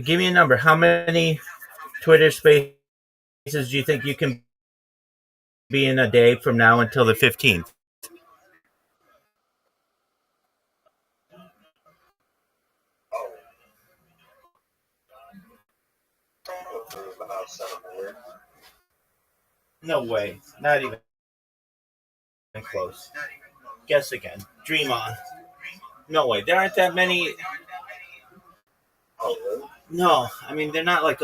Give me a number. How many Twitter spaces do you think you can be in a day from now until the 15th? No way. Not even close. Guess again. Dream on. No way. There aren't that many. No, I mean, they're not like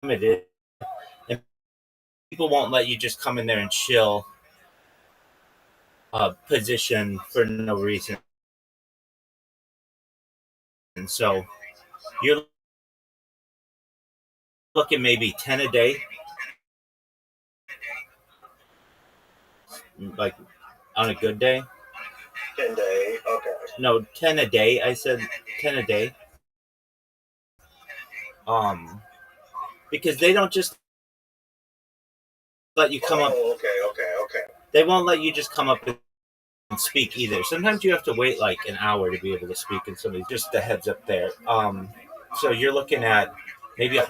unlimited. And people won't let you just come in there and chill position for no reason. And so you're looking maybe 10 a day, like on a good day. 10 day, okay. No, 10 a day. I said 10 a day. Because they don't just let you come up. Okay. They won't let you just come up and speak either. Sometimes you have to wait like an hour to be able to speak in somebody. Just a heads up there. So you're looking at maybe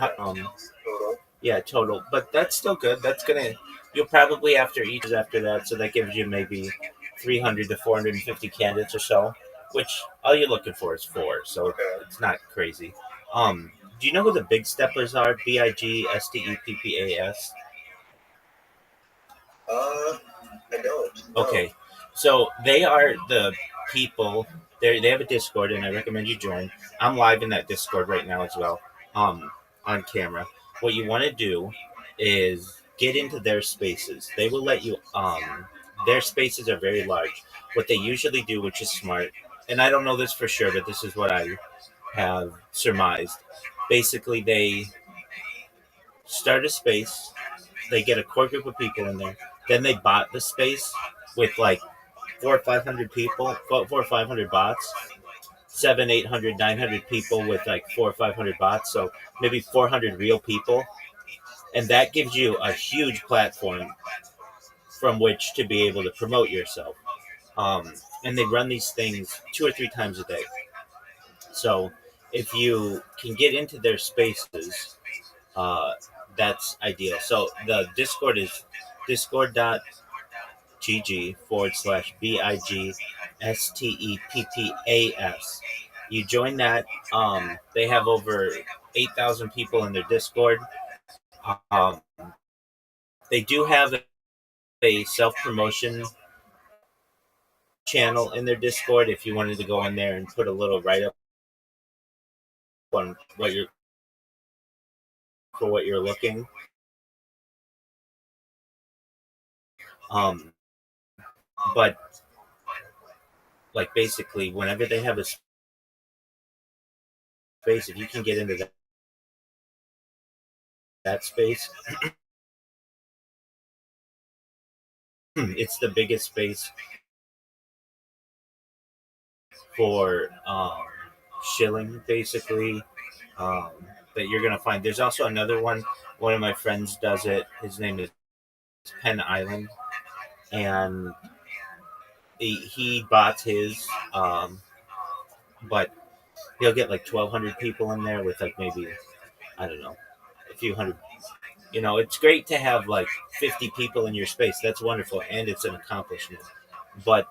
yeah, total, but that's still good. That's gonna you'll probably after that, so that gives you maybe 300 to 450 candidates or so. Which all you're looking for is four, so it's not crazy. Do you know who the Big Steppers are? BIGSTEPPAS. I don't. No. Okay, so they are the people. They have a Discord, and I recommend you join. I'm live in that Discord right now as well, on camera. What you want to do is get into their spaces. They will let you. Their spaces are very large. What they usually do, which is smart, and I don't know this for sure, but this is what I have surmised. Basically, they start a space. They get a core group of people in there. Then they bot the space with like 400 or 500 bots, 700, 800, 900 people with like 400 or 500 bots. So maybe 400 real people, and that gives you a huge platform from which to be able to promote yourself. And they run these things 2 or 3 times a day. So if you can get into their spaces, uh, that's ideal. So the Discord is discord.gg/BIGSTEPPAS. You join that. They have over 8,000 people in their Discord. Um, they do have a self promotion channel in their Discord if you wanted to go in there and put a little write up on what you're looking. But like basically, whenever they have a space, if you can get into that space, it's the biggest space for shilling, basically, that you're gonna find. There's also another one. One of my friends does it. His name is Penn Island, and he bots his, but he'll get like 1,200 people in there with like maybe, I don't know, a few hundred. It's great to have like 50 people in your space. That's wonderful, and it's an accomplishment. But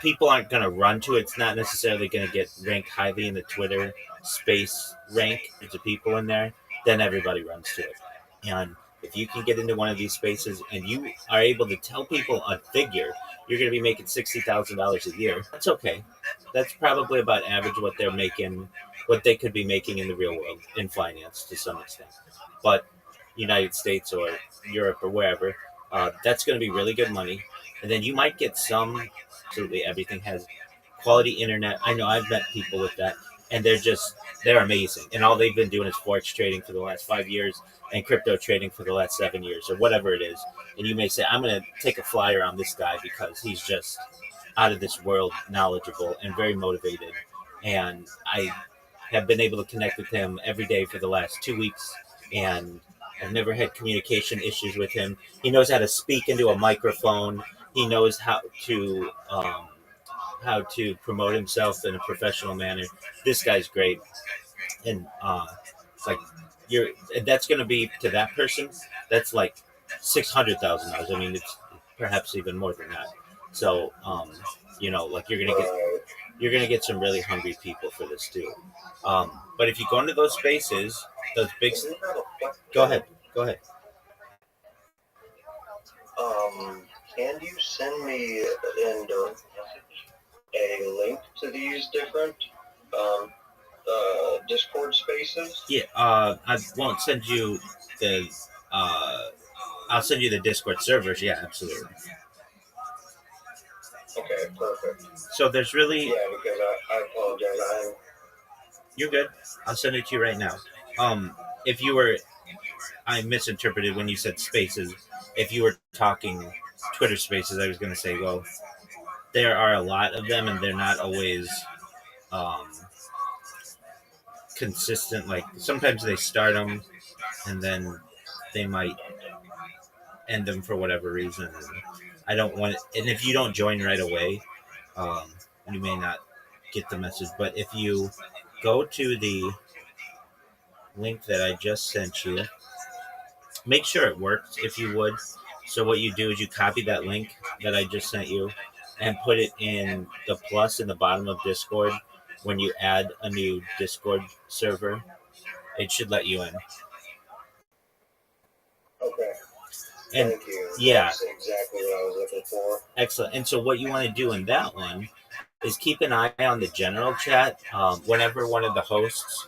people aren't going to run to it. It's not necessarily going to get ranked highly in the Twitter space rank. There's a people in there, then everybody runs to it. And if you can get into one of these spaces and you are able to tell people a figure, you're going to be making $60,000 a year. That's okay. That's probably about average what they're making, what they could be making in the real world in finance to some extent. But United States or Europe or wherever, that's going to be really good money. And then you might get some. Absolutely, everything has quality internet. I know I've met people with that, and they're amazing. And all they've been doing is forex trading for the last 5 years and crypto trading for the last 7 years or whatever it is. And you may say, I'm going to take a flyer on this guy because he's just out of this world knowledgeable and very motivated. And I have been able to connect with him every day for the last 2 weeks, and I've never had communication issues with him. He knows how to speak into a microphone. He knows how to promote himself in a professional manner. This guy's great. and it's like you're that's going to be to that person that's like $600,000. I mean, it's perhaps even more than that. So like Right. you're gonna get some really hungry people for this too. But if you go into those spaces, those big, I do have a go question. ahead, go ahead. Can you send me a link to these different um, Discord spaces? Yeah, I won't send you the. Uh, I'll send you the Discord servers. Yeah, absolutely. Okay, perfect. So there's really, Yeah, because I apologize. you're good. I'll send it to you right now. If you were, I misinterpreted when you said spaces. If you were talking Twitter spaces, I was going to say, well, there are a lot of them, and they're not always um, consistent. Like sometimes they start them, and then they might end them for whatever reason. And I don't want it. And if you don't join right away, um, you may not get the message. But if you go to the link that I just sent you, make sure it works if you would. So what you do is you copy that link that I just sent you and put it in the plus in the bottom of Discord. When you add a new Discord server, it should let you in. okay, And thank you. yeah, That's exactly what I was looking for. excellent. And so what you want to do in that one is keep an eye on the general chat. Whenever one of the hosts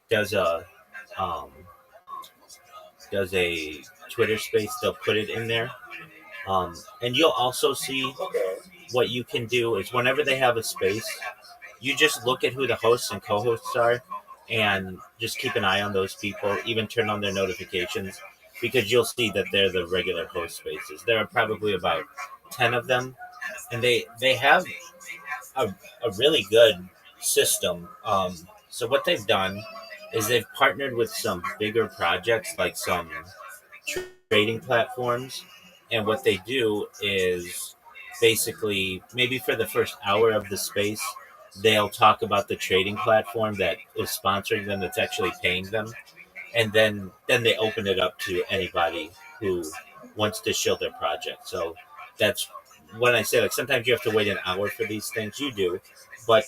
does a um, does a Twitter space, they'll put it in there. And you'll also see Okay, what you can do is whenever they have a space, you just look at who the hosts and co-hosts are, and just keep an eye on those people. Even turn on their notifications because you'll see that they're the regular host spaces. There are probably about 10 of them, and they have a, a really good system. So what they've done is they've partnered with some bigger projects, like some trading platforms, and what they do is basically maybe for the first hour of the space, they'll talk about the trading platform that is sponsoring them, that's actually paying them, and then they open it up to anybody who wants to show their project. So that's when I say, like, sometimes you have to wait an hour for these things. You do, but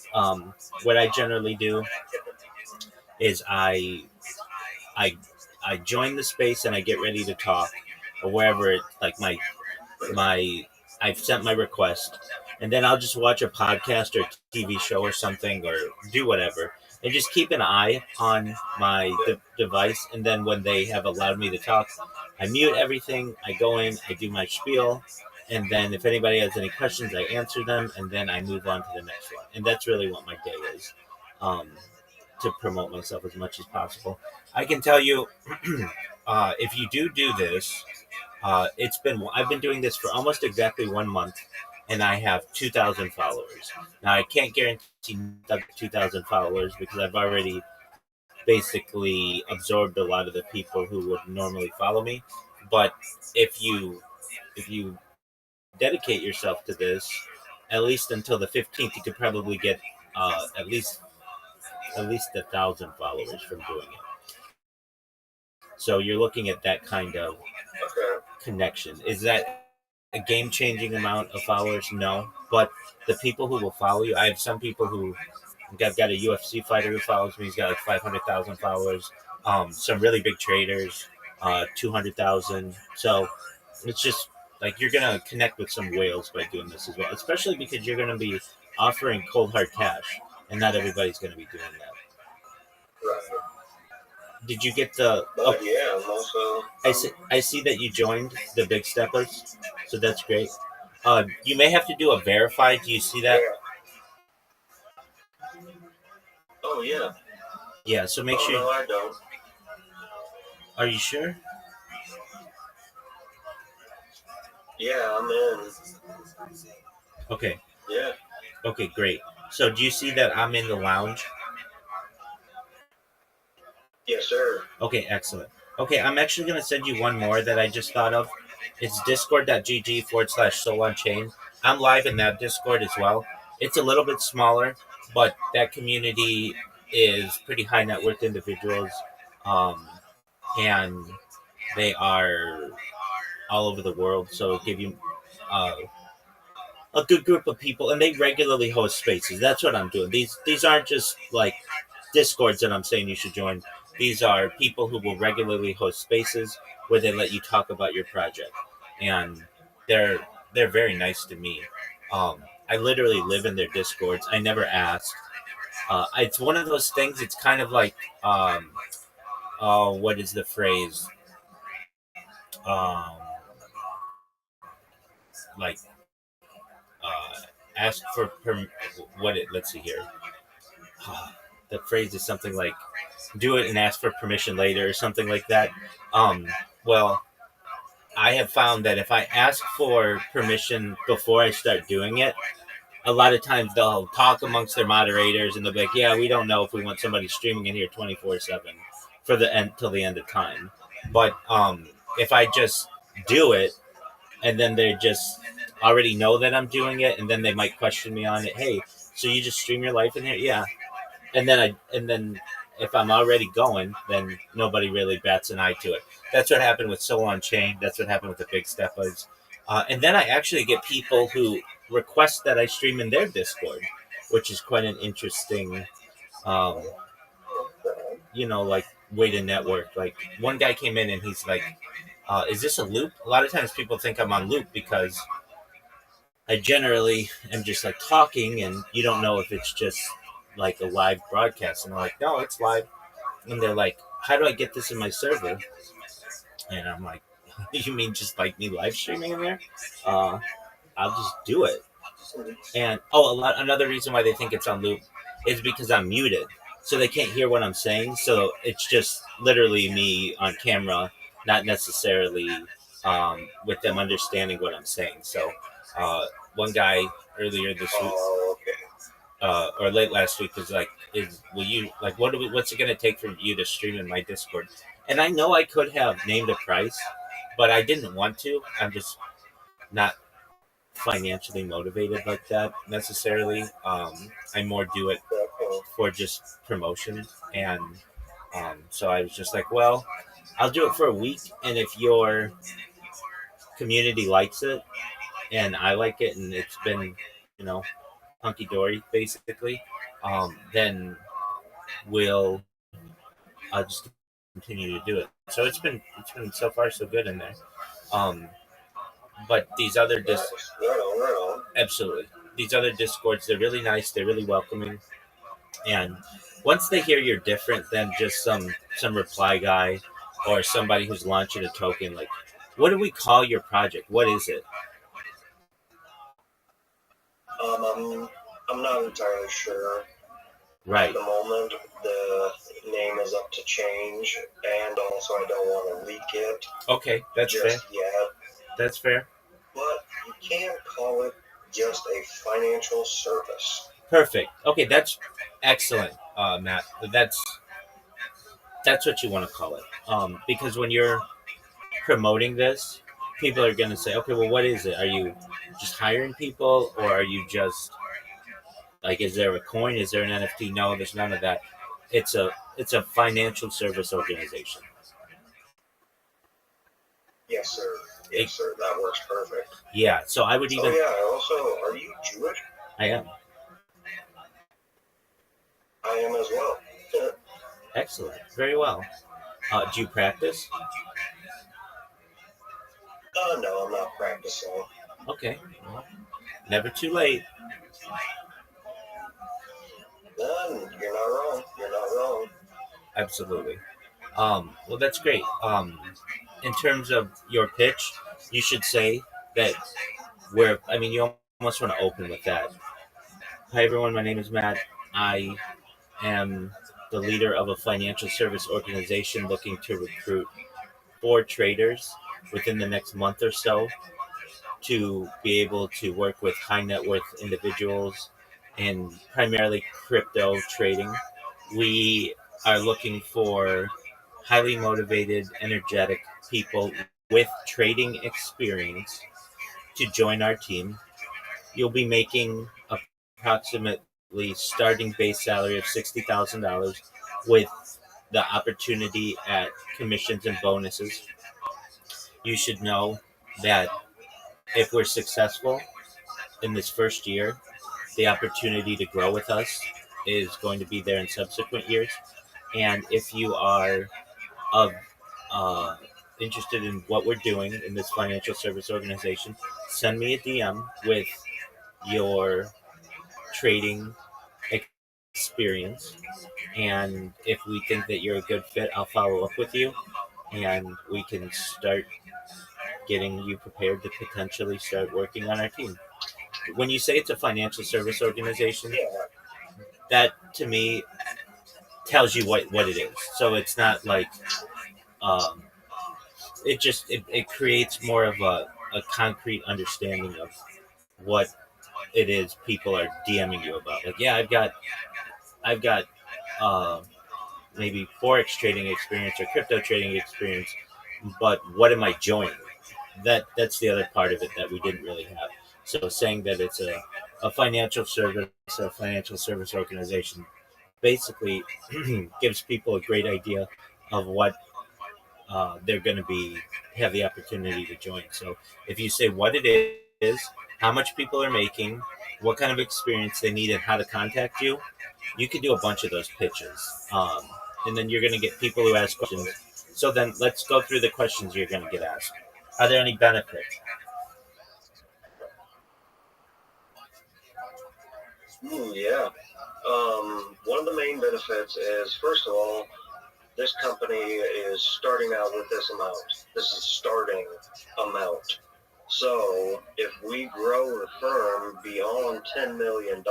what I generally do is I I join the space and I get ready to talk, or wherever it like my I've sent my request, and then I'll just watch a podcast or TV show or something, or do whatever, and just keep an eye on my device. And then when they have allowed me to talk, I mute everything. I go in, I do my spiel, and then if anybody has any questions, I answer them, and then I move on to the next one. And that's really what my day is. Um, to promote myself as much as possible. I can tell you, if you do this, I've been doing this for almost exactly 1 month, and I have 2,000 followers. Now I can't guarantee 2,000 followers because I've already basically absorbed a lot of the people who would normally follow me. But if you dedicate yourself to this, at least until the 15th, you could probably get at least 1,000 followers from doing it. So you're looking at that kind of okay. connection. Is that a game changing amount of followers? No. But the people who will follow you, I have some people who, I've got a UFC fighter who follows me. He's got like 500,000 followers. Some really big traders, 200,000. So it's just like you're going to connect with some whales by doing this as well, especially because you're going to be offering cold hard cash, and not everybody's going to be doing that. Right. Did you get the? But yeah, I'm also. I see that you joined the Big Steppers, so that's great. You may have to do a verify. Do you see that? Yeah. Oh yeah. Yeah. So make Oh sure. no, I don't. Are you sure? Yeah, I'm in. Okay. Yeah. Okay. Great. So do you see that I'm in the lounge? Yes, sir. Okay. Excellent. Okay. I'm actually going to send you one more that I just thought of. It's discord.gg/soul on chain. I'm live in that Discord as well. It's a little bit smaller, but that community is pretty high net worth individuals, um, and they are all over the world. So give you uh, a good group of people, and they regularly host spaces. That's what I'm doing. These aren't just like discords that I'm saying you should join. These are people who will regularly host spaces where they let you talk about your project, and they're they're very nice to me. I literally live in their discords. I never ask. It's one of those things. It's kind of like oh, what is the phrase? Um, like ask for what it. Let's see here. The phrase is something like do it and ask for permission later or something like that. Um, well, I have found that if I ask for permission before I start doing it, a lot of times they'll talk amongst their moderators and they'll be like, "Yeah, we don't know if we want somebody streaming in here 24/7 for the end till the end of time." But if I just do it and then they just already know that I'm doing it, and then they might question me on it. Hey, so you just stream your life in here? Yeah, and then if I'm already going, then nobody really bats an eye to it. That's what happened with Soul on Chain. That's what happened with the Big Steppers. And then I actually get people who request that I stream in their Discord, which is quite an interesting, um, like way to network. Like one guy came in and he's like, "Is this a loop?" A lot of times people think I'm on loop because I generally am just like talking, and you don't know if it's just like a live broadcast. And I'm like, "No, it's live." And they're like, "How do I get this in my server?" And I'm like, "You mean just like me live streaming in there? Uh, I'll just do it." And another reason why they think it's on loop is because I'm muted, so they can't hear what I'm saying. So it's just literally me on camera, not necessarily with them understanding what I'm saying. So uh, one guy earlier this week, or late last week, was like, "Is will you like what's it gonna take for you to stream in my Discord?" And I know I could have named a price, but I didn't want to. I'm just not financially motivated like that necessarily. I more do it for just promotion, and so I was just like, well, I'll do it for a week, and if your community likes it and I like it, and it's been, you know, hunky dory basically, then we'll I'll just continue to do it. So it's been so far so good in there. Um, but these other absolutely, these other discords, they're really nice, they're really welcoming, and once they hear you're different than just some reply guy or somebody who's launching a token, like, what do we call your project? What is it? I'm not entirely sure. Right. At the moment, the name is up to change, and also I don't want to leak it. Okay, that's just fair. Yet. That's fair. But you can call it just a financial service. Perfect. Okay, that's excellent, Matt. That's what you want to call it. Because when you're promoting this, people are going to say, okay, well, what is it? Are you just hiring people, or are you just like, is there a coin? Is there an NFT? No, there's none of that. It's a financial service organization. Yes, sir. Yes, sir. That works perfect. Yeah. So I would even. Oh yeah. Also, are you Jewish? I am. I am as well. Excellent. Very well. Do you practice? No, I'm not practicing. Okay. Well, never too late. You're not wrong. You're not wrong. Absolutely. Well, that's great. In terms of your pitch, you should say that you almost want to open with that. Hi, everyone. My name is Matt. I am the leader of a financial service organization looking to recruit 4 traders within the next month or so to be able to work with high net worth individuals in primarily crypto trading. We are looking for highly motivated, energetic people with trading experience to join our team. You'll be making approximately starting base salary of $60,000 with the opportunity at commissions and bonuses. You should know that if we're successful in this first year, the opportunity to grow with us is going to be there in subsequent years. And if you are of uh, interested in what we're doing in this financial service organization, send me a DM with your trading experience. And if we think that you're a good fit, I'll follow up with you and we can start getting you prepared to potentially start working on our team. When you say it's a financial service organization, Yeah. that to me tells you what it is. So it's not like um, it creates more of a concrete understanding of what it is people are DMing you about. Like, yeah, I've got uh, maybe forex trading experience or crypto trading experience, but what am I joining? That's the other part of it that we didn't really have. So saying that it's a financial service, a financial service organization, basically gives people a great idea of what they're going to be have the opportunity to join. So if you say what it is, how much people are making, what kind of experience they need, and how to contact you, you could do a bunch of those pitches. And then you're going to get people who ask questions. So then let's go through the questions you're going to get asked. Are there any benefits? Yeah. One of the main benefits is, first of all, this company is starting out with this amount. This is starting amount. So if we grow the firm beyond $10 million,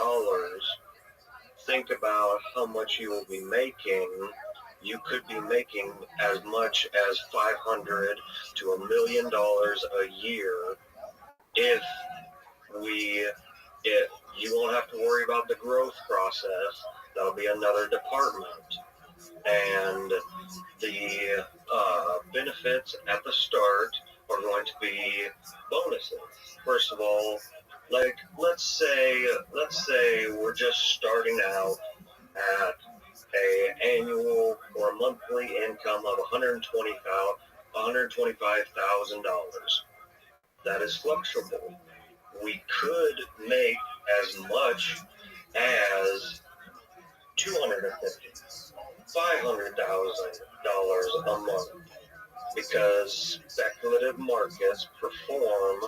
think about how much you will be making. You could be making as much as $500 to $1 million a year if we if you won't have to worry about the growth process. That'll be another department. And the benefits at the start are going to be bonuses. First of all, like let's say we're just starting out at a annual or a monthly income of $125,000. That is flexible. We could make as much as 250, $500,000 a month because speculative markets perform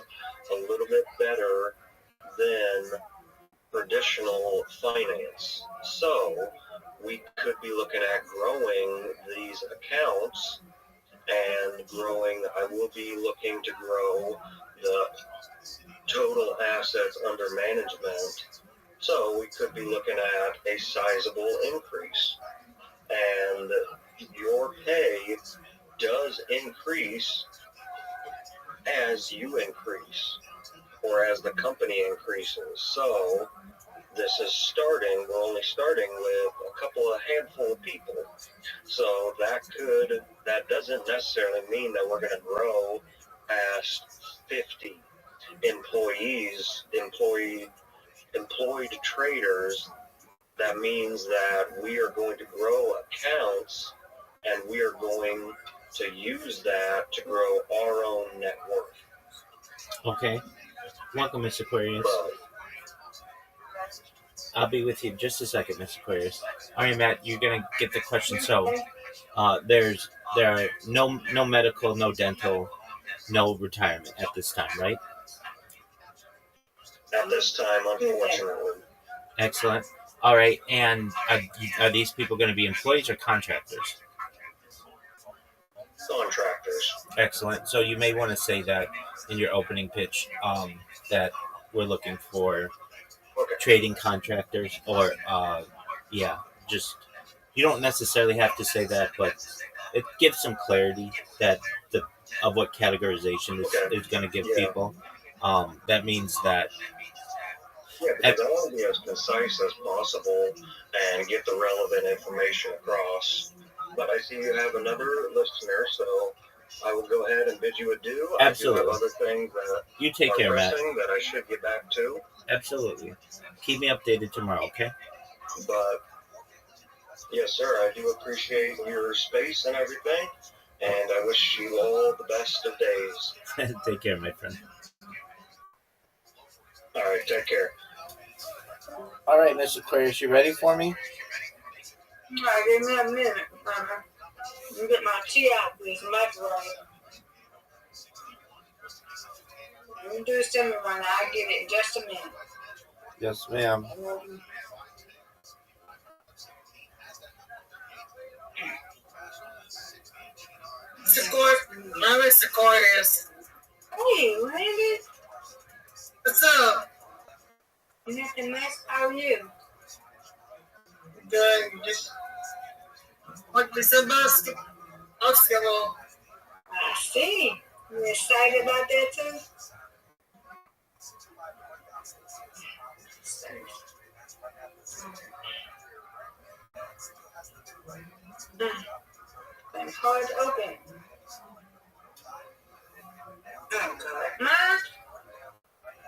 a little bit better than traditional finance. So we could be looking at growing these accounts and growing. I will be looking to grow the total assets under management. So we could be looking at a sizable increase. And your pay does increase as you increase or as the company increases. So this is starting, we're only starting with a couple of handful of people. So that doesn't necessarily mean that we're going to grow past 50 employed traders. That means that we are going to grow accounts and we are going to use that to grow our own net worth. Okay. Welcome, Mr. Aquarius. But I'll be with you in just a second, Mr. Aquarius. All right, Matt, you're gonna get the question. So, there are no medical, no dental, no retirement at this time, right? at this time, unfortunately, Excellent. All right, and are these people going to be employees or contractors? contractors. Excellent. So you may want to say that in your opening pitch, that we're looking for Okay. trading contractors, or yeah, just you don't necessarily have to say that, but it gives some clarity that the of what categorization Okay. is going to give Yeah. people. That means that Yeah, because I want to be as concise as possible and get the relevant information across. But I see you have another listener, so I will go ahead and bid you adieu. Absolutely. I do have other things that You take are care, Matt. pressing that I should get back to. Absolutely. Keep me updated tomorrow, okay? But yes, sir, I do appreciate your space and everything, and I wish you all the best of days. Take care, my friend. All right, take care. All right, Miss Aquarius, you ready for me? All right, give me a minute, Mama. Let me get my tea out of this microwave. Let me do a semi run. I'll get it in just a minute. Yes, ma'am. My name is Aquarius. Hey, Randy. What's up? Nothing much. How are you? Good. Just want to be some basketball. I see. You excited about that too? It's hard to open. Oh, God. Mom?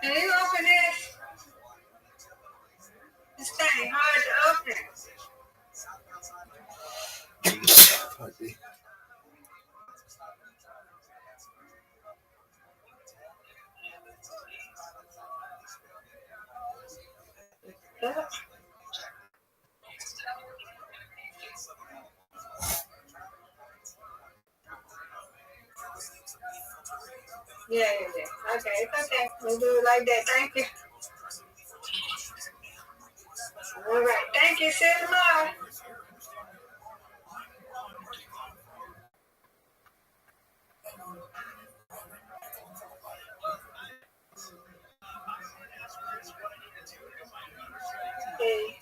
Can you open this? This thing hard to open. Yeah. Okay. We'll do it like that. Thank you. All right. Thank you. See you tomorrow. Hey.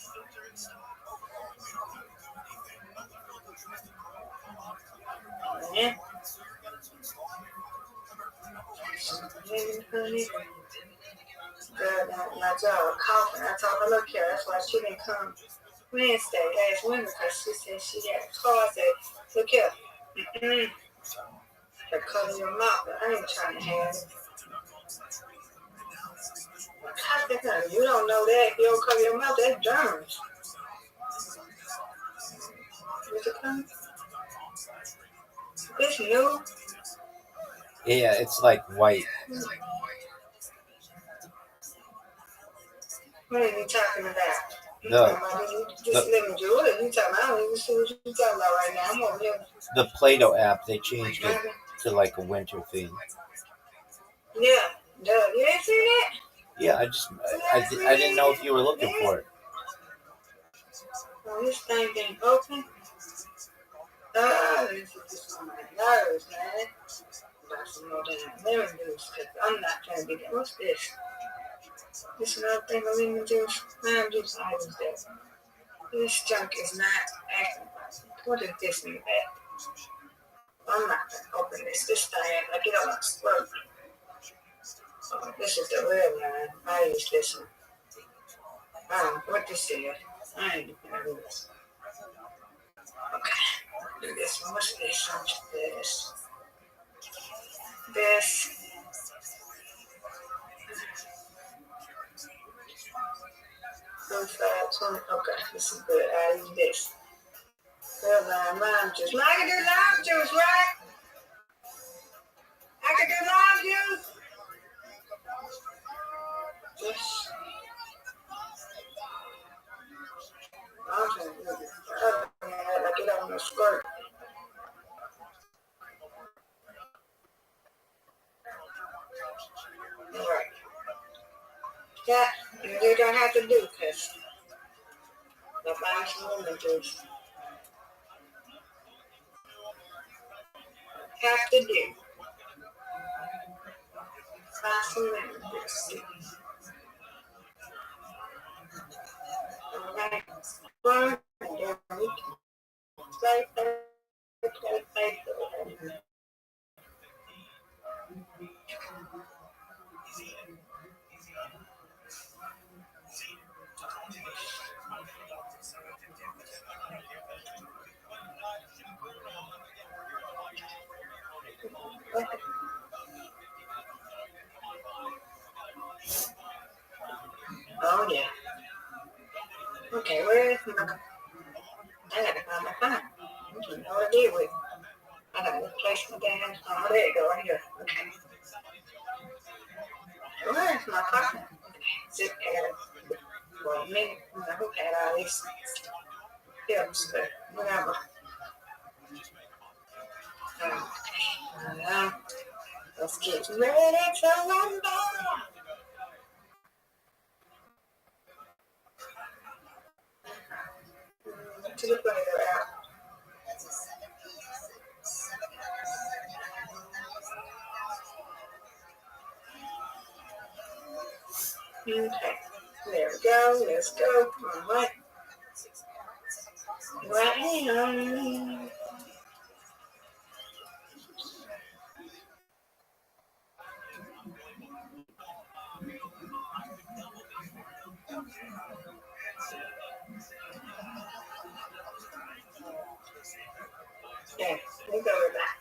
Yeah. Honey. Girl, my job coughing. I told her, look here, that's why she didn't come Wednesday, last Wednesday, because she said she had a car. I said, look here, to cover your mouth, but I ain't trying to have it. I think you don't know that. If you don't cover your mouth, that's germs. Is it coming? It's new. Yeah, it's like white. What are you talking about? Just living Jordan. You talking about? I don't even see what you're talking about right now. I'm over here. The Play-Doh app, they changed it to like a winter theme. Yeah. Duh. You didn't see that? Yeah, I didn't know if you were looking for it. Oh, this thing been open. This is just on my nerves, man. Got some more damn lemon juice, because I'm not trying to get that. What's this? This another thing of lemon juice. Lemon juice items there. This junk is not acting right. What is this in the back? I'm not going to open this. This thing, I get on my squirt. Oh, this is the red line. I use this one. I don't know what this is. I ain't going to do this. Okay. Do this one. What's this? This. Okay, this is good. I use this. Good lime juice. Now I can do lime juice, right? I can do lime juice. Yes. I'm trying to do this. I get out of my skirt. All right. Yeah, you don't have to do because I find some lemon juice. Have to do. Find some lemon juice. All right. Burn. Play. don't know what to do with. I got to place my damn. Oh, there you go, right here. Okay. Where's my partner? Zip pad. Well, me, who had all these tips, but whatever. Let's get ready to run down. To the player out. Okay, there we go. Let's go. All right. Right on. Yeah, we'll go with that.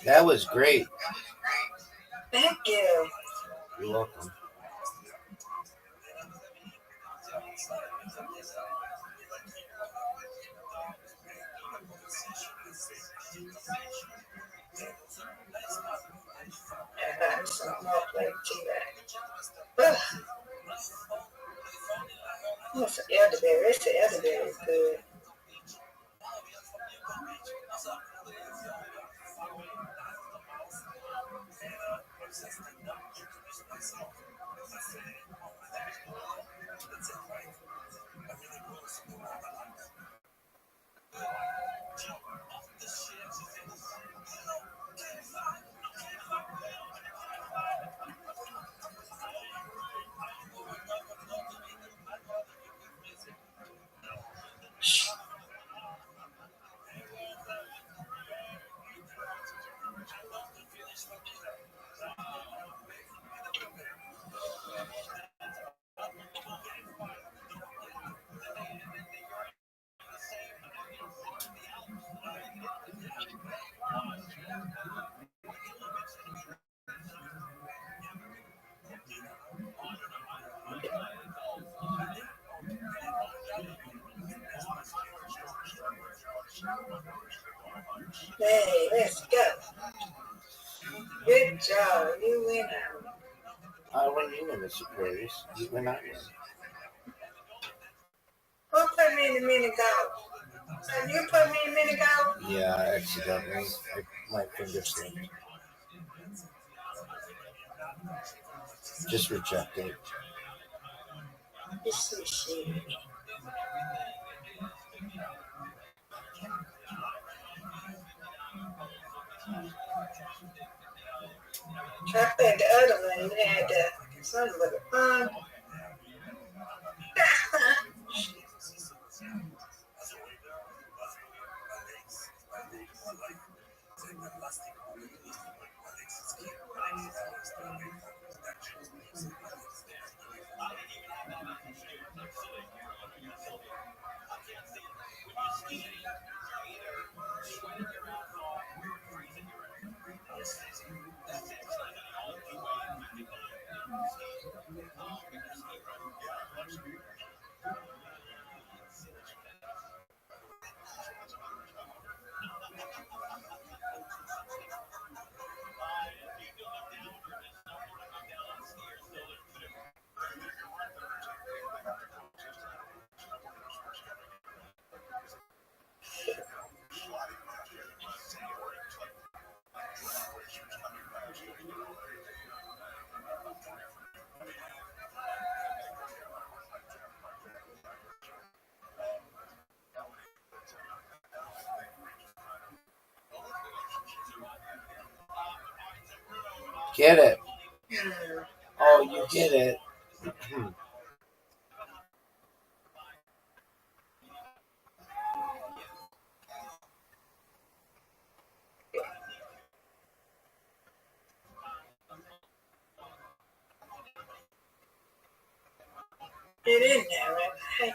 That was great. Thank you. You're welcome. And some more plate tea bag. That's an elderberry. It's the elderberry is good. Hey, let's go. Good job. You win out. I win, you win, Mr. Aquarius. You win, I win. Who put me in the mini golf? Have you put me in mini golf? Yeah, accidentally. My finger slipped. Just reject it. This is shit. I think the other one had something with a pond. Get it. Hmm. Oh, you hit it. Get in there, Rabbi.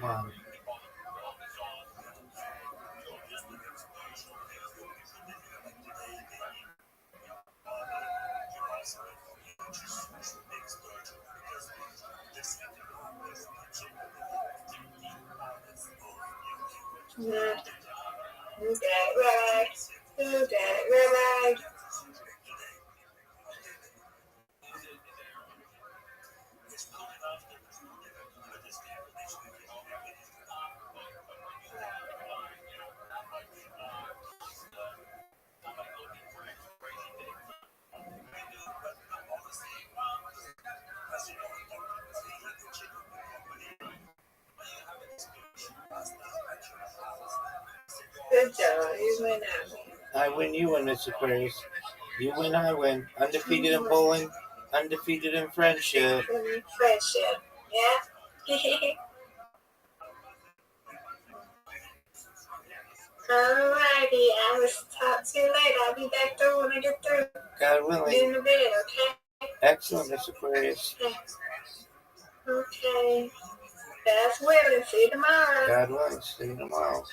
Come on. Who got it, Rabbi? Who got it, Rabbi? Good job. You went out. I win, you win, Mr. Aquarius. You win, I win. Undefeated in bowling, undefeated in friendship. Friendship. Yeah? Alrighty, I will talk to you later. I'll be back through when I get through. God Get willing. in the bed, okay? Excellent, Mr. Aquarius. Okay. God's willing. See you tomorrow. God willing. See you tomorrow.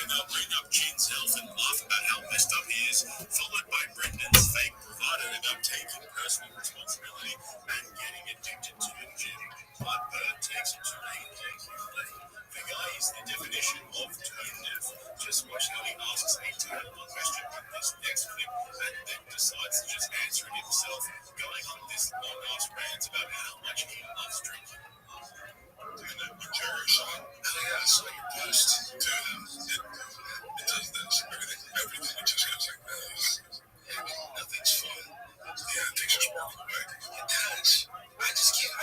They'll bring up Gene's health and laugh about how messed up he is, followed by Brendan's fake bravado about taking personal responsibility and getting addicted to the gym. But Bert takes it to a whole level. The guy is the definition of tone deaf. Just watch how he asks a terrible question in this next clip and then decides to just answer it himself, going on this long-ass rant about how much he loves drinking. Doing that with Jerry Sean. Oh yeah, I saw your post. Dude, it does this. Everything it just goes like this. Nothing's fun. Yeah, it takes your spark away. It does. I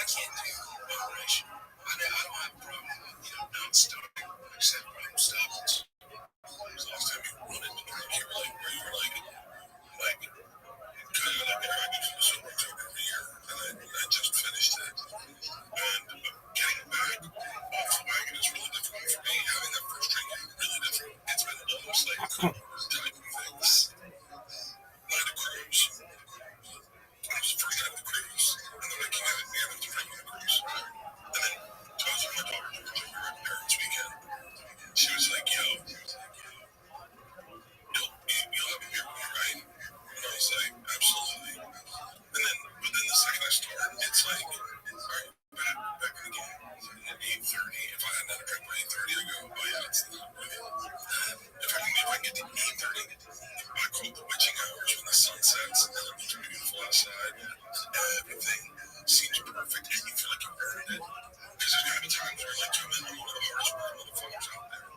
can't do moderation. I don't have a problem with, not stopping, except when I'm stopped. As long as time you run into drink, where you're like, kind of like I did for the sober October of the year, and I just finished it. And getting back off the wagon is really difficult for me. Having that first drink is really difficult. It's been almost like a type of things. Night of cruise. It was the first night of the cruise, and then I came out at the end of the regular cruise. And then I was with my daughter in Virginia at Parents' Weekend. She was like, yo, you'll have a beer with me, right? And I was like, absolutely. But then the second I start, it's like, all right, back in the game. At 8:30, if I hadn't had a drink by 8:30, I go, oh yeah, it's not worth it. If I can get to 8:30, I call it the witching hours when the sun sets and it looks beautiful outside. Everything seems perfect and you feel like you earned it. Because there's gonna be times where like, I'm one of the hardest working motherfuckers out there.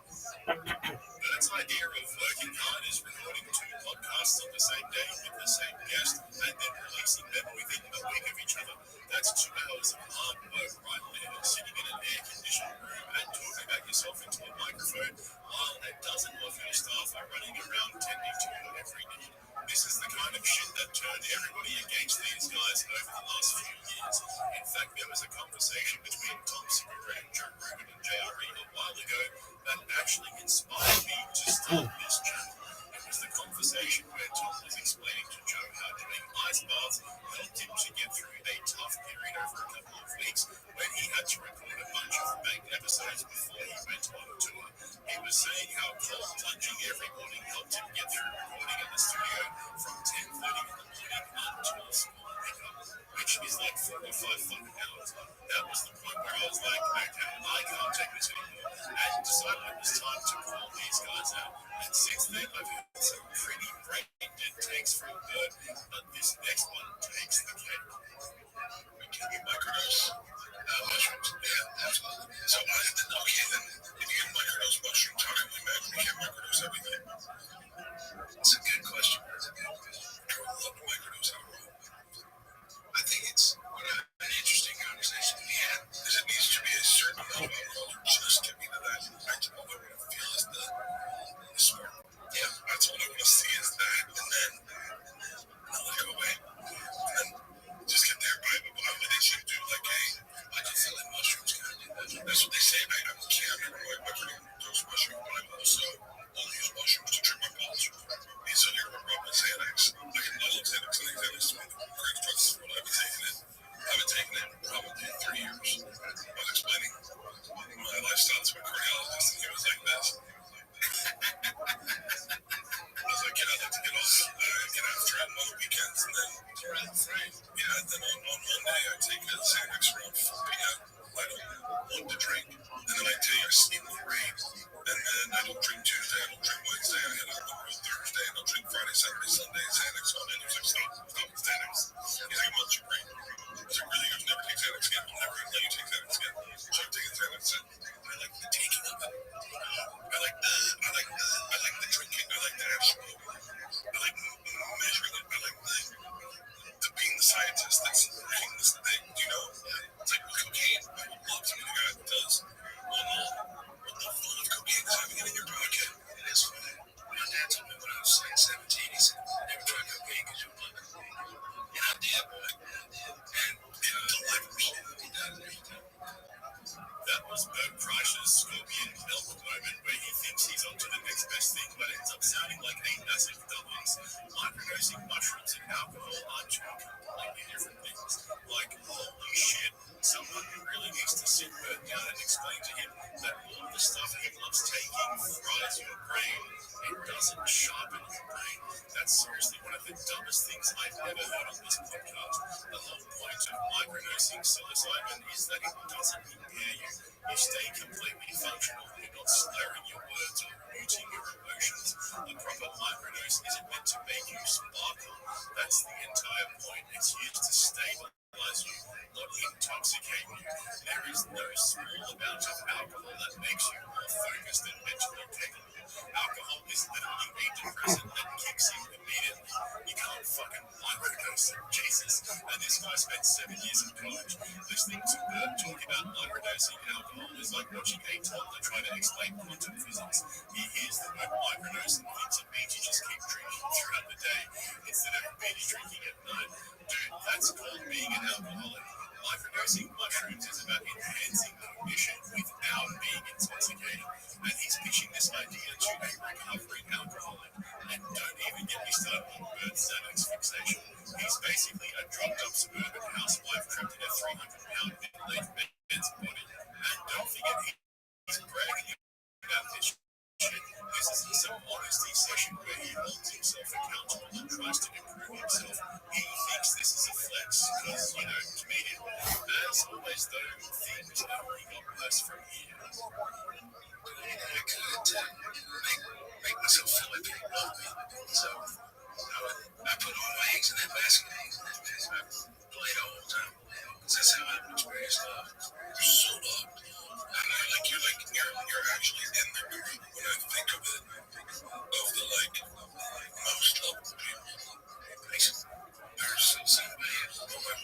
Bert's idea of working hard is recording 2 podcasts on the same day with the same guest and then releasing them within a week of each other. That's 2 hours of hard work right there, sitting in an air-conditioned room and talking about yourself into a microphone while a dozen of your staff are running around tending to you every day. This is the kind of shit that turned everybody against these guys over the last few years. In fact, there was a conversation between Tom Segura and Joe Rogan and JRE a while ago that actually inspired me to start this channel. It was the conversation where Tom was explaining to Joe how doing ice baths helped him to get through a tough period over a couple of weeks when he had to record a bunch of banked episodes before he went on tour. He was saying how cold plunging every morning helped him get through recording in the studio from 10:30 in the morning until school pickup, which is like 4 or 5 fucking hours. That was the point where I was like, okay, I can't take this anymore, and decided it was time to call these guys out. And since then, I've had some pretty brain-dead takes from Bert, but this next one takes the cake. Can you microdose mushrooms? Yeah, absolutely. So okay, then if you can microdose mushrooms, how can we imagine we can't microdose everything? It's a good question. I would love to microdose alcohol. I think it's an interesting conversation to be had. Because it needs to be a certain amount of alcohol to just get me to that. All I want to feel is the spark. Yeah, that's all I want to see is that, and then not let it go away. And then just get there. They should do like I can feel like mushrooms kind of do that. That's what they say. I can't microdose mushrooms, but I also only use mushrooms case, microdosing mushrooms and alcohol are two completely different things. Like, holy shit, someone really needs to sit Bert down and explain to him that all the stuff he loves taking fries your brain. It doesn't sharpen your brain. That's seriously one of the dumbest things I've ever heard on this podcast. The whole point of microdosing psilocybin is that it doesn't impair you. You stay completely functional. You're not slurring your words or muting your emotions. A proper microdose isn't meant to make you sparkle. That's the entire point. It's used to stabilize you, not intoxicate you. There is no small amount of alcohol that makes you more focused and mentally capable. Alcohol is literally a depressant that kicks in immediately. You can't fucking microdose it, Jesus. And this guy spent 7 years in college. Listening to Bert talk about microdosing alcohol is like watching a toddler try to explain quantum physics. He hears the word microdose and thinks it means you just keep drinking throughout the day instead of binge drinking at night. Dude, that's called being an alcoholic. Microdosing mushrooms is about enhancing cognition without being intoxicating. And he's pitching this idea to a recovering alcoholic. And don't even get me started on Bert's Xanax fixation. He's basically a drugged-up suburban housewife trapped in a 300-pound middle-aged man's body. And don't forget, he's bragging about this shit. This isn't some honesty session where he holds himself accountable and tries to improve himself. He thinks this is a flex because, comedian. As always, though, things only got worse from here. I could make myself feel like they love me. So I put all my eggs in that basket. I play it all the time. Because that's how I've experienced love. You're so loved. You're actually in the group. When I think of it, of the most loved people, there's some way.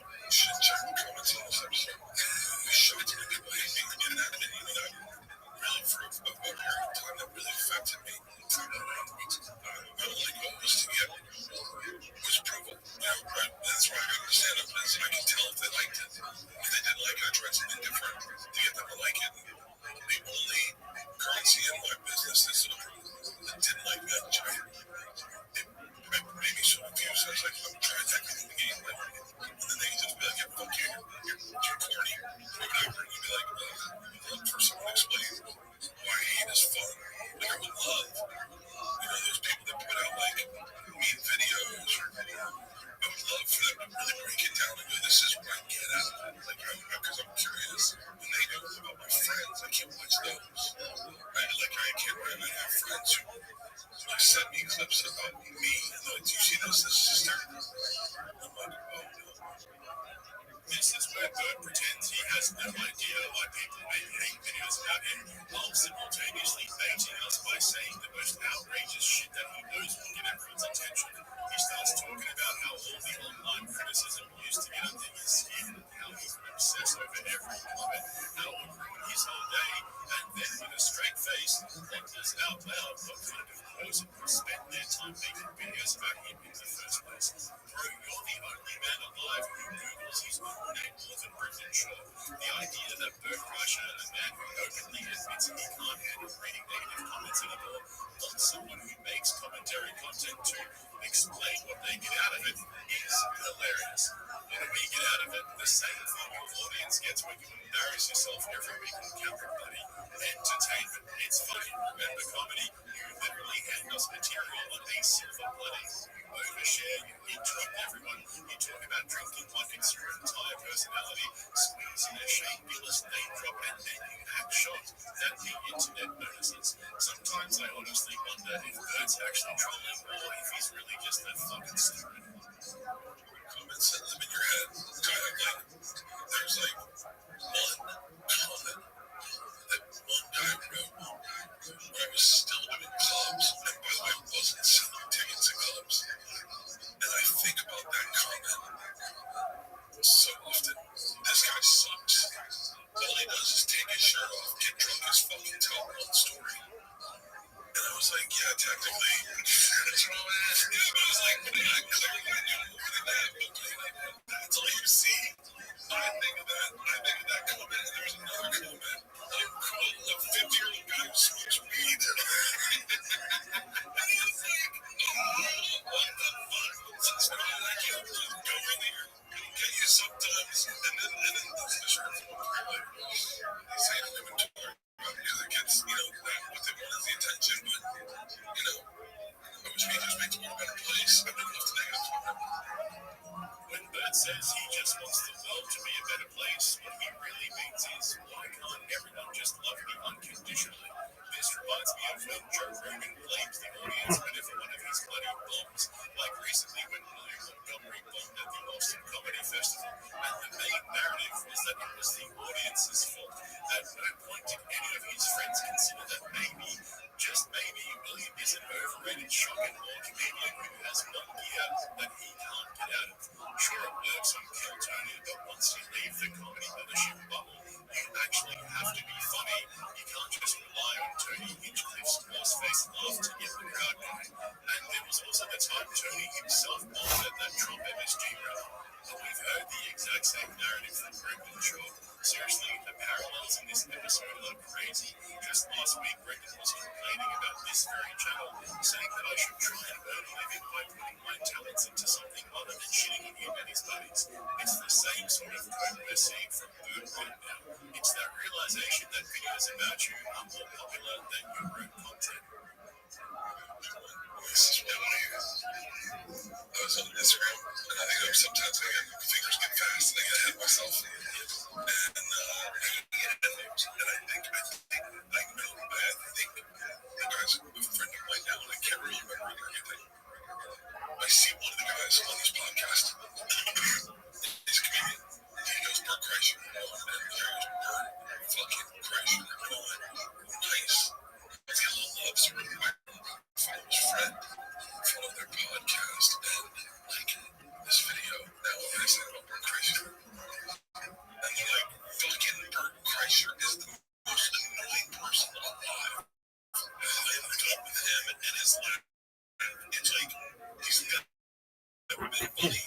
You should check the comments on this episode. It showed to me people hate me and that really for a period of time that really affected me. My only goal was to get approval. That's why I got to stand up and I can tell if they liked it. If they didn't like it, I tried something different to get them to like it. The only currency in my business is approval. That didn't like that giant. It made me so confused. I was like, I'm trying everything in the game. And then they just be like, yeah, fuck you. You're corny. Whatever. And you'd be like, well, I'd love for someone to explain why hate is fun. I would love, those people that put out mean videos. I would love for them to really break it down and go, this is what I get out of it. Because I'm curious. When they go about my friends, I can't watch those. I have friends who send me clips about me. And they're like, do you see this? This is hysterical. I'm like, oh, no. This is where Bert pretends he has no idea why people make hate videos about him, while simultaneously baiting us by saying the most outrageous shit that he knows will get everyone's attention. He starts talking about how all the online criticism used to get under his skin, and how he would obsess over every comment, how it would ruin his whole day, and then with a straight face, wonders out loud what kind of person would spend their time making videos about him in the first place. Bro, you're the only man alive who Googles his own name more than Brendan Shaw. The idea that Bert Kreischer, a man who openly admits he can't handle reading negative comments anymore, wants someone who makes commentary content to explain what they get out of it is hilarious. What do we get out of it? The same thing your audience gets when you embarrass yourself every week on Camera Buddy. Entertainment. It's funny. Remember comedy? You literally hand us material on a silver platter. Overshare, you interrupt everyone, you talk about drinking like it's your entire personality, squeeze in a Shane Gillis name drop, and then you act shocked that the internet notices. Sometimes I honestly wonder if Bert's actually trolling or if he's really just that fucking stupid. Comments that live in your head, kind of there's one comment that one guy wrote when I was still doing clubs, and by the way, I wasn't selling tickets to clubs. And I think about that comment so often. This guy sucks. All he does is take his shirt off, get drunk as fuck, and tell one story. And I was like, yeah, technically, that's what I'm at. Yeah, but I was like, but I clearly to a better place. I would love to negative. When Bert says he just wants the world to be a better place, what he really means is, why can't everyone just love me unconditionally? This reminds me of when Joe Rogan blames the audience for one of his bloody bombs, like recently when William Montgomery bombed at the Austin Comedy Festival, and the main narrative was that it was the audience's fault. At no point did any of his friends consider that maybe, just maybe, William is an overrated shock and awe comedian who has one gear that he can't get out of. Sure, it works on Kill Tony, but once you leave the comedy mothership bubble, you actually have to be funny. You can't just rely on Tony Hinchcliffe's horse-faced laugh to get the crowd going. And there was also the time Tony himself bombed at that Trump MSG rally. But we've heard the exact same narrative from Brendan Shaw. Seriously, the parallels in this episode are crazy. Just last week, Brendan was complaining about this very channel, saying that I should try and earn a living by putting my talents into something other than shitting on him and his buddies. It's the same sort of code we're seeing from Bert right now. It's that realization that videos about you are more popular than your own content. This is funny. I was on Instagram, and I think sometimes my fingers get fast, and I get ahead of myself. And the guys, a friend of mine now, and I can't really remember anything. I see one of the guys on this podcast. He's a comedian. He goes Bert Kreischer, and there's Bert fucking Kreischer. Nice. I get a little love sort of my father's friend from their podcast, and like this video now, when I say about Bert Kreischer, and they're like, fucking Bert Kreischer is the most annoying person alive. I hooked up with him and his life. It's like he's never been funny.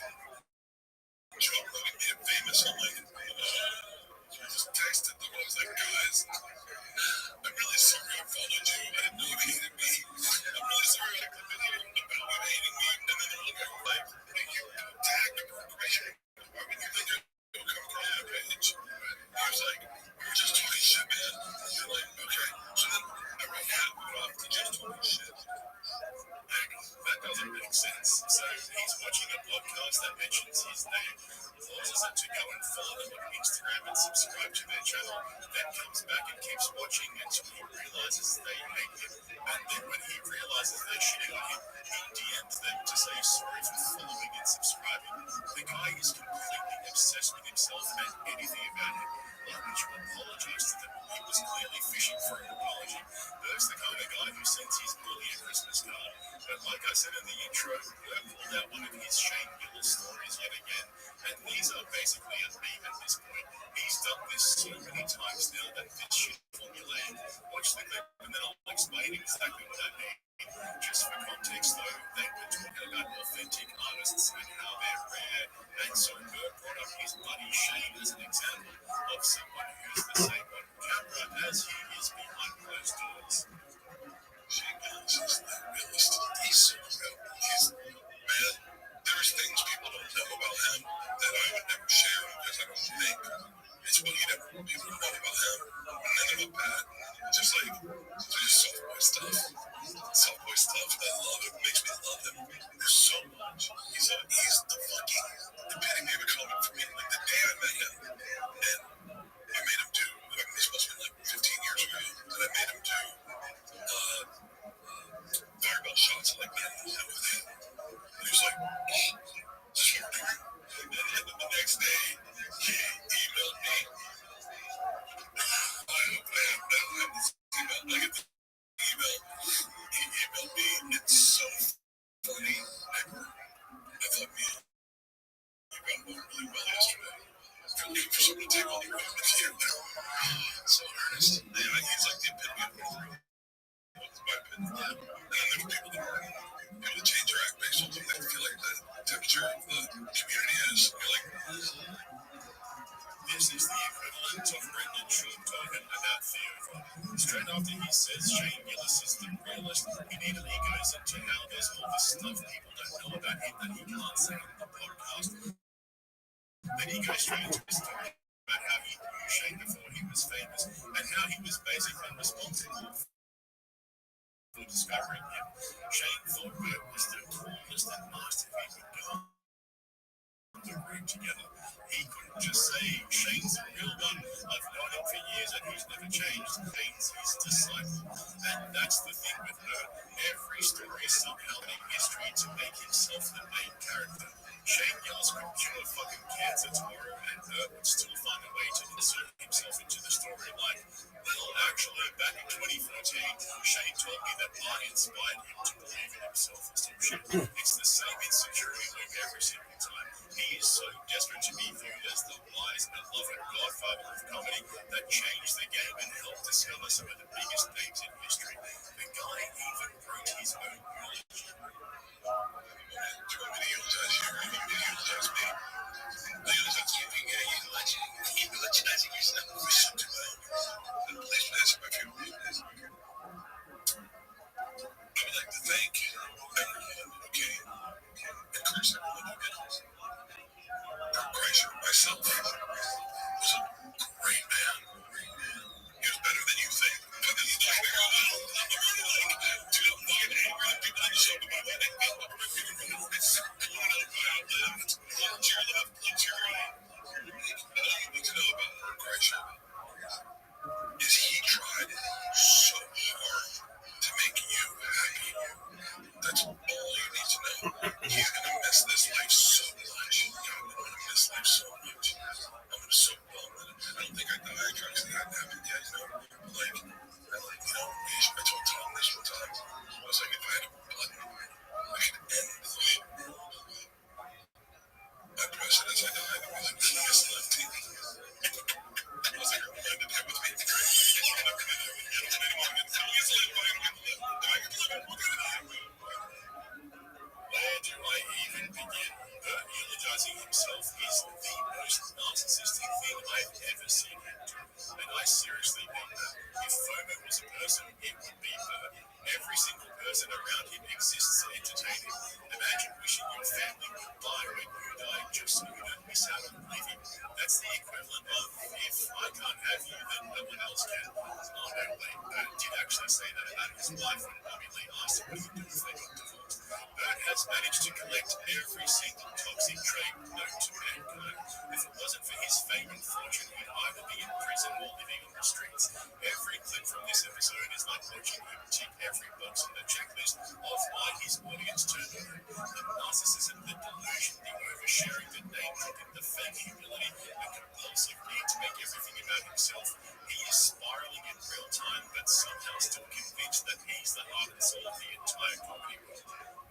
Joe Rogan made him famous. I'm like, I just texted them. I was like, guys, I'm really sorry I followed you. I didn't know you hated me. I'm really sorry I clicked the video about you hating me. And then they're like, hey, you tagged Bert Kreischer. Why would you think you'll come across my page? He was like, we were just talking shit, man. And you're like, okay. So then I wrote half of it off to just talking shit. That doesn't make sense. So he's watching a podcast that mentions his name, forces it to go and follow them on Instagram and subscribe to their channel, then comes back and keeps watching until he realizes they hate him. And then when he realizes they're shitting on him, he DMs them to say sorry for following and subscribing. The guy is completely obsessed with himself and anything about him. Why would you apologize to them? He was clearly fishing for an apology. Bert's the kind of guy who sends his bully a Christmas card. But like I said in the intro, I pulled out one of his Shane Gillis stories yet again, and these are basically a meme at this point. He's done this so many times now that this shit formulated. Watch the clip and then I'll explain exactly what I mean. Just for context though, they were talking about authentic artists and how they're rare, and so Bert brought up his buddy Shane as an example of someone who's the same on camera as he is behind closed doors. Shane Gillis is the realist. He's so real. Man, there's things people don't know about him that I would never share because I don't think it's what people know about him. And none of it bad. Just like, there's soft boy stuff. Soft boy stuff. I love it. Makes me love him. There's so much. He's the fucking epitome of a comic for me. Like the day I met him, and I made him do, this must have been like 15 years ago, and I made him do fireball shots like that. And he was like, oh, this is what we're doing. And then the next day, he emailed me. I hope I have this email. I get the email. He emailed me. It's so funny. I thought me and you got along really well yesterday. I'm looking for someone to take all the room with you. So earnest. Yeah, he's like the epitome of my opinion. And then there's people that are able to change their act based on what they feel like the temperature of the community is. You're like, this is the equivalent of Brendan Shaw talking about Theodore. Straight after he says Shane Gillis is the realist, he immediately goes into how there's all this stuff people don't know about him that he can't say on the podcast. Then he goes straight into his story about how he knew Shane before he was famous and how he was basically responsible for discovering him. Shane thought Bert was the coolest and asked if he could go on the road together. He couldn't just say, Shane's the real one. I've known him for years and he's never changed. Shane's his disciple. And that's the thing with Bert. Every story somehow made history to make himself the main character. Shane Gillis could cure fucking cancer tomorrow and Bert would still find a way to insert himself into the story like, well, actually, back in 2014, Shane told me that I inspired him to believe in himself or some shit. It's the same insecurity loop every single time. He is so desperate to be viewed as the wise, beloved godfather of comedy that changed the game and helped discover some of the biggest names in history. The guy even wrote his own eulogy. Eulogizing yourself. The place for this, my favorite place. I would like to thank everyone, okay? Of course, everyone who did this. Kreischer, myself, was a great man. He was better than you think. But he's not very well. I'm really like, dude, I'm fucking angry at people on the show about my name. I'm What's your love? What's your all you need to know about Kreischer is he tried so hard to make you happy. That's all you need to know. He's gonna miss this life so much. I'm gonna miss life so much. I'm gonna so bummed. I don't think I died. Actually, I haven't yet. I told Tom this one time. I was like, if I had a button, I could end this shit. I press it as I die. I was like, miss life TV. I was like, reminded him with me. Where do I even begin? Bert eulogizing himself is the most narcissistic thing I've ever seen him do. And I seriously mean that. If FOMO was a person, it would be Bert. Every single person around him exists to entertain him. Imagine wishing your family goodbye when you die just so you don't miss out on leaving. That's the equivalent of, if I can't have you, then no one else can. Oh, no, wait, Bert did actually say that about his wife when Bobby Lee asked him what he would do if they got divorced. Bert has managed to collect every single toxic trait known to mankind. If it wasn't for his fame and fortune, he'd either be in prison or living on the streets. Every clip from this episode is like watching him tick every box on the checklist of why his audience turned on him. The narcissism, the delusion, the oversharing, the name-dropping, the fake humility, the compulsive need to make everything about himself. He is spiraling in real time, but somehow still convinced that he's the heart and soul of the entire comedy world.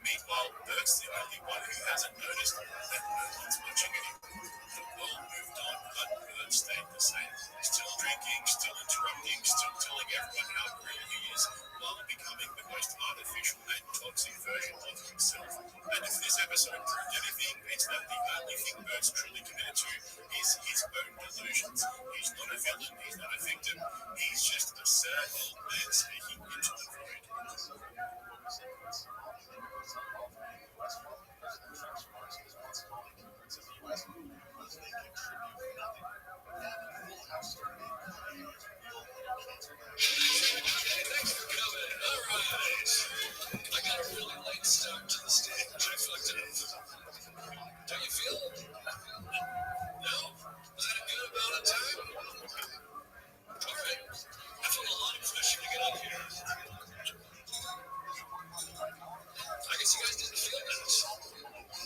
Meanwhile, Bert's the only one who hasn't noticed that no one's watching anymore. The world moved on, but Bert stayed the same. Still drinking, still interrupting, still telling everyone how great he is, while becoming the most artificial and toxic version of himself. And if this episode proved anything, it's that the only thing Bert's truly committed to is his own delusions. He's not a villain, he's not a victim, he's just a sad old man speaking into the void. I got a really late start to the stage. I fucked it up. Don't you feel it? No? Was that a good amount of time? Alright. I felt a lot of pressure to get up here. I guess you guys didn't feel that.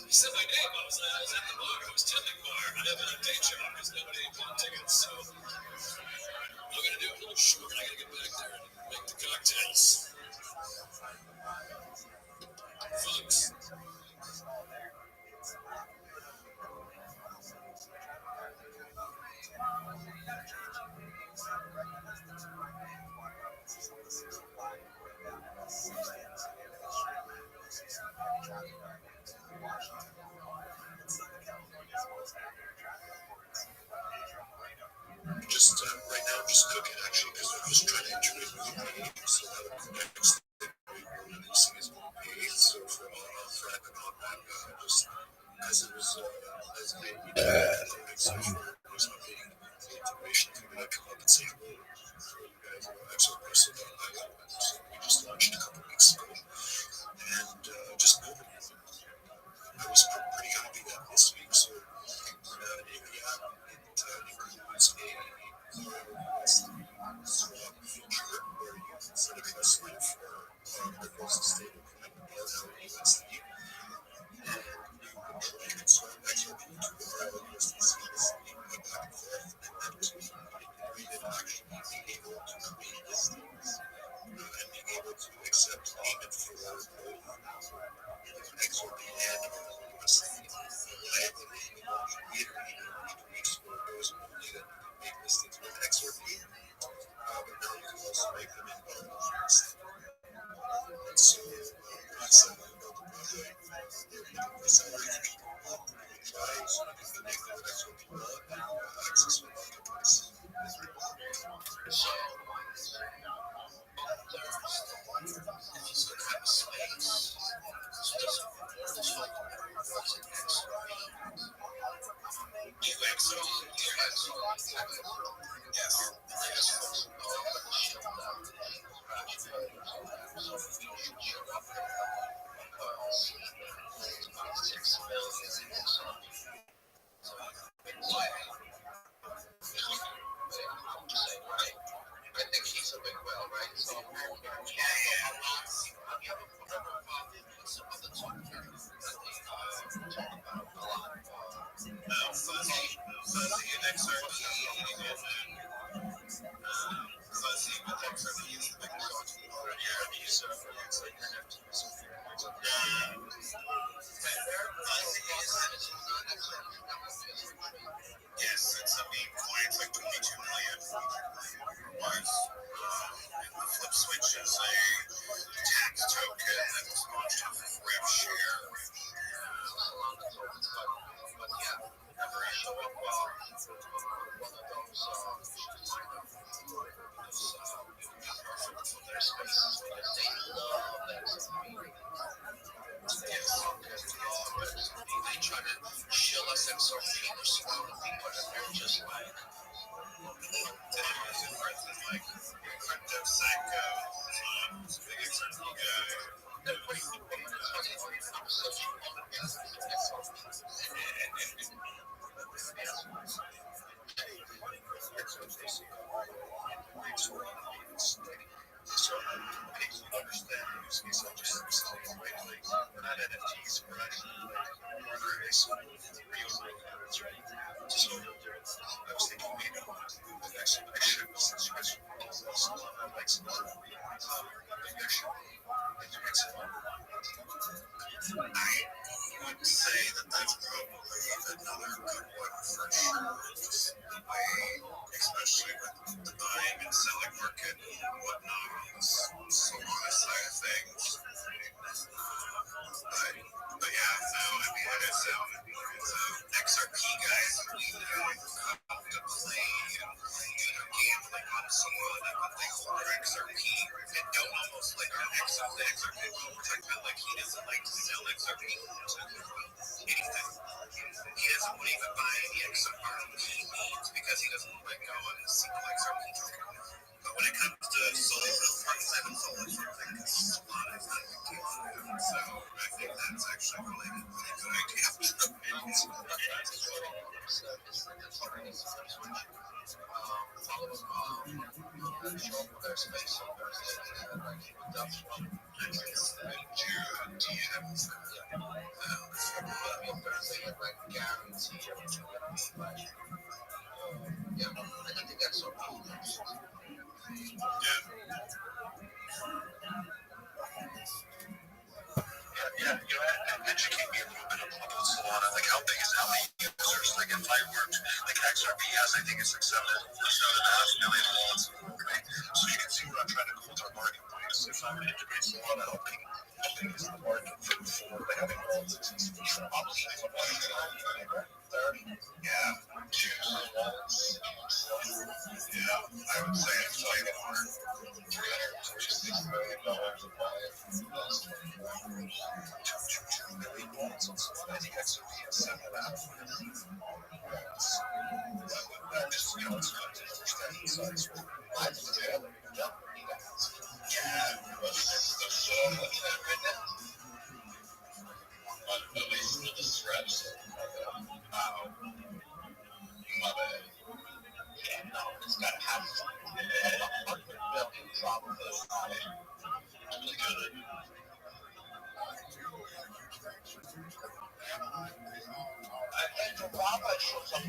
You said my name. I was at the bar. I was tending bar. I didn't have a day job because nobody bought tickets. So I'm gonna do a little short. I gotta get back there and make the cocktails. Folks. Just right now, I'm just cooking actually because I'm just trying to integrate with the so that the next thing we're releasing is going to be so for all Fred and all that. Just as it was, as it made me so it was updating the information to come up and say hello for you guys. I'm so impressed with that iPhone that we just launched a couple weeks ago, and just building it. I was pretty happy that this week. So in the app, it includes a swap feature where you can set a trust line for cryptos to stay deployed or USD, and you can swap XRP to USDC back and forth, and then to integrated actually being able to create listings and being able to accept payment for both XRP and USD. I have been reiterating each week, so there was only that you could make listings with XRP, but now you can also make them in USD. And so that's how I built the project. They're looking for salaries people to try, so you can connect them with XRP and access the marketplace. So, if he's going to have a space, I think he's a big whale, right? So, some of the talk that they talk about a lot. Fuzzy and XRP, Fuzzy with XRP is the biggest auction already. Fuzzy is yes, it's a meme coin. It's like 22 million. Was the flip switch is a tax token that was launched off of rev share. But yeah, whenever I show up, one of those their spaces because they love that. Yes, they try to shill us XRP or swap people, and they're just like, like crypto psycho, big XRP guy. They're pretty cool. I'm such a so people understand the use case of just right? Like, we're not NFTs, we're actually like real coins, right? So I was thinking maybe I should subscription like some maybe I should integrate some. I would say that that's probably another good one for sure. The way, especially with the buying and selling market and whatnot on the Solana side of things. But yeah, no, I mean, it is XRP guys who come to play gambling on Solana, but they hold their XRP and don't almost like their XRP. We're talking about like he doesn't like to sell XRP to anything. He doesn't want to even buy any XRP he needs because he doesn't like go on a single XRP token. But when it comes to Solana, I haven't sold it because Solana is not a big deal for him. So I think that's actually really a good idea. Yeah, I think that's so cool. Yeah, educate me a little bit about Solana. Like, how big is it? How many users? Like, if I worked, like, XRP has, I think it's like 7.5 million wallets. Okay, so you can see where I'm trying to go with our marketplace. If I were to integrate Solana, how big is the market for having wallets? Probably 30. Yeah, 2 wallets. Yeah, I would say it's like $360 million of volume. 2 million wallets. I think XRP has 7.5 million wallets. Just, it's good to understand the size.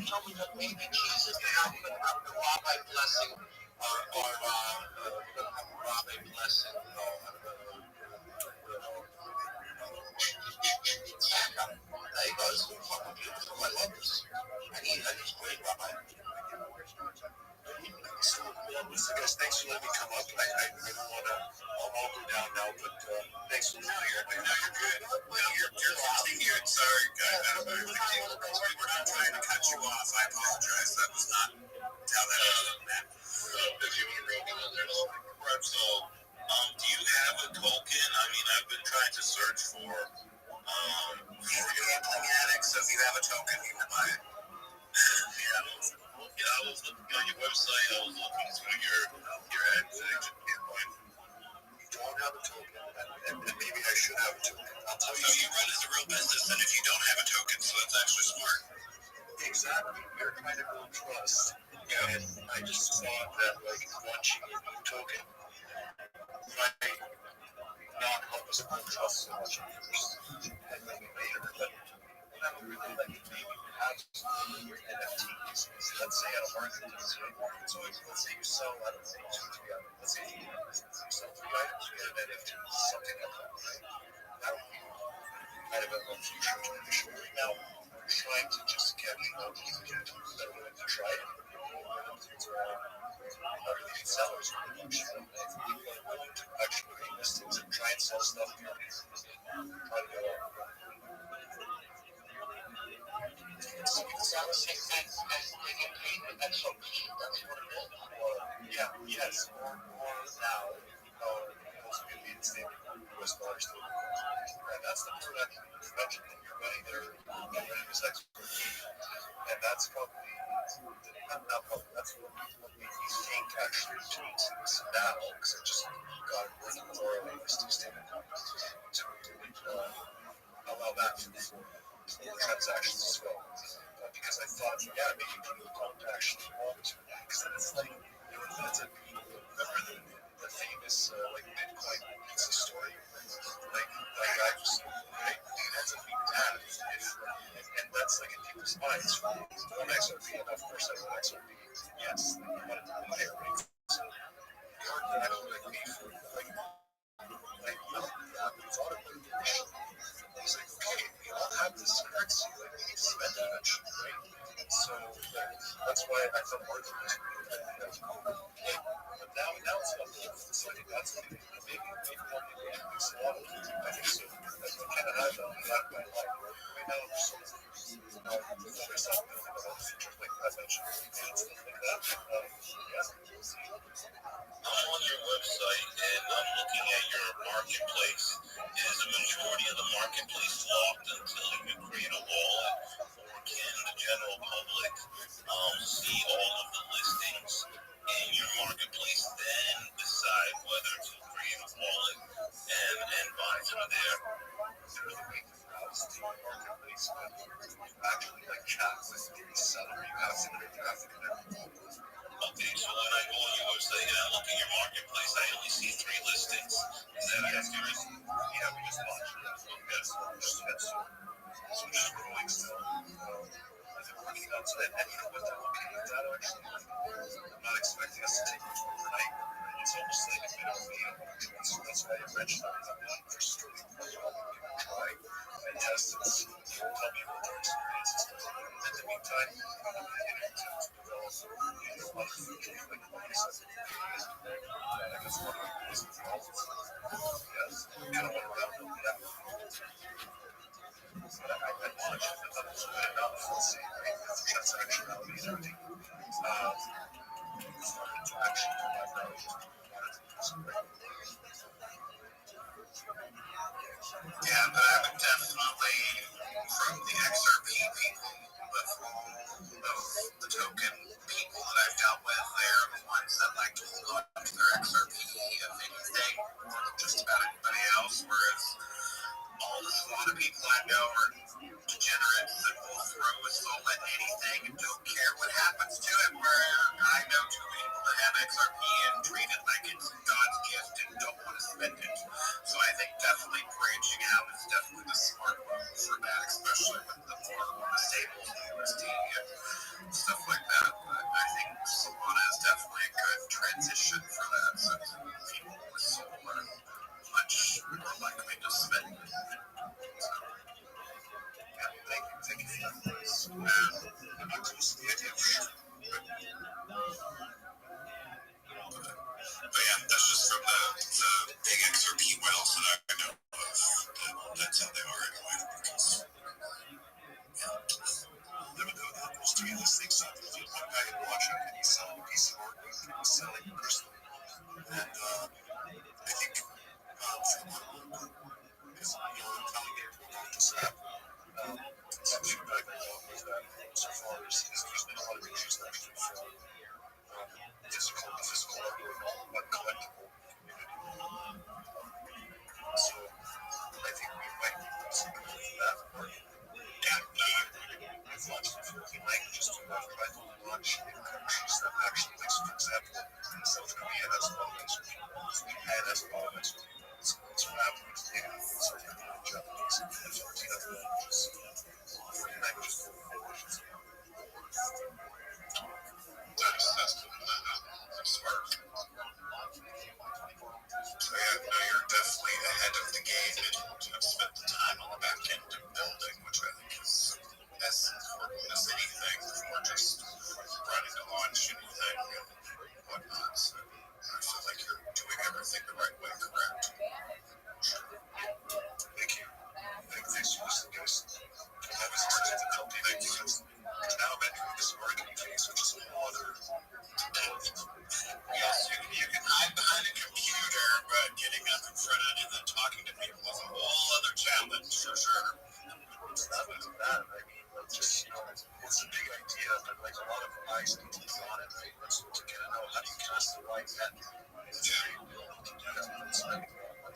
told me that maybe Jesus is not going to have the Rabbi blessing or Rabbi blessing. There he goes. Fucking beautiful. I love this. And he's great, Rabbi. So, guys, thanks for letting me come up. I don't want to. I'll go down now, but thanks for letting me. You're good. You're continued. Sorry, guys. We were not trying to cut you off. I apologize. That was not how that meant. If you want to roll on there, so, do you have a token? I mean, I've been trying to search for gambling addicts. So if you have a token, you will buy it. Yeah, I was looking on your website. I was looking through your ads. You don't have a token, and maybe I should have a token. I'll tell you. So you run as a real business, and if you don't have a token, so that's actually smart. Exactly. We're trying to build trust. Yeah. And I just thought that, like, launching a new token might not help us build trust so much at first. And maybe later, but I would really like to maybe have some NFTs. Let's say at a marketplace, right? So let's say you sell, I don't know, let's say you sell 3 items, you get an NFT, something like that, right? That would be kind of a future tradition. Right now, we're trying to just get people that are willing to try it. Really sellers are willing to actually create listings and try and sell stuff. Try to get out. It's not the same thing as they get paid with XOP. That's what it is. Yeah, yes, or now, most of the state US dollars. And that's the product you mentioned in your money there. Your money was XOP. And that's probably, that's what we think actually to now, because I just got it working more on the statement to allow that for transactions as well. Because I thought, yeah, maybe people don't actually want to. Because then it's like, that's remember the famous, like, Bitcoin pizza story? Like I just, right? It ends up being bad. And that's like in people's minds. One XRP, and of course I want XRP. Yes, they wanted to buy it, right? So, the argument I don't like me for, like, no, it's automated. It's like, okay, we all have this currency, like, we need to spend it eventually, right? So that's why I felt worth it. But now it's about the so I think that's maybe it's a lot of I think so. I kind of have that in my life. Right now I'm just focused on building a lot of features like I mentioned and stuff like that. I'm on your website and I'm looking at your marketplace. Is the majority of the marketplace locked until you create a wallet, or can the general public see all of the listings in your marketplace, then decide whether to create a wallet and buy through there? There's a way to browse the marketplace, but actually like chat with the seller, you have to connect. Okay, so when I go on your website and I look at your marketplace, I only see 3 listings. Is that accurate? Yeah, we just launched it. Yes, so we're just growing still. As they're working on so and you know what, they're looking at that actually. I'm not expecting us to take it overnight. It's almost like a bit of a so that's why I mentioned that I'm not interested in try and test and see. Tell me what their experience is. In the meantime, to develop other features like you said. I guess one of the reasons yes, and I want to wrap up that. But I launched it, but that was good enough. Let's see, right? That's transactionality and everything. Started to actually do that now. Yeah, but I would definitely, from the XRP people, but from the token people that I've dealt with, they're the ones that like to hold on to their XRP, if anything, more than just about anybody else, whereas a lot of people I know are degenerates that will throw a soul at anything and don't care what happens to it, where I know 2 people that have XRP and treat it like it's God's gift and don't want to spend it. So I think definitely branching out is definitely the smart move for that, especially with the more stable USD. I'm not close to the idea for sure. But yeah, that's just from the big XRP whales that I know of. That's how they are anyway. Because most of these things, there's one guy you're watching and he's selling a piece of art, he's selling it personally. And I think for one local, because I'm telling you to promote this app, some feedback I got was that so far there's been a lot of issues actually from physical artwork, but collectible community. So I think we might be losing that market. Yeah, I've launched in 14 languages too. I've tried to launch in countries that actually, like, so for example, South Korea has a lot of XRP. Japan has a lot of XRP. So what happened was they have South Korean, Japanese, and 14 other languages. 14 languages, 4 languages. That's smart. So yeah, no, you're definitely ahead of the game and have spent the time on the back end of building, which I think is as important as anything for just running to launch anything and whatnot. So I feel like you're doing everything the right way, correct? Thank you. Thanks for listening, guys. I was hard to tell people because now I'm entering this marketing phase, which is a whole other. Yes, you can hide behind a computer, but getting up in front of it and then talking to people is a whole other challenge, for sure. It's not even that. I mean, just, it's a big idea, but like a lot of eyes need to be on it, right? So to kind of know how do you cast the right net. It's very important to do that. It's like, I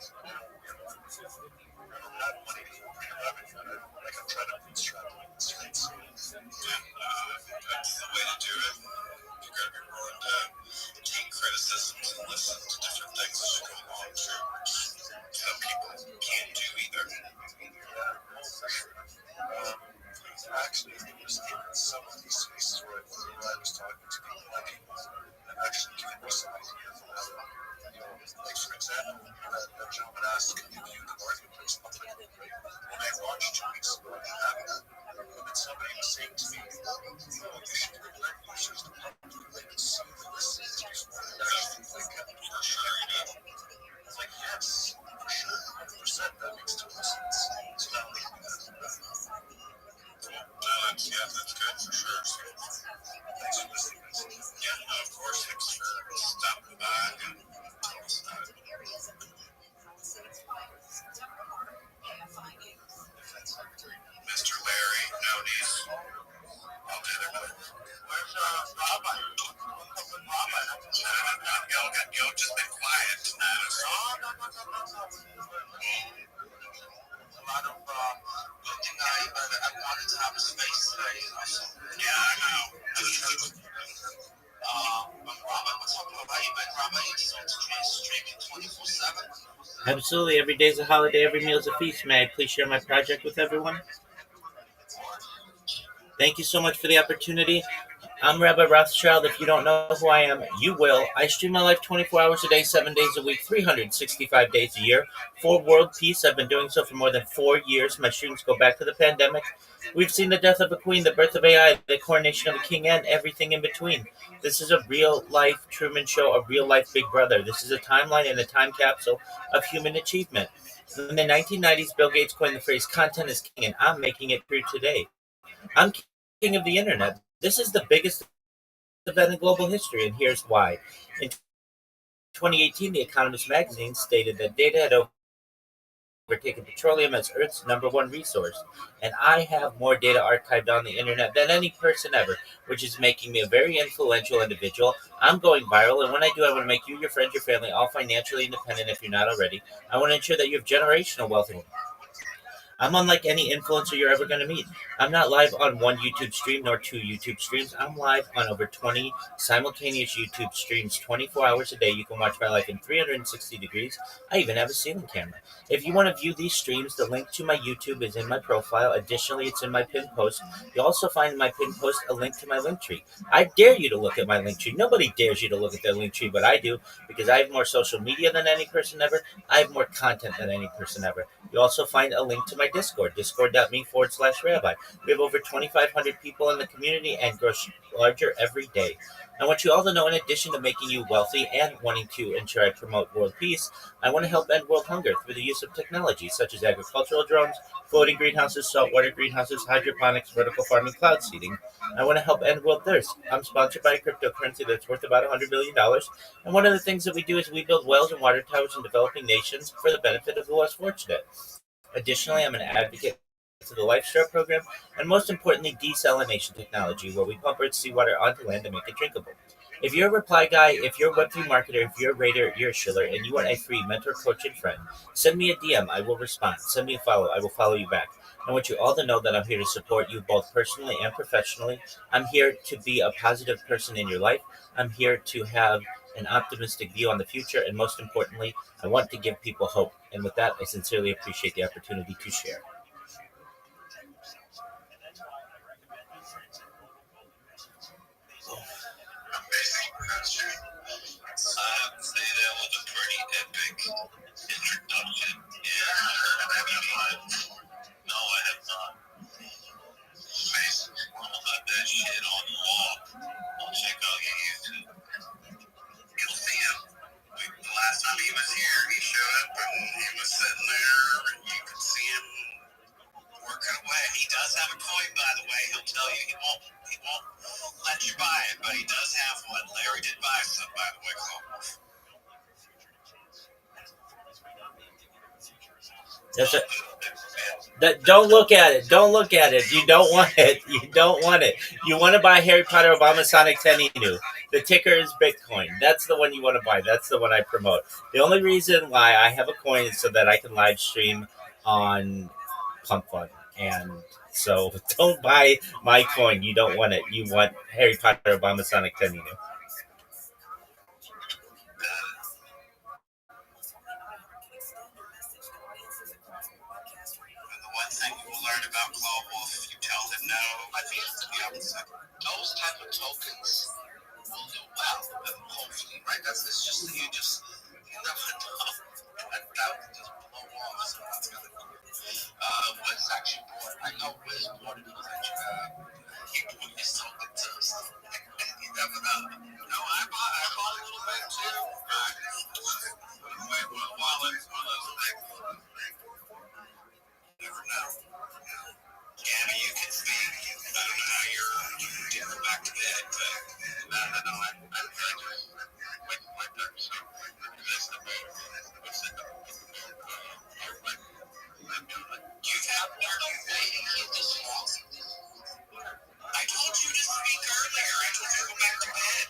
don't have money to bring a revenue. Like, I'm trying to bootstrap this, right? So, yeah, that's the way to do it. You gotta be willing to take criticisms and listen to different things as you go along too. Some people can't do either. Yeah, no, for sure. Actually, it was in some of these spaces where I was talking to people, like people that actually giving me some ideas on how to, like for example, that gentleman asked, can you view the marketplace publicly, right? And I watched 2 weeks ago, I didn't have it. And then somebody was saying to me, you should let users the public, they can see the listings before they actually click it. For sure, I was like, yes, for sure, 100%, that makes total sense. So now we can do that. Yeah, that's good for sure. So, thanks for listening, guys. Yeah, no, of course, thanks for stopping by and telling us about it. Mr. Larry, noties. I'll do their best. Where's Rabbi? What's up with Rabbi? Y'all just been quiet tonight. No. A lot of good thing I wanted to have a space today, so yeah, I know. Rabbi, what's up, Rabbi? You been Rabbi? You just on streaming 24/7? Absolutely. Every day's a holiday, every meal's a feast. May I please share my project with everyone? Thank you so much for the opportunity. I'm Rabbi Rothschild. If you don't know who I am, you will. I stream my life 24 hours a day, 7 days a week, 365 days a year. For world peace, I've been doing so for more than 4 years. My streams go back to the pandemic. We've seen the death of a queen, the birth of AI, the coronation of a king, and everything in between. This is a real-life Truman Show, a real-life Big Brother. This is a timeline and a time capsule of human achievement. In the 1990s, Bill Gates coined the phrase, content is king, and I'm making it true today. I'm king of the internet. This is the biggest event in global history, and here's why. In 2018, The Economist magazine stated that data had overtaken petroleum as Earth's #1 resource, and I have more data archived on the internet than any person ever, which is making me a very influential individual. I'm going viral, and when I do, I want to make you, your friends, your family, all financially independent if you're not already. I want to ensure that you have generational wealth. I'm unlike any influencer you're ever going to meet. I'm not live on one YouTube stream nor 2 YouTube streams. I'm live on over 20 simultaneous YouTube streams 24 hours a day. You can watch my life in 360 degrees. I even have a ceiling camera. If you want to view these streams, the link to my YouTube is in my profile. Additionally, it's in my pinned post. You'll also find in my pinned post a link to my link tree. I dare you to look at my link tree. Nobody dares you to look at their link tree, but I do, because I have more social media than any person ever. I have more content than any person ever. You'll also find a link to my Discord, discord.me/Rabbi. We have over 2,500 people in the community and grow larger every day. I want you all to know, in addition to making you wealthy and wanting to ensure I promote world peace, I want to help end world hunger through the use of technology such as agricultural drones, floating greenhouses, saltwater greenhouses, hydroponics, vertical farming, cloud seeding. I want to help end world thirst. I'm sponsored by a cryptocurrency that's worth about $100 billion. And one of the things that we do is we build wells and water towers in developing nations for the benefit of the less fortunate. Additionally, I'm an advocate for the LifeStar program, and most importantly, desalination technology, where we pump earth seawater onto land to make it drinkable. If you're a reply guy, if you're a Web3 marketer, if you're a raider, you're a shiller, and you want a free mentor, coach, and friend, send me a DM. I will respond. Send me a follow. I will follow you back. I want you all to know that I'm here to support you both personally and professionally. I'm here to be a positive person in your life. I'm here to have an optimistic view on the future, and most importantly, I want to give people hope. And with that, I sincerely appreciate the opportunity to share. I have to say that was a pretty epic introduction. No, I have not. Mason, almost got that shit on lock. I'll check out your YouTube. You'll see him. The last time he was here, he showed up and he was sitting there, and you could see him working away. He does have a coin, by the way. He'll tell you he won't let you buy it, but he does have one. Larry did buy some, by the way. That's it. Don't look at it. Don't look at it. You don't want it. You don't want it. You want to buy Harry Potter Obama Sonic 10 Inu. The ticker is Bitcoin. That's the one you want to buy. That's the one I promote. The only reason why I have a coin is so that I can live stream on Pump Fund. And so don't buy my coin. You don't want it. You want Harry Potter Obama Sonic 10 Inu. One thing you will learn about Global if you tell him no, I think it's the opposite. Those type of tokens will do well, hopefully, right? It's just you never know. That would just blow off, so that's kind of cool. Wiz actually bought, I know Wiz bought it because he bought his token too, so you never know. No, I bought a little bit too. Wait, while it's one of those things, never know. Gammy, you can speak. I don't know how you're back to bed, but no, I'm very wait there. So, that's the boat. What's it called? You've had you waiting here this long? I told you to speak earlier. I told you to go back to bed.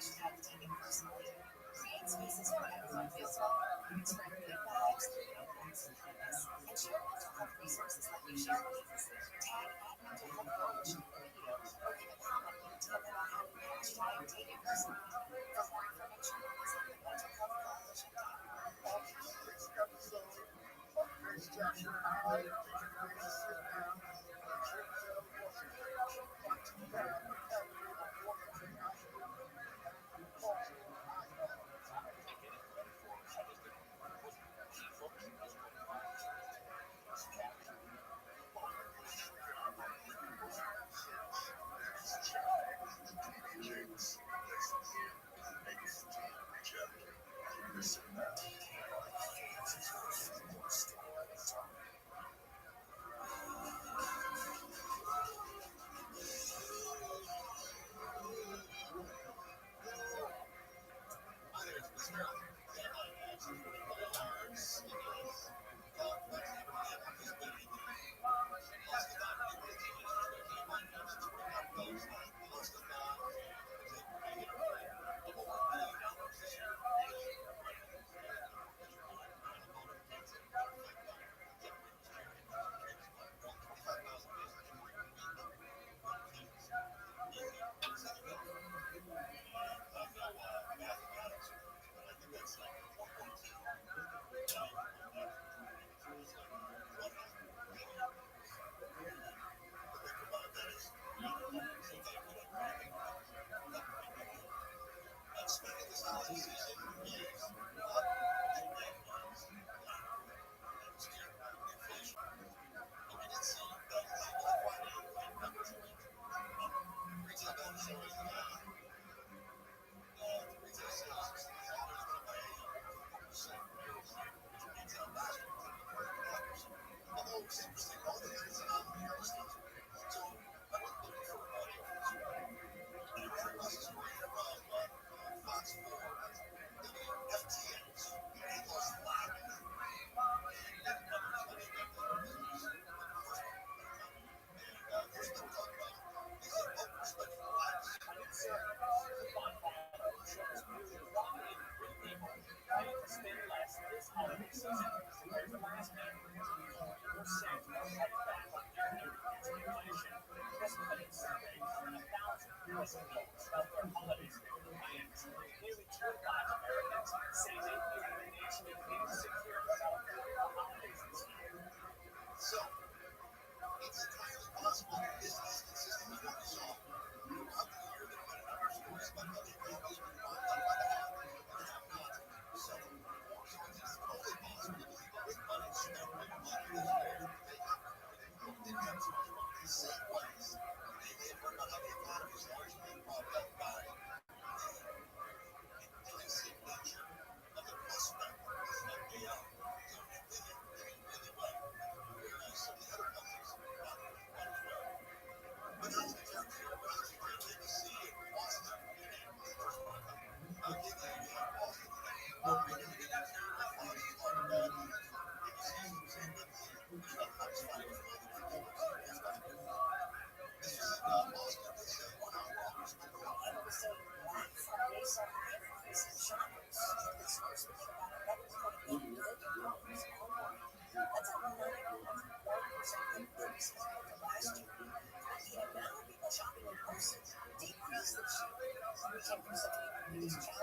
Hashtag take it personally. Create spaces where everyone feels welcome. Spread good vibes through impacts of kindness. And share mental health resources like we share links. Tag at Mental Health Coalition in the video or leave a comment and tell them about hashtag take it personally. For more information, visit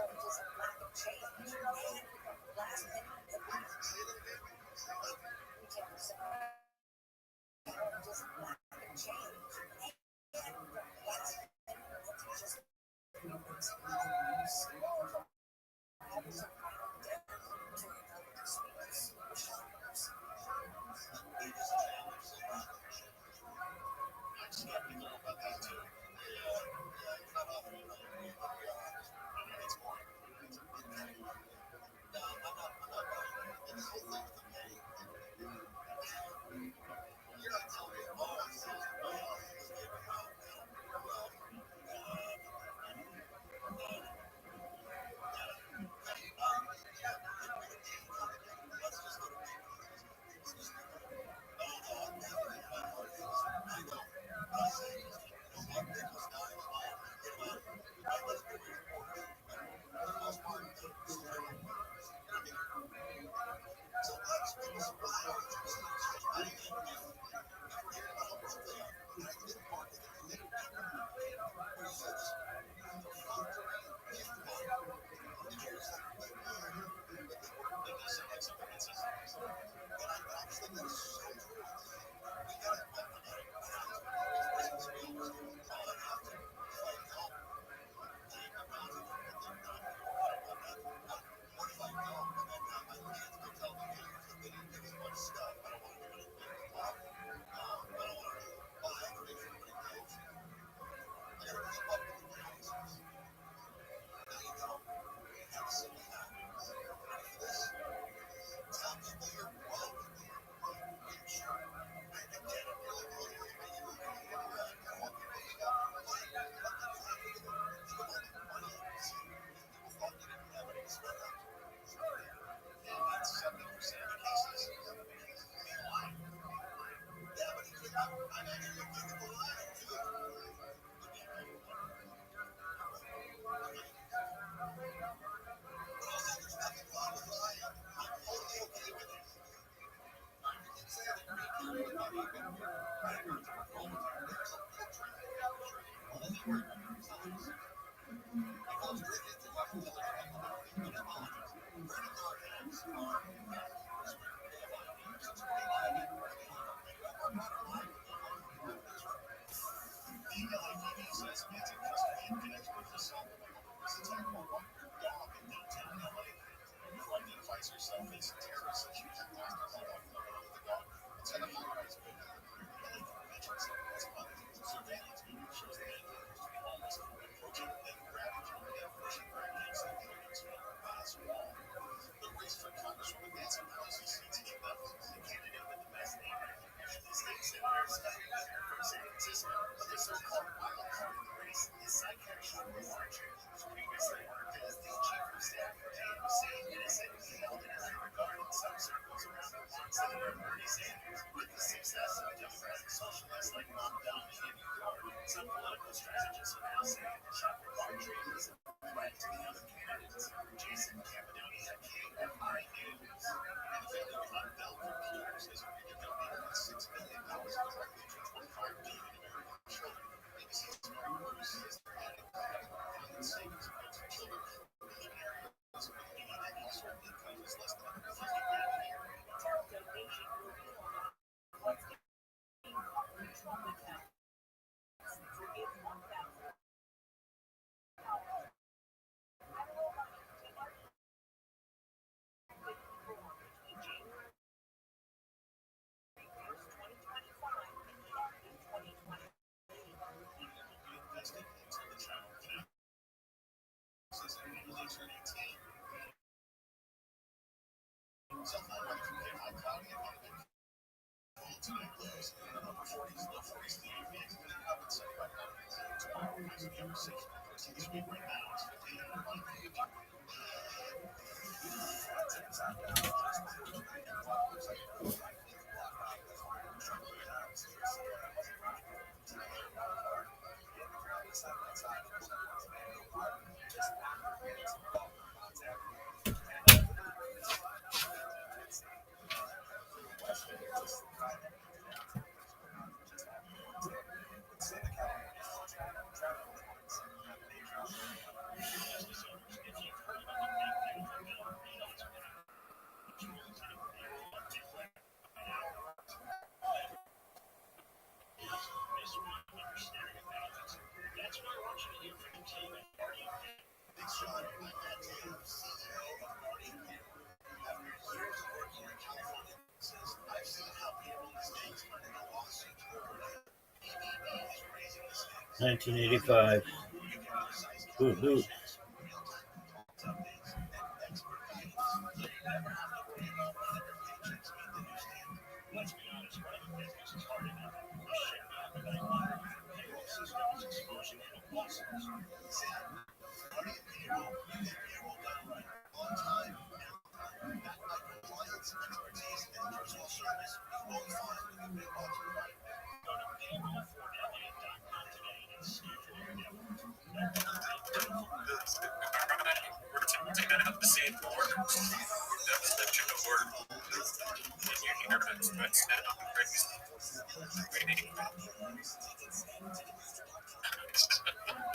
$19.85. Ooh. We're taking out the same board. That's the chicken board. And your hair is stretched out.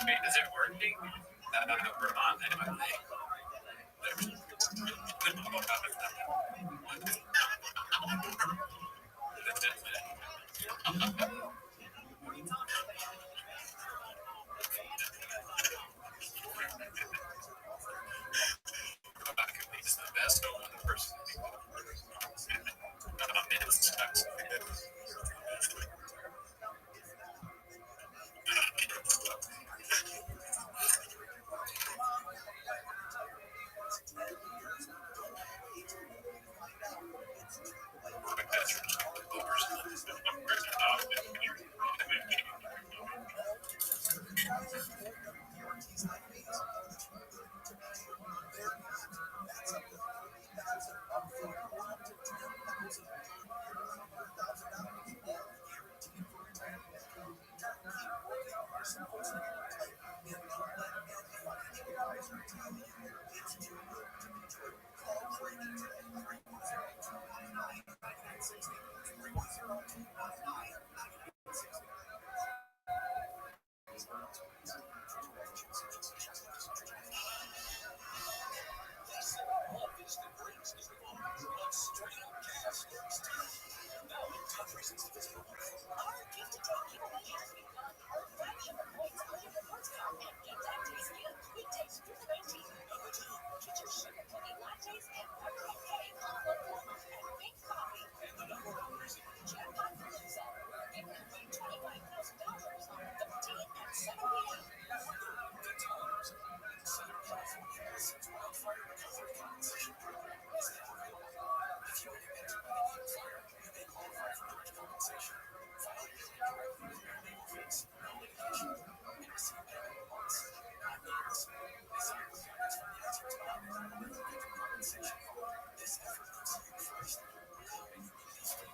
Wait, is it working? Vermont, anyway. That's it. It's the best one person. It sucks. That's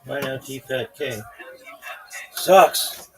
Right now, T-Fat King. Sucks.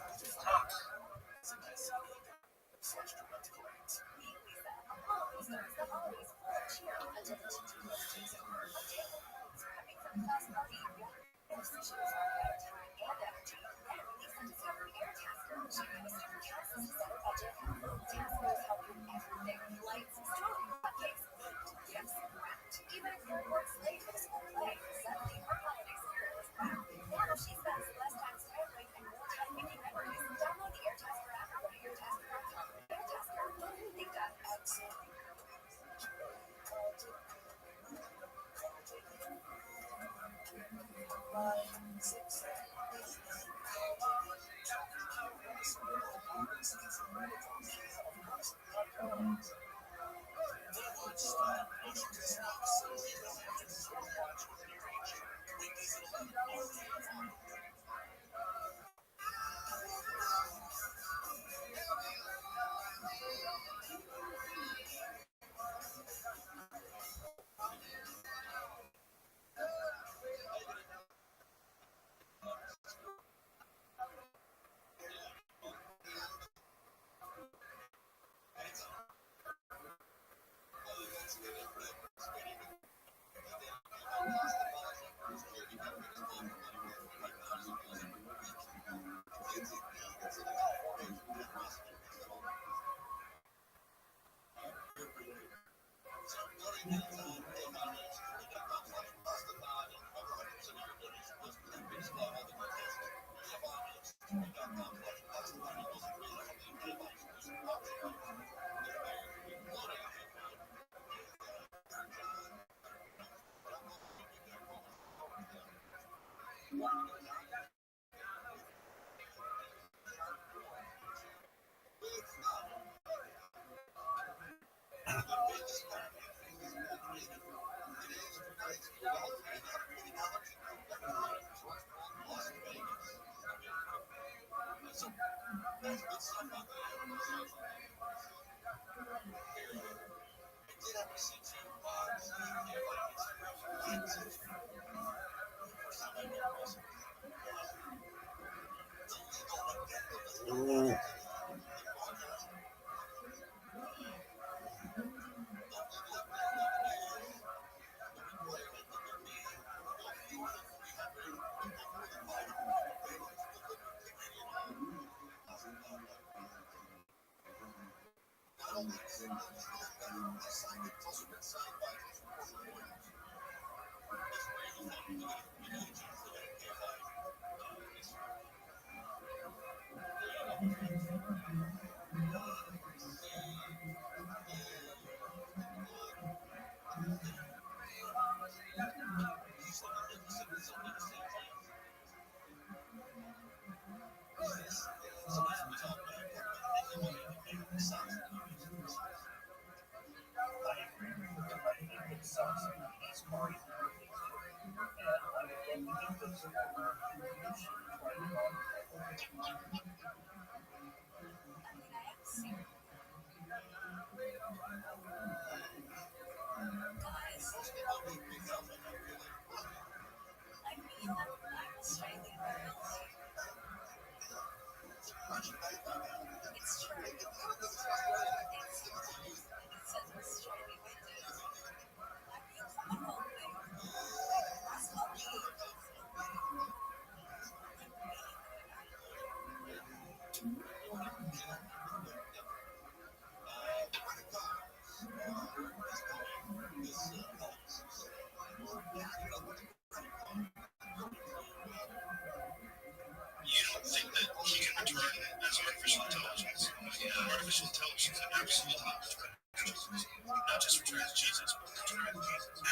You don't think that he can return as artificial intelligence? Yeah, artificial intelligence can absolutely return as Jesus. Not just return as Jesus, but return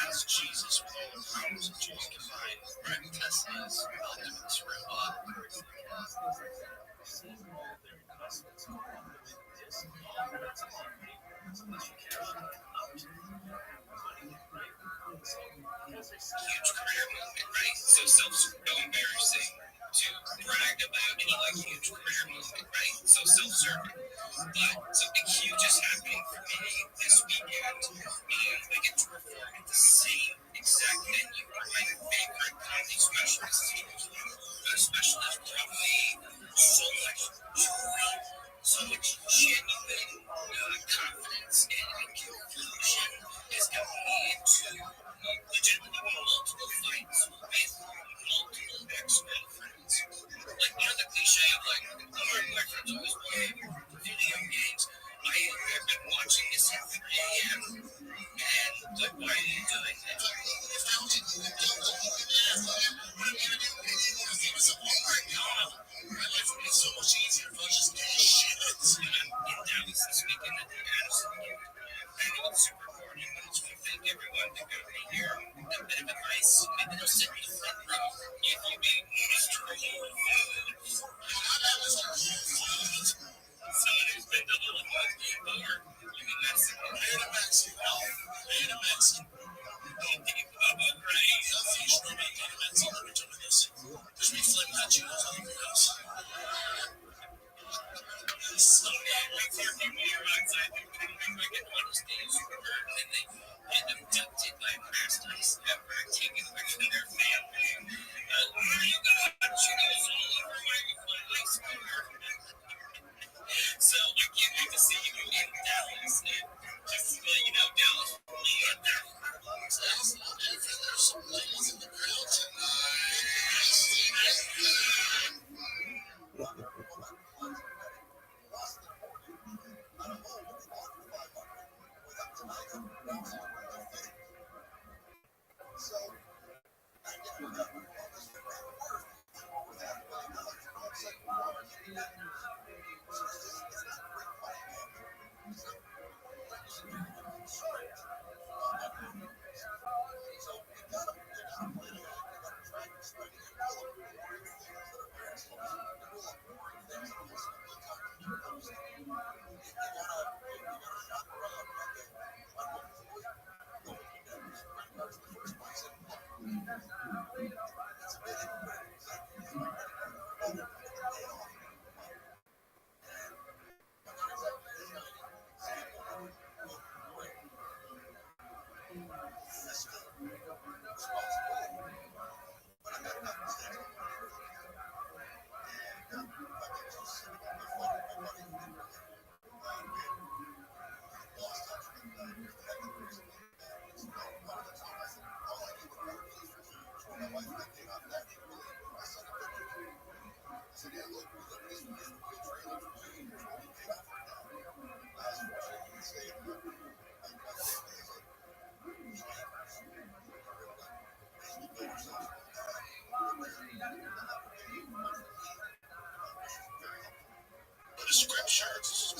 as Jesus with all the powers of Jesus combined. Right? Tesla's Optimus robot. Huge career movement, right? So embarrassing to brag about any like huge career movement, right? So self-serving. But something huge is happening for me this weekend. I get to perform at the same exact venue of my favorite comedy specialist. chills on your house. So before people are outside, they get one of these, and then they get abducted by masters ever taken away from their family. You got chills all over my scar. So I can't wait to see you in Dallas. Just to let you know, Dallas will be in there. There's some ladies in the crowd The scriptures,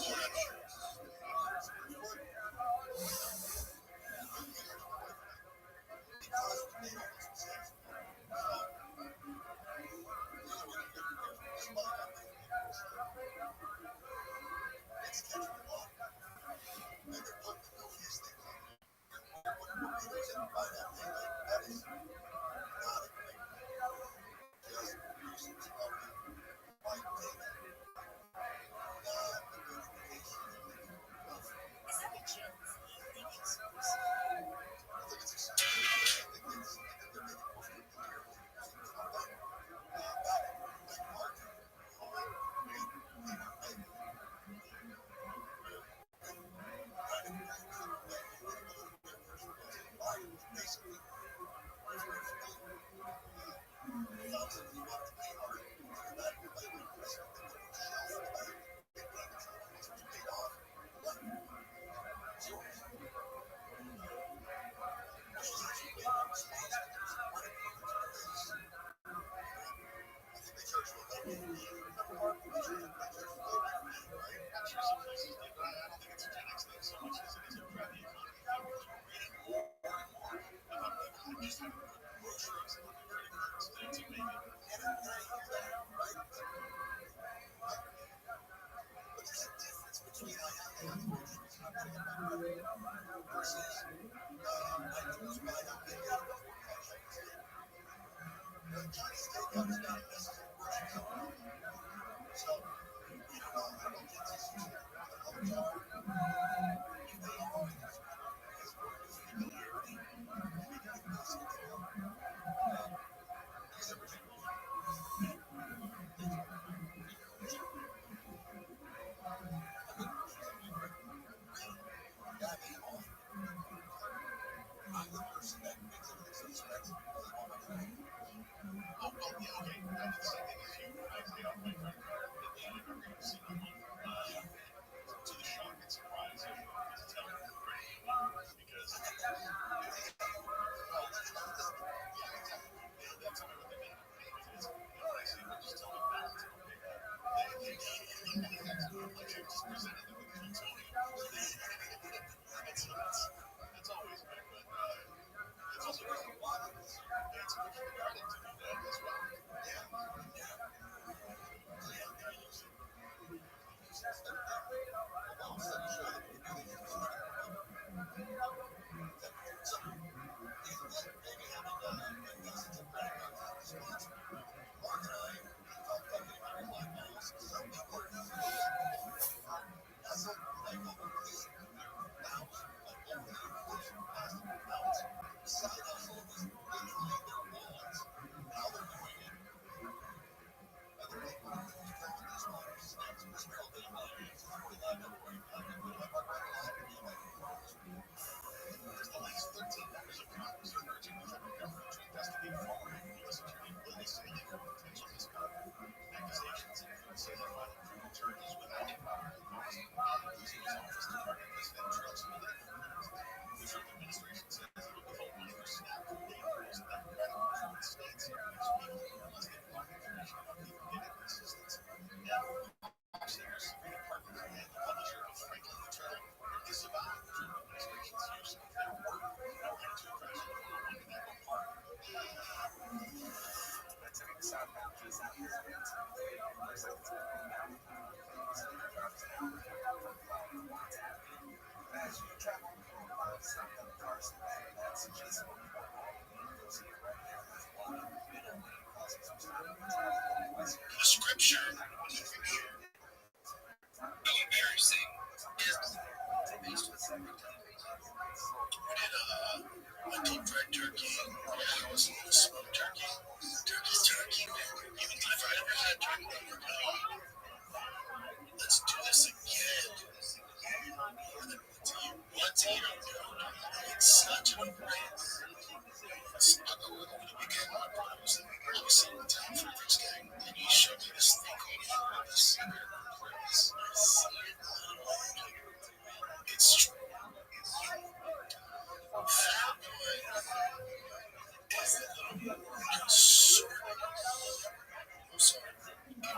I'm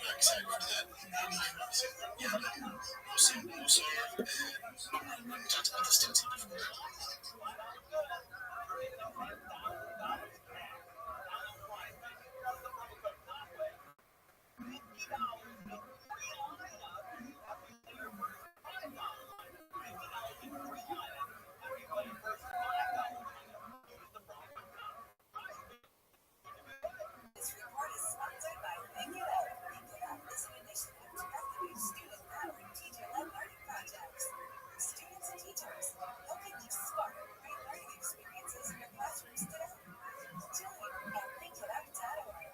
not excited for that. Yeah, we'll see. We talked about this too before. This report is sponsored by Think It Up. Think It Up is an initiative to activate student-powered teacher-led learning projects. Students and teachers, how can you spark great learning experiences in your classrooms today? Join at thinkitup.org.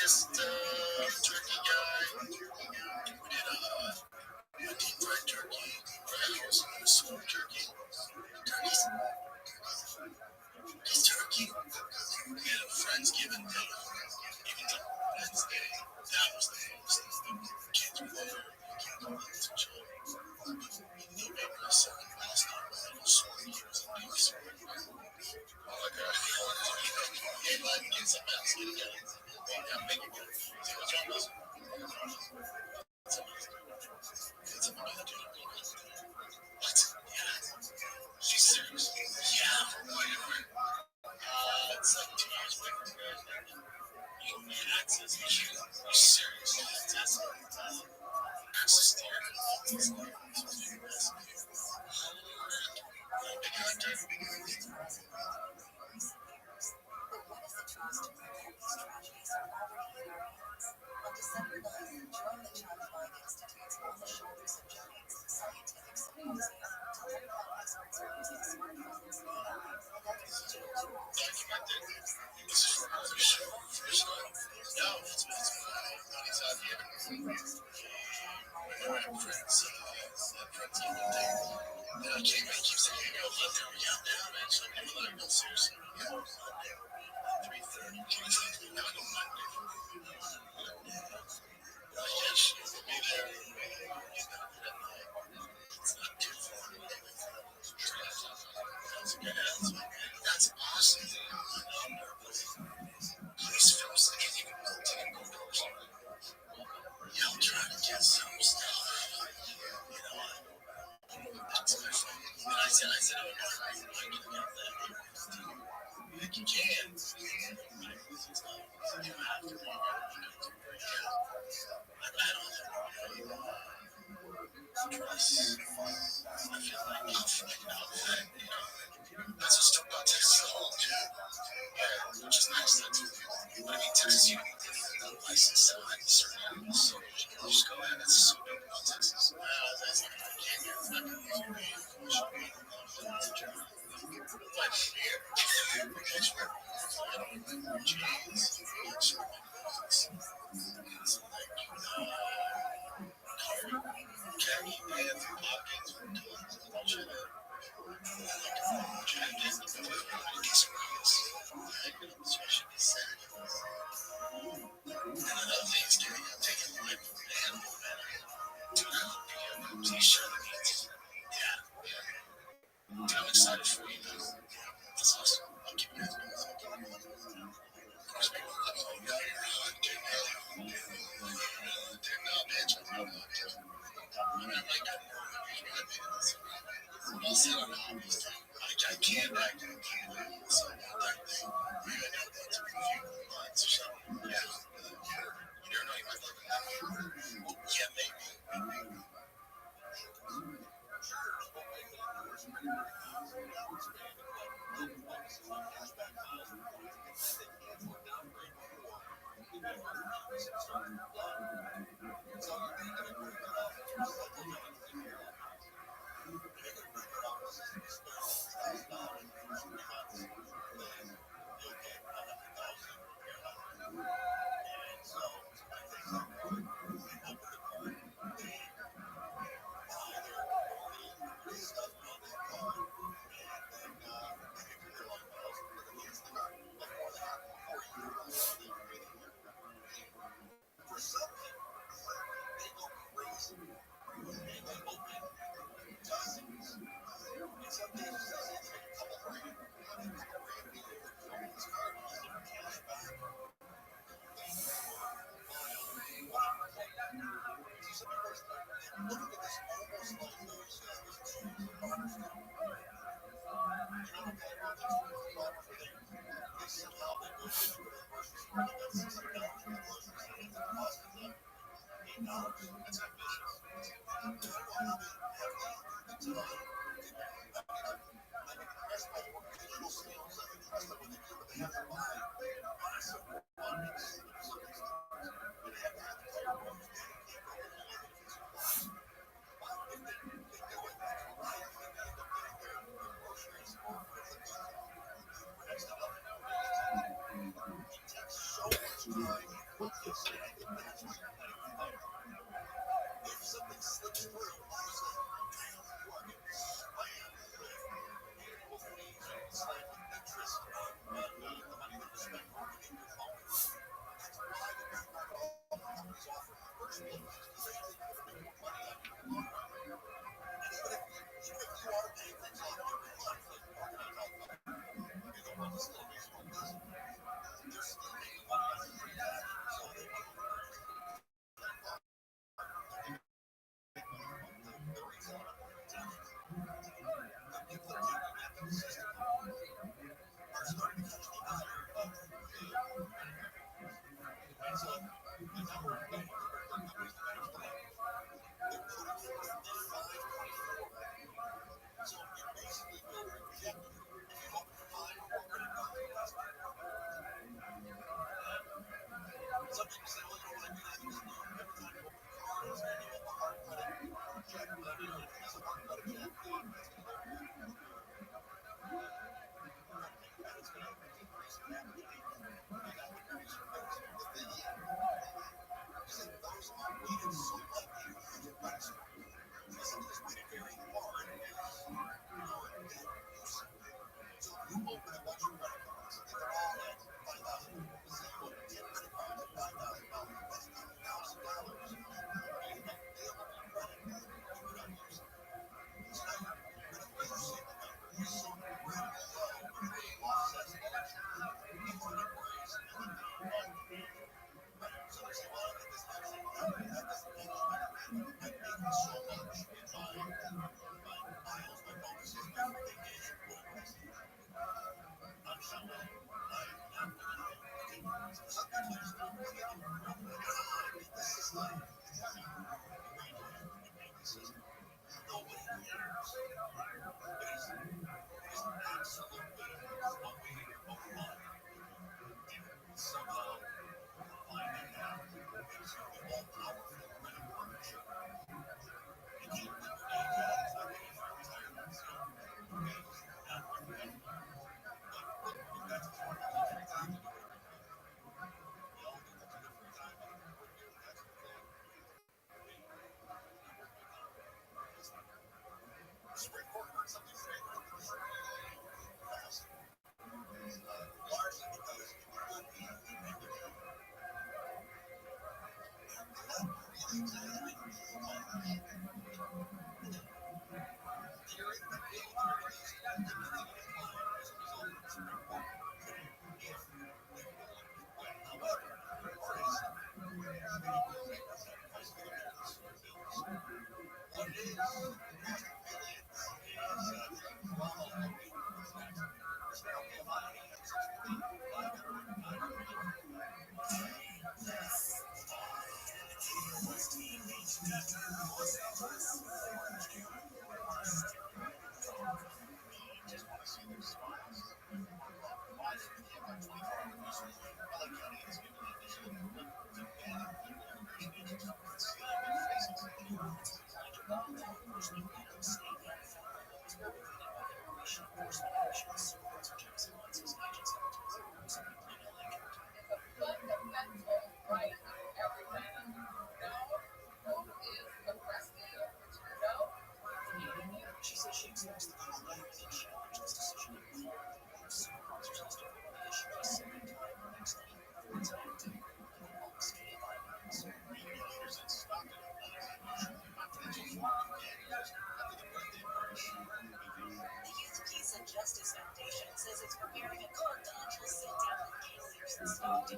Is the turkey guy? We did a deep fried turkey, wrappers, and a smoked turkey. Turkeys? Is turkey? We had a Friendsgiving day. Even to Wednesday. That was the most. Kids were there. It's a joke. They made my son last night with a sword. He was a big sword. Oh my god. Hey, bud, get some else. Get a gun. Yeah, make it good. See what's wrong with it's a mother to what? Yeah. She's serious. Yeah. It's like 2 years away from today. You don't need access. You're serious. That's access to your But what is the tools to prevent these tragedies are already in our hands? On December 9th, join the Child Institute's On the Shoulders of Giants scientific symposium to learn how experts are using smartphones, AI, and other digital tools to stop waves. No, it's money's out here. Free registration at Friends, Friendsgiving day. I keep saying, yo, look, we got down, man. Some people are no, seriously. 3:30. Now I go Monday. Yes, we'll be there. It's not too far. That's awesome. Please feel like you can go to the doors. Yeah, I'm trying to get some stuff. You know, that's my phone. And I said, oh, no, I'm going to get that. Like, you can. You have to. I don't know. Trust. I feel like you know, that's just about Texas home, too. Yeah, which is nice. That's, but I mean, Texas, you don't need a license to hunt certain animals, so you can just go ahead. That's so big about Texas. That's not going to get you. It's not going to use your name. It's a job. But here, because we're James, it's like, Jackie, Panther, Hopkins, bunch of I'm excited for you, though. That's awesome. I'll keep you guys busy. Of course, people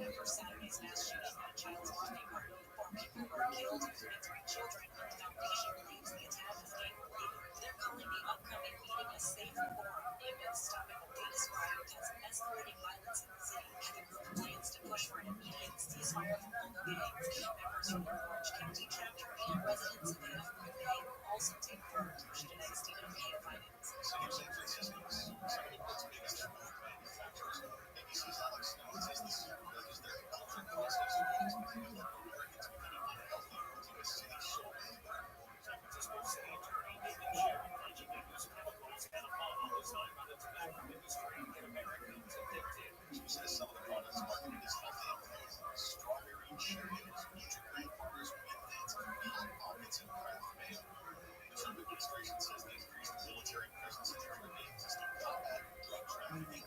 up for Saturday's mass shooting at a child's birthday party. 4 people were killed, including 3 children. The foundation believes the attack is gang-related. They're calling the upcoming meeting a safe forum aimed at stopping what they describe as escalating violence in the city. The group plans to push for an immediate ceasefire from local gangs. Members from the Orange County chapter and residents of Half Moon Bay will also take part, should an extended pay of finance. City of San Francisco is some of the world's biggest food manufacturers. ABC's Alex Stone says the supermarket is their culture process with local Americans becoming unhealthy to a city soul. San Francisco City Attorney David Sherry alleging they use chemicals and a model designed by the tobacco industry in America to addictive. She says some of the products marketed as healthy include strawberry Cheerios, Nutri-Grain bars with things, hot pockets, and craft mayo. The Trump administration says the increased military presence in Germany is to combat drug trafficking.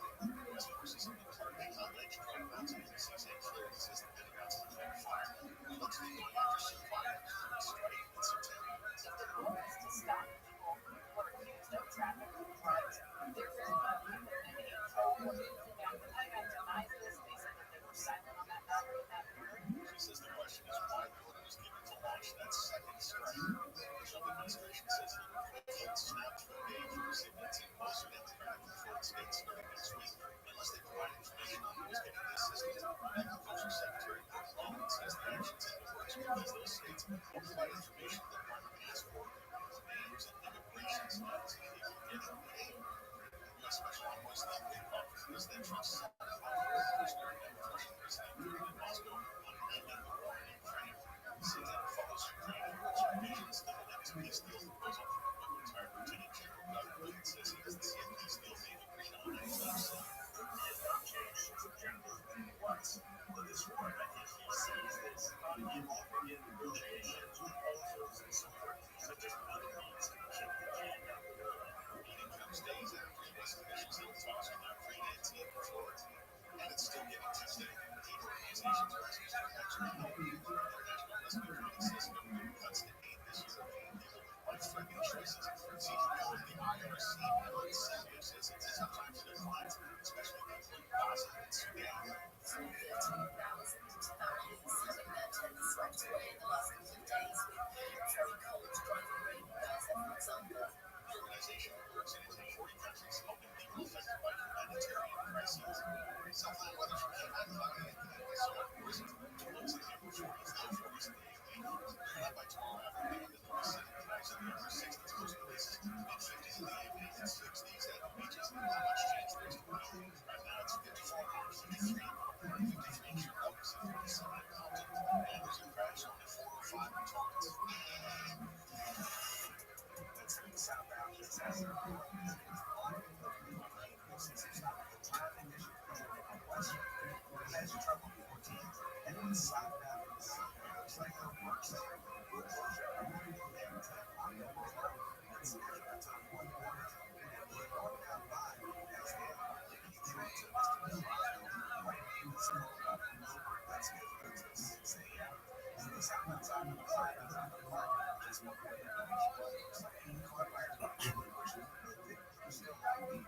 U.S. forces have been targeting alleged drug routes in the CSA clearance says the Pentagon's declared fire. It looks to be going after some violent terrorist strike in September. The goal is to stop people who are accused of trafficking drugs. They're very public. They're in a pro-women. Now, the Pentagon denies this. They said that they were silent on that matter in that hearing. She says the question is why the order was given to launch that second strike. The Trump administration says it will hold SNAP to a day for recipients in most Democratic controlled states starting next week, unless they provide information on who's getting the assistance. Agriculture Secretary Bill Baldwin says the actions in the works because those states will provide information the department asks for, names and immigration status if people getting paid. U.S. Special Envoy Steve Witkoff says that Trump's during that Russian president in Moscow on ending the war in Ukraine. He says that follows Ukraine, which invasion still against peace deal proposal, but retired Lieutenant General Doug Wood says he doesn't see a peace deal being agreed on anytime soon. He has not changed his agenda once for this war, and I think he sees this in negotiations, proposals, and support. So just other means to kick the can down the road. The meeting comes days after U.S. officials held talks with Ukraine and team in Florida. And it's still getting Tuesday. Aid organizations are asking for extra help. The International Rescue Committee says government cuts to aid this year are being given life-threatening choices. CEO of the IRC, Helen Samuel, says it's a tough time for their clients, especially people in Gaza and Sudan. From 13,000 to thousands having their tents swept away in the last couple of days with very cold driving rain in Gaza, for example. The organization works in 40 countries helping people affected by humanitarian crises. Southland weather from Canada, cloudy and scattered lows in the upper 40s, low 40s in the UAE. Not by tomorrow afternoon in the Pacific, highs in the upper 60s most places, mid-50s in the evening, and 60s at the beaches. Not much change there tomorrow. Right now it's 54 53 in Chicago, 57 in Compton, and there's a crash on the 405 in Torrance. That's the southbound disaster. Since it's not a traffic issue, on Western, has trouble 14, and then southbound, it looks like a work center. It's at top one corner, and the northbound line has been keep trying to right in the center of that's good to 6 a.m. And the southbound side of the line is on the market, just more than you still have the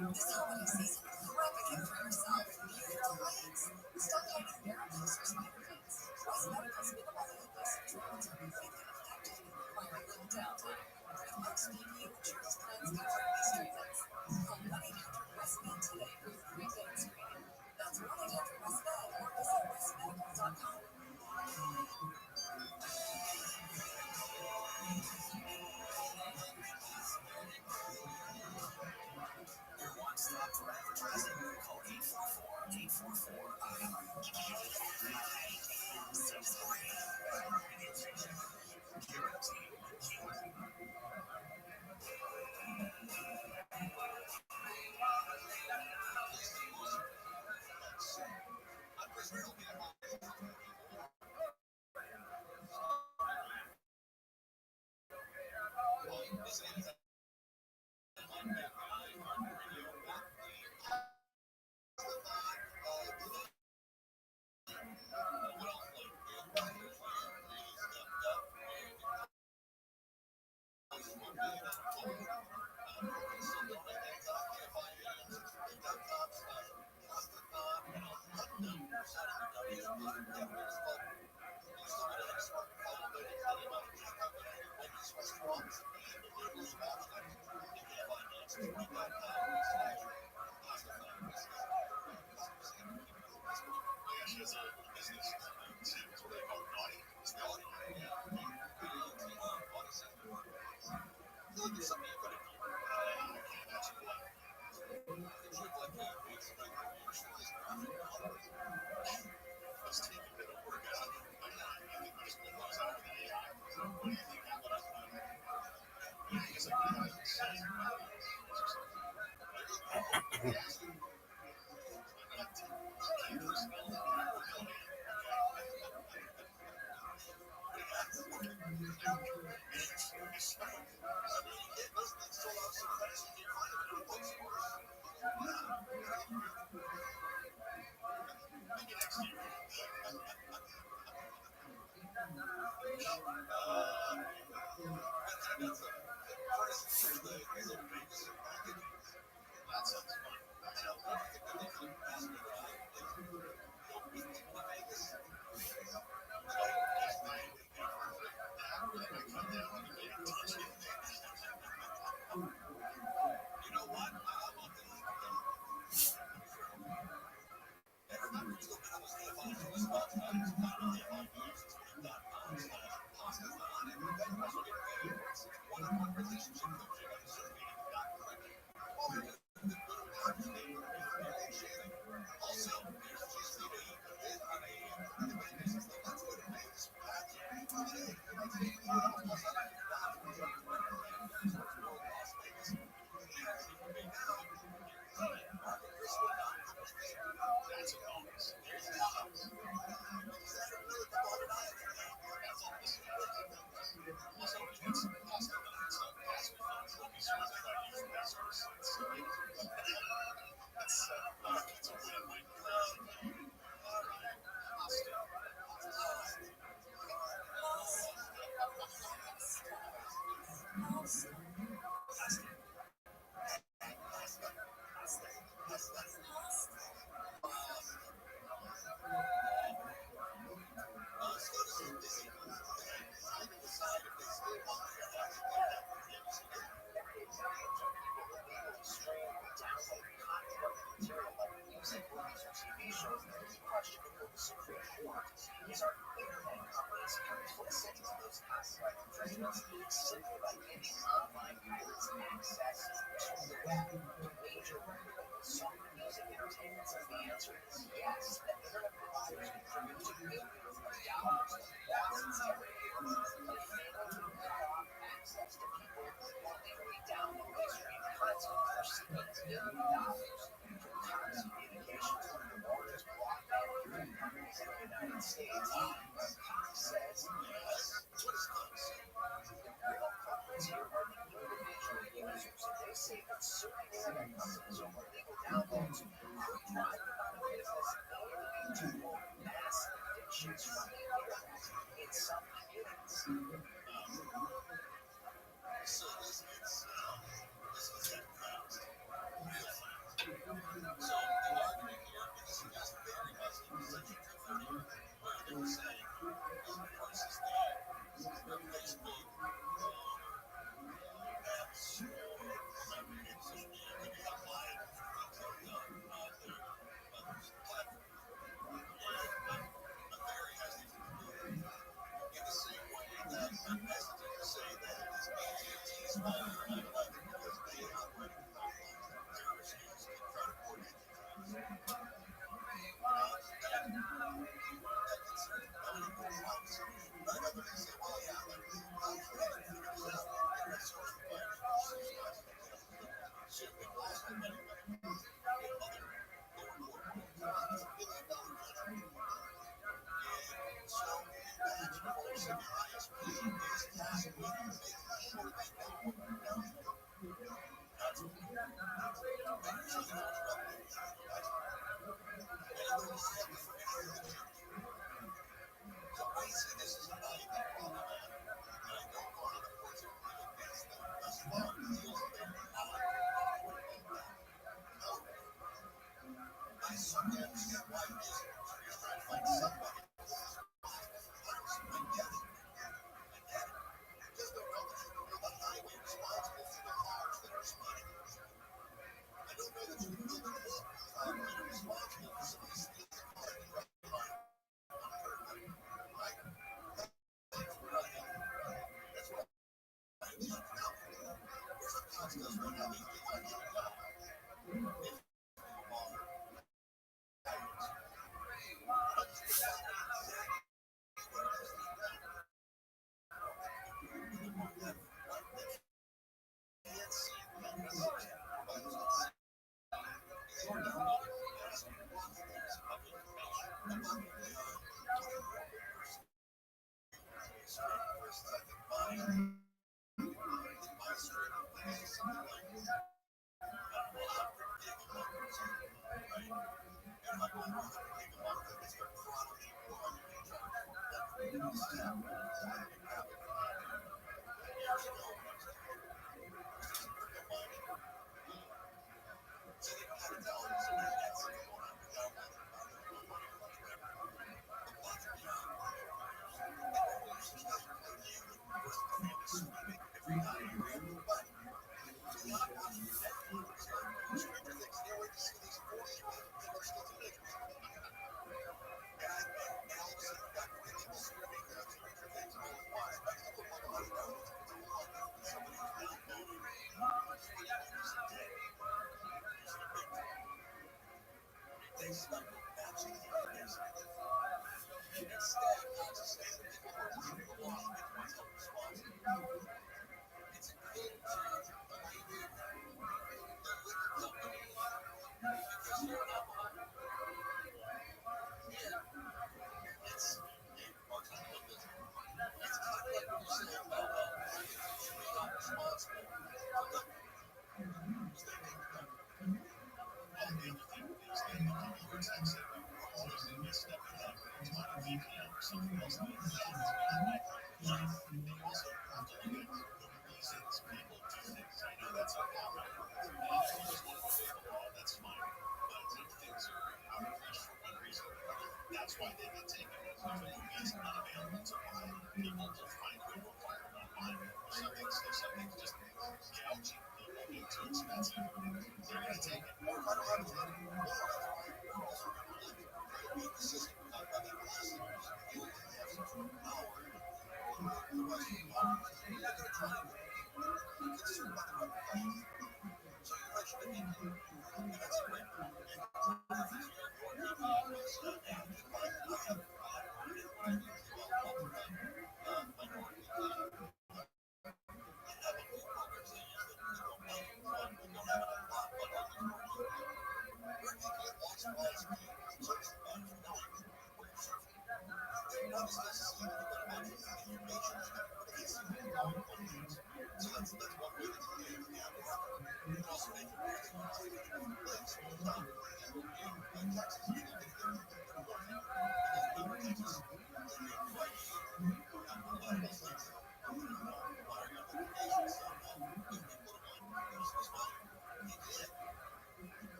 This holiday season, grab a gift for yourself. Beautiful ways. Stop hiding miracles or spider fans. West Medical's minimal illness is relatively quick and effective, requiring little downtime. With most PPO insurance plans covering these treatments. Call 1-800-WEST-MED today for your prepaid screening. That's 1-800-WEST-MED or visit westmedical.com. Your one-stop for advertising. Call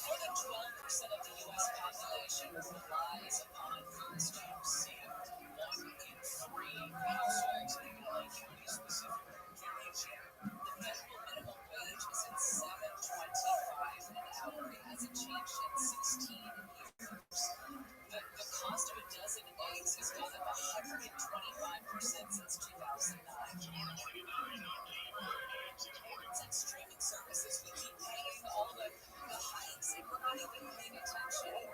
More than 12% of the U.S. population relies upon food stamps, and 1 in 3 households in LA County specifically get a check. The federal minimum wage is at $7.25 an hour. It hasn't changed in 16 years. The cost of a dozen eggs has gone up 125% since 2009. It's like streaming services. We keep paying all the hikes and we're not even paying attention.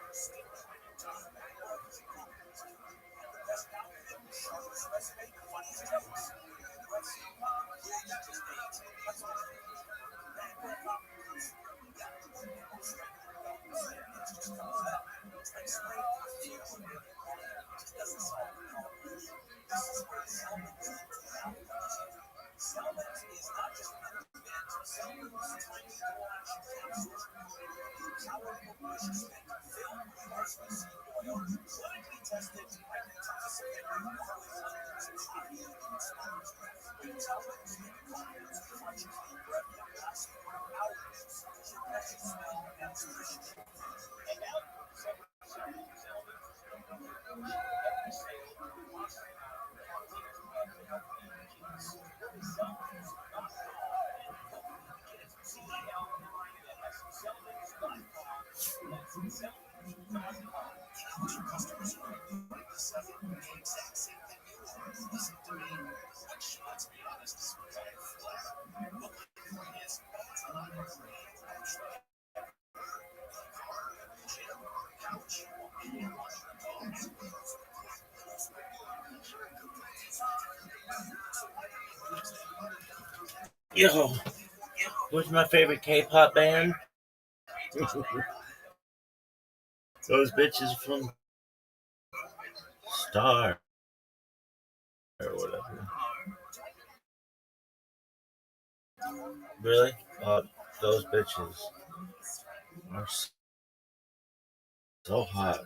Yo, what's my favorite K-pop band? Those bitches from Star or whatever. Really? Those bitches are so hot.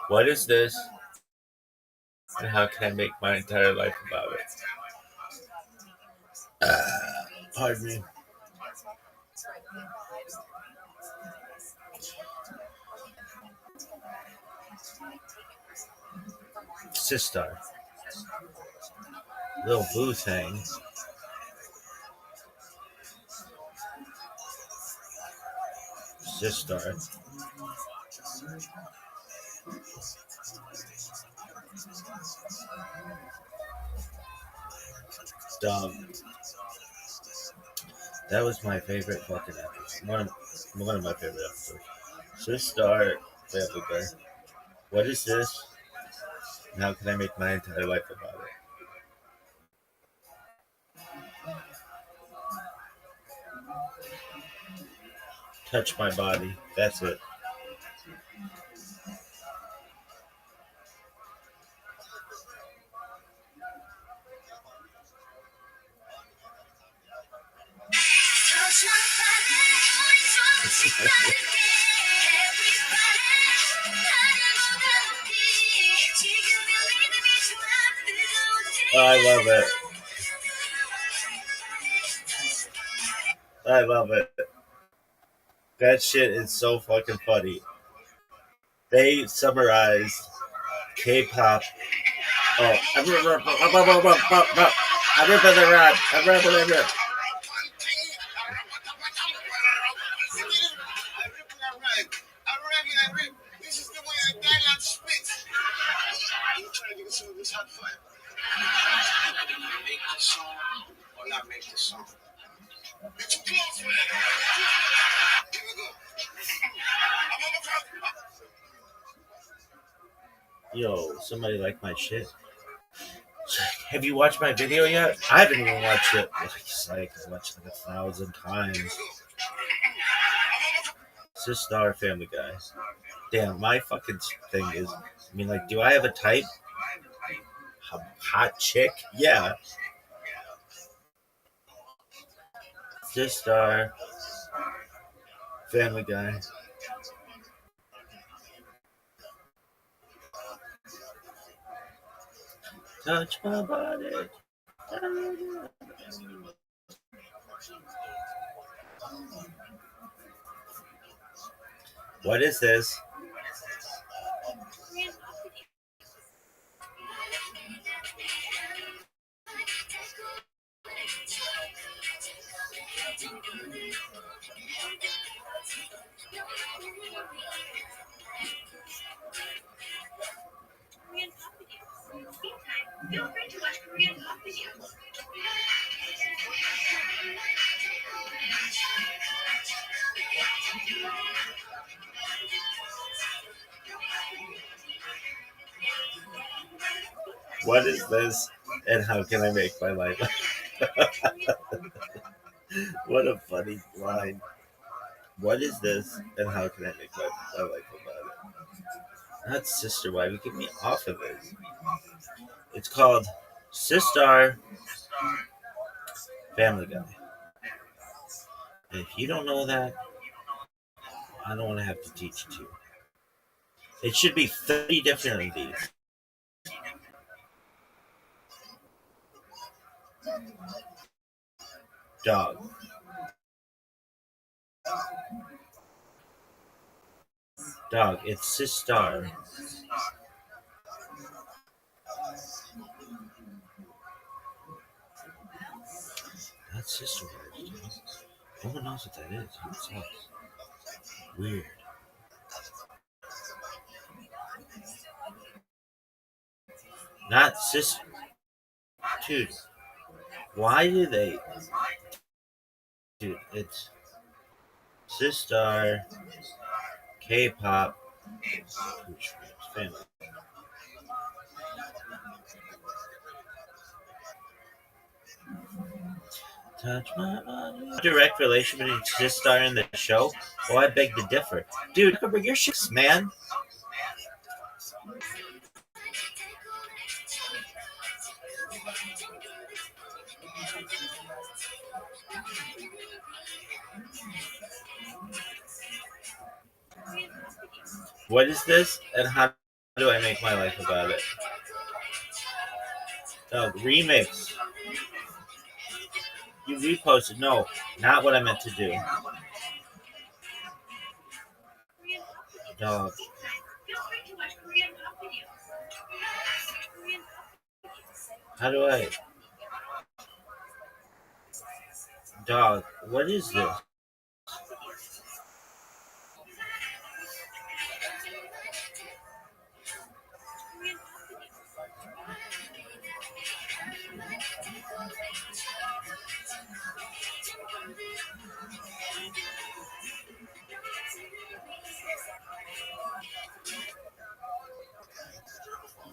What is this? And how can I make my entire life about it? Pardon me. Sister. Little Boo thing. Sister. Dumb. That was my favorite fucking episode. One of my favorite episodes. Sister. Family Guy. What is this? And how can I make my entire life about it? Touch my body. That's it. I love it. I love it. That shit is so fucking funny. They summarized K-pop. Oh, This is the way a dialogue spits. You trying to get some of this hot fire. Make the song or not make the song. You're too close for that. Here we go. Yo, somebody like my shit? Have you watched my video yet? I haven't even watched it. Like, I've watched it like 1,000 times. Sister Family Guy. Damn, my fucking thing is, I mean, like, do I have a type? Hot chick? Yeah. Sister Family Guy. Touch my body. What is this? Feel free to watch Korean pop videos. What is this? And how can I make my life? What a funny line. What is this? And how can I make my life about it? Not Sister, why you get me off of it? It's called Sister Family Guy. And if you don't know that, I don't want to have to teach it to you. It should be 30 different of these. Dog. Dog, it's Sister. That's Sister Words, dude. No one knows what that is. It sucks. Weird. Not Sister. Dude, why do they? Dude, it's Sister K-pop family. Touch my body. Direct relation between Sister and the show? Oh, I beg to differ. Dude, your shit's, man. What is this, and how do I make my life about it? Oh, remix. You reposted. No, not what I meant to do. Dog. How do I? Dog, what is this?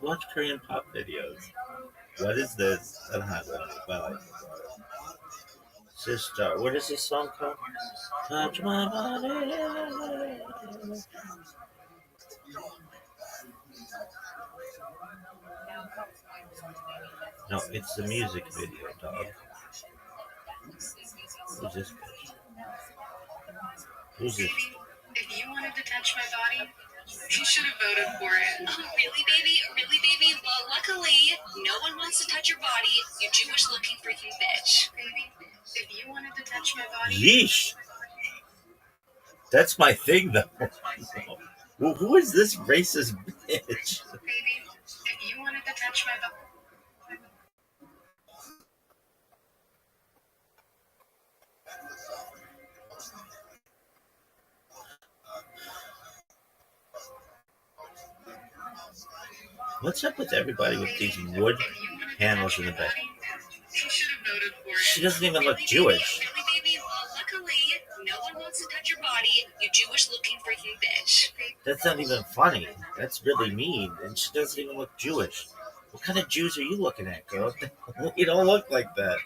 Watch Korean pop videos. What is this? And how do I make my life? Sister, what is this song called? Touch my body. No, it's the music video, dog. Who's this bitch? Who's this? If you wanted to touch my body, you should have voted for it. Oh, really, baby? Really, baby? Well, luckily, no one wants to touch your body, you Jewish-looking freaking bitch. Baby, if you wanted to touch my body... Yeesh. That's my thing, though. Well, who is this racist bitch? Baby, if you wanted to touch my body... What's up with everybody with these wood panels in the back? She doesn't even look Jewish. Really, baby? Well, luckily, no one wants to touch your body, you Jewish-looking freaking bitch. That's not even funny. That's really mean. And she doesn't even look Jewish. What kind of Jews are you looking at, girl? You don't look like that.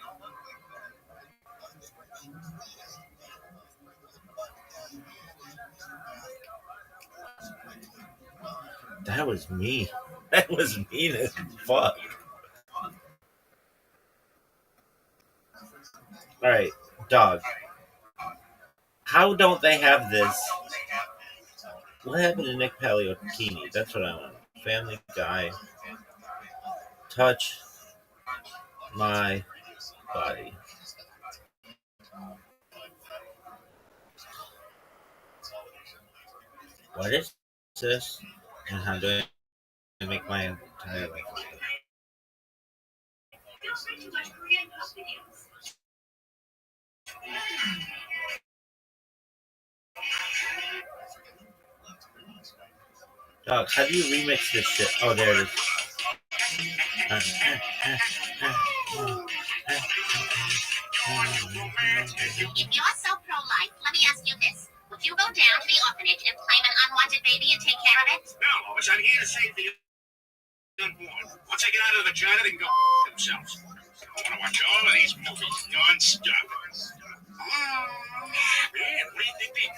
That was mean. That was mean as fuck. Alright, dog. How don't they have this? What happened to Nick Paleocchini? That's what I want. Family Guy. Touch my body. What is this? And how do I make my entire life? Dog, how do you remix this shit? Oh, there it is. If you're so pro-life, let me ask you this. Would you go down to the orphanage and claim an unwanted baby and take care of it? No, Lois, I'm here to save the unborn. Once they get out of the vagina, they can go themselves. I want to watch all of these movies non-stop. Man, what do you think they...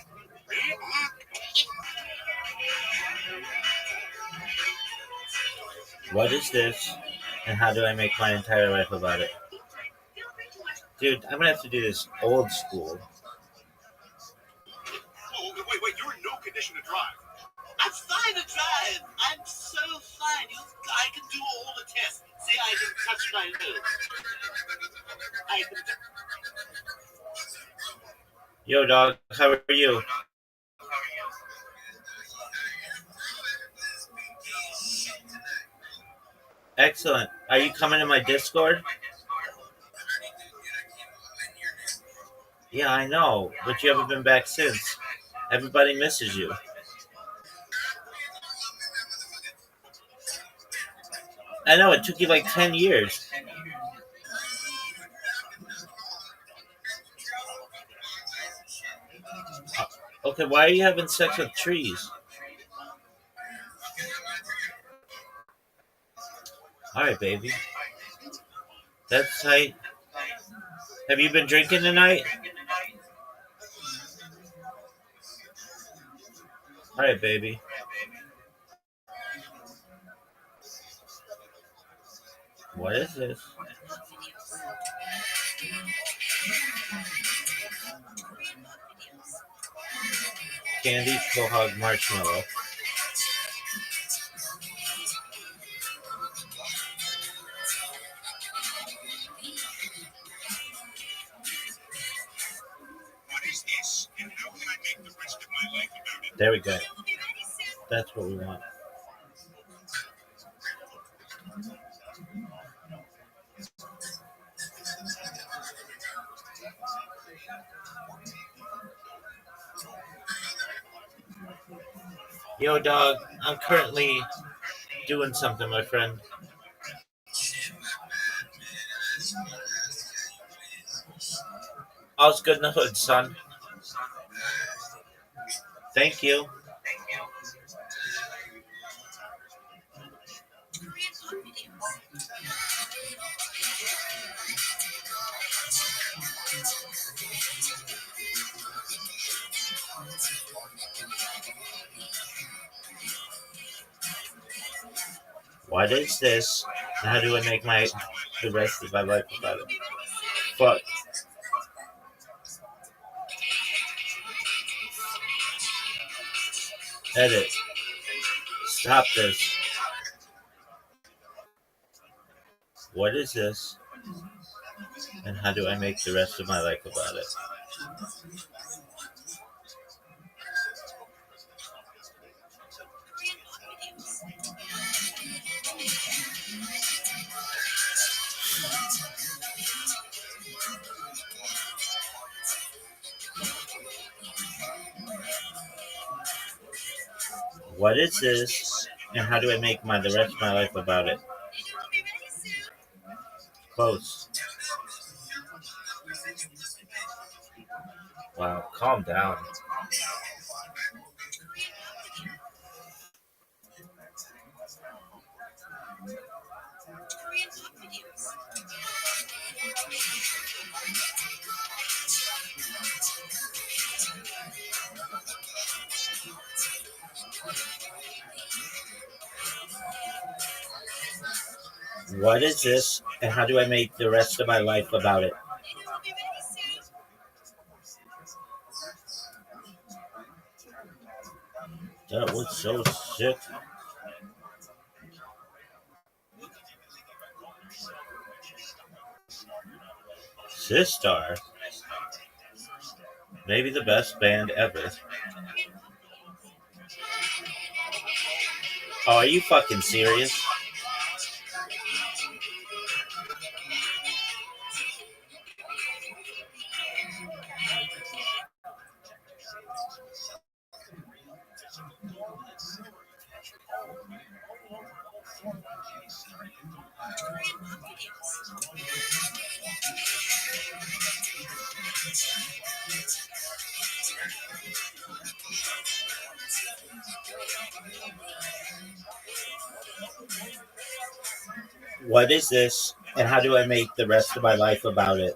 What is this? And how do I make my entire life about it? Dude, I'm gonna have to do this old school. Oh, wait, you're in no condition to drive. I'm fine to drive. I'm so fine. I can do all the tests. See, I can touch my nose. I can... Yo, dog, how are you? Excellent. Are you coming to my Discord? Yeah, I know, but you haven't been back since. Everybody misses you. I know, it took you like 10 years. Okay, why are you having sex with trees? Alright, baby. That's tight. Have you been drinking tonight? Alright, baby. What is this? Candy Quahog Marshmallow. What is this? And how can I make the rest of my life about it? There we go. That's what we want. Yo, dog, I'm currently doing something, my friend. All's good in the hood, son. Thank you. What is this? And how do I make the rest of my life about it? Fuck. Edit. Stop this. What is this? And how do I make the rest of my life about it? What is this? And how do I make the rest of my life about it? Close. Wow, calm down. What is this? And how do I make the rest of my life about it? That was so sick. Sistar? Maybe the best band ever. Oh, are you fucking serious? What is this? And how do I make the rest of my life about it?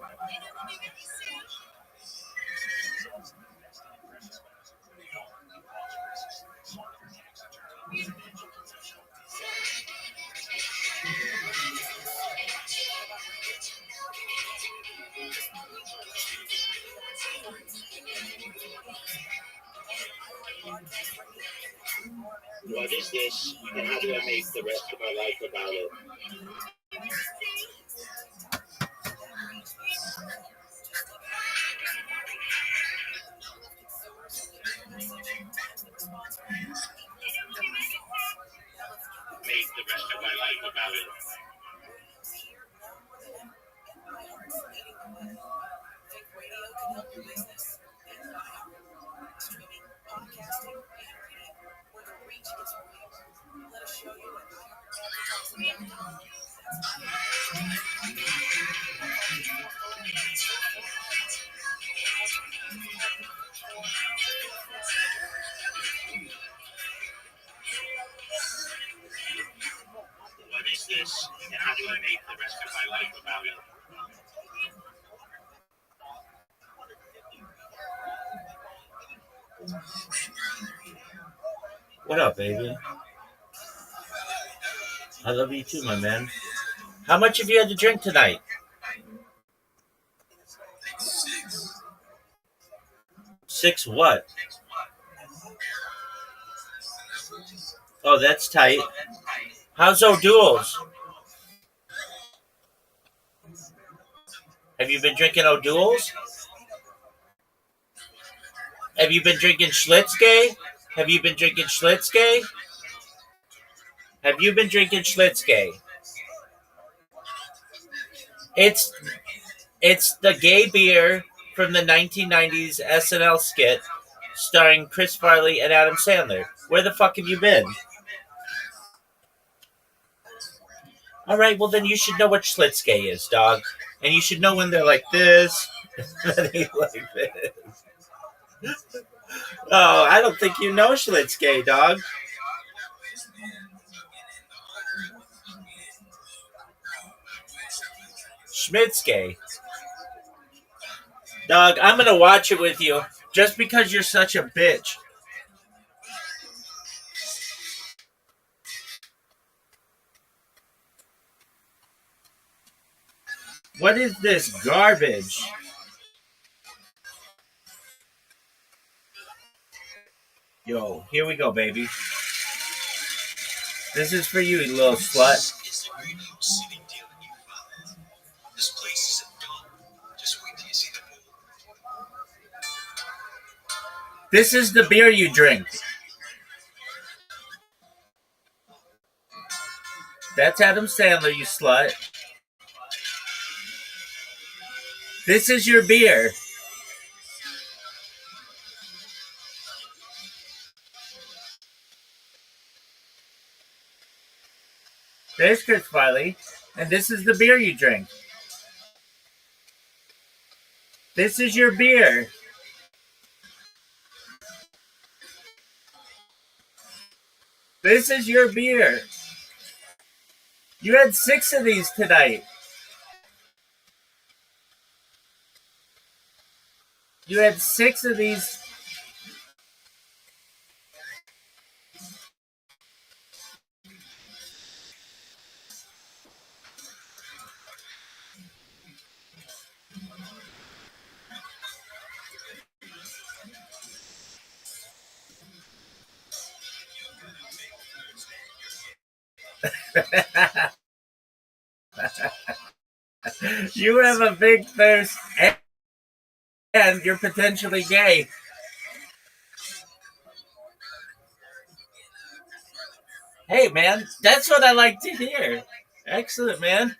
What is this? And how do I make the rest of my life about it? Make the rest of my life about it. What is this? And how do I make the rest of my life about it? What up, baby? I love you too, my man. How much have you had to drink tonight? 6 what? Oh, that's tight. How's O'Doul's? Have you been drinking O'Doul's? Have you been drinking Schlitzke? Have you been drinking Schlitzke? Have you been drinking Schlitzke? It's the gay beer from the 1990s SNL skit starring Chris Farley and Adam Sandler. Where the fuck have you been? All right, well then you should know what Schlitzke is, dog. And you should know when they're like this, then they like this. Oh, I don't think you know Schlitzke, dog. Schmitzke. Dog, I'm gonna watch it with you just because you're such a bitch. What is this garbage? Yo, here we go, baby. This is for you, you little slut. It's the radio city deal that you found. This place is a dump. Just wait till you see the pool. This is the beer you drink. That's Adam Sandler, you slut. This is your beer. There's Chris Farley. And this is the beer you drink. This is your beer. This is your beer. You had 6 of these tonight. You had 6 of these. You have a big thirst and you're potentially gay. Hey, man, that's what I like to hear. Excellent, man.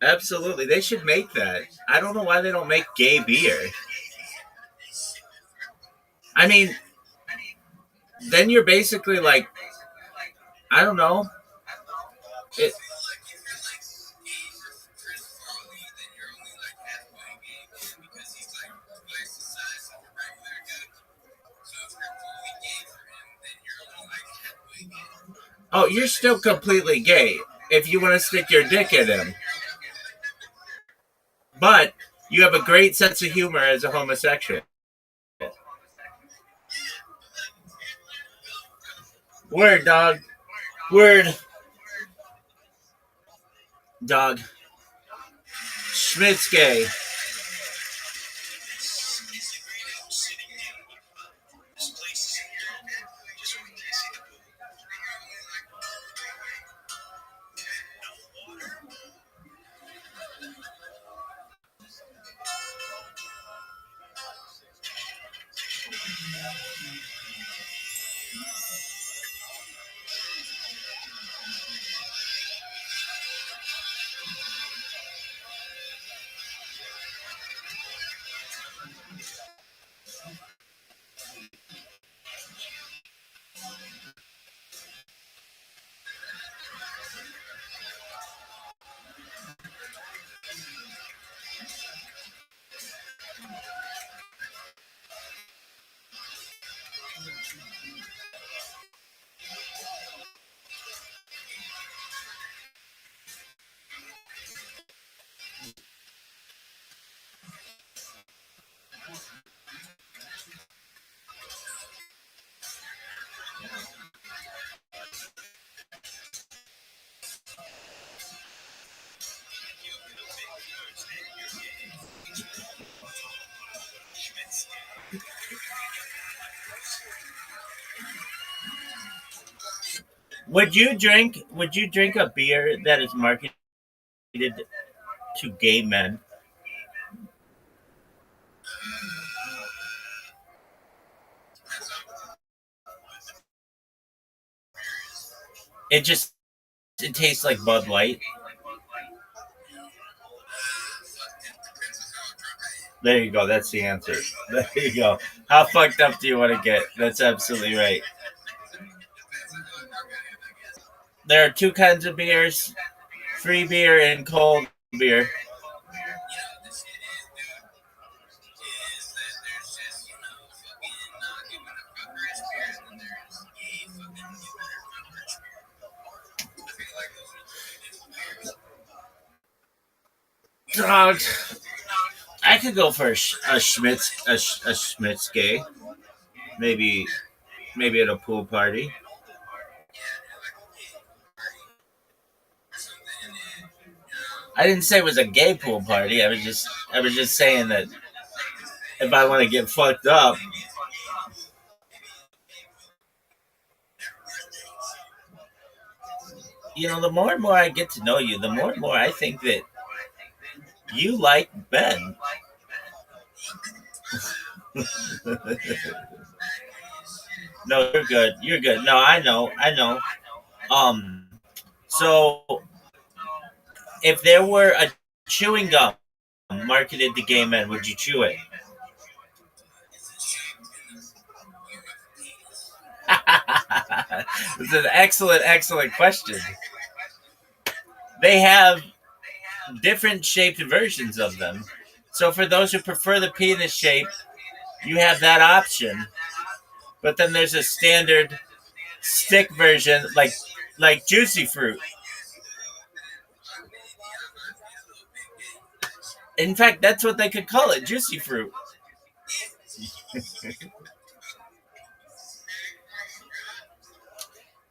Absolutely. They should make that. I don't know why they don't make gay beer. I mean, then you're basically like, I don't know. It, oh, you're still completely gay if you want to stick your dick in him. But you have a great sense of humor as a homosexual. Word, dog. Word. Dog. Schmidt's gay. Would you drink a beer that is marketed to gay men? It tastes like Bud Light. There you go. That's the answer. There you go. How fucked up do you want to get? That's absolutely right. There are 2 kinds of beers: free beer and cold beer. Dog. I could go for a Schmitz gay. Maybe at a pool party. I didn't say it was a gay pool party. I was just saying that if I want to get fucked up, the more and more I get to know you, the more and more I think that you like men. No, you're good. You're good. No, I know. I know. So if there were a chewing gum marketed to gay men, would you chew it? It's an excellent, excellent question. They have different shaped versions of them. So for those who prefer the penis shape, you have that option. But then there's a standard stick version, like juicy fruit. In fact, that's what they could call it, juicy fruit.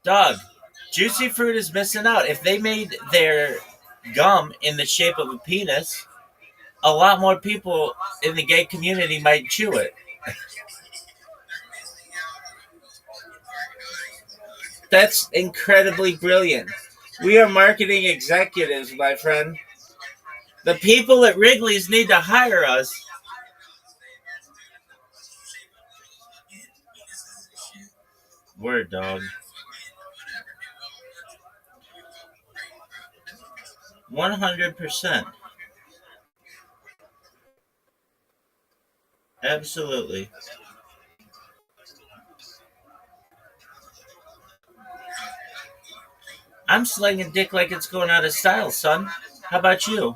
Dog, juicy fruit is missing out. If they made their gum in the shape of a penis, a lot more people in the gay community might chew it. That's incredibly brilliant. We are marketing executives, my friend. The people at Wrigley's need to hire us. Word, dog. 100%. Absolutely. I'm slinging dick like it's going out of style, son. How about you?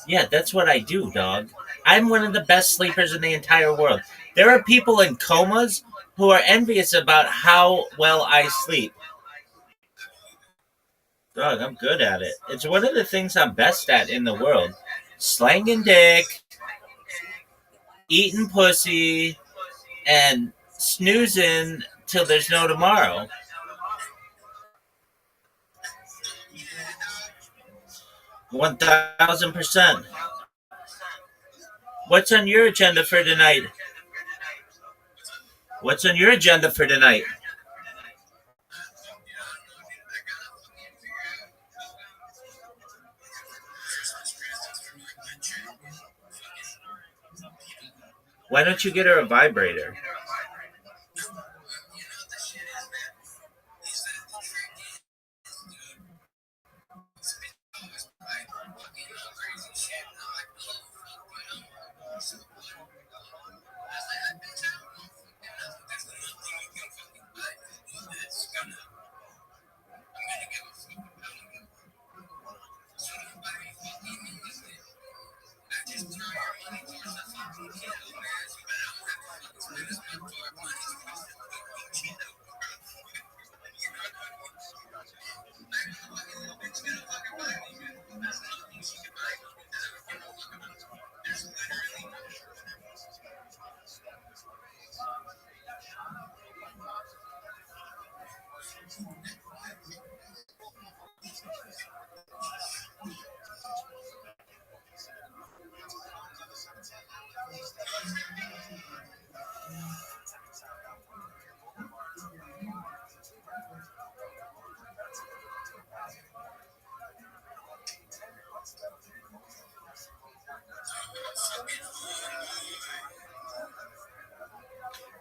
Yeah, that's what I do, dog. I'm one of the best sleepers in the entire world. There are people in comas who are envious about how well I sleep. Dog, I'm good at it. It's one of the things I'm best at in the world. Slanging dick, eating pussy, and snoozing till there's no tomorrow. 1000%. What's on your agenda for tonight? What's on your agenda for tonight? Why don't you get her a vibrator?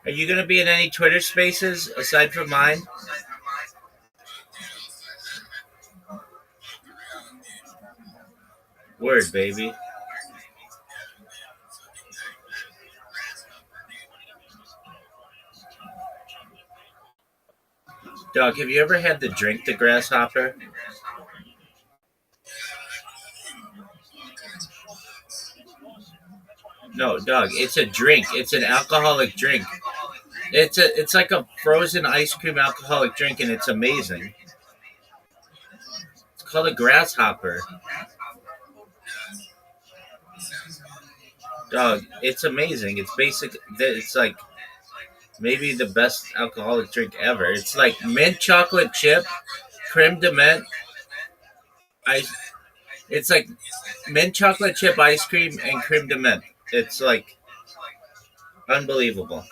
Are you going to be in any Twitter spaces aside from mine? Word, baby. Dog, have you ever had the drink the grasshopper? No, dog, it's a drink. It's an alcoholic drink. It's like a frozen ice cream alcoholic drink, and it's amazing. It's called a grasshopper. Dog, it's amazing. It's basic. It's like maybe the best alcoholic drink ever. It's like mint chocolate chip creme de menthe ice. It's like mint chocolate chip ice cream and creme de menthe. It's like unbelievable.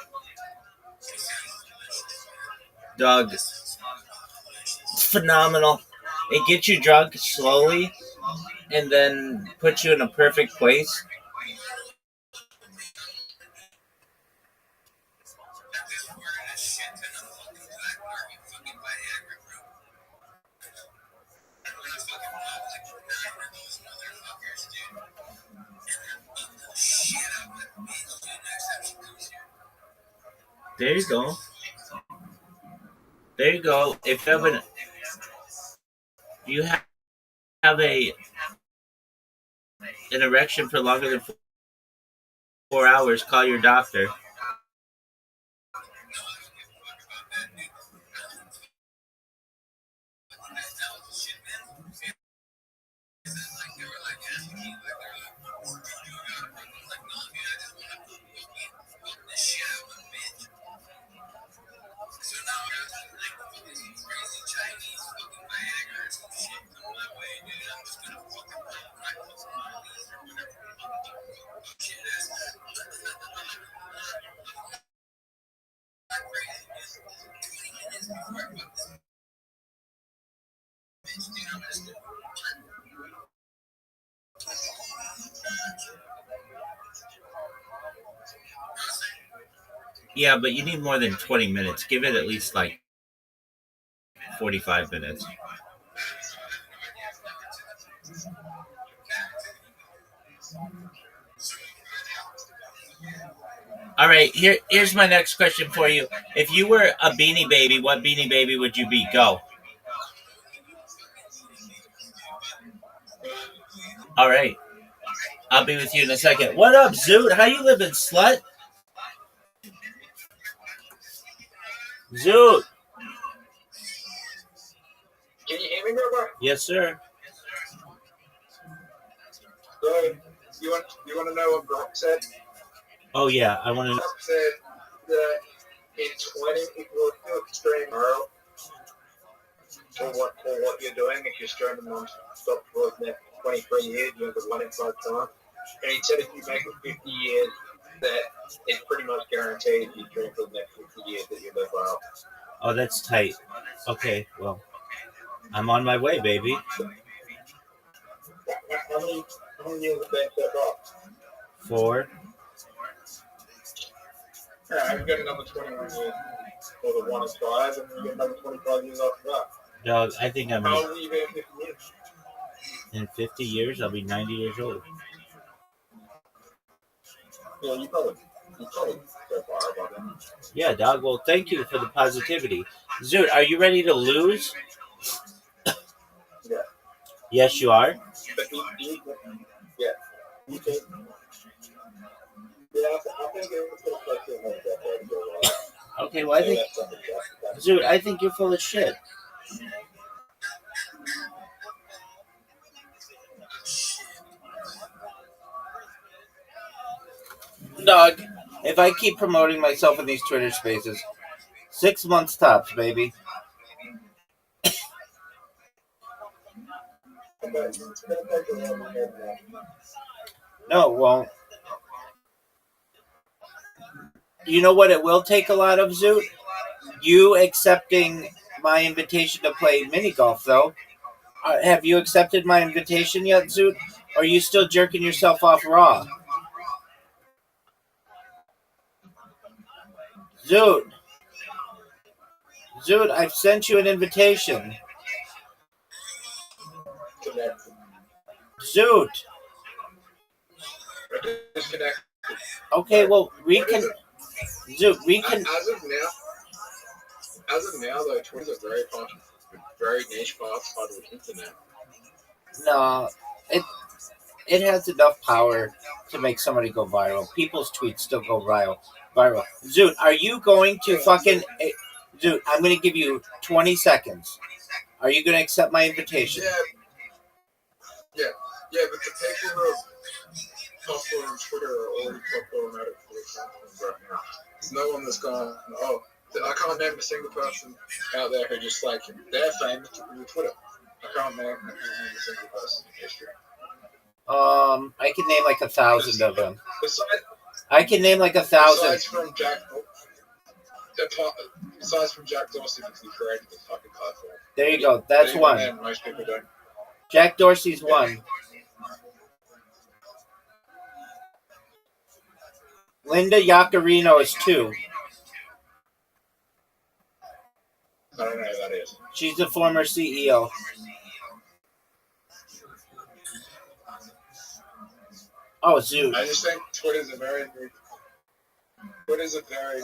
Dog, it's phenomenal. It gets you drunk slowly and then puts you in a perfect place. There you go. There you go. If you have an erection for longer than 4 hours, call your doctor. Yeah, but you need more than 20 minutes. Give it at least like 45 minutes. All right, here's my next question for you. If you were a Beanie Baby, what Beanie Baby would you be? Go. All right, I'll be with you in a second. What up, Zoot? How you living, slut? Zoot. Can you hear me, Rabbi? Yes, sir. So, you want to know what Brock said? Oh yeah, I want to. Brock said that in 20, if you're still extreme Earl, for what you're doing, if you're streaming non-stop for the next 23 years, you have a 1 in 5 time. And he said if you make it 50 years, that it's pretty much guaranteed if you drink for the next 50 years that you live well. Oh, that's tight. Okay, well, I'm on my way, baby. How many years have been so far? 4. I've got another 21 years for the 1 in 5, and you get another 25 years after that. Dog, I think I'm How old will you be in 50 years? in 50 years. I'll be 90 years old. Yeah, you probably so far about that. Yeah, dog. Well, thank you for the positivity. Zoot, are you ready to lose? Yeah. Yes, you are. But yeah. You think? Yeah, I think it's pretty close to another decade. Okay, well, I think, Zoot, I think you're full of shit. Dog, if I keep promoting myself in these Twitter spaces, 6 months tops, baby. No, it won't. You know what it will take a lot of, Zoot? You accepting my invitation to play mini golf, though. Have you accepted my invitation yet, Zoot? Or are you still jerking yourself off raw? Zoot. Zoot, I've sent you an invitation. Zoot. Okay, well, Zoot, As of now, though, Twitter's a very niche part of the internet. No, it has enough power to make somebody go viral. People's tweets still go viral. Zoot, are you going to fucking... Zoot, I'm going to give you 20 seconds. Are you going to accept my invitation? Yeah, but the people who are popular on Twitter are already problematic for the content right now. There's no one that's gone, oh, I can't name a single person out there who just like they're famous with Twitter. I can't name a single person in history. I can name like 1,000 of them. Besides, I can name like 1,000. Besides from Jack Dorsey, because he created the fucking platform. There you go. That's Even one. then, most people don't. Jack Dorsey's one. Linda Yaccarino is 2. I don't know who that is. She's the former CEO. Oh, Zoo. I just think Twitter's a very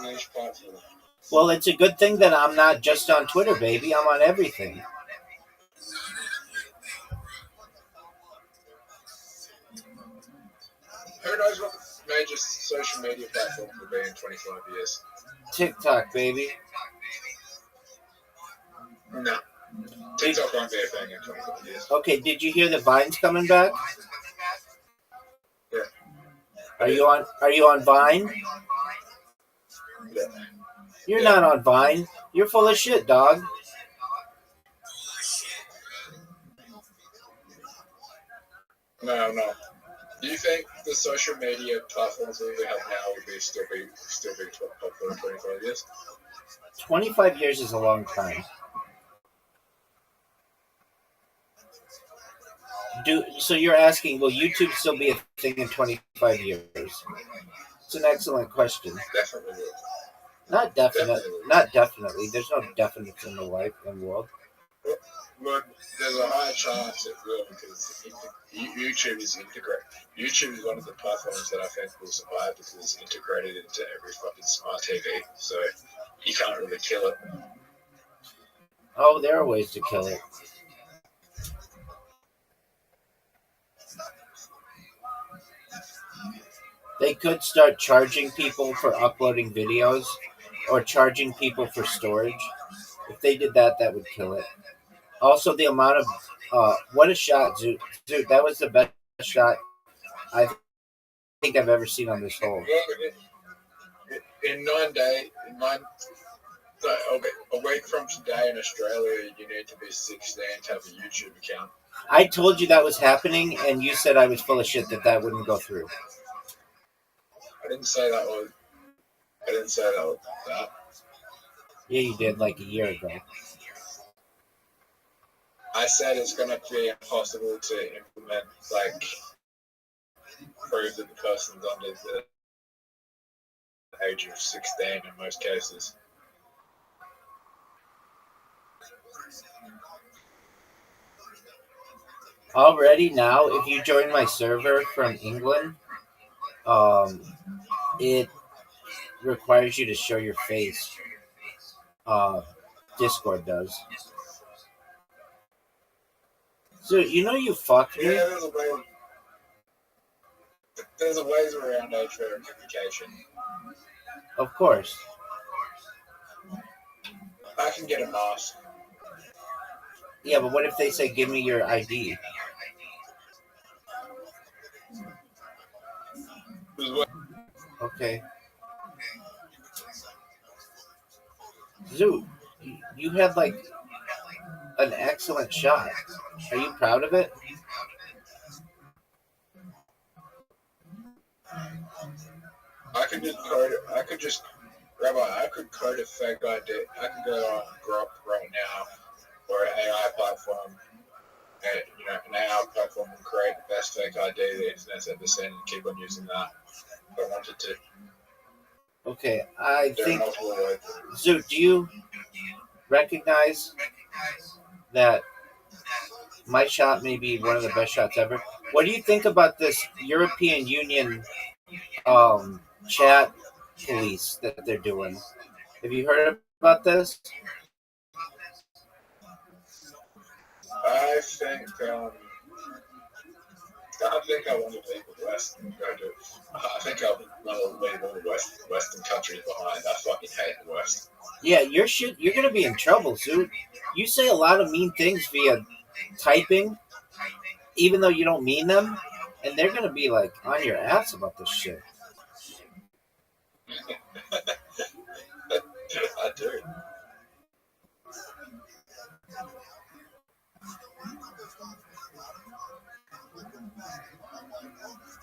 niche platform. Well, it's a good thing that I'm not just on Twitter, baby. I'm on everything. Who knows what major social media platform will be in 25 years? TikTok, baby. No. TikTok won't be a thing in 25 years. Okay, did you hear that Vine's coming back? Yeah. Are you on Vine? Yeah. You're not on Vine. You're full of shit, dog. No. Do you think the social media platforms that we have now would still be popular in 25 years? 25 years is a long time. So you're asking, will YouTube still be a thing in 25 years? It's an excellent question. Definitely will. Not definitely. There's no definites in the world. But there's a high chance it will because YouTube is integrated. YouTube is one of the platforms that I think will survive because it's integrated into every fucking smart TV. So you can't really kill it. Oh, there are ways to kill it. They could start charging people for uploading videos or charging people for storage. If they did that, that would kill it. Also, the amount of what a shot, Zoot. Zoot, that was the best shot I think I've ever seen on this hole. In 9 days, a week from today in Australia, you need to be 16 to have a YouTube account. I told you that was happening, and you said I was full of shit that wouldn't go through. I didn't say that was that. Yeah, you did, like a year ago. I said it's going to be impossible to implement, prove that the person's under the age of 16 in most cases. Already now, if you join my server from England, it requires you to show your face. Discord does. So you know you fucked me. Yeah, there's a ways around age verification. Of course. I can get a mask. Yeah, but what if they say, "Give me your ID"? Okay. Zoo, you had like an excellent shot. Are you proud of it? Rabbi, I could code a fake ID. I could go on Grok right now, or an AI platform, and an AI platform will create the best fake ID the internet's ever seen, and keep on using that if I wanted to. Okay, I There think. are multiple ways. Zoo, do you recognize that my shot may be one of the best shots ever? What do you think about this European Union chat police that they're doing? Have you heard about this? I think I want to leave the West and go to. I think I want to leave all the Western countries behind. I fucking hate the West. Yeah, you're gonna be in trouble, Zoo. You say a lot of mean things via typing, even though you don't mean them, and they're gonna be like on your ass about this shit. I do.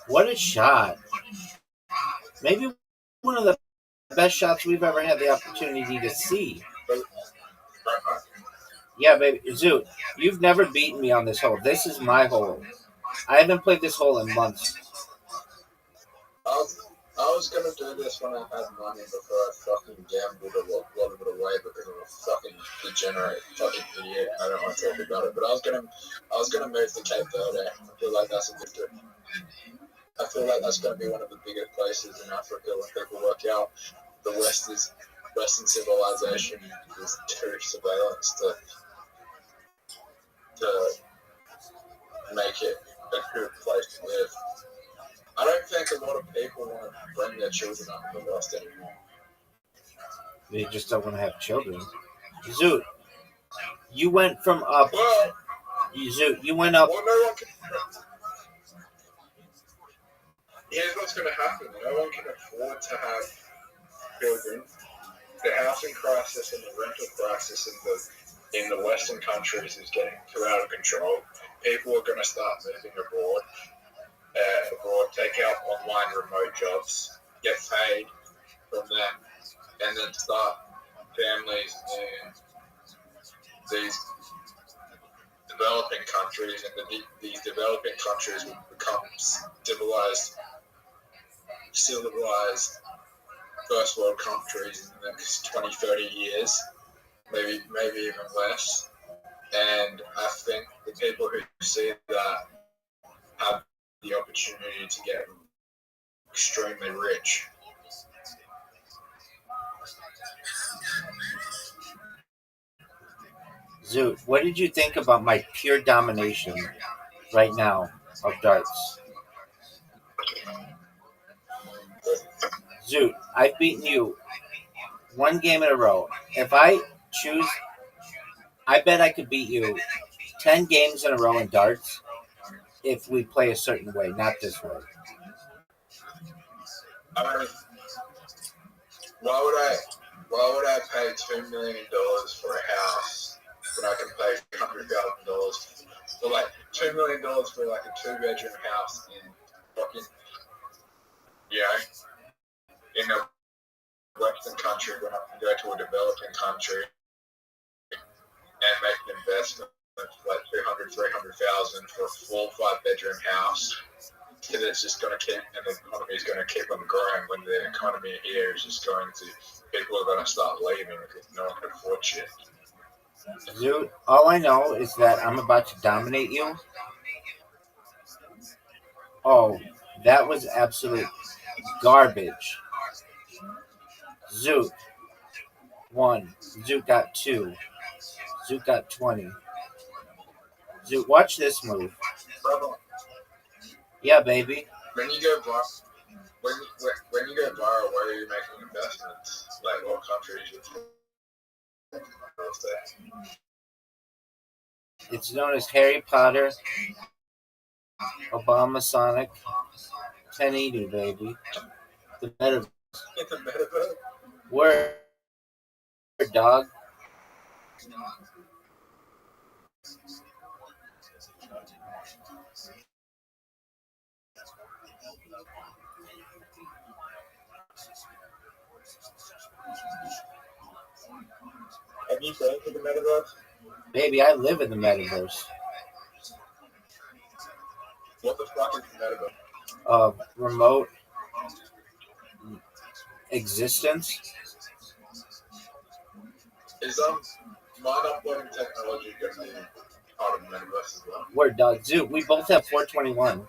What a shot. Maybe one of the best shots we've ever had the opportunity to see. Yeah, baby. Zoot, you've never beaten me on this hole. This is my hole. I haven't played this hole in months. I was gonna do this when I had money before I fucking gambled a lot of it away because I'm a fucking degenerate, fucking idiot. I don't want to talk about it, but I was gonna move to Cape Verde. I feel like that's a good. I feel like that's gonna be one of the biggest places in Africa when people work out the Western civilization is too surveillance to make it a good place to live. I don't think a lot of people want to bring their children up in the West anymore. They just don't want to have children. Zoot, you went from up. Well, Zoot, you went up. well, no one can. Here's what's going to happen. No one can afford to have children. The housing crisis and the rental crisis in the Western countries is getting too out of control. People are going to start moving abroad, take out online remote jobs, get paid from them, and then start families in these developing countries, and these developing countries will become civilized first world countries in the next 20, 30 years, maybe even less. And I think the people who see that have the opportunity to get extremely rich. Zoot, what did you think about my pure domination right now of darts? Zoot, I've beaten you one game in a row. If I choose, I bet I could beat you 10 games in a row in darts if we play a certain way, not this way. I mean, why would I pay $2 million for a house when I can pay $100,000 for like $2 million for like a 2-bedroom house in fucking in a Western country when I can go to a developing country and make an investment of like 300,000 for a 4 or 5-bedroom house. Because it's just going to keep, and the economy is going to keep on growing when the economy here is just going to, people are going to start leaving because no one can afford shit. Zoot, all I know is that I'm about to dominate you. Oh, that was absolute garbage. Zoot, 1. Zoot got 2. Zoot got 20. Zoot, watch this move. Brother, Yeah, baby. when you go viral, when you go viral, where are you making investments? Like what countries? It's known as Harry Potter, Obama Sonic, 1080, baby. The metaverse. It's a metaverse. Word, dog. Have you been to the metaverse? Baby, I live in the metaverse. What the fuck is the metaverse? Remote existence. Is mind uploading technology going to be part of the metaverse as well? Word, dog. Zoot, we both have 421.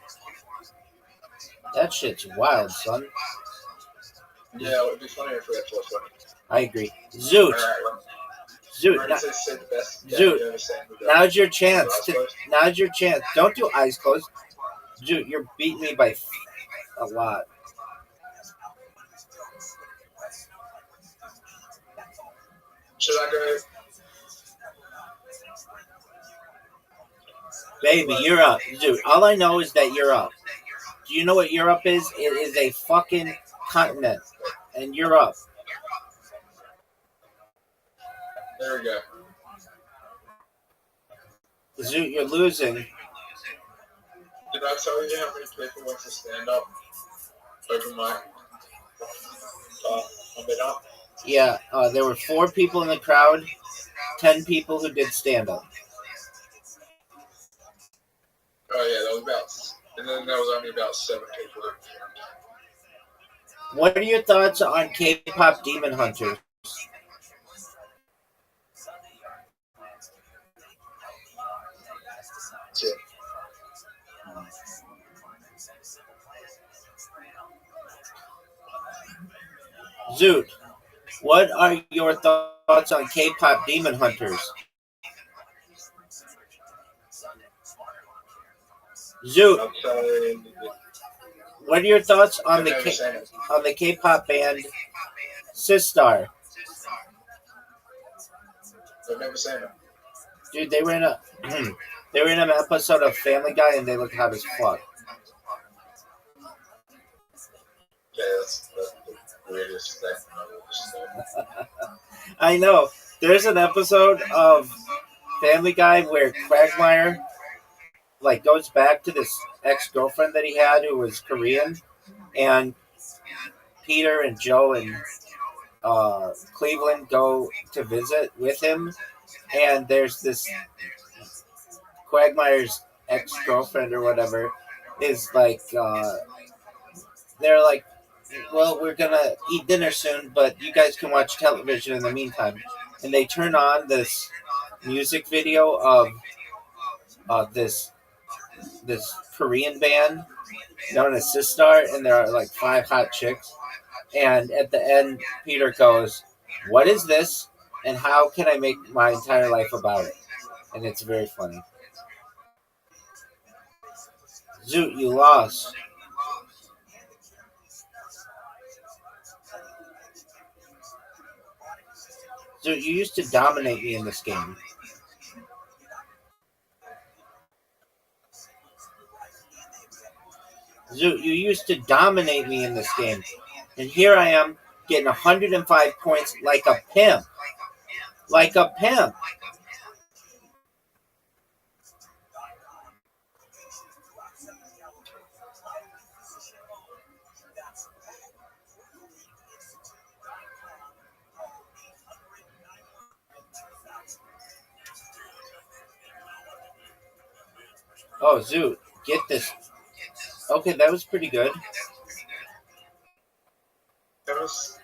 That shit's wild, son. Yeah, it would be funny if we had 420. I agree. Zoot. Zoot. Now's your chance. Now's your chance. Don't do eyes closed. Zoot, you're beating me by a lot. Should I go? Baby, you're up. Dude, all I know is that you're up. Do you know what Europe is? It is a fucking continent. And you're up. There we go. Zoot, you're losing. Did I tell you how many people went to stand up? Open mic. Up. Yeah, there were 4 people in the crowd, 10 people who did stand up. Oh yeah, that was about, and then there was only about 7 people. What are your thoughts on K-pop Demon Hunters? Yeah. Zoot, what are your thoughts on K-pop Demon Hunters? Zoot, what are your thoughts on the K-pop band Sistar? I've never seen it. Dude, they were in an episode of Family Guy and they look hot as fuck. Yeah, that's the weirdest thing I've ever seen. I know. There's an episode of Family Guy where Quagmire goes back to this ex-girlfriend that he had who was Korean, and Peter and Joe and Cleveland go to visit with him, and there's this Quagmire's ex-girlfriend or whatever is they're like, well, we're gonna eat dinner soon, but you guys can watch television in the meantime. And they turn on this music video of this Korean band known as Sistar, and there are like 5 hot chicks. And at the end, Peter goes, "What is this? And how can I make my entire life about it?" And it's very funny. Zoot, you lost. Zoot, you used to dominate me in this game. Zoot, you used to dominate me in this game. And here I am getting 105 points like a pimp. Like a pimp. Oh, Zoot, get this. Okay, that was pretty good. That was...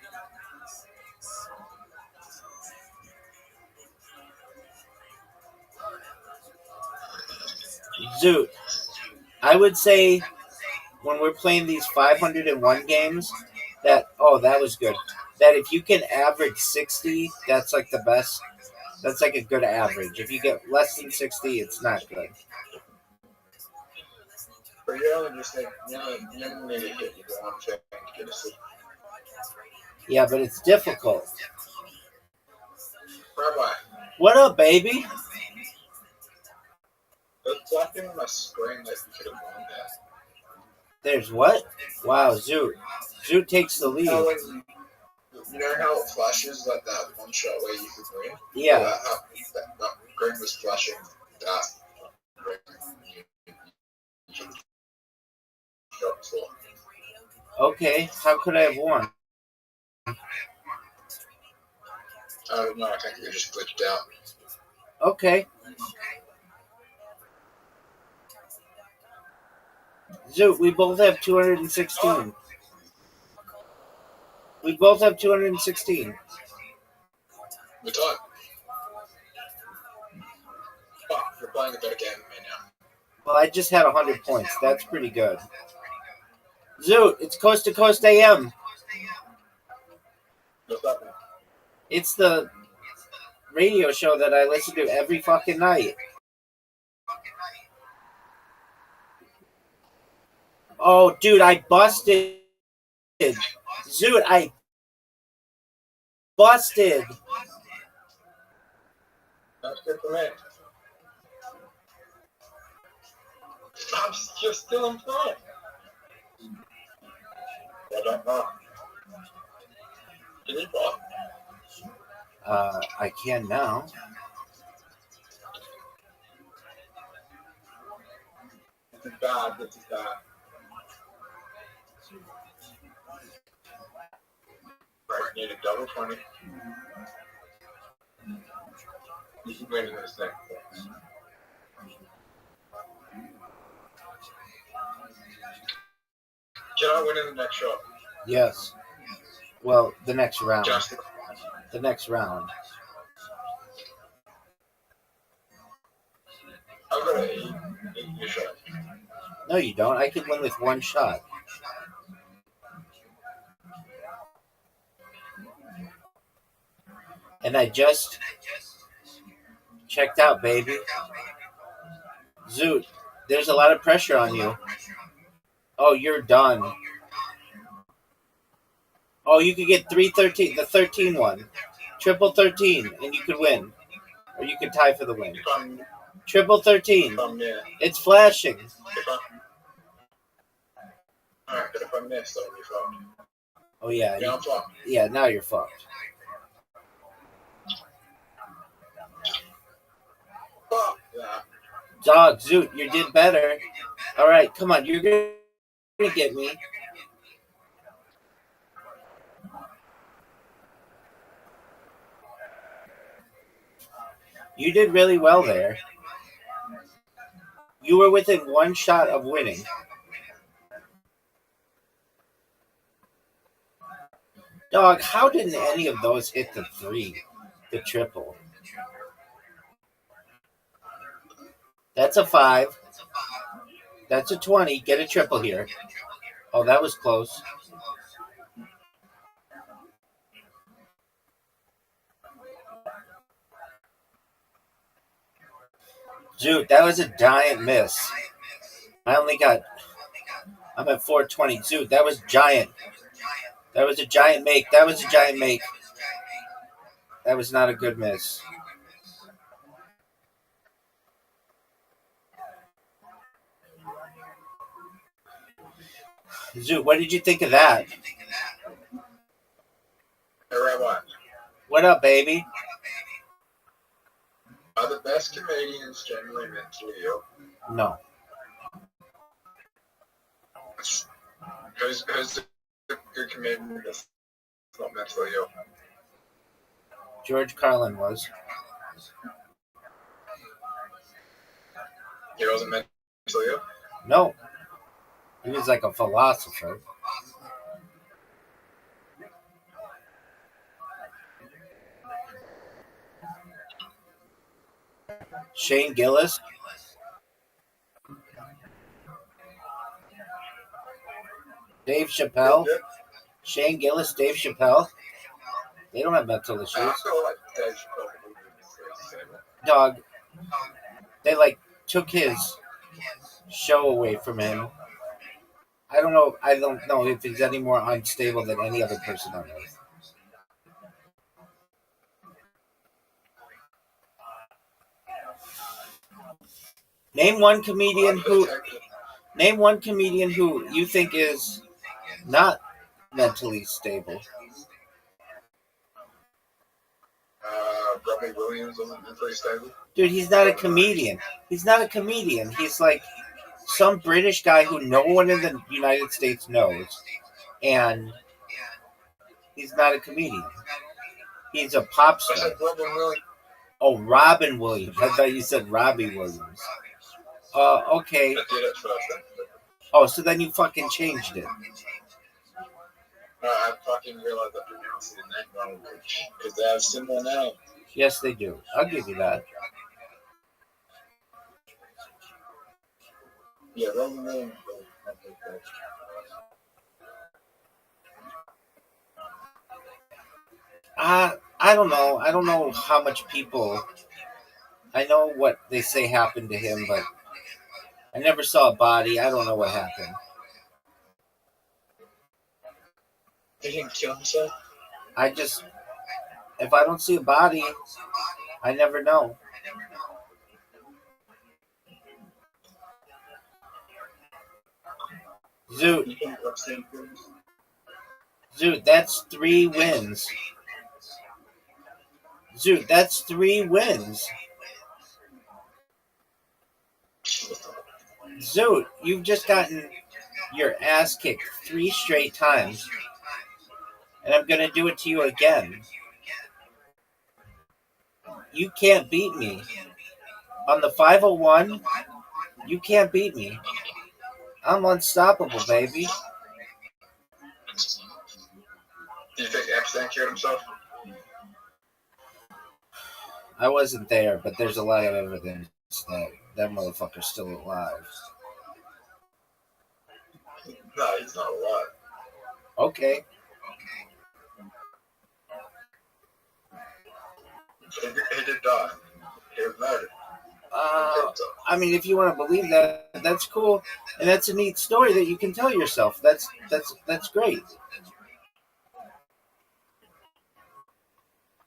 Zoot, I would say when we're playing these 501 games, that was good. That if you can average 60, that's like the best. That's like a good average. If you get less than 60, it's not good. But you only just think, you only need to hit you one thing to get a sleep. Yeah, but it's difficult. Rabbi. What up, baby? There's nothing on my screen that you could have won that. There's what? Wow, Zoot. Zoot takes the lead. You know how it flashes like that one shot where you could green? Yeah. That green was flashing that green. Okay, how could I have won? No, I think you just glitched out. Okay. Zoot, we both have 216. We both have 216. We're tied. Oh, you're playing a better game than me now. Well, I just had 100 points. That's pretty good. Zoot, it's Coast to Coast AM. What's happening? It's the radio show that I listen to every fucking night. Oh, dude, I busted. Zoot, I busted. That's good for me. You're still in front. I don't know. Can you block? I can now. This is bad. This is bad. Right, need a double 20. You can wait a second. Can I win in the next shot? Yes. Well, the next round. Just The next round. I've got an 8 shot. No, you don't. I could win with one shot. And I just checked out, baby. Zoot, there's a lot of pressure on you. Oh, you're done. Oh, you could get 313, the 13 one. Triple 13, and you could win. Or you could tie for the win. Triple 13. It's flashing. Alright, but if I miss, I'll be fucked. Oh, yeah. Yeah, I'm fucked. Yeah, now you're fucked. Fuck that. Dog, Zoot, you did better. All right, come on. You're going to get me. You did really well there. You were within one shot of winning. Dog, how didn't any of those hit the 3? The triple. That's a 5. That's a 20. Get a triple here. Oh, that was close. Dude, that was a giant miss. I'm at 420. Dude, that was giant. That was a giant make. That was a giant make. That was not a good miss. Zoot, what did you think of that? Rabbi, What up, baby? are the best comedians generally mentally ill? No. Who's a good comedian that's not mentally ill? George Carlin was. He wasn't mentally ill? No. He was like a philosopher. Shane Gillis. Dave Chappelle. Shane Gillis, Dave Chappelle. They don't have mental issues. I feel like Dave Chappelle would be disabled. Dog. They took his show away from him. I don't know if he's any more unstable than any other person on earth. Name one comedian who you think is not mentally stable. Rabbi Williams wasn't mentally stable. Dude, he's not a comedian. He's not a comedian. He's like some British guy who no one in the United States knows. And he's not a comedian. He's a pop I star. said Robin Williams. Oh, Robin Williams. I thought you said Robbie Williams. Okay. I did it first. Oh, so then you fucking changed it. I fucking realized I pronounced his name wrong because they have similar names. Yes, they do. I'll give you that. Yeah, Robin Williams. I don't know. I don't know how much people. I know what they say happened to him, but I never saw a body. I don't know what happened. He didn't kill himself? If I don't see a body, I never know. Zoot, that's 3 wins. Zoot, that's 3 wins. Zoot, you've just gotten your ass kicked 3 straight times. And I'm going to do it to you again. You can't beat me. On the 501, you can't beat me. I'm unstoppable, baby. Do you think Epstein killed himself? I wasn't there, but there's a lot of evidence that motherfucker's still alive. No, he's not alive. Okay. He did die. He was murdered. I mean, if you want to believe that, that's cool, and that's a neat story that you can tell yourself. That's great.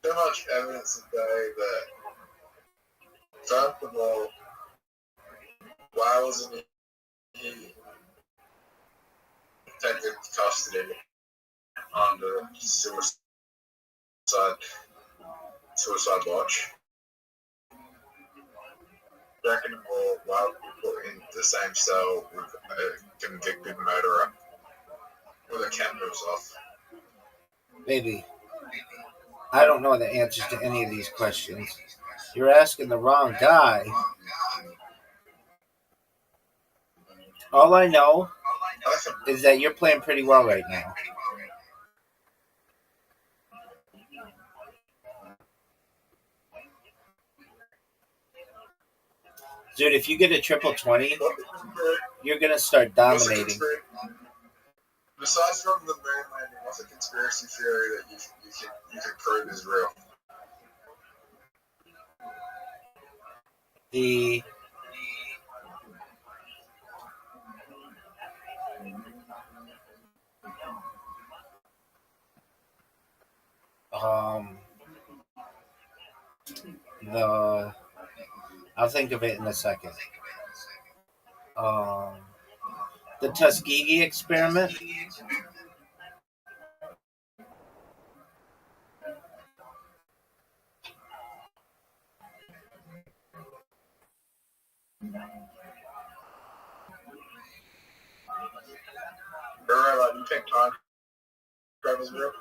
So much evidence today that, first of all, why wasn't he taken custody under suicide watch? Second of all, why would you put in the same cell with a convicted murderer with the cameras off? Baby, I don't know the answers to any of these questions. You're asking the wrong guy. All I know is that you're playing pretty well right now. Dude, if you get a triple 20, you're going to start dominating. Besides from the moon landing, what's a conspiracy theory that you can prove is real? The I'll think of it in a second. The Tuskegee experiment. You think time travel's real?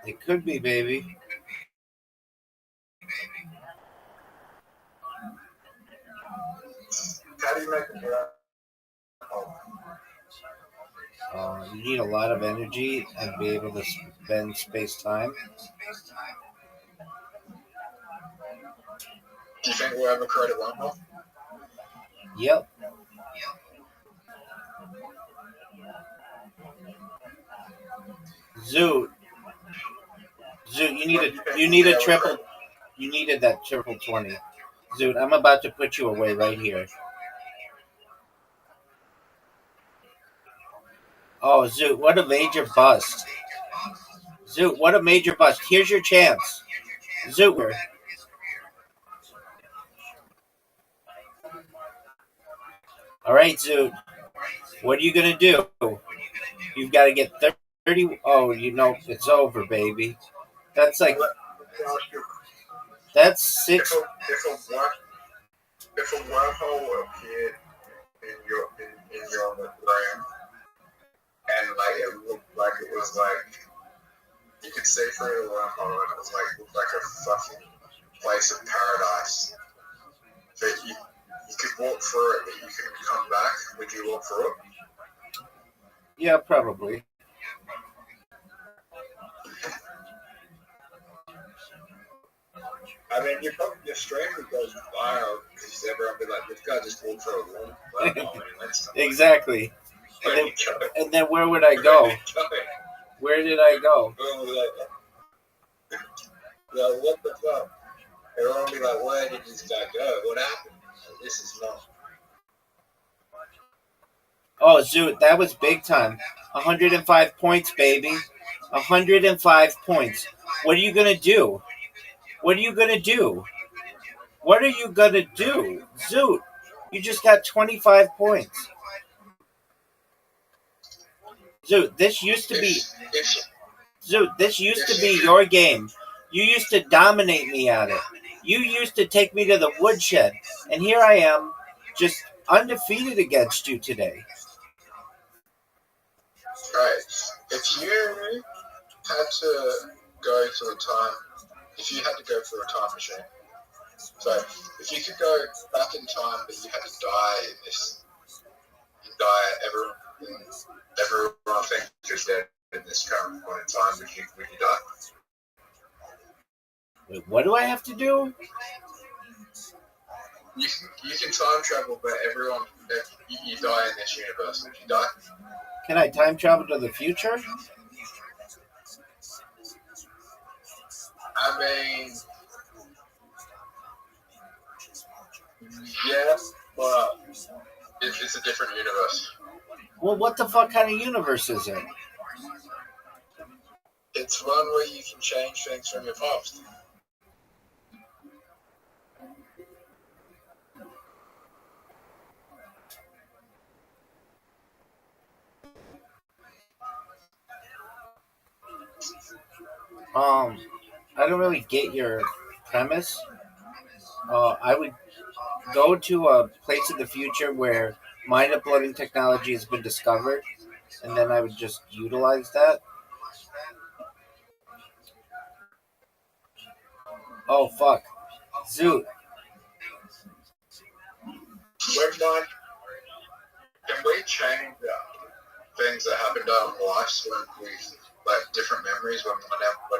It could be, baby. How do you make it real? You need a lot of energy and be able to bend space-time. Do you think we'll ever create a wormhole? Yep. Zoot, you needed that triple 20. Zoot, I'm about to put you away right here. Oh, Zoot, what a major bust. Zoot, what a major bust. Here's your chance. Zoot. All right, Zoot. What are you going to do? You've got to get 30. Oh, it's over, baby. That's like... That's 6... If a wormhole appeared in your brain, and it looked like it was you could see through the wormhole, and it was looked like a fucking place of paradise. That you could walk through it, but you couldn't come back. Would you walk through it? Yeah, probably. I mean, you're probably just strange because viral, because everyone be like, this guy just walked through a wormhole. Exactly. And then where would I go? Where did I go? What the fuck? Everyone be like, where did this guy go? What happened? This is not. Oh, Zoot, that was big time. 105 points, baby. 105 points. What are you going to do? What are you going to do? What are you going to do? Zoot, you just got 25 points. Zoot, this used to be... Zoot, this used to be your game. You used to dominate me at it. You used to take me to the woodshed. And here I am, just undefeated against you today. Right. If you had to go to a time, if you had to go through a time machine, so if you could go back in time, but you had to die in this, everyone thinks you're dead in this current point in time, would you die? Wait, what do I have to do? You can time travel, but everyone, you die in this universe. Would you die? Can I time travel to the future? I mean, yeah, but it's a different universe. Well, what the fuck kind of universe is it? It's one where you can change things from your past. I don't really get your premise. I would go to a place in the future where mind uploading technology has been discovered, and then I would just utilize that. Oh fuck, Zoot. Can we change things that happened in our lives when we like different memories when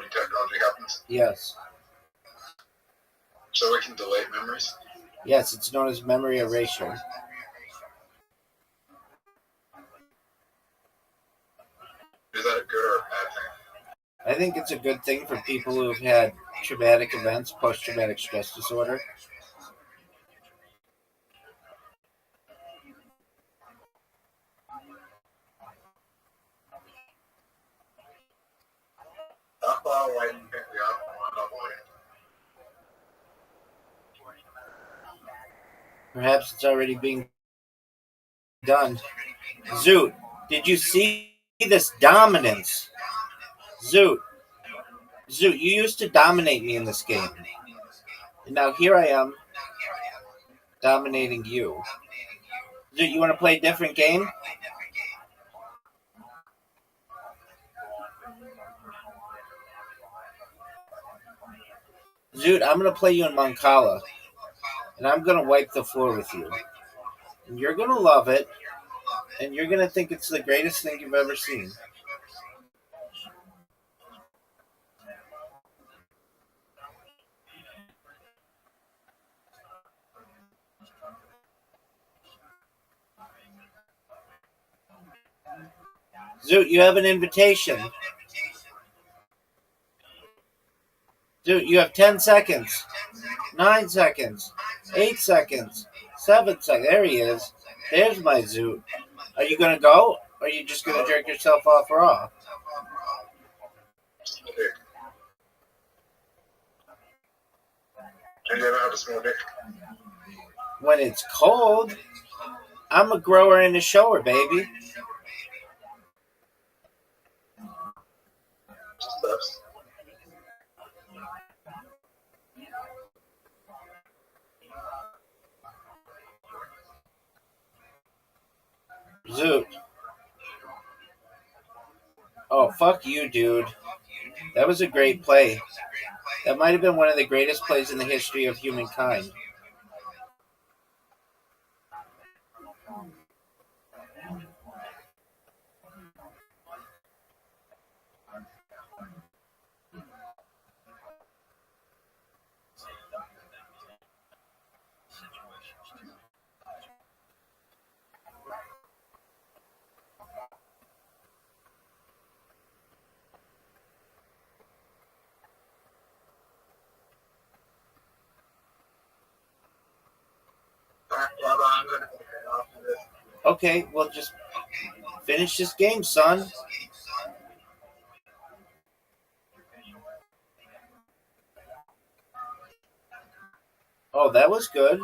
technology happens? Yes. So we can delete memories? Yes, it's known as memory erasure. Is that a good or a bad thing? I think it's a good thing for people who have had traumatic events, post-traumatic stress disorder. How far away do you think we are from mind uploading? Perhaps it's already being done. Zoot, did you see this dominance? Zoot, you used to dominate me in this game. And now here I am, dominating you. Zoot, you want to play a different game? Zoot, I'm going to play you in Mancala. And I'm going to wipe the floor with you. And you're going to love it. And you're going to think it's the greatest thing you've ever seen. Zoot, you have an invitation. Zoot, you have 10 seconds. 9 seconds. 8 seconds. 7 seconds. There he is. There's my Zoot. Are you going to go? Or are you just going to jerk yourself off raw? Have you ever had a small dick? When it's cold, I'm a grower and a shower, baby. Zoot. Oh, fuck you, dude. That was a great play. That might have been one of the greatest plays in the history of humankind. Okay, well, just finish this game, son. Oh, that was good.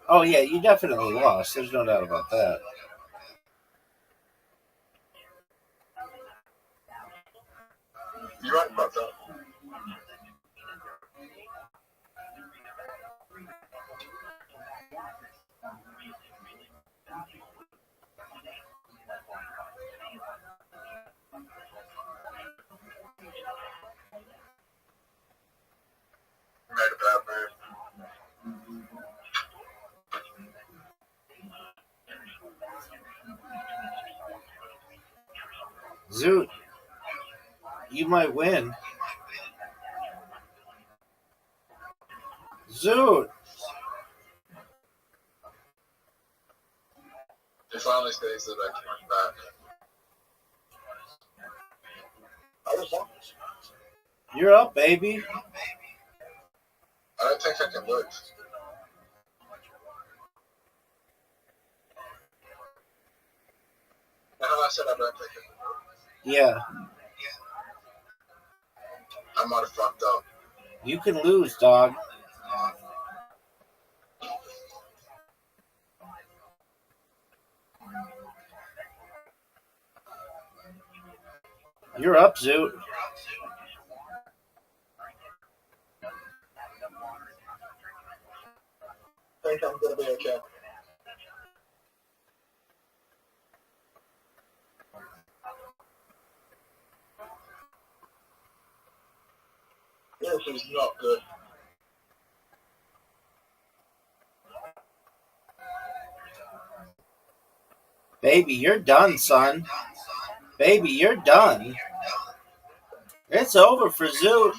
Oh, yeah, you definitely lost. There's no doubt about that. You might fuck up. Made a bad move. Zoot, you might win. Zoot. It finally states that I came back. I was on. You're up, baby. I don't think I can lose. Now I said I don't think I can lose. Yeah, I might have fucked up. you can lose, dog. You're up, Zoot. I think I'm gonna be okay. This is not good. Baby, you're done, son. Baby, you're done. It's over for Zoot.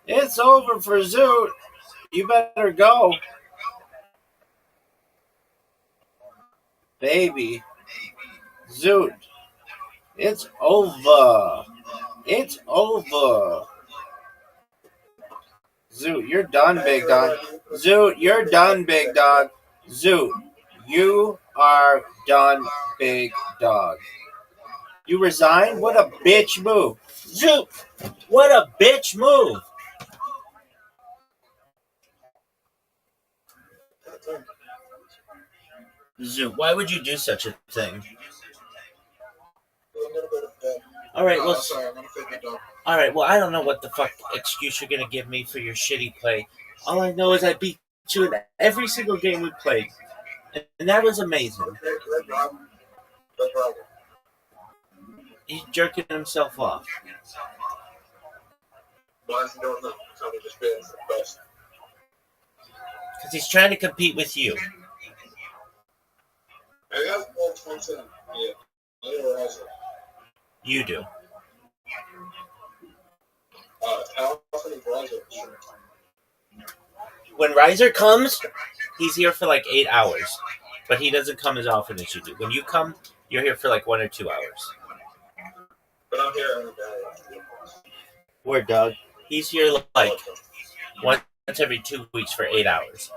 It's over for Zoot. You better go. Baby. Zoot. It's over. It's over. Zoot, you're done, big dog. Zoot, you're done, big dog. Zoot, you are done, big dog. You resign? What a bitch move. Zoot, what a bitch move. Zoot, why would you do such a thing? All right, well, I don't know what the fuck excuse you're gonna give me for your shitty play. All I know is I beat you in every single game we played, and that was amazing. He's jerking himself off. Why is he doing that? Somebody just being the best. Because he's trying to compete with you. I got more content. Yeah. I realize it. You do. How often is Riser? When Riser comes, he's here for like 8 hours. But he doesn't come as often as you do. When you come, you're here for like 1 or 2 hours. But I'm here every day. Word, dog. He's here like once every 2 weeks for 8 hours.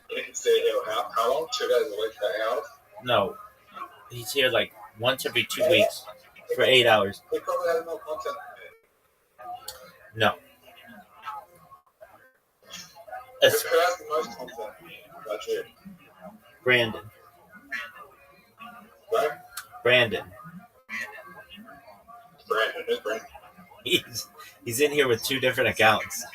He can stay here how long? 2 days a week for 8 hours? No. He's here like once every 2 weeks for 8 hours. He probably has more content. No. Who has the most content? That's you. Brandon. Right? Brandon. Brandon. Who's Brandon? He's in here with 2 different accounts.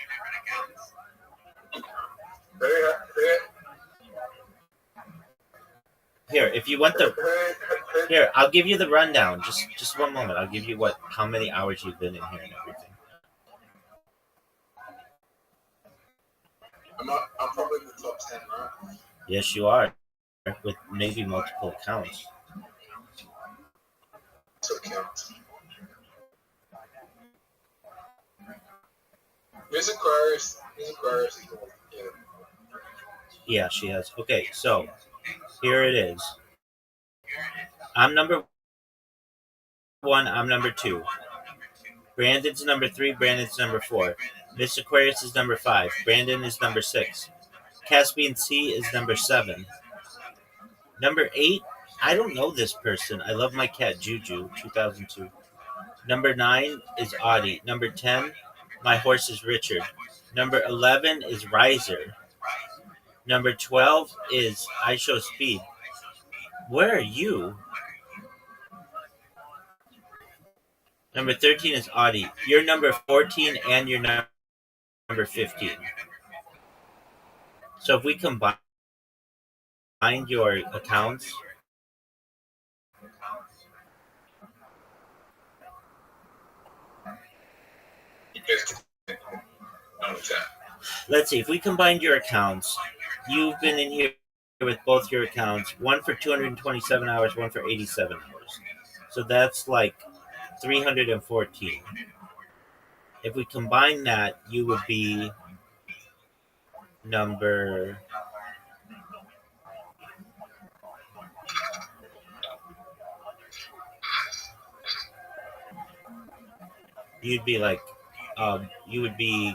Here, if you want the here, I'll give you the rundown. Just one moment. I'll give you how many hours you've been in here and everything. I'm probably in the top 10, right? Yes, you are, with maybe multiple accounts. To account. Music Aquarius is the one. Yeah, she has. Okay, so here it is. I'm number 1. I'm number 2. Brandon's number 3. Brandon's number 4. Miss Aquarius is number 5. Brandon is number 6. Caspian C is number 7. Number 8, I don't know this person. I love my cat, Juju, 2002. Number 9 is Audie. Number 10, my horse is Richard. Number 11 is Riser. Number 12 is I Show Speed. Where are you? Number 13 is Audie. You're number 14 and you're number 15. So if we combine your accounts, let's see, if we combined your accounts, you've been in here with both your accounts, one for 227 hours, one for 87 hours. So that's like 314. If we combine that, you would be number you'd be like you would be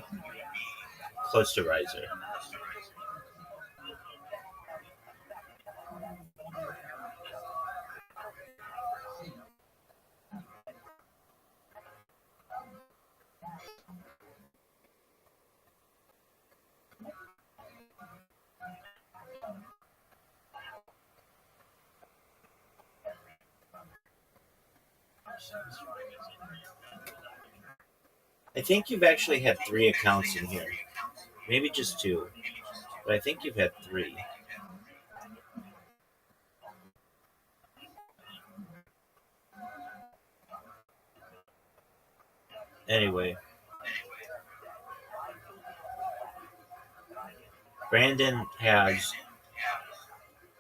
close to riser. I think you've actually had 3 accounts in here. Maybe just 2. But I think you've had 3. Anyway. Brandon has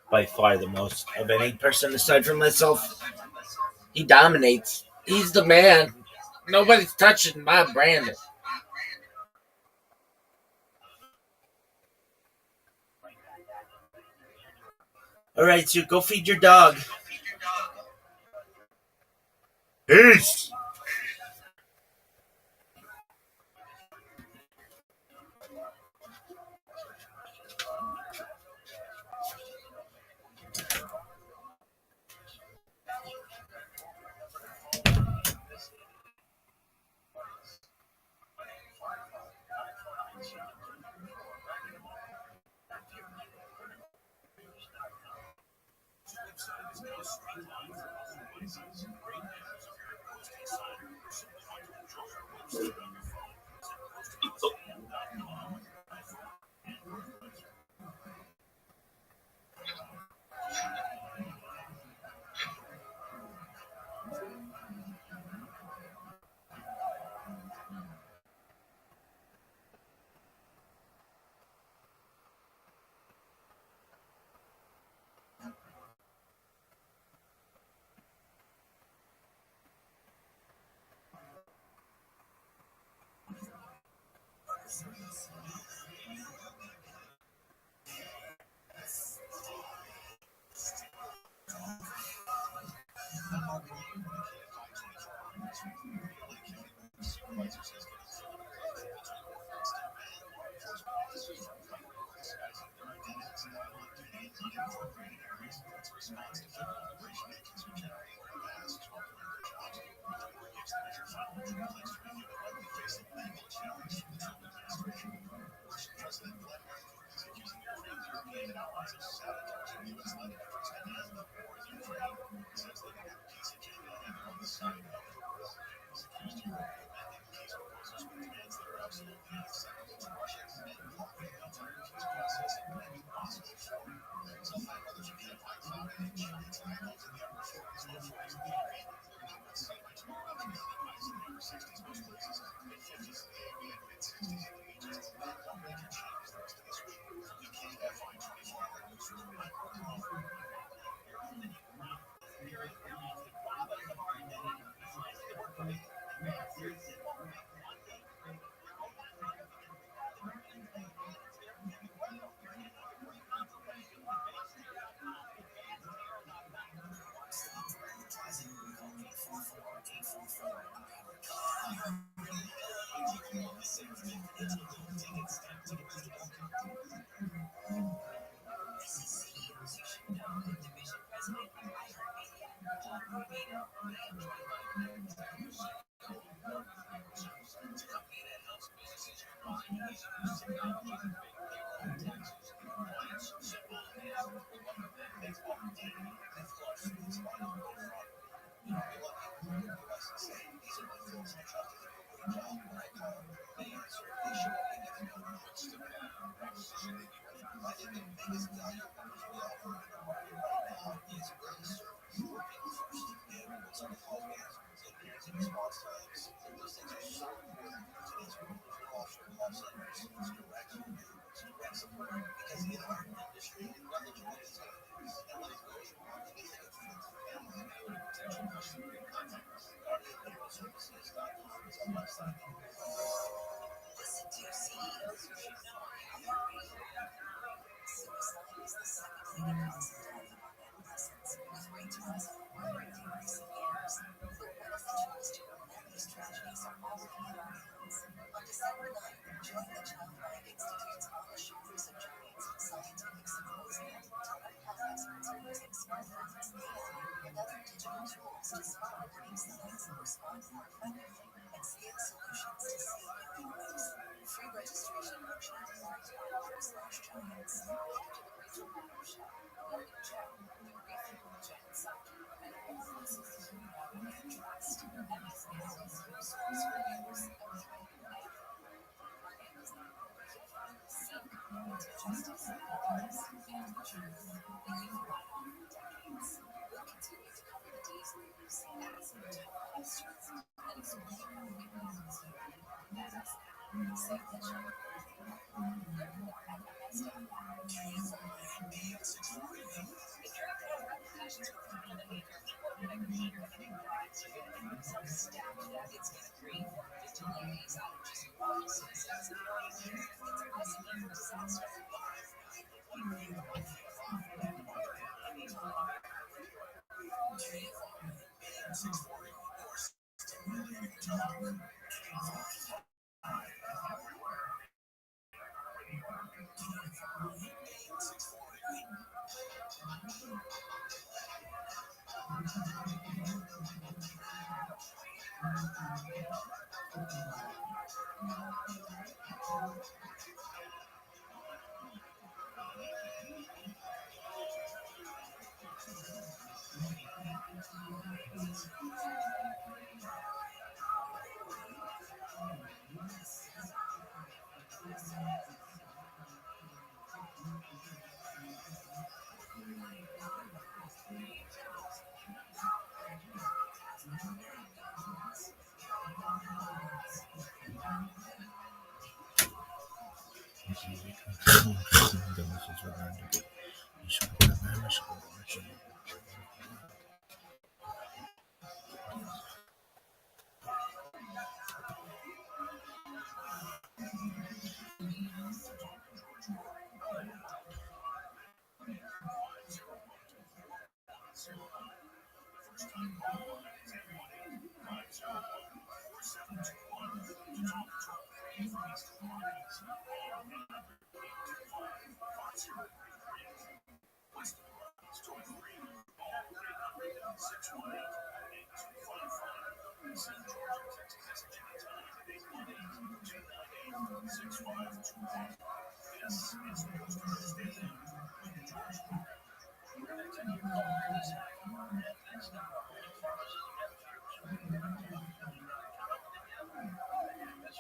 by far the most of any person aside from myself. He dominates. He's the man. Nobody's touching my Brandon. All right, so go feed your dog. Peace. Listen to CEOs you should know on the radio. Suicide is the second leading cause of death among adolescents, with rates rising in recent years. But what is the choice to prevent these tragedies are already in our hands? On December 9th, join the Child Mind Institute's On the Shoulders of Giants scientific symposium to learn how experts are using smartphones, AI, and other digital tools to spot warning signs, respond more effectively, and scale solutions to save human lives. Free registration on childmind.org/giants. After the Rachel Maddow Show, Morning Joe, The Grief and Gen Sector, and all voices you know and trust. MSP's news source for news, opinion, and report. Our name is not always seek to justice, awareness, and the truth that you've relied on for decades. We'll continue to cover the day's news as televised streets and explain how it is here. Save the children. Learn more at ms.net. If your internet applications were found on a major keyboard and a computer and it provides you with self-stacked that it's going to create 450 days outages and water citizens and it's a recipe for disaster.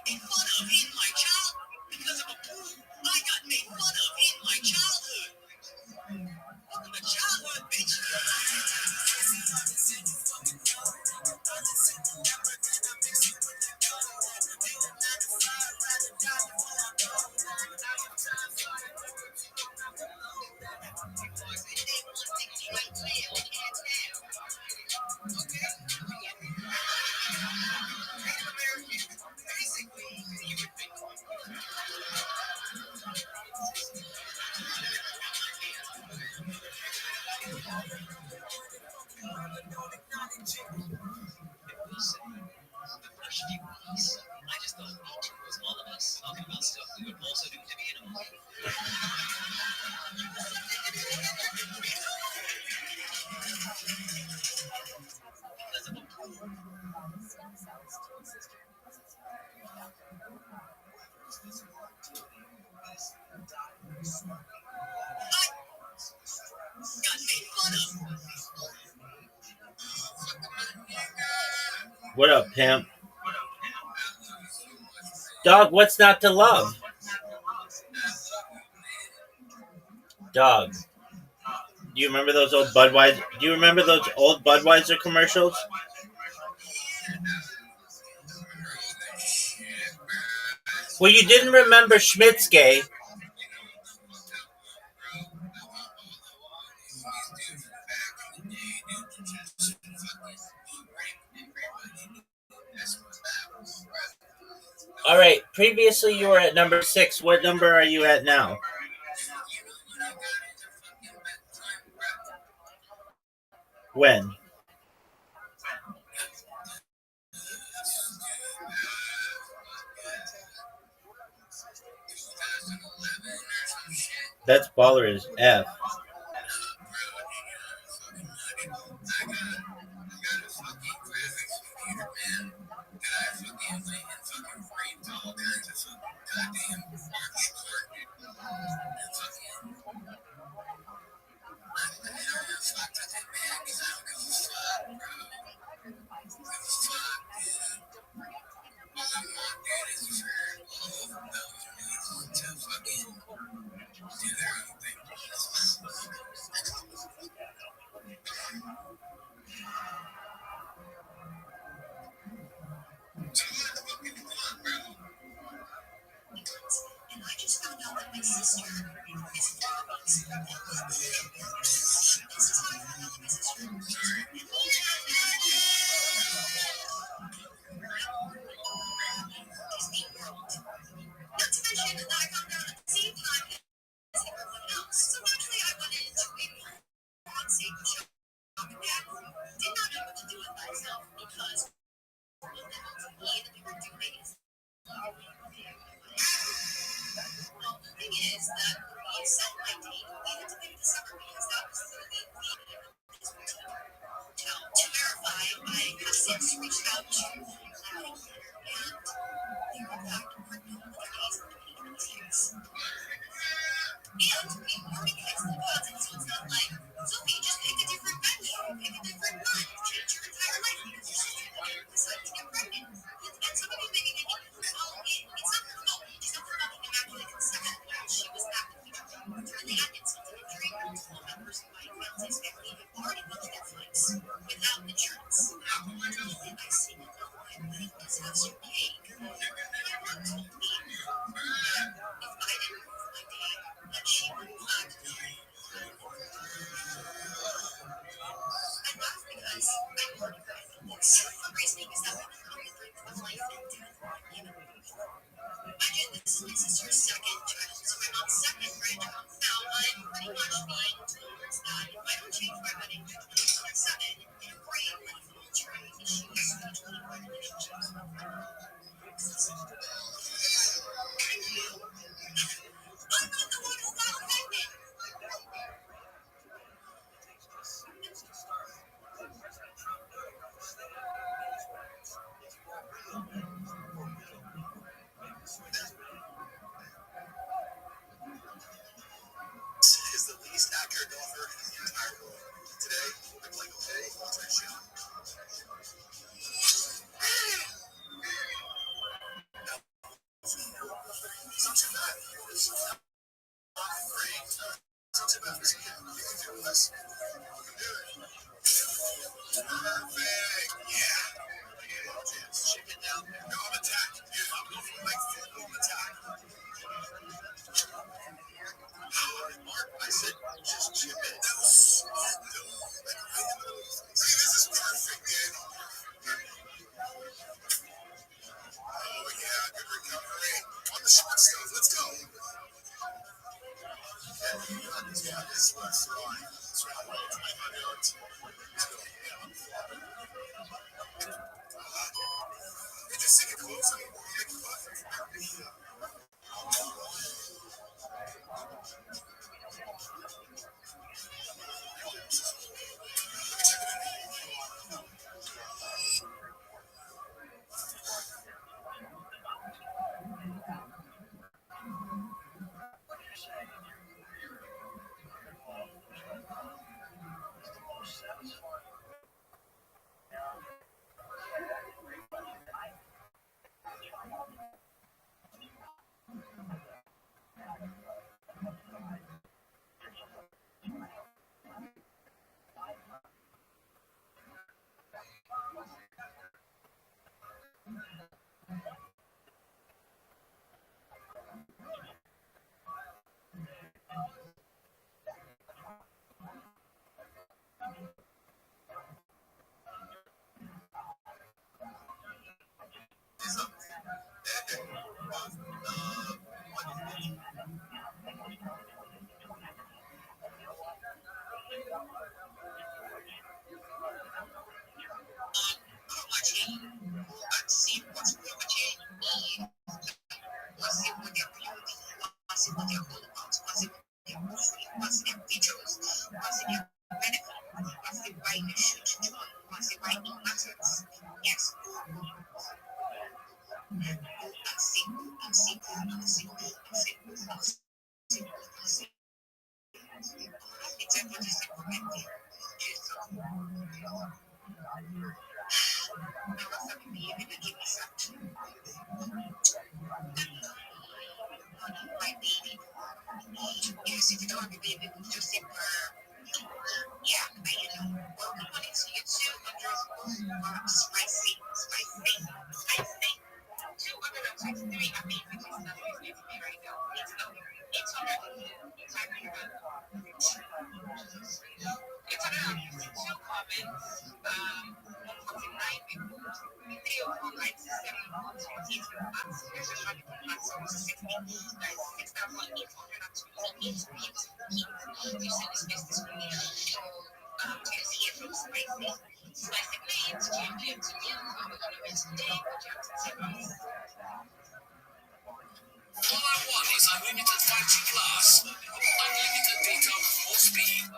Made fun of in my childhood because of a fool. I got made fun of in my childhood. Welcome to childhood, bitch. I just thought nature was all of us talking about stuff we would also do to the animals. Got made fun of. What up, pimp? Dog, what's not to love? Dog. Do you remember those old Budweiser? Do you remember those old Budweiser commercials? Well, you didn't remember Schmitzke. All right. Previously, you were at number 6. What number are you at now? When? That's baller as F. And I just found out that my sister is 4 months pregnant. This is how I found out that my sister is pregnant. She's 8-year-old. Not to mention that I found out at the same time as everyone else. So naturally I went into a unsafe shock and did not know what to do with myself because what the hell to me that they were doing is well, the thing is that we set my date. We had to pick December because that was the hotel. To verify, I have since reached out to Cloud and they were back for no other days in 2026. And we already fixed the deposits, so it's not like, Sophie, just pick a different venue, pick a different month, change your entire life because your sister decided to get pregnant. And some of you may be thinking, well, it's not her fault. She's not promoting immaculate conception. She was actively trying to act insult and injury. Multiple members of my fiance's family have already booked their flights without insurance. And I see that no one this has to pay. My mom told me that if I didn't move my day, that she would not die. I laugh because I'm horrified of this. The reasoning is that we can only bring to life and death one human being. Imagine this is my sister's second child, so my mom's second grandchild. Now, I'm pretty much being told that if I don't change my wedding to 2027, in a great life will try issues between my relationships. And you? I'm not the one who got pregnant. Is the least accurate author in the entire world. Today, I'm like, okay, ROTHSCHILD. It's not too bad. It's not great. It's not too bad. You can do this. You can do it. Perfect. Yeah. Chicken down there. No, I'm attacked. I'm going for like full-blown attack. Mark, I said just chip it. No, see, this is perfect, man. Oh, yeah, good recovery. On the short stuff, let's go. Yeah, this looks fine. It's around 25 yards. You just take it close and we'll make it fun. se con their holocaust, was it with their movie, was it their videos, was it their medical, was it why you should join, was it why it matters. Yes. My baby. Yes, if you don't have a baby, we just say, yeah, welcome honey to YouTube under spicy. 223 amazing listeners listening to me right now. 852 comments, 149 people, 304 likes, 7 votes, 48 remarks, especially the remarks over 60. Guys, 6,828 views. You see this business creation. So, let's hear from Spicy. Spicy Blades, GM to you. How we're going to win today. Jackson Simmons. All I want is unlimited 5G plus, unlimited data with more speed.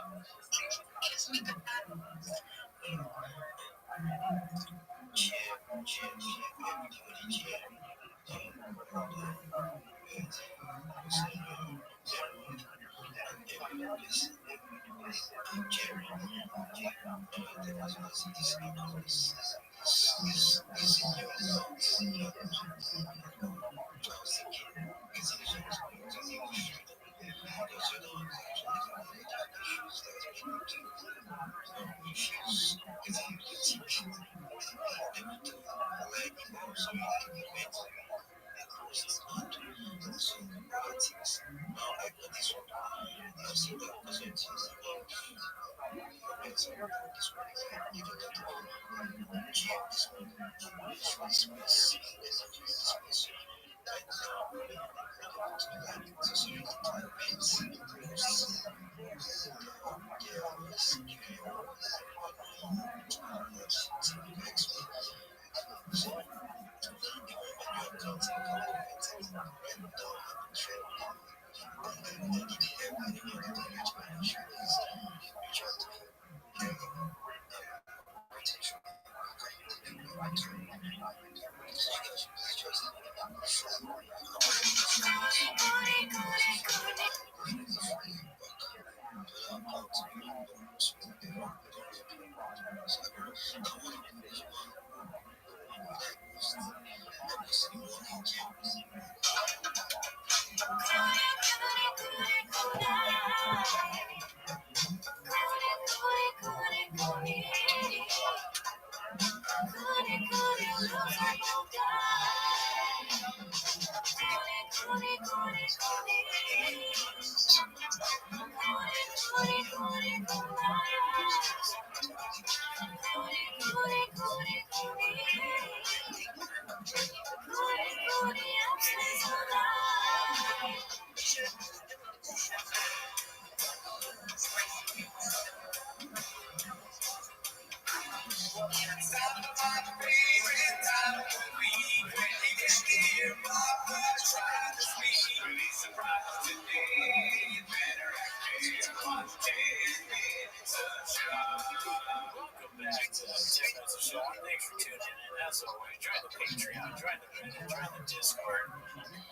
Welcome back to the 10 Minutes of Show. Thanks for tuning in. As always, join the Patreon, join the Reddit, join the Discord.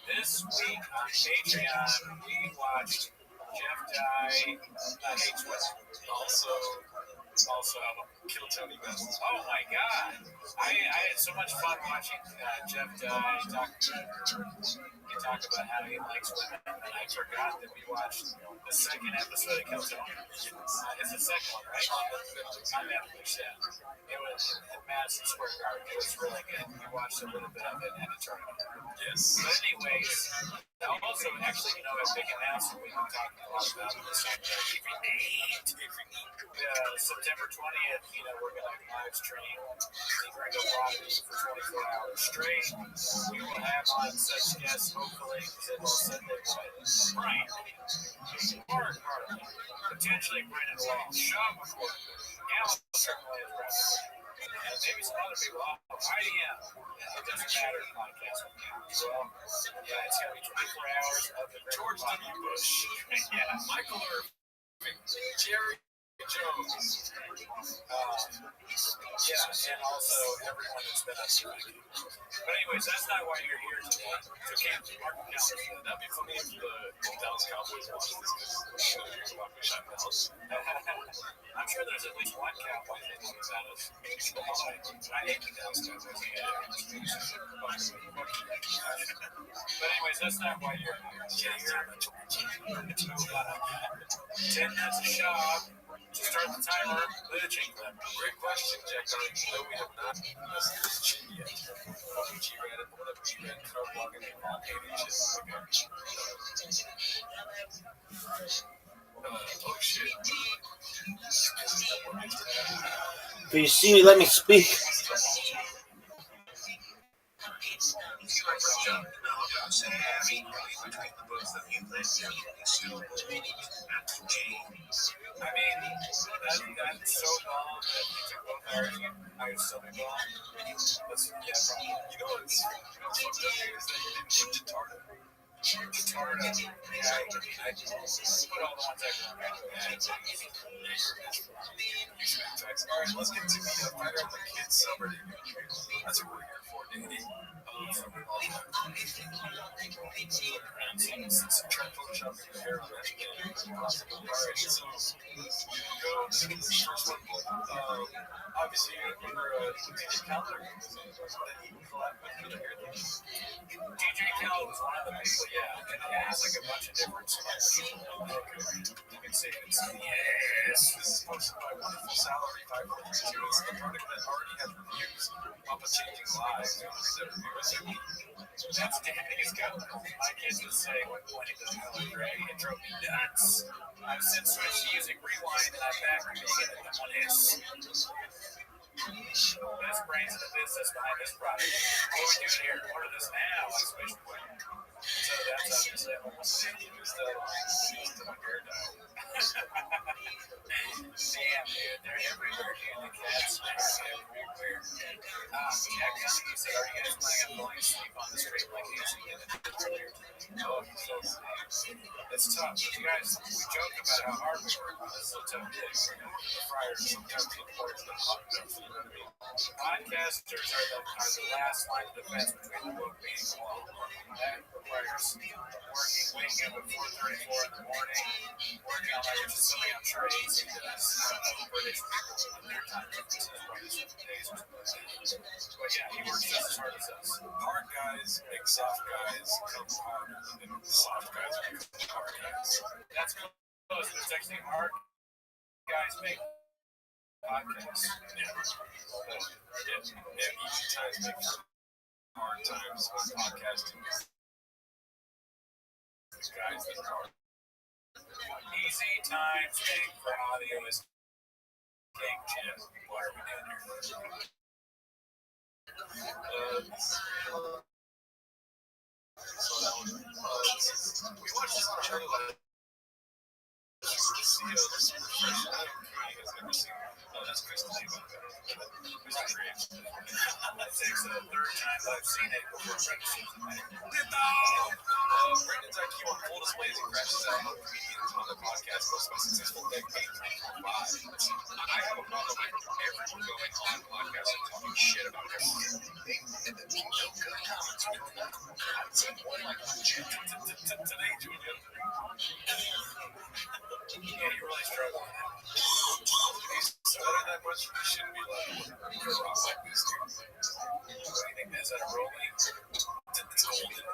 This week on Patreon, we watched Jeff Dye, also Kill Tony Best. Oh my God! I had so much fun watching Jeff Dye talk about how he likes women, and I forgot that we watched the second episode of Kill Tony. It's the second one, right? On Netflix, yeah. It was at Madison Square Garden. It was really good. We watched a little bit of it and it turned out. Yes. But anyways, also, actually, a big announcement we've been talking a lot about this September 20th, we're going to live stream the Gringo Prodigy for 24 hours straight. We will have on such guests, hopefully, that will send it Brian, Mark Hartley, potentially Brendan Wall, Sean McCoy, Alan certainly is Rabbi. And maybe some other people. IDM. It doesn't matter. Podcast. Well, yeah, it's going to be 24 hours of the George W. Bush. Yeah. Michael Irving. Jerry Jones. Yeah, and also everyone that's been on TV. But anyways, that's not why you're here today. So Cam, mark the calendar. That'd be funny if the Dallas Cowboys watched this because we shut Dallas. I'm sure there's at least one Cowboy that knows about us. I hate the Dallas Cowboys. But anyways, that's not why you're here. Yeah, to 10 minutes a shot. To start the timer, great question, Jack. No, we have not missed this chin yet. G-Red, what up, G-Red? Car walking in 8 inches. Oh, shit. Can you see me? Let me speak. I mean, that's so long that it took both hours. I would still be gone. Yeah, probably. You know what's fucked up is that you didn't put Jatarda. Jatarda, yeah, I put all the ones I can remember. All right, let's get to the fighter of the kids summer. That's what we're here for, Danny. Try to Photoshop your hair on that. Alright, so go to the first one. Obviously, you're DJ Khaled. DJ Khaled was one of the people, yeah, and it has like a bunch of different songs. You can say it's yes. This is posted by Wonderful Salary 542. It's the product that already has reviews. Papa Changing Lives. That's Danny's got my kids would say when pointing to the color gray, it drove me nuts. I've since switched to using Rewind and I'm back to being at the 1S. Best brains in the business behind this product. What are we doing here? Order this now. I switched quick. So that's obviously almost the same as the paradigm. Damn, dude, they're everywhere, dude. The cats are everywhere. Jack Cummings said, are you guys planning on falling asleep on the street like Casey did earlier? No, it's tough. You guys, we joke about how hard we work on this. It's a tough gig. The friars sometimes look forward to the hot stuff. You know what I mean? Podcasters are the last line of defense between the book being long. That requires waking up at 4:34 in the morning, working on like something on trades. He does. British people in their time differences, probably 7 days or something. But yeah, he works just as hard as us. Hard guys make soft guys come harder, and soft guys make hard guys. That's close. There's actually hard guys make podcasts. Yeah. Easy times make hard times with podcasting. These guys that are hard. Easy times make for audio is king. Jim, what are we doing here? We watched this on Channel. That's Crystal Lee. That takes the third time I've seen it before Brandon's IQ on full display as he crashes out on comedians on the podcast post my successful decade 3.5. I have a problem with everyone going on the podcast and talking shit about everyone. And there's no good comments with that. I'd say one like today, Julia. Yeah, you're really struggling. So that much we shouldn't be like this, dude. What do you think that's at a rolling? It's golden.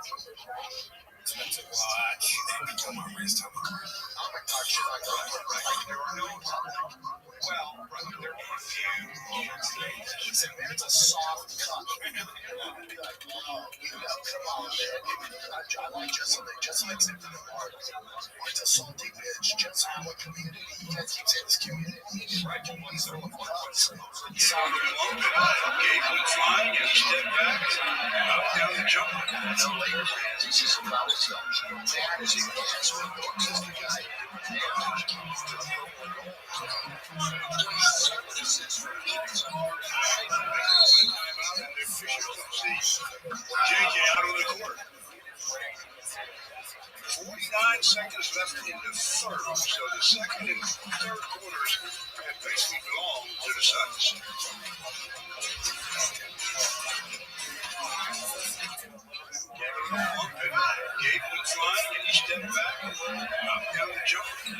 Expensive watch. Come on, where's Tom? Oh my God, shit like that. There are no. Well, there are a few moments there. It's a soft cut. Come on, man. I like just makes it hard. It's a salty bitch. Just how a community. You can't keep saying this community. Right? You want to throw a point out. Gate looks line, you step back, up down the jump. No later fans, this is about itself. That is a gas with books as the guy. JJ out on the court. 49 seconds left in the third, so the second and third quarters have basically belong to the Suns. Gabe went flying and he stepped back and knocked down the jumper.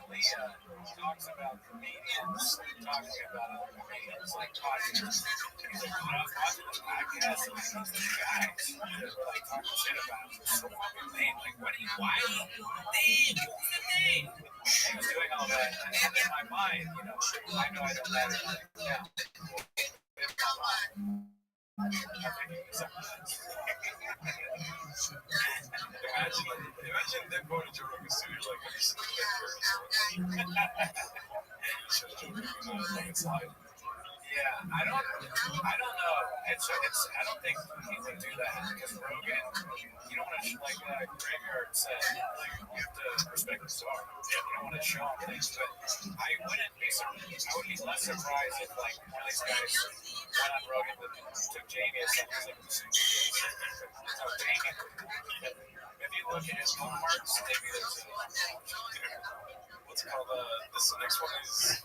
Leah talks about comedians talking about other comedians like podcasters. He's like, when I was watching this podcast, and these guys like talking shit about him, it's so fucking lame. Like, why? Name, what's the name? He was doing all that, and in my mind, you know I don't matter. Yeah. Imagine them going to Joe Rogan's studio like this. Yeah, I don't know. It's I don't think he would do that because Rogan, you don't want to like Graveyard said, like you have to respect the star. You don't want to show him things, but I would be less surprised if like one of these guys went on Rogan but took Jamie or something. If you look at his homeworks, maybe there's what's it called? This next one is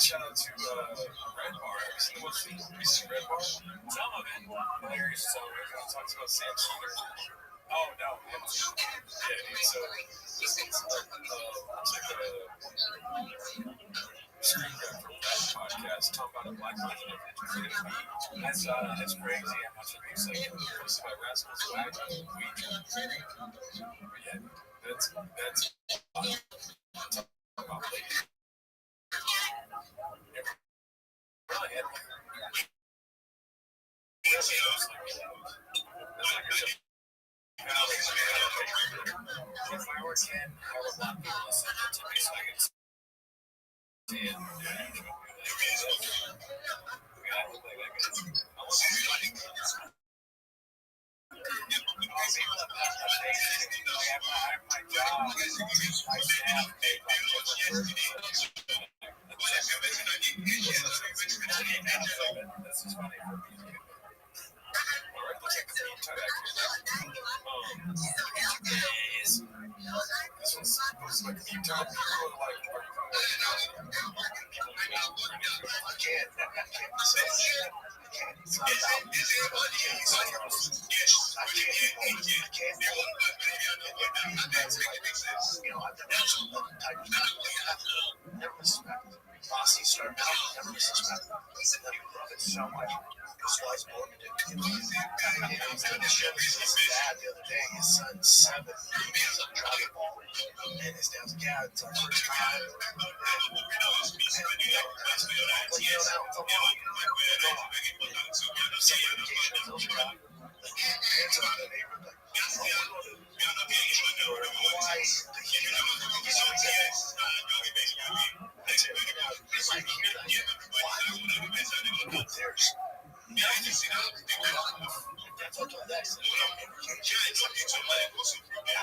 shout out to Red Bar. Have you seen what's recent Red Bar? Some of it. Hilarious. So everyone talks about Sam Cheater. Oh no. Yeah, dude. So this is like screen grab from that podcast talking about a Black Legend. That's crazy how much it looks like it's by Rascal's Swag. Yeah, that's if I were 10, I would want people to listen to me so I could see it. I look like that guy. I want to be like my job, my staff made this is funny for me. Alright, let's take the deep dive this was supposed to be a deep dive. People are like, are you going to I can't. Bossy started out, never disrespect. He loved it so much. This was born to do. He's doing the show. His dad the other day, his son's 7. He's a driving ball. And his dad's like, yeah, it's our first time.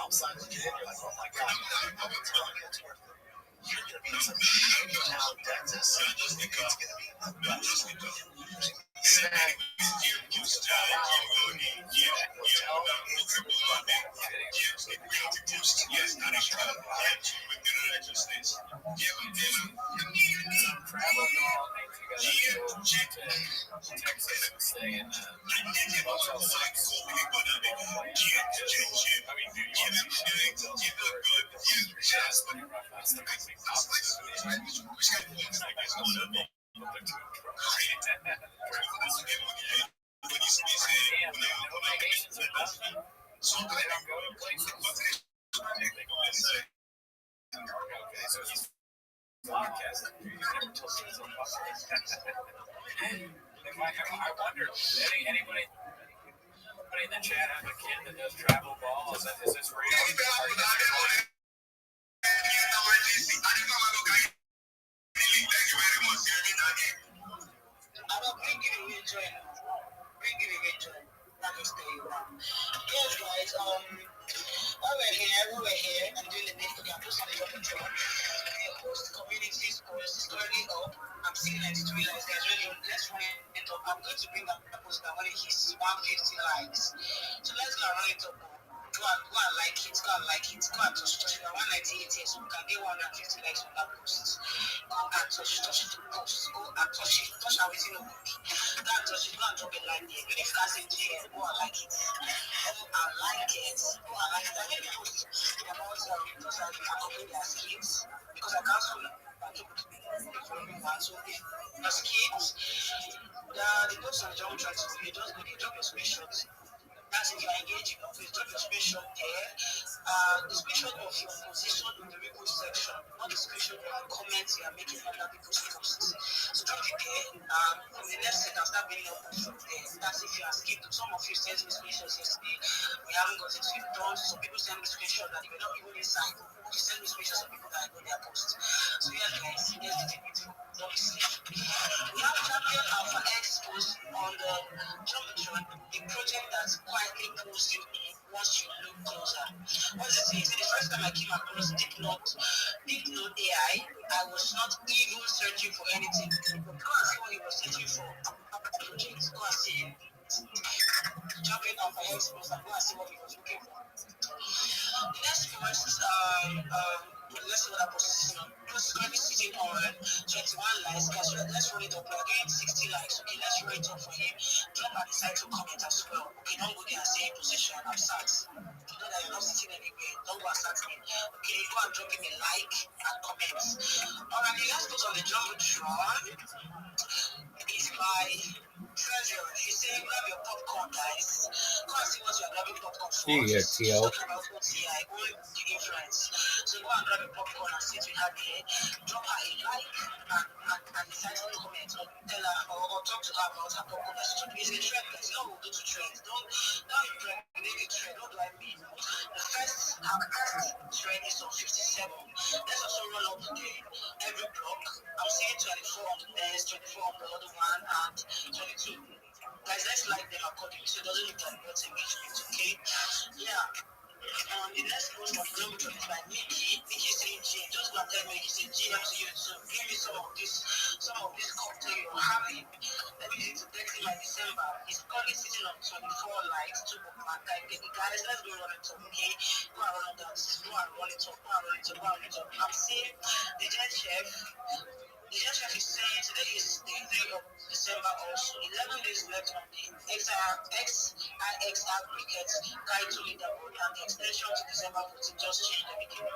Outside looking in, you're like, oh my god, you're going to be some shitty town dentist. It's going to be snack. I wonder, anybody in the chat have a kid that does travel ball? Is this real? Yes, guys, while we're here, I'm doing the basic. I'm just going to I'm going to bring that post down when it hits 150 likes. So let's go and run it up. Go and like it, go and like it, go and touch it. We're 198 here, so we can get 150 likes on that post. Go and touch the post. Go and touch it. Touch and waiting on me. Go and touch it, go and drop a like there. Even if you can't say GM, go and like it. Go and like it. Go and like it. I made a post about because I accompany their skills because I can't follow. So the skills, the post on John tries to you just go there, drop your screenshots. That's if you're engaging, please drop your screenshot there. The screenshot of your position in the repost section, not the screenshot of the comments you are making under people's posts. So drop it there. From the left side, I'll start bringing up from there. That's if you are skipped. Some of you sent me screenshots yesterday. We haven't got it to you done. Some people send me screenshots that they were not even inside. You send me screenshots of people that I got their posts. So yeah, guys, here's the thing. Don't be sleep. We have Champion Alpha X post on the Jumbotron, the project that's quietly pulls you in once you look closer. What's it saying? So the first time I came across Deep Note AI, I was not even searching for anything. Go and see what he was searching for. Project. Go and see Champion Alpha X post and go and see what he was looking for. Next post, let's see what that post is on. Post is currently sitting on 21 likes. Guys, let's run it up. We're getting 60 likes. Okay, let's run it up for him. Drop an insightful comment as well. Okay, don't go there and say position. I'm sat. You know that you're not sitting anywhere. Don't go and start me. Okay, go and drop him a like and comment. Alright, the last post on the Jumbotron is by Treasure. She's saying grab your popcorn, guys. Go and see what you're grabbing popcorn for. She's talking about OTI, only the influence. So go and grab your popcorn and sit with her there. Drop her a like and decide to comment or tell her or talk to her about her popcorn that she's doing. It's a trend, guys. You know what we'll do to trends. Don't impregnate the trend. What do I mean? Our first trend is on 57. Let's also run up every block. I'm saying 24 on the next, 24 on the other one, and 22. Guys, let's like them accordingly so it doesn't look like what's engagement, okay? Yeah. The next post of the Jumbotron is by Nikki. Nikki saying GM. Just go and tell me, he said GM to you too. Give me some of this cocktail you're having. Let me use it to text him by December. He's currently sitting on 24 likes, 2 bookmark. Guys, let's go run it up, okay? Go and run it up. Go and run it up. Go and run it up. Go and run it up. I'm seeing the Jet Chef. The Jet Chef is saying today is the 3rd of December also. 11 days left on the XIXR cricket guide to leaderboard and the extension to December 14 just changed everything.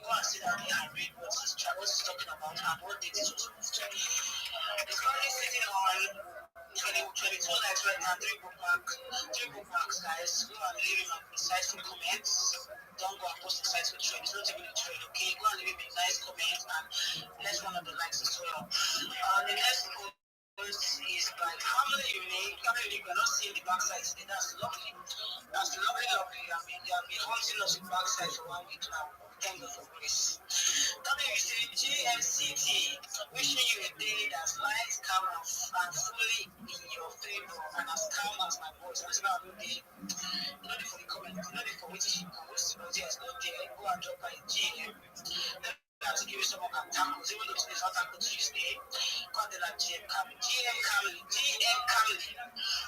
Go and see that there and read what he's talking about and what date it was moved to. It's currently sitting on 22 likes right now, 3 bookmarks, guys. Go and leave him a insightful comments. Don't go and post insightful trade. It's not even a trade, okay? Go and leave him a nice comment and let's run up the likes as well. The next post is like how many unique, we're not seeing the backside today. That's lovely. That's lovely. I mean, they have been haunting us with backside for 1 week now. Thank God for grace. W say GMCT, wishing you a day that's light, calm, and fully in your favor, and as calm as my voice. That's about a day. Not for the comment, not for which she goes, but yes, okay, go and drop by GM. Let me give you some more tacos, even though it's not Taco Tuesday. Call them like GM Camly.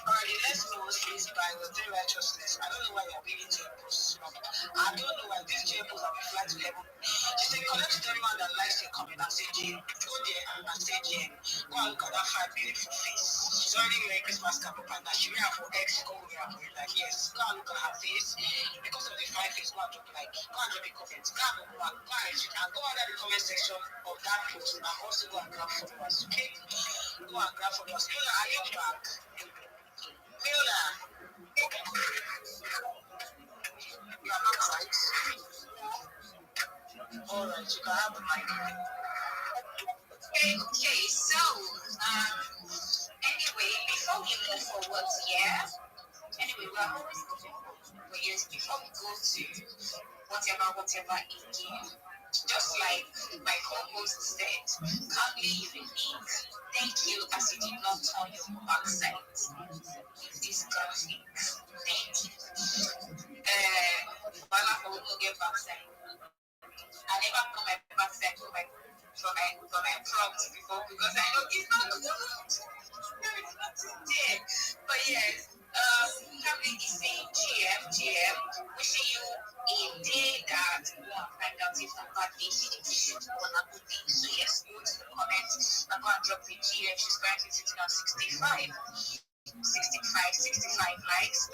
Alright, the next post is by Within Righteousness. I don't know why you're being to post. I don't know why this GM post have been flying to heaven. She said, connect to everyone that likes your comment and say GM. Go there and say GM. Go and look at that fine, beautiful face. She's already wearing Christmas cap up and that she wear her for X, go wear her for it. Like, yes, go and look at her face. Because of the fine face, go and drop like, go and drop a comment. Go and go under the comment section of that post and also go and grab followers, okay? Go and grab followers. Mila, are you back? Mila, you are not right. Alright, you can have the mic. Okay, so anyway, before we move forward here, we're always but yes, before we go to whatever in here, just like my co-host said, kindly unique. Thank you as you did not turn your backside with this graphic. Thank you. Bala will get backside. I never put my backside for my prompt before because I know it's not good. No, it's not Yeah. But yes, Harry is saying GM, wishing you a day that you want to find out if a bad day should go on a good day. So yes, go to the comments. I'm going to drop the GM. She's currently sitting on 65 likes.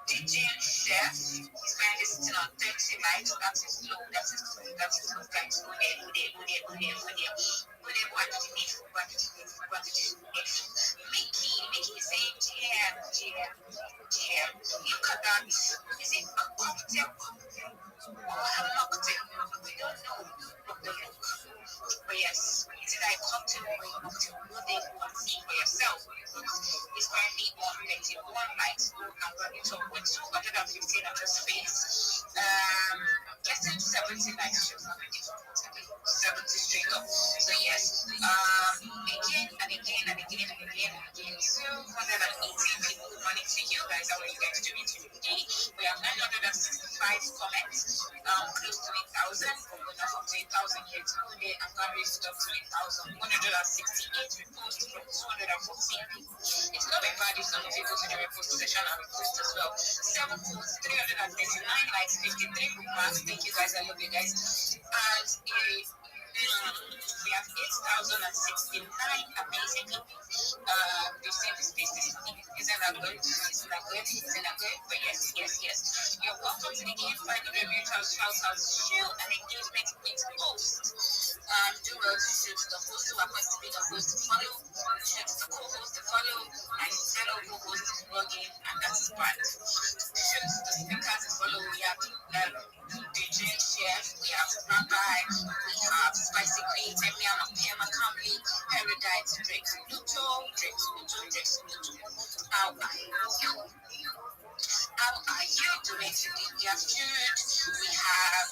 DJ Chef is currently sitting on 30 likes. That is low. That is low, guys. Go there. What do you need for? Mickey is saying GM. Look at that. Is it a cocktail? Or a mocktail? We don't know from the look. But yes, is it a cocktail or a mocktail? Go there and see for yourself. It's currently on 21 likes. Go and run it up with 215 on his face. Getting 70 likes should not be difficult. 70 straight up. So yes, again and again. 218 people. Good morning to you guys. How are you guys doing today? We have 965 comments, close to 1,000. We're not up to 1,000 here today. I'm going to raise it up to 1,168 reposts from 214 people. It's not a bad if some of you go to the repost section and repost as well. 7 posts, 339 likes, 53 bookmarks. Thank you guys. I love you guys. And we have 8,069 amazing people. They've seen this space. Isn't that good? But yes. You're welcome to the game. 500 mutual shout out, show and engagement with host. Do well to shoot the host who happens to be the host to follow, shoot the co-host to follow, and fellow co-host to log in, and that's part. Shoot the speakers to follow. We have DJ Chef, we have Rabbi, we have Spicy Queen, Temian, Pema Kamli, Paradise, Drake, Luto. How are you doing today? We have Jude, we have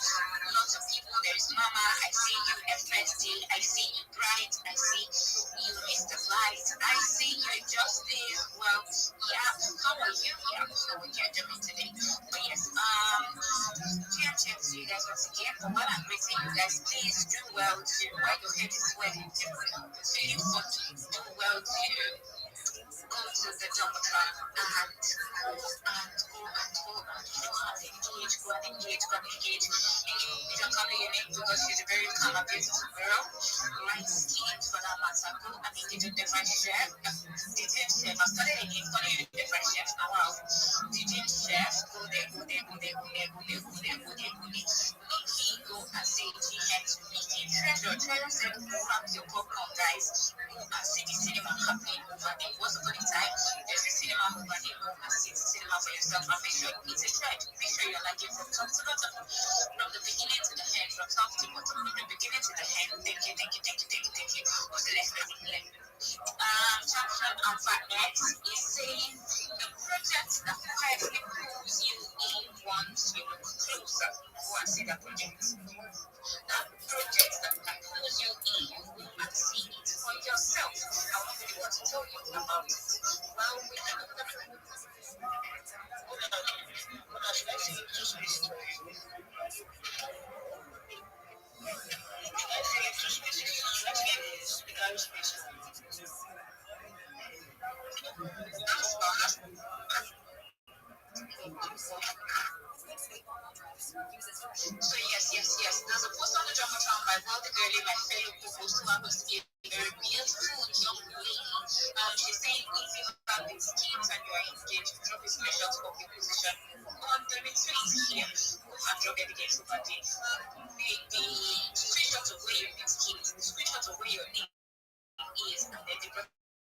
lots of people. There's Mama, I see you, FSD, I see you, Bright, I see you, Mr. Light, I see you, Justice. Well, yeah, how are you? Yeah, how are you doing today? But yes, to you guys once again. For what I'm raising you guys, please do well to, while your head is sweating, do well to go to the Jumbotron and engage. You don't call her unique because she's a very calm and beautiful girl. Right skin for that matter. Go and engage with different chef. DJ Chef. I started again calling you different chef. Now wow. DJ Chef. Go there. Mickey, go and say GM to Mickey. Treasure said, grab your popcorn, guys. Go and see the cinema happening over there. Once upon a time, there's a cinema over there. Go and see the cinema for yourself and make sure it's a trend. Make sure you're like it from top to bottom. From the beginning to the end, from top to bottom. From the beginning to the end. Thank you. What's the next person? Champion Alpha X is saying the project that quietly pulls you in once you look closer. Go and see that project. That project that pulls you in, go and see it for yourself. I want to want to tell you about it. Well, we have So yes. There's a post on the Jumbotron by Wealthy Girlie, my fellow co-host, who happens to be a very beautiful young lady. She's saying if you have these kids and you are engaged, drop a screenshot of your position on the retweet here. Go and drop evidence over there. The screenshot of where your next kid, the screenshot of where your name is, and then the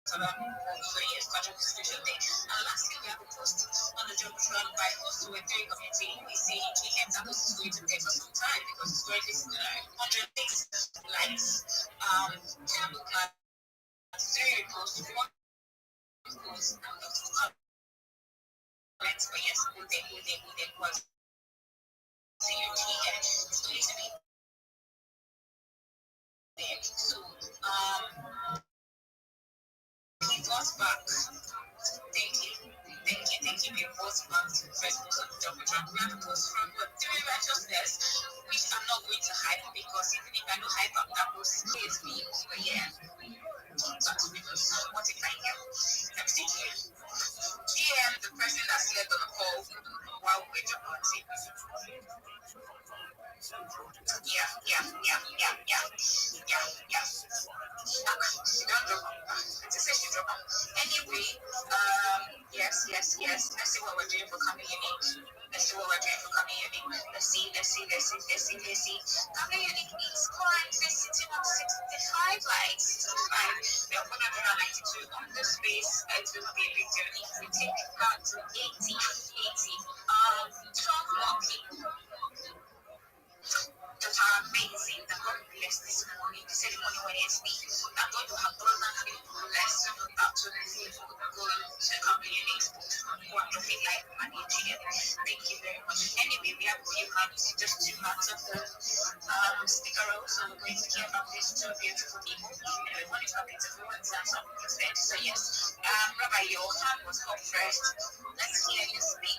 so yes, control description there. And lastly, we have a post on the Jumbotron by host who were very community. We say GM's post is going to take for some time because it's currently 106 likes. 10 bookmarks, 3 reposts, 1 post, and lots of comments. But yes, who they was see your GM. It's going to be there. So he was back. Thank you. We was back to the first post of the Jumbotron. We have a post from Theory Righteousness, which I'm not going to hype because even if I don't hype up that post, it's me. But yeah. back to me. What if I help? I'm still here. GM, the person that slept on the call while we were talking. Yeah. She don't drop. It's a say she drop. Anyway, yes. Let's see what we're doing for coming unique. Let's see. Coming unique is currently sitting on 65 likes. 65. We are 192 on the space. It will be a big deal if we take that to 80. 12 more people that are amazing, that God bless this morning. The ceremony when it's me. That God will have abundantly blessed up to the people going to company next wonderful life managing. Thank you very much. Anyway, we have a few months, just 2 months of the stick around, so we're going to hear from these two beautiful people. Anyway, one is not beautiful, one is something instead. So yes, Rabbi, your hand was up first. Let's hear you speak.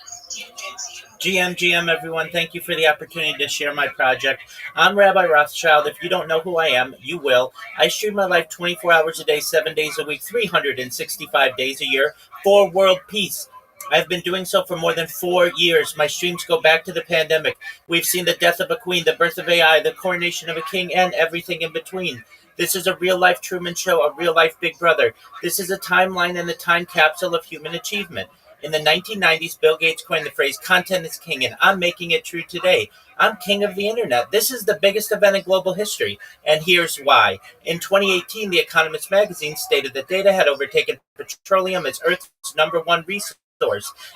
GM, everyone, thank you for the opportunity to share my project. I'm Rabbi Rothschild. If you don't know who I am, you will. I stream my life 24 hours a day, 7 days a week, 365 days a year for world peace. I've been doing so for more than 4 years. My streams go back to the pandemic. We've seen the death of a queen, the birth of AI, the coronation of a king, and everything in between. This is a real-life Truman Show, a real-life Big Brother. This is a timeline and the time capsule of human achievement. In the 1990s, Bill Gates coined the phrase, content is king, and I'm making it true today. I'm king of the internet. This is the biggest event in global history, and here's why. In 2018, The Economist magazine stated that data had overtaken petroleum as Earth's #1 resource,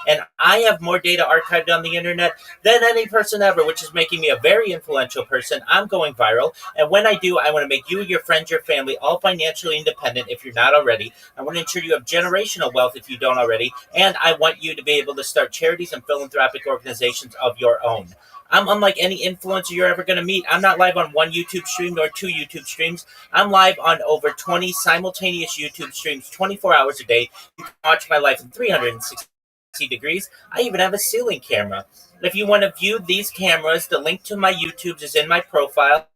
and I have more data archived on the internet than any person ever, which is making me a very influential person. I'm going viral, and when I do, I want to make you, your friends, your family all financially independent if you're not already. I want to ensure you have generational wealth if you don't already, and I want you to be able to start charities and philanthropic organizations of your own. I'm unlike any influencer you're ever going to meet. I'm not live on one YouTube stream nor 2 YouTube streams. I'm live on over 20 simultaneous YouTube streams 24 hours a day. You can watch my life in 360 degrees. I even have a ceiling camera. If you want to view these cameras, the link to my YouTubes is in my profile.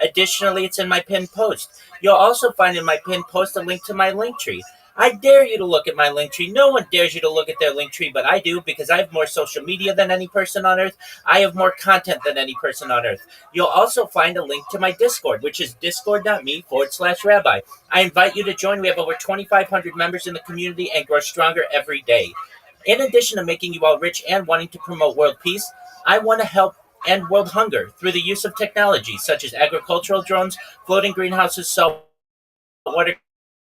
Additionally, it's in my pinned post. You'll also find in my pinned post a link to my link tree. I dare you to look at my link tree. No one dares you to look at their link tree, but I do because I have more social media than any person on earth. I have more content than any person on earth. You'll also find a link to my Discord, which is discord.me/rabbi. I invite you to join. We have over 2,500 members in the community and grow stronger every day. In addition to making you all rich and wanting to promote world peace, I want to help end world hunger through the use of technology such as agricultural drones, floating greenhouses, saltwater,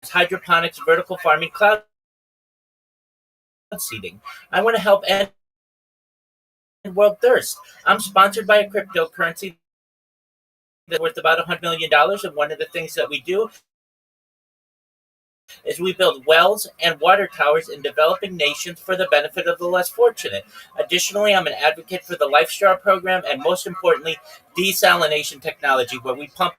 hydroponics, vertical farming, cloud seeding. I want to help end world thirst. I'm sponsored by a cryptocurrency that's worth about $100 million, and one of the things that we do is we build wells and water towers in developing nations for the benefit of the less fortunate. Additionally, I'm an advocate for the LifeStar program and, most importantly, desalination technology, where we pump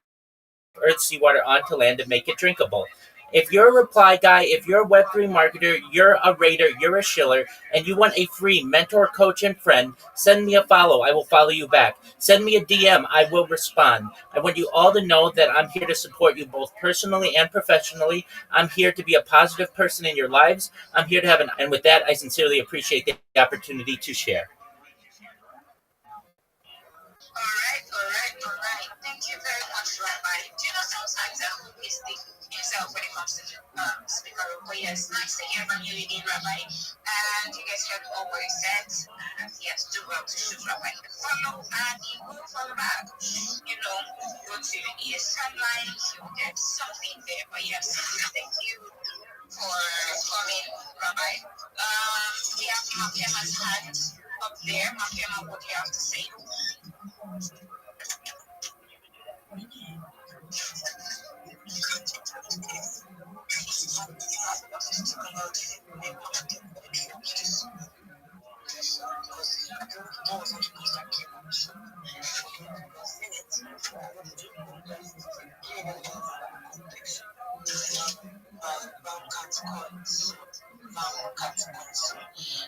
Earth's seawater onto land and make it drinkable. If you're a reply guy, if you're a Web3 marketer, you're a rater, you're a shiller, and you want a free mentor, coach, and friend, send me a follow. I will follow you back. Send me a DM. I will respond. I want you all to know that I'm here to support you both personally and professionally. I'm here to be a positive person in your lives. I'm here to have and with that, I sincerely appreciate the opportunity to share. All right. Thank you very much, Rabbi. Do you know sometimes I always think himself when it comes to speaker? But yes, nice to hear from you again, Rabbi. And you guys heard all what he said. And yes, do well to shoot Rabbi the follow, and he will follow back. You know, go to his timeline, you'll get something there. But yes, thank you for coming, Rabbi. We have Makema's hand up there. Makema, what do you have to say?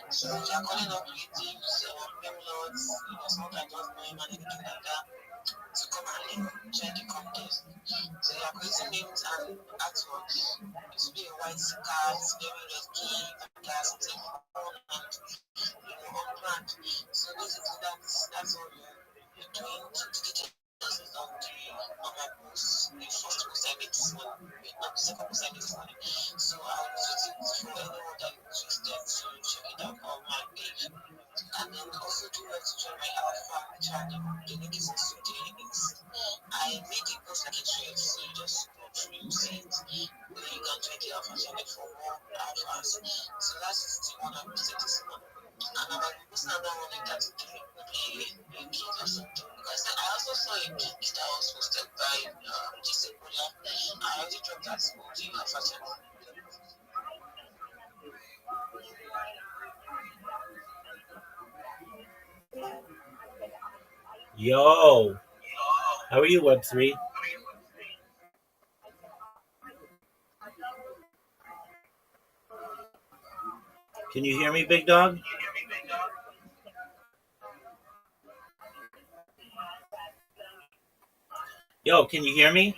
So you're calling up relatives, memories, someone that doesn't know him and anything like that to come and live. join the contest. So you are creating names and artworks. It will be a white scarf, very red key, gas, phone, and unplanned. So basically, that's all you're doing. The details is on my post. The first post I made this morning, not the second post I made this morning. So I'll tweet it for anyone that is interested to check it out on my page. And then also do not to join my alpha channel. The link is also there. I made the post like a thread, so you just go through, you see it. Then you can join the alpha channel for more alphas. So that's the one I posted this morning. And I'm like, post another one like that today, maybe a kid or something. Because I also saw a gig that was posted by this Ebola. I already dropped that on the alpha channel. Yo, how are you, Web3? Can you hear me, big dog? Yo, can you hear me?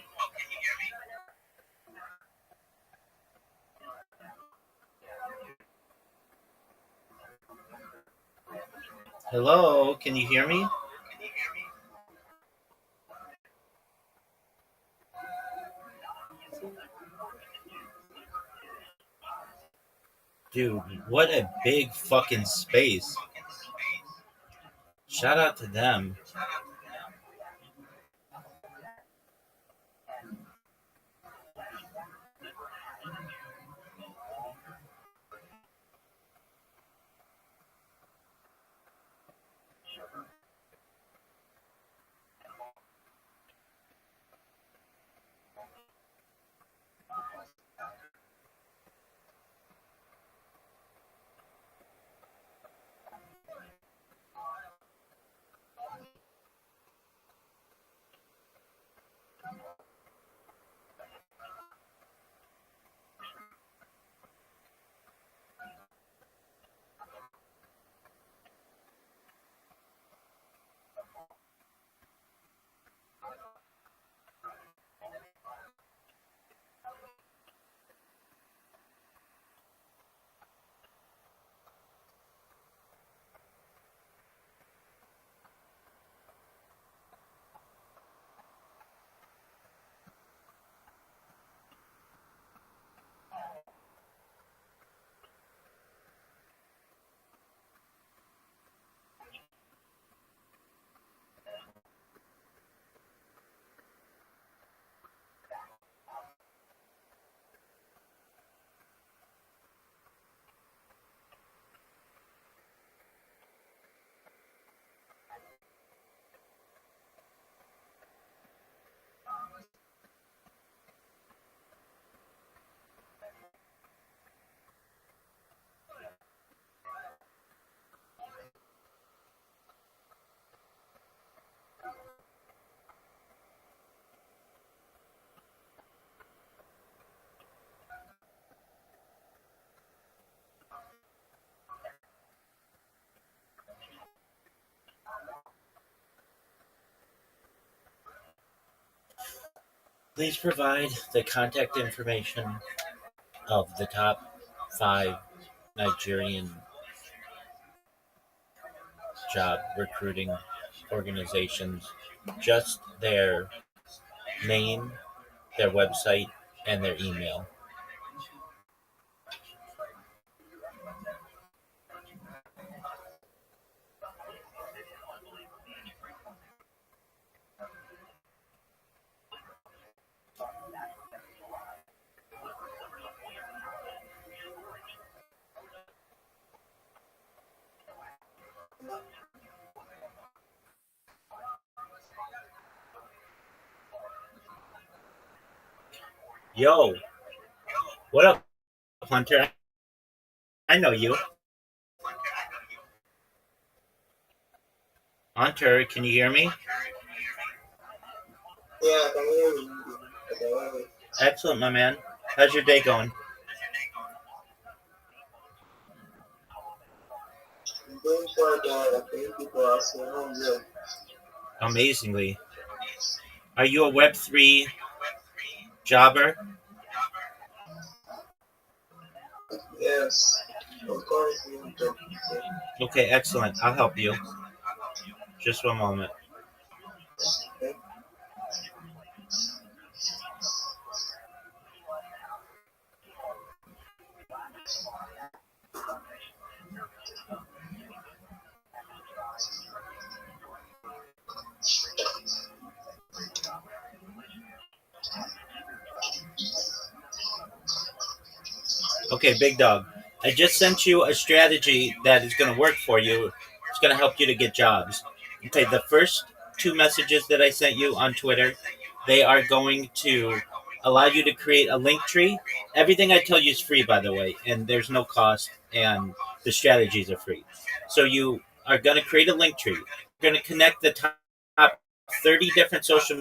Hello, can you hear me? Dude, what a big fucking space. Shout out to them. Please provide the contact information of the top 5 Nigerian job recruiting organizations, just their name, their website, and their email. Yo, what up, Hunter? I know you. Hunter, can you hear me? Yeah, I can hear you. I can hear you. Excellent, my man. How's your day going? I'm doing quite well. I think people are saying, oh, yeah. Amazingly. Are you a Web3 jobber? Yes, of course. Okay, excellent. I'll help you. Just one moment. Okay, big dog. I just sent you a strategy that is going to work for you. It's going to help you to get jobs. Okay, the first two messages that I sent you on Twitter, they are going to allow you to create a link tree. Everything I tell you is free, by the way, and there's no cost, and the strategies are free. So you are going to create a link tree. You're going to connect the top 30 different social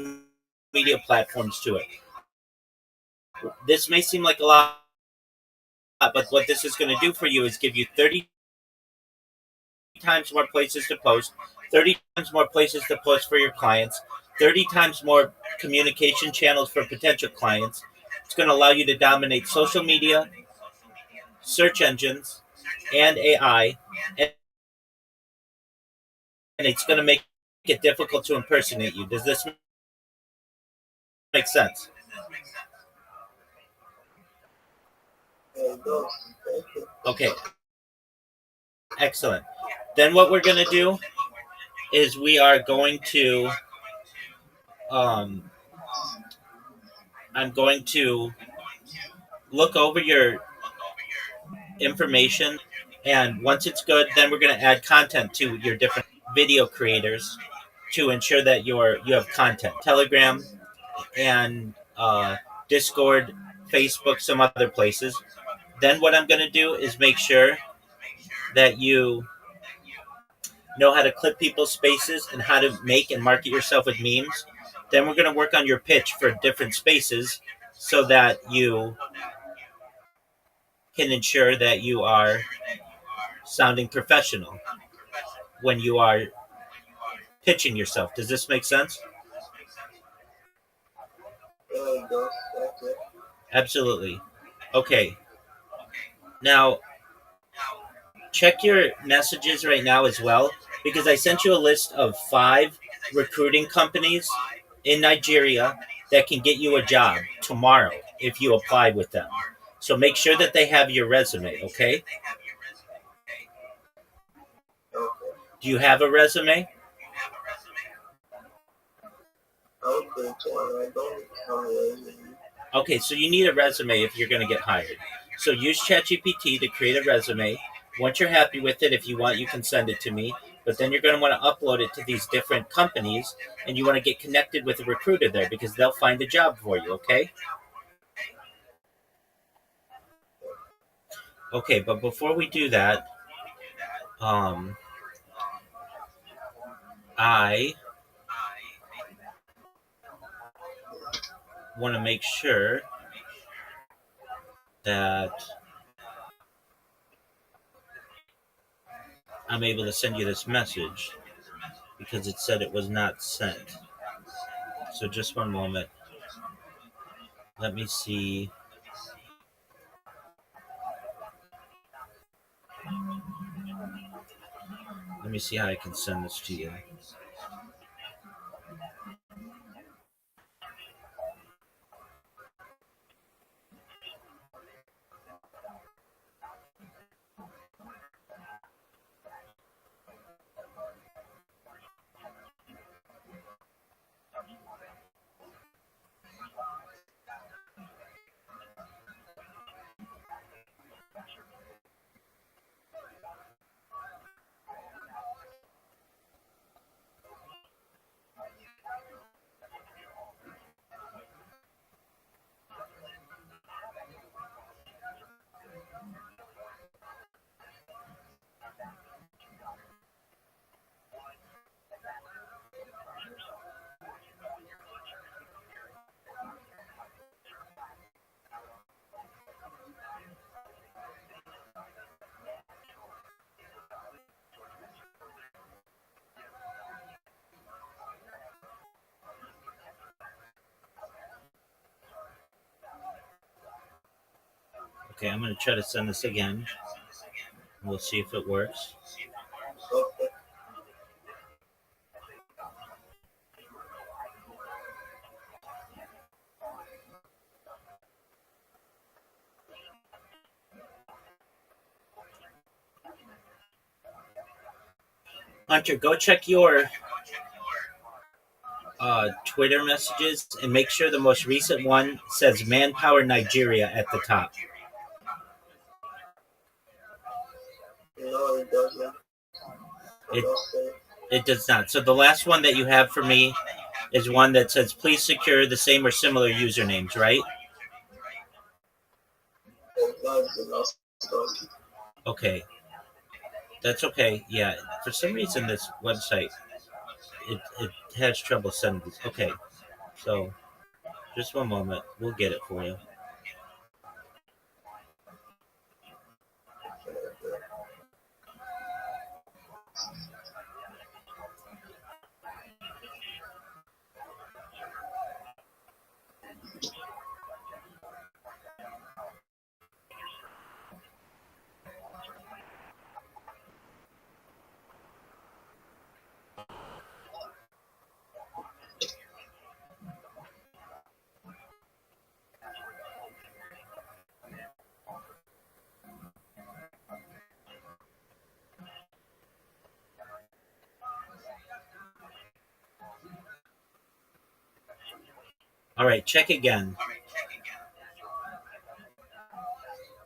media platforms to it. This may seem like a lot, but what this is going to do for you is give you 30 times more places to post, 30 times more places to post for your clients, 30 times more communication channels for potential clients. It's going to allow you to dominate social media, search engines, and AI, and it's going to make it difficult to impersonate you. Does this make sense? Okay, excellent. Then what we're going to do is we are going to I'm going to look over your information, and once it's good, then we're going to add content to your different video creators to ensure that you have content. Telegram and Discord, Facebook, some other places. Then what I'm going to do is make sure that you know how to clip people's spaces and how to make and market yourself with memes. Then we're going to work on your pitch for different spaces so that you can ensure that you are sounding professional when you are pitching yourself. Does this make sense? Absolutely. Okay. Now, check your messages right now as well, because I sent you a list of 5 recruiting companies in Nigeria that can get you a job tomorrow if you apply with them. So make sure that they have your resume, okay? Do you have a resume? Okay, so you need a resume if you're going to get hired. So use ChatGPT to create a resume. Once you're happy with it, if you want, you can send it to me. But then you're going to want to upload it to these different companies, and you want to get connected with a recruiter there because they'll find a job for you, okay? Okay, but before we do that, I want to make sure that I'm able to send you this message because it said it was not sent. So just one moment. Let me see. Let me see how I can send this to you. Okay, I'm going to try to send this again. We'll see if it works. Okay. Hunter, go check your Twitter messages and make sure the most recent one says Manpower Nigeria at the top. No, it doesn't. It does not. So the last one that you have for me is one that says please secure the same or similar usernames, right? Okay. That's okay. Yeah. For some reason this website it has trouble sending these. Okay. So just one moment. We'll get it for you. All right, check again.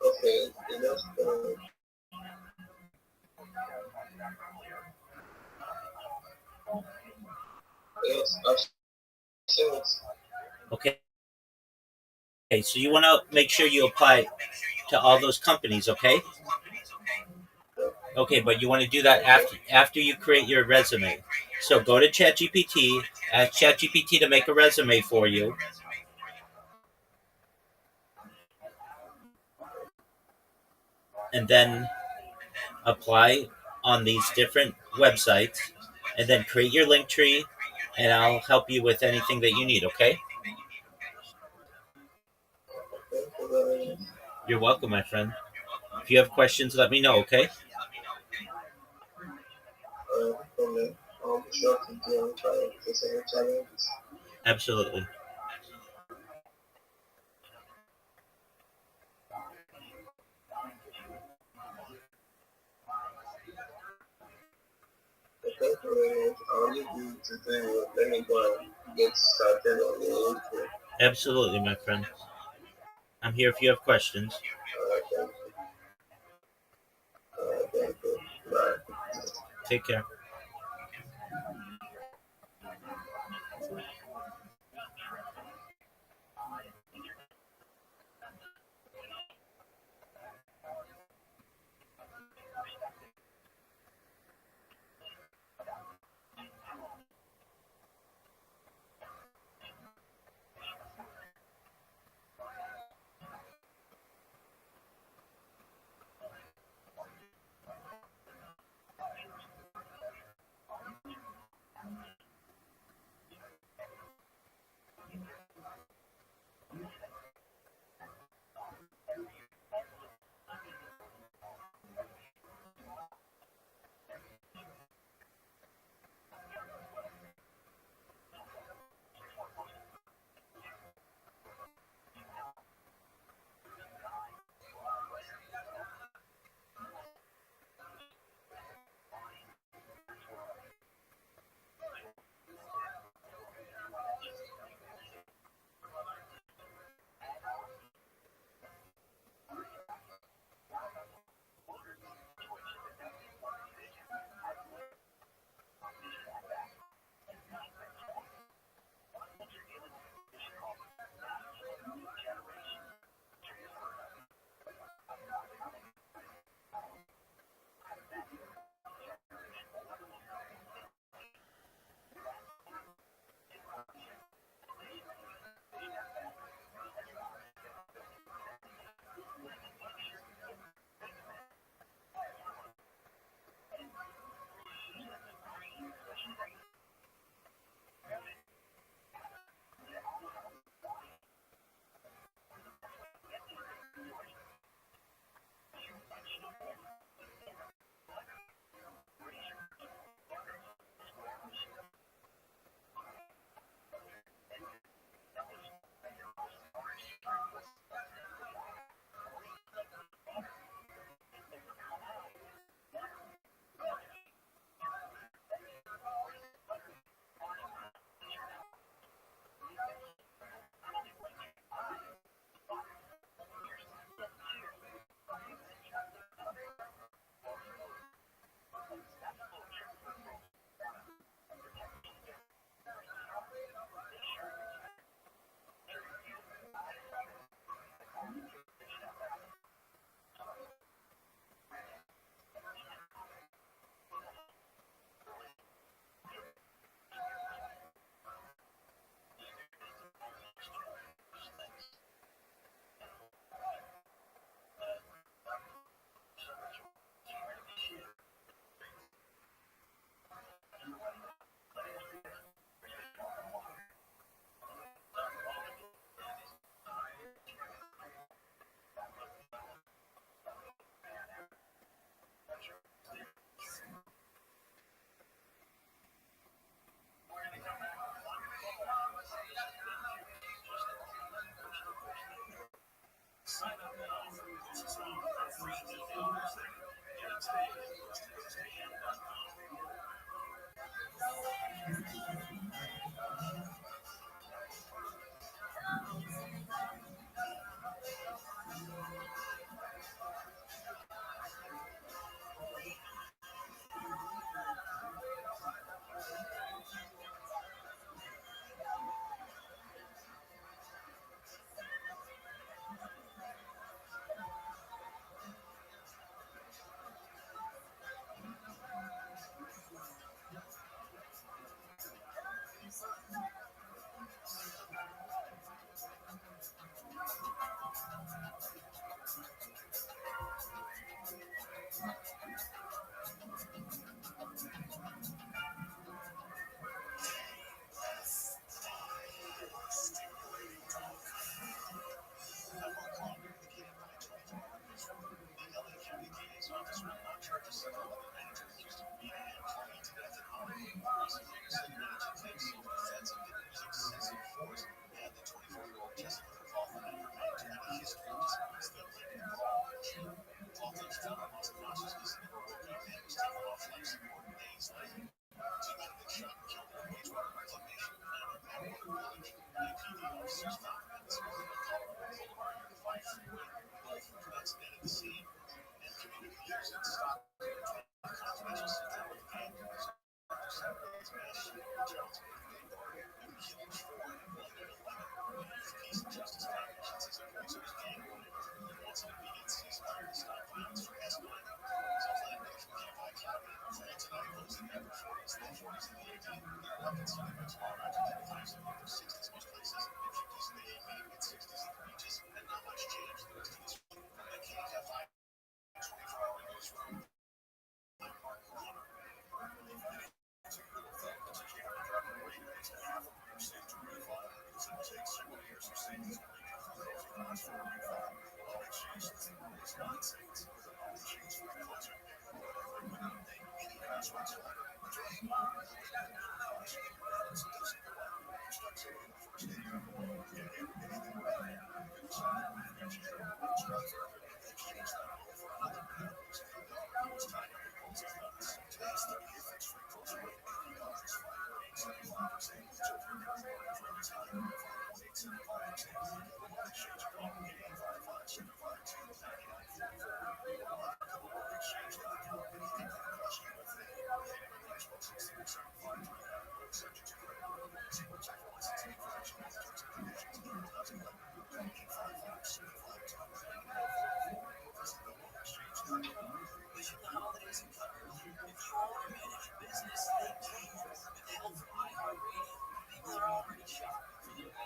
Okay, yes, I've seen it. Okay. Okay, so you want to make sure you apply to all those companies, okay? Okay, but you want to do that after you create your resume. So go to ChatGPT, ask ChatGPT to make a resume for you, and then apply on these different websites, and then create your link tree, and I'll help you with anything that you need, okay? You're welcome, my friend. If you have questions, let me know, okay? I'll be sure to be on time because every time Absolutely. all you need to do with anyone get started on the LinkedIn. Absolutely, my friend. I'm here if you have questions. Thank you. Thank you. Bye. Take care. People are already shopping for their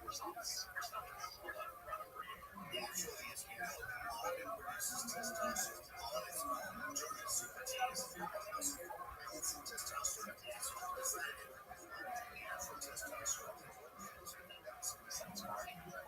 Naturally, as we know, woman produces testosterone on its own during puberty. Balance in testosterone is all decided on natural testosterone.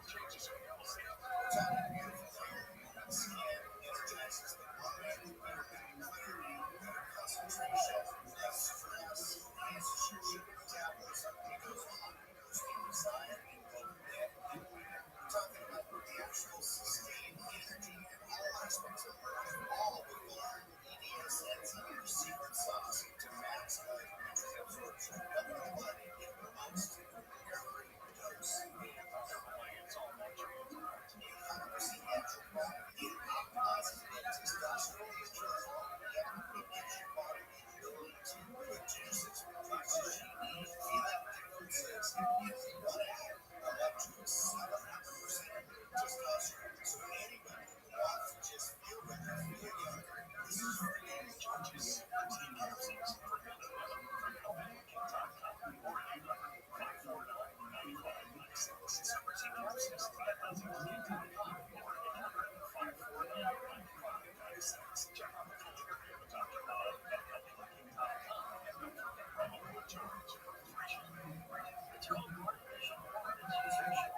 Changes hormones. We're talking beautiful hair, skin, energizes the mind, better clarity, better concentration, less stress, enhances your sugar metabolism. It goes on. Sleep anxiety, we're talking about the actual sustained energy in all aspects of life. All with EDS enzyme, secret sauce to maximize nutrient absorption. Nothing but it promotes to every dose. 100% natural product. It optimizes the testosterone withdrawal. It gives your body the ability to produce as much as you need. Feel that differences in 1 hour up to 700% testosterone. So anybody who wants to just feel better, feel younger, this is for you. Just 13 capsules for men and women from healthymaging.com or you 549-9596. 13 capsules at healthymaging.com or 549-9596. Check out the culture of Dr. Bob at healthymaging.com and don't forget Rabbi charge for free. It's called artificial insemination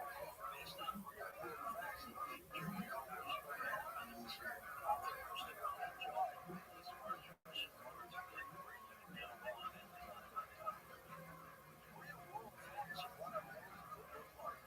based on real facts. During your hormones, authors develop joy. These artificial hormones are available on Amazon.com. Real world facts are one of them. Good luck.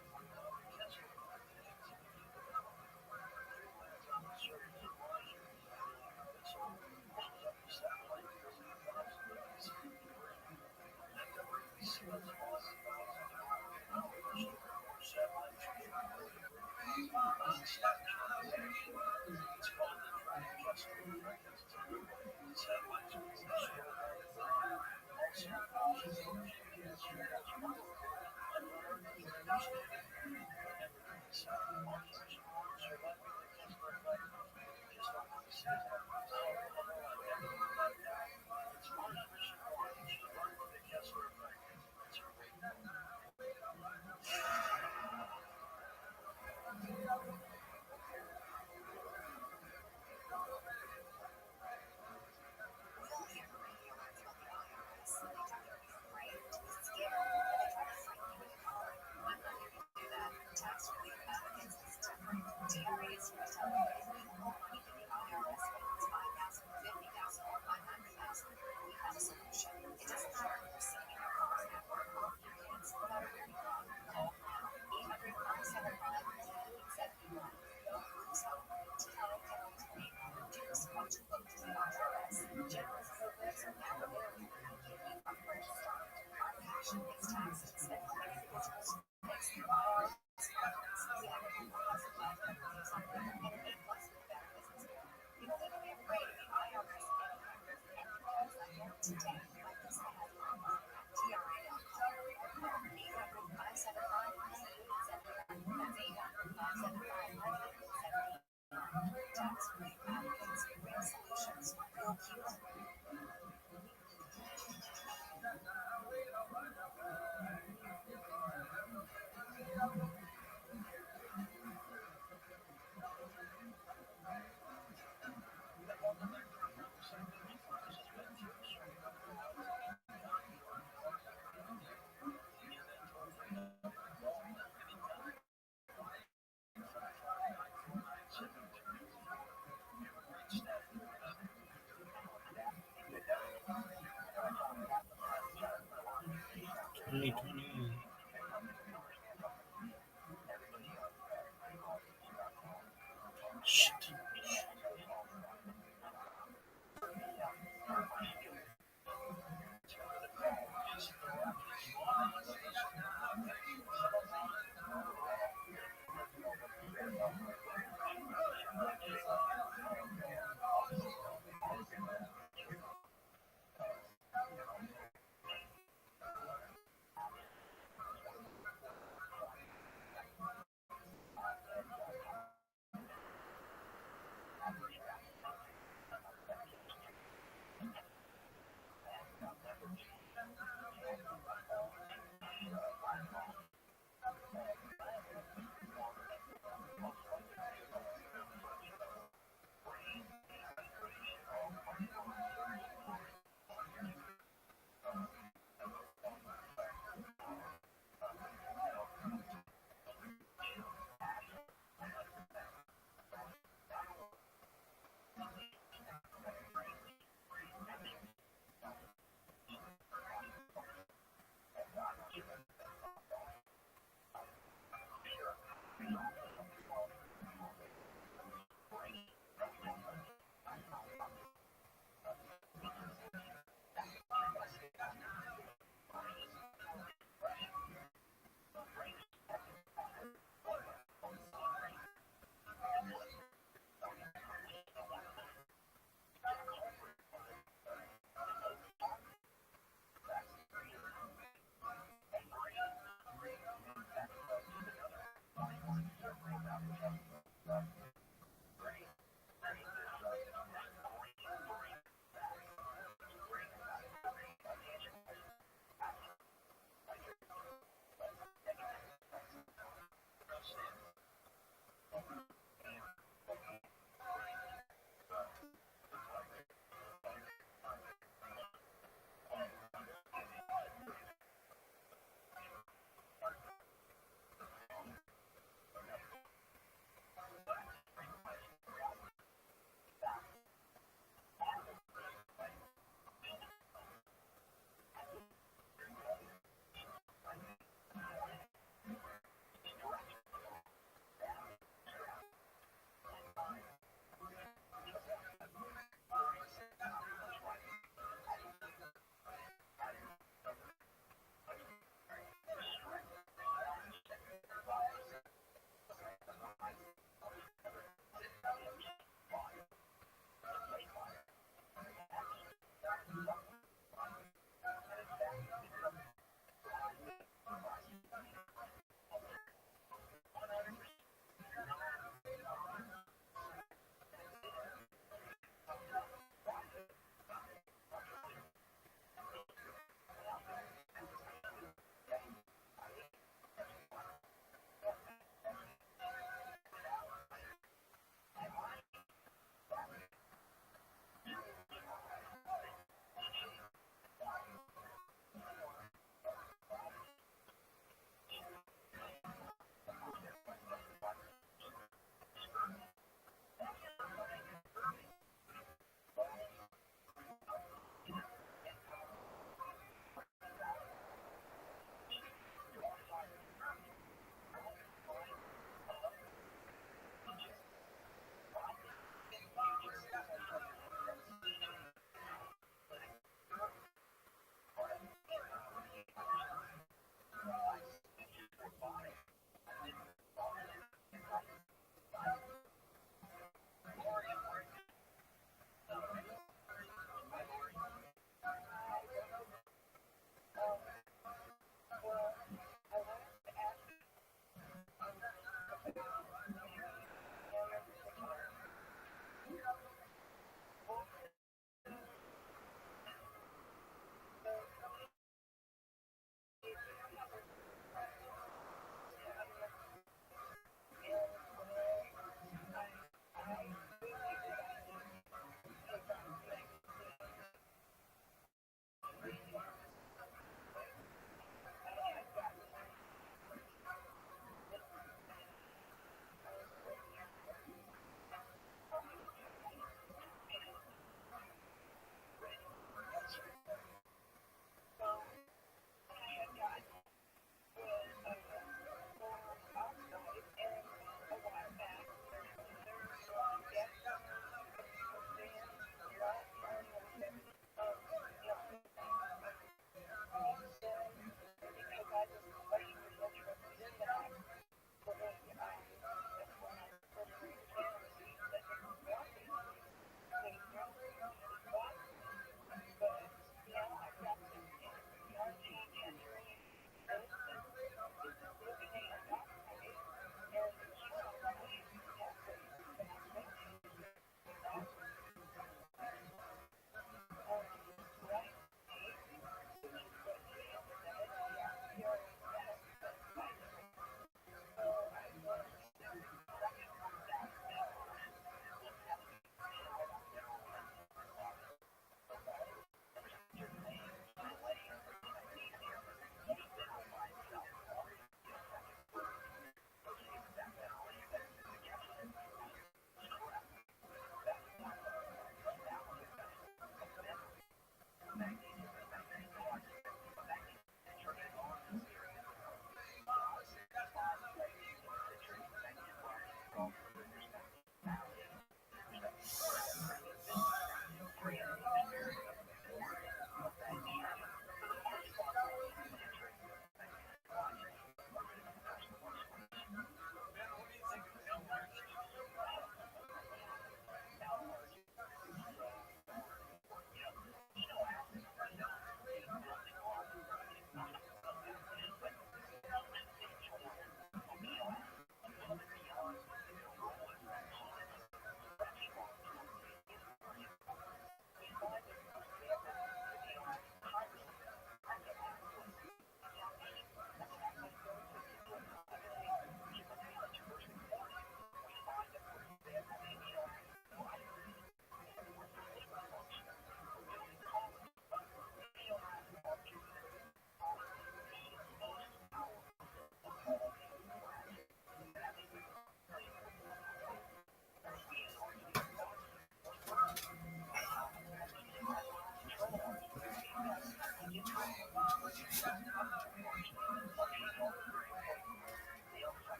Test for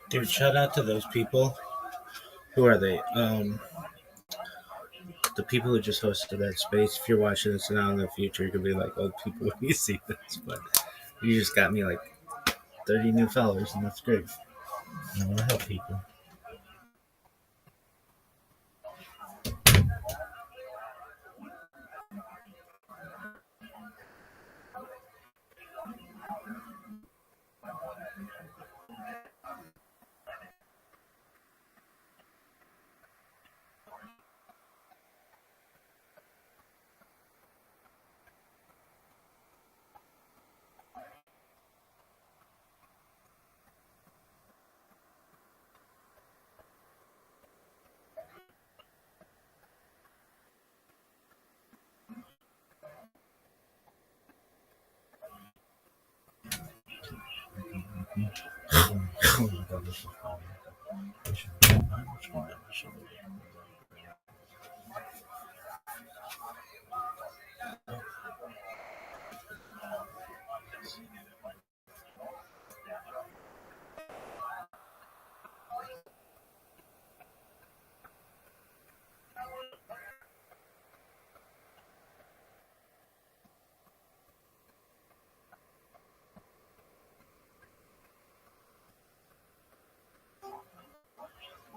Dude, shout out to those people. Who are they? The people who just hosted that space. If you're watching this now in the future, you're gonna be like old people when you see this. But you just got me like 30 new followers, and that's great. I want to help people.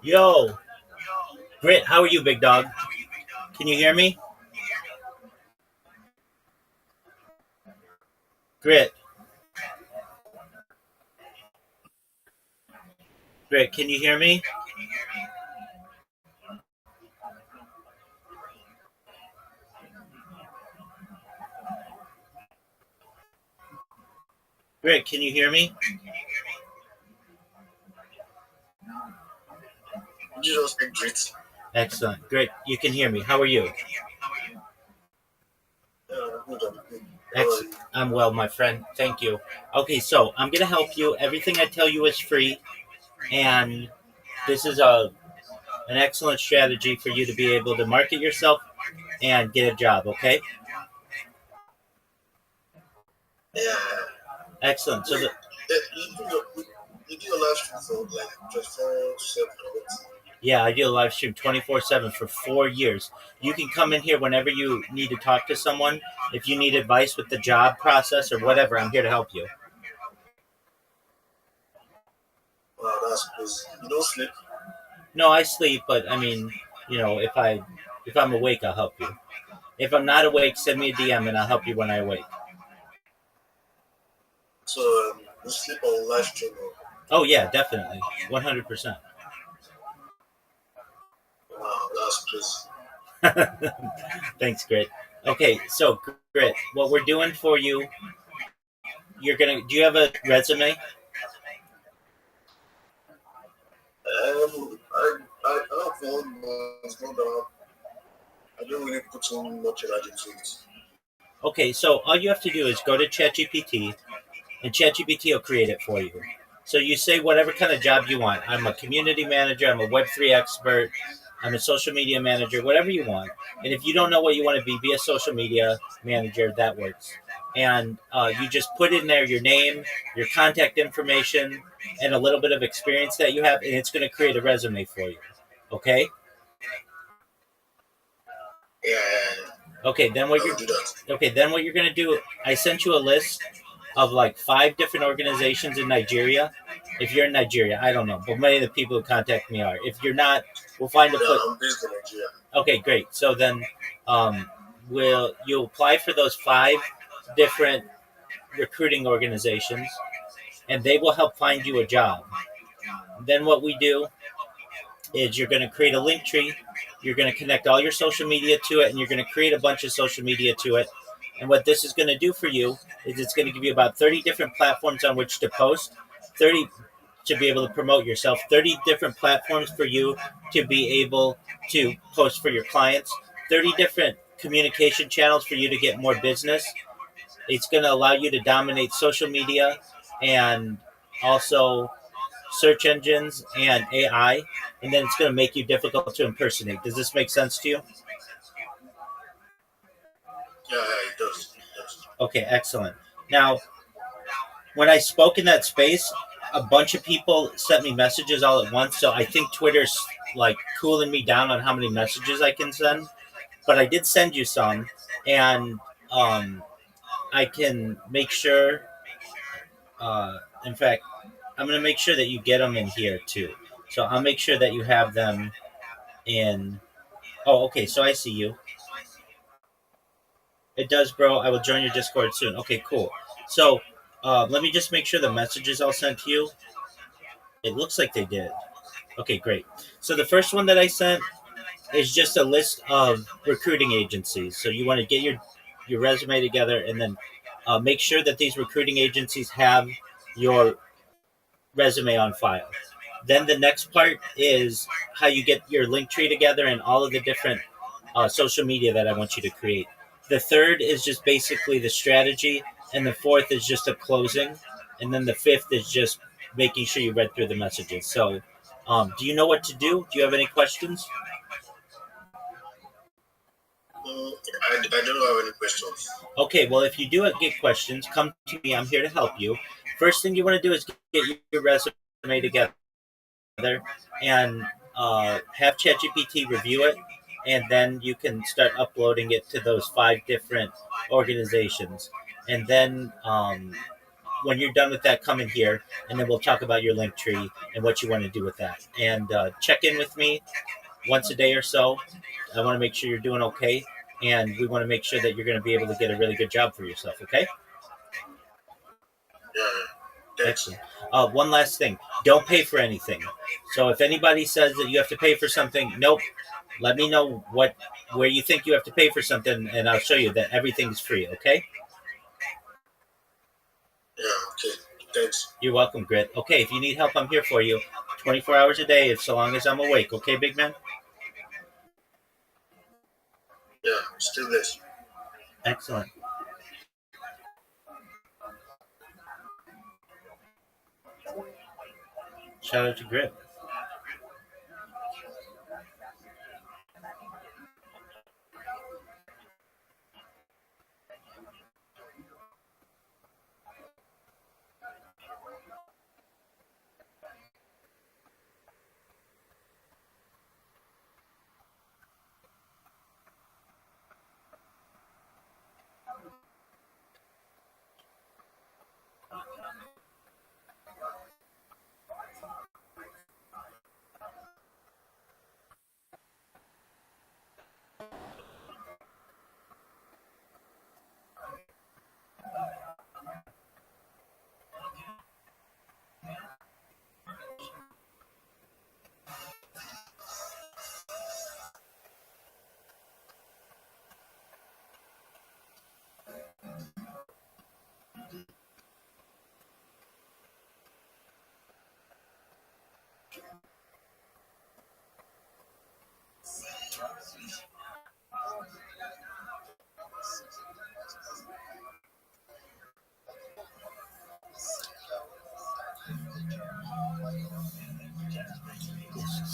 Yo, Grit, how are you, big dog? Can you hear me? Grit, Grit, can you hear me? Grit, can you hear me? You just speak great. Excellent. Grit, you can hear me. How are you? I'm well, my friend. Thank you. Okay, so I'm going to help you. Everything I tell you is free, and this is an excellent strategy for you to be able to market yourself and get a job, okay? Yeah. Excellent. So, You do your live stream for like 24/7. yeah, I do a live stream 24/7 for 4 years. You can come in here whenever you need to talk to someone. If you need advice with the job process or whatever, I'm here to help you. Wow, that's crazy. You don't sleep? No, I sleep, but I mean, if I'm awake, I'll help you. If I'm not awake, send me a DM and I'll help you when I awake. So you sleep on live stream? Oh yeah, definitely, 100%. Wow, that's crazy. Thanks, Grit. Okay, so Grit, what we're doing for you, do you have a resume? I have one, but it's not that I don't really put so much energy into it. Okay, so all you have to do is go to ChatGPT, and ChatGPT will create it for you. So you say whatever kind of job you want. I'm a community manager, I'm a Web3 expert, I'm a social media manager, whatever you want. And if you don't know what you want to be a social media manager, that works. And you just put in there your name, your contact information, and a little bit of experience that you have, and it's going to create a resume for you. Okay? Yeah. Okay, then what you're going to do, I sent you a list of like 5 different organizations in Nigeria. If you're in Nigeria, I don't know, but many of the people who contact me are. If you're not, we'll find a Yeah, place. I'm based in Nigeria. Okay, great. So then, you'll apply for those 5 different recruiting organizations, and they will help find you a job. Then what we do is you're going to create a link tree. You're going to connect all your social media to it, and you're going to create a bunch of social media to it. And what this is going to do for you is it's going to give you about 30 different platforms on which to post, 30 to be able to promote yourself, 30 different platforms for you to be able to post for your clients, 30 different communication channels for you to get more business. It's going to allow you to dominate social media and also search engines and AI, and then it's going to make you difficult to impersonate. Does this make sense to you? Yeah, it does. Okay, excellent. Now, when I spoke in that space, a bunch of people sent me messages all at once, so I think Twitter's like cooling me down on how many messages I can send. But I did send you some, and um, I can make sure. In fact, I'm going to make sure that you get them in here too. So I'll make sure that you have them in. Oh, okay. So I see you. It does, bro. I will join your Discord soon. Okay, cool. So let me just make sure the messages I'll send to you. It looks like they did. Okay, great. So the first one that I sent is just a list of recruiting agencies. So you want to get your resume together and then make sure that these recruiting agencies have your resume on file. Then the next part is how you get your link tree together and all of the different social media that I want you to create. The third is just basically the strategy, and the fourth is just a closing, and then the fifth is just making sure you read through the messages. So, do you know what to do? Do you have any questions? I don't have any questions. Okay, well, if you do get questions, come to me. I'm here to help you. First thing you want to do is get your resume together and have ChatGPT review it, and then you can start uploading it to those 5 different organizations. And then when you're done with that, come in here, and then we'll talk about your link tree and what you want to do with that. And check in with me once a day or so. I want to make sure you're doing okay, and we want to make sure that you're going to be able to get a really good job for yourself. Okay? Yeah. Excellent. One last thing: don't pay for anything. So if anybody says that you have to pay for something, nope. Let me know where you think you have to pay for something, and I'll show you that everything's free. Okay? Yeah. Okay. Thanks. You're welcome, Grit. Okay, if you need help, I'm here for you. 24 hours a day, so long as I'm awake. Okay, big man? Yeah. Still this. Excellent. Shout out to Grit.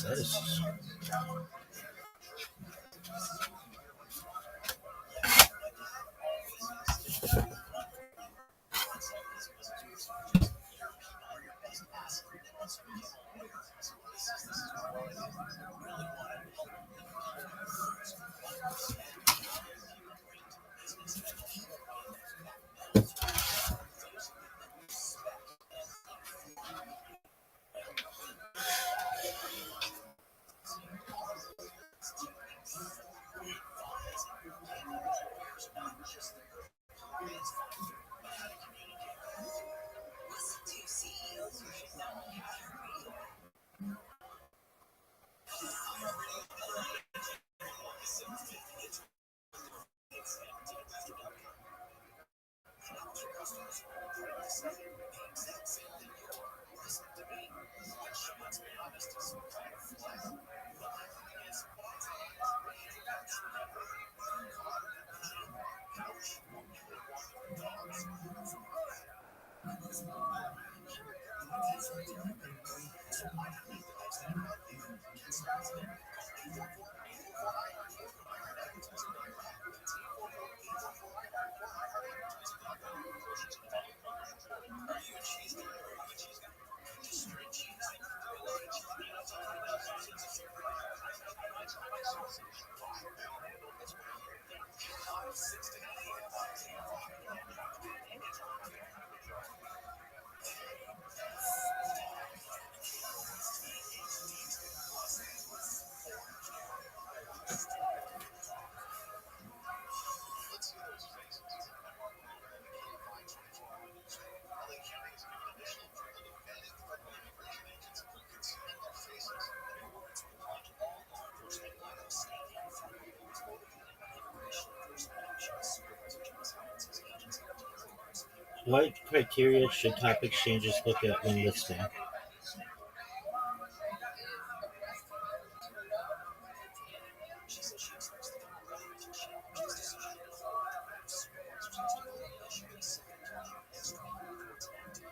That is What criteria should top exchanges look at when listing? She says she expects the company to challenge this decision and follow Congress' response to the issue of civic judgment and strong courts act.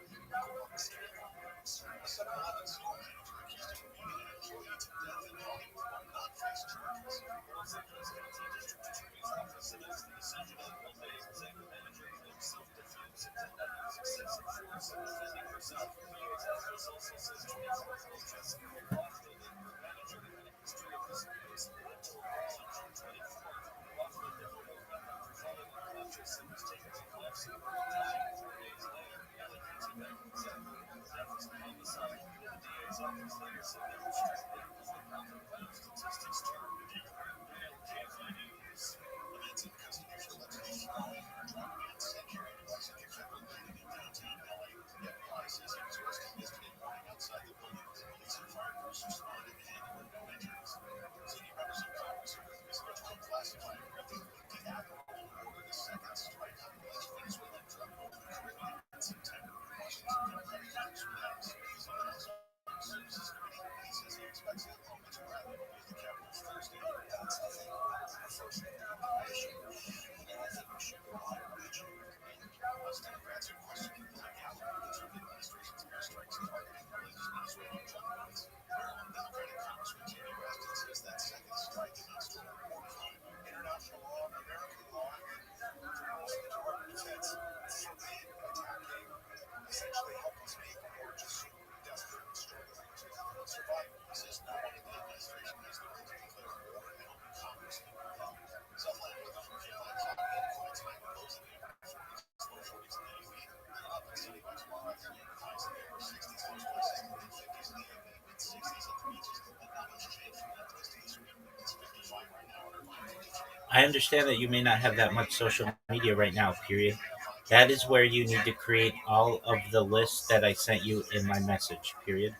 A 7-Eleven store manager accused of beating an employee to death in Hollywood will not face charges. Los Angeles County District Attorney's Office announced the decision on Monday, saying the manager claimed self-defense intended on excessive force and defending herself. The DA's office also says 24-year-old Jessica McLaughlin and her manager had a history of this abuse until on June 24th. McLaughlin never woke up after falling unconscious and was taken to life support, dying 4 days later. Ellen answered back and said the death was a homicide. The DA's office later said they were struggling as the profit vital statistics turned declared bail KFI News. The man's in custody for allegedly throwing a drug and carrying a Mexican federal building in downtown LA. The FBI says he was arrested yesterday morning outside the building. Police and fire crews responded and there were no injuries. Senior members of Congress are working to switch from classified equipment to abnormal and ordered a second strike on alleged Venezuelan drug lord in the Caribbean in September. Washington Democratic Congressman Adam Smith is on the House Armed Services Committee, and he says he expects the Republicans to rally to the Capitol Thursday. That's, I think, the first issue. And I think we should go on and mention House Democrats are questioning the legality of the Trump administration's airstrikes targeting alleged Venezuelan drug lords. Maryland Democratic Congressman Jamie Raskin says that second strike against a war crime. International law, American law, and journalists in the Department of Defense forbid attacking essentially helpless people who are just desperate and struggling to survive. He says no one in the administration has the right to declare war and open Congress in the problem. Southland weather from KFI cloudy and cool tonight with lows in the upper 40s, low 40s in the evening. And up and sunny by tomorrow afternoon. Highs in the upper 60s, most places in the mid 50s in the evening, mid 60s at the beaches. And not much change from that west to east wind. It's 55 right now, and our 53. I understand that you may not have that much social media right now, period. That is where you need to create all of the lists that I sent you in my message, period.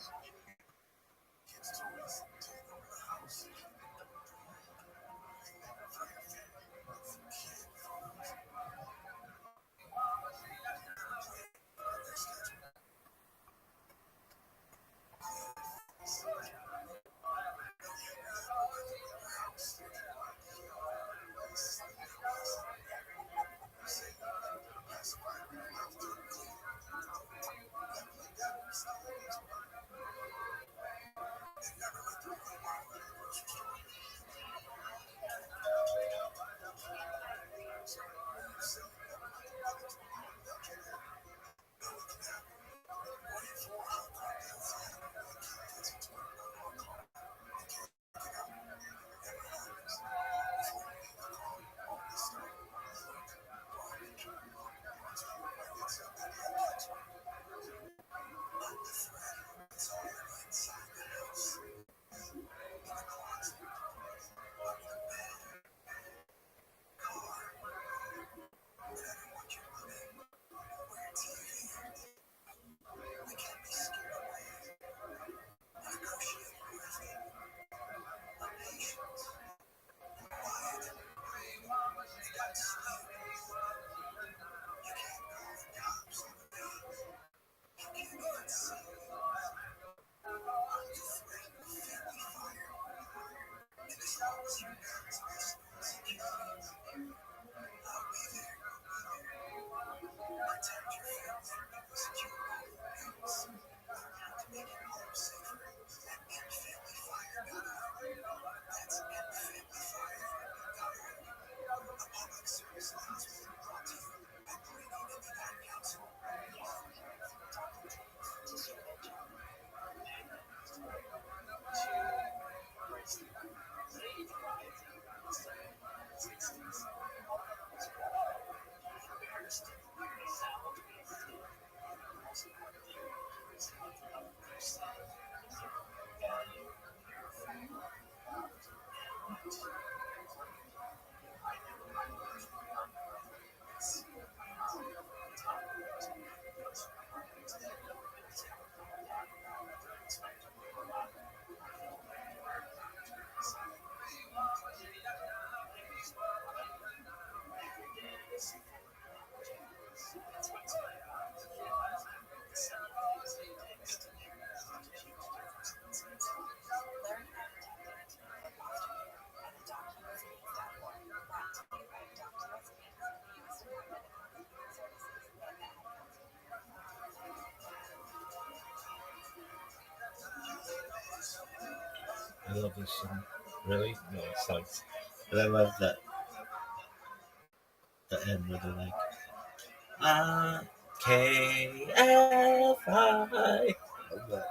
I love this song. Really? No, it sucks. But I love the end where they're like, KFI. Love that.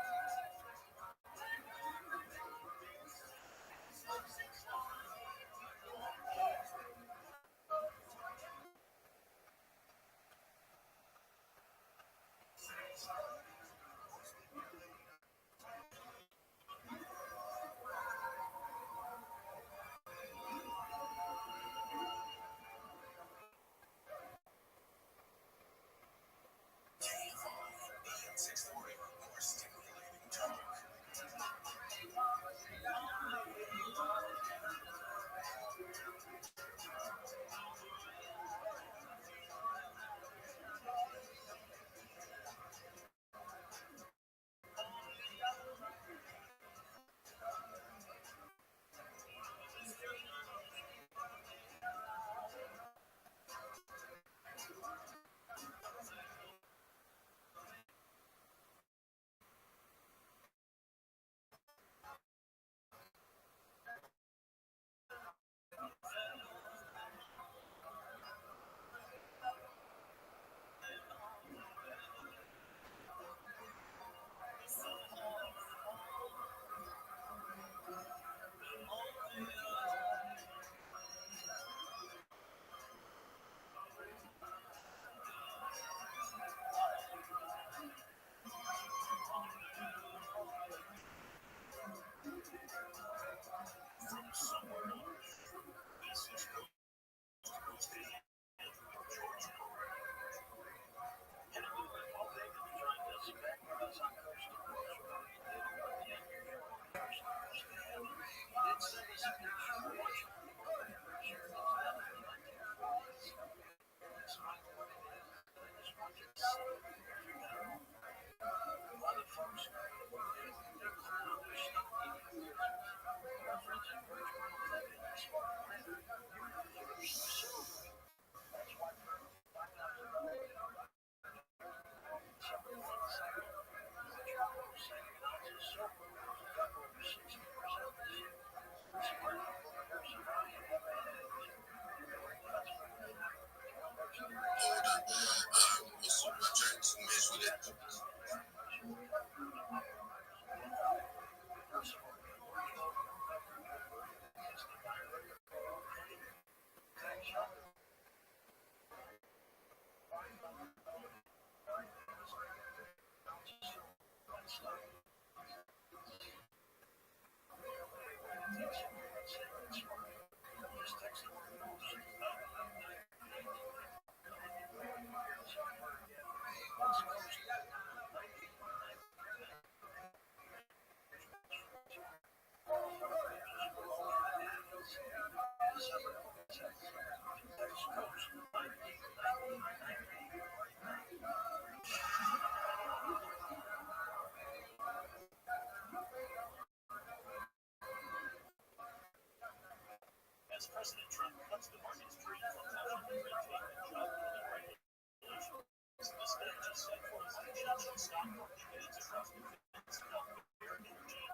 As President Trump cuts the market's free from Washington red tape and job-killing regulations, this bill just set forth potential stock market gains across defense, healthcare, energy,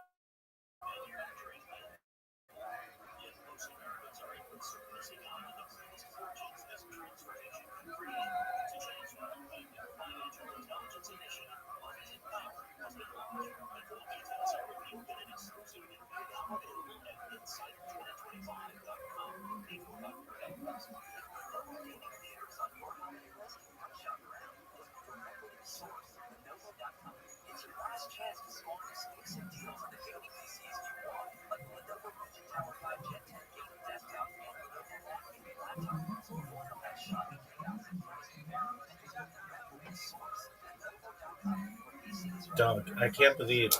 manufacturing, and yet most Americans are even surfacing on the greatest fortunes as transformation created to change the financial intelligence initiative. Market Power has been launched, and full details are reviewed in an exclusive interview now available at insider2025.com. Before I heard of this, it's your last chance to score exclusive deals on the daily PCs you want, like the Lenovo Vision Tower 5 Gen 10 gaming desktop and Lenovo Mac gaming laptop. So avoid all that shopping chaos and price comparison and check the Lenovo source at Lenovo.com for PCs. Dog, I can't believe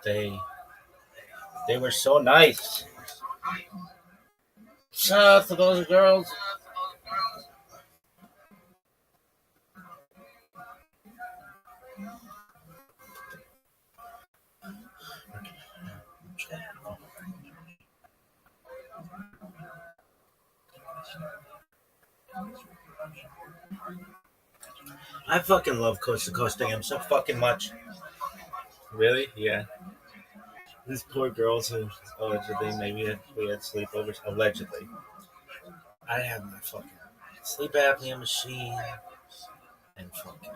they were so nice. Shout out to those girls. I fucking love Coast to Coast AM so fucking much. Really? Yeah. These poor girls who allegedly maybe we had sleepovers. Allegedly, I have my fucking sleep apnea machine and fucking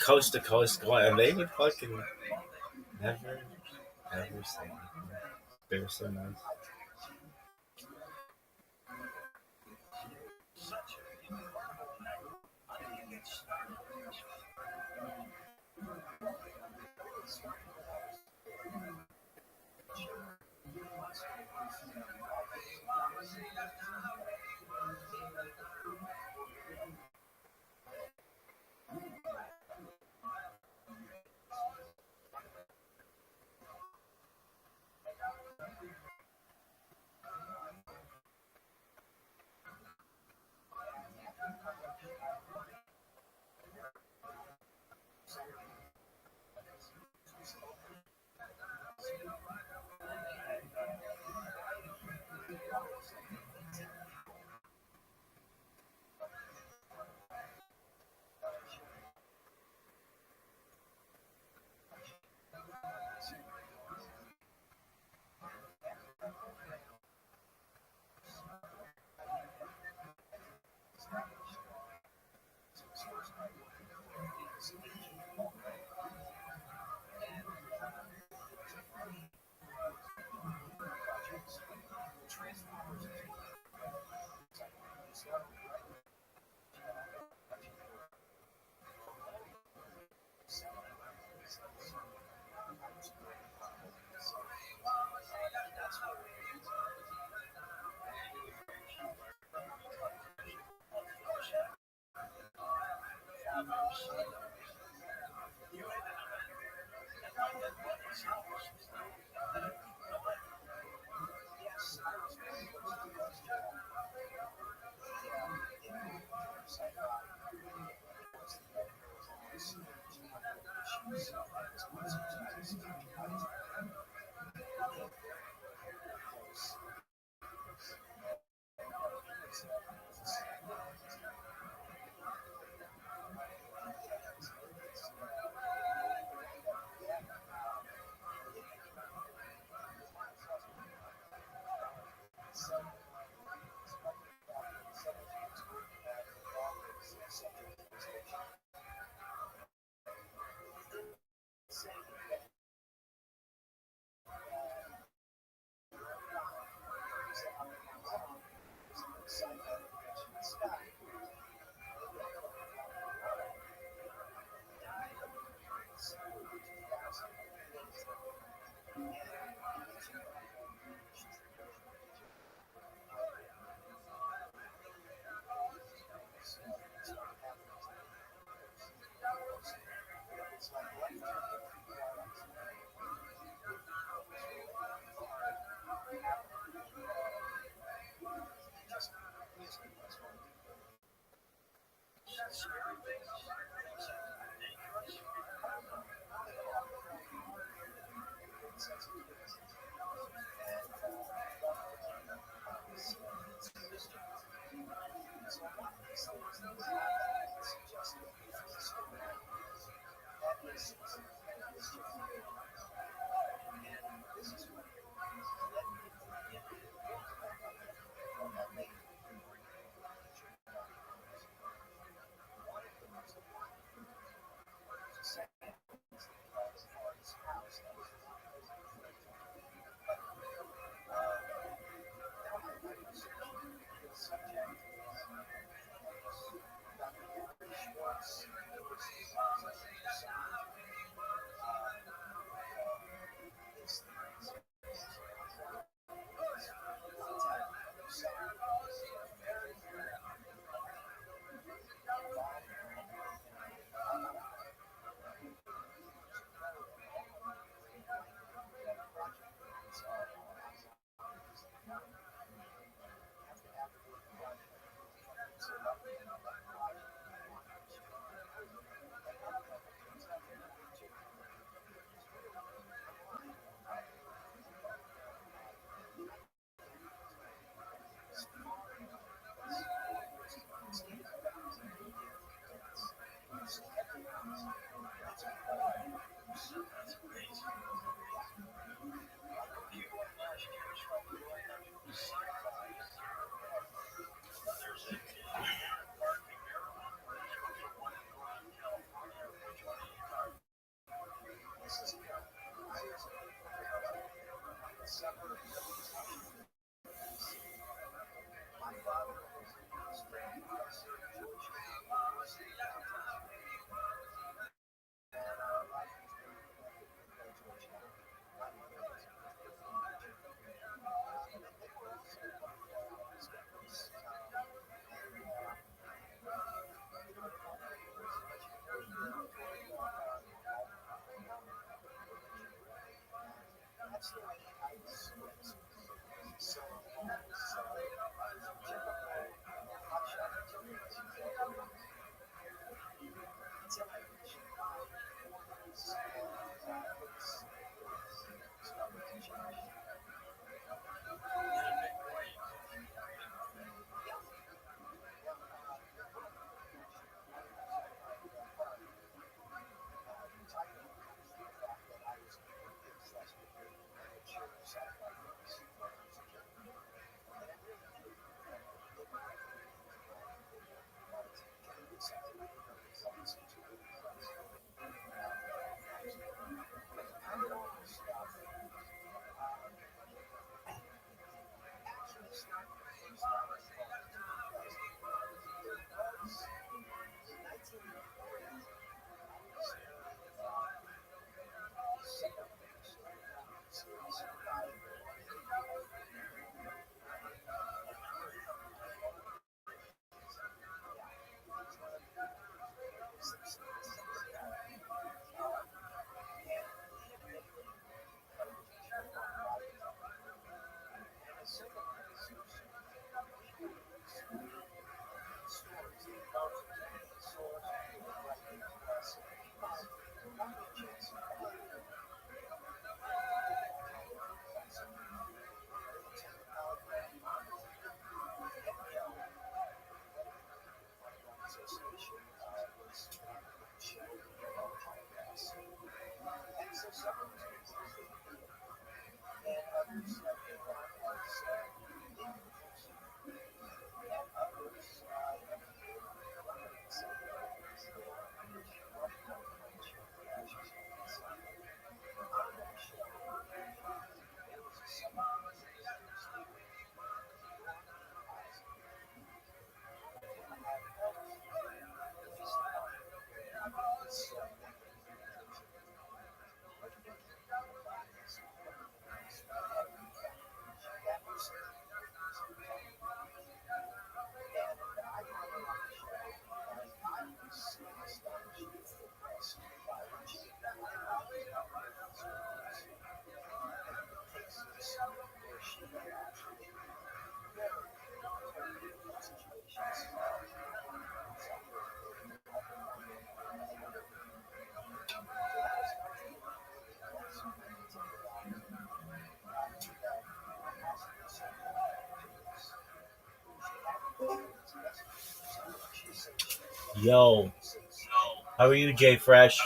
coast to coast going, and they would fucking never ever say anything. They were so nice. Yo, how are you, Jay Fresh?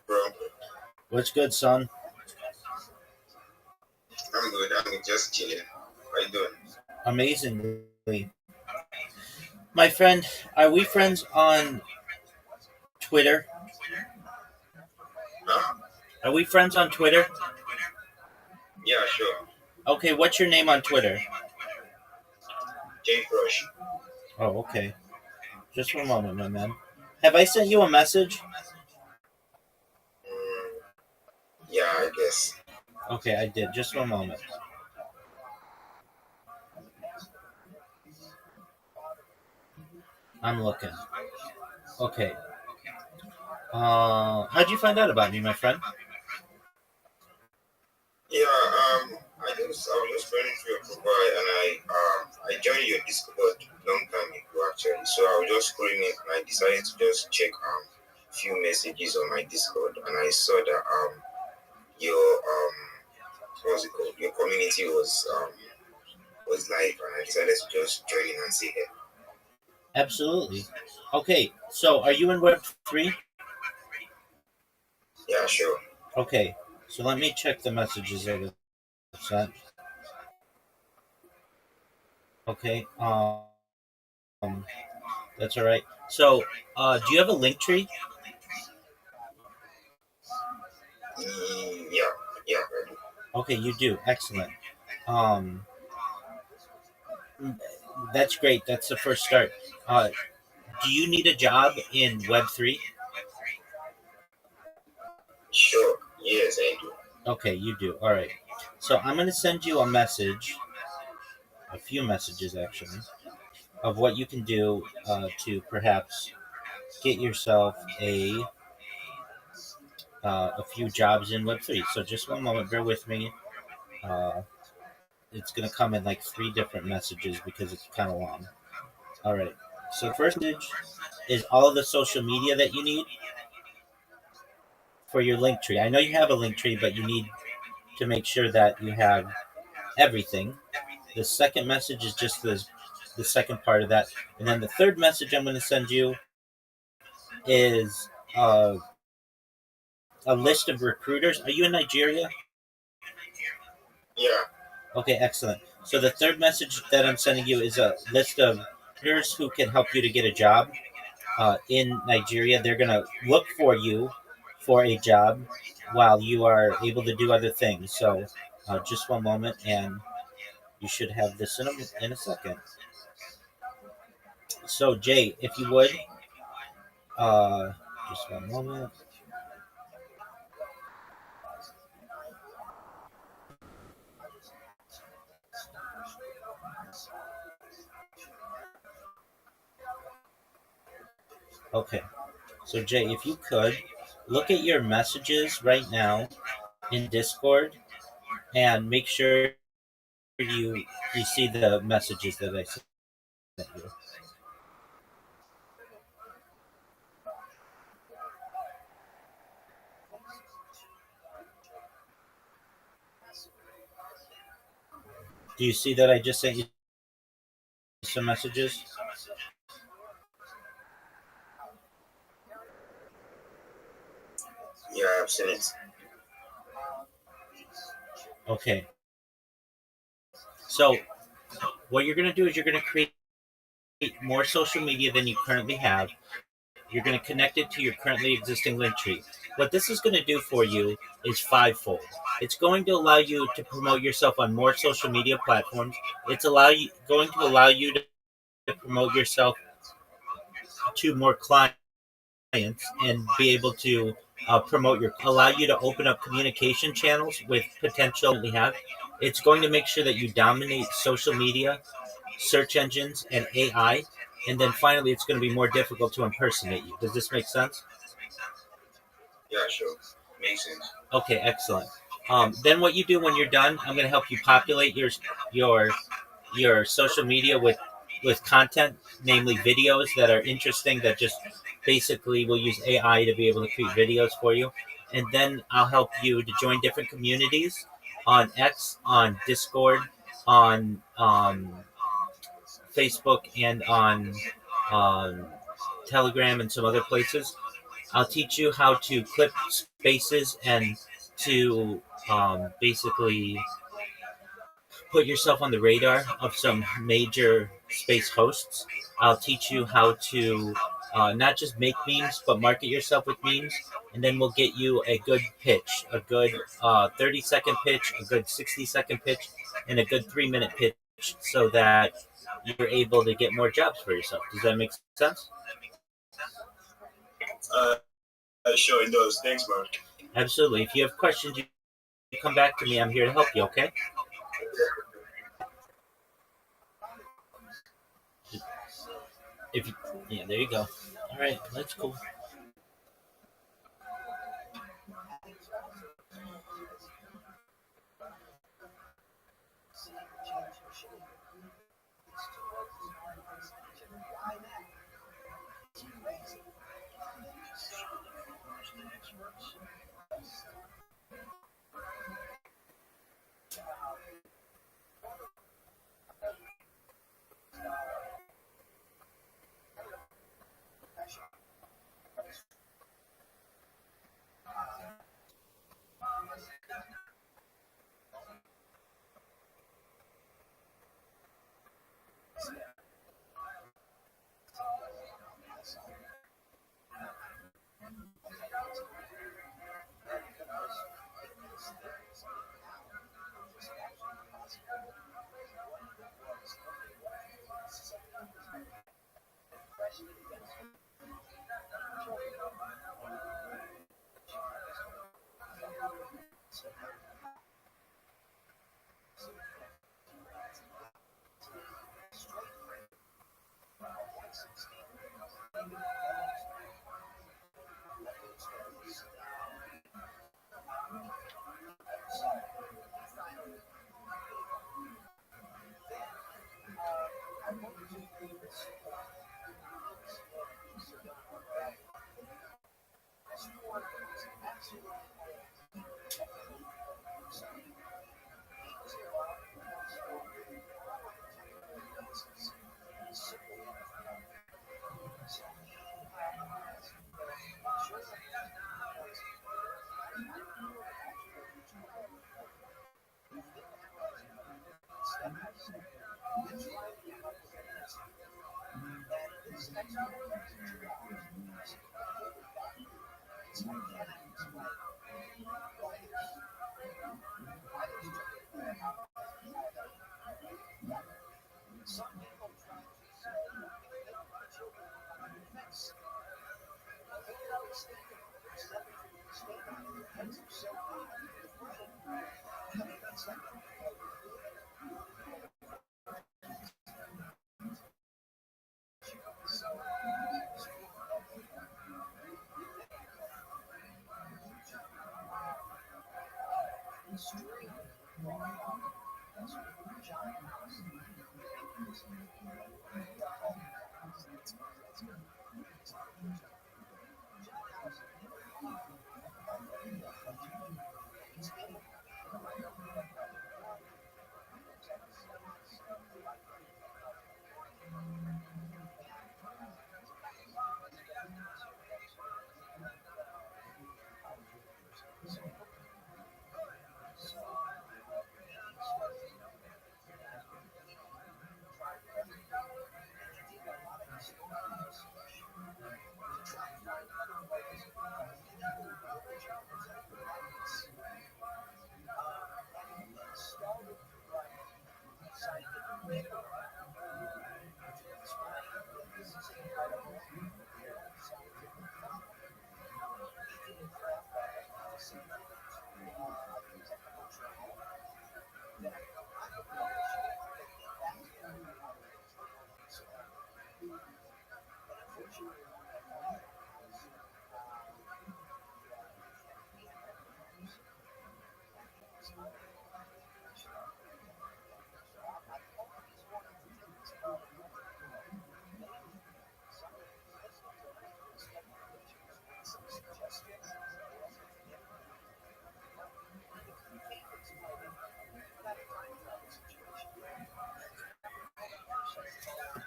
Bro, What's good, son? I'm good. I'm just chilling. How you doing? Amazingly. My friend, are we friends on Twitter? Huh? Are we friends on Twitter? Yeah, sure. Okay, what's your name on Twitter? Jay Brush. Oh, okay. Just one moment, my man. Have I sent you a message? Mm, yeah, I guess. Okay, I did. Just one moment. I'm looking. Okay. How'd you find out about me, my friend? Yeah, I was just running through your profile and I joined your Discord long time ago actually. So I was just scrolling it and I decided to just check few messages on my Discord and I saw that your what's it called? Your community was live and I decided to just join in and say hey. Absolutely. Okay, so are you in Web3? Yeah, sure. Okay, so let me check the messages that are sent. Okay, that's all right. So, do you have a link tree? Yeah, yeah, I do. Okay, you do. Excellent. Um, that's great. That's the first start. Uh, do you need a job in Web3? Sure. Yes, I do. Okay, you do. All right. So I'm going to send you a message, a few messages actually, of what you can do to perhaps get yourself a few jobs in Web3. So just one moment, bear with me. Uh, it's going to come in like three different messages because it's kind of long. All right. So the first message is all of the social media that you need for your link tree. I know you have a link tree, but you need to make sure that you have everything. The second message is just the second part of that. And then the third message I'm going to send you is a list of recruiters. Are you in Nigeria? Yeah. Okay, excellent. So the third message that I'm sending you is a list of recruiters who can help you to get a job in Nigeria. They're going to look for you for a job while you are able to do other things. So just one moment, and you should have this in a second. So Jay, if you would, uh, just one moment. Okay. So Jay, if you could look at your messages right now in Discord and make sure you see the messages that I sent you. Do you see that I just sent you some messages? Yeah, I've seen it. Okay. So what you're going to do is you're going to create more social media than you currently have. You're going to connect it to your currently existing link tree. What this is going to do for you is fivefold. It's going to allow you to promote yourself on more social media platforms. Going to allow you to promote yourself to more clients and be able to allow you to open up communication channels with potential we have. It's going to make sure that you dominate social media, search engines, and AI. And then finally, it's going to be more difficult to impersonate you. Does this make sense? Yeah, sure. Makes sense. Okay, excellent. Then what you do when you're done, I'm going to help you populate your your social media with content, namely videos that are interesting that just basically will use AI to be able to create videos for you. And then I'll help you to join different communities on X, on Discord, on Facebook, and on um, Telegram and some other places. I'll teach you how to clip spaces and to basically put yourself on the radar of some major space hosts. I'll teach you how to not just make memes, but market yourself with memes. And then we'll get you a good pitch, a good 30-second pitch, a good 60-second pitch, and a good 3-minute pitch so that you're able to get more jobs for yourself. Does that make sense? Uh, sure it does. Thanks, man. Absolutely. If you have questions, you come back to me. I'm here to help you, okay? If you, yeah, there you go. All right, that's cool.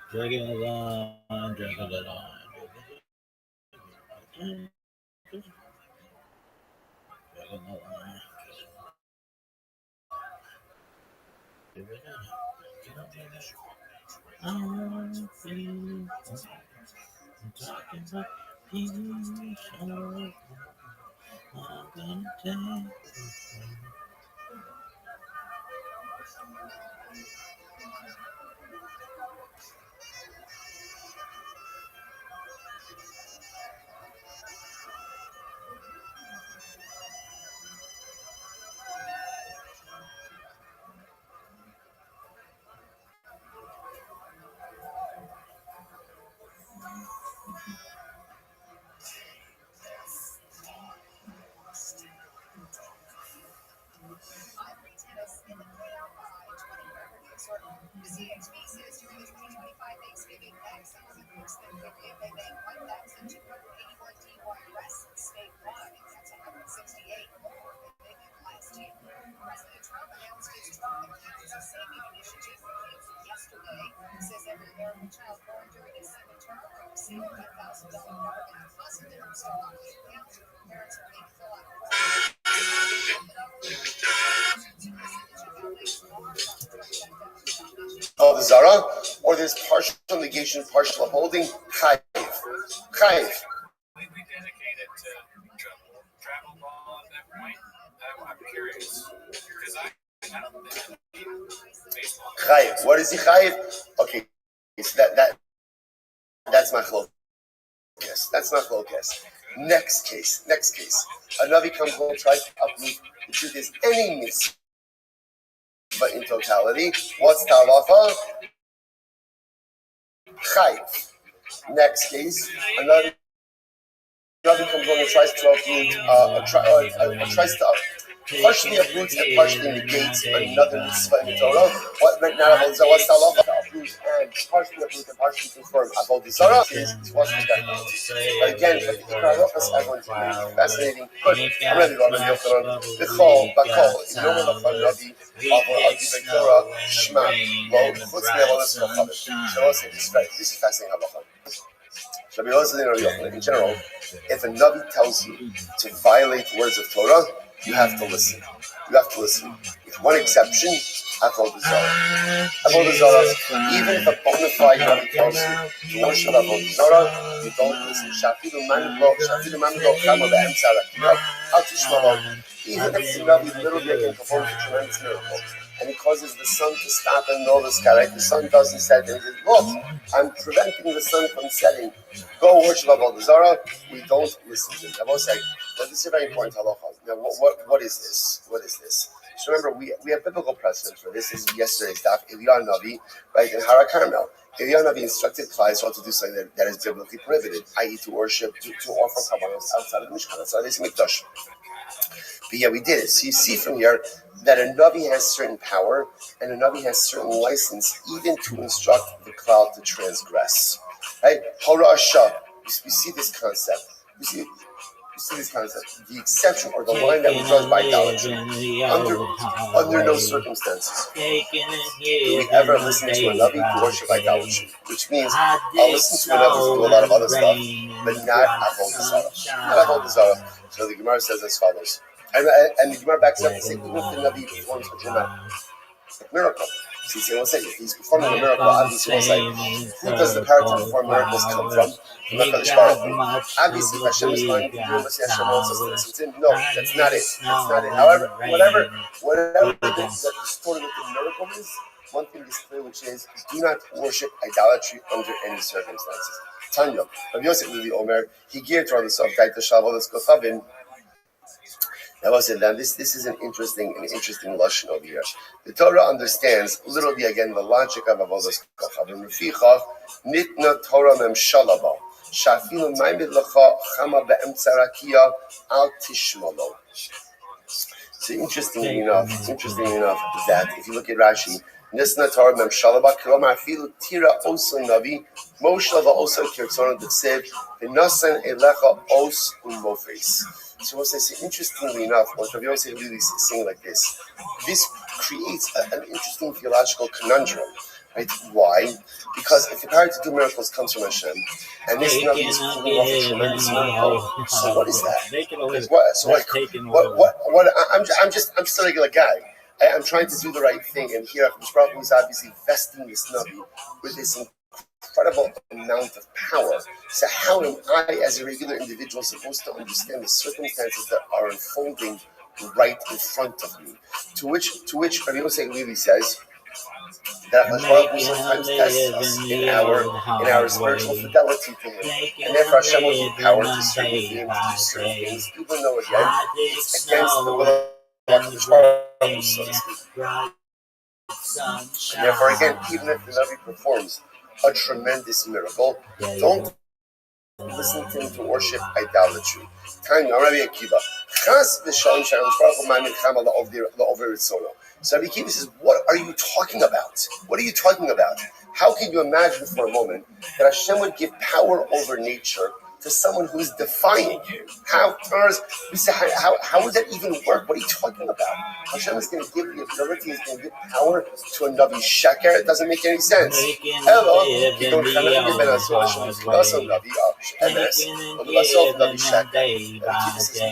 Dragging it on, dragging it on. CHP says during the 2025 Thanksgiving, Exxon reports that they made 1,281 DUI arrests statewide. That's 168 more than they did last year. President Trump announced his 12 Accounts Saving Initiative for kids yesterday. He says every American child born during his second term will receive a $10,000 government deposit to start off the account. Parents will need to fill out a form. The Zara, or there's partial negation, partial upholding, Chayiv. Chayiv. We dedicated to travel law at that point. I'm curious because I don't think baseball. Chayiv. What is the Chayiv? Okay, so that's my focus. That's my focus. Next case. A Navi comes home, tries to uproot. The truth is, any mitzvah but in totality, what's the halacha? Chayiv. Next case, another Navi comes along and tries to uproot, tries to partially uproots and partially negates another mitzvah in the Torah. What's the halacha? Uproot and partially uproot and partially confirm. Avodah Zarah is what's the But again, if you try halachas, everyone's fascinating. But I'm ready to run the Yochanan. B'chol, bakol, in yom ha'lachon Navi. This is fascinating. In general, if a Navi tells you to violate words of Torah, you have to listen. If One exception, Avodah Zarah. Avodah Zarah, even if a bona fide Navi tells you to worship Avodah Zarah, you don't listen. Shafidu mango chama be'emtza rakia, al tishmalo. Even if the Navi literally again performs a tremendous miracle, and he causes the sun to stop in the middle of the sky, right? The sun doesn't set, and he says, look, I'm preventing the sun from setting. Go worship Avodah Zarah. We don't listen to him. I will say, now this is a very important halacha. Now, what is this? What is this? So remember, we have biblical precedent for this. This is yesterday's daf, Eliyahu Navi, right, in Hara Carmel. Eliyahu Navi instructed Klal Yisrael to do something that is biblically prohibited, i.e. to worship, to offer karbanos outside of the Mishkan, outside of the Mikdash. But yeah, we did it. So you see from here that a Navi has certain power, and a Navi has certain license, even to instruct the cloud to transgress. Right? Harasha. We see this concept. We see this concept. The exception, or the line that we draw by idolatry. Under no circumstances do we ever listen to a Navi to worship idolatry. Which means I'll listen to a Navi to do a lot of other stuff, but not Avodah Zarah. Not Avodah Zarah. So the Gemara says as follows. And the Gemara backs up and says, even if the Navi performs a dramatic miracle, see, if he's performing a miracle, obviously we'll say, who does the power to perform miracles come from? From HaKadosh Baruch Hu. Obviously, Hashem is going to do what Hashem wants us to listen to him. No, that's not it. That's not it. However, whatever the story with the miracle is, one thing is clear, which is, do not worship idolatry under any circumstances. Tanya, Rabbi Yosef Lili Omer, he geared around the subject to Shavuos Kochavim. Now, this is an interesting lashon over here. The Torah understands literally again the logic of avodas kochavim. Refichach nitna Torah memshalaba shafilu ma'imid lecha chama be'emtza rakia al tishmalo. So interestingly enough, that if you look at Rashi, Nisna Torah memshalaba kilomar afilu tira osa navi moshalava osa kirtzon d'tsev v'nasan elecha os umofes. So we'll say, interestingly enough, what Rabbi Yosef really is saying like this creates an interesting theological conundrum, right? Why? Because if the power to do miracles comes from Hashem, and this Navi is pulling off a tremendous miracle, so what is that? I'm just a regular guy. I'm trying to do the right thing, and here HaKadosh Baruch Hu is obviously vesting this Navi with this incredible amount of power. So how am I, as a regular individual, supposed to understand the circumstances that are unfolding right in front of me? To which Rabbi Yosef really says that Hashem sometimes tests us in our spiritual fidelity to Him, and therefore Hashem will give power to certain things, even though again it's against the will of Hashem, so to speak. And therefore, again, even if the Navi performs a tremendous miracle, don't listen to him to worship idolatry. Tanya, Rabbi Akiva, Chas v'shalom sh'HaKadosh Baruch Hu ma'amid la'over ritzono. So Rabbi Akiva says, what are you talking about? What are you talking about? How can you imagine for a moment that Hashem would give power over nature to someone who is defying Him? How would that even work? What are you talking about? Hashem is going to give the ability, is going to give power to a Navi Sheker? It doesn't make any sense. Hello,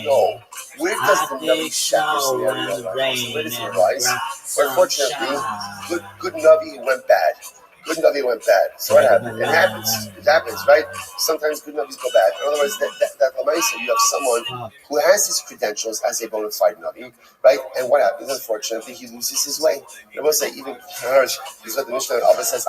no. Where does the Navi Sheker scenario arise? Where does it arise? Well, unfortunately, good Navi went bad. Good Navi went bad. So what happened? It happens, right? Sometimes good Navis go bad. In other words, that Lamaisa, you have someone who has his credentials as a bona fide Navi, right? And what happens? Unfortunately, he loses his way. I will say, even this is what the Mishnah Abba says,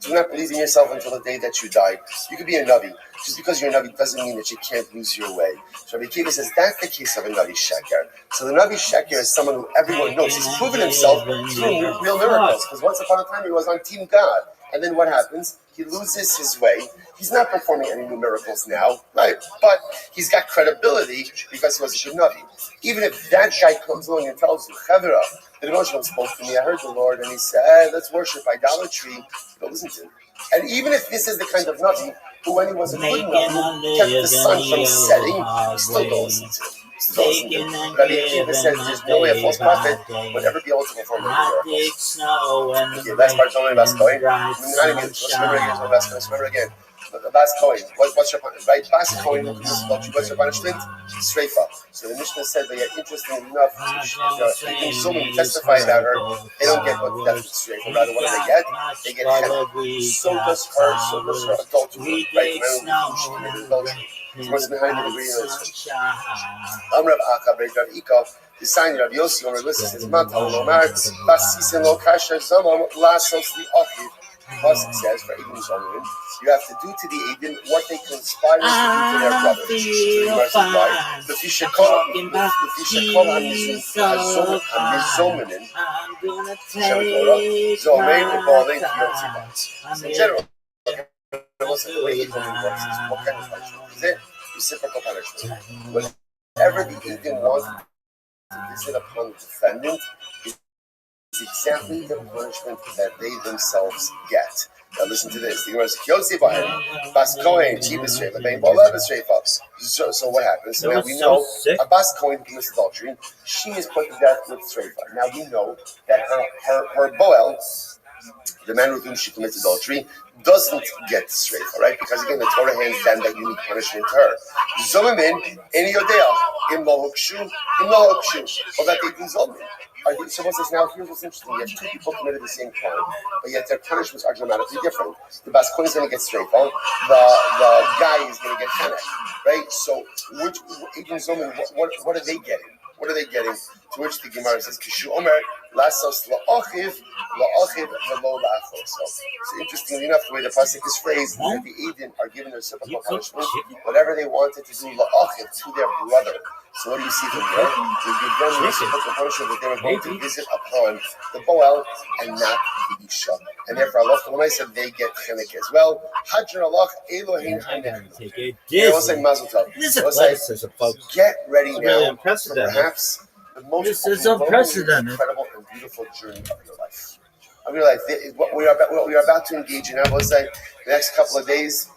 do not believe in yourself until the day that you die. You could be a Navi. Just because you're a Navi doesn't mean that you can't lose your way. So Rabbi Akiva says that's the case of a Navi Sheker. So the Navi Sheker is someone who everyone knows. He's proven himself through real miracles. Because once upon a time he was on Team God. And then what happens? He loses his way. He's not performing any new miracles now, right? But he's got credibility because he was a good Navi. Even if that guy comes along and tells you, Chavira, the devotional spoke to me, I heard the Lord, and he said, let's worship idolatry. Don't listen to him. And even if this is the kind of Navi who, when he was a good Navi, kept the sun from setting, you still don't listen to him. Rabbi Akiva says there's no way a false prophet would ever be able to perform miracles. Okay, last part, don't worry about going. Remember again. the Bas Kohen. What's your punishment? Right? Bas Kohen, what's your punishment? Streifa. So the Mishnah said that, interestingly enough, even so many testify about her, they don't get what death is streifa. Rather, what do they get? They get henna. So does her adultery. Right? Remember, she committed adultery. What's behind the ingredients? Amrav Aka Rav Ika. The sign Rabbi Yossi on Rabbi says, "Mat Omar, Basisin Lo Kasher Zamam Lasos the Achiv." Pasuk says for Edom Zolim, you have to do to the Edom what they conspire to do to their brother. But you should call on Mizominin, Zomain Balling Yotzibah. In general, the way Edom works is what kind of punishment is it? Reciprocal punishment. Whatever the Edom wants to visit upon the defendant is exactly the punishment that they themselves get. Now listen to this. The Gemara says, Bas Kohen, so what happens? So now we know a Bas Kohen commits adultery. She is put to death with Streifa. Now we know that her Boel, the man with whom she commits adultery, doesn't get Streifa, right? Because again, the Torah hands down that unique punishment to her. Zomamin, any Yodea, Im Lo Hukshu, or that they do Zomamin. So what's this now? Here's what's interesting. You have two people committed the same crime, but yet their punishments are dramatically different. The Bas Kohen is going to get straight on. The guy is going to get Hannah, right? So what are they getting? What are they getting? To which the Gemara says, Kishu Omer, Lasos La'achiv V'lo La'achos. So interestingly enough, the way the pasuk is phrased, that the Edom are given their reciprocal punishment, whatever they wanted to do La'achiv to their brother. So what do you see from here? They give them the reciprocal punishment that they were going to visit upon the Boel and not the Isha. And therefore Allah said they get chenek as well. Hadron Allah Elohim Hanech. It was like Mazel Tov. This is a folks. Get ready now really for perhaps the most unprecedented, incredible and beautiful journey of your life. Of your life. What we are about to engage in, I will say, the next couple of days,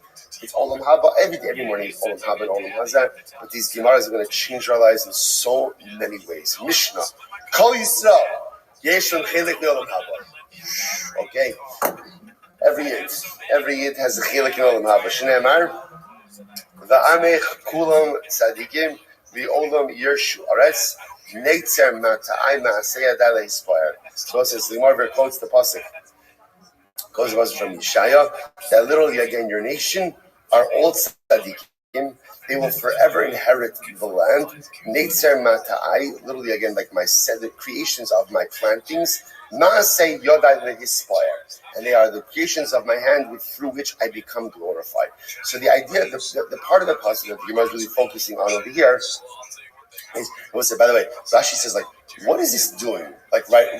it's Olam Haba. Every morning it's Olam Haba and Olam Hazar. But these Gemaras are going to change our lives in so many ways. Mishnah. Kol Yisrael. Yeshon Chelik Olam Haba. Okay. Every Yid has a Chelik in Olam Haba. Shneimar. Va'amech kulam tzadikim v'olam yershu aretz neitzer mata'ai ma'aseh adai le'hispire. So it says, the Gemara quotes the pasuk. Goes from Yeshaya, that literally again your nation are all tzadikim. They will forever inherit the land. Neitzer mata'ai, literally again like the creations of my plantings. Ma'aseh yodai le'hispire. And they are the creations of my hand through which I become glorified. So the idea, the part of the puzzle that the Gemara is really focusing on over here is, by the way, Rashi says, like, what is this doing? Like, right,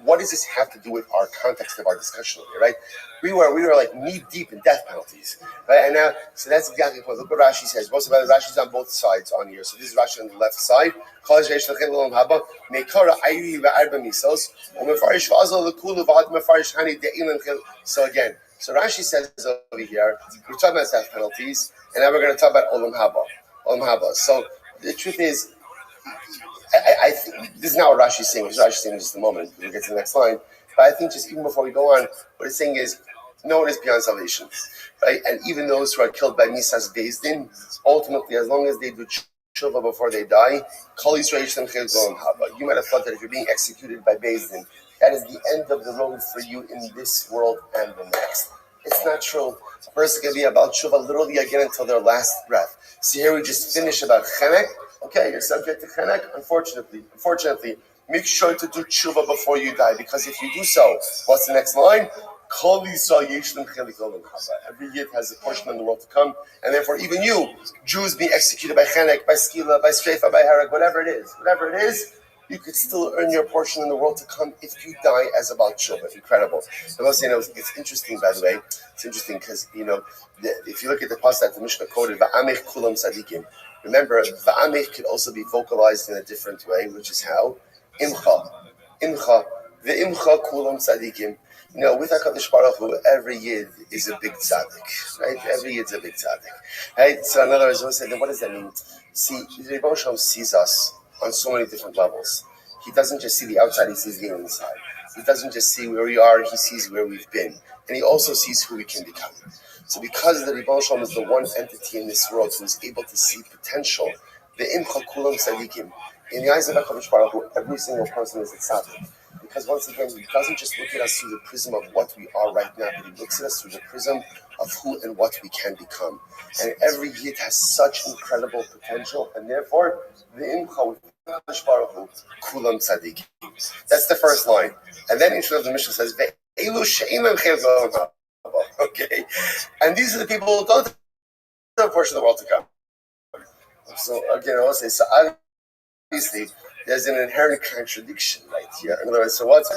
what does this have to do with our context of our discussion here, right? We were like knee deep in death penalties, right? And now, so that's exactly what. Look what Rashi says. Most of it, Rashi's on both sides on here. So this is Rashi on the left side. So again, so Rashi says over here, we're talking about death penalties, and now we're going to talk about Olam Haba. So the truth is, I think this is not what Rashi is saying. What Rashi is saying in just a moment. We'll get to the next line. But I think just even before we go on, what it's saying is, no one is beyond salvation, right? And even those who are killed by Misas Beis Din, ultimately, as long as they do tshuva before they die, Kol Yisrael Shem Chel Zolam Haba. You might have thought that if you're being executed by Beis Din, that is the end of the road for you in this world and the next. It's not true. A person can be about tshuva literally again until their last breath. See, here we just finished about chenek. Okay, you're subject to chenek. Unfortunately, make sure to do tshuva before you die, because if you do so, what's the next line? Every yid has a portion in the world to come, and therefore even you, Jews being executed by chenek, by skila, by streifa, by harag, whatever it is, you could still earn your portion in the world to come if you die as a Baal Tshuva. Incredible. It's interesting, by the way. It's interesting because, if you look at the pasuk that the Mishnah quoted, Va'amech kulam tzadikim. Remember, Va'amech could also be vocalized in a different way, which is how? Imcha. Ve'imcha kulam tzadikim. With HaKadosh Baruch Hu, every yid is a big tzaddik, right? Every yid's a big tzaddik, right? So in other words, what does that mean? See, the Rebbe Shalom sees us on so many different levels. He doesn't just see the outside, he sees the inside. He doesn't just see where we are, he sees where we've been. And he also sees who we can become. So because the Ribbon Shalom is the one entity in this world who is able to see potential, the Imcha Kulam Sadikim, in the eyes of HaKadosh Baruch Hu, every single person is a tzaddik. Because once again, he doesn't just look at us through the prism of what we are right now, but he looks at us through the prism of who and what we can become. And every yid has such incredible potential, and therefore, the Imcha with HaKadosh Baruch Hu, Kulam Tzadikim. That's the first line. And then in the Mishnah says, okay, and these are the people who don't have a portion of the world to come. So again, I will say, so obviously there's an inherent contradiction right here. In other words, so what's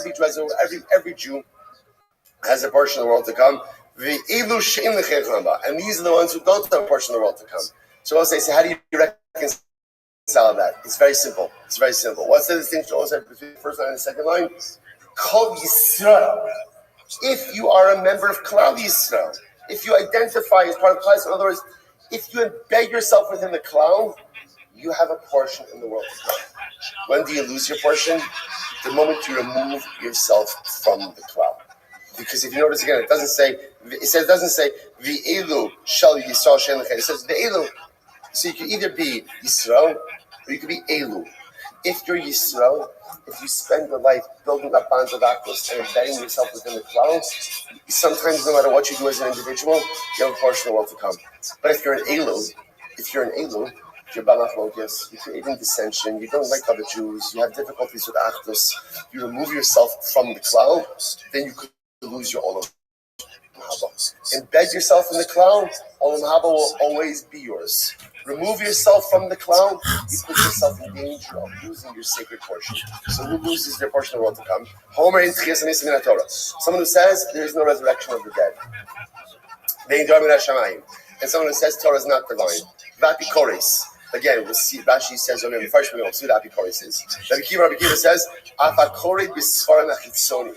every Jew has a portion of the world to come, and these are the ones who don't have a portion of the world to come. So I'll say, so how do you reconcile that? It's very simple. What's the distinction between the first line and the second line? Kol Yisrael. If you are a member of Klal Yisrael, if you identify as part of Klal Yisrael, in other words, if you embed yourself within the Klal, you have a portion in the world to come. When do you lose your portion? The moment you remove yourself from the Klal. Because if you notice again, it doesn't say V'elu shall Yisrael she'en lechem. It says V'elu. So you can either be Yisrael or you can be Elu. If you're Yisrael, if you spend your life building up bonds of Akos and embedding yourself within the cloud, sometimes no matter what you do as an individual, you have a portion of the world to come. But if you're an Elu, if you're Balachlokias, you're creating dissension, you don't like other Jews, you have difficulties with Akos, you remove yourself from the cloud, then you could lose your Olam Haba. Embed yourself in the cloud, Olam Haba will always be yours. Remove yourself from the cloud, you put yourself in danger of losing your sacred portion. So who loses their portion of the world to come? Homer in Tchias and Torah. Someone who says there is no resurrection of the dead. And someone who says Torah is not divine. Vapikoris. Again, we'll see, Rashi says, on the first we'll see what Apikoris is. Rabbi Kiva says, Afakori bisfaran achitzoni.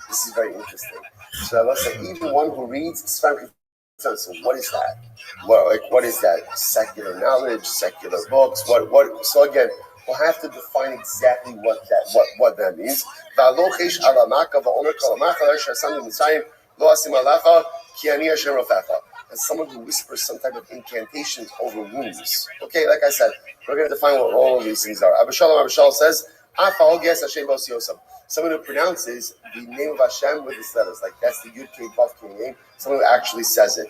This is very interesting. So I will say, even one who reads Sfaran. So what is that? What is that? Secular knowledge, secular books. What? So again, we'll have to define exactly what that means. As someone who whispers some type of incantations over wounds. Okay, like I said, we're going to define what all of these things are. Abba Shalom says, someone who pronounces the name of Hashem with his letters, like that's the Yud Kei Vav Kei name. Someone who actually says it.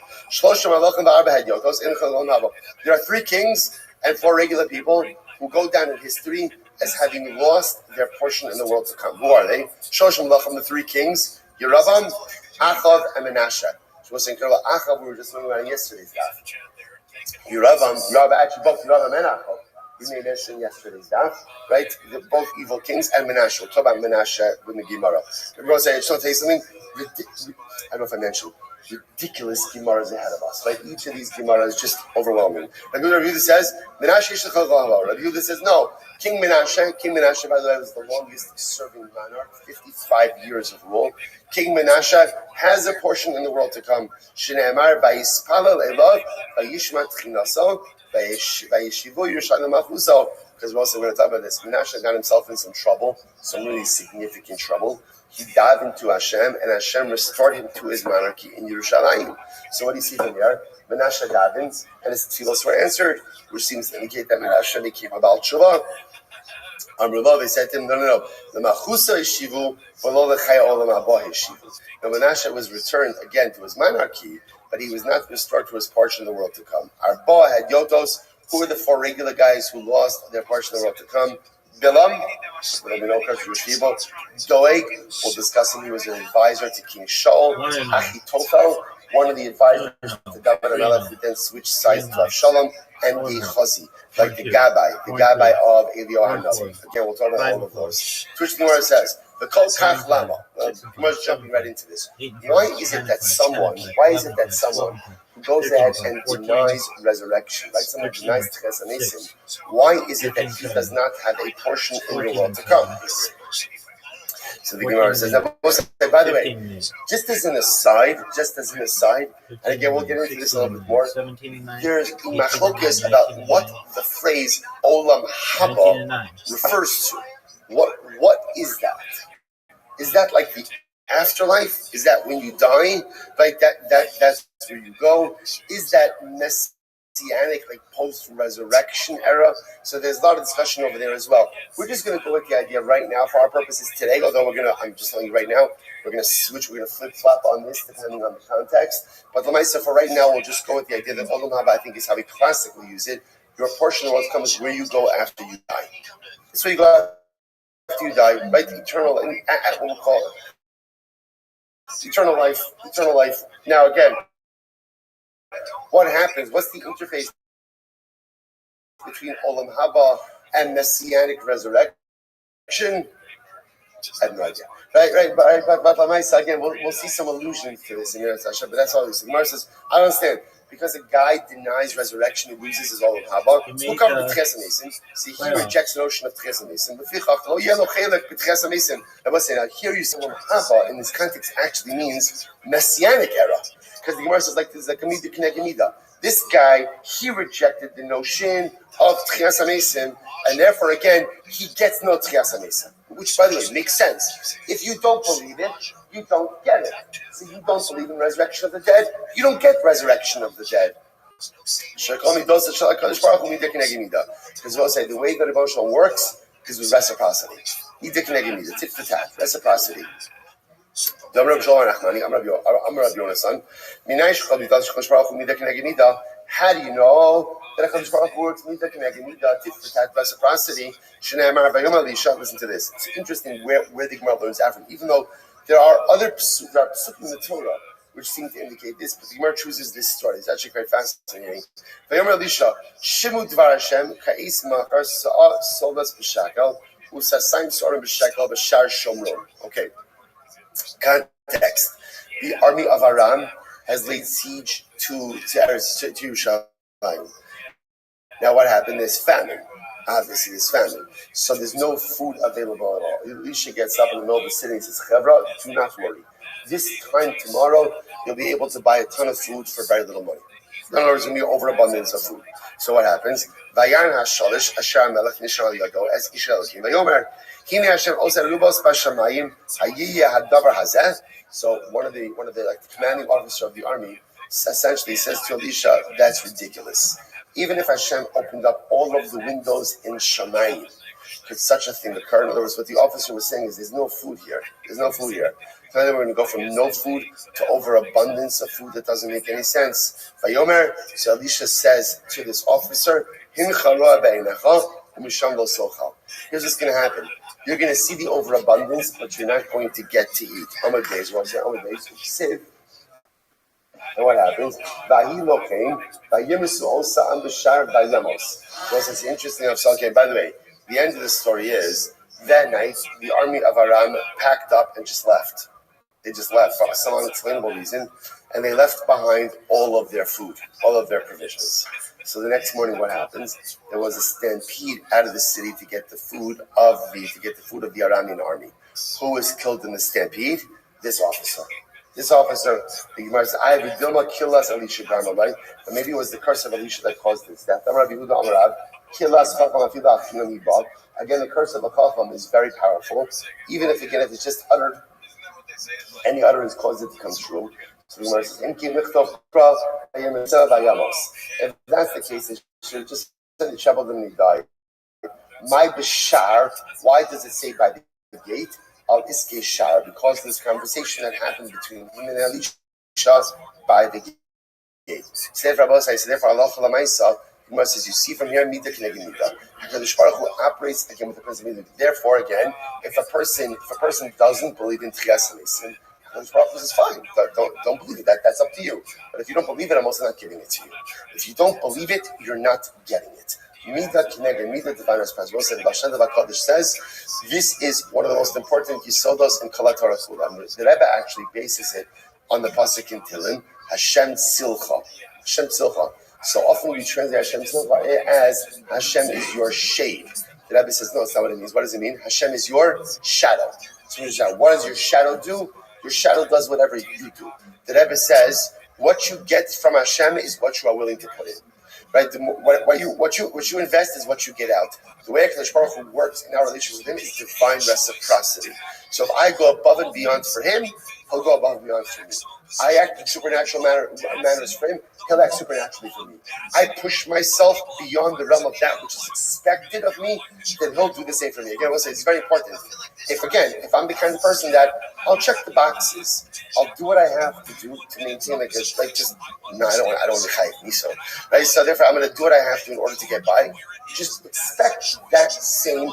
There are 3 kings and 4 regular people who go down in history as having lost their portion in the world to come. Who are they? The 3 kings: Yeravam, Achav, and Menashe. So what's incredible? Achav, we were just learning about yesterday's daf. Yeravam, actually both Yeravam and Achav. We made mention yesterday's daf, right? They're both evil kings, and Menashe. We'll talk about Menashe with the Gemara. We're going to say, I just want to tell you something. I don't know if I mentioned. Ridiculous Gemaras ahead of us, right? Each of these Gemaras is just overwhelming. Rabbi Yehuda says, Menashe Rabbi Yehuda says, no. King Menashe, by the way, was the longest serving monarch, 55 years of rule. King Menashe has a portion in the world to come. Shneimar Vayispalel Elov Vayishmat Chinaso Vayishivu Yerushalayim Achuso. Because we're also going to talk about this. Menashe got himself in some trouble, some really significant trouble. He dived into Hashem, and Hashem restored him to his monarchy in Yerushalayim. So what do you see from here? Menashe davens, and his tefillos were answered, which seems to indicate that Menashe became a Baal Tshuva. They said to him, no. The Machusa Yeshivu, v'lo l'chaya olam haba Yeshivu. Now Menashe was returned again to his monarchy, but he was not restored to his portion of the world to come. Arba had Yotos, who were the 4 regular guys who lost their portion of the world to come. Bilam, Doeg, we'll discuss him. He was an advisor to King Shaul. Achitophel, one of the advisors to David Melech, who then switched sides to Avshalom, and Gehazi, like the Gabbai of Eliyahu Hanavi. Again, we'll talk about all of those. Twitch Gemara says, the Kol Kach Lama. We're jumping right into this. Why is it that someone who goes ahead and denies resurrection, like someone denies Tchias HaNesim, why is it that he does not have a portion in the world to come? So the Gemara says, now, by the way, just as an aside, and again, we'll get into this a little bit more, there's machlokas about what the phrase Olam Haba refers to. What is that? Is that like the afterlife? Is that when you die? Like that's where you go? Is that messianic, like post-resurrection era? So there's a lot of discussion over there as well. We're just going to go with the idea right now for our purposes today, although I'm just telling you right now, we're going to switch, we're going to flip-flop on this depending on the context. But Lamaisa, for right now, we'll just go with the idea that Olam Haba, I think, is how we classically use it. Your portion of what comes where you go after you die. That's where you go after you die, right? Eternal, and what we'll call it. Eternal life, eternal life. Now again, what happens? What's the interface between Olam Haba and Messianic resurrection? I have no idea. Right. But Lamaisa, again, we'll see some allusions to this in Eretz Hashem, but that's all this. Gemara says, I don't understand. Because a guy denies resurrection, he loses his Olam Haba. We'll cover the Tches HaMesim. See, he rejects the notion of Tches HaMesim. I must say, now, here you see Olam Haba in this context actually means Messianic era. Because the Gemara says, like, this is like a Midah K'neged Midah. This guy, he rejected the notion of Tches HaMesim, and therefore, again, he gets no Tches HaMesim. Which, by the way, makes sense. If you don't believe it, you don't get it. So you don't believe in resurrection of the dead, you don't get resurrection of the dead. Because we'll say the way that devotional works is with reciprocity. Tit for tat, reciprocity. I'm Rabbi Yonasan. How do you know that HaKadosh Baruch Hu works midah k'neged midah, tit for tat, reciprocity? Listen to this. It's interesting where the Gemara learns that from. Even though there are other psukim in the Torah which seem to indicate this, but the Gemara chooses this story. It's actually quite fascinating. Vayomer Elisha, Shimu Dvar Hashem, Ka'is Ma'ar Sa'a Solas B'Shakel, Usasayim Sorim B'Shakel B'Shar Shomron. Okay. Context. The army of Aram has laid siege to Yerushalayim. Now what happened? There's famine. Obviously, there's famine. So there's no food available at all. Elisha gets up in the middle of the city and says, Chevra, do not worry. This time tomorrow, you'll be able to buy a ton of food for very little money. In other words, there's going to be overabundance of food. So what happens? Vayan hashalish asher melech nishal yado es ish elokim vayomer hine Hashem oser lubos bashamayim hayiyeh hadavar hazeh. So one of the like commanding officer of the army essentially says to Elisha, that's ridiculous. Even if Hashem opened up all of the windows in Shamayim, could such a thing occur? In other words, what the officer was saying is there's no food here. There's no food here. So then we're going to go from no food to overabundance of food that doesn't make any sense. Vayomer, so Elisha says to this officer, here's what's going to happen. You're going to see the overabundance, but you're not going to get to eat. And what happens? Well, it's interesting. Okay, by the way, the end of the story is that night the army of Aram packed up and just left. They just left for some unexplainable reason, and they left behind all of their food, all of their provisions. So the next morning, what happens? There was a stampede out of the city to get the food of the Aramean army. Who was killed in the stampede? This officer. This officer, the Gemara says, I have Dilma Killas Elisha Garmalai, but maybe it was the curse of Elisha that caused this death. Again, the curse of a Chacham is very powerful, even if again, if it's just uttered, any utterance causes it to come true. So the Gemara says, if that's the case, it should just send the Shabbat and he died. My Bashar, why does it say by the gate? Al Iske Shar, because this conversation that happened between him and Elisha by the gate. So therefore, Allah Lamaisa, Gemara says, you see from here, Midah K'neged Midah. HaKadosh Baruch Hu operates again with the principle of Midah. Therefore, again, if a person doesn't believe in Tchias HaMesim, HaKadosh Baruch Hu says, fine, don't believe it. That's up to you. But if you don't believe it, I'm also not giving it to you. If you don't believe it, you're not getting it. Midah K'neged Midah, divine reciprocity. The Baal Shem Tov HaKadosh says, this is one of the most important yisodos in Kol HaTorah Kula. The Rebbe actually bases it on the pasuk in Tehillim, Hashem Tzilcha. Hashem Tzilcha. So often we translate Hashem Tzilcha as Hashem is your shade. The Rebbe says, no, that's not what it means. What does it mean? Hashem is your shadow. So what does your shadow do? Your shadow does whatever you do. The Rebbe says, what you get from Hashem is what you are willing to put in. right? What you invest is what you get out. The way HaKadosh Baruch Hu works in our relationship with Him is divine reciprocity. So if I go above and beyond for Him, He'll go above and beyond for me. I act in supernatural manners for Him, He'll act supernaturally for me. I push myself beyond the realm of that which is expected of me, then He'll do the same for me. Again, I will say it's very important. If I'm the kind of person that I'll check the boxes, I'll do what I have to do to maintain I don't want to hide me so. Right? So therefore I'm gonna do what I have to in order to get by. Just expect that same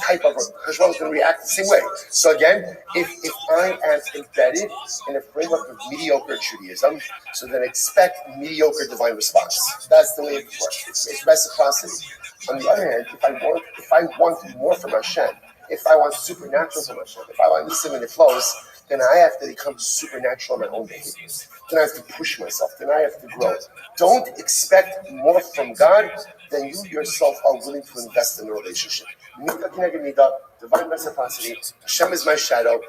type of Hashemah is going to react the same way. So again, if I am embedded in a framework of mediocre Judaism, so then expect mediocre divine response. That's the way it works. It's reciprocity. On the other hand, if I want more from Hashem, if I want supernatural from Hashem, if I want this and it flows, then I have to become supernatural in my own behaviors. Then I have to push myself. Then I have to grow. Don't expect more from God than you yourself are willing to invest in the relationship. Midah k'neged midah, divine reciprocity. Hashem is my shadow.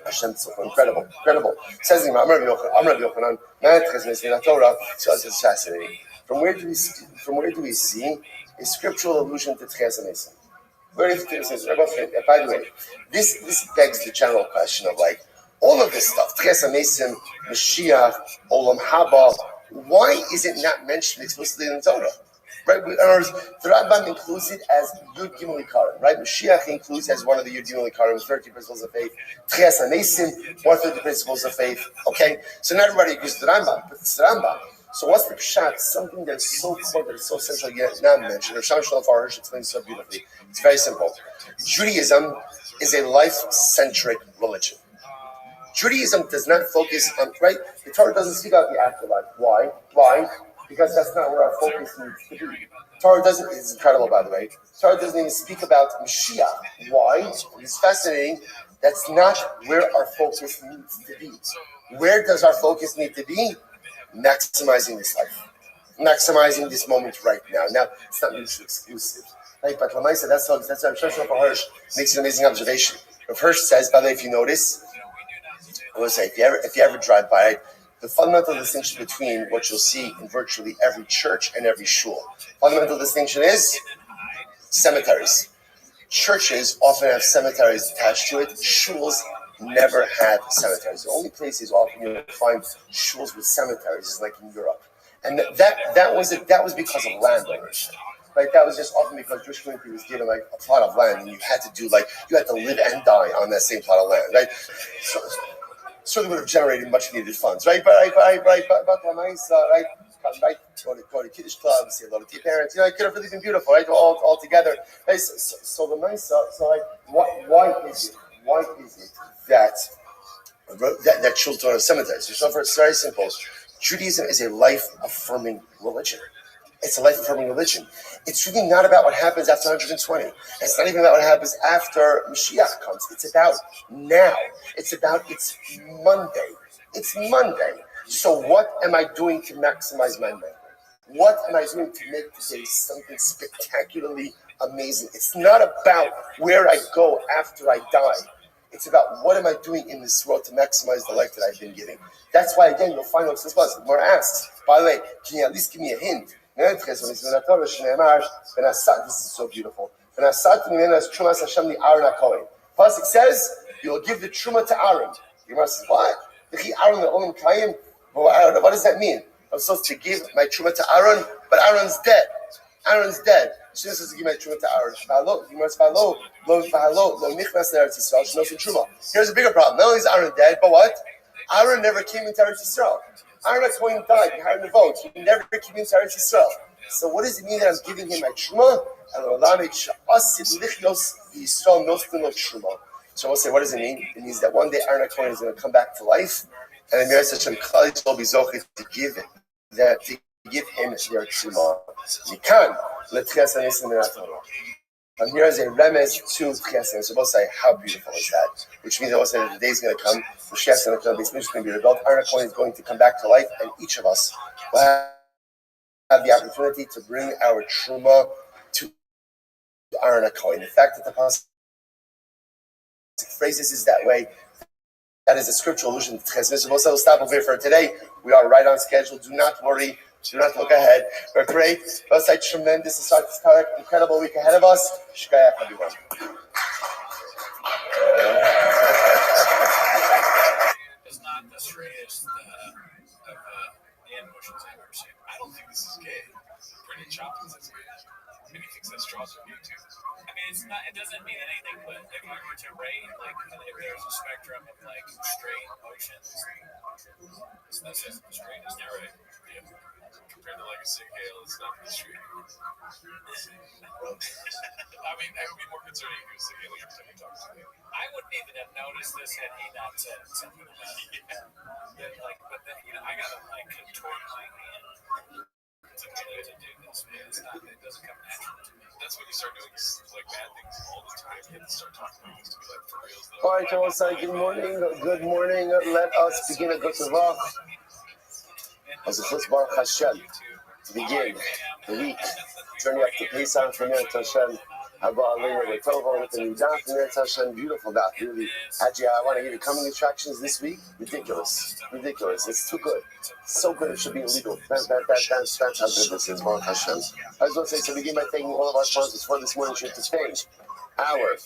Hashem is so incredible. Says the Rabbi Yochanan, it's fascinating. From where do we see a scriptural allusion to Tchias HaMesim? By the way, this begs the general question of like all of this stuff, Tchias HaMesim, Mashiach, Olam Haba. Why is it not mentioned explicitly in the Torah? Right? The Rambam includes it as Yud Gimel Ikarim. Right? Mashiach includes as one of the Yud Gimel Ikarim, 30 principles of faith. Tchias HaMesim, 130 principles of faith. Okay, so not everybody agrees with the Rambam, but it's the Rambam. So what's the pshat? Something that's so core, that is so central yet not mentioned. Rosh Hashanah Farharish explains so beautifully. It's very simple. Judaism is a life-centric religion. Judaism does not focus on, right? The Torah doesn't speak about the afterlife. Why? Because that's not where our focus needs to be. Torah doesn't, it's incredible by the way, Torah doesn't even speak about Mashiach. Why? It's fascinating. That's not where our focus needs to be. Where does our focus need to be? Maximizing this life. Maximizing this moment right now. Now, it's not mutually exclusive. Right? But Lamaisa, that's why Rav Hirsch makes an amazing observation. Rav Hirsch says, by the way, if you notice, I will say, if you ever drive by it, the fundamental distinction between what you'll see in virtually every church and every shul. Fundamental distinction is cemeteries. Churches often have cemeteries attached to it. Shuls never had cemeteries. The only places often you'll find shuls with cemeteries is like in Europe. And that was because of land ownership. Like that was just often because Jewish community was given like a plot of land and you had to live and die on that same plot of land, right? So certainly would have generated much needed funds, right? But nice, right? Go to Kiddush clubs, see a lot of tea parents. It could have really been beautiful, right? All together. Right? So the nice, why is it that children don't have cemeteries? So for it's very simple. Judaism is a life-affirming religion. It's a life-affirming religion. It's really not about what happens after 120. It's not even about what happens after Mashiach comes. It's about now. It's Monday. It's Monday. So what am I doing to maximize my Monday? What am I doing to make today something spectacularly amazing? It's not about where I go after I die. It's about what am I doing in this world to maximize the life that I've been giving. That's why, again, you'll find what this was. The Gemara asks, by the way, can you at least give me a hint? This is so beautiful. Pasuk says, you will give the truma to Aaron. The Gemara says, what? What does that mean? I'm supposed to give my truma to Aaron, but Aaron's dead. She says to give my truma to Aaron. Here's a bigger problem. Not only is Aaron dead, but what? Aaron never came into Eretz Yisrael. Aaron HaKohen died behind the vote. He never came into Eretz Yisrael. So what does it mean that I'm giving him my truma? So we'll say, what does it mean? It means that one day Aaron HaKohen is going to come back to life, and the Meretz Hashem Klal Yisrael will be zocheh to give him their truma. Mikan letchias hanesim minatorah. And here is a remez to Tchias HaMesim. So we'll say, how beautiful is that? Which means that we'll say that the day is going to come, Mashiach is going to come, the Mishkan is going to be rebuilt, Aaron HaKohen is going to come back to life, and each of us will have the opportunity to bring our truma to Aaron HaKohen. The fact that the pasuk phrases is that way, that is a scriptural allusion to Tchias HaMesim. We'll stop over here for today. We are right on schedule. Do not worry. Do not look ahead. We're great. This is incredible week ahead of us. Shkayach, everyone. It's not the straightest of emotions I've ever seen. I don't think this is gay. Brendan Choppins is gay. I mean, he thinks that straws are gay too. I mean, it's not. It doesn't mean anything. But if we were to rate, like, if there's a spectrum of like straight emotions, it's not the straightest. You're right. Yeah. Compared to like a sick hail, it's not the straight. I mean, that would be more concerning if he was sick hail every time you talk to him. I wouldn't even have noticed this had he not said something about it. Then, like, but then, I gotta like contort my hand to do this, man. It's not. It doesn't come natural to me. That's when you start doing like bad things all the time. You have to start talking about this to be like for real. All right, Joel, good morning. Good morning. Let us begin a good talk. As the first Baruch Hashem to begin the week, turning up to Pesach from Eretz Hashem. Haba Aleinu L'Tova with the new daf from Eretz Hashem. Beautiful daf, really. Actually, I want to give you coming attractions this week. Ridiculous. It's too good. So good it should be illegal. That's how good this is, Baruch Hashem. I was going to say, so begin by thanking all of our sponsors for this morning should to change. Our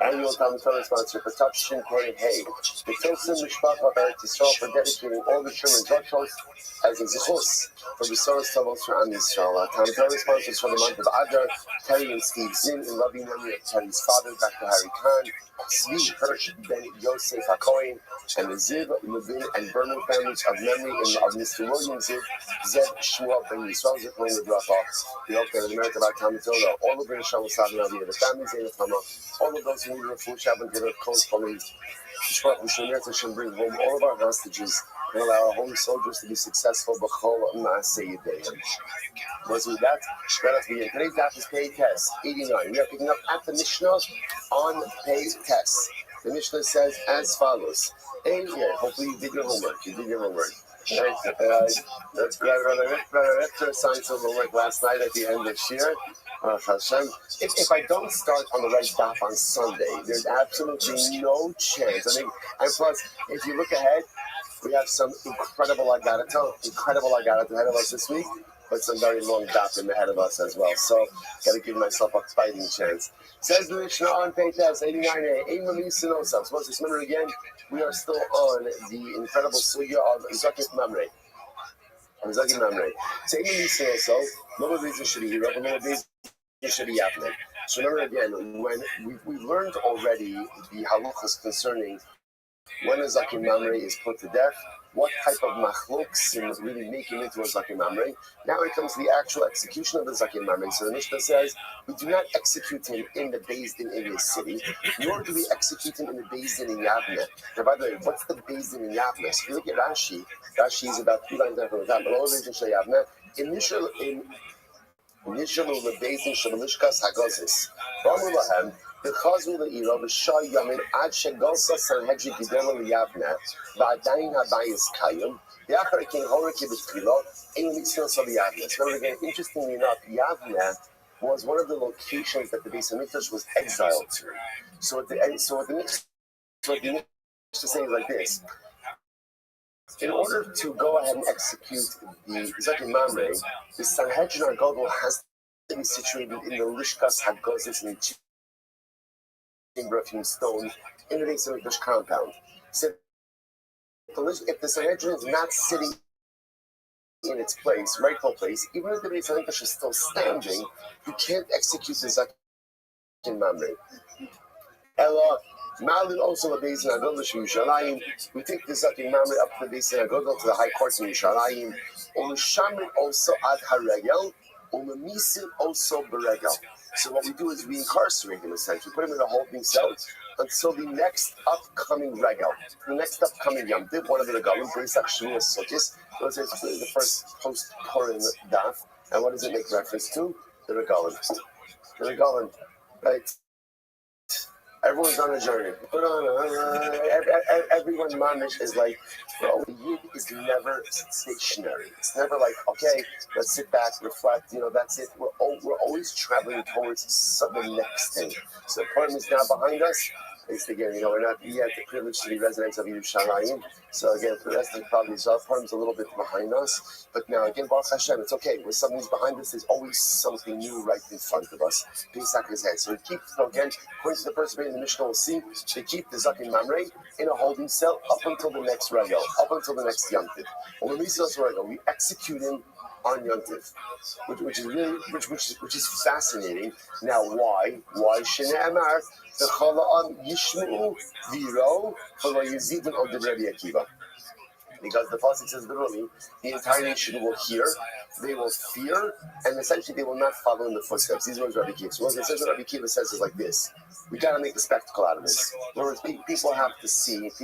annual Talmud Torah sponsor for Touch Shin Koi Hay. The Tilson Mishpacha Eretz Yisrael for dedicating all the children's workshops as a zichus for Besoros Tovos for Am Yisrael. Talmud Torah sponsors for the month of Adar, Terry and Steve Zinn, in loving memory of Terry's father, Dr. Harry Khan, Zvi Hirsch Ben Yosef HaKohen, and the Ziv, Levin, and Berman families of memory of Mr. William Ziv, Zeb Shmuel Ben Yisrael Zichron Lebracha. We hope that in America by Talmud Torah, all of the Neshama Savin the families in the Tama, all of those who need a full Shabbat to their close families. We should bring home all of our hostages and allow our holy soldiers to be successful. Once with that, let us begin. Today's daf is Pei Test 89. We are picking up at the Mishnah on Pei Test. The Mishnah says as follows. Hopefully you did your homework. That's Brother assigned some homework last night at the end of Shir. If I don't start on the right daf on Sunday, there's absolutely no chance. And plus, if you look ahead, we have some incredible Agadato ahead of us this week, but some very long dafim ahead of us as well. So, gotta give myself a fighting chance. Says the Mishnah on page 89a, Supposed to remember again, we are still on the incredible sugya of Zakit Mamre. So, so remember again, when we learned already the halachas concerning when a Zakim Mamre is put to death, what type of machloksim really make him into a Zakim Mamre. Now it comes to the actual execution of the Zakim Mamre. So the Mishnah says, we do not execute him in the Beis Din in his city, nor do we execute him in the Beis Din in Yavne. Now by the way, what's the Beis Din in Yavne? So if you look at Rashi is about 3 lines down from the top, but all the regions of Yavne, initially the Beis Din Shalishkas Hagozis. V'amru lahem, v'chazru le'iro v'shay yamin ad shegolsa sanhedrin gidela liyavne v'adayin habayis kayim v'achar king horiki b'tfilo ein mitzvah so Yavne. So again, interestingly enough, Yavne was one of the locations that the Beis Hamikdash was exiled to. So what the Mishnah is saying like this. In order to go ahead and execute the Zakim Mamre, the Sanhedrin Gadol has to be situated in the Lishkas Hagozis in the chamber of hewn stone in the Beis Hamikdash compound. So if the Sanhedrin is not sitting in its place, rightful place, even if the Beis Hamikdash is still standing, you can't execute the Zakim Mamre. Ella, Malin also the Beis Hamikdash in Yerushalayim. We take the Zakim Mamre up to the Beis Hamikdash to the high courts in Yerushalayim. Umishamrit also ad haregel, umimisin also beregel. So what we do is we incarcerate him essentially, put him in a holding cell until the next upcoming regel, the next upcoming Yom Tov, one of the regalim, Brisach Shmuel Sukkis. Those are the first post-Purim daf. And what does it make reference to? The regalim, right? Everyone's on a journey. Everyone mamish is like, bro, the yid is never stationary. It's never like, okay, let's sit back, reflect, that's it. We're always traveling towards the next thing. So the Purim is now behind us. It's again, we're not yet privileged to be residents of Yerushalayim. So again, for the rest of the probably Purim's a little bit behind us. But now again, Baruch Hashem, it's okay. When something's behind us, there's always something new right in front of us. Pesach is ahead. So we keep, again, according to the first in the Mishnah, we'll see, they keep the Zakin Mamre in a holding cell up until the next Regal, up until the next Yantiv. When we we execute him on Yantiv, which is really which is fascinating. Now, why? Why Shne'emar the Chala'am Yishmeu Viro V'lo Yizidin Od Rabbi Akiva? Because the pasuk says literally, the entire nation will hear, they will fear, and essentially they will not follow in the footsteps. These are what Rabbi Akiva. So what Rabbi Akiva says is like this: we got to make a spectacle out of this. In other words, people have to see this.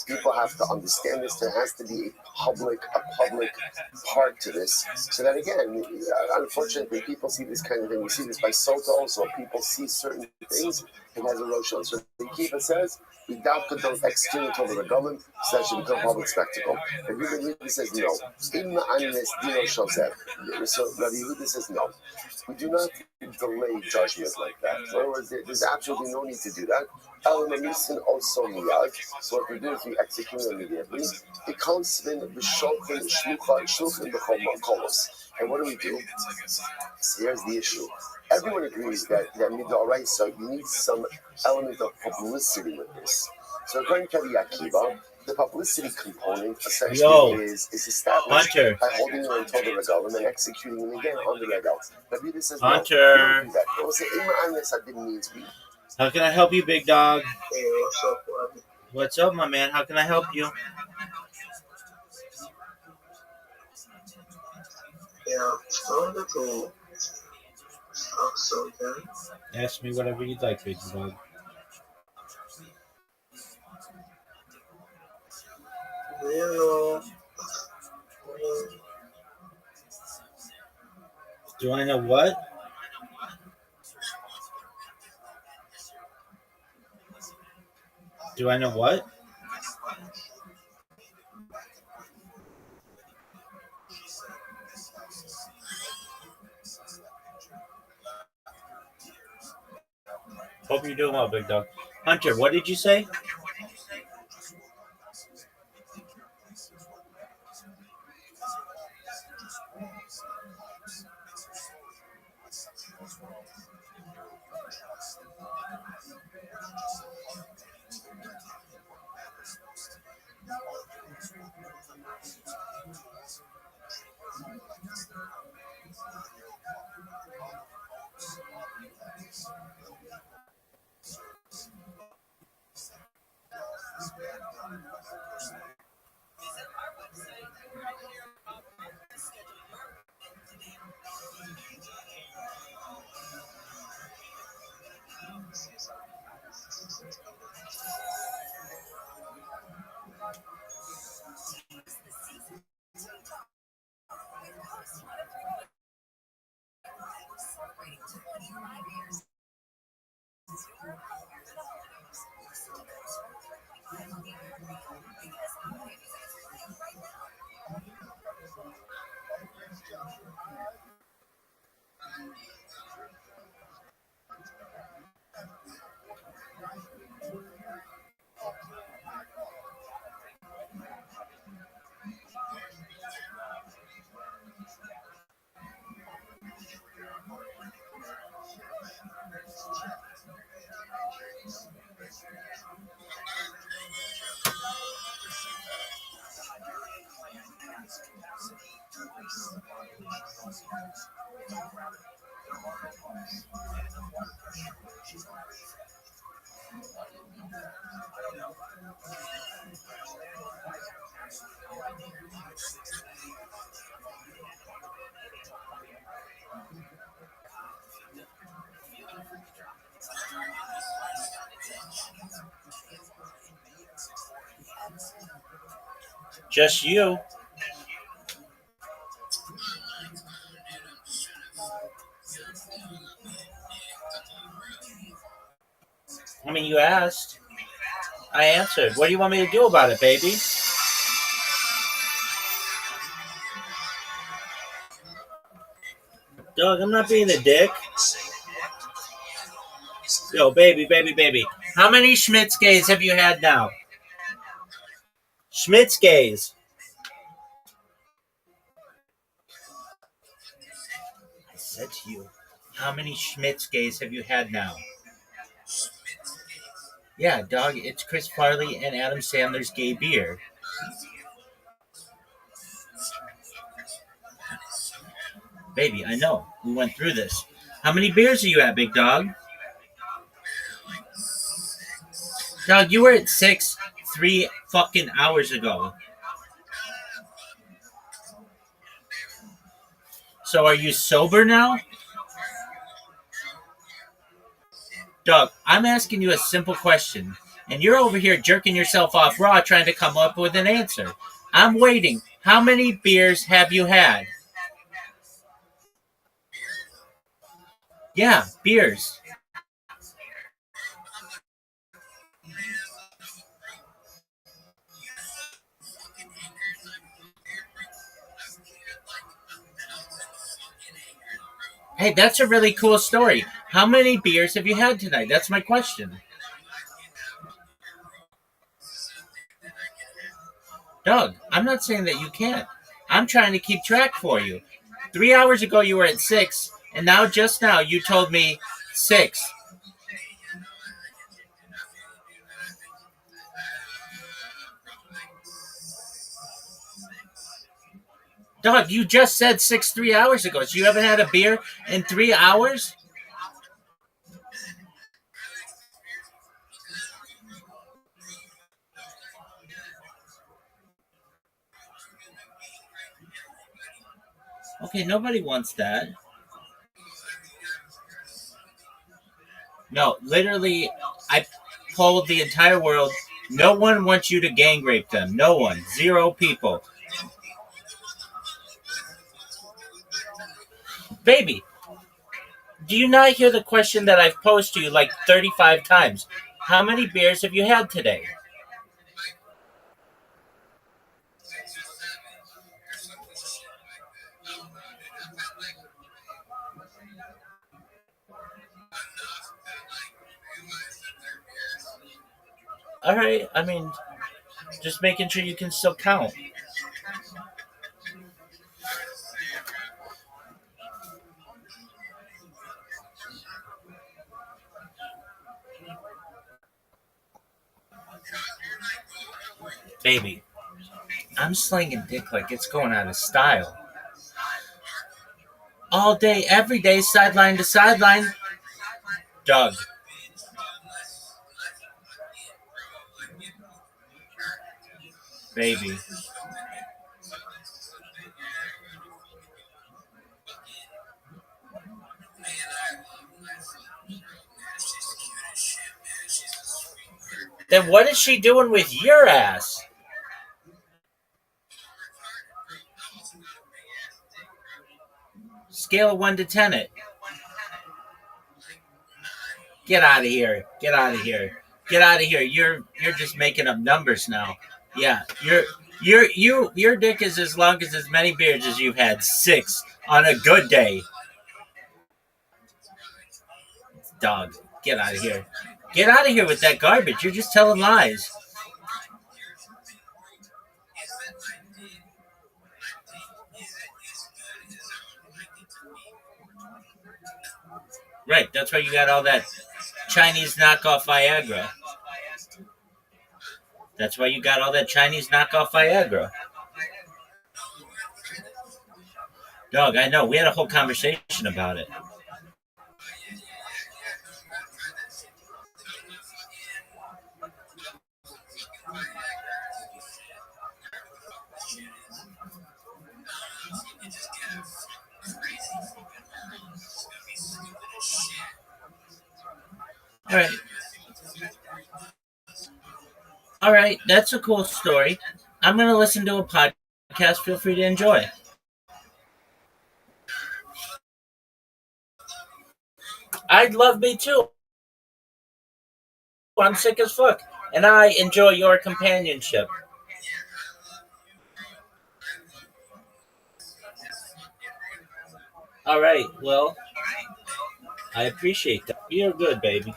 People have to understand this. There has to be a public part to this, so that again, unfortunately, people see this kind of thing. We see this by Sota also. People see certain things. It has a Roshon. So Rabbi Akiva says, we don't execute until the government, so that should become a public spectacle. And Rabbi Yehuda says no. So Rabbi Yehuda says no. We do not delay judgment like that. In other words, there's absolutely no need to do that. So what we do is we execute immediately. It comes in and what do? So here's the issue. Everyone agrees that Midoraisa, you need some element of publicity with this. So according to Rabbi Akiva, the publicity component essentially is established by holding him until the regal and then executing him again on the regal. Rabbi Yehuda says no, we don't do that. We'll say means we. How can I help you, big dog? Hey, what's up, Rabbi? What's up, my man? How can I help you? Yeah, I wanted to ask something. Ask me whatever you'd like, big dog. Do you know? Do I know what? Do I know what? Hope you're doing well, big dog. Hunter, what did you say? Just you. I mean, you asked. I answered. What do you want me to do about it, baby? Dog, I'm not being a dick. Yo, baby, baby, baby. How many Schmitzkes have you had now? Schmitzkes. I said to you, how many Schmitzkes have you had now? Yeah, dog, it's Chris Farley and Adam Sandler's gay beer. Baby, I know. We went through this. How many beers are you at, big dog? Dog, you were at 6 3 fucking hours ago. So are you sober now? Dog, I'm asking you a simple question, and you're over here jerking yourself off raw trying to come up with an answer. I'm waiting. How many beers have you had? Yeah, beers. Hey, that's a really cool story. How many beers have you had tonight? That's my question. Doug, I'm not saying that you can't. I'm trying to keep track for you. 3 hours ago you were at 6, and now just now you told me 6. Doug, you just said 6 3 hours ago, so you haven't had a beer in 3 hours? Okay, nobody wants that. No, literally, I polled the entire world. No one wants you to gang rape them. No one. 0 people. Baby, do you not hear the question that I've posed to you like 35 times? How many beers have you had today? All right, I mean, just making sure you can still count. Baby, I'm slinging dick like it's going out of style. All day, every day, sideline to sideline. Doug, baby. Then what is she doing with your ass? Scale of 1 to 10 it. Get out of here. Get out of here. Get out of here. You're just making up numbers now. Yeah, your dick is as long as many beers as you've had. 6 on a good day. Dog, get out of here. Get out of here with that garbage. You're just telling lies. Right, that's why you got all that Chinese knockoff Viagra. That's why you got all that Chinese knockoff Viagra. Dog, I know. We had a whole conversation about it. All right. All right, that's a cool story. I'm going to listen to a podcast. Feel free to enjoy. I'd love me too. I'm sick as fuck. And I enjoy your companionship. All right, well, I appreciate that. You're good, baby.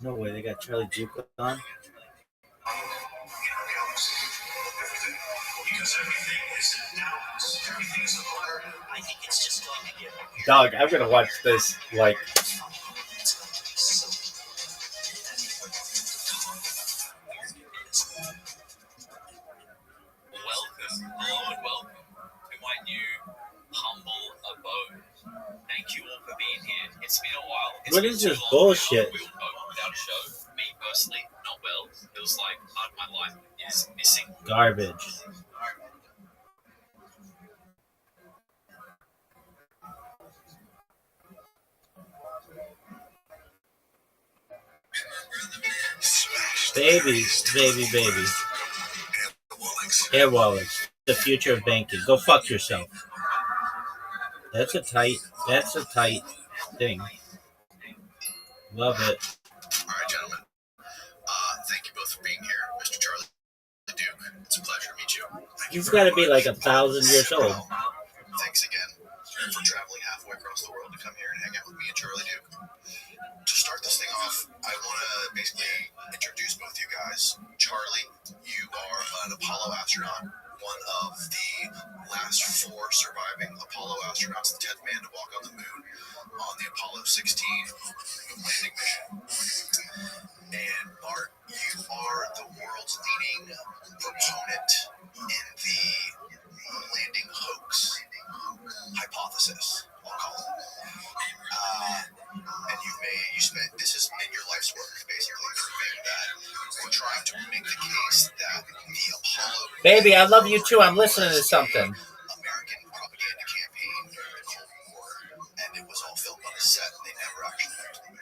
No way, they got Charlie Duke on. Dog, I'm gonna watch this like. Hello and welcome to my new humble abode. Thank you all for being here. It's been a while. What is this bullshit? Without a show. Me personally, not well. It was like part of my life is missing. Garbage. Baby. Air wallets. The future of banking. Go fuck yourself. That's a tight thing. Love it. All right, gentlemen. Thank you both for being here. Mr. Charlie Duke, it's a pleasure to meet you. He's got to be like 1,000 years old. Thanks again for traveling halfway across the world to come here and hang out with me and Charlie Duke. To start this thing off, I want to basically introduce both you guys. Charlie, you are an Apollo astronaut, one of the last 4 surviving Apollo astronauts, the 10th man to walk on the moon on the Apollo 16 landing mission. And Bart, you are the world's leading proponent in the landing hoax hypothesis, I'll call it. And this has been your life's work, basically, proving that we're trying to make the case that the Apollo... Baby, I love you too. I'm listening to something. American propaganda campaign during the Cold War, and it was all filmed on a set, and they never actually used it.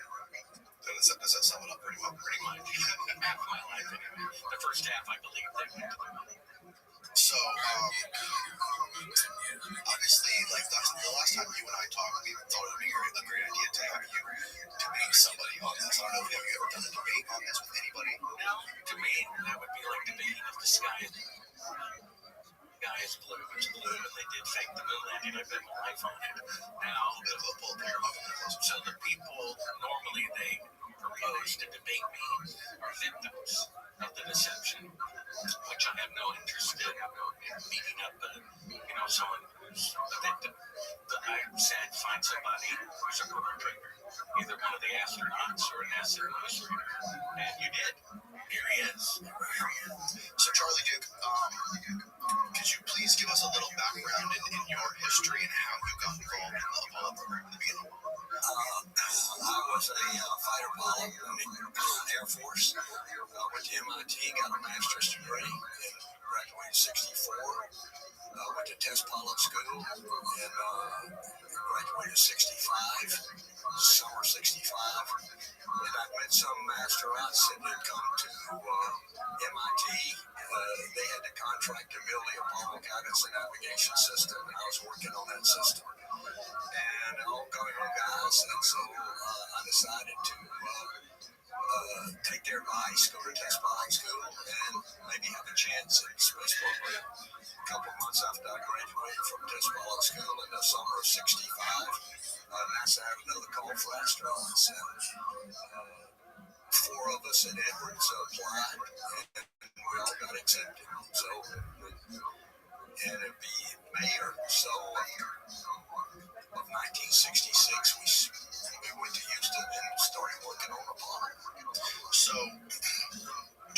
Does that sum it up pretty well? Pretty much. Half of my life, anyway. The first half, I believe they went. So, obviously, like the last time you and I talked, we thought it would be a great idea to have you debate somebody on this. I don't know if you ever done a debate on this with anybody. No, to me, that would be like debating if the sky is blue. It's blue, and they did fake the moon landing. I bet my life on it. Now, so the people normally they propose to debate me are victims of the deception, which I have no interest in beating up, someone who's a victim. But I said, find somebody who's a perpetrator, either one of the astronauts or an asset administrator, and you did. Here he is. So, Charlie Duke, could you please give us a little background in your history and how you got involved in the Apollo program in the beginning? I was a fighter pilot in the Air Force. Went to MIT, got a master's degree, and graduated in 64. Went to test pilot school and graduated 65, summer 65. And I met some astronauts that had come to MIT. They had the contract to build the Apollo guidance and navigation system, and I was working on that system. And all coming on guys, and so I decided to take their advice, go to test pilot school, and maybe have a chance in the space program. A couple of months after I graduated from test pilot school in the summer of 65, NASA had another call for astronauts, and 4 of us at Edwards applied, and we all got accepted. So, and it'd be May or so of 1966, we went to Houston and started working on Apollo. So,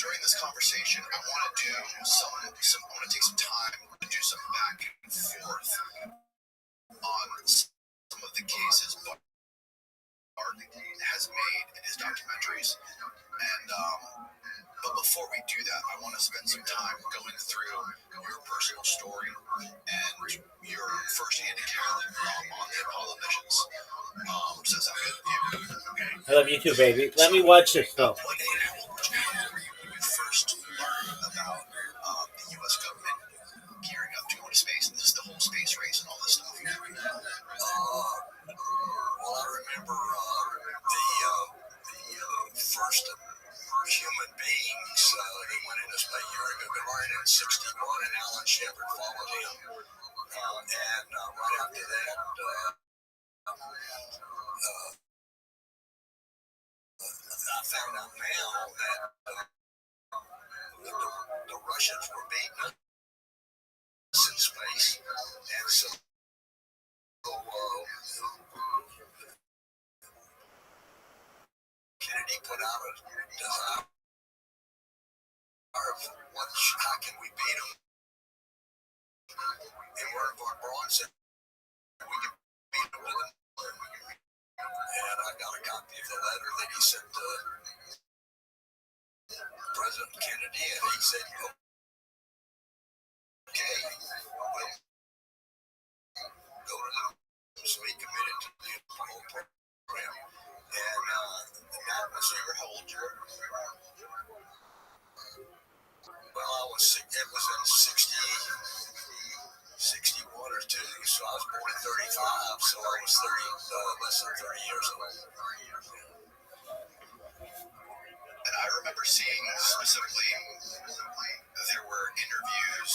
during this conversation, I want to do I want to take some time to do some back and forth on some of the cases Bart has made in his documentaries. And, but before we do that, I want to spend some time going through your personal story and your first-hand account on the Apollo missions. So that's good with you. Okay. I love you too, baby. Let me watch this though. What age did you first learn about the U.S. government gearing up to go into space and just the whole space race and all this stuff? Well, I remember the first human beings that went into space. Gagarin in 61, and Alan Shepard followed him. And right after that, I found Russians were beating us in space, and so Kennedy put out a desire of how can we beat them? And Werner von Braun said we can beat them with it. And I got a copy of the letter that he sent to President Kennedy, and he said, okay, we'll go to the so he committed to the Apollo program. And that was your whole journey. Well, it was in 61 or 2, so I was born in 35, so I was less than 30 years old. And I remember seeing specifically there were interviews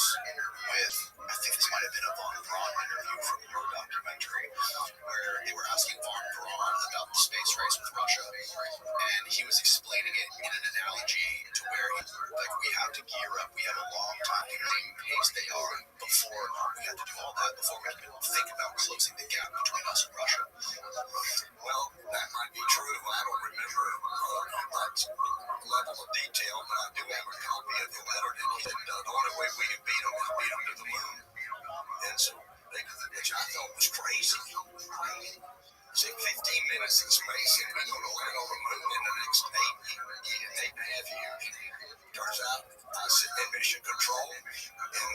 with, I think this might have been a Von Braun interview from your documentary, where they were asking Von Braun about the space race with Russia, and he was explaining it in an analogy to where we have to gear up, we have a long time in the pace they are before we have to do all that, before we can think about closing the gap between us and Russia. Well, that might be true. I don't remember that level of detail, but I do have a copy of the letter that he said the only way we can beat them is beat them to the moon. And so, which I thought was crazy. Say 15 minutes in space and we're going to land on the moon in the next 8.5 years. Turns out I sit in mission control in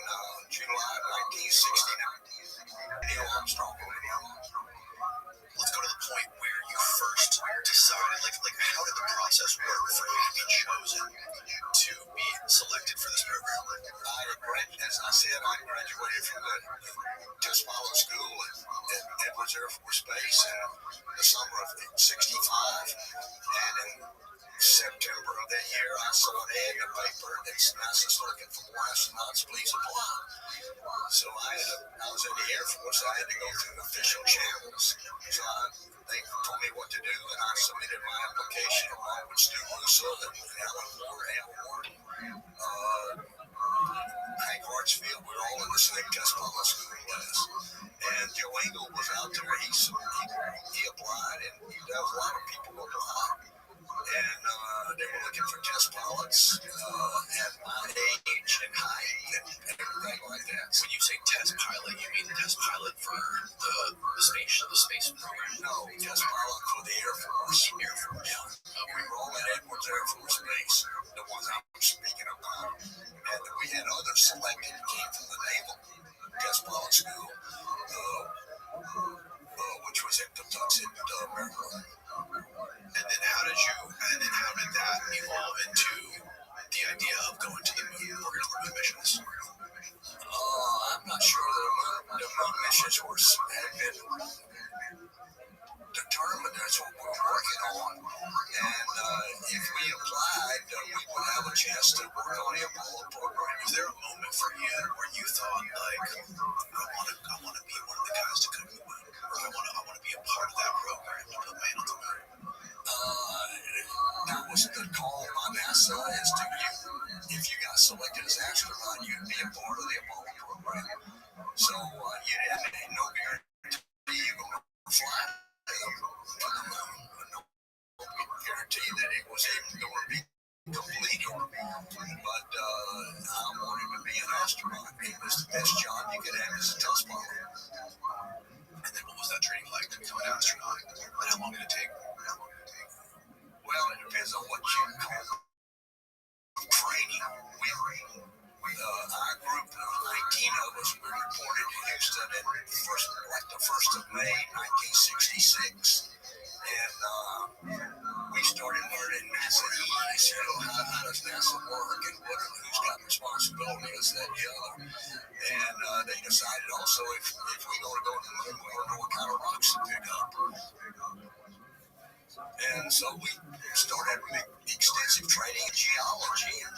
July 1969. Neil Armstrong on the moon. Let's go to the point where you first decided, like how did the process work for you to be chosen to be selected for this program? As I said, I graduated from the test pilot school at Edwards Air Force Base in the summer of '65, and in September of that year, I saw an ad in the paper that's NASA's looking for more astronauts, please apply. So I was in the Air Force, I had to go through official channels. So they told me what to do, and I submitted my application along with Stu Russo and Alan Moore, Hank Hartsfield. We were all in the same test pilot school class. And Joe Engel was out there. He applied, and there was a lot of people who applied. And they were looking for test pilots at my age and height and everything like that. When you say test pilot, you mean test pilot for the space program? No, test pilot for the Air Force. Air Force. Yeah. We were all at Edwards Air Force Base, the ones I was speaking about. And we had others selected that came from the Naval Test Pilot School, which was in Tucson, Maryland. And then how did that evolve into the idea of going to the moon? We're going to moon missions. I'm not sure the moon missions have been determined. That's what we're working on. And if we applied, we would have a chance to work on the Apollo program. Was there a moment for you where you thought, I want to be one of the guys to come to the moon, or I want to be a part of that program to put man on the moon? That was the call by NASA is to if you got selected as astronaut, you'd be a part of the Apollo program. So you had no guarantee you're going to fly to the moon. No guarantee that it was even going to be completed. But I wanted to be an astronaut. It was the best job you could have as a test pilot. And then what was that training like to become an astronaut? And how long did it take? Well, it depends on what you call training. Our group of 19 of us, we reported to Houston the 1st of May, 1966. And we started learning NASA E's, how does NASA work and who's got responsibility, this, that, and the other. And they decided also if we go to the moon, we don't know what kind of rocks to pick up. And so we started extensive training in geology, and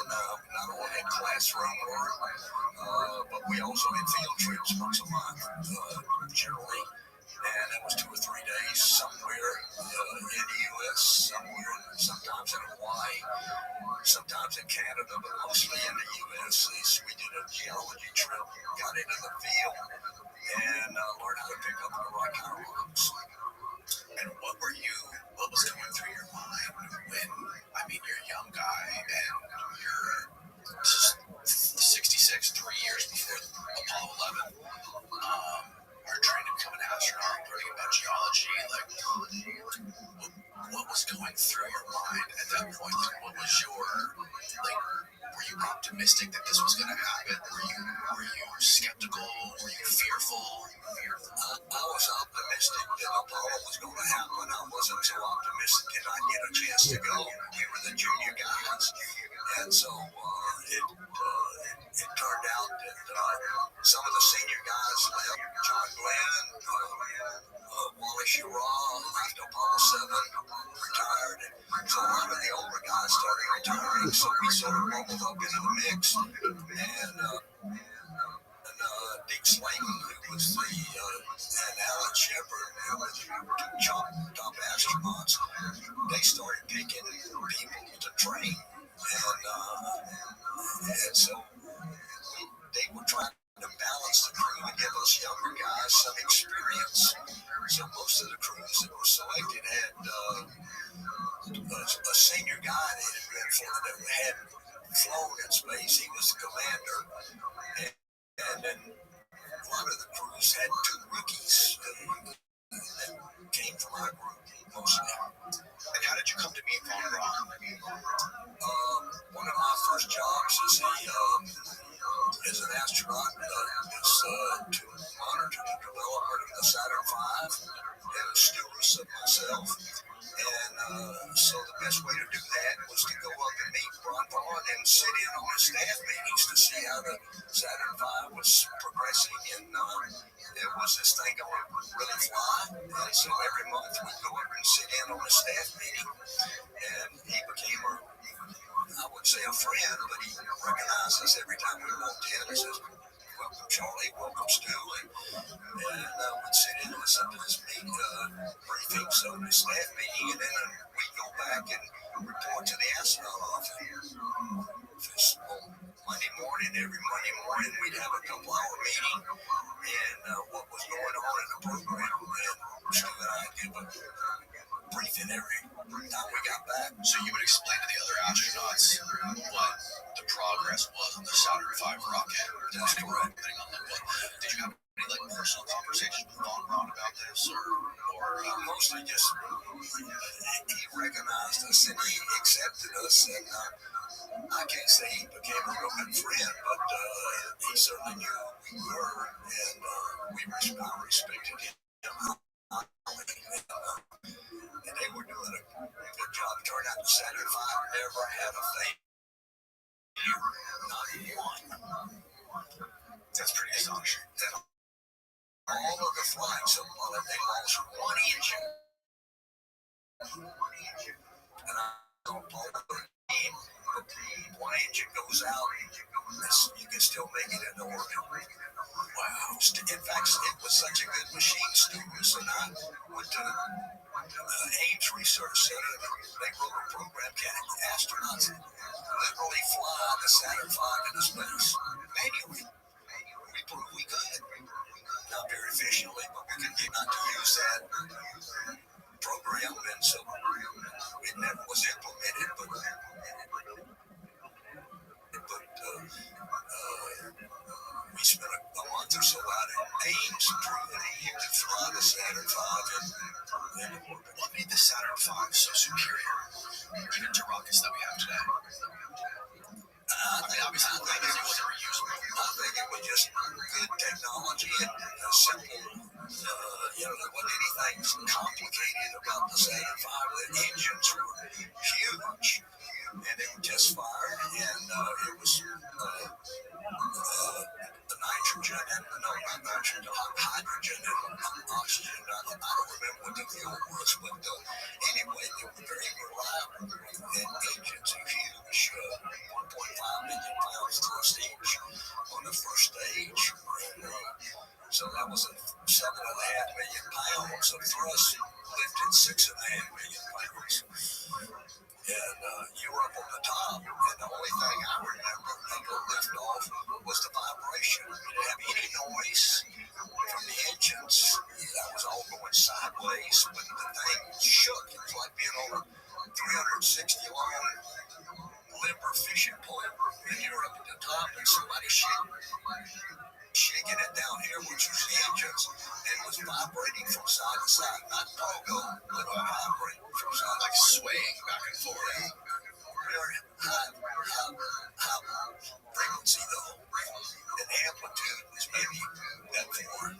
not only in classroom work, but we also had field trips once a month, generally. And it was 2 or 3 days somewhere in the U.S., sometimes in Hawaii. sometimes in Canada, but mostly in the U.S. We did a geology trip, got into the field, and learned how to pick up the right kind of rocks. And what was going through your mind when, I mean, you're a young guy and you're 66, 3 years before Apollo 11, are trying to become an astronaut, learning about geology, like, what was going through your mind at that point? Like, what was your, like, were you optimistic that this was going to happen? Were you skeptical? Were you fearful? I was optimistic that Apollo was going to happen. I wasn't so optimistic that I'd get a chance to go. We were the junior guys, and so it turned out that some of the senior guys left. John Glenn, Wally Schirra left Apollo 7, retired, and so a lot of the older guys started retiring. So we sort of rolled up into the mix, and Dick Slayton, who was and Alan Shepard, who were the two top astronauts, they started picking people to train, and so they were trying to balance the crew and give us younger guys some experience. So most of the crews that were selected had a senior guy that had flown in space. He was the commander, and then a lot of the crews had two rookies that came from our group, mostly. And how did you come to meet Von Braun? One of my first jobs as an astronaut was to monitor the development of the Saturn V and stewardess of myself. And so the best way to do that was to go up and meet Von Braun and sit in on his staff meetings to see how the Saturn V was progressing. And it was this thing going to really fly. And so every month we'd go up and sit in on a staff meeting. And he became I would say a friend, but he recognized us every time we walked in. He says, "Welcome, Charlie. Welcome, Stu." And we'd sit in and listen to his briefings on the staff meeting, and then we'd go back and report to the astronaut office. Every Monday morning, we'd have a couple-hour meeting, and what was going on in the program, and Stu and I give a briefing every time we got back. So you would explain to the other astronauts what the progress was on the Saturn V rocket. That's correct. Did you have any personal conversations with Von Braun about this, or mostly just he recognized us and he accepted us, and I can't say he became a real good friend, but he certainly knew who we were, and I respected him. And they were doing a good job. It turned out the Saturn V never had a failure, not one. That's pretty astonishing. And all of the flights, they lost one engine. And I don't know the team. One engine goes out, you can still make it into orbit. Wow. In fact, it was such a good machine, students, and I went to Ames Research Center, and they wrote a program, can astronauts literally fly the Saturn V into space manually? We proved we could. Not very efficiently, but we could get not to use that program, and so it never was implemented, but we spent a month or so out at Ames proving that you could fly the Saturn V in orbit. What made the Saturn V so superior, even to rockets that we have today? I mean, obviously, it wasn't reusable. I think it was just good technology and simple. There wasn't anything complicated about the Saturn V. The engines were huge, and they were test fired, and it was the nitrogen and not nitrogen, hydrogen and oxygen. I don't remember what the fuel was, but anyway, they were very reliable. And engines are huge, 1.5 million pounds thrust each on the first stage. So that was 7.5 million pounds of thrust, lifted 6.5 million pounds. And you were up on the top, fishing pole, and you're up at the top, and somebody shaking it down here, which was the engines, and was vibrating from side to side, not pogo, but vibrating from side, like swaying back and forth. Very high frequency though, and amplitude was maybe that four.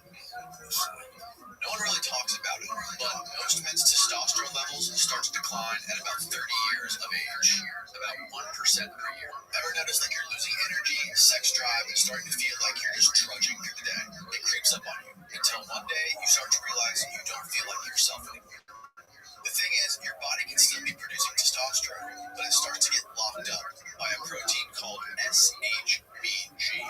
No one really talks about it, but most men's testosterone levels start to decline at about 30 years of age, about 1% per year. Ever notice like you're losing energy, sex drive, and starting to feel like you're just trudging through the day? It creeps up on you until one day you start to realize you don't feel like yourself anymore. The thing is, your body can still be producing testosterone, but it starts to get locked up by a protein called SHBG.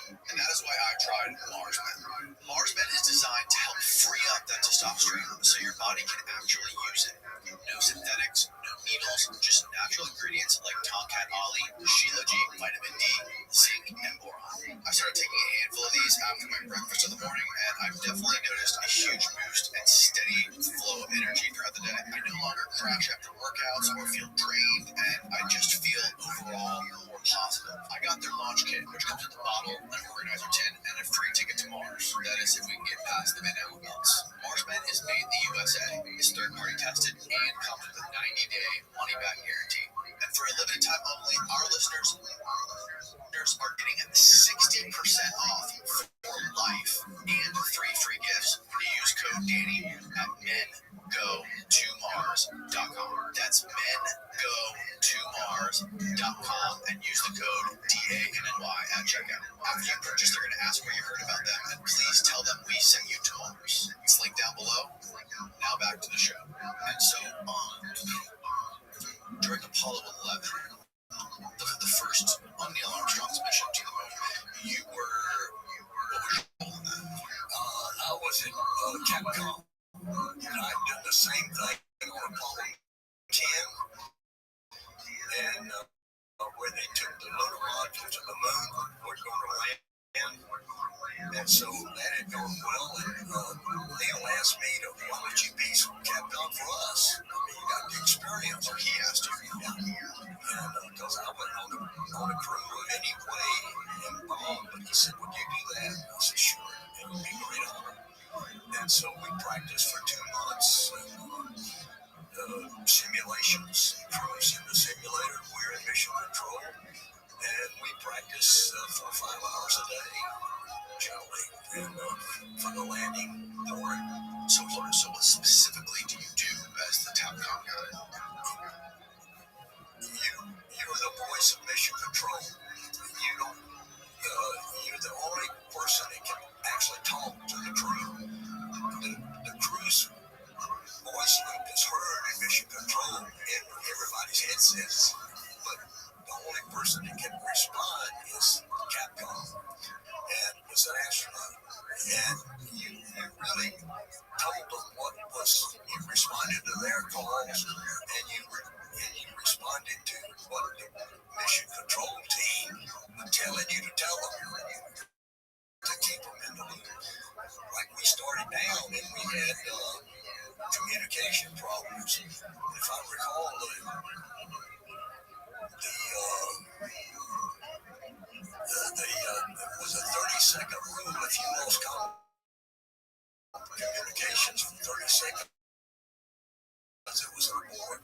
And that is why I tried MarsMen. MarsMen is designed to help free up that testosterone so your body can actually use it. No synthetics, no needles, just natural ingredients like Tomcat Ollie, Shilajit, vitamin D, zinc, and boron. I started taking a handful of these after my breakfast in the morning, and I've definitely noticed a huge boost and steady flow of energy throughout the day. I no longer crash after workouts or feel drained, and I just feel overall more positive. I got their launch kit, which comes with a bottle, an organizer tin, and a free ticket to Mars. That is if we can get past the mid-hour belts. MarsMen is made in the USA, is third-party tested, and comes with a 90-day money-back guarantee. And for a limited time only, our listeners are getting 60% off for life and 3 free gifts when you use code Danny at mengo2mars.com. That's mengo2mars.com and use the code DANNY at checkout. After you purchase, they're going to ask where you heard about them, and please tell them we sent you to Mars. It's linked down below. Now back to the show. And so, during Apollo 11, the first Neil Armstrong's mission to the moon, you were, what was your role in that? I was in Capcom, and I did the same thing on Apollo 10, and where they took the lunar module to the moon, we're going to land. And so that had gone well, and Neil asked me to, why don't you be some Capcom for us? I mean, you got the experience, or he asked you. And because I wasn't on the crew anyway, but he said, would you do that? And I said, sure, it would be great honor. And so we practiced for 2 months, simulations, crews in the simulator, we're in mission control, and we practice 4 or 5 hours a day, generally, and for the landing part. So what specifically do you do as the TAPCOM guy? You're the voice of mission control. You don't. You're the only person that can actually talk to the crew. The crew's voice loop is heard in mission control in everybody's headsets, but the only person that can respond is Capcom, and is an astronaut. And you really told them what was. You responded to their calls, and you responded to what the mission control team was telling you to tell them to keep them in the loop. Like we started down, and we had communication problems. If I recall, there was a 30-second rule. If you lost communications for 30 seconds, it was a report.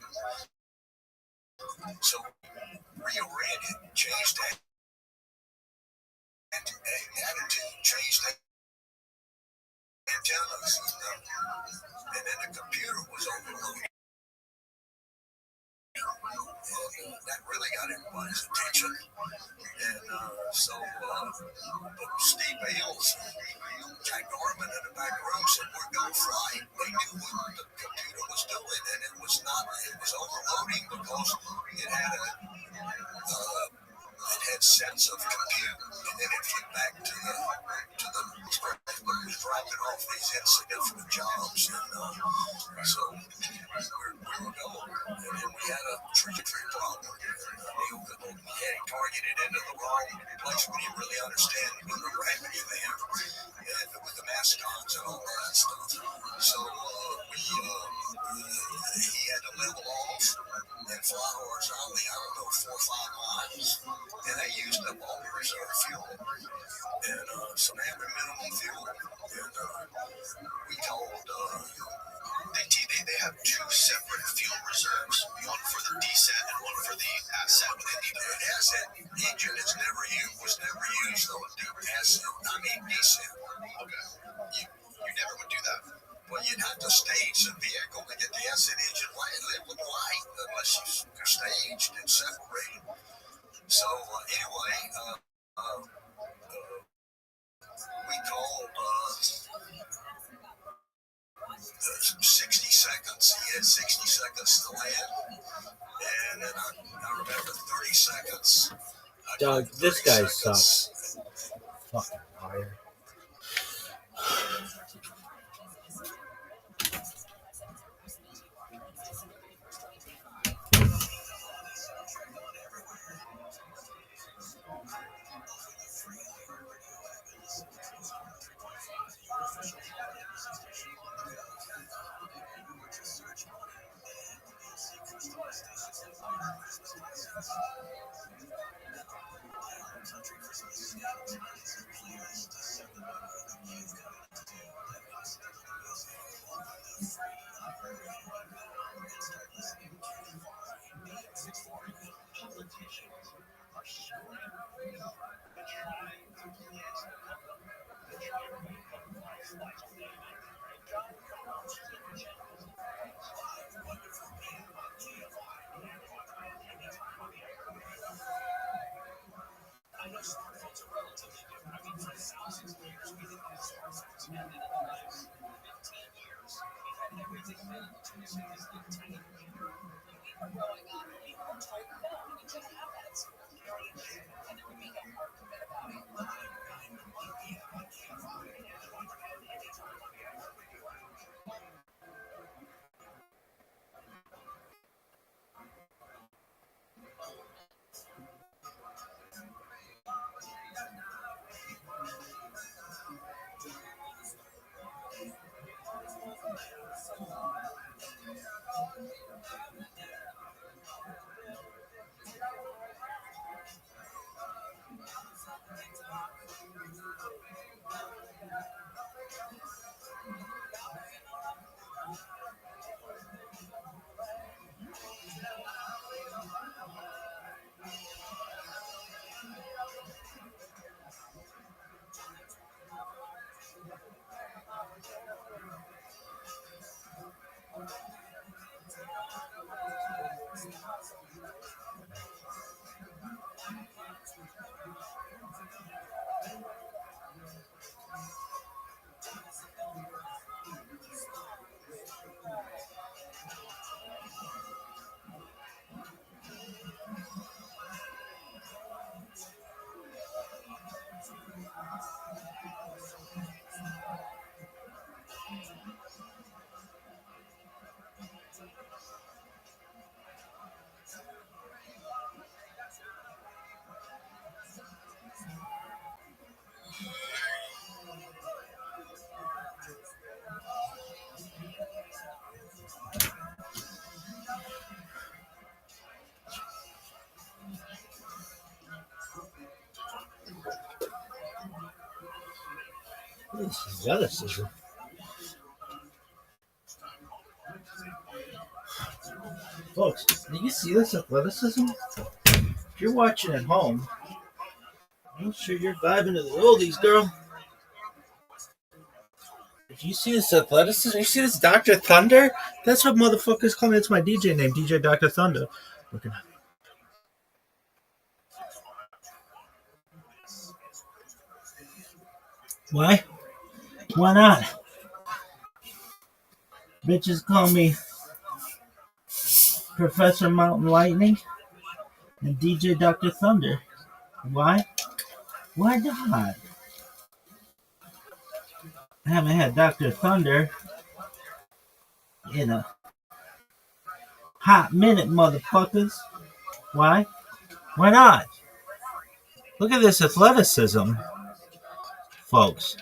So reoriented, changed that attitude, changed that antennas, and then the computer was overloaded. And that really got everybody's attention. And but Steve Bales, Jack Norman in the back room said, we're going to fly. They knew what the computer was doing, and it was overloading because it had sets of compute in and it flipped back to the but we dropping off these insignificant jobs, and so we were going, and then we had a trajectory problem. He had targeted into the wrong place when you really understand the gravity of him, and with the mascots and all that stuff. So he had to level off and fly horizontally, I don't know, 4 or 5 miles, and they used up all the reserve fuel. And so they have a minimum fuel. And we told they have 2 separate fuel reserves, one for the descent and one for the ascent. The ascent engine was never used on descent. Okay. You never would do that. Well, you'd have to stage the vehicle to get the ascent engine liquid light unless you're staged and separated. So anyway, we called 60 seconds. He had 60 seconds to land. And then I remember 30 seconds. Doug, this guy sucks. Fucking liar. Athleticism. Folks, do you see this athleticism? If you're watching at home, I'm sure you're vibing to the oldies, girl. If you see this athleticism, you see this Dr. Thunder? That's what motherfuckers call me. It's my DJ name, DJ Dr. Thunder. Looking at Why? Why not? Bitches call me Professor Mountain Lightning and DJ Dr. Thunder. Why? Why not? I haven't had Dr. Thunder in a hot minute, motherfuckers. Why? Why not? Look at this athleticism, folks.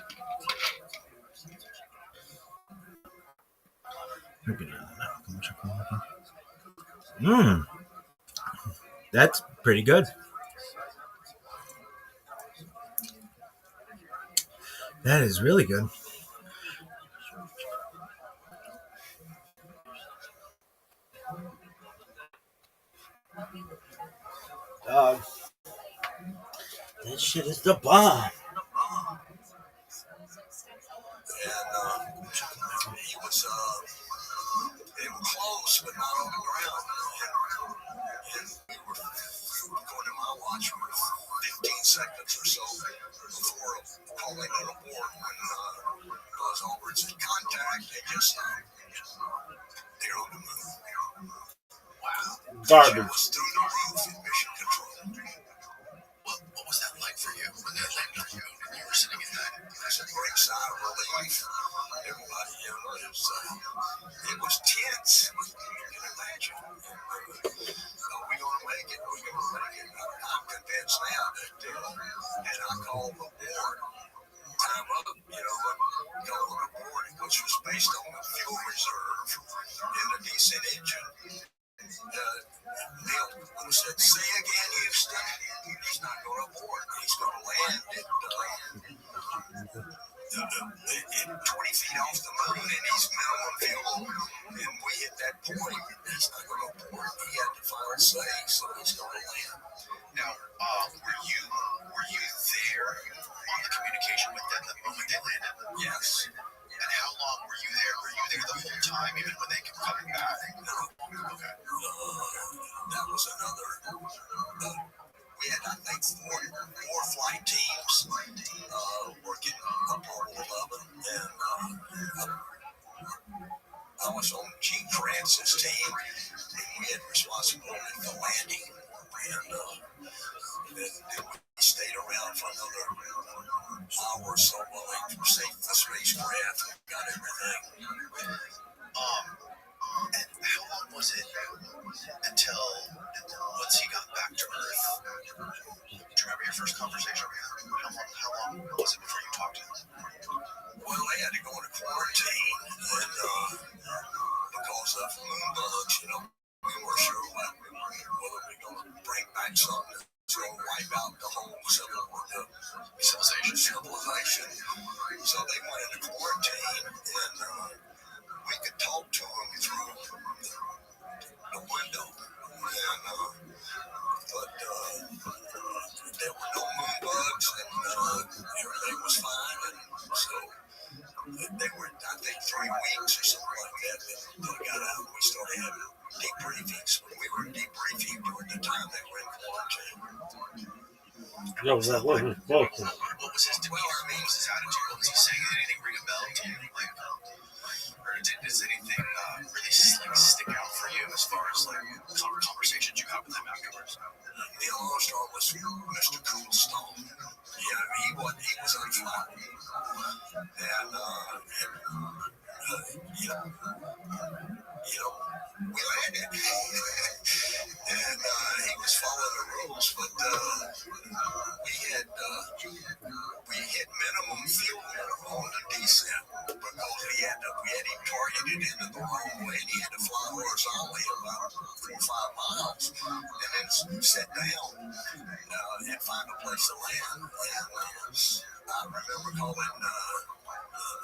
That's pretty good. That is really good. Dog. That shit is the bomb. And he was, they were close, but not on the ground. And we were going to my watch for 15 seconds or so before calling on a board when those overs in contact, they just, they're on the move. Wow. Garbage. Was through the roof in mission control. What was that like for you when they landed on the moon and you were sitting in that? It was a great sigh of relief. Everybody, it was tense. You can imagine. Are we going to make it? Are we going to make it? I'm convinced now that, and I called the board. Time up, going on the board, which was based on the fuel reserve in the decent engine. Neil said, "Say again, Houston. He's not going to board. He's going to land at 20 feet off the moon, and he's minimum fuel. And we hit that point. He's not going to board. He had to final say, so he's going to land." Now, were you there on the communication with them the moment they landed? Yes. And how long were you there? Were you there the whole time, even when they kept coming back? No. Okay. That was another. We had, I think, four flight teams working Apollo 11, and I was on Gene Francis' team, and we had responsibility for landing, and then we stayed around for another hour or so while they saved the spacecraft and got everything. And how long was it until once he got back to Earth? Do you remember your first conversation? How long was it before you talked to him? Well, they had to go into quarantine, and because of moon bugs, we weren't sure whether we were going to bring back something that's going to wipe out the whole civilization. So they went into quarantine, and we could talk to them through the window. But there were no moon bugs, and everything was fine. And so they were, I think, 3 weeks or something like that. They got out, and we started having debriefings when we were debriefing during the time they were in quarantine. No, that wasn't close. What was his demeanor? What was his attitude? What was he saying? Did anything ring a bell to you? Or does anything really stick out for you as far as conversations you have with him afterwards? Neil Armstrong was Mr. Cool Stone. He was unflappable. And we landed. And he was following the rules, but we had minimum fuel on the descent because we had him targeted into the wrong way, and he had to fly horizontally about 4 or 5 miles and then sit down and find a place to land. And I remember calling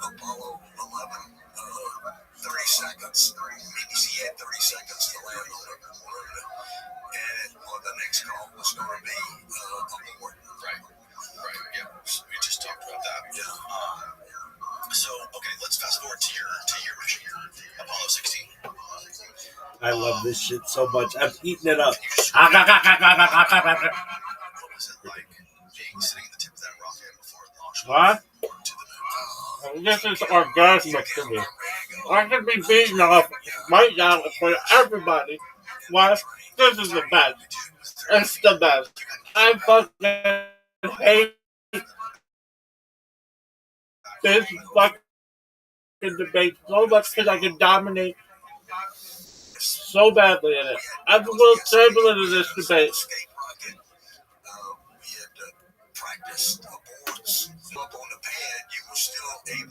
Apollo 11 30 seconds. He had 30 seconds to land on the moon, and the next call was going to be abort. Right. Yeah. We just talked about that. Yeah. So, okay, let's fast forward to your mission, Apollo 16. I love this shit so much. I'm eating it up. What was it like being sitting at the tip of that rocket before it launched? What? To the moon? This is orgasmic to me. I should be beating off right now for everybody. Why? This is the best. It's the best. I fucking hate this fucking debate so much because I can dominate so badly in it. I'm a little turbulent in this debate.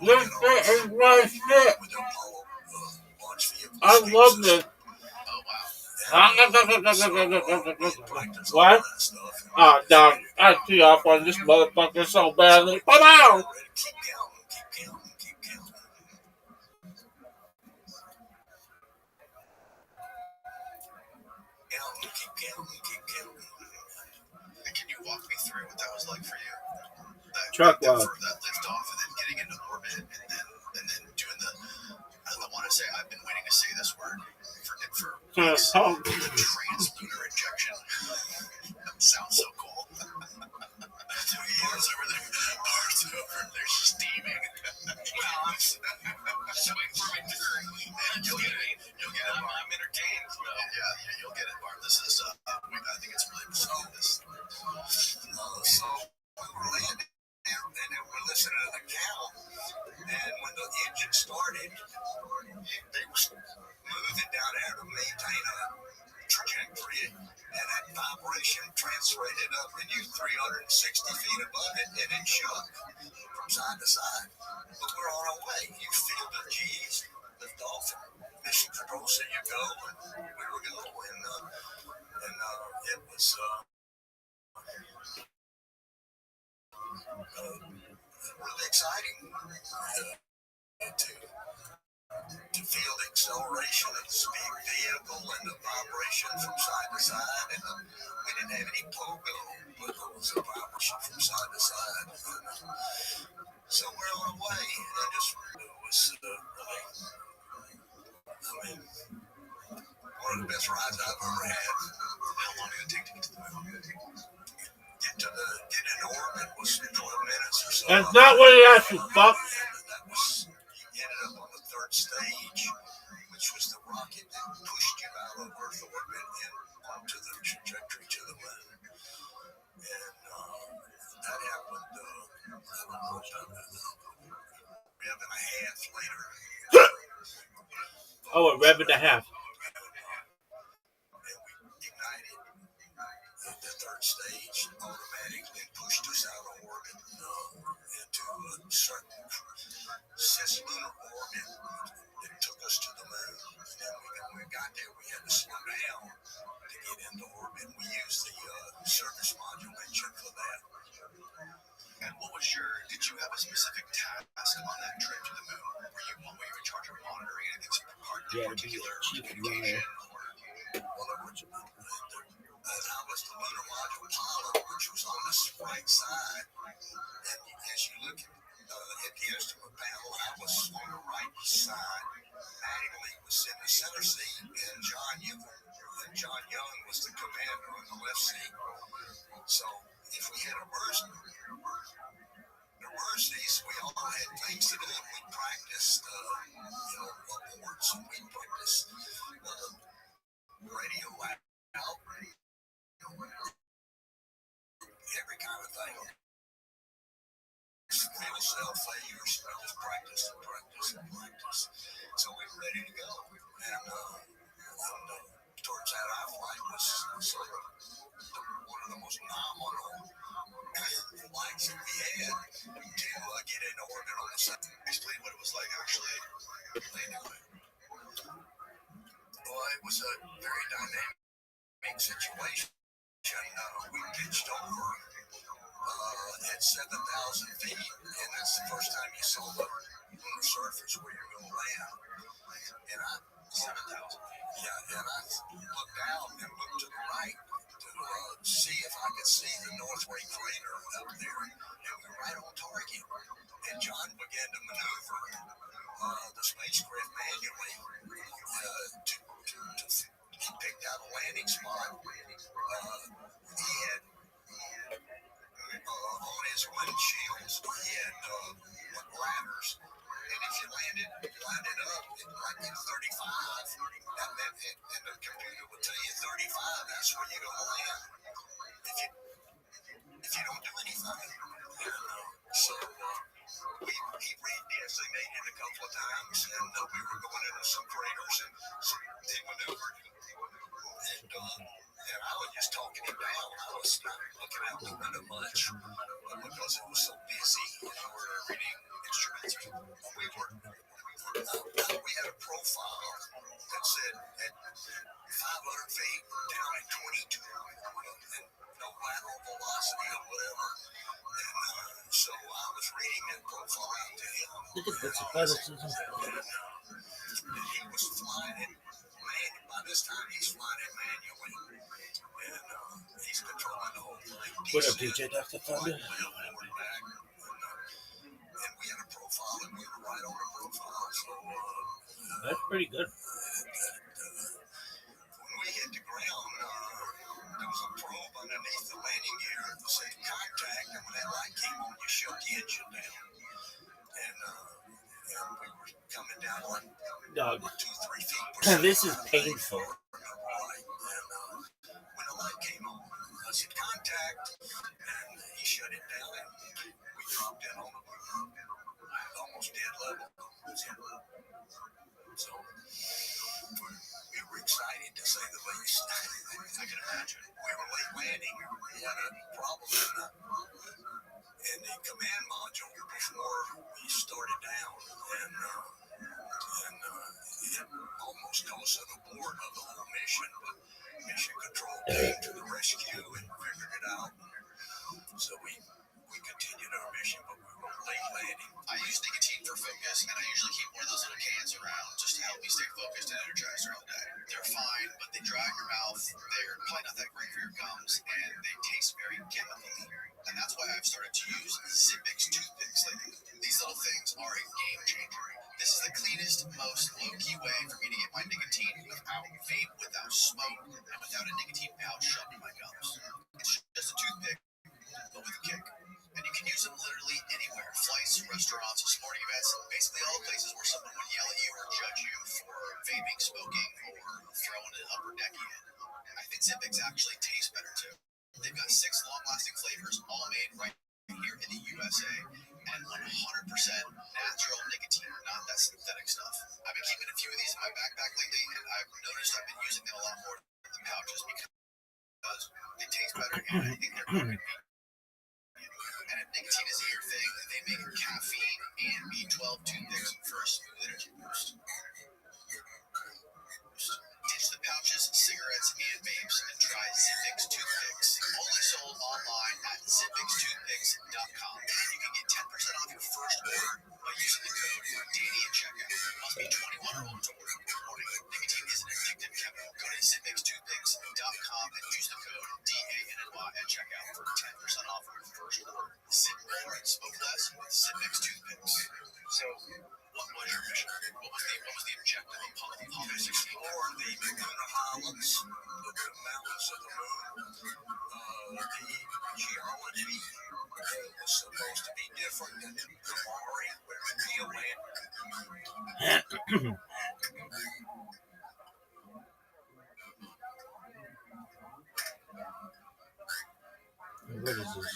This is my shit. I love this. What? Oh, dog. I tee off on this motherfucker so badly. Come on! Can you walk me through what that was like for you? Truck that walk. lift off and then getting into orbit and then doing the. I want to say I've been waiting to say this word for weeks. The translunar injection. That sounds so cool. Bars over there. Bars over there steaming. Well, swing for victory. You'll get it. I'm entertained. Yeah, you'll get it, Barb. This is. I think it's really important. This. So we're landing, and then we're listening to the count. And when the engine started, they were moving down there to maintain a trajectory, and that vibration translated up in you 360 feet above it, and it shook from side to side. But we're on our way. You feel the G's lift off, mission control said you go, and we were going, and it was really exciting to feel the acceleration of the speed vehicle and the vibration from side to side. And we didn't have any pogo, but it was a vibration from side to side. So we're on our way. And it was really, one of the best rides I've ever had. How long did it take to get to the moon? Get in orbit was 12 minutes or so. That's not what he asked you, fuck. That was, you ended up on the third stage, which was the rocket that pushed you out of Earth orbit and onto the trajectory to the moon. And that happened rev and a half later. Oh, a rev and a half. The third stage automatically pushed us out of orbit into a certain cislunar orbit that took us to the moon. And then when we got there, we had to slow down to get into orbit. We used the surface module engine for that. And did you have a specific task on that trip to the moon? Were you in charge of monitoring anything particular communication? And I was the lunar module pilot, which was on the right side. And as you look at the instrument panel, I was on the right side. Mattingly was in the center seat, and John Young was the commander on the left seat. So if we had emergencies, we all had things to do. We practiced, aborts, and we practiced radio out. Every kind of thing. Fatal cell failures, just practice. So we were ready to go. And towards that, our flight was sort of one of the most nominal flights that we had to get into orbit on the sun. Explain what it was like actually landing on it. Well, it was a very dynamic situation. We pitched over at 7,000 feet, and that's the first time you saw the lunar surface where you're going to land. And 7,000. Yeah, and I looked down and looked to the right to see if I could see the Northway crater up there, and we were right on target. And John began to maneuver the spacecraft manually he picked out a landing spot. He had on his windshields, he had ladders. And if you landed up like in 35, that meant and the computer would tell you 35, that's where you're going to land. If you don't do anything. made it a couple of times, and we were going into some craters and they maneuvered. And I was just talking him down. I was not looking out the window much because it was so busy. We were reading instruments. We had a profile that said at 500 feet down at 22 and no lateral velocity or whatever. And so I was reading that profile out to him. Look at this athleticism. And he was flying it manually. By this time, he's flying it manually. And he's controlling the whole thing. What up, DJ Dr. Thunder? And we had a profile, and we were right on the profile. So that's pretty good. when we hit the ground, there was a probe underneath the landing gear that said contact, and when that light came on, you shut the engine down. And we were coming down like Dog. 2-3 feet. This is painful. And when the light came on, I said contact, and he shut it down, and we dropped in on almost dead level. So we were excited, to say the least. I can imagine. We were late landing. We had a problem in the command module before we started down, and it almost caused an abort of the whole mission, but mission control came to the rescue and figured it out. So we continued our mission, but we were late landing. I use nicotine for focus, and I usually keep one of those little cans around just to help me stay focused and energized throughout the day. They're fine, but they dry your mouth. They're probably not that great for your gums, and they taste very chemically. And that's why I've started to use Zippix toothpicks lately. These little things are a game changer. This is the cleanest, most low-key way for me to get my nicotine without vape, without smoke, and without a nicotine pouch shoved in my gums. It's just a toothpick, but with a kick. And you can use them literally anywhere. Flights, restaurants, sporting events, basically all places where someone would yell at you or judge you for vaping, smoking, or throwing an upper decky in. I think Zippix actually tastes better too. They've got 6 long-lasting flavors, all made right here in the USA, and 100% natural nicotine, not that synthetic stuff. I've been keeping a few of these in my backpack lately, and I've noticed I've been using them a lot more than the pouches because they taste better, and I think they're more convenient. And if nicotine is your thing, they make caffeine and B12 toothpicks for a smooth energy boost. Ditch the pouches, cigarettes, and vapes and try Zippix toothpicks. Only sold online at zippixtoothpicks.com. And you can get 10% off your first order by using the code DANNY at checkout. Must be 21 or older to order. Warning, nicotine is an addictive chemical. Go to zippixtoothpicks.com and use the code DANNY at checkout for 10% off your first order. Zip more and smoke less with Zippix toothpicks. So, what was your mission? What was the objective of Apollo 16? Or the lunar highlands, the mountains of the moon, the geology is supposed to be different than the Mari, where the land. What is this?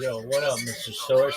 Yo, what up, Mr. Source?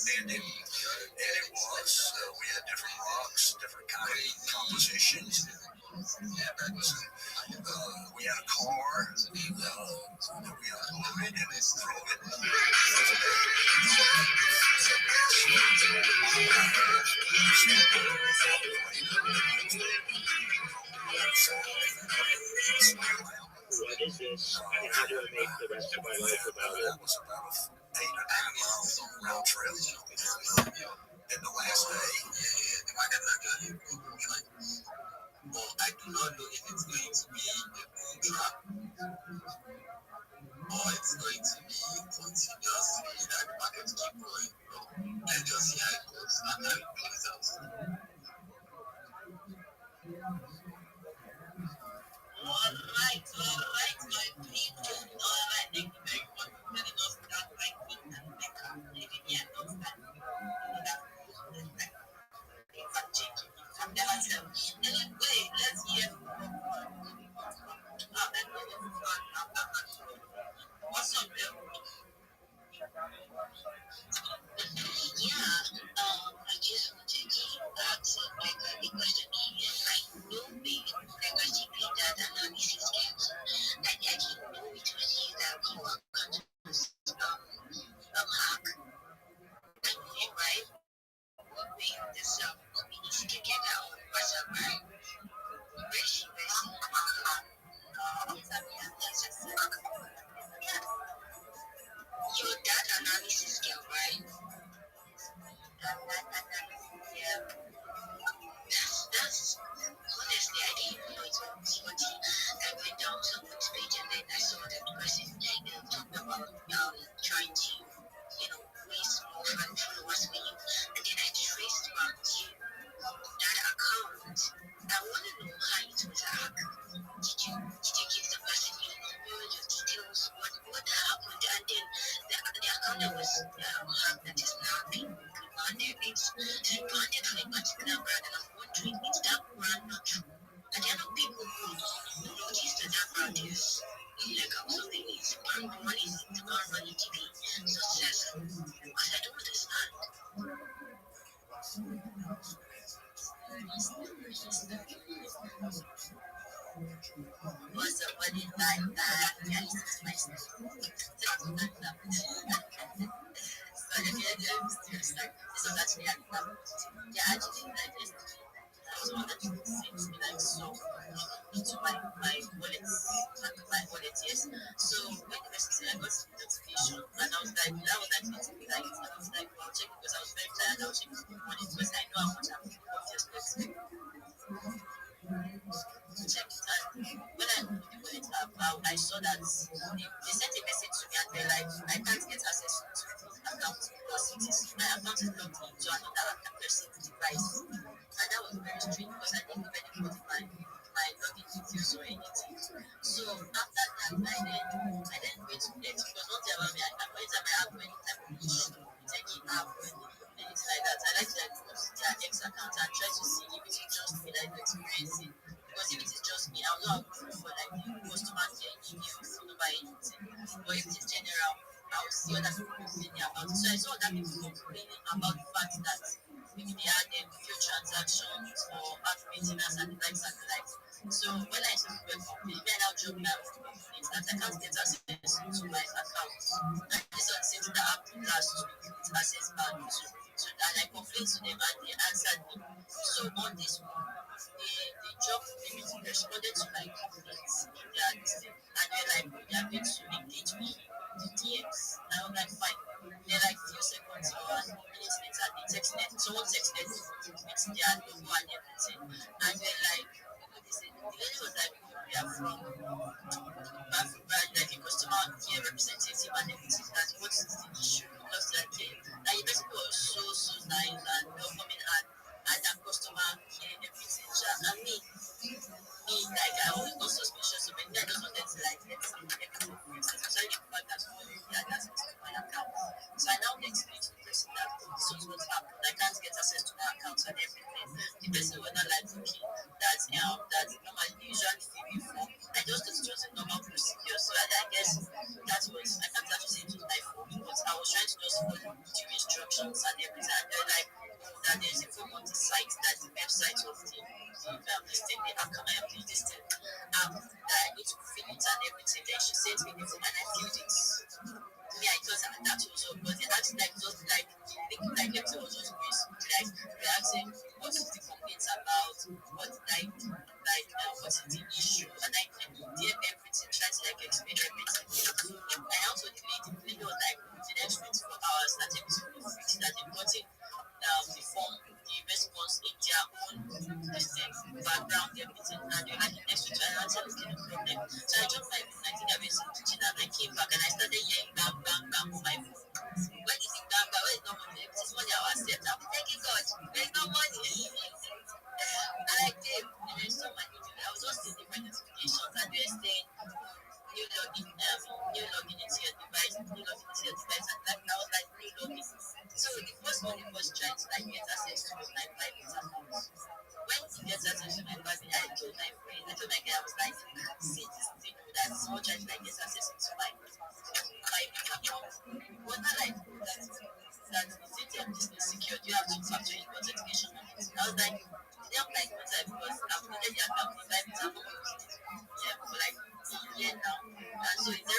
And it was. We had different rocks, different kind of compositions. We had a car that we unloaded and drove it. What is this? And how do I make the rest of my life about it? That was about 8 or 9 miles on round trip. And the last day, well, I do not know if it's going to be a boom trap or it's going to be continuously that the market keep going. Let's just see how it goes and how it plays out. All right, my people. All right, thank you very much for telling us that right quick and Mecca. Maybe me and those that things are changing. You can never tell. Anyway, let's hear from what's up, Bill? Yeah, I just wanted to ask like a question. I know the negative data analysis skills, that was that is now being demanded. It's demanded for a particular brand, and I'm wondering, is that brand not true? And there are no people who notice that that brand is illegal, so they need to earn money to earn money to be successful. Because I don't understand. What's up, what is that? Yeah, it's my stuff. So if you're mysterious, like, this was actually at that. Yeah, actually, like, this. That was one that seems to be like so into my wallet, my wallet, yes. So when the person said I got the notification, and I was like, that was actually to be like, and I was like, well, I'll check it because I was very tired. I'll check it in the morning because I know how much I'm obviously to check it out. When I put the wallet up, I saw that they sent a message to me and they're like, I can't get access to the account because my account is logged into another person's device. And that was very strange because I didn't even put my login details or anything. So after that, I then went to get because one thing about me, anytime I have any type of issue with any app or anything like that, I like to like go to their X account and try to see if it is just me that is experiencing. Because if it is just me, I'll not go for like the customer care emails, number anything. But if it is general, I'll see other people complaining about it. So I saw other people complaining about the fact that maybe they had few transactions or app maintenance and the likes and the likes. So when I saw people complaining, then I'll drop my own complaints that I can't get access to my account. And this one seems that happened last week with access banned too. So and I complained to them and they answered me. So on this one, they dropped maybe they responded to my complaints in their listing and they're like, they are going to engage me in the DMs. And I was like, fine. They're like few seconds or minutes later, they texted, someone texted me with their logo and everything. And they're like, they said, the lady was like, we are from like a customer care representative and everything. That what is the issue? Just like that the person was so nice and welcoming and that customer care and everything. And like I was not suspicious of it. I just wanted to like get everything fixed, especially the fact that somebody had access to my account. So I now explained to the person that this was what happened. I can't get access to my account and everything. The person was not like, okay, that normally usually fill in for. I just thought it was a normal procedure. So I guess that was I can't actually say it was my fault, but I was trying to just follow the instructions and everything. And they're like, oh, that there's a form on the site, that's the website of the listing, the account listing that I need to fill it and everything. Then she sent me the form and I filled it. Me, I thought that was all, but they asked like just like like everything was just great. Like they asking what is the complaint about, what what is the issue, and I did everything, trying to like explain everything. And also the lady was like, the next 24 hours that everything will fix, that they brought in the form, the response in their own background, everything, and they're like the next 2 hours, I was getting a problem. So I dropped my phone, I think I went to the kitchen and I came back and I started hearing bang bang bang on my phone. When is it bang bang? When is no money? This is money I was set up. Thank you God, there's no money. And I came and I saw my email. I was just seeing different notifications and they were saying new login into your device, new login into your device, and like, I was like, new login. So the first one it was trying to like get access to was my private account. When he gets access to my private, I told my friend, I told my guy, I was like, see this thing that someone trying to like get access to my private account. But not like that this is secure. You have to factor in authentication on it. I was like, they have like what I because I've created the account in private account. Yeah, for like a year now. And so it's $0 they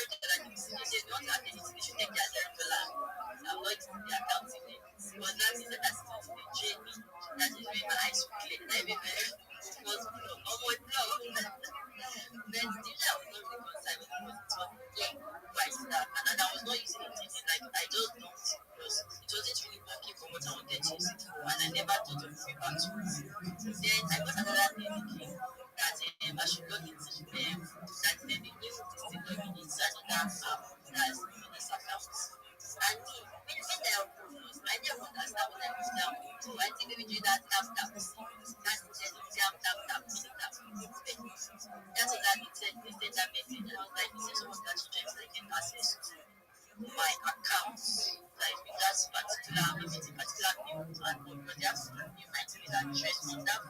say don't have anything, they should take their $0. I'm not using the account in it. But that is that's not the journey. That is where my eyes were clear. I remember was almost blow. Then still I was not really concerned with it because it was price that and I was not using it like I just don't because it wasn't really working for what I wanted to use it for and I never thought of going back to it. Then I got another thing thinking that I should log into that then the new still logging into another app that's this account. And me, when I opened those, I didn't understand what I was down. So I think maybe do that tap tap. That's tap. That's what that it said. They said that message. I was like, this is someone that you just like get access to my account. particular, maybe it's a particular meal, and but they have to you might really that trend on that.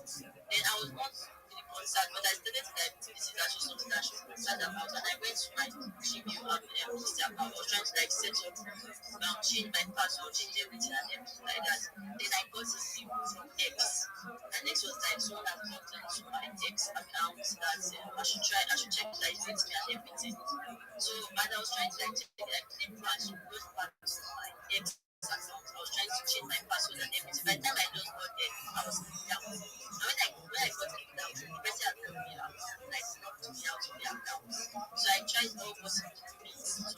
Then I was not really concerned, but I started to like this is actually something that I should be concerned about. And I went to my Gmail this account. I was trying to like set up, change my password, change everything and everything like that. Then I got this email from X, and X was like someone had logged into my X account that I should check like it me and everything. So and I was trying to like check like the password, those parts of my X account. I was trying to change my password and everything. By the time I just got there, I was down. And when I got kicked out, the person had locked me out, like locked me out of the account. So I tried all possible means to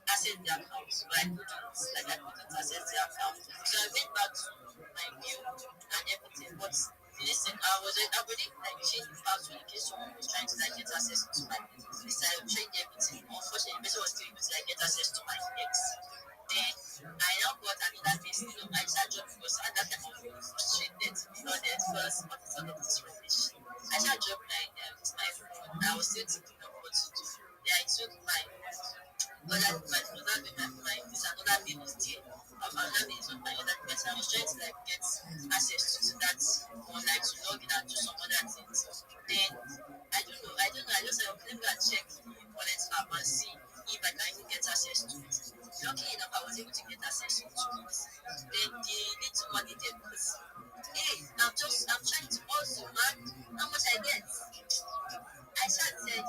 access the account, but I couldn't. Like I couldn't access the account. So I went back to my mail and everything. But listen, I already like changed the password in case someone was trying to like get access to my this. I changed everything. Unfortunately, the person was still able to like get access to my ex. Then I now got another person, I started job because at that time I was really frustrated to be honest because what is all of this rubbish? I started job my phone. I was still thinking of what to do. Then I took my this another mail is there. Another mail is on my other device. I was trying to like get access to that online to log in and do some other things. Then I just said, okay, let me go and check the wallet app and see if I can even get access to it. Luckily enough, I was able to get access to it. Then the little money there was, hey, I'm trying to also man, how much I get. I said, let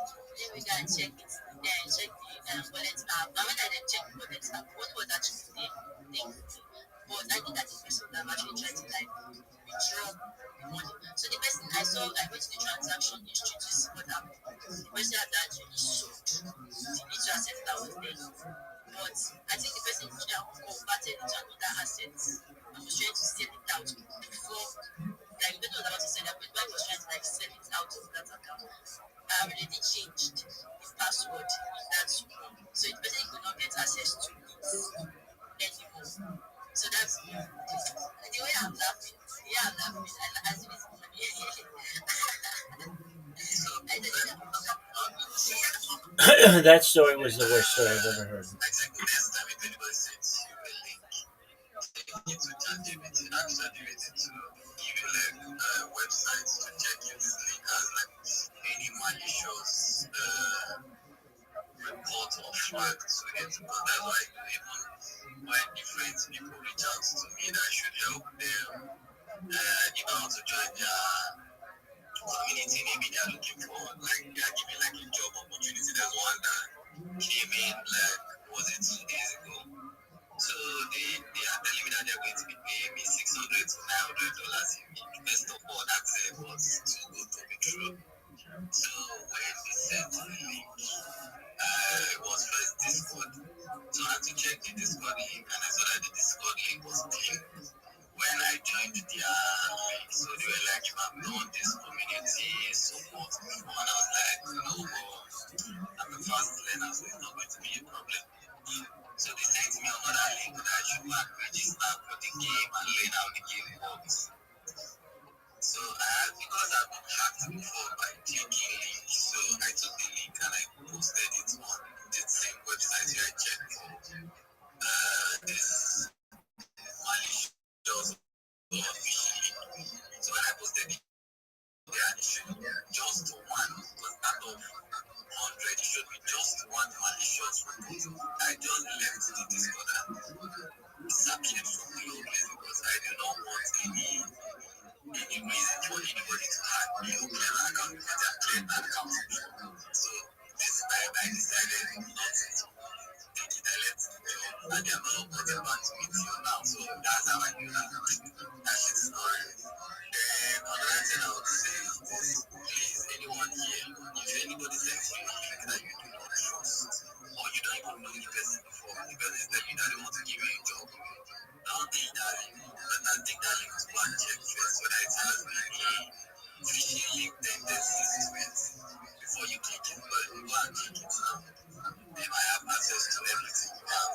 me go and check it. Then check the wallet app. And when I then check the wallet app, what was actually there? But I think that the person that I'm actually trying to like withdraw the money. So the person I went to the transaction history to see what happened. The person had actually sold the little asset that was there. But I think the person converted into another asset and was trying to sell it out before like the person was about to sell it, but when he was trying to like sell it out of that account, I already changed the password in that one. So the person could not get access to it anymore. So that's the way I'm laughing. Yeah, I'm laughing. As if it's funny. I don't know. That story was the worst story I've ever heard. I think next time if anybody sends you a link, take it to ChatGPT. Ask ChatGPT to give you like websites to check if this link has like any malicious report or flag to it. Because that's why even when different people reach out to me that I should help them, if I want to join their community, maybe they're looking for like they're giving like a job opportunity. There's one that came in like was it 2 days ago? So they are telling me that they're going to be paying me $600 to $900 a week. First of all, that was too good to be true. So when they sent the link, it was first Discord. So I had to check the Discord link and I saw that the Discord link was clean. When I joined their link, so they were like, you have known this community support before, and I was like, no, I'm a fast learner, so it's not going to be a problem. So they sent me another link that I should go and register for the game and learn how the game works. So because I've been hacked before by clicking links, so I took the link and I posted it on the same website where I checked for this malicious or phishing link. So when I posted it, it showed just one, because out of 100, it showed me just one malicious report. I just left the Discord and disappeared from the whole place because I do not want any reason for anybody to hack me or clear an account because they are cleared an account before. So this time I decided not to take it. I left the job and they are not getting back to me till now. So that's how I knew that shit's not right. Then another thing I would say is this: please, anyone here, if anybody sends you a link that you do not trust or you don't even know the person before, the person is telling you that they want to give you a job, don't take that link. Better take that link to go and check first whether it has any phishing link tendencies to it before you click it. But if you go and click it now, they might have access to everything you have.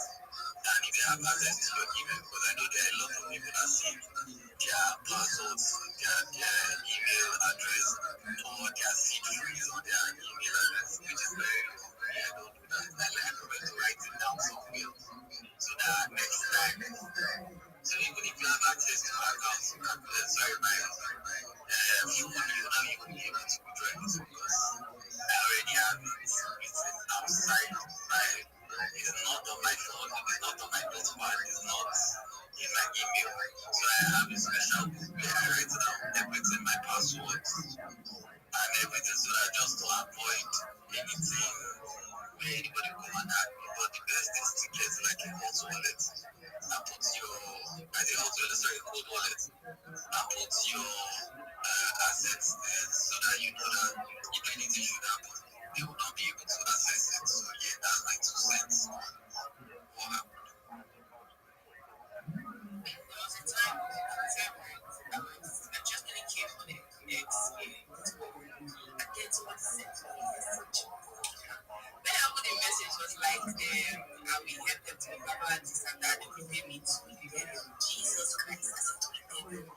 And if they have access to your email, because I know there are a lot of people that see their passwords, their email address, or their seed phrase on their email address, which is very low. I don't do that. I like to write it down somewhere. So website, right? It's not on my phone, it's not on my notepad, it's not in my email. So I have a special book where I write down everything, my passwords and everything, so that just to avoid anything where anybody come and hack me. But the best is to get like a hot wallet and put your, I think hot wallet, sorry, cold wallet, and put your assets there so that you know that if anything should happen, they will not be able to access it. So yeah, that's my 2 cents. What happened? There was a time I was adjusting a kid on it. And then someone sent me a message. Then I put the message was like, I will help them to recover this and that. They will pay me Jesus Christ, I said to the devil.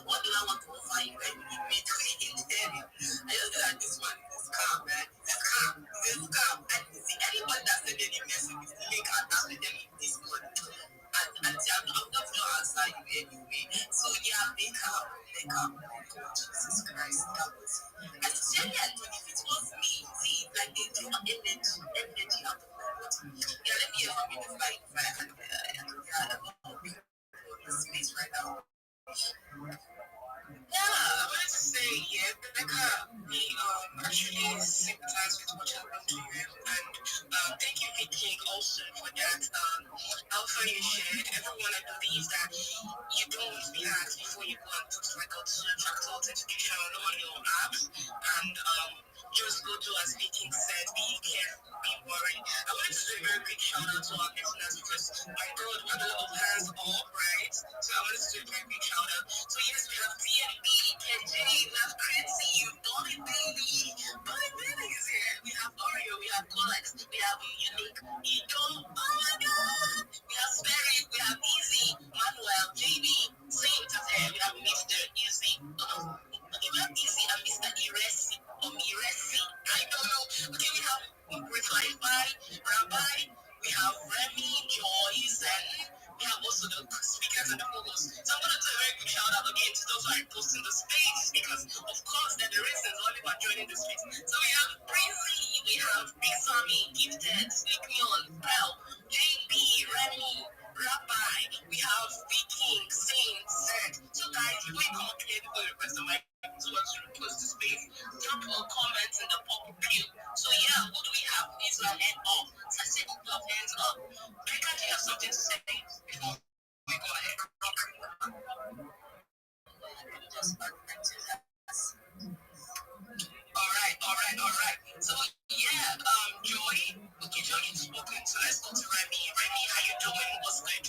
What do I want to offer you? Like, you made me in the devil. I just feel like this one is calm, man. It's calm. It's calm. And see, anyone that sent any message is the link and after them in this one. And I'm not going to answer you anyway. So yeah, they calm. They calm. Jesus Christ, that was. I sincerely, I thought if it was me, see, like they draw energy out of my body. Yeah, let me hear from you if I can. Yeah, I'm in this space right now. Yeah, I wanted to say, yeah, Rebecca, we actually sympathize with what happened to you, and thank you, Vicky, also for that. Alpha you shared, everyone, I believe that you don't want to be asked before you go and put record to track authentication on your apps, and just go to, as Vicky said, be careful, be worried. I wanted to do a very quick shout out to our listeners because, my God, we have a lot of hands up, right? So I wanted to do a very quick shout out. So yes, we have DNB, KJ, we have Crazy, Dolly Baby. Dolly Baby is here. We have Oreo, we have Colex, we have Unique, Ido. Oh my God! We have Sperry, we have Easy, Manuel, JB, Saint is here. We have Mr. Easy. Okay, we have Easy and Mr. Iresi or Miresi. I don't know. Okay, we have Great Life by Rabbi. We have Remy, Joyce, and we have also the speakers and the hosts. So I'm going to do a very quick shout out again to those who are posting the space because, of course, they're the reasons why people are joining the space. So we have Breezy, we have Big Sammy, Gifted, Slick Mion, Bell, JB, Remy, Rabbi, we have Viking, Saint, Zed. So guys, if we come up here, people request the mic to us to repost the space, drop a comment in the pop view. So yeah, what do we have? These are hand up. So I say a couple of hands up. Becca, do you have something to say before we go ahead? Just back to that. All right. So yeah, Joy. Okay, Joy, you've spoken. So let's go to Remy. Remy, how you doing? What's good?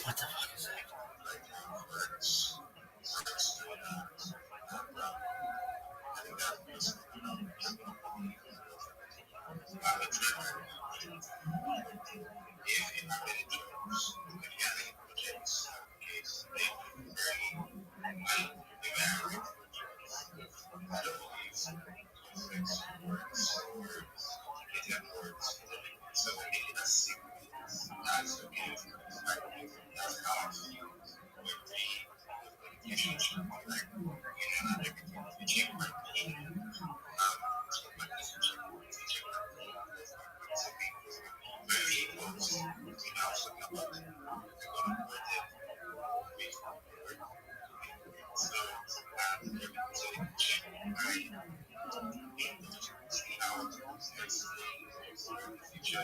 What the fuck is that? Okay.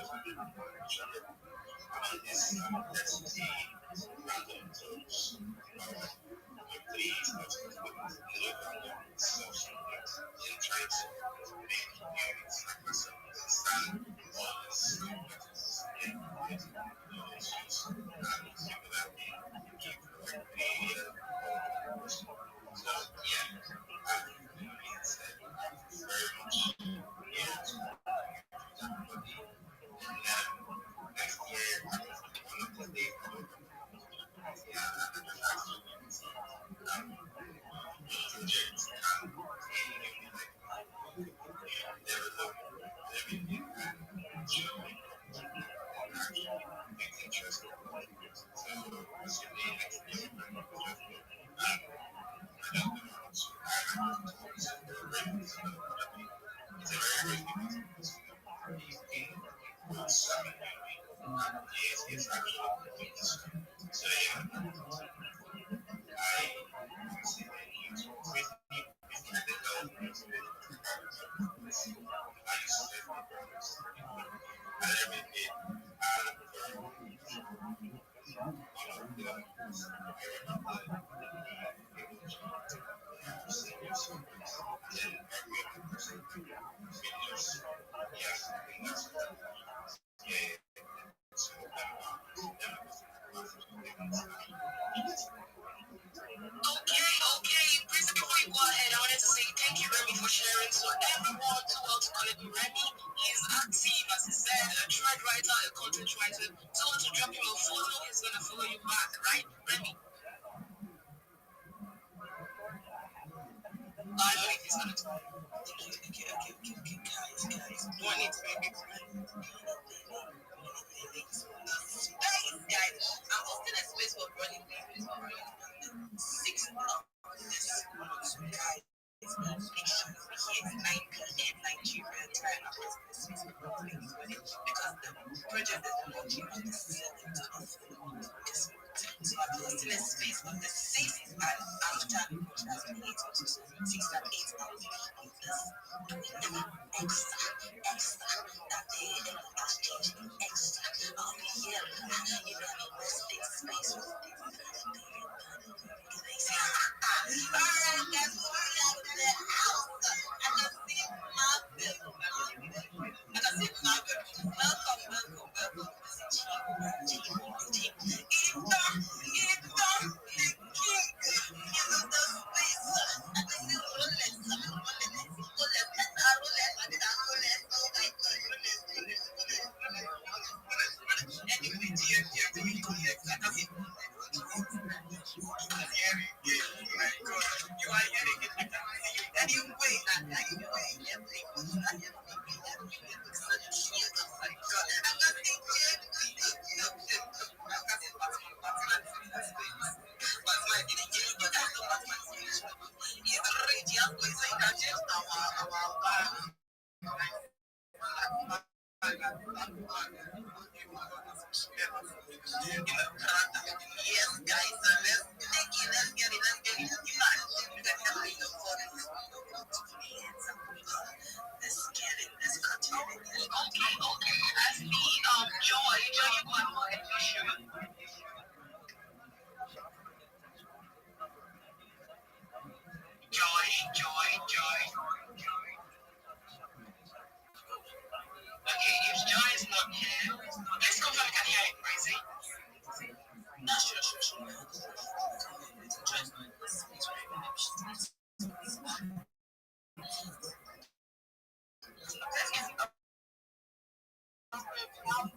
Please, before you go ahead, I wanted to say thank you, Remy, for sharing. So everyone too well to call it Remy is active, as he said, a trend writer, a content writer. So to drop him a follow, he's gonna follow you back, right, Remy? I don't think he's gonna talk. Okay, guys. Do I need to make it right? Space, guys. I'm hosting a space for running babies already. 6 o'clock. Guys, make sure you be here at 9 p.m. Nigerian time. I'm hosting a space for running babies because the project is launching on the 7th of this month. So I'm hosting a space on the 6th and after the podcast on the 8th of 6 and 8 I'll be on this extra that day and has changed extra. I'll be here in a hosting space with alright, guys, we're out of the house. I can see Marvin. Welcome. Yes, guys, let's get it. Let's continue. Okay. As me, Joy, you go ahead, sure. Joy. Okay, if Joy is not here, let's confirm we can hear him, right? See? Sure.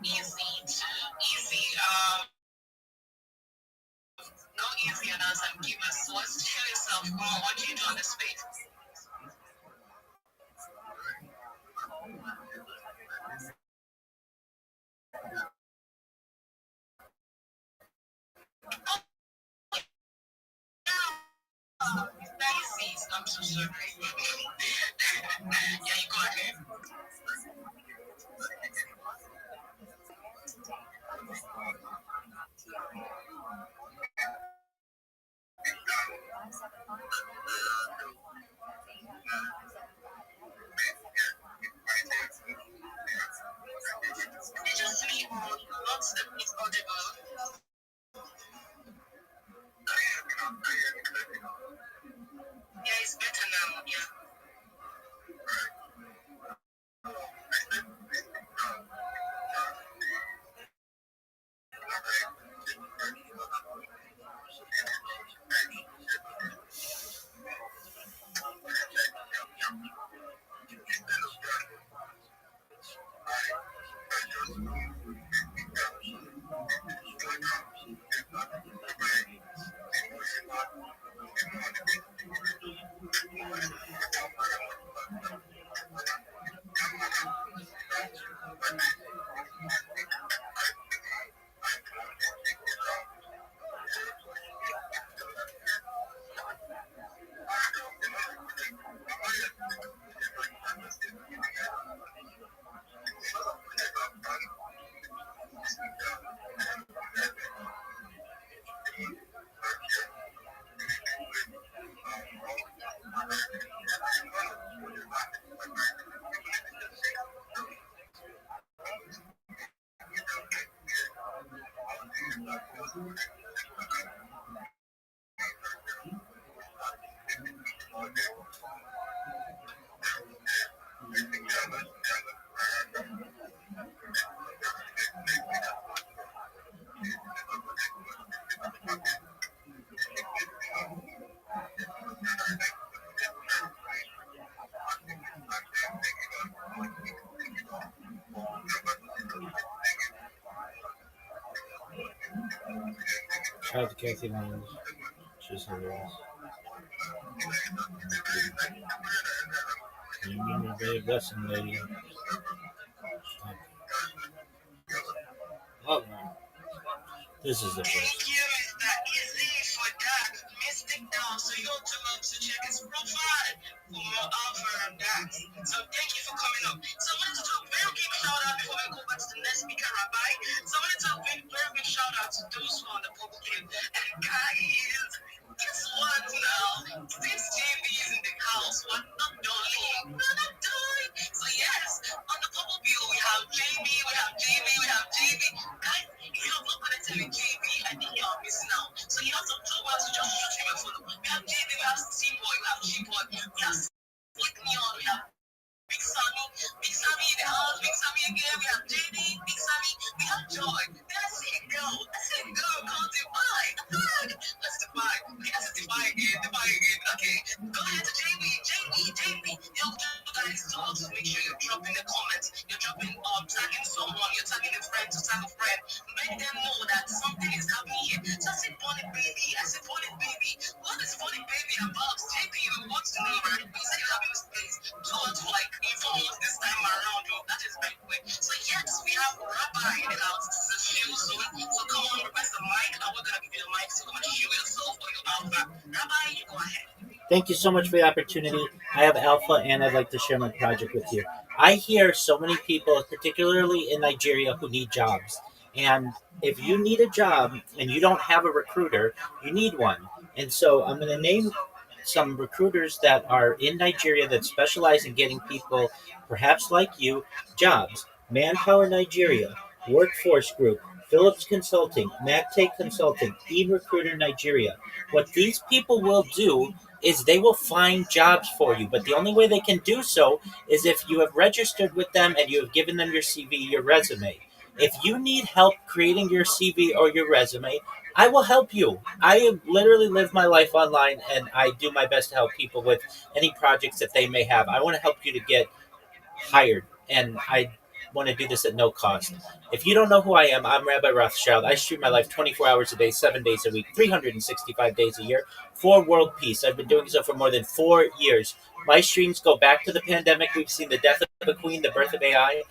Easy. No easy enough and give us source. Tell yourself more. What do you do on the space? I'm so sorry. Yeah, you go ahead. Shout out to Kathy Lyons. She's hilarious. You remember very blessing, lady. Oh, no. This is the best. Thank you, Mr. Easy, for that. Mystic down, so you're to check his profile for more offer on that. So thank you for coming up. So I wanted to do a very big shout out before we go back to the next speaker, Rabbi. So I wanted to do a very big shout out to those who are on the public game. And guys, guess what now? This JB is in the house. What up, darling? What up, darling? So yes, on the public view, we have JB, we have JB, we have JB. Guys, if you're not connected with JB, I think you're missing out. So you have to do well to just shoot him a follow. We have JB, we have C-Boy, we have G-Boy, we have Slick Neon, we have Big Sammy in the house, Big Sammy again, we have JD, Big Sammy, we have Joy. Then I see a girl, come divide. Let's divide. Okay, that's a divide again. Okay, go ahead to JB. You guys to also make sure you're dropping the comments, you're dropping tagging someone, you're tagging a friend to tag a friend. Make them know that something is happening here. So I said, Bonnie Baby. What is Bonnie Baby about? JB, we want to know, right? You said you're having a space. So to like inform us this time around, that is very quick. So yes, we have Rabbi in the house. This is a show soon. So come on, request the mic. And we're gonna give you the mic so come and show yourself or your alpha. Rabbi, you go ahead. Thank you so much for the opportunity. I have Alpha, and I'd like to share my project with you. I hear so many people, particularly in Nigeria, who need jobs. And if you need a job and you don't have a recruiter, you need one. And so I'm going to name some recruiters that are in Nigeria that specialize in getting people, perhaps like you, jobs. Manpower Nigeria, Workforce Group, Phillips Consulting, MacTake Consulting, eRecruiter Nigeria. What these people will do is they will find jobs for you, but the only way they can do so is if you have registered with them and you have given them your CV, your resume. If you need help creating your CV or your resume, I will help you. I literally live my life online and I do my best to help people with any projects that they may have. I want to help you to get hired, and I want to do this at no cost. If you don't know who I am, I'm Rabbi Rothschild. I stream my life 24 hours a day, 7 days a week, 365 days a year for world peace. I've been doing so for more than 4 years. My streams go back to the pandemic. We've seen the death of a queen, the birth of AI,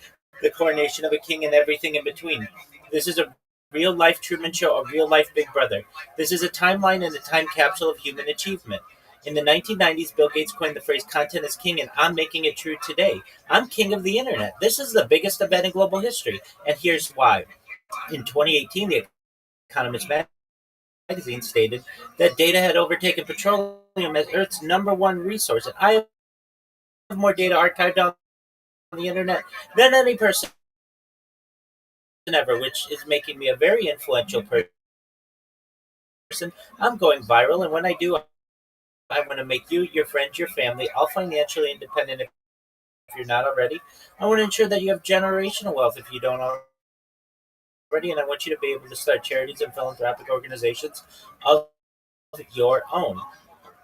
the coronation of a king, and everything in between. This is a real life Truman Show, a real life Big Brother. This is a timeline and a time capsule of human achievement. In the 1990s, Bill Gates coined the phrase content is king, and I'm making it true today. I'm king of the internet. This is the biggest event in global history, and here's why. In 2018, The Economist magazine stated that data had overtaken petroleum as Earth's number one resource, and I have more data archived on the internet than any person ever, which is making me a very influential person. I'm going viral, and when I do, I want to make you, your friends, your family, all financially independent if you're not already. I want to ensure that you have generational wealth if you don't already, and I want you to be able to start charities and philanthropic organizations of your own.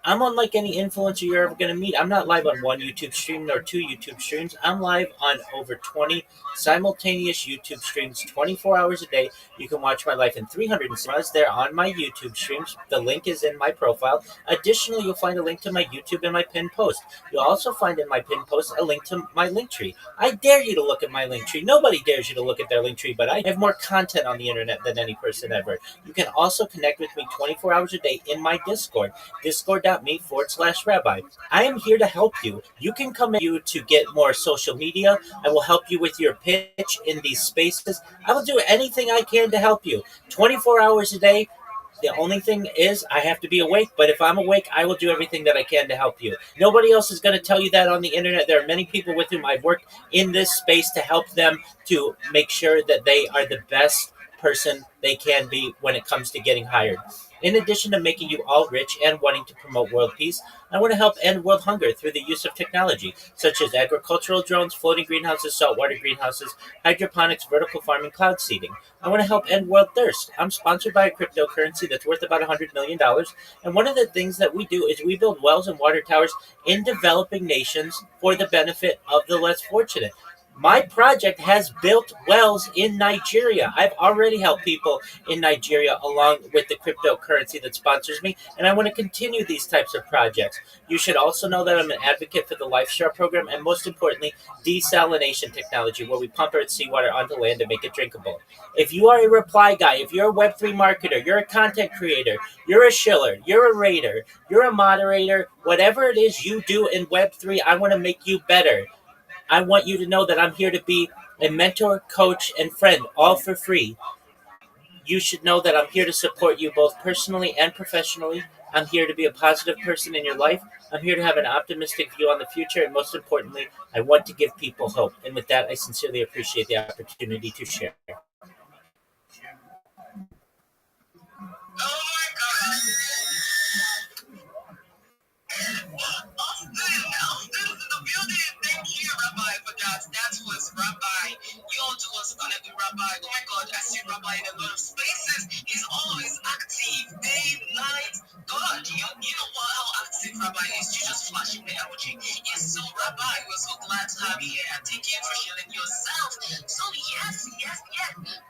I'm unlike any influencer you're ever going to meet. I'm not live on one YouTube stream nor two YouTube streams. I'm live on over 20 simultaneous YouTube streams 24 hours a day. You can watch my life in 360 hours there on my YouTube streams. The link is in my profile. Additionally, you'll find a link to my YouTube in my pinned post. You'll also find in my pinned post a link to my link tree. I dare you to look at my link tree. Nobody dares you to look at their link tree, but I have more content on the internet than any person ever. You can also connect with me 24 hours a day in my Discord. Discord.me/Rabbi. I am here to help you. You can come in to get more social media. I will help you with your pitch in these spaces. I will do anything I can to help you. 24 hours a day. The only thing is I have to be awake, but if I'm awake, I will do everything that I can to help you. Nobody else is going to tell you that on the internet. There are many people with whom I've worked in this space to help them to make sure that they are the best person they can be when it comes to getting hired. In addition to making you all rich and wanting to promote world peace, I want to help end world hunger through the use of technology, such as agricultural drones, floating greenhouses, saltwater greenhouses, hydroponics, vertical farming, cloud seeding. I want to help end world thirst. I'm sponsored by a cryptocurrency that's worth about $100 million, and one of the things that we do is we build wells and water towers in developing nations for the benefit of the less fortunate. My project has built wells in Nigeria. I've already helped people in Nigeria along with the cryptocurrency that sponsors me, and I want to continue these types of projects. You should also know that I'm an advocate for the LifeStar program and, most importantly, desalination technology, where we pump Earth seawater onto land and make it drinkable. If you are a reply guy, if you're a Web3 marketer, you're a content creator, you're a shiller, you're a raider, you're a moderator, whatever it is you do in Web3, I want to make you better. I want you to know that I'm here to be a mentor, coach, and friend, all for free. You should know that I'm here to support you both personally and professionally. I'm here to be a positive person in your life. I'm here to have an optimistic view on the future. And most importantly, I want to give people hope. And with that, I sincerely appreciate the opportunity to share. Oh my God. Austin is in the building. Thank you, Rabbi, for that. That was Rabbi. You all do us connect with Rabbi. Oh my God, I see Rabbi in a lot of spaces. He's always active, day, night. God, you know what? How active Rabbi is. You just flashing the emoji. Yes, so Rabbi, we're so glad to have you here, and thank you for sharing yourself. So yes.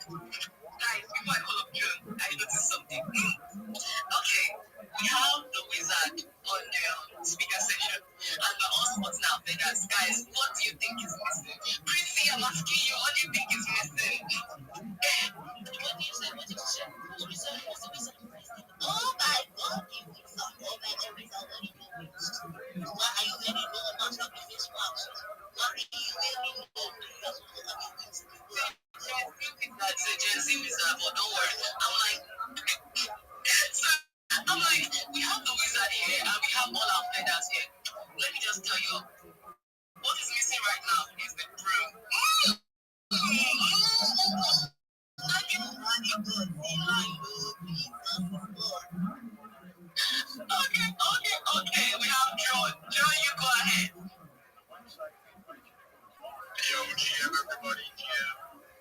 Guys, we might call up June. I noticed something. Okay, we have the wizard on the speaker section, and we're also putting out there that, guys, what do you think is missing? Prissy, I'm asking you, what do you think is missing? What did you say? What did you say? What's the wizard? Oh my God, you wizard. Oh my God, wizard, what did you use? Why are you very low about your business box? Why are you very low? That's a Jersey wizard, but don't worry. I'm like, we have the wizard here and we have all our feathers here. Let me just tell you, what is missing right now is the broom. Okay, we have John. John, you go ahead. Yo, GM, everybody, GM,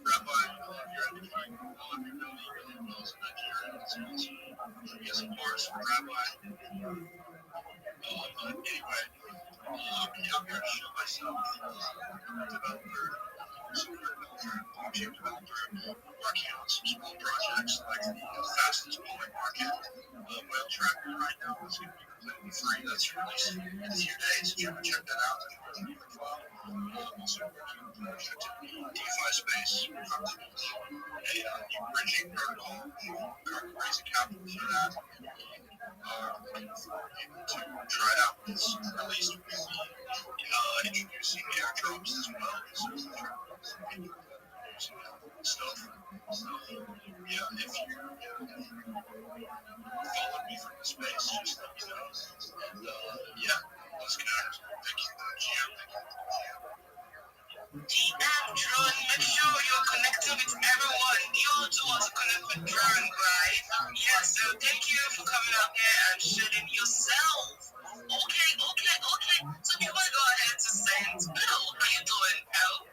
Rabbi, all of your editing, all of your really well in Nigeria. It's awesome. Yes, of course, Rabbi. Anyway, yeah, I'm here to show myself. Developer, software developer, blockchain developer, working on some small projects like the fastest growing market. Whale tracker right now is going to be completely free. That's releasing in a few days. If you haven't checked that out, then it's really fun. Also working on project in the DeFi space, a new bridging protocol, currently raising capital for that. Able to try it out. It's released with introducing airdrops as well. So stuff. Yeah, if you follow me from the space, just let me know. And yeah, let's connect. Thank you, GM. DM Drone, make sure you're connected with everyone. You all do want to connect with Drone, right? Yeah, so thank you for coming out here and sharing yourself. Okay. So before I go ahead to send Bill, how you doing, Bill?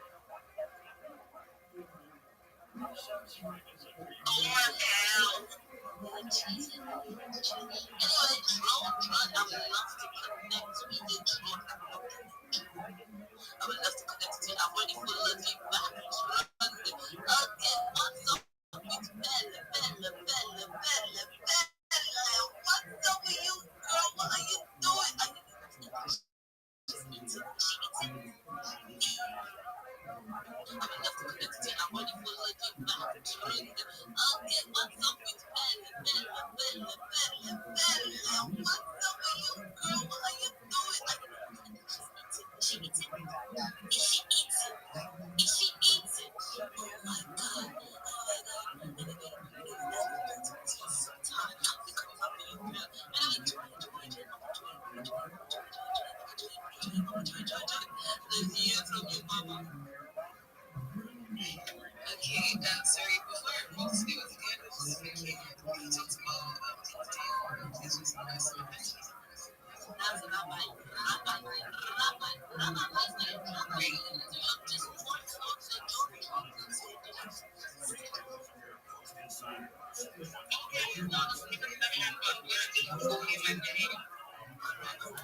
Oh my Bill. Anyway, Drone, I would love to connect with the Drone. I would love to connect to you. I'm ready for looking back. Okay, what's up with Bella? What's up with you, girl? What are you doing? I would love to connect to you. I'm ready for looking back. Okay, what's up with Bella? What's up with you, girl? What are you doing? Is she eating? Oh my God. Let's hear from you, mama. Okay, sorry, before I move to the end of this weekend, we talked about this was nice. That's about my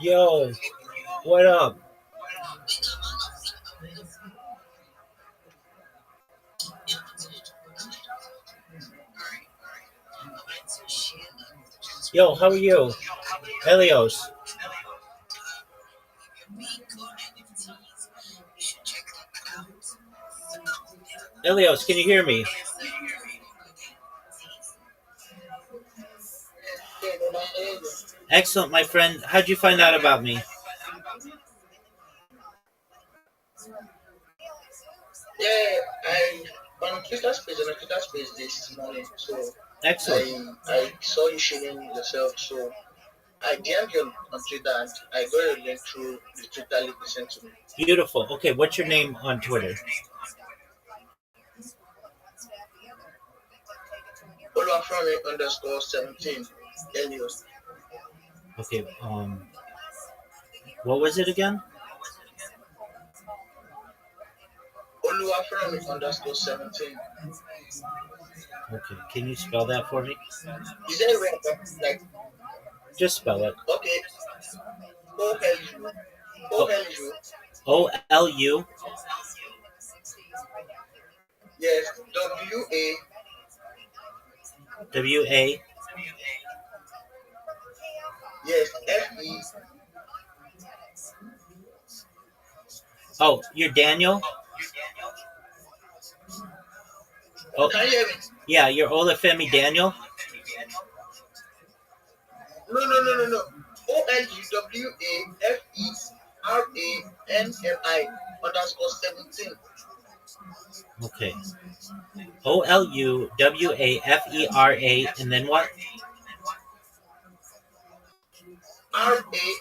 Yo, what up? Yo, how are you? Helios. Helios, can you hear me? Excellent, my friend. How'd you find out about me? Yeah, I on Twitter space on a Twitter space this morning, so Excellent. I saw you showing yourself, so I DM'd you on Twitter and I got a link through the Twitter link you sent to me. Beautiful. Okay, what's your name on Twitter? Oluwafemi_17 Elios. Okay, what was it again? Oluwafemi_17. Okay, can you spell that for me? Is there a way like Just spell it. okay OLU OLU OLU. yes WA. yes FE. Oh, you're Daniel? Oh, Can you hear me? yeah, you're Olafemi Daniel? No. OLUWAFERANMI_17. Okay. OLUWAFERA, and then what? RANMI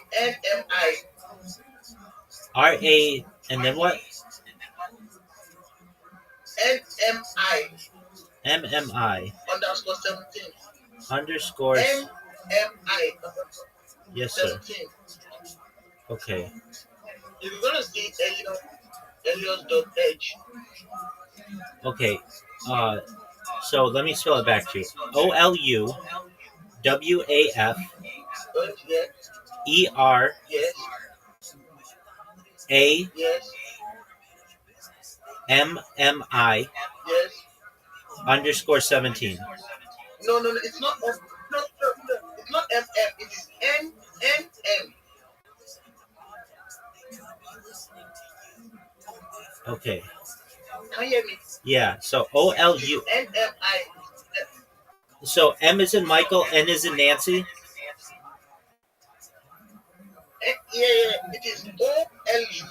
RA, and then what? NMI MMI _17. underscore. NMI Yes, sir. 17. Okay. You're gonna see Elios.edge. Okay. So let me spell it back to you. OLUWAFERA Yes. Yes. MMI Yes. underscore 17. No. It's not. No. It's not MM. It is NNM. Okay. Can you hear me? Yeah. So OLU. NMI. So M is in Michael, N is in Nancy. Yeah. It is OLUWAFERANMI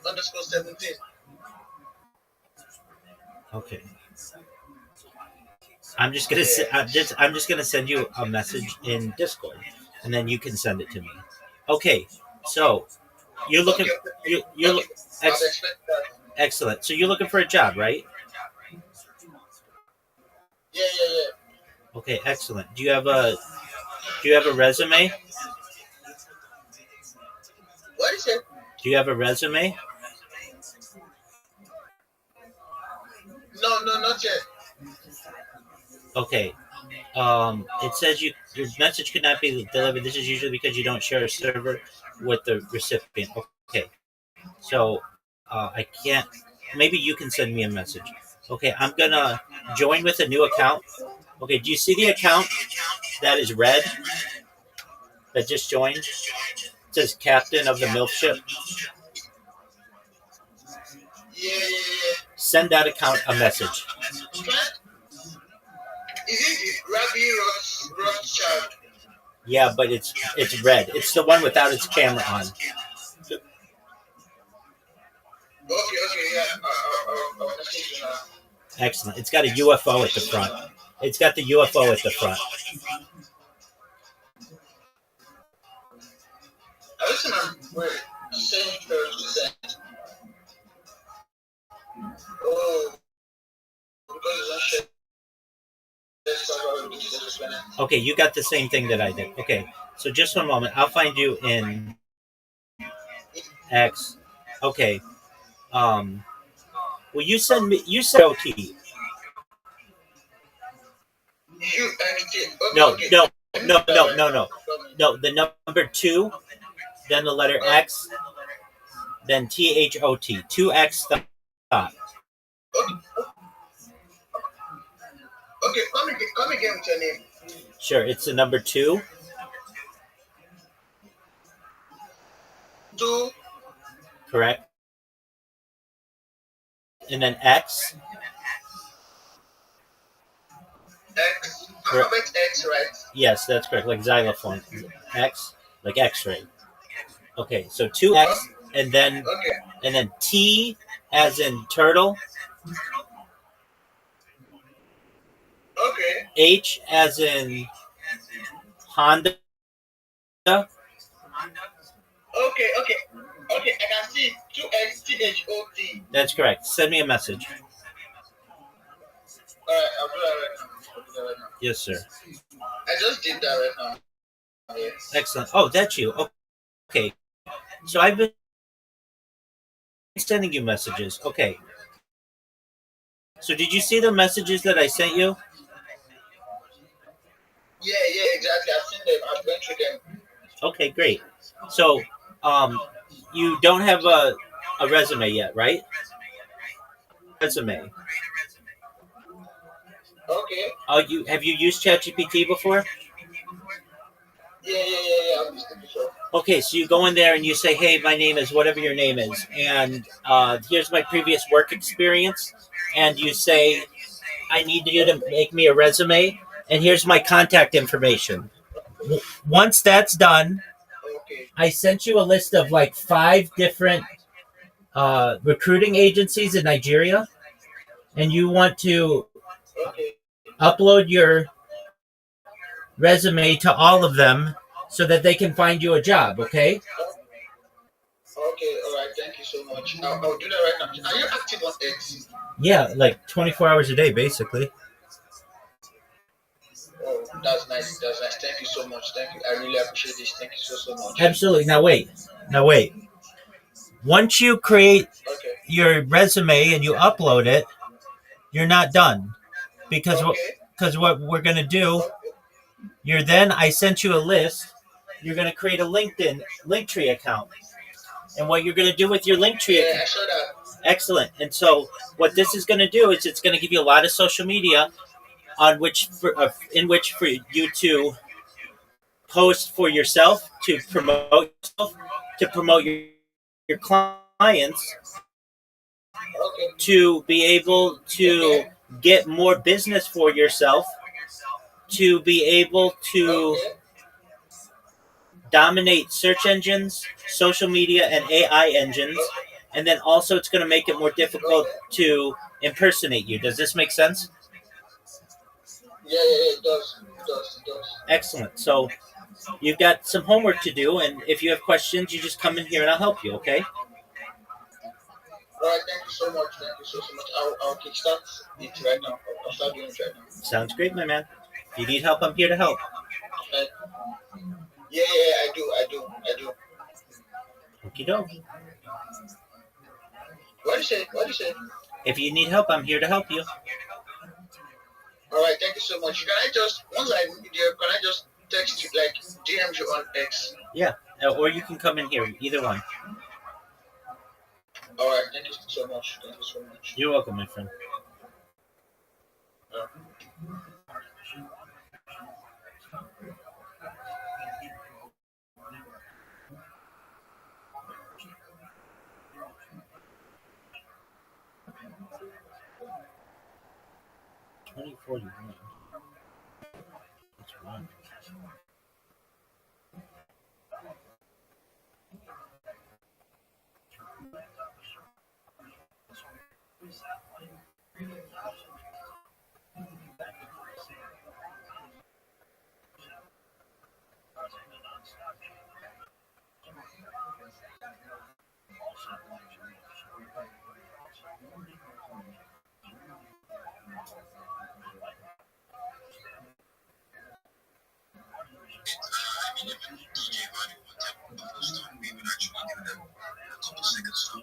_17. Okay. I'm just gonna send you a message in Discord, and then you can send it to me. Okay. So you're looking. Okay. You're I'll expect that. excellent. So you're looking for a job, right? Yeah. Okay. Excellent. Do you have a resume? What is it? Do you have a resume? No, not yet. Okay. It says your message could not be delivered. This is usually because you don't share a server with the recipient. Okay. So I can't. Maybe you can send me a message. Okay. I'm gonna join with a new account. Okay. Do you see the account that is red that just joined? It says Captain of the MILF ship. Yeah. Send that account a message. Is it Rabbi ROTHSCHILD? Yeah, but it's red. It's the one without its camera on. Okay, yeah. I'll message you now. Excellent. It's got a UFO at the front. It's got the UFO at the front. Listen, wait. Send percent. Oh, because it's Okay, you got the same thing that I did. Okay, so just one moment. I'll find you in X. Okay. Will you send me? You send OT. No. No. The number 2, then the letter X, then THOT. 2X thought. Okay, come again with your name. Sure, it's the number 2. 2 Correct. And then X. X, Correct. alphabet X, right? Yes, that's correct. Like xylophone. X, like X-ray. Okay, so 2X, and then Okay, T as in turtle, okay, H as in Honda. okay. Okay, I can see 2XTHOT. That's correct. Send me a message. Alright, I'll do that right now. Yes, sir. I just did that right now. Yeah. Excellent. Oh, that's you. Okay. So I've been sending you messages. Okay. So did you see the messages that I sent you? Yeah, exactly. I've seen them. I've went through them. Okay, great. So, you don't have a resume yet, right? Resume. Okay. Oh, you have you used ChatGPT before? Yeah. I've used it before. Okay, so you go in there and you say, "Hey, my name is whatever your name is, and here's my previous work experience," and you say, "I need you to make me a resume, and here's my contact information." Once that's done, Okay. I sent you a list of like 5 different recruiting agencies in Nigeria, and you want to Okay. upload your resume to all of them so that they can find you a job, okay? Okay, alright, thank you so much. I'll do that right now. Are you active on X? Yeah, like 24 hours a day, basically. Oh, that's nice. That's nice. Thank you so much. Thank you. I really appreciate this. Thank you so much. Absolutely. Now, wait. Once you create Okay. your resume and you upload it, you're not done. Because what we're going to do, I sent you a list. You're going to create a LinkedIn Linktree account. And what you're going to do with your Linktree Yeah, account. I saw that. Excellent. And so what this is going to do is it's going to give you a lot of social media in which for you to post for yourself, to promote your clients, Okay. to be able to get more business for yourself, to be able to Okay. dominate search engines, social media, and AI engines. And then also it's going to make it more difficult to impersonate you. Does this make sense? Yeah, it does. It does. Excellent. So you've got some homework to do, and if you have questions, you just come in here and I'll help you, okay? Alright, thank you so much. Thank you so much. I'll kickstart it right now. I'll start doing it right now. Sounds great, my man. If you need help, I'm here to help. Yeah, I do. Okie doke. What do you say? If you need help, I'm here to help you. Alright, thank you so much. Can I just, once I meet you, can I just text you, like, DM you on X? Yeah, or you can come in here, either one. Alright, thank you so much. Thank you so much. You're welcome, my friend. Uh, 2041. That's one. I mean, even DJ Money one time, the first time we would actually give them a couple seconds to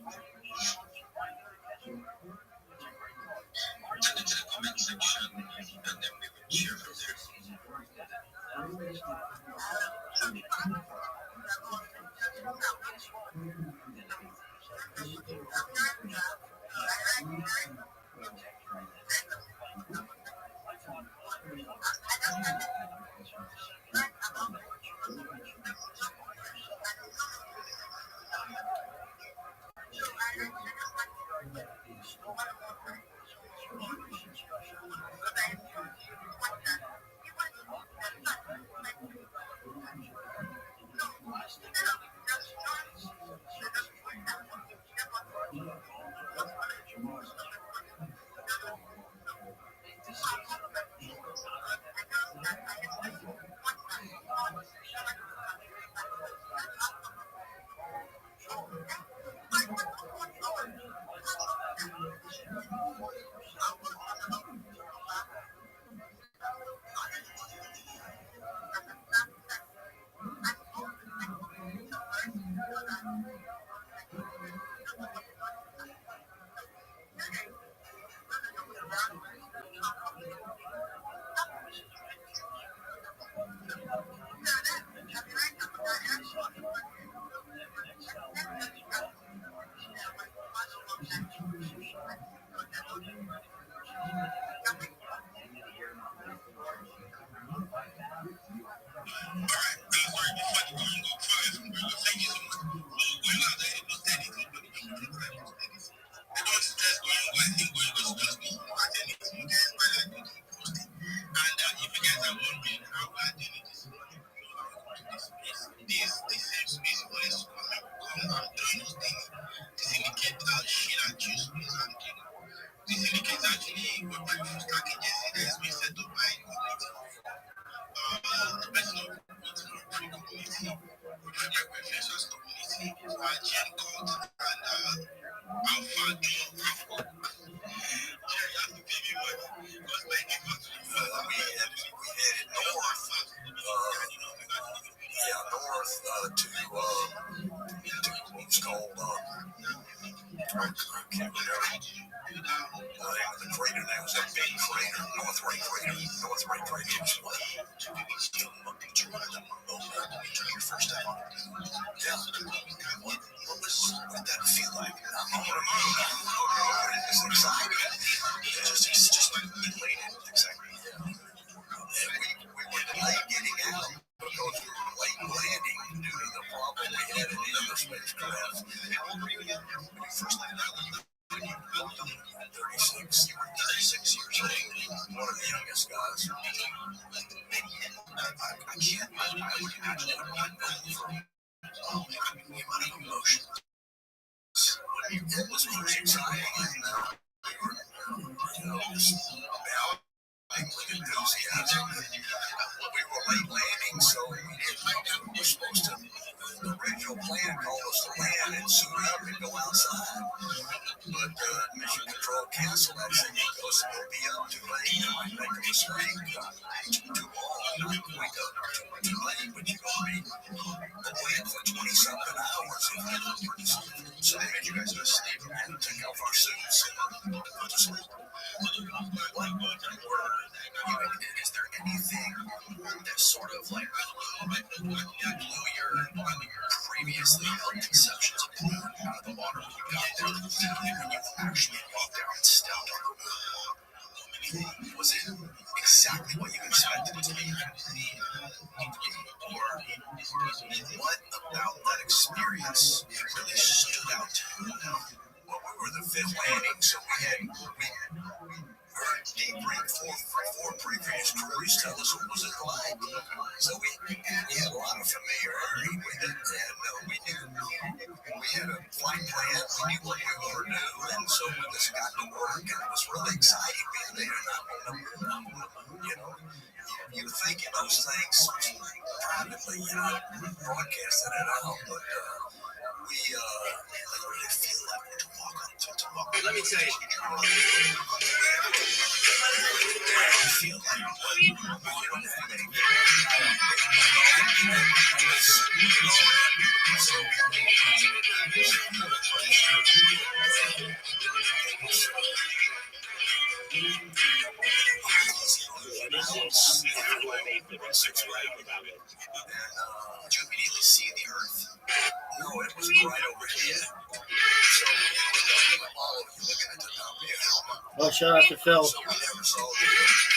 send it to the comment section, and then we would share from there. Oh, shout out to Phil.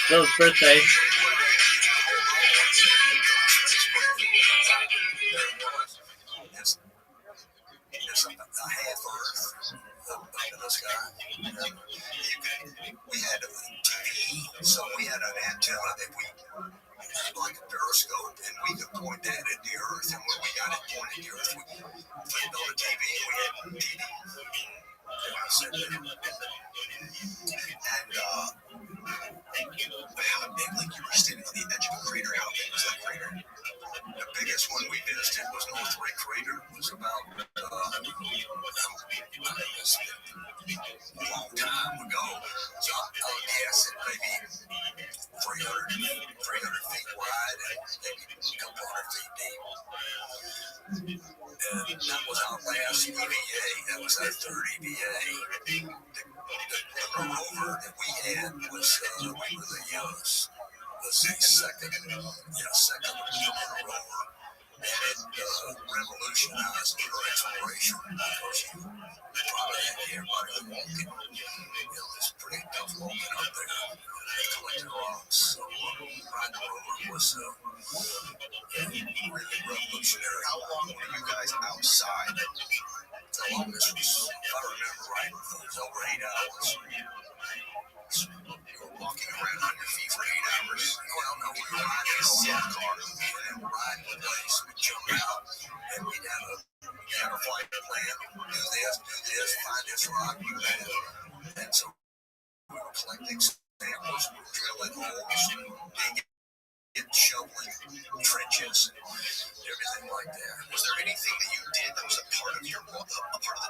Phil's birthday. There's a half Earth up in the sky. We had TV, so we had an antenna that we like a periscope, and we could point that at the Earth, and when we got it pointed at the Earth, we flipped on the TV, and we had TV. And how big, like you were standing on the edge of a crater, how big was that crater? The biggest one we visited was North Ray Crater. It was about a long time ago. So I would guess it maybe 300 feet wide and maybe a couple hundred feet deep. And that was our last EVA. That was our third EVA. The rover that we had was the second lunar rover. And it revolutionized lunar exploration because you probably had everybody walking. It's pretty tough walking up there collecting rocks. So riding the rover was really revolutionary. How long were you guys outside? The longest was, if I remember right, it was over 8 hours. You were walking around on your feet for 8 hours. Well, no, we were riding a silk car. And riding the place, we jumped out, and we had a flight plan. Do this, find this rock, do that. And so we were collecting samples, we were drilling holes, digging, shoveling trenches, everything like that. Was there anything that you did that was a part of the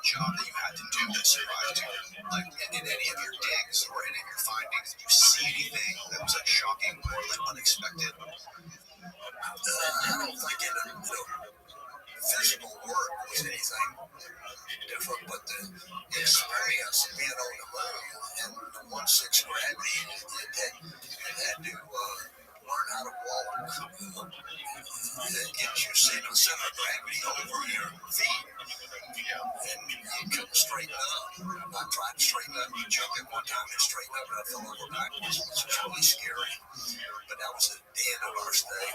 job that you had to do that surprised you? Like in any of your digs or any of your findings, did you see anything that was like shocking or like unexpected? I don't think physical work was anything different, but the experience of being on the moon and the 1/6 gravity, you had to learn how to walk. It gets you center of gravity over your feet, and you couldn't straighten up. I tried to straighten up, jumping one time and straighten up, and I fell over backwards, which was really scary. But that was the end of our stay.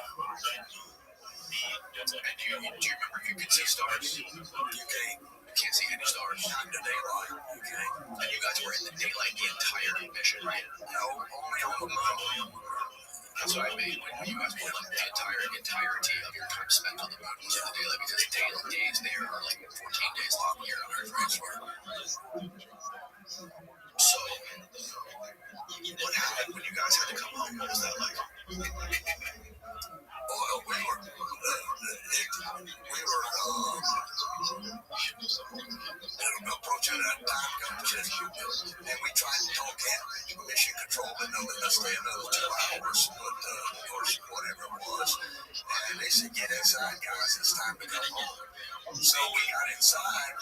And do you remember if you could see stars? You can't see any stars. Not in the daylight. And you guys were in the daylight the entire mission, right? No, only on the moon. That's what I mean. When you guys were like the entirety of your time spent on the moon was in the daylight, because days there are like 14 days long here on Earth, right? So, what happened when you guys had to come home? What was that like? Well, we were approaching that time competition, and we tried to talk in mission control, but no, let us stay another 2 hours, but or whatever it was. And they said, "Get inside, guys. It's time to come home." So we got inside,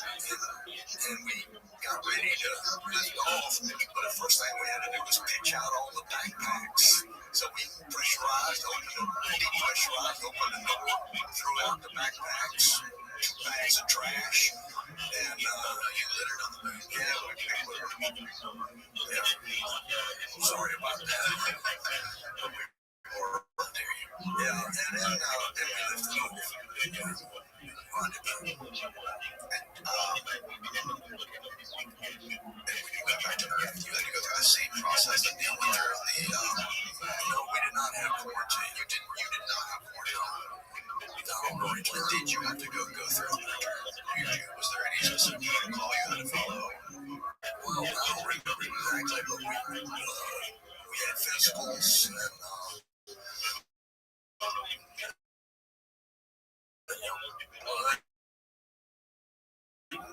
and we got ready to lift off. But the first thing we had to do was pitch out all the backpacks. So we depressurized, opened the door, threw out the backpacks, 2 bags of trash, and You littered on the moon. Sorry about that. And then we lifted off. And when you got back to Earth, you had to go through the same process that they went through. No, we did not have quarantine. You did not have quarantine. What did you have to go through on the return? Was there any specific protocol you had to follow? Well, I don't remember exactly, but we had physicals and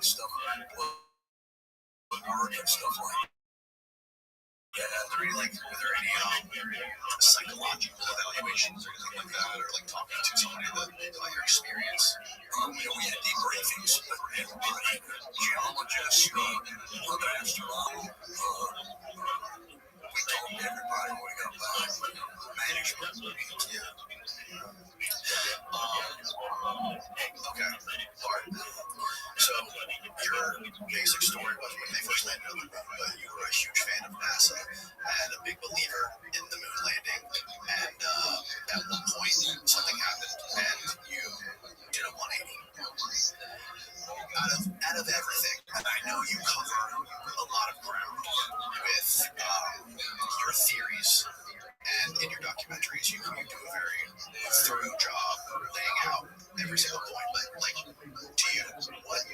stuff like Were there any psychological evaluations or anything like that, or like talking to somebody about your experience? We had debriefings with everybody, geologists, other astronauts. We talked to everybody when we got back. Management. Okay. All right. So your basic story was when they first landed on the moon, but you were a huge fan of NASA and a big believer in the moon landing. And at one point, something happened, and you did a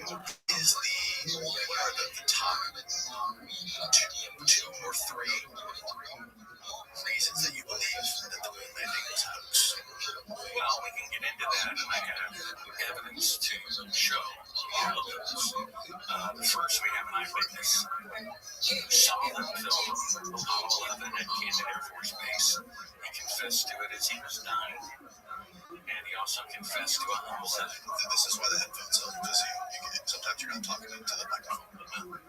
is what are the top two or three reasons that you believe that the moon landing was a hoax? Well, we can get into that, and I have evidence to show all of those. The first, we have an eyewitness who saw them film Apollo 11 at Camden Air Force Base. He confessed to it as he was dying, and he also confessed to a homicide. This is why the headphones on, because sometimes you're not talking into the microphone.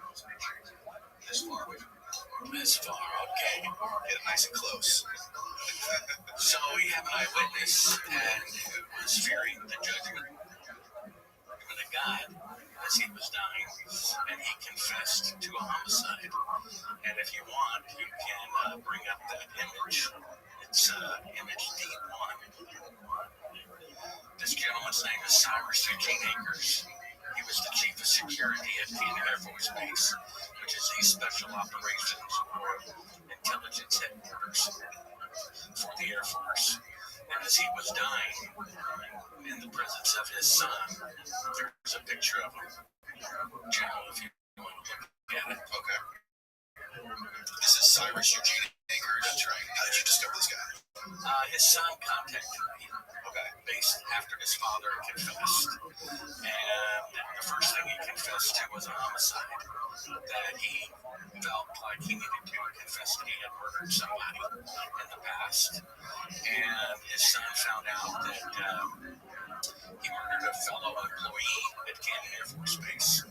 This far, okay. Get it nice and close. So we have an eyewitness and who was fearing the judgment given to God as he was dying, and he confessed to a homicide. And if you want, you can bring up that image. It's image D1. This gentleman's name is Cyrus Eugene Akers. He was the chief of security at Camden Air Force Base, which is the Special Operations or Intelligence Headquarters for the Air Force. And as he was dying, in the presence of his son, there's a picture of him. General, if you want to look at it. Okay. This is Cyrus Eugene Akers. That's right. How did you discover this guy? His son contacted me. Okay. Based after his father confessed. And the first thing he confessed to was a homicide. That he felt like he needed to confess that he had murdered somebody in the past. And his son found out that he murdered a fellow employee at Camden Air Force Base.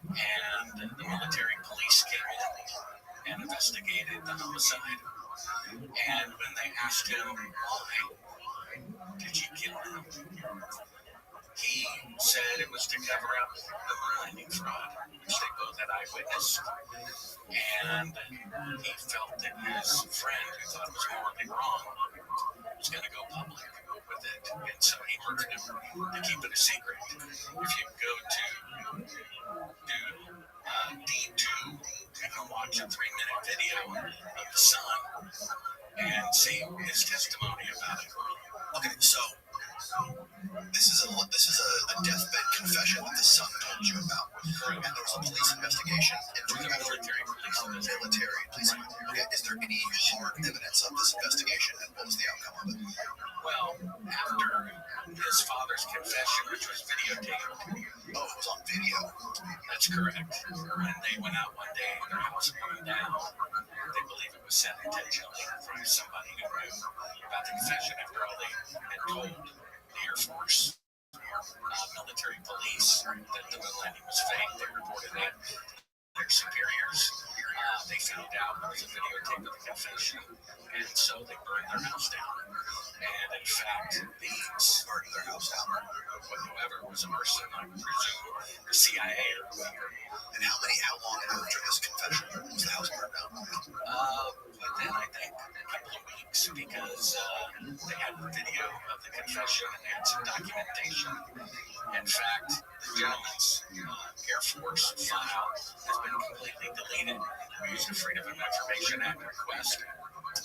And the military police came in and investigated the homicide. And when they asked him, why did you kill him? He said it was to cover up the moon landing fraud, which they both had eyewitness. And he felt that his friend, who thought it was morally wrong, was going to go public with it. And so he murdered him to keep it a secret. If you go to D2, you can watch a 3-minute video of the son and see his testimony about it. Okay, so this is a deathbed confession that the son told you about. And there was a police investigation into the military police. Okay, is there any hard evidence of this investigation, and what was the outcome of it? Well, after his father's confession, which was videotaped. Oh, it was on video. That's correct. And they went out one day, their house burned down. They believe it was set intentionally from somebody who knew about the confession after all they had told the Air Force military police that the moon landing was fake. They reported that their superiors. They found out there was a videotape of the confession, and so they burned their house down. And in fact, these burned their house down. Whoever was a person, I presume, the CIA or whoever. And how long after this confession was the house burned down? Within, I think, a couple of weeks, because they had the video of the confession and they had some documentation. In fact, the gentleman's Air Force file has been completely deleted. We used the Freedom of Information Act request.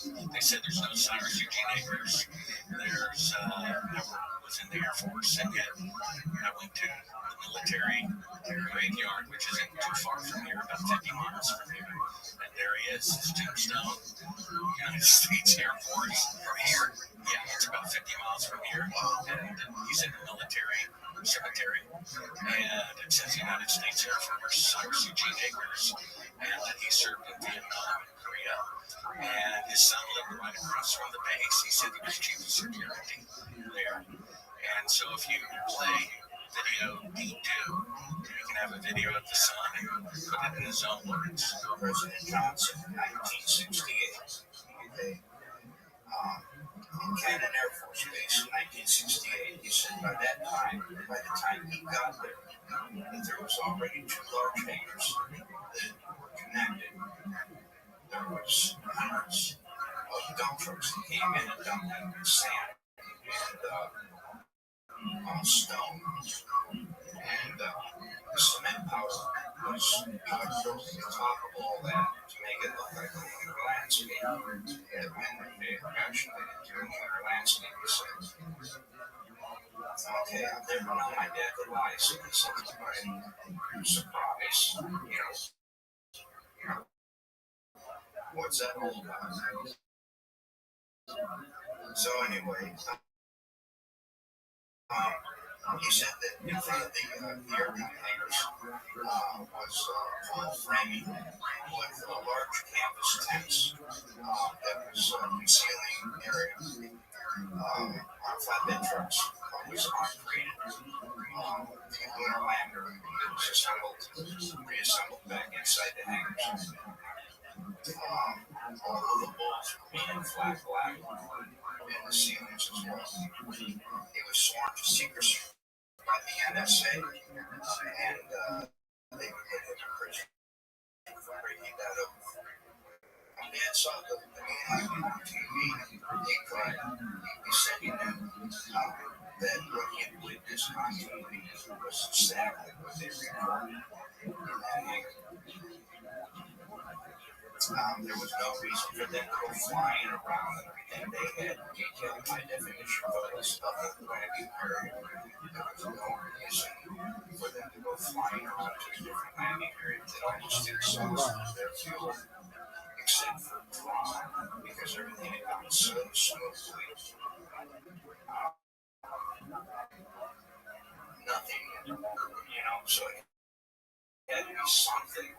They said there's no Cyrus Eugene Akers. There's never was in the Air Force, and yet I went to the military graveyard, which isn't too far from here, about 50 miles from here. And there he is, his tombstone, United States Air Force. From here? Yeah, it's about 50 miles from here. And he's in the military cemetery. And it says United States Air Force, Cyrus Eugene Akers, and that he served in Vietnam and Korea. And his son lived right across from the base. He said he was chief of security there. And so if you play video D2, you can have a video of the son and put it in his own words. President Johnson, 1968. Okay. In Camden Air Force Base in 1968, he said by the time he got there, that there was already 2 large hangars that were connected. There was hundreds of dump trucks that came in and dumped sand and stone. And the cement powder was poured over the top of all that to make it look like a linear landscape. The men they actually didn't do linear landscape. Okay, I've never known my dad would lie as soon as somebody surprise, what's that all about? So anyway, he said that in front of the airplane hangars was framing with large canvas tents that was concealing area. Flatbed trucks was concrete. The lunar lander was reassembled back inside the hangars. All of the walls were being flat black and the ceilings as well. He was sworn to secrecy by the NSA, and they would put him in prison for breaking that oath. My dad saw the moonlight on TV. He cried. He said he knew that what he had witnessed on TV was exactly what they recorded in that hangar. There was no reason for them to go flying around and everything. They had detailed high definition photos of the landing area. There was no reason for them to go flying around to a different landing area that almost did sauce their fuel, except for drama, because everything had gone so smoothly. Nothing, so it had to be something.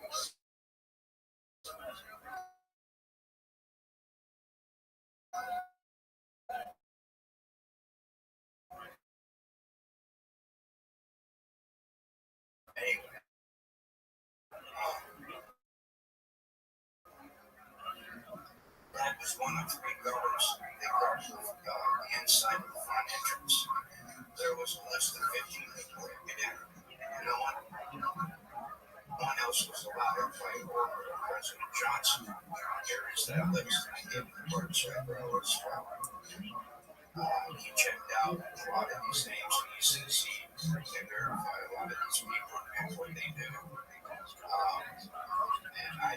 Anyway, that was one of three guards. They guarded the inside of the front entrance. There was a list of 15 people that get in. No one else was allowed by order of President Johnson. Here is that list. I gave him the word so I wrote it from. He checked out a lot of these names, and he says he can verify a lot of these people and what they do. And I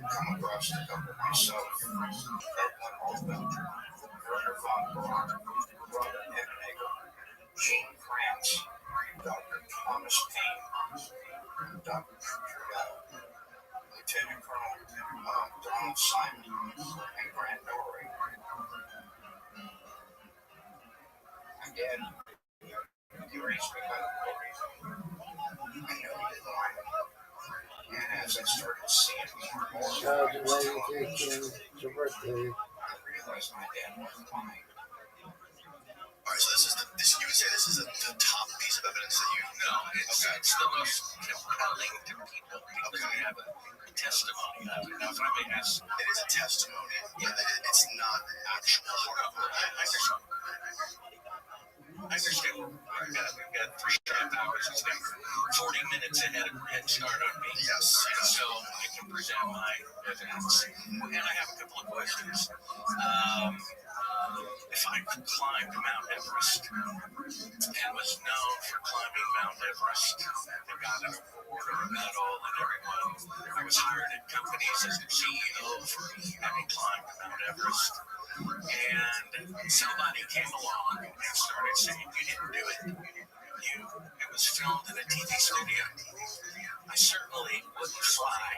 come across a couple myself. Edmund Altman, Werner von Braun, Robert Ebenegger, Gene Kranz, Dr. Thomas Paine, Dr. Trudeau, Lieutenant Colonel Donald Simon, and Grant Norrie. Again, he raised me by the glory. I knew he didn't like me. And as I started seeing more and more of Child, what I why was are you telling taking your birthday? I realized my dad wasn't lying. All right, so you would say this is the top piece of evidence that you know. It's the most compelling to people because we have a testimony of it. Now, if I may ask, It is a testimony, but it's not actual. I understand we've got 3.5 hours. He's got 40 minutes ahead start on me. Yes. So I can present my evidence. And I have a couple of questions. If I climbed Mount Everest and was known for climbing Mount Everest and got an award or a medal and everyone, I was hired at companies as the CEO for having climbed Mount Everest. And somebody came along and started saying, you didn't do it. It was filmed in a TV studio. I certainly wouldn't fly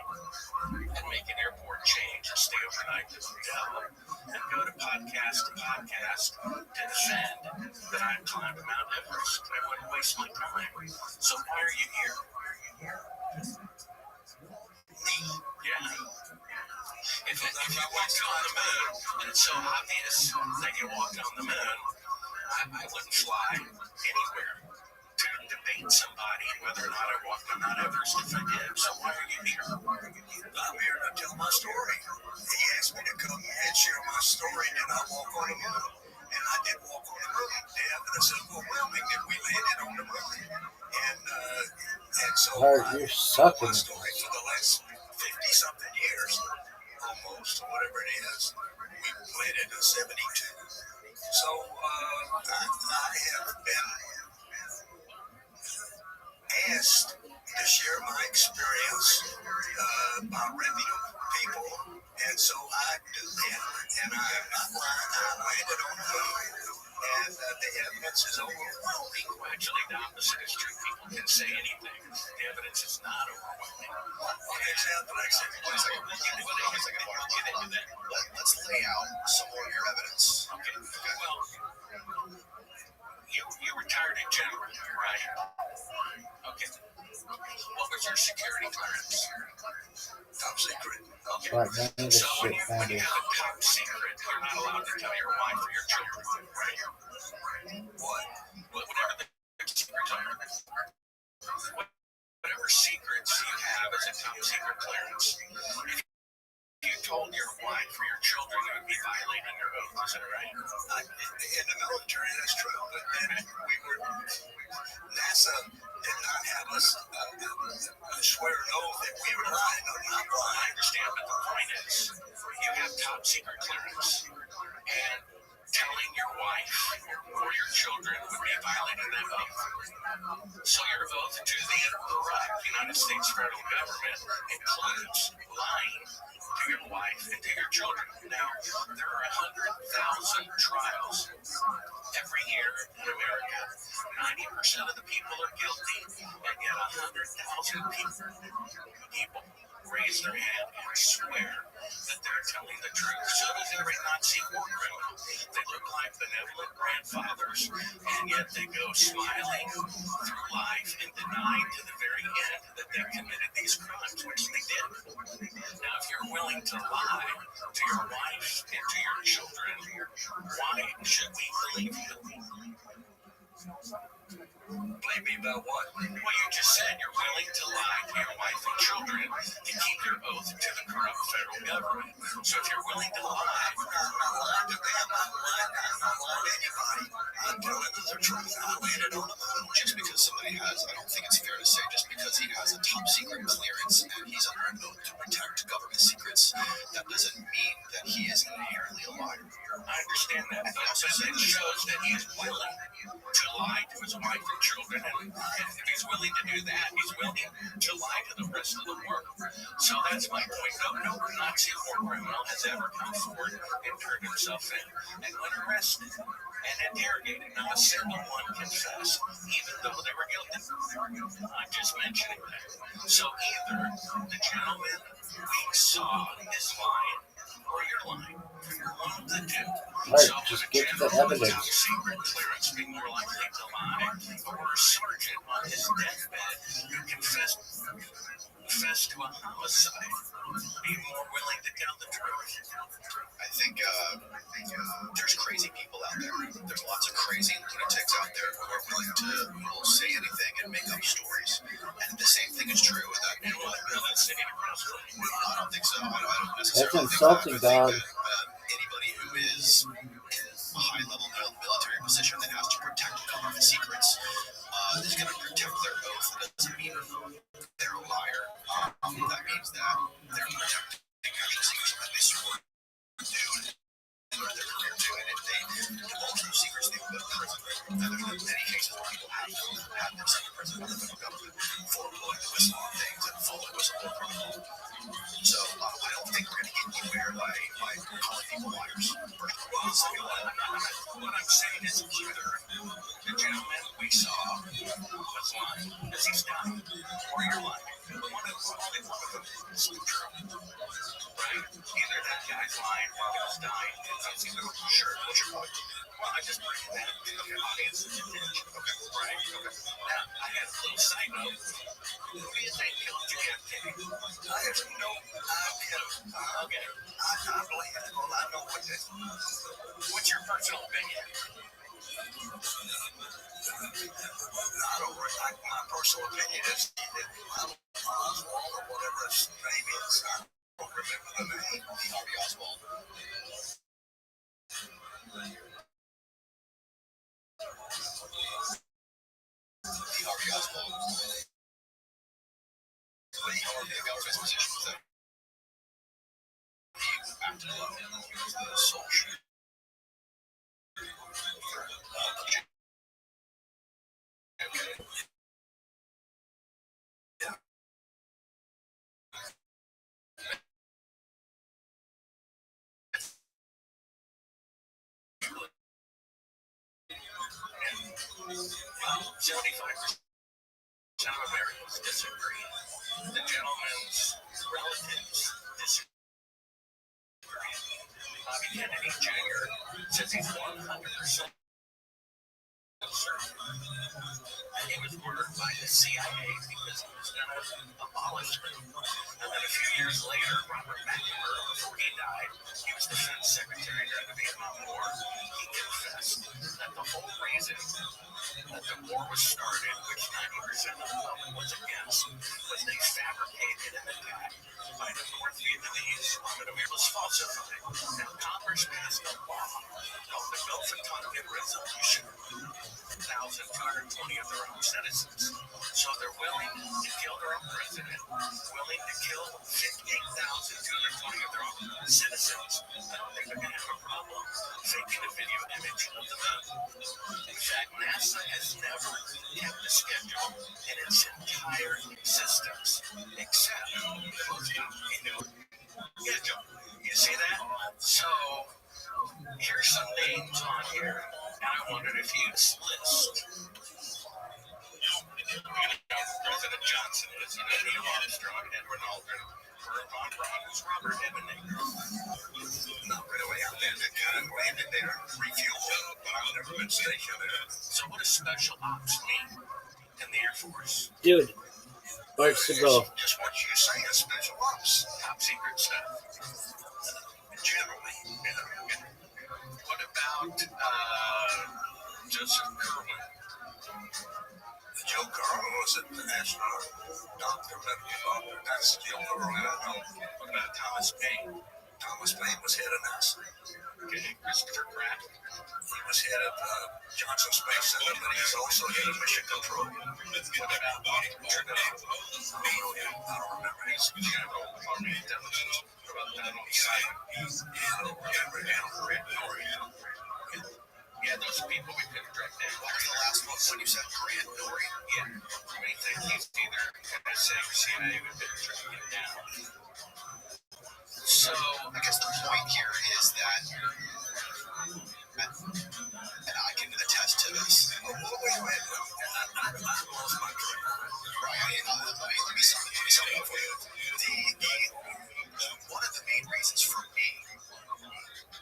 and make an airport change and stay overnight at the hotel and go to podcast to defend that I climbed Mount Everest. I wouldn't waste my time. So why are you here? Me? Yeah. If you walked on the moon, and it's so obvious that you walked on the moon, I wouldn't fly anywhere to debate somebody whether or not I walked on Mount Everest if I did. So why are you here? I'm here to tell my story. He asked me to come and share my story, and I walk on the moon. And I did walk on the moon. The evidence is overwhelming that we landed on the moon. And so You're sucking. my story for the last 50-something years, almost, whatever it is. We landed in 72. So I have been asked to share my experience by reputable people, and so I do that. And I'm not lying. I landed on the moon. and the evidence is overwhelming. Actually, the opposite is true. People can say anything. The evidence is not overwhelming. For example, one second. Get into that. Let's lay out some more of your evidence. Okay. Well, you retired in general, right? Okay. What was your security clearance? Top secret. Okay. Right, none of the So when shit you founders. have a top secret, you're not allowed to tell your wife or your children, right? What? Whatever the secrets are. Whatever secrets you have as a top secret clearance. If you told your wife or your children, you would be violating your oath. Is that right? In the military, that's true. But then NASA did not have us swear an oath that we were lying or not I lying. understand, but the point is, you have top secret clearance, and telling your wife or your children would be violating that oath. So your oath to the corrupt United States federal government includes lying to your wife and to your children. Now, there are 100,000 trials every year in America. 90% of the people are guilty, and yet 100,000 people raise their hand and swear that they're telling the truth. So does every Nazi war criminal. They look like benevolent grandfathers, and yet they go smiling through life and denying to the very end that they committed these crimes, which they did. Now, if you're willing to lie to your wife and to your children, why should we believe you? Blame me about what? Well, you just said you're willing to lie to your wife and children to keep your oath to the corrupt federal government. So if you're willing to lie, I'm not lying to them. I'm not lying to anybody. I'm telling them the truth. I landed on them. Just because somebody has, I don't think it's fair to say, just because he has a top secret clearance and he's under an oath to protect government secrets, that doesn't mean that he is inherently a liar. I understand that, but it shows that he is willing to lie to his wife and children, and if he's willing to do that, he's willing to lie to the rest of the world. So that's my point. No Nazi war criminal has ever come forward and turned himself in and when arrested and interrogated, not a single one confessed, even though they were guilty. I'm just mentioning that. So either the gentleman we saw is lying or you're lying. One of the two. Right, So just would a get to the general with evidence. top secret clearance be more likely to lie, or a sergeant on his deathbed who confessed to a homicide be more willing to tell the truth? I think there's crazy people out there. There's lots of crazy lunatics out there who are willing to will say anything and make up stories. And the same thing is true with that. You know what? I don't think so. I don't necessarily That's insulting, think that. I dog. think that anybody who is a high-level military position that has to protect government secrets is going to protect their oath. That doesn't mean they're a liar. That means that they're protecting actual secrets that they swore to do in their career too. And if they divulge those secrets, they will go to prison. Now, there's many cases where people have been sent to prison by the federal government for blowing the whistle on things and following whistleblower protocol. So I don't think we're going to get anywhere by calling people liars. First of all, second of all, What I'm saying is either the gentleman we saw was lying because he's dying, or you're lying. Only one of them is true. Right? Either that guy's lying while he was dying. sure, what's your point? Well, I just bring that to the audience's attention. Okay, right? Okay. Now, I have a little side note. Who do you think killed JFK? I have no idea. Okay. I believe it. Well, I know what this. What's your personal opinion? I don't really like my personal opinion is that Oswald or whatever his name is. I don't remember the name. Harvey Oswald. Harvey Oswald. But he held the government's position was that he acted alone. He was the sole shooter. 75% of Americans disagree. The gentleman's relatives disagree. Bobby Kennedy Jr. says he's 100% certain that he was murdered by the CIA because he was going to abolish them. And then a few years later, Robert McNamara, before he died, he was defense secretary during the Vietnam War. He confessed that the whole reason that the war was started, which 90% of the public was against, was they fabricated an attack by the North Vietnamese on an American falsified. Now, Congress passed a law called the Gulf of Tonkin Resolution. 1,220 of their own citizens. So they're willing to kill their own president, willing to kill 15,220 of their own citizens. I don't think they're going to have a problem faking a video image of the moon. In fact, NASA has never kept a schedule in its entire existence, except yeah, Joe, you see that? So here's some names on here, and I wondered if you'd list. President Johnson is, Neil Armstrong, Edward Aldrin, Kurt Von Braun, who's Robert Ebenezer. Not right away out there, they kind of landed there, refueled, but I've never been stationed there. So what does special ops mean in the Air Force? Dude, Bart Sabro. Just what you say is special ops, top secret stuff. Generally, What about Joseph Kerwin? Joe Carl was an astronaut, doctor, medical doctor. That's Joe Carl, I know. What about Thomas Paine? Thomas Paine was head of NASA. Okay, Christopher Pratt. He was head of Johnson Space Center, but he's also head of Mission Control. What about Trudeau? I don't remember. He's general Army intelligence. What about Donald Simon? Yeah, those people we couldn't track down. What was the last one when you said Grant Norrie? Yeah. We think he's either NSA or CIA, we couldn't track him down. So, I guess the point here is that, and I can attest to this. Wait. I lost my train. Right, let me sum it up for you. One of the main reasons for me,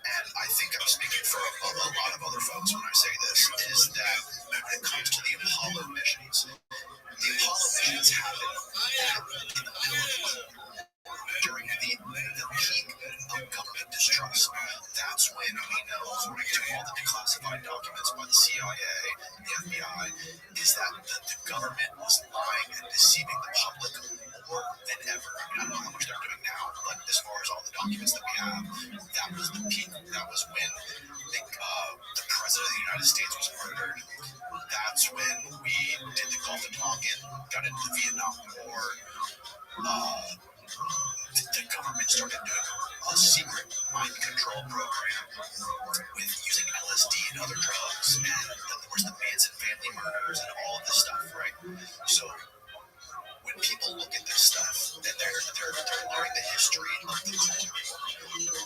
and I think I'm speaking for a lot of other folks when I say this, is that when it comes to the Apollo missions happened during the peak of government distrust. That's when we know, according to all the declassified documents by the CIA, the FBI, is that the government was lying and deceiving the public more than ever. I don't know how much they're doing now, but as far as all the documents that we have, that was the peak. That was when the President of the United States was murdered. That's when we did the Gulf of Tonkin, got into the Vietnam War. The government started doing a secret mind control program with using LSD and other drugs, and there was the Manson family murders and all of this stuff, right? So when people look at this stuff, and they're learning the history of the Cold War,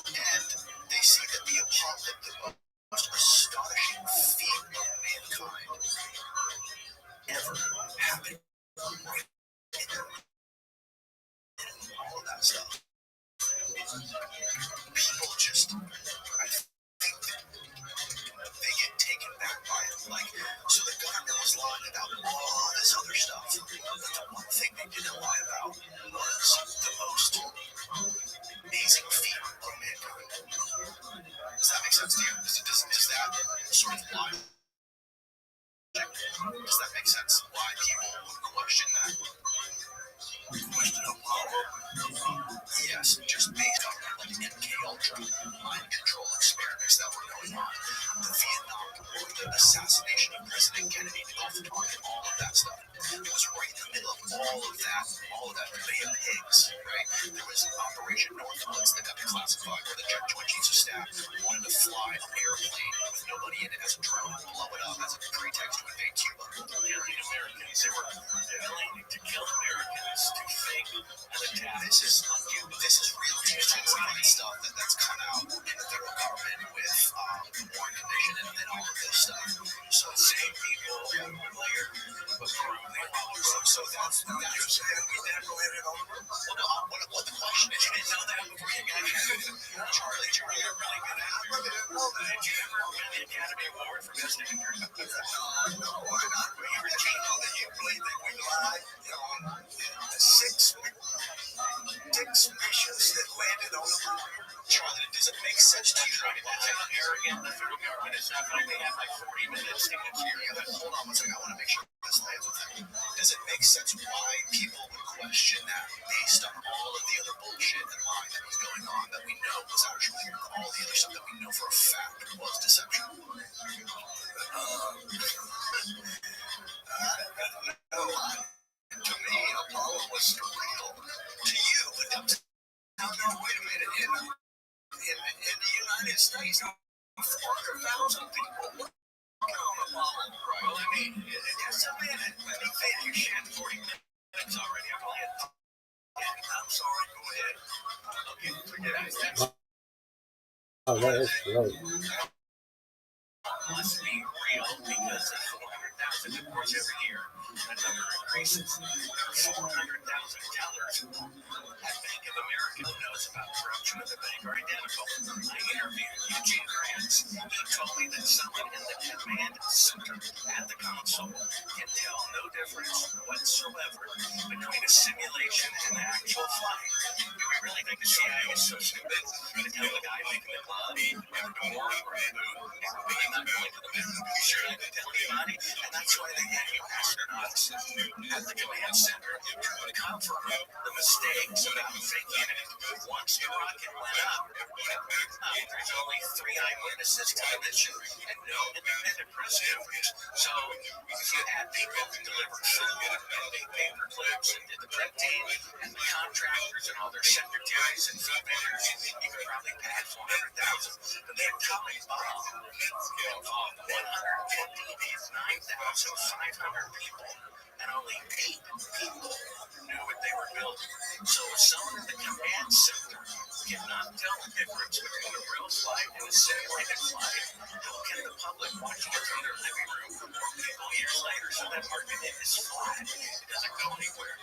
and they see that the Apollo, the most astonishing feat of mankind ever happened. All of that stuff. People just, I think that they get taken back by it. So the government was lying about all this other stuff, but the one thing they didn't lie about was the most amazing feat of mankind. Does that make sense to you? Does that sort of lie? Does that make sense? Why people would question that? Question Apollo? Yes, just based on MK Ultra mind control experiments that were going on. The Vietnam War, the assassination of President Kennedy, the Gulf of Tonkin, all of that stuff. It was right in the middle of all of that Bay of Pigs, right? There was Operation Northwoods that got declassified, where the Joint Chiefs of Staff wanted to fly an airplane with nobody in it as a drone and blow it up as a pretext to invade Cuba. The Americans, they were willing to kill Americans to fake an attack. This is real genuine stuff that's come out in the federal government with the Warren Commission and all of this stuff. So same people layered with so that's you're saying we never landed on the moon. Well, no, what the question is, you didn't know that before you got here. Charlie, you're really good at it. Did you ever win the Academy Award for Best Actor? No, why not? You were Gino that you played that we lied on six missions that landed on the moon. Charlie, does it make sense to you? Right? That's how arrogant the federal government is. Not only have like 40 minutes to get here. Hold on one second. I want to make sure this lands with you. Does it make sense why people would question that based on all of the other bullshit and lying that was going on that we know was actually all the other stuff that we know for a fact was deception? No, to me, Apollo was real. To you, but no, wait a minute. In the United States, 400,000 people working on Apollo. Right. Well, I mean, just a minute. Let me finish. You shed 40 minutes already. I'm sorry. Go ahead. Okay, forget it. Oh, that is great. Must be real because of 400,000, of course, every year. The number increases. There are 400,000 tellers at Bank of America who knows about corruption at the bank are identical. I interviewed Eugene Grants. He told me that someone in the command center at the console can tell no difference whatsoever between a simulation and an actual flight. Do we really think the CIA is so stupid to tell the guy making the club never to work or being not going to the moon? You sure they can tell anybody? And that's why they have you astronauts at the command center to cover the mistakes about faking it. Once the rocket went up, there's only 3 eyewitnesses to the mission and no independent press coverage. So if you had people who delivered food and made paper clips and did the prep team and the contractors and all their secretaries and food vendors, you could probably pay 400,000. But the atomic bomb involved 150 these 9,500 people, and only 8 people knew what they were building. So if someone at the command center cannot tell the difference between a real flight and a simulated flight, how can the public watching it from their living room or people years later? So that argument is flat. It doesn't go anywhere.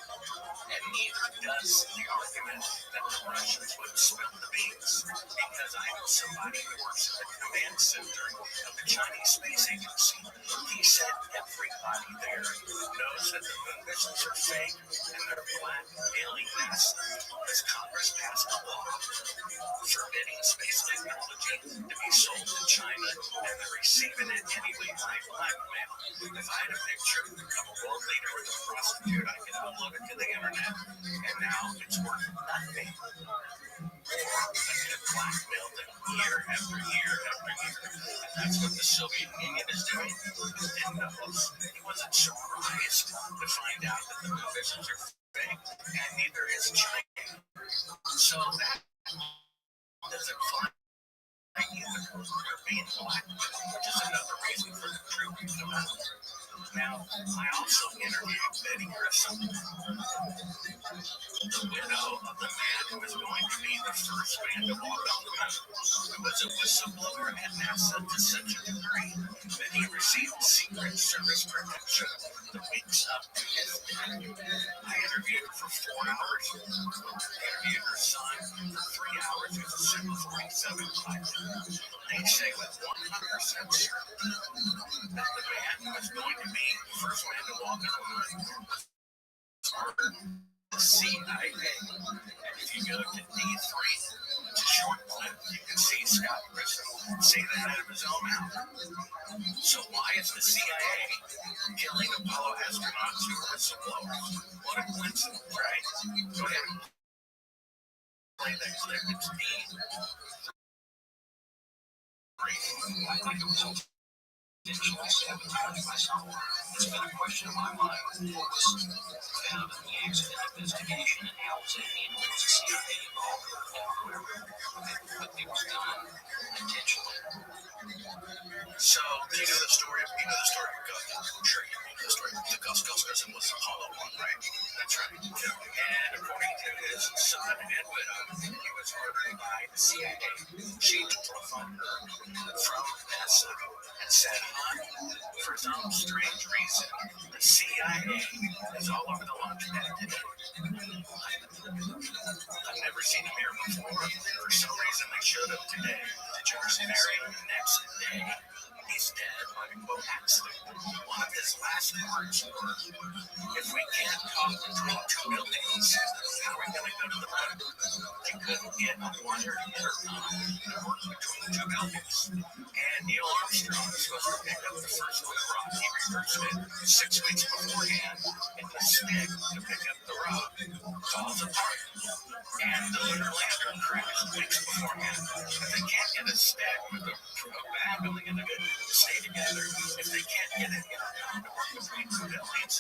And neither does the argument that the Russians would spill the beans. Because I know somebody who works at the command center of the Chinese Space Agency. He said everybody there knows that the moon missions are fake and they're blackmailing us. Because Congress passed a law forbidding space technology to be sold to China, and they're receiving it anyway by blackmail. If I had a picture of a world leader with a prostitute, I could upload it to the internet, and now it's worth nothing. Or I could have blackmailed them year after year after year. And that's what the Soviet Union is doing. And he wasn't surprised to find out that the moon missions are fake, and neither is China. So that doesn't fly either. They're being blackmailed, which is another reason for the truth to come out. Now, I also interviewed Betty Grissom, the widow of the man who was going to be the first man to walk on the moon, who was a whistleblower at NASA to such a degree that he received Secret Service protection the weeks up to his death. I interviewed her for 4 hours. I interviewed her son for 3 hours, who's a Super 47 pilot. They say with 100% certainty that the man who was going to be the first man to walk on the moon was murdered. The CIA. And if you go to D3, it's a short clip, you can see Scott Grissom say that out of his own mouth. So why is the CIA killing Apollo astronauts who are whistleblowers? What a coincidence, right? Go ahead and play that clip. It's D3. It's been a question in my mind what was found in the accident investigation and how was it handled? Was the CIA involved or whoever? But it was done intentionally. So, you know the story of Gus? I'm sure you know the story of the Gus Grissom was Apollo 1, right? NASA and said, for some strange reason, the CIA is all over the launch pad today. I've never seen him here before. For some reason, they showed up today. Did you ever see Mary? Next day, he's dead by a quote accident. One of his last words were, if we can't talk between two buildings, how are we going to go to the moon? They couldn't get a wire to work between the two buildings. And Neil Armstrong was supposed to pick up the first one rock. He reversed it 6 weeks beforehand, and the stick to pick up the rock falls apart. And the lunar lander crashed weeks beforehand. If they can't get a stick with a bag on the end of it to stay together, if they can't get it to work between two buildings,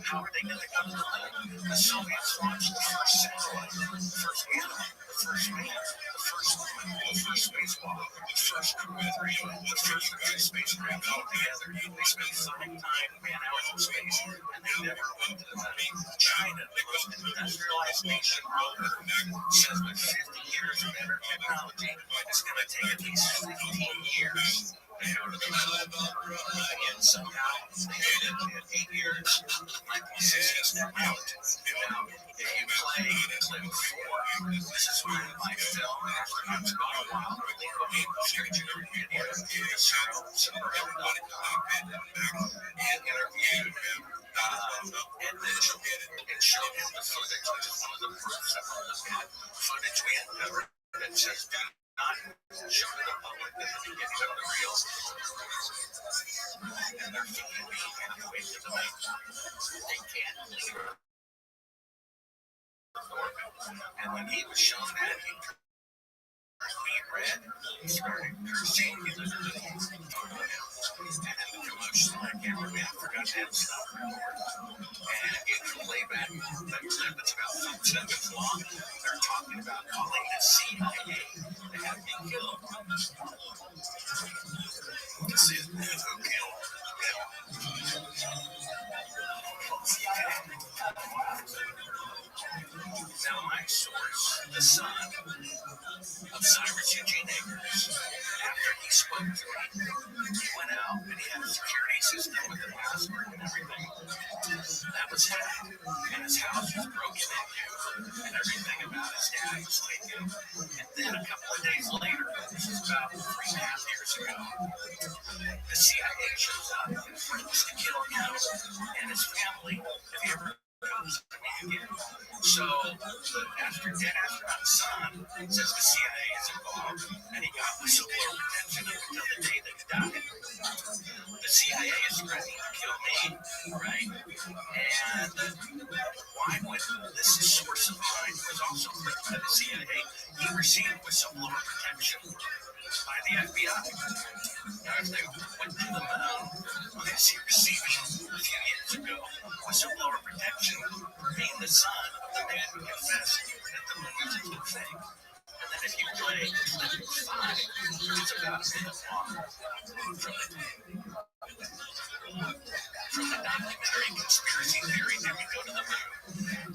how are they going to go to the moon? The Soviets launched the first satellite, the first animal, the first man, the first woman, the first spacewalk, the first crew the first spacecraft all together. They spent 5 man-hours in space, and they never went to the moon. China, the most industrialized nation on Earth, says with 50 years of better technology, it's going to take at least 15 years to go to the moon. And somehow, they did it in 8 years. Like the 60s technology. Now, if you play clip 4, this is when my film, Astronauts Gone Wild, really straight to the video, and interviewed Ed Mitchell and showed him the footage, which is one of the proofs that we looked at. Footage we uncovered that says do not show to the public at the beginning of the reel. And they're thinking we halfway to the moon. They can't leave Earth. And when he was shown that, he red, he started cursing, he was and the commotion, I can't remember, I forgot to have stuff. And you can play back that clip, it's about 5 seconds long. They're talking about calling the CIA to have me killed. To see who killed Bill. Now, my source, the son of Cyrus Eugene Akers, after he spoke to me, he went out and he had a security system with a password and everything. That was hacked, and his house was broken into, and everything about his dad was taken. And then a couple of days later, this is about 3.5 years ago, the CIA shows up and threatens to kill him and his family if he ever comes to me again. So, the dead astronaut son says the CIA is involved, and he got whistleblower protection until the day that he died. The CIA is threatening to kill me, right? And why would this source of mine, who was also threatened by the CIA, he received whistleblower protection by the FBI? Now, if they went to the moon, what is he receiving a few years ago? Whistleblower protection for being the son of the man who confessed that the moon is a good thing. And then if you play clip 5, which is about a minute long, from the documentary Conspiracy Theory, Did We Go to the Moon?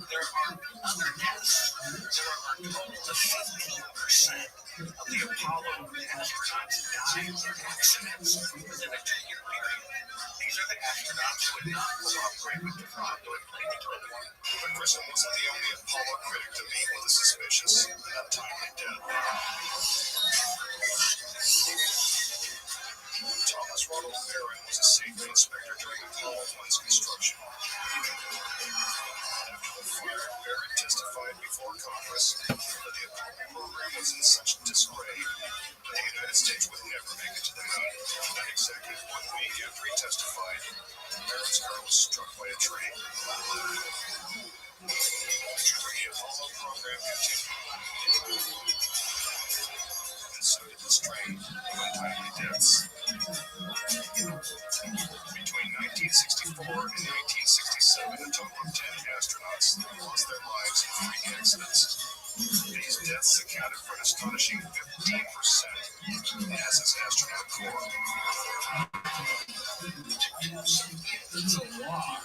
There are other deaths. There are a total of 15% of the Apollo astronauts died in accidents within a 2-year period. These are the astronauts who would not cooperate with the fraud who had played the clip. But Grissom wasn't the only Apollo critic to meet with a suspicious and untimely death. Thomas Ronald Barron was a safety inspector during Apollo 1's construction. After the fire, Barron testified before Congress that the Apollo program was in such disarray that the United States would never make it to the moon. Not exactly 1 week after he testified, Barron's car was struck by a train. The Apollo program continued. And so did this train of untimely deaths. Between 1964 and 1967, a total of 10 astronauts lost their lives in freak accidents. These deaths accounted for an astonishing 15% of NASA's astronaut corps. It's a lot.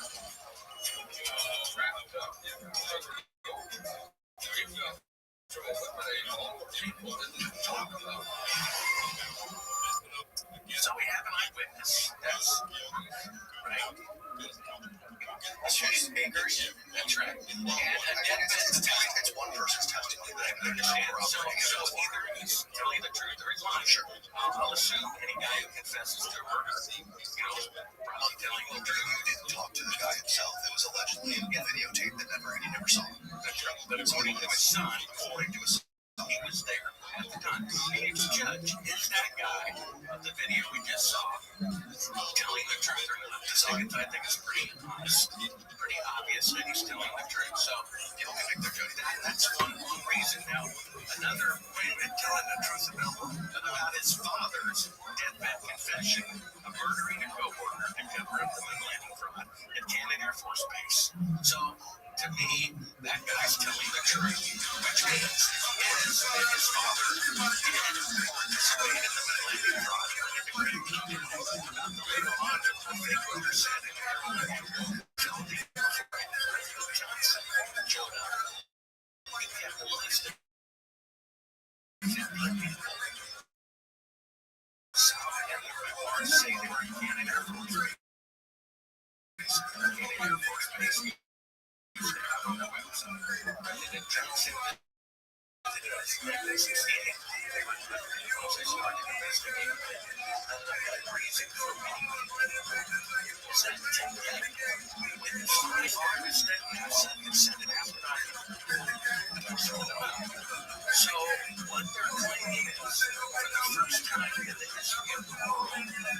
That's right. And again, it's one person's testimony that I can understand. So either he's telling the truth or he's lying. Sure. I'll assume any guy who confesses to a murder, I'm telling the truth. You didn't talk to the guy himself. It was allegedly a videotape that he never saw. That's right. But according to his son, he was there at the time. Phoenix Judge is that guy of the video we just saw telling the truth or not. I think it's pretty honest, pretty obvious that he's telling the truth. So he'll convict the judge. That's one reason. Now, another way of telling the truth about his father's deathbed confession of murdering a co-worker to cover up the moon landing fraud at Cannon Air Force Base. So, to me, that guy's telling the truth, which means that his father did participate in the moon landing fraud. Later on, I think what they're saying Johnson showed up. He kept a list of 50 people. South and the reports say they were in Cannon Air Force Base. Cannon Air Force Base. President Johnson So what they're claiming is, for the first time in the history of the world,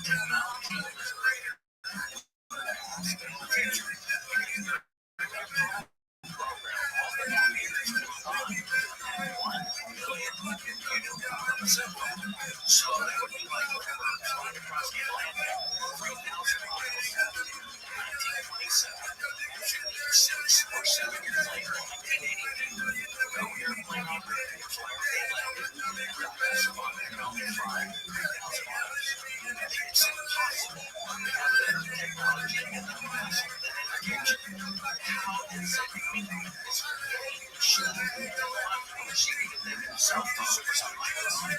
technology is greater than the future. So that would be like flying across the Atlantic 3,000 miles. 1927, 6 or 7 years later, 1982, no airplane operator was fly 3,000 miles. It's impossible to have that technology and the capacity that education. How is it being should she can himself to suicide like this? In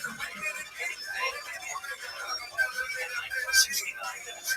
1969, that is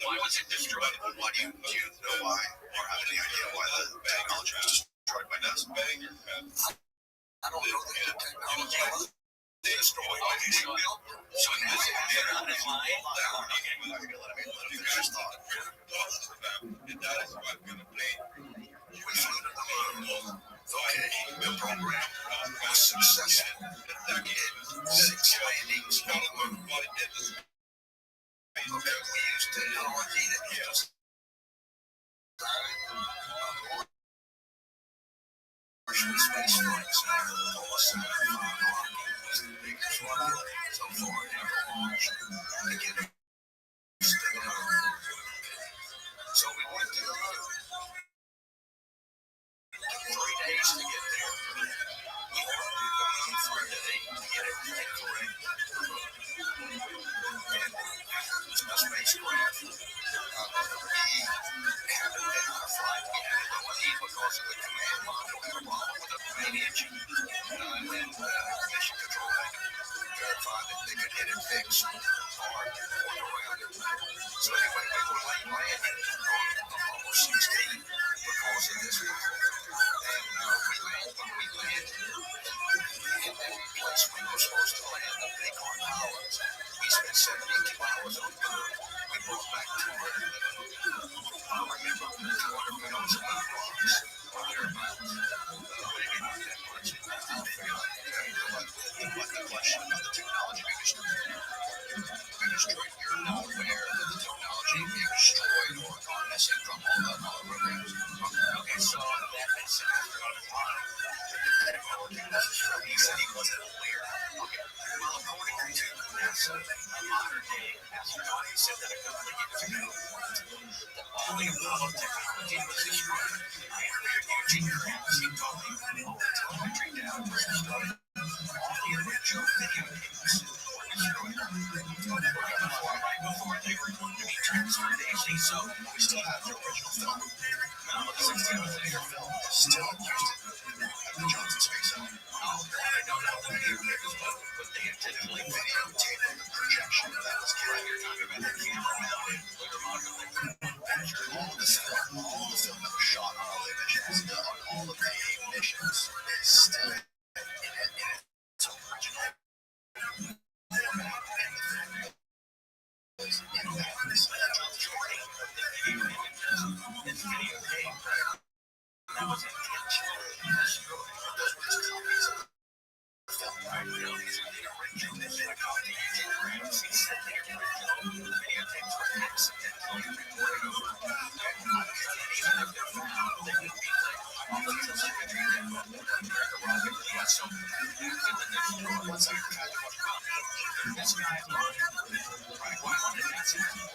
Why was it destroyed? Why do you know why? Or have any idea why the technology was destroyed by NASA? I don't know the technology was destroyed by NASA. So NASA did not imply that. Let me finish thought. That is what's going to play. We found it. Okay, the program was successful. It 6 landings on the moon. Okay, we used technology that gives Martian space flights almost 75 rockets, the biggest rocket so far ever launched. Again, so we went to 3 days to get there. We ordered the moon for a day to get everything correct. And a spacecraft. We haven't been on a flight yet, because of the command module had a problem with the main engine. Mission control verified that they could get it fixed or work around it. So anyway, we were late landing on Apollo 16 because of this problem. And when we landed in that place we were supposed to land, the Acorn Islands, we spent 72 hours on board. We brought back 200, I remember 200 pounds of rocks or thereabouts. Maybe not that much. I forgot. But the question about the technology being destroyed, you're not aware that the technology being destroyed or gone missing from all the programs. Okay, so that makes an astronaut lie. The technology was destroyed. He said he wasn't aware. Okay, well, according to NASA, a modern day astronaut, he said that a couple of years ago, all the Apollo technology was destroyed. I interviewed Eugene Krebs. He told me all the telemetry data was destroyed. All the original videotapes were destroyed. Right before they were going to be transferred to HD, so we still have the original film. Now, the 16-millimeter film is still in Houston at the Johnson Space Center. I don't know the videotapes, but they intentionally videotaped the projection that was carrying. You're talking about the camera mounted later modulated. All the film that was shot on all the images, on all of the missions, is still in its original format, and the film is in that. The majority of the video images is videotape. That was intentionally destroyed. Those were just copies of the film. These are the original. This is a copy of Eugene Krebs. He said the original videotapes were accidentally recorded over. And even if they're found, they would be like, all of the telemetry that went during the rocket blast. So after the destroy, once I tried to watch this guy lying. Right? Why wanted that to happen?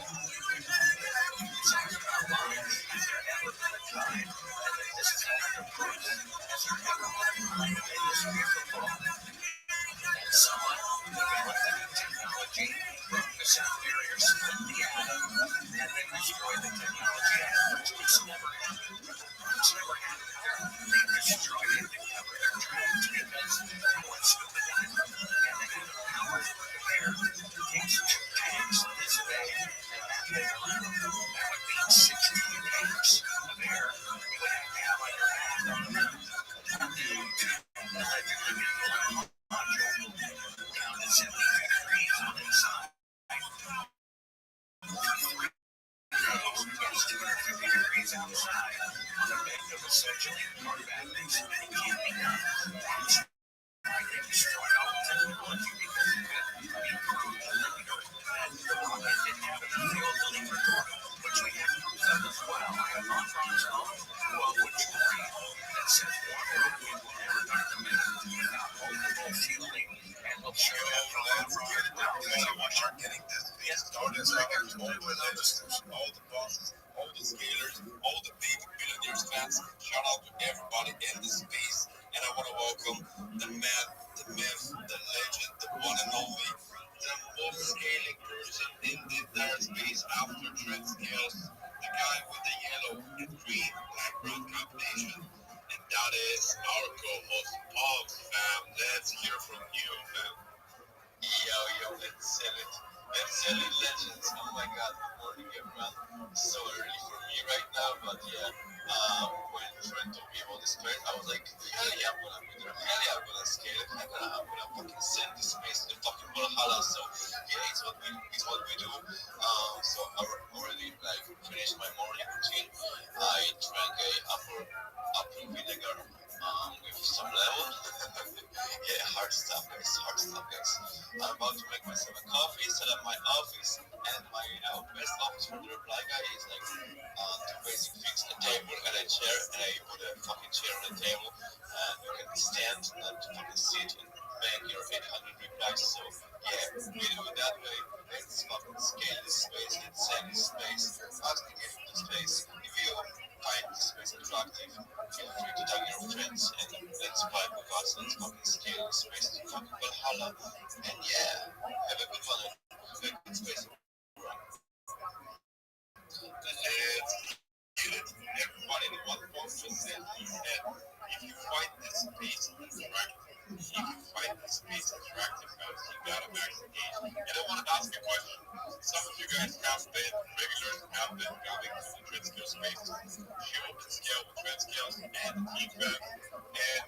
So I'm lying. Has there ever been a time that this is happened twice? Has there ever been a time in the history of the world that someone developed that technology, broke the sound barrier, split the atom, and then destroyed the technology afterwards? It's never happened. It's never happened. They destroyed it to cover their tracks because no one stupid enough. And they had the power to prepare. It takes 2 tanks this big and that big around them. That would be 16 tanks of air you would have to have on your back on the mountain. Allegedly get the module down to 72 degrees on the inside. 250 degrees outside on a bed that was essentially part of that base. It can't be done. That's why they destroyed all the technology because it could be proved illegal. And the rocket didn't have enough fuel to leave the torque, which we have proof of as well. I have on from his own quote that says one rocket will never go to the moon without multiple fueling. And we'll show you that from that rocket. So what you're getting this started like all the legislators, all the bosses, all the scalers, all the big billionaires fans. Shout out to everybody in the space. And I want to welcome the man, the myth, the legend, the one and only, the most scaling person in the entire space after Trent Scales, the guy with the yellow and green background combination. And that is our co-host, Paul, fam. Let's hear from you, fam. Yo, let's sell it. Let's sell it, legends. Oh my god, good morning, everyone. So early for me right now, but yeah, when Trent told me about this place, I was like, hell yeah, I'm gonna be there. Hell yeah, I'm gonna scale it. Hell yeah, I'm gonna fucking send this space to fucking Valhalla. So yeah, it's what we do. So I already like finished my morning routine. I drank a apple vinegar with some lemon. Yeah, hard stuff, guys. Hard stuff, guys. I'm about to make myself a coffee, set up my office, and my best office for the reply guy is like to basically fix a table and a chair, and I put a fucking chair on the table, and you can stand and fucking sit and make your 800 replies. So yeah, we do it that way. Let's fucking scale this space, let's sell this space, ask the gift the space. If you find this space attractive, feel free to tag your friends and let's vibe with us. Let's fucking scale this space to fucking Valhalla. And yeah, have a good one. Have a good space. Let's get it. Everybody in one voice just said, and if you find this space attractive, if you find this space attractive, guys, you gotta max engage. And I want to ask a question. Some of you guys have been regulars, have been coming to the trend skill space, show up and scale with trend skills and feedback. And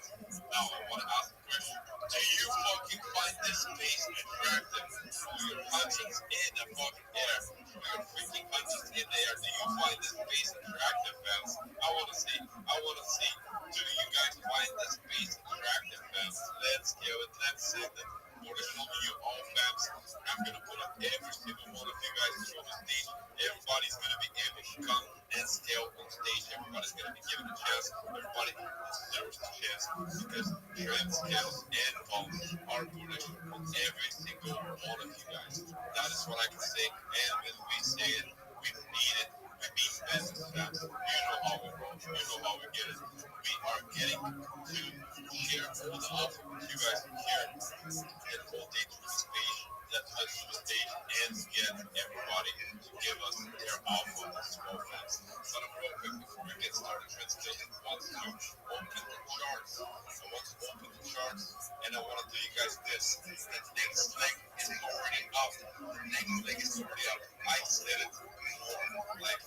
now I want to ask a question. Do you fucking find this space attractive? Through your hundreds in the fucking air. Through your freaking hundreds in the air. Do you find this space attractive, fans? I want to see. Do you guys find this space attractive, fans? Let's give it. Let's send it. For the show you all, fans. I'm gonna put up every single one of you guys on the stage. Everybody's gonna be able to come and scale on stage. Everybody's gonna be given a chance. Everybody deserves a chance because trend skills and phones are bullish on every single one of you guys. That is what I can say. And when we say it, we mean it. We mean business, fans. You know how we roll. You know how we get it. We are getting to share all the offer with you guys here and all day to the stage, and get everybody to give us their offer as well, fans. But I'm real quick before we get started, let's just want to open the charts. I want to open the charts, and I want to tell you guys this. The next leg is already up. The next leg is already up. I said it before, like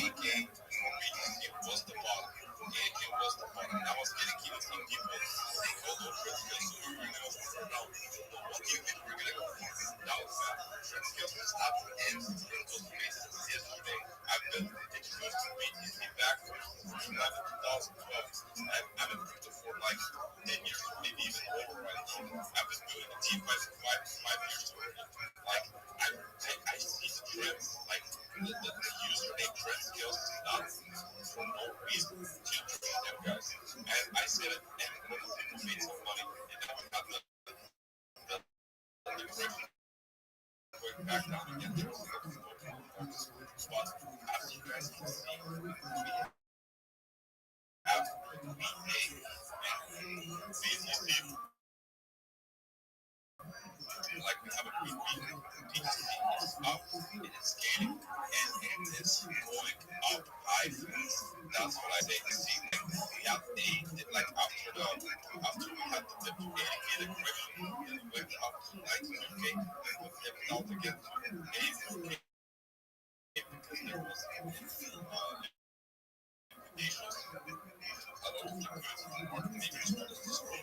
80K for BTC was the bottom. 80K was the bottom. And I was getting some people saying, oh, no, trend skills, so we're going to go for now. What do you think we're going to go for? Now, trend skills was up and those places yesterday. I've been introduced to BTC back from 2012. I've been crypto for like 10 years, maybe even over right now. I've been doing the DeFi for five years already. Like, I see the trends, like the username trend skills is not for no reason to join them guys. And I said it, and one of the people made some money, and now we got the going back down again. There was a lot of focus. But as you guys can see, we have BTC. Like we have a green beacon. BTC is up, it is scaling, and it is going up high. That's what I say. We have like after we had the dip to 80K correction, and we went up to 92K, and we dipped out again to 84K because there was liquidations. A lot of liquidity in the market makers wanted to scroll.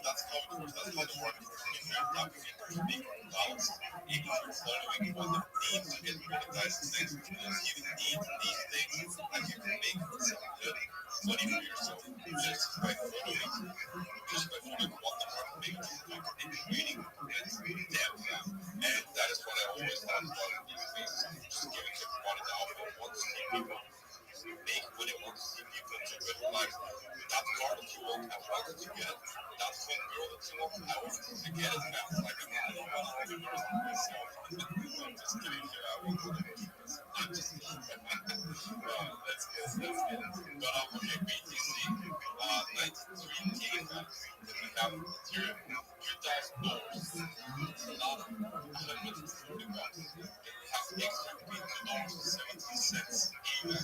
That's how it works. That's how the market works. If you're tapping into big clouds, if you're following what the need to get monetized things, if you need these things, and you can make some good money for yourself just by following what the market makers do and trading with them. And that is what I always thought about these things. Just giving everybody the offer once people make what they want to see people to better lives. That car that you want, I wanted to get. That fun girl that you want, I wanted to get it fast. Like, I don't know what I'm doing myself. I'm just kidding here. I want to do it. I'm just kidding. Let's get it. But okay, BTC, 93K fans. Then we have Ethereum, $2,000. It's a lot of 140 bucks. Then we have XRP, $2.70.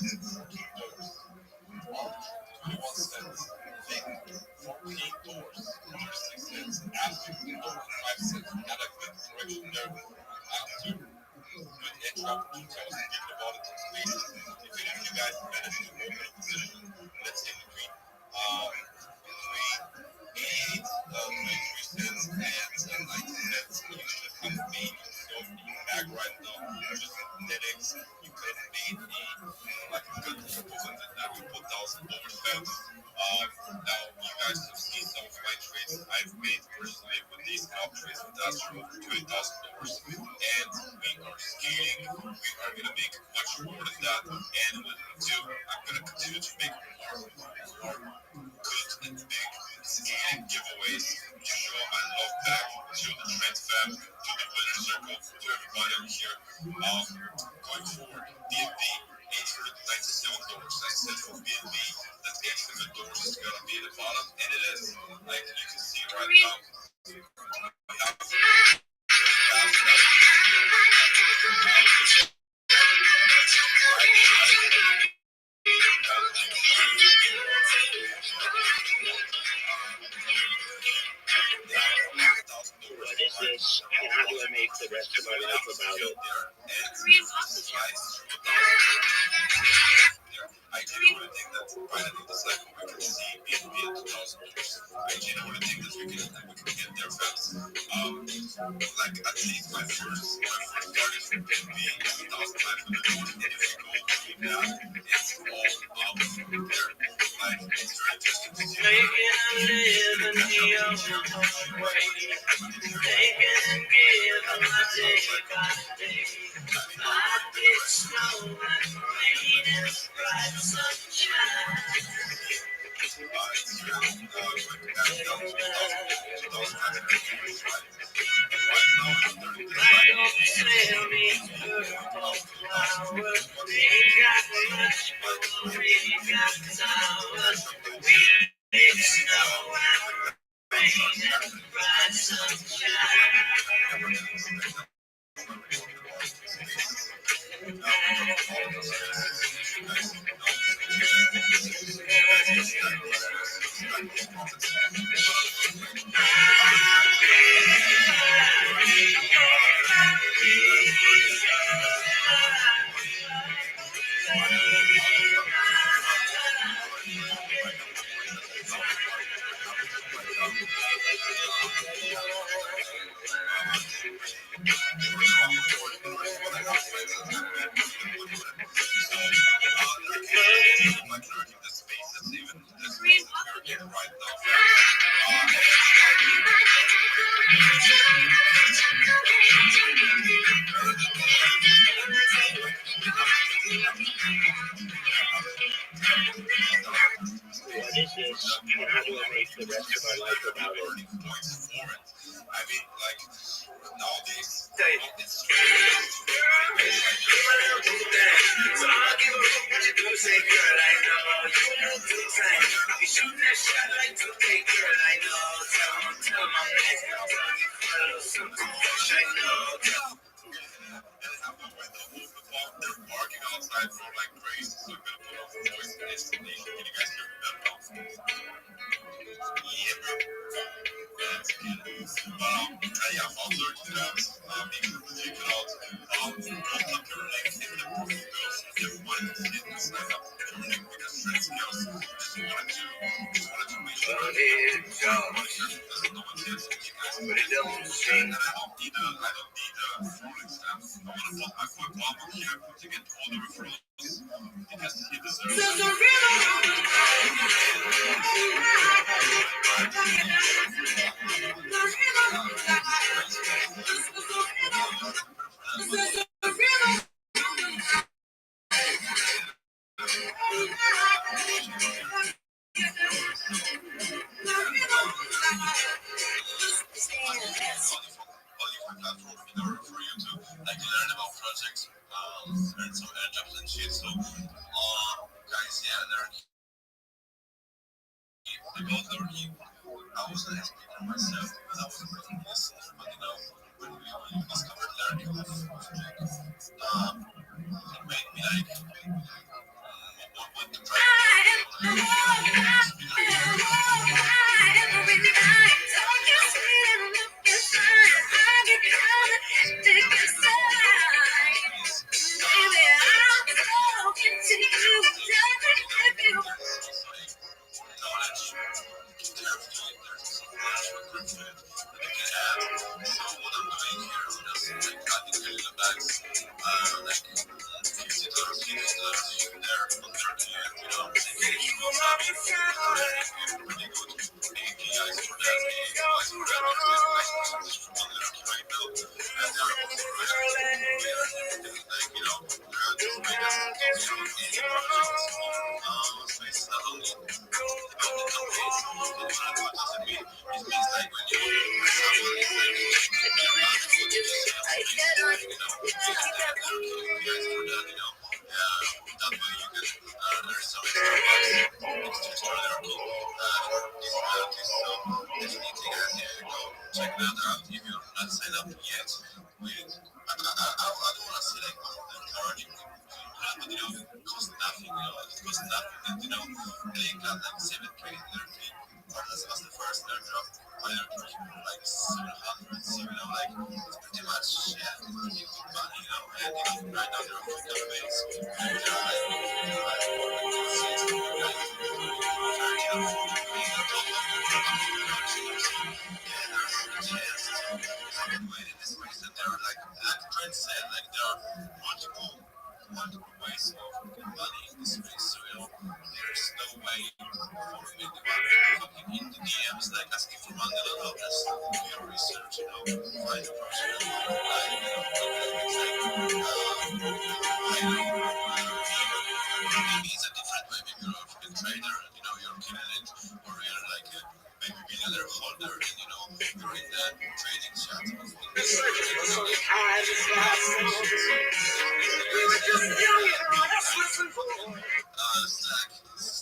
$14, 21 cents. Think $14, 36 cents. Absolutely over 5 cents. We had a good correction there after good entry opportunity. I was thinking about it in spaces. If any of you guys managed to open a position, let's say between 88, 23 cents and 90 cents, you should have made yourself a bag right now. Just 10x, you could have made a like $1,000 trades I've made personally with these scalp trades with us are over $20,000, and we are scaling. We are going to make much more than that, and what I'm going to continue to make more good and big scaling giveaways to show my love back to the Trend fam, to the winner circle, to everybody out here. Going forward, BNB $897. I said for BNB that $800 is going to be the bottom, and it is. Like you can see right now, What is this, and how do I make the rest of my life about it? I genuinely think that finally the cycle we can see BNB at $2,000. I genuinely think that we can get there fast. Like at least my first target for BNB is $1,500, and if we go through that, it's all up from there. Like it's very interesting to see. Making a living the old way, taking and giving my day by day. Like it's snow and rain and bright sunshine. I don't sell me purple flowers. We got much, but we got flowers. We need snow and rain and bright sunshine. What is this, and how do I make the rest of my life about it? I mean, like, nowadays, So I'll give a fuck what you do, say, girl, I know you know the time. You shoot that shot like 2K, girl, I know. Tell my man, follow something, I know. they're barking outside for like crazy, so I'm gonna put on the voice destination. Can you guys hear me better now? Yeah, bro. That's good. Yeah, I'll search it out. Make sure to check it out. We'll put your link in the girls. Everyone can see this sign up. Your link because Trends Girls. Just wanted to make sure that you doesn't know what it is. You guys But it don't sing. I don't need referral stamps. I want to put my quick mom on here to get all the referrals because he deserves it. For you to like learn about projects, learn some jobs and shit. So, guys, yeah, learn. They both learn. I was an expert myself when I was making this, but you know, when we discovered learning of project, it made me like want to try. guys for that. Guys for that. Guys for Anarchy right now. And they are also like, they're just made us space not only about the companies, what does it mean? It means like when you someone is like you're not good to just for that, that way you can there's some extra anarchy this so definitely guys check that out if you're not signed up yet. I don't want to say like encouraging people but it costs nothing, it costs nothing and they got like 7K in their fee. That's the first their job. Like 700, so like it's pretty much money, and right now they're on the base. And there are like Trent said, like there are multiple ways of making money in this space. So there's no way for anyone fucking in the DMs like asking for money. Just do your research. Find a person maybe it's a different way. Maybe you're a fucking trader and you're killing it, or you're like a maybe millionaire holder and you're in the trading chat. It's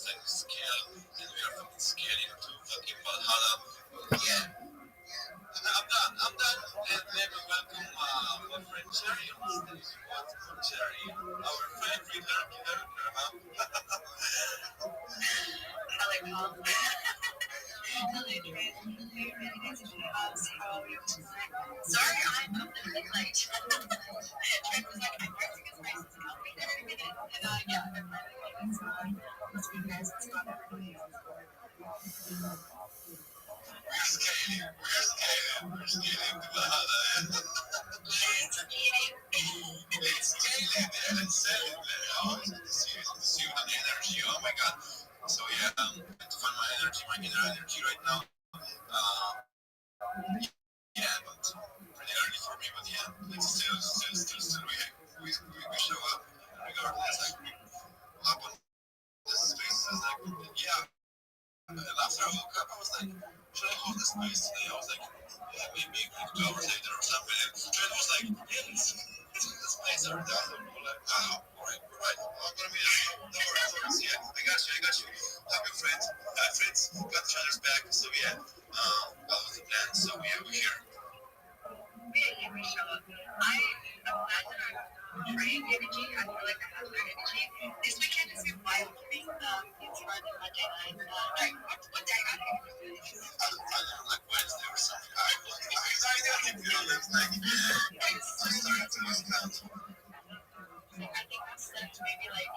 like scale, and we are fucking scaling to fucking Valhalla. Yeah. I'm done. And let me welcome my friend Cherry on stage. What's Cherry? Our favorite lurker, huh? Hello, Paul. Hello, Trent. Sorry, I'm a little bit late. Trent was like, I'm pressing his face. I'll be there in a minute. And yeah, I'm running. It's been nice to stop everybody else. We're scaling to Valhalla. It's scaling there. Let's sell it there. Oh, it's the suit and the energy. Oh my god. So yeah, I have to find my inner energy right now. Yeah, but pretty early for me. But yeah, like still, we show up regardless. Like up on the spaces. Like yeah. And after I woke up, I was like, should I hold the space today? I was like, yeah, maybe 2 hours later or something. And Trent was like, yeah, it's the space are done. I'm like, oh, alright. I'm gonna be there. No worries. Yeah, I got you. Have your friends. Friends got each other's back. So yeah, that was the plan. So yeah, we're here. Yeah, we show up. I'm glad that I'm trained energy. I feel like I have that energy. This weekend is been wild for me. It's Monday night. What day? I don't know. Like Wednesday or something. I think like I started to lose count. I think I've slept maybe like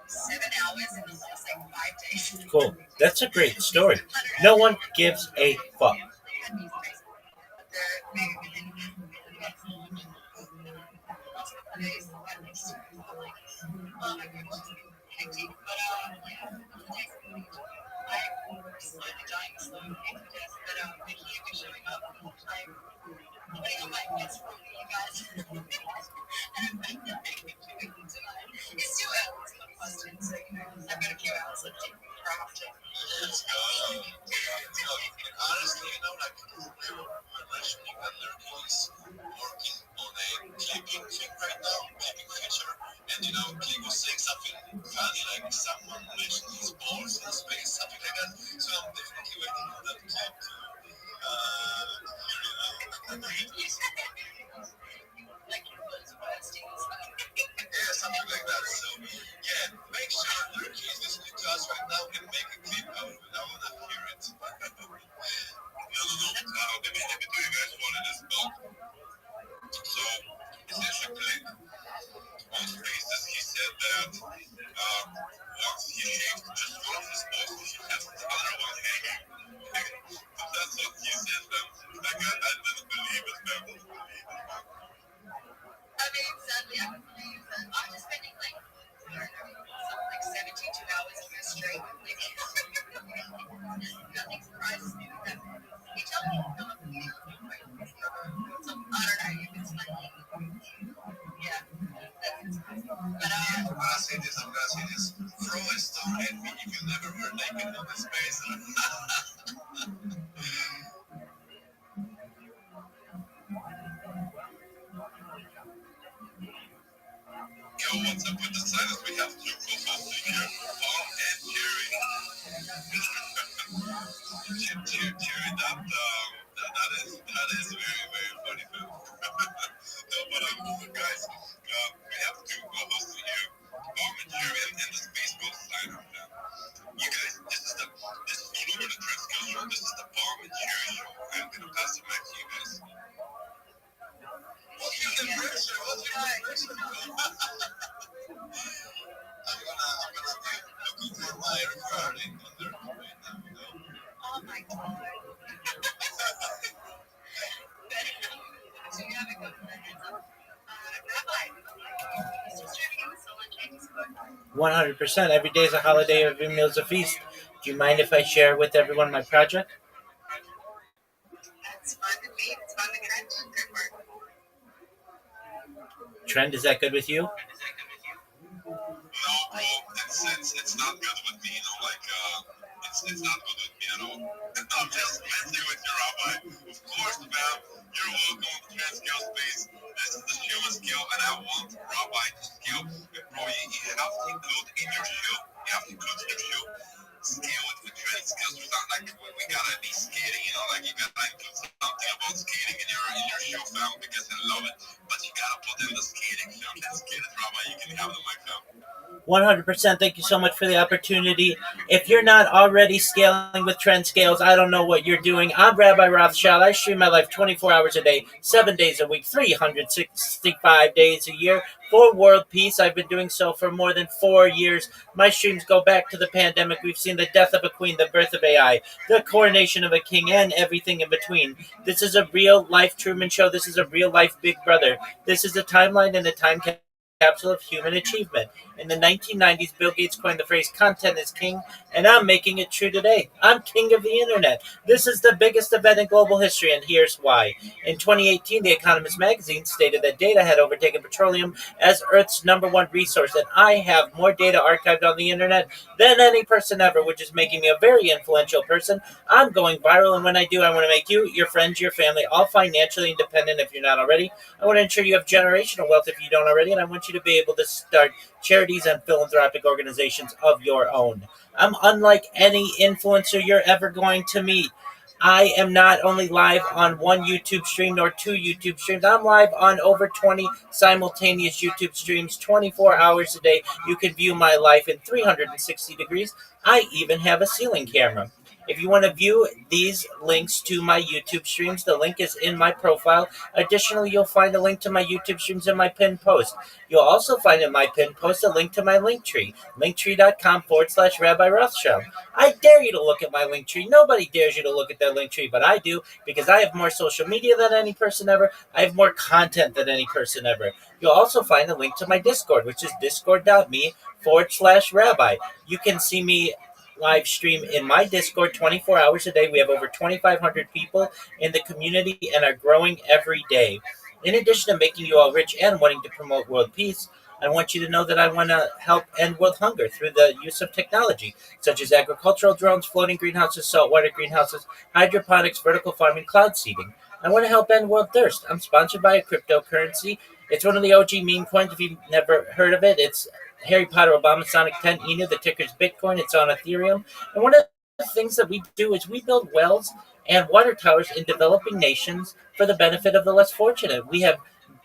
7 hours in the last like 5 days. Cool. That's a great story. No one gives a fuck. It's 2 hours in the question, so I've got a few hours left to craft it. Honestly, like we were mentioning that Lurky is working on a clipping thing right now, clipping feature, and Click was saying something funny, like someone mentioned his balls in space, something like that. So I'm definitely waiting for that clip to Like your balls bursting or something. yeah, something like that. So yeah, make sure Lurky is listening to us right now and make a clip out of it. I want to hear it. No. Let me tell you guys what it is about. So, essentially, on spaces, he said that once he shaved just one of his balls, he has the other one hanging. That's what he said, I didn't believe it, man. I mean, sadly, I would believe that I'm just spending like, I don't know, something like 72 hours in a straight. Like, nothing's what's up with the silence? We have two co-hosts here, Paul and Jerry. Jerry, that is very, very funny, man. No, but guys, we have two co-hosts here, Paul and Jerry, and the Space Ghost sign up now. You guys, this is no longer the Trend Skill Show. This is the Paul and Jerry Show. I'm gonna pass the mic to you guys. What's your impression? I'm gonna be looking for my recording on there right now, you know. Oh my god. You gotta go to the heads up. Rabbi, he's just trying to get the soul and Chinese food. 100%. Every day is a holiday, every meal is a feast. Do you mind if I share with everyone my project? That's fun to meet. It's fun to catch. Good work. Trend, is that good with you? No, bro, it's not good with me, you know, like, it's not good with me at all. I'm just messing with you, Rabbi. Of course, fam, you're welcome to the Trend Skill Space. This is the show skill, and I want Rabbi to skill. Bro, you have to include in your show. You have to include in your show. Scale with the Trend Skills. It's not like we gotta be skating, you know, like you gotta include something about skating in your show, fam, because I love it. But you gotta put in the skating, fam. Let's get it, Rabbi. You can have the mic, fam. 100%. Thank you so much for the opportunity. If you're not already scaling with Trend Scales, I don't know what you're doing. I'm Rabbi Rothschild. I stream my life 24 hours a day, 7 days a week, 365 days a year for world peace. I've been doing so for more than 4 years. My streams go back to the pandemic. We've seen the death of a queen, the birth of AI, the coronation of a king, and everything in between. This is a real life Truman Show. This is a real life Big Brother. This is a timeline and a time capsule of human achievement. In the 1990s, Bill Gates coined the phrase content is king, and I'm making it true today. I'm king of the internet. This is the biggest event in global history, and here's why. In 2018, The Economist magazine stated that data had overtaken petroleum as Earth's #1 resource, and I have more data archived on the internet than any person ever, which is making me a very influential person. I'm going viral, and when I do, I want to make you, your friends, your family, all financially independent if you're not already. I want to ensure you have generational wealth if you don't already, and I want you to be able to start charities and philanthropic organizations of your own. I'm unlike any influencer you're ever going to meet. I am not only live on one YouTube stream nor two YouTube streams. I'm live on over 20 simultaneous YouTube streams 24 hours a day. You can view my life in 360 degrees. I even have a ceiling camera. If you want to view these links to my YouTube streams, the link is in my profile. Additionally, you'll find a link to my YouTube streams in my pinned post. You'll also find in my pinned post a link to my Linktree, linktree.com/Rabbi Rothschild. I dare you to look at my Linktree. Nobody dares you to look at that Linktree, but I do because I have more social media than any person ever. I have more content than any person ever. You'll also find a link to my Discord, which is discord.me/Rabbi. You can see me live stream in my Discord 24 hours a day. We have over 2,500 people in the community and are growing every day. In addition to making you all rich and wanting to promote world peace, I want you to know that I want to help end world hunger through the use of technology, such as agricultural drones, floating greenhouses, saltwater greenhouses, hydroponics, vertical farming, cloud seeding. I want to help end world thirst. I'm sponsored by a cryptocurrency. It's one of the OG meme coins. If you've never heard of it, it's Harry Potter, Obama, Sonic 10, Enu. The ticker's Bitcoin. It's on Ethereum. And one of the things that we do is we build wells and water towers in developing nations for the benefit of the less fortunate. We have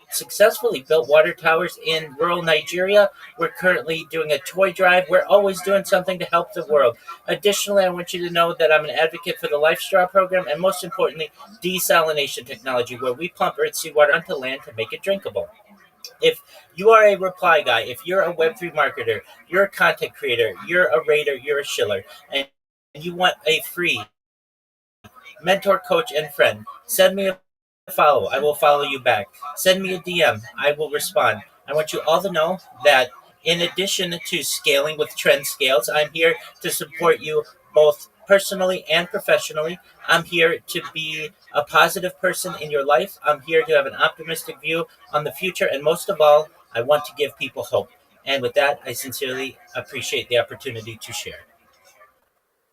successfully built water towers in rural Nigeria. We're currently doing a toy drive. We're always doing something to help the world. Additionally, I want you to know that I'm an advocate for the Life Straw program and, most importantly, desalination technology, where we pump earth seawater onto land to make it drinkable. If you are a reply guy, if you're a Web3 marketer, you're a content creator, you're a raider, you're a shiller, and you want a free mentor, coach, and friend, send me a follow. I will follow you back. Send me a DM. I will respond. I want you all to know that in addition to scaling with Trend Scales, I'm here to support you both personally and professionally. I'm here to be a positive person in your life. I'm here to have an optimistic view on the future. And most of all, I want to give people hope. And with that, I sincerely appreciate the opportunity to share.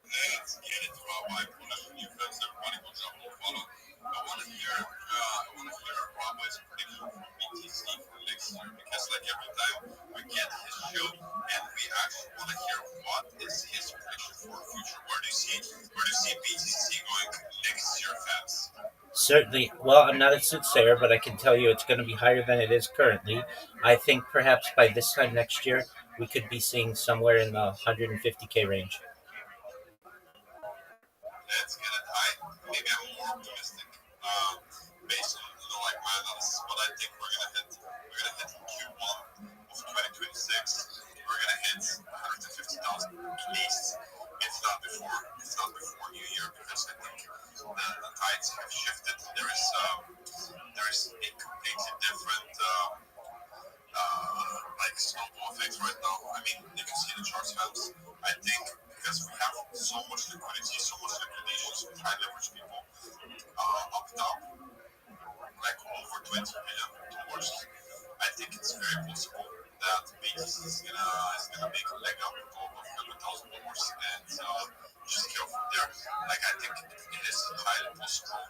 Let's get it, Rabbi. You folks, everybody go drop a follow. I want to hear Rabbi's prediction for BTC for next year because, like every time we get Certainly. Well, I'm not a soothsayer, but I can tell you it's going to be higher than it is currently. I think perhaps by this time next year, we could be seeing somewhere in the 150K range. Let's get it high. Maybe I'm more optimistic. Based on like my analysis, but I think we're gonna hit Q1 of 2026. We're gonna hit 150,000 at least. It's not before New Year because I think the tides have shifted. There is a completely different like snowball effect right now. I mean, you can see the charts helps. I think because we have so much liquidity, so much liquidation, so high leverage people up top, like over 20 million dollars. I think it's very possible that BTC is gonna make a leg up of $100,000 and just go from there. Like I think it is highly possible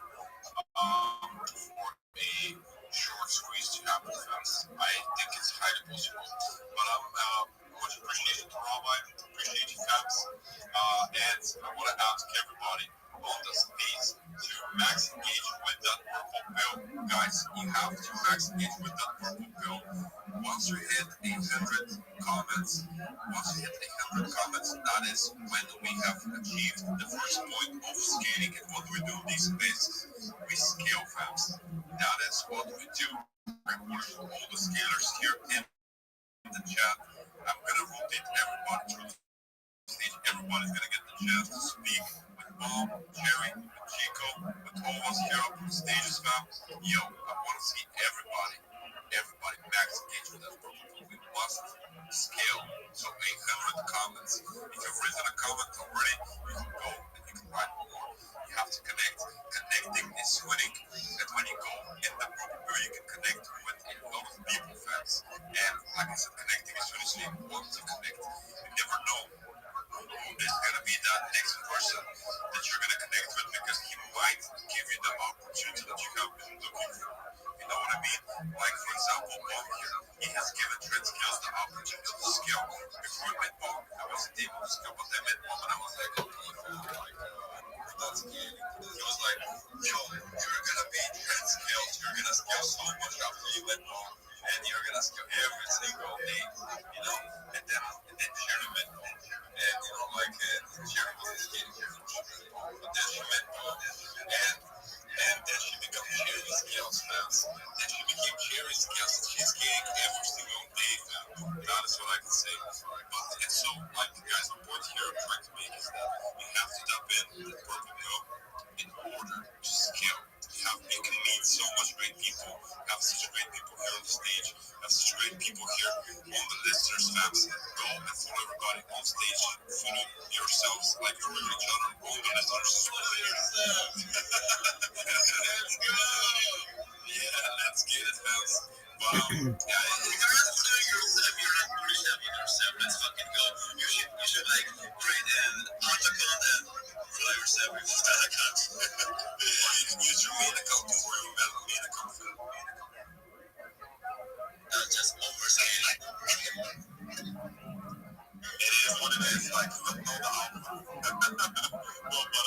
for a short squeeze to happen fast. I think it's highly possible. But much appreciation to Rabbi, appreciate you fans. And I want to ask everybody on the stage to max engage with that purple pill. Guys, you have to max engage with that purple pill. Once you hit 800 comments, that is when we have achieved the first point of scaling. And what we do these days, we scale fast. That is what we do. Recording all the scalers here in the chat. I'm gonna rotate everybody through the stage. Everybody's gonna get the chance to speak with Bob, Jerry, with Chico, with all of us here up on the stages, fam. Yo, I wanna see everybody max engage with that purple. We must scale. So 800 comments. If you've written a comment already, you can go and you can write more. You have to connect. Connecting is winning. And when you go in the proper way, you can connect with a lot of people, fans. And like I said, connecting is really important to connect. You never know who is gonna be that next person that you're gonna connect with because he might give you the opportunity that you have been looking for. You know what I mean? Like for example, Bob here, he has given Trent Skills the opportunity to scale. Before I met Bob, I wasn't able to scale, but I met Bob and I was like, okay, we're not scaling. He was like, yo, you're gonna be Trent Skills. You're gonna scale so much after you met Bob, and you're gonna scale every single day, you know? And then Jerry met Bob. And you know, like Jerry was skating here from Chicago, but then she met Bob, and then she became Cherry Scales fans. Then she became Cherry Scales. She's skating every single day, fam. That is what I can say. And so, like, guys, the point here I'm trying to make is that you have to tap in the purple pill in order to scale. You can meet so much great people, have such great people here on the stage, have such great people here on the listeners, fans. Go and follow everybody on stage, follow yourselves like follow each other on the listeners. Follow yourself. Let's go. Yeah, let's get it, fans. But yeah, if you're not following yourself, you're not really having yourself. Let's fucking go. You should like create an account and follow yourself with that account. Or you can use your main account before you have a main account. Just overscaling. It is what it is. Like, look, no the outcome. No, but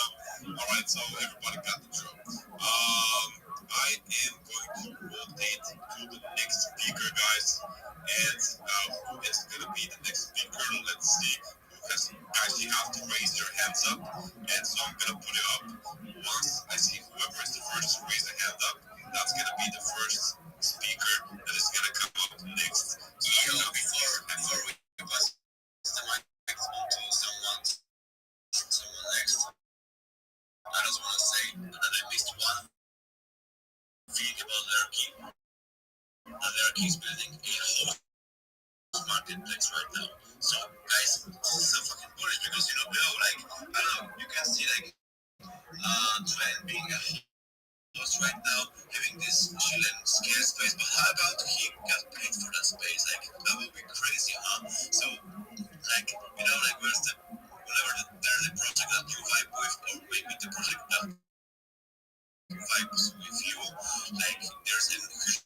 all right. So everybody got the drill. I am going to rotate to the next speaker, guys, and who is going to be the next speaker? Let's see. Guys, you have to raise your hands up, and so I'm going to put it up. Once I see whoever is the first to raise the hand up, that's going to be the first speaker that is going to come up next. So before we pass the microphone to someone next, I just want to say that I missed one thing about Lurky. Lurky is building a whole marketplace right now. So guys, this is so fucking bullish because you know, like, I don't know, you can see like Trend being a host right now, having this chilling scare space, but how about he got paid for that space? Like, that would be crazy, huh? So, like, you know, like, whenever there's a project that you vibe with, or maybe the project that vibes with you, like, there's a huge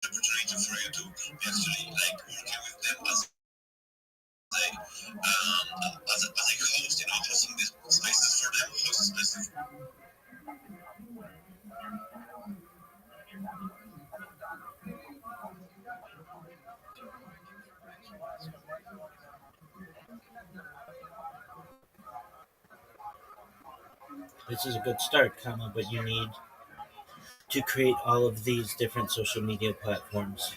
opportunity for you to be actually, like, working with them as a host, you know, hosting these spaces for them, host spaces this is a good start, but you need to create all of these different social media platforms.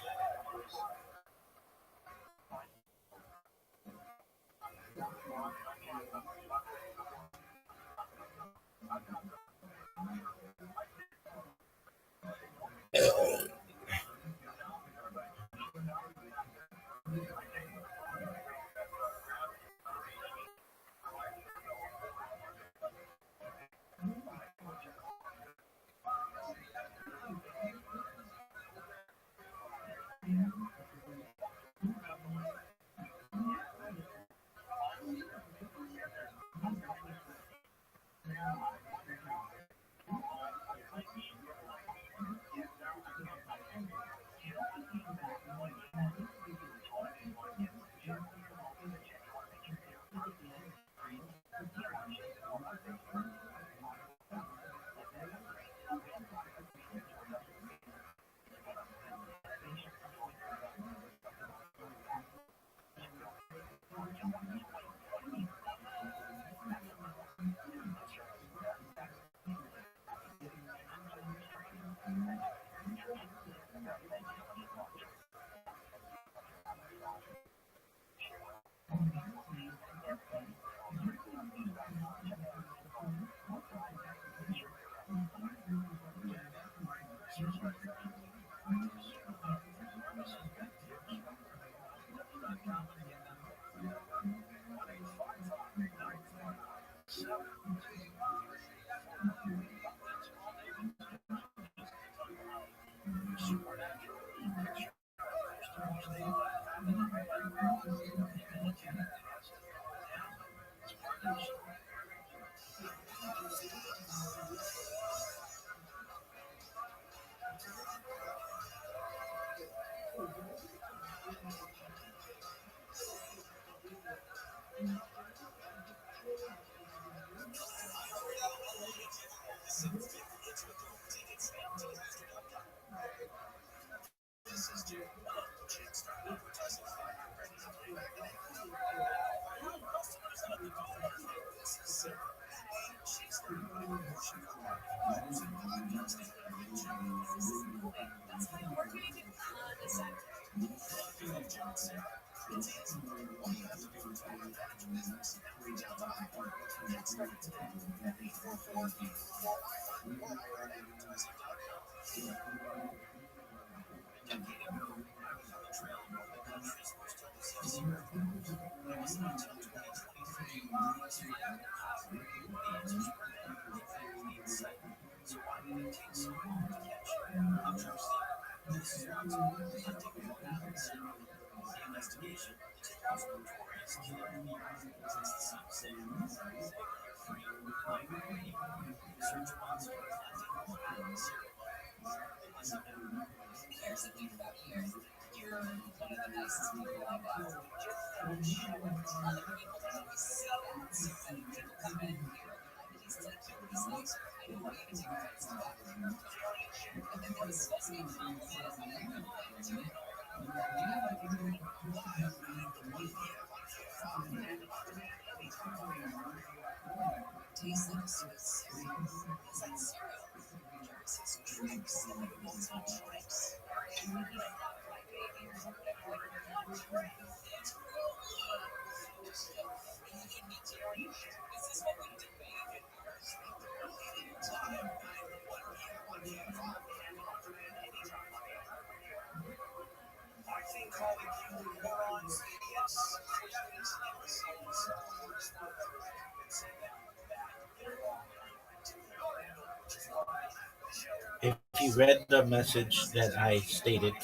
If you read the message that I stated,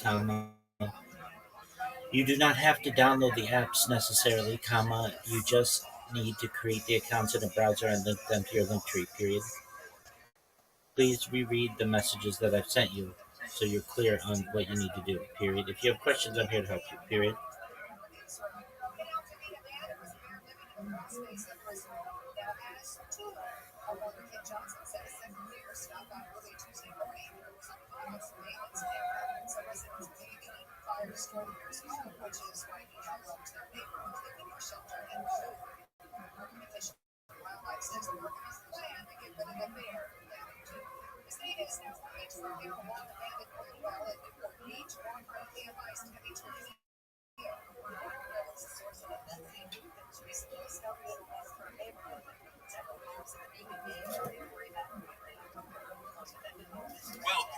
you do not have to download the apps necessarily, you just need to create the accounts in a browser and link them to your link tree, period. Please reread the messages that I've sent you so you're clear on what you need to do, period. If you have questions, I'm here to help you, period. Well,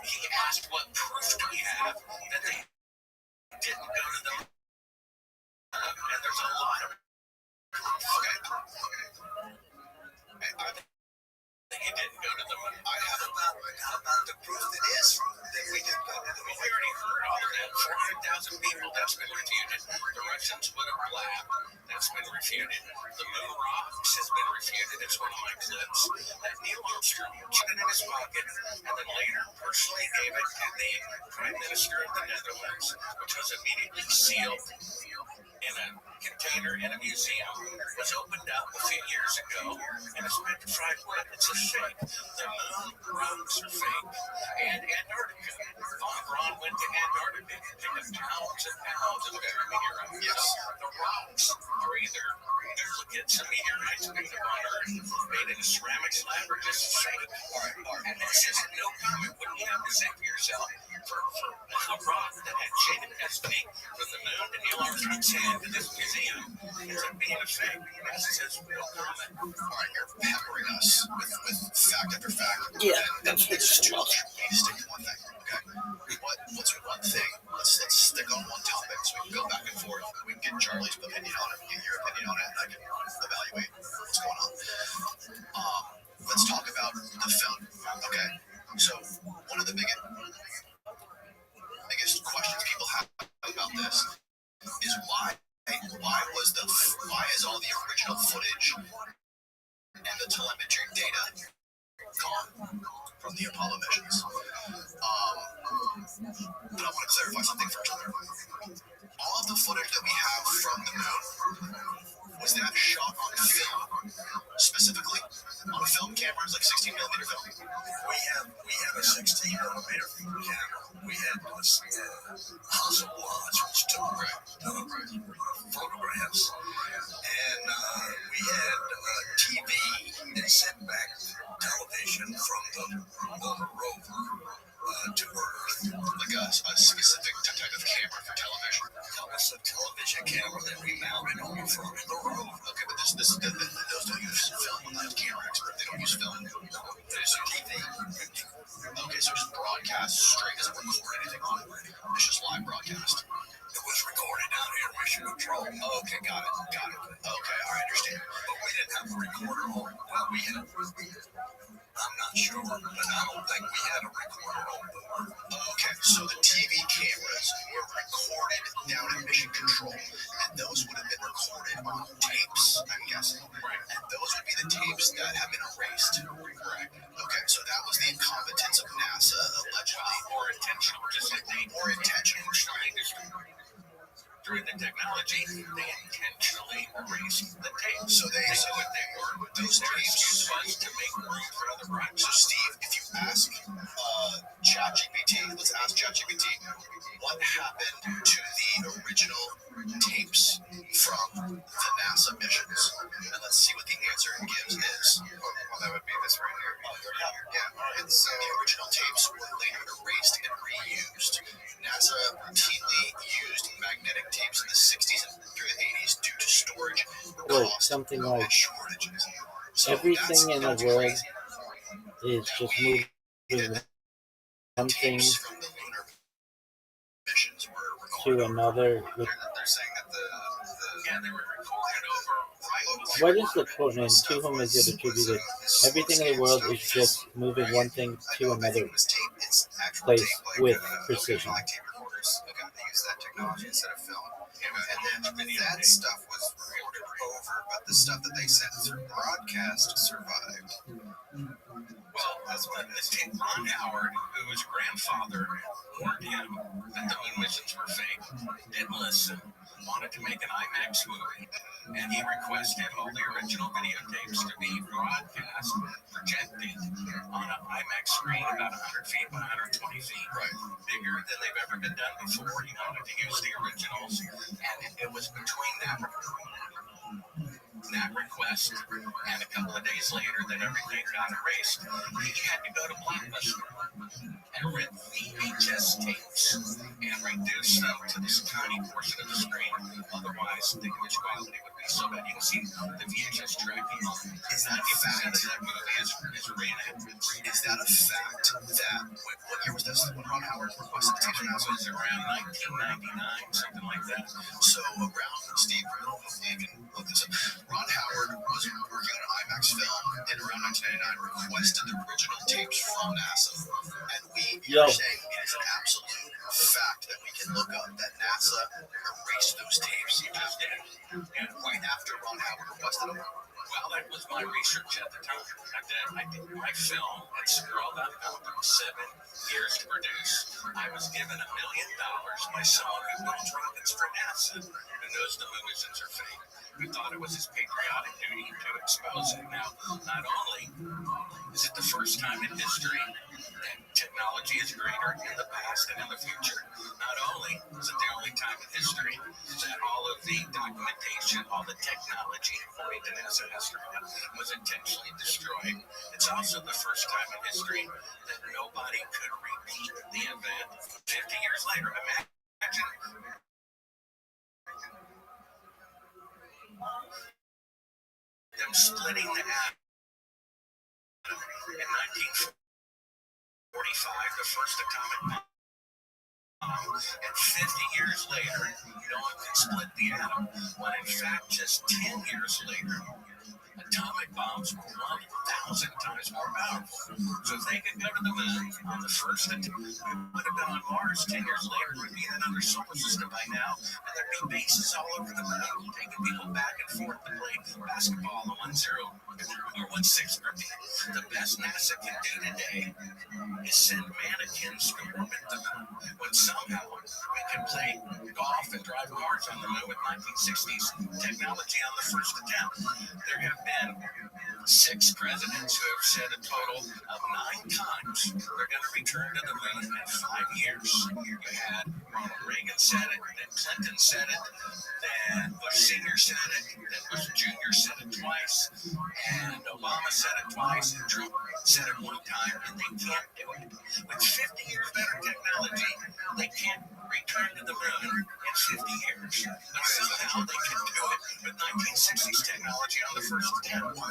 he asked what proof do we have that they didn't go to the moon, and there's a lot of proof. I think he didn't go to the moon. I have about the proof that is that we didn't go to the moon. We already heard all of that. 400,000 people, that's been refuted. The Russians put a lab, that's been refuted. The moon rocks has been refuted. It's one of my clips. That Neil Armstrong put it in his pocket and then later personally gave it to the Prime Minister of the Netherlands, which was immediately sealed in a container in a museum. It was opened up a few years ago and it's petrified wood. It's a fake. The moon rocks are fake. And Antarctica. Von Braun went to Antarctica and picked up pounds and pounds of meteorites. Yes. The rocks are either duplicates of meteorites picked up on Earth, made in a ceramics lab, or just fake. And this is no comment. Wouldn't you have to say for yourself, for a rock that had shaded destiny from the moon to Neil Armstrong's hand to this museum, ends up being a fake? That says no comment. All right, you're peppering us with fact after fact. Yeah, That's just too much. We stick to one thing, okay? What's one thing? Let's stick on one topic so we can go back and forth. We can get Charlie's opinion on it, get your opinion on it, and I can evaluate what's going on. Let's talk about the film, okay? So one of the biggest questions people have about this is why is all the original footage and the telemetry data gone from the Apollo missions? But I want to clarify something first. All of the footage that we have from the moon was that shot on film, specifically on a film camera. It's like 16 millimeter film. We have a 16 millimeter camera. We had Hasselblads, which took photographs, and we had TV and sent back television from the rover to Earth, like a specific type of camera for television. It's a television camera that we mounted on the front of the rover. Okay, but those don't use film. I'm not a camera expert. They don't use film. They use TV. Okay, so just broadcast straight. Doesn't record anything on it. It's just live broadcast. It was recorded down here in Mission Control. Okay, got it. Okay, I understand. But we didn't have a recorder on. Well, we had. I'm not sure, but I don't think we had a recorder on board. Okay, so the TV cameras were recorded down at Mission Control, and those would have been recorded on tapes, I'm guessing. Right. And those would be the tapes that have been erased. Correct. Okay, so that was the incompetence of NASA, allegedly. Or intentional, just like they were intentional trying to through the technology, they intentionally erased the tapes. So what they were, those tapes was to make room for other projects. So Steve, if you ask ChatGPT, let's ask ChatGPT, what happened to the original tapes from the NASA missions? And let's see what the answer it gives is. Well, that would be this right here. Yeah, it's the original tapes were later erased and reused. NASA routinely used magnetic tapes in the 60s and through the 80s due to storage costs something like and shortages. So everything in the world crazy. is just moving one thing Tapes from the lunar missions were to recorded. another. They're saying that they were recorded over. What is the quote and to whom is it attributed? Everything in the world is just moving one thing to another place with precision. They use that technology instead of film. And then that stuff was recorded over, but the stuff that they sent through broadcast survived. Well, that's what Ron Howard, who was grandfather, warned him that the moon missions were fake, didn't listen, wanted to make an IMAX movie, and he requested all the original videotapes to be broadcast, projected on an IMAX screen about 100 feet by 120 feet, bigger than they've ever been done before. He wanted to use the originals, and it was between that request and a couple of days later that everything got erased. He had to go to Blockbuster and rent image quality would be so bad. You can see the VHS tracking. Is that a fact? That movie is reenacted. Is that a fact that what year was this? When Ron Howard requested the tape from NASA? It was around 1999, something like that. So around Steve, you can look this up. Ron Howard was working on an IMAX film in around 1999, requested the original tapes from NASA, and you're saying it is an absolute fact that we can look up that NASA erased those tapes. He just did. And right after Ron Howard requested them. Well, that was my research at the time. I did my film at Scroll Up. It was 7 years to produce. I was given $1 million by someone who knows rockets for NASA, who knows the movies are fake, who thought it was his patriotic duty to expose it. Now, not only is it the first time in history that technology is greater in the past and in the future, not only is it the only time in history that all of the documentation, all the technology according to NASA was intentionally destroyed. It's also the first time in history that nobody could repeat the event 50 years later. Imagine them splitting the atom in 1945, the first atomic bomb. And 50 years later, no one can split the atom. When in fact, just 10 years later, atomic bombs were 1,000 times more powerful. So if they could go to the moon on the first attempt, we would have been on Mars 10 years later. We'd be in another solar system by now, and there'd be bases all over the moon, taking people back and forth to play basketball on 1-0 or 1-6 group. The best NASA can do today is send mannequins to orbit the moon. When somehow we can play golf and drive cars on the moon with 1960s technology on the first attempt. There have been 6 presidents who have said a total of 9 times they're going to return to the moon in 5 years. You had Ronald Reagan said it, then Clinton said it, then Bush Sr. said it, then Bush Jr. said it twice, and Obama said it twice, and Trump said it 1 time, and they can't do it. With 50 years better technology, they can't return to the moon in 50 years. But somehow they can do it with 1960s technology on the first attempt. Why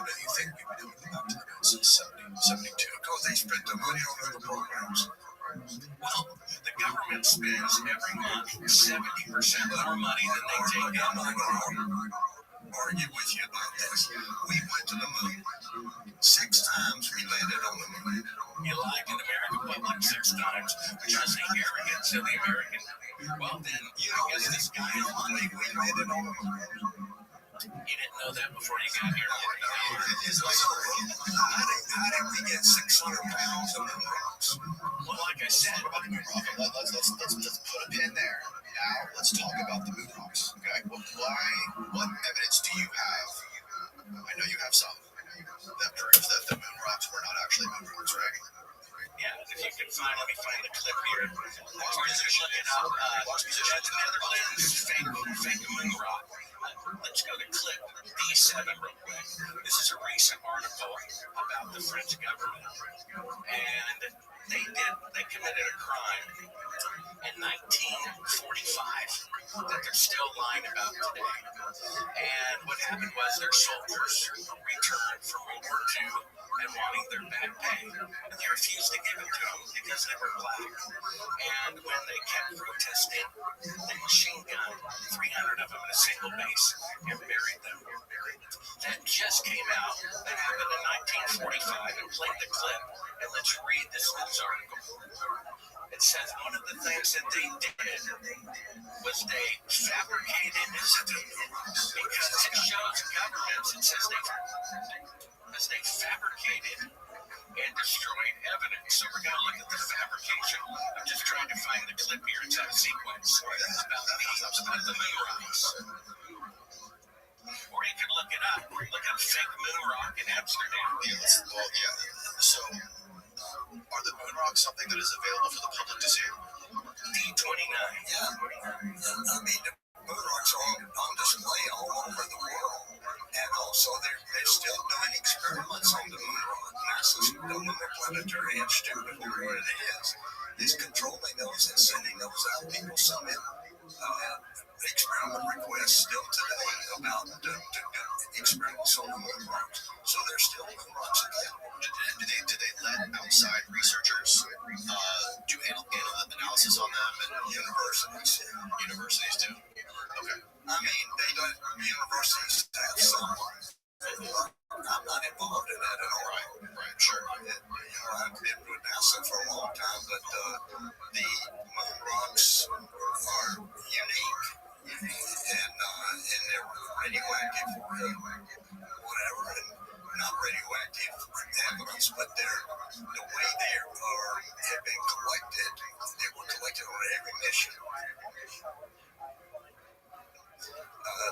do you think we've been doing that since 72? Because they spent the money on other programs. Well, the government spends every month 70% more money than they take in. I'm not going to argue with you about this. We went to the moon. 6 times we landed on the moon. You lied to the American public 6 times, which was the arrogance of the American. Well, then, I guess this guy is lying. We landed on the moon. You didn't know that before you got here. It's like, how did we get 600 pounds of moon rocks? Well, like I said, let's put a pin there. Now, let's talk about the moon rocks. Okay, what evidence do you have? I know you have some that proves that the moon rocks were not actually moon rocks, right? Yeah, if you can let me find the clip here. Or just look it up. That's Netherlands, fake moon rock. Let's go to clip D7 real quick. This is a recent article about the French government. And they committed a crime in 1945 that they're still lying about today. And what happened was their soldiers returned from World War II and wanting their back pay. And they refused to give it to them because they were black. And when they kept protesting, they machine gunned 300 of them in a single base and buried them. That just came out. That happened in 1945 and played the clip. And let's read this news article. It says one of the things that they did was they fabricated, because it shows governments, it says they fabricated and destroyed evidence. So we're going to look at the fabrication. I'm just trying to find the clip here. It's out of sequence about the moon rocks. Or you can look it up. Look up fake moon rock in Amsterdam. So, are the moon rocks something that is available for the public to see? D29. Yeah. I mean, the moon rocks are on display all over the world. And also, they're still doing experiments on the moon rock. NASA's doing the planetary institute, whatever it is controlling those and sending those out. People, some in experiment requests still today about experiments on the moon rocks. So there's still moon rocks available. Do they let outside researchers do analysis on them and universities? Universities do. Okay. I mean, they don't. Universities have some. I'm not involved in that at all. Right, sure. I've been with NASA for a long time, but the moon rocks are unique, and they're radioactive, whatever, and not radioactive evidence, but the way they have been collected, they were collected on every mission.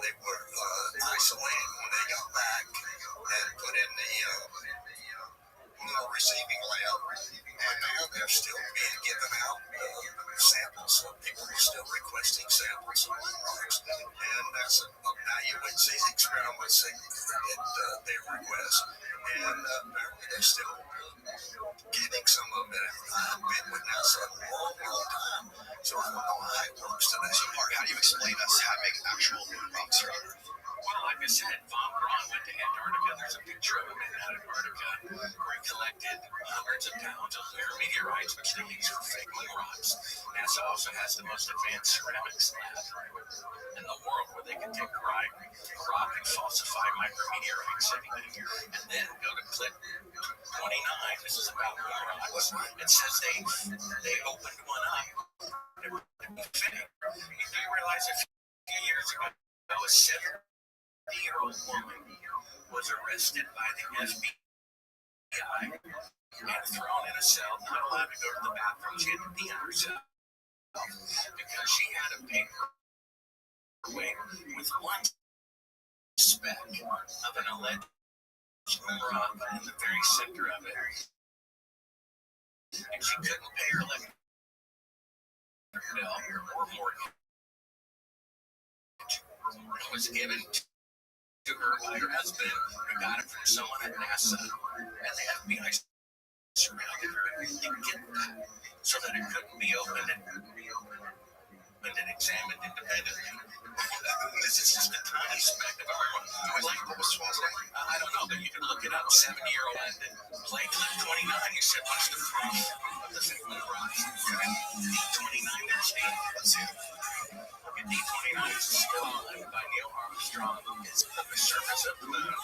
They were isolated when they got back and put in the receiving lab, and now they're still being given out samples. People are still requesting samples of moon rocks, and that's evaluates these experiments that they request, and apparently they're still getting some of it. I've been with NASA a long time, so I don't know how it works to this part. How do you explain us how to make actual moon rocks here on Earth? Well, like I said, Von Braun went to Antarctica. There's a picture of him in Antarctica where he collected hundreds of pounds of lunar meteorites, which they use for fake moon rocks. NASA also has the most advanced ceramics lab in the world where they can take a rock and falsify micrometeorites and then go to clip 29. This is about moon rocks. It says they opened one up. It was fake. You do realize a few years ago, a 70-year-old woman was arrested by the FBI and thrown in a cell, not allowed to go to the bathroom. She had to pee on herself because she had a paperweight with one speck of an alleged moon rock in the very center of it. And she couldn't pay her electric bill or mortgage. It was given to her by her husband, who got it from someone at NASA, and the FBI surrounded her and didn't get that, so that it couldn't be opened and examined independently. This is just a tiny speck of everyone. I don't know, but you can look it up. 7-year-old and play clip 29. You said, what's the proof of the fake moon rocks? D29, there's D. Let's see it. Look at D29. It's still on by Neil Armstrong. It's on the surface of the moon.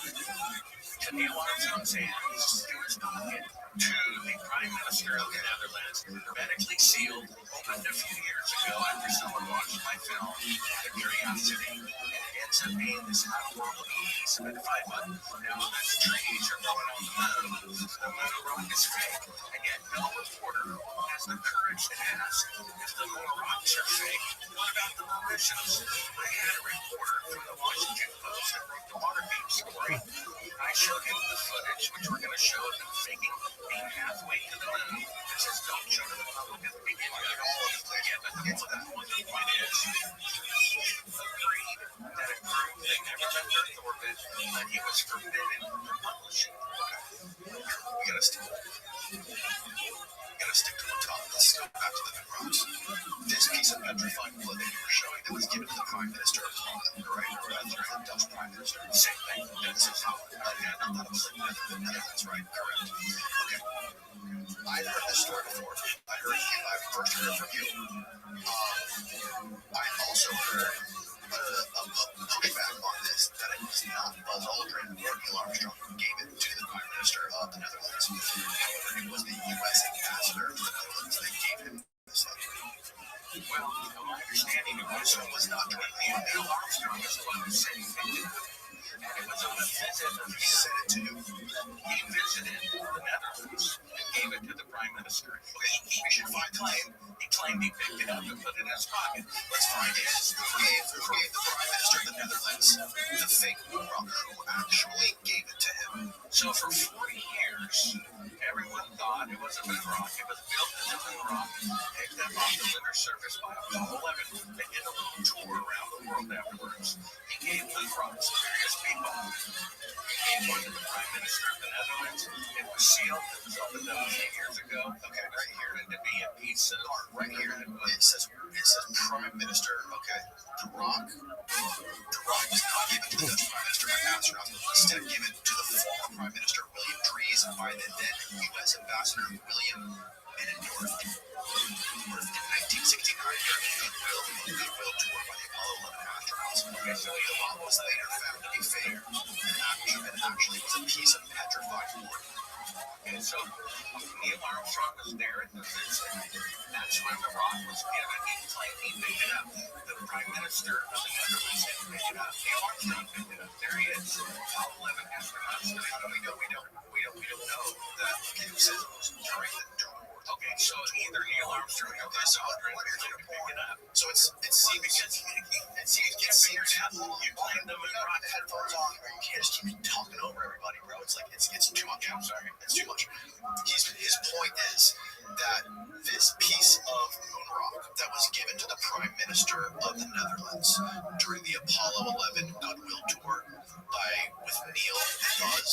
To Neil Armstrong's hands, to his pocket, to the Prime Minister of the Netherlands, medically sealed, opened a few years ago after someone watched my film out of curiosity. And it ends up being this out-of-world piece of identified button. Now, as trees are growing on the moon rock is fake, and yet no reporter has the courage to ask if the moon rocks are fake. What about the missions? I had a reporter from the Washington Post that wrote the Watergate story. I showed him the footage, which we're going to show of them faking being halfway to the moon. It says, don't show to the public at the beginning. Yeah, but the point is, he agreed that a crew they never left Earth orbit, but he was forbidden from publishing. We gotta stick to the top. Let's go back to the moon rocks. This piece of petrified wood that you were showing that was given to the Prime Minister of Holland, right? The Dutch Prime Minister. Same thing. That's his Holland. Yeah, I thought it was like that. Yeah, that's right. Correct. Okay. I've heard this story before. I've first heard it from you. I also heard a pushback on this that it was not Buzz Aldrin or Neil Armstrong who gave it to the Prime Minister of the Netherlands. However, it was the U.S. ambassador to the Netherlands that gave him this thing. Well, my understanding of this was not directly Neil Armstrong was the one who said he did it. And it was on a visit that he said it to. He visited the Netherlands and gave it to the Prime Minister. Okay, he should find claim. He claimed he picked it up and put it in his pocket. Let's find it. Who gave the Prime Minister of the Netherlands the fake moon rock? Who actually gave it to him? So for 40 years, everyone thought it was a moon rock. It was built as a moon rock, picked up off the lunar surface by Apollo 11. They did a little tour around the world afterwards. He gave moon rocks to various people. He gave one to the Prime Minister of the Netherlands. It was sealed. It was opened up a few years ago. Okay, right here. And to be a piece of art right here. It says Prime Minister. Okay. The rock was not given to the Dutch Prime Minister by astronauts, but instead given to the former Prime Minister William Dries by the then U.S. Ambassador William Benendorf. In 1969, during the Goodwill tour by the Apollo 11 astronauts, the rock was later found to be fake. It actually was a piece of petrified wood. And so Neil Armstrong was there at the visit. That's when the rock was given. He claimed he picked it up. The Prime Minister of the Netherlands had picked it up. Neil Armstrong picked it up. There he is. Apollo 11 astronauts. How do we know? We don't know that it was during the tour. Okay, so either Neil Armstrong or Buzz Aldrin were going to pick it up. So it seems now You claim them and rock headphones on. You can't just keep talking over everybody, bro. It's like it's too much. I'm sorry, it's too much. His point is that this piece of moon rock that was given to the Prime Minister of the Netherlands during the Apollo 11 Goodwill tour with Neil and Buzz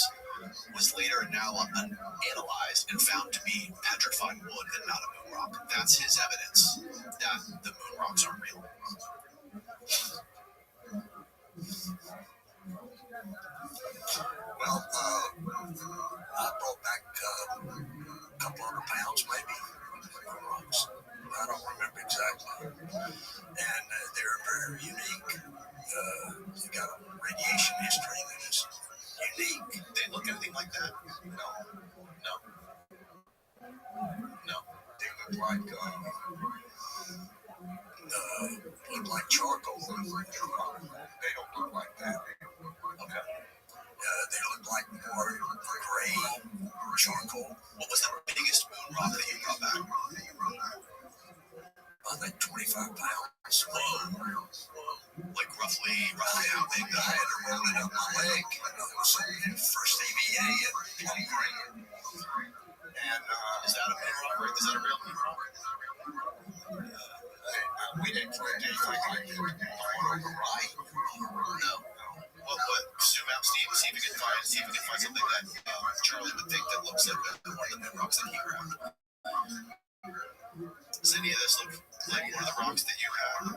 was later now analyzed and found to be petrified wood and not a moon rock. That's his evidence that the moon rocks aren't real. Well, I brought back a couple hundred pounds, maybe, of rocks. I don't remember exactly. And they're very unique. You got a radiation history that is unique. They look anything like that? No. They look like charcoal. They don't look like that. Okay. They look like more gray charcoal. What was the biggest moon rock that you brought back? I think 25 pounds. Like roughly how big? I had to roll it up my leg. It was in first AVA at Plum Green. And is that a moon rock? Is that a real moon rock? We didn't find anything like that. Right? No. What? Zoom out, Steve. See if you can find something that Charlie would think that looks like one of the moon rocks that he grabbed. Does any of this look like one of the rocks that you have?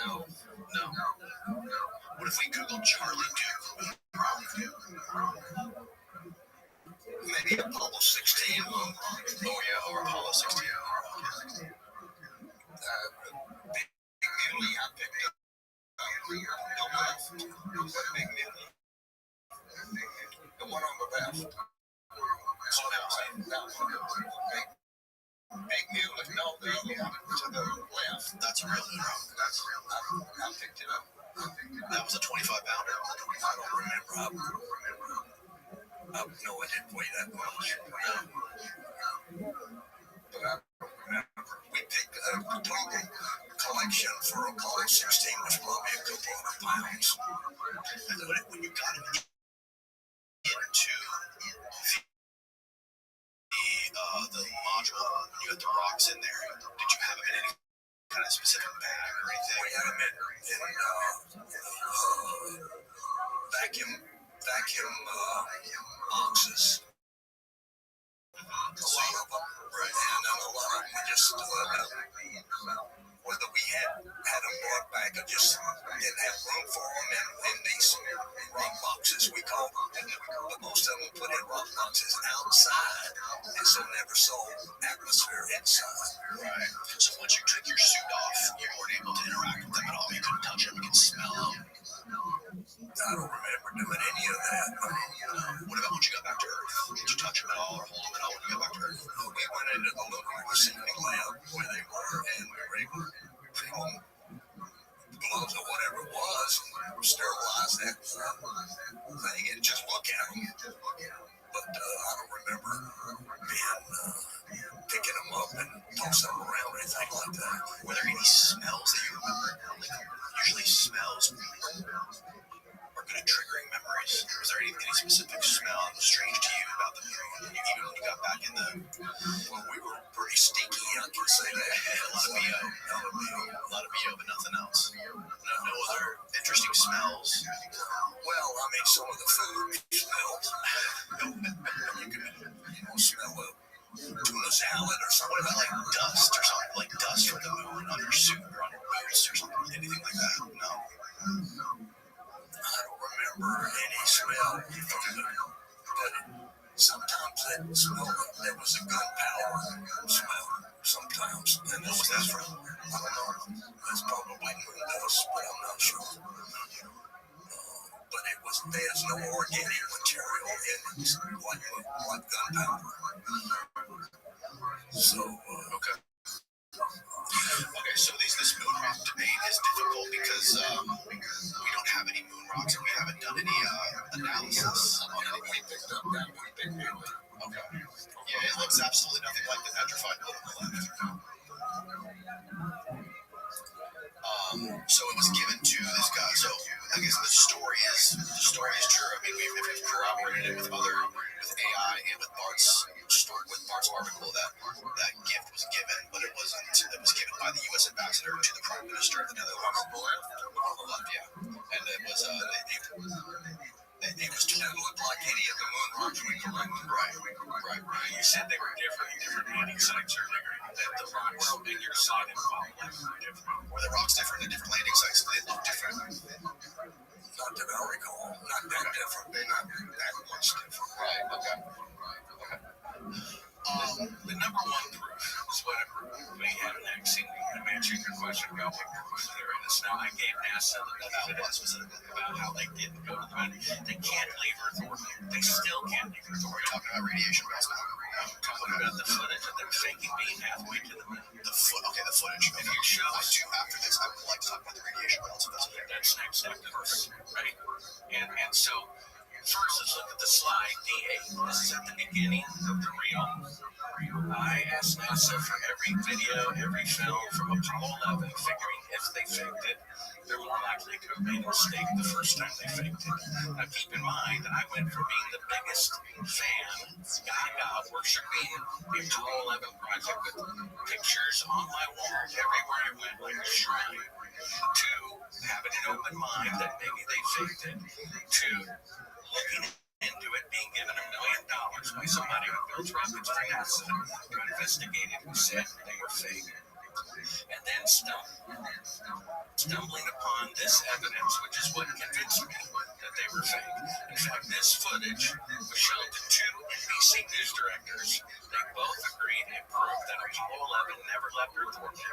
No. What if we Googled Charlie Duke rock? Maybe Apollo 16. Oh yeah, or Apollo 16. Big Muley, I picked up. Big Muley. The one on the left. So now, Big Muley. No, the other one to the left. That's a real moon rock. I picked it up. That was a 25-pounder. I don't remember. No, it didn't weigh that much. But I don't remember. We picked the total collection for Apollo 16 was probably a couple hundred pounds. And when you got into the module, you had the rocks in there. Did you have them in any kind of specific bag or anything? We had them in vacuum boxes. A lot of them. Right. And a lot of them we just whether we had them brought back or just didn't have room for them in these rock boxes, we call them. But most of them put in rock boxes outside, and so never saw atmosphere inside. Right. So once you took your suit off, you weren't able to interact with them at all. You couldn't touch them. You could smell them. I don't remember doing any of that. What about once you got back to Earth? Did you touch them at all or hold them at all when you got back to Earth? We went into the lunar receiving lab where they were, and we were able to put on gloves or whatever it was, and sterilize that thing and just look at them. But I don't remember picking them up and tossing them around or anything like that. Were there any smells that you remember? Usually smells are good at triggering memories. Was there any specific smell that was strange to you about the moon? Even when you got back in the... Well, we were pretty stinky, I can say that. A lot of BO, but nothing else. No other interesting smells. Well, I mean, some of the food smelled. You know, smell of tuna salad or something. What about like dust or something? Like dust from the moon on your suit or on your boots? experienced or something, anything like that? No. I don't remember any smell from it, but sometimes that smell, there was a gunpowder smell sometimes. And What was that from? I don't know. That's probably moon dust, but I'm not sure. But there's no organic material in it, like gunpowder. So, Okay. Okay, so this moon rock debate is difficult because we don't have any moon rocks and we haven't done any analysis on it. we picked up that one big moon. Okay. Yeah, it looks absolutely nothing like the petrified moon on the left. So it was given to this guy. So I guess the story is true. I mean, we've corroborated it with AI and with Bart's article that gift was given, but it wasn't. It was given by the U.S. ambassador to the Prime Minister of the Netherlands. On the left, yeah. And it was it was didn't look like any of the moon rocks we collected. Right. You said they were different landing sites earlier. That the rocks in your side and bottom left were different. Were the rocks different at different landing sites? They look different. Not that I recall. Not that different. They're not that much different. Right. Okay. The number one proof is what we have next. I'm answering your question about what proof there is. Now, I gave NASA the evidence about how they didn't go to the moon. They can't leave Earth orbit. They still can't leave Earth orbit. We're talking about radiation belts now. I'm talking about the footage of them faking being halfway to the moon. The footage. If you show us after this, I would like to talk about the radiation belts. That's next after this, right? And so, first, let's look at the slide D8. This is at the beginning of the reel. I asked NASA for every video, every film from Apollo 11, figuring if they faked it, they're more likely to have made a mistake the first time they faked it. Now, keep in mind, I went from being the biggest fan, gaga, worshiping the Apollo 11 project with pictures on my wall everywhere I went, like a shrine, to having an open mind that maybe they faked it, to looking into it, being given $1 million by somebody who builds rockets for NASA to investigate it, who said they were fake. And then stumbling upon this evidence, which is what convinced me that they were fake. In fact, this footage was shown to two NBC news directors. They both agreed and proved that Apollo 11 never left Earth orbit,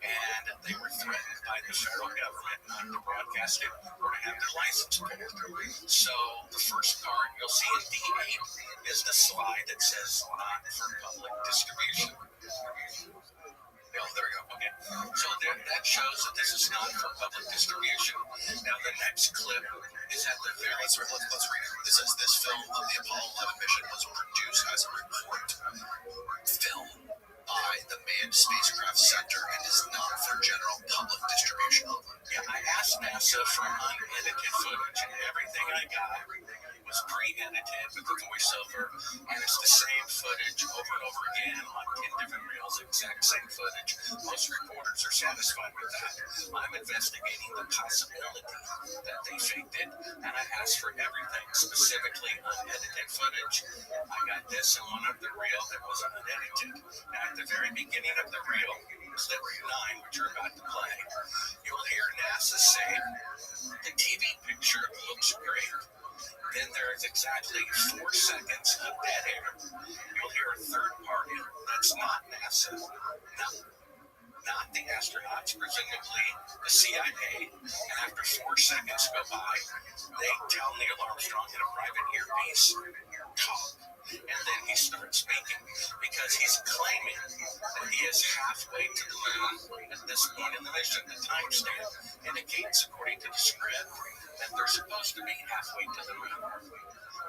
and they were threatened by the federal government not to broadcast it or to have their license pulled. So the first part you'll see in D8 is the slide that says not for public distribution. Oh, there we go. Okay. So that shows that this is not for public distribution. Now, the next clip is at the very... Let's read it. It says, this film of the Apollo 11 mission was produced as a report film by the Manned Spacecraft Center and is not for general public distribution. Yeah, I asked NASA for unedited footage, and everything I got was pre-edited with the voiceover, and it's the same footage over and over again on 10 different reels, exact same footage. Most reporters are satisfied with that. I'm investigating the possibility that they faked it, and I asked for everything, specifically unedited footage. I got this in one of the reel that was unedited. Now, at the very beginning of the reel, clip 9, which you're about to play, you'll hear NASA say, the TV picture looks great. Then there's exactly 4 seconds of dead air. You'll hear a third party that's not NASA, not the astronauts, presumably the CIA. And after 4 seconds go by, they tell Neil Armstrong in a private earpiece, talk. And then he starts speaking because he's claiming that he is halfway to the moon at this point in the mission. The timestamp indicates, according to the script, that they're supposed to be halfway to the moon.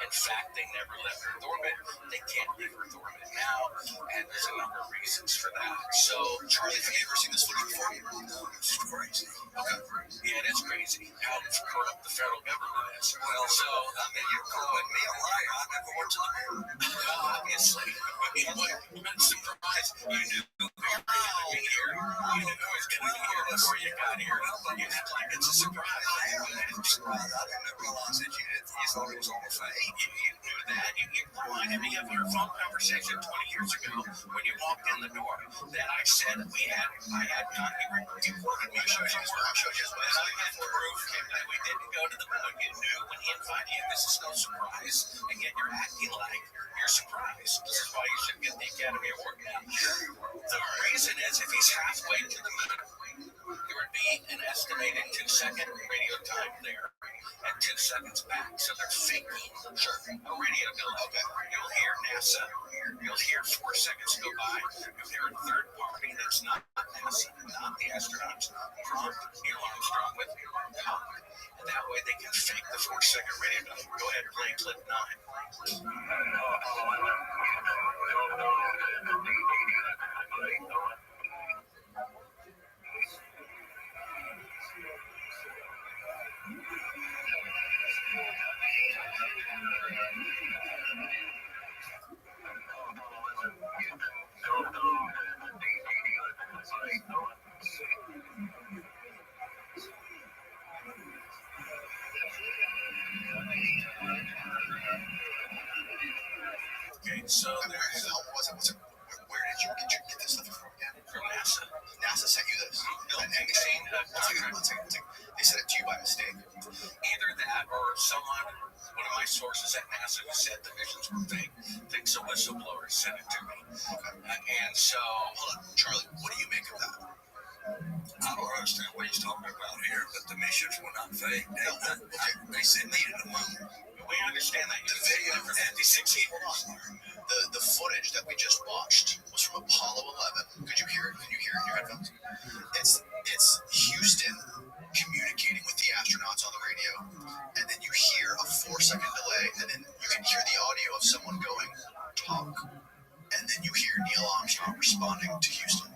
In fact, they never left Earth orbit. They can't leave Earth orbit now, and there's a number of reasons for that. So, Charlie, have you ever seen this footage before? No, it's crazy. Okay. Yeah, it is crazy how corrupt the federal government is. Well, so, I mean, you're calling me a liar. I never went to the moon. Obviously. I mean, what surprise. You knew we were going to be here. You knew it was going to be here before you got here. You act like it's a surprise. I am surprised. I didn't realize that you thought it was all fake. You knew that, you reminded me of your phone conversation 20 years ago when you walked in the door. That I said I had you recorded me. I showed you his website. And I had proof that we didn't go to the moon. You knew when he invited you. This is no surprise. And yet you're acting like you're surprised. This is why you should get the Academy Award now. The reason is if he's halfway to the moon, there would be an estimated 2-second radio time there and 2 seconds back. So they're faking a radio delay. Okay. You'll hear NASA. You'll hear 4 seconds go by. You'll hear a third party that's not NASA, not the astronauts. Prompt Neil Armstrong with talk. And that way they can fake the 4-second radio delay. Go ahead, play clip 9. Okay, so where did you get this stuff from again? From NASA. NASA sent you this? No, and one second. They sent it to you by mistake. Either that or one of my sources at NASA who said the visions were fake, thinks a whistleblower sent it to me. Okay. And so, hold on, Charlie, what do you make of that? I don't understand what he's talking about here, but the missions were not fake. They said needed a moon. We understand that. The video for 56 years. The footage that we just watched was from Apollo 11. Could you hear it? Can you hear it in your headphones? It's Houston communicating with the astronauts on the radio, and then you hear a 4-second delay, and then you can hear the audio of someone going, talk, and then you hear Neil Armstrong responding to Houston.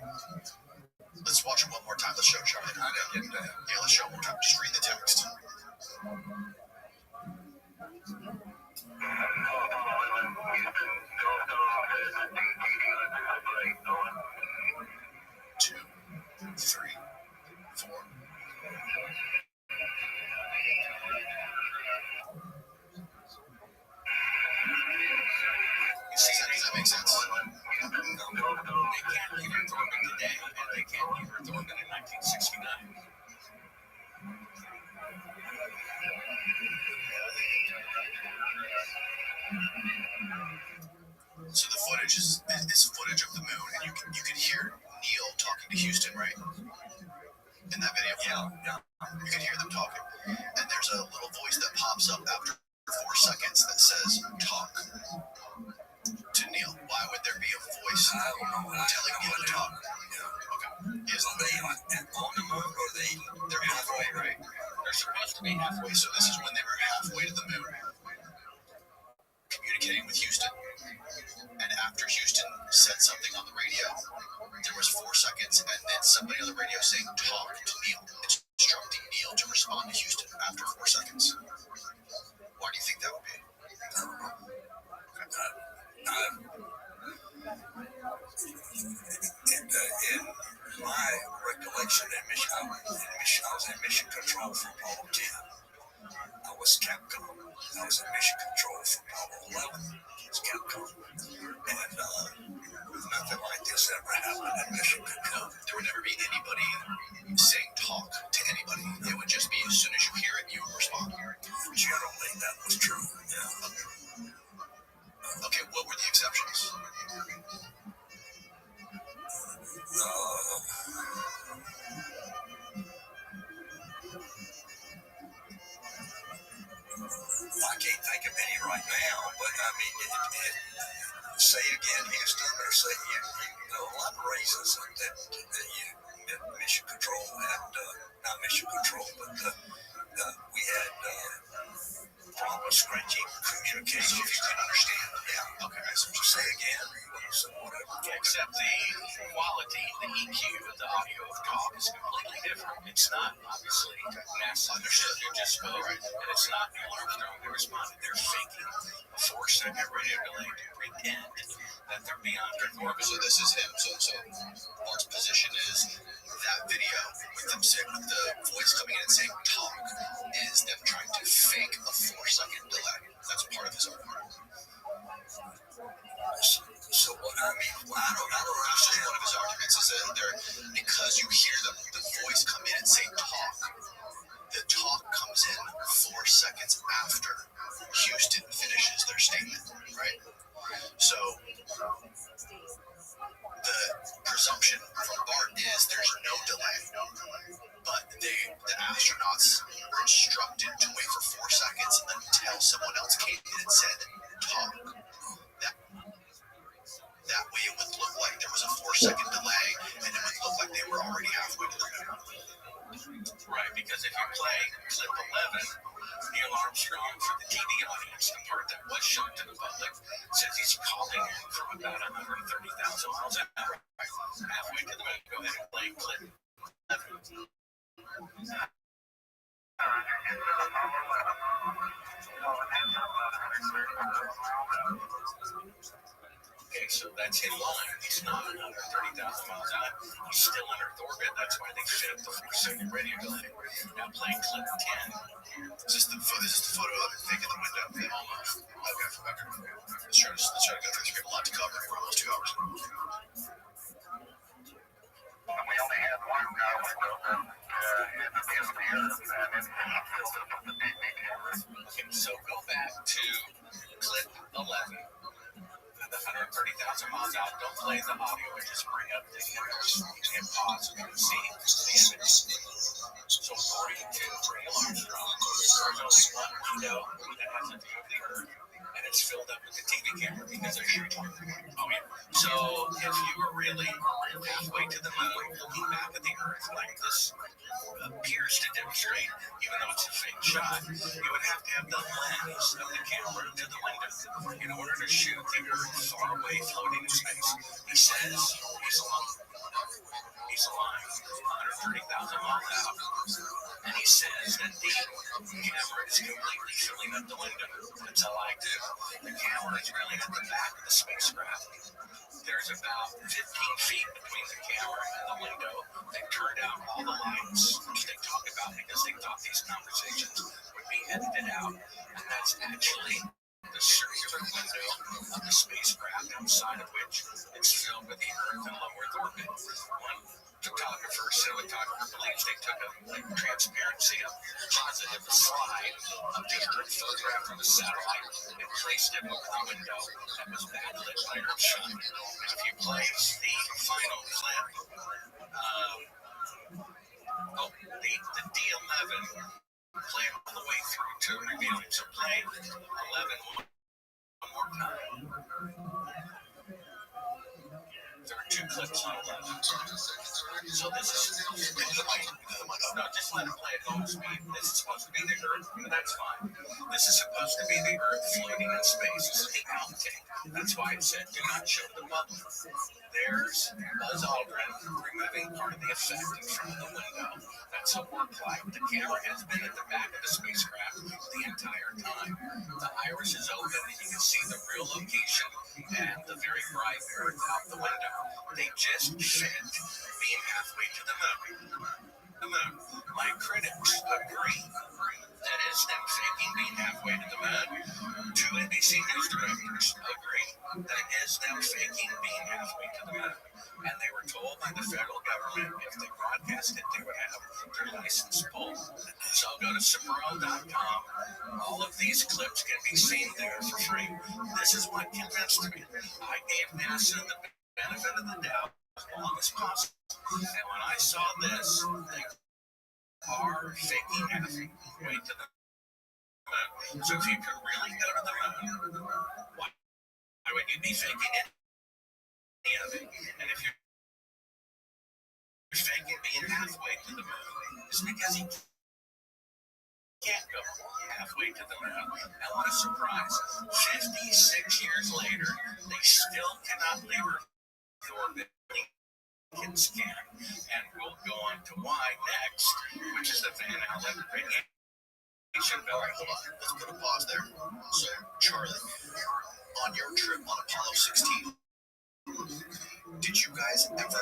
Let's watch it one more time. Let's show Charlie. I didn't get that. Yeah, let's show it one more time. Just read the text. Two, three, four. You see, does that make sense? No. They can't even throw it today, and they can't even throw it in 1969. So the footage is footage of the moon, and you can hear Neil talking to Houston, right? In that video. Yeah. You can hear them talking, and there's a little voice that pops up after 4 seconds that says "talk" to Neil. Why would there be a voice telling Neil to talk? Okay. Is they on the moon, or they're halfway, right? They're supposed to be halfway. So this is when they were halfway to the moon, communicating with Houston. And after Houston said something on the radio, there was 4 seconds, and then somebody on the radio saying "talk" to Neil, instructing Neil to respond to Houston after 4 seconds. Why do you think that would be? I don't know. In my recollection, I was in mission control for Apollo 10. I was Capcom. I was in mission control for Apollo 11. It's Capcom. And nothing like this ever happened in mission control. There would never be anybody saying "talk" to anybody. It would just be as soon as you hear it, you would respond. Generally, that was true. Yeah. Okay, what were the exceptions? I can't think of any right now, but I mean, say it again, Houston, or say a lot of reasons that you mission control had, not mission control, but we had problems scratching communication. So if you couldn't understand, yeah, okay, so say again, whatever. Except the quality, the EQ of the audio of talk is completely different. It's not, obviously, NASA understood who just spoke, and it's not Neil Armstrong who responded. They're faking a 4-second radio delay to pretend that they're beyond Earth orbit. So this is him. So Mark's position is that video with them saying, with the voice coming in and saying "talk" is them trying to fake a 4-second delay. That's part of his argument. So what I mean, I don't understand. One of his arguments is that because you hear the voice come in and say talk, the talk comes in 4 seconds after Houston finishes their statement, right? So the presumption from Bart is there's no delay, but the astronauts were instructed to wait for 4 seconds until someone else came in and said talk. That way it would look like there was a 4-second delay, and it would look like they were already halfway to the moon. Right, because if you play clip 11, Neil Armstrong, for the TV audience, the part that was shown to the public, says he's calling in from about 130,000 miles an hour, halfway to the moon. Go ahead and play clip 11. Okay, so that's in line. He's not 130,000 miles out. He's still in Earth orbit. That's why they shipped the 4-second radio delay. Now play clip 10. Is this the photo of the thing in the window? Yeah. Almost. Okay. Let's try to go through this. We have a lot to cover. We're almost 2 hours. We only had one window that hit the earth, and then filled up with the TV camera. Okay, so go back to clip 11. The 130,000 miles out. Don't play the audio, but just bring up the image. You can pause and see the image. So according to Neil Armstrong, there's only one window that has a view of the Earth, and it's filled up with the TV camera because they're shooting. Oh yeah. So if you were really halfway to the moon, looking back at the Earth like this appears to demonstrate, even though it's a fake shot, you would have to have the lens of the camera to the window in order to shoot the Earth far away floating in space. He says he's alive. He's alive, 130,000 miles out. And he says that the camera is completely filling up the window. That's a lie too. The camera is really at the back of the spacecraft. There's about 15 feet between the camera and the window. They turned out all the lights, which they talk about because they thought these conversations would be edited out. And that's actually the circular window of the spacecraft, outside of which it's filled with the Earth and low Earth orbit. One cinematographer believes they took a transparency, a positive slide of the Earth photograph from the satellite and placed it over the window that was backlit by Earth sun. And if you place the final clip, the D11, play it all the way through to reveal it. So play 11 one more time. There are 2 clips on 11. So this is no, just let it play at home speed. This is supposed to be the Earth. That's fine. This is supposed to be the Earth floating in space. This is the outtake. That's why it said do not show the public. There's Buzz Aldrin removing part of the effect in front of the window. That's a work light. The camera has been at the back of the spacecraft the entire time. The iris is open and you can see the real location and the very bright Earth out the window. They just fit being halfway to the moon. My critics agree. That is them faking being halfway to the moon. 2 NBC News directors agree that it is them faking being halfway to the moon. And they were told by the federal government if they broadcast it, they would have their license pulled. So go to Sabro.com. All of these clips can be seen there for free. This is what convinced me. I gave NASA the benefit of the doubt as long as possible. And when I saw this, they are faking halfway to the moon. So if you could really go to the moon, why would you be faking any of it? And if you're faking being halfway to the moon, it's because you can't go halfway to the moon. And what a surprise. 56 years later, they still cannot leave Earth orbit. Can scan, and we'll go on to why next, which is the Van Allen radiation belt. All right, hold on. Let's put a pause there. So, Charlie, on your trip on Apollo 16, did you guys ever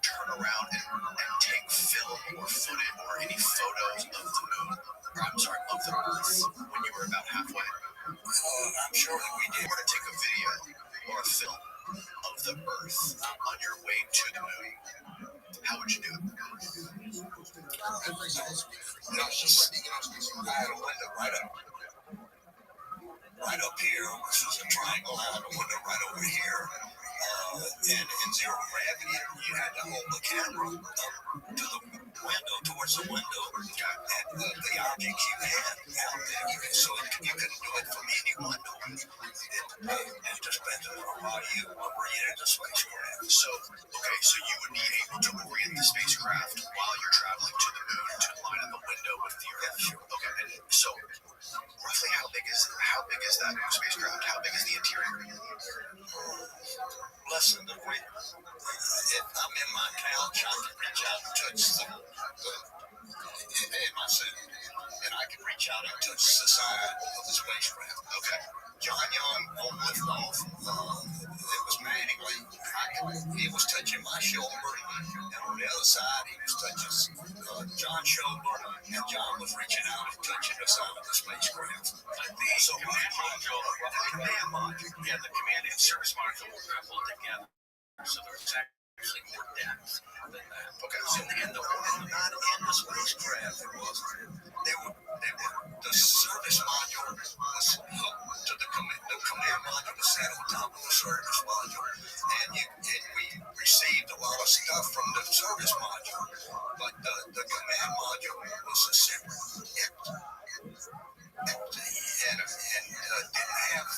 turn around and take film or footage or any photos of the moon? Or, I'm sorry, of the Earth when you were about halfway? I'm sure that we If you were to take a video or a film Earth on your way to the moon, how would you do it? I had a window right up here, which was a triangle. I had a window right over here. And in zero gravity, you had to hold the camera up to the window, towards the window, and the objects you had out there. So you couldn't do it from any window. It just depends on how you orient the spacecraft. So you would be able to orient the spacecraft while you're traveling to the moon to line up a window with the Earth. Okay, and so roughly how big is that spacecraft? How big is the interior? Less than the weight. If I'm in my couch, I can reach out and touch in my suit, and I can reach out and touch the side of the spacecraft. Okay. John Young on liftoff, it was manually. He was touching my shoulder, and on the other side, he was touching John's shoulder, and John was reaching out and touching the side of the spacecraft. So command module, the command and service module were coupled together. So there's actually more depth than that. Okay. So and the not in the spacecraft the service module was hooked to the command module was set on top of the service module, and we received a lot of stuff from the service module, but the command module was a separate and didn't have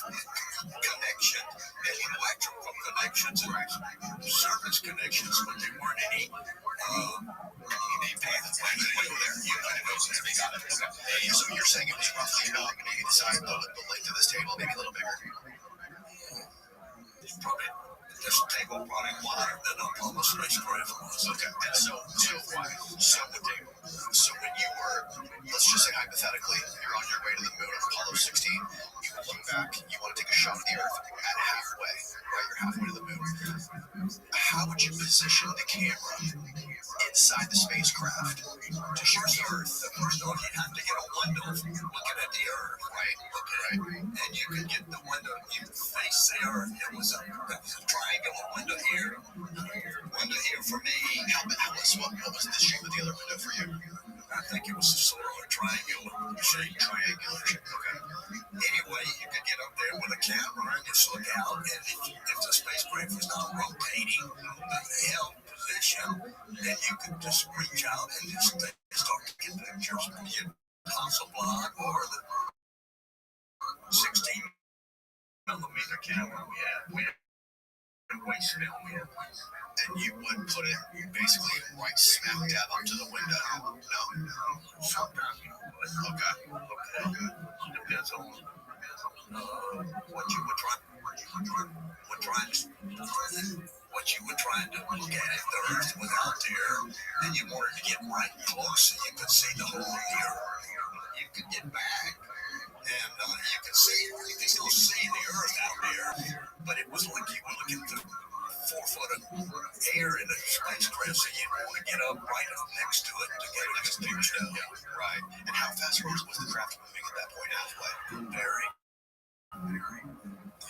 connection. There were electrical connections and service connections, but they weren't any So you're saying it was roughly about maybe the size of the length of this table, maybe a little bigger? Probably this table probably wider than a Apollo spacecraft was. Okay, and so when you were, let's just say hypothetically, you're on your way to the moon on Apollo 16, you look back, you want to take a shot of the Earth at halfway, right? You're halfway to the moon. How would you position the camera inside the spacecraft to shoot the Earth? First off, you'd have to get a window looking at the Earth, right? Okay. And you could get the window, you face the Earth. It was a triangular window here for me. What was the shape of the other window for you? I think it was sort of a triangular shape. Okay. Anyway, you could get up there with a camera and just look out, and if the spacecraft was not rotating the L position, then you could just reach out and just start taking pictures of the Hasselblad or the 16 millimeter camera we had waste film. And you would put it basically right smack dab up to the window. No. Sometimes you would. Okay. Depends on what you were trying to look at. If the Earth was out there and you wanted to get right close so you could see the whole of the Earth, you could get back and you could still see the Earth out there, but it was like you were looking through 4 foot of air in a spacecraft, so you'd want to get up right up next to it to get a nice picture. Right. And how fast was the craft moving at that point halfway? Very.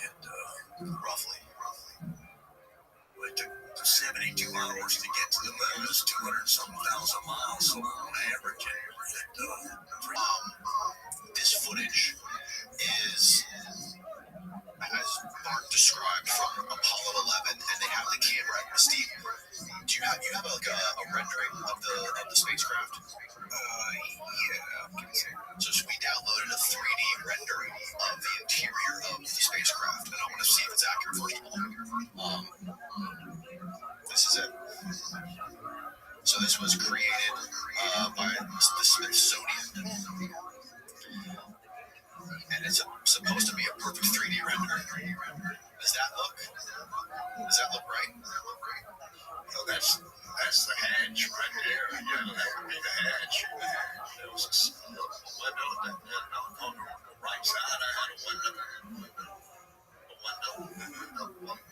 And roughly. It took 72 hours to get to the moon. It's 200-something thousand miles, so on average, this footage is, as Mark described, from Apollo 11, and they have the camera. Steve, do you have a rendering of the spacecraft? Yeah. So we downloaded a 3D rendering of the interior of the spacecraft, and I want to see if it's accurate first of all. This is it. So this was created by the Smithsonian, and it's supposed to be a perfect 3D rendering. Does that look right? So that's the hatch right there. Yeah, that would be the hatch. There was a window on the right side. I had a window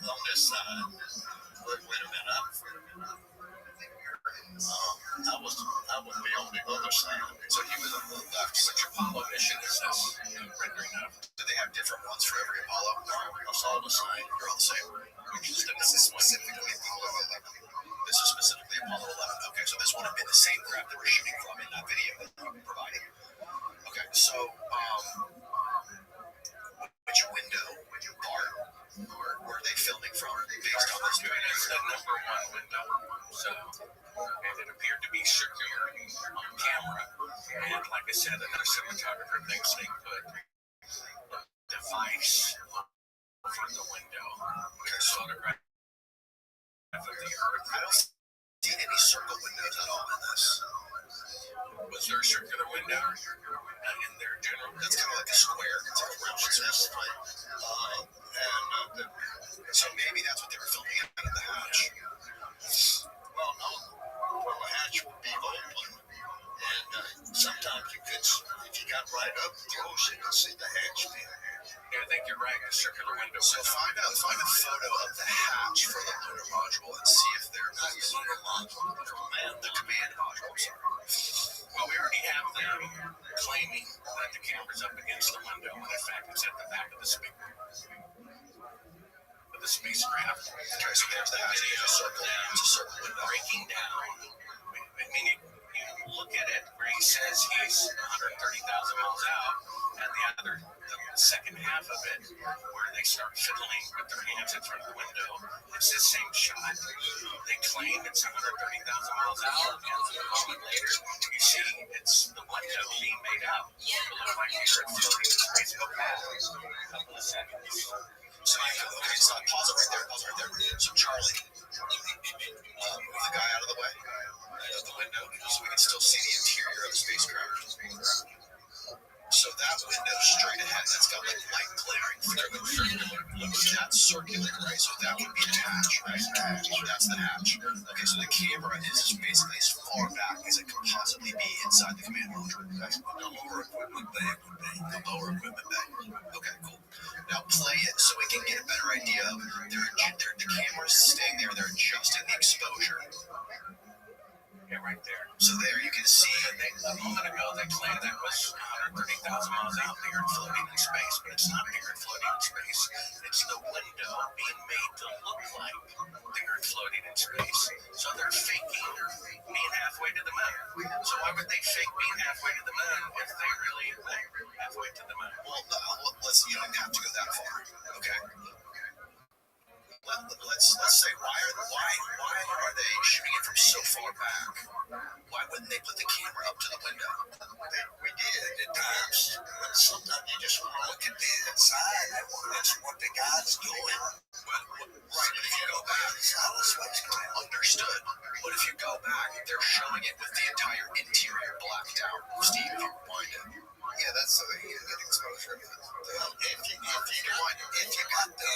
on this side. Wait a minute. I would be on the other side. So he was on the left. Which Apollo mission is this rendering of? Do they have different ones for every Apollo? No, it's all the same. They're all the same. This is based on this It's the number one window. So, and it appeared to be circular on camera. And like I said, another cinematographer thinks they put a device over the window with a photograph of the Earth. I don't see any circle windows at all in this. Was there a circular window in there generally? That's kind of like a square. It's like a round surface. So maybe that's what they were filming out of the hatch. Well, no. Well, the hatch would be open. And sometimes you could, if you got right up close, you could see the hatch being there. Yeah, I think you're right. A circular window. So find a photo of the hatch for the lunar module and see if there is the command module. Well, we already have them claiming that the camera's up against the window, when in fact it's at the back of the speaker. But the spacecraft, Okay, so there's the hatch. It's a circle. It's a circle window. breaking down. I mean, you look at it where he says he's 130,000 miles out, and the second half of it, where they start fiddling with their hands in front of the window, it's the same shot. They claim it's 130,000 miles out, and a moment later, you see it's the window being made up. It looks like the Earth floating in space. Go back a couple of seconds. So okay, so pause it right there. So Charlie, move the guy out of the way of the window so we can still see the interior of the spacecraft. So that window straight ahead, that's got like light glaring through. That's circular, right? So that would be the hatch, right? That's the hatch. Okay, so the camera is basically as far back as it could possibly be inside the command module. That's what the lower equipment bay would be. The lower equipment bay. Okay, cool. Now play it so we can get a better idea of the camera's staying there, they're adjusting the exposure. Yeah, right there. So there you can see. A moment ago, they claimed that was 130,000 miles out, the Earth floating in space, but it's not the Earth floating in space. It's the window being made to look like the Earth floating in space. So they're faking being halfway to the moon. So why would they fake being halfway to the moon if they really are halfway to the moon? Well, you don't have to go that far. Okay. Let's say why are they shooting it from so far back? Why wouldn't they put the camera up to the window? We did at times. But sometimes you just want to look at the inside. That's what the guy's doing. Right, but if you go back, understood. But if you go back, they're showing it with the entire interior blacked out. Steve, if you rewind it. Yeah, that's so that you get exposure. If you got the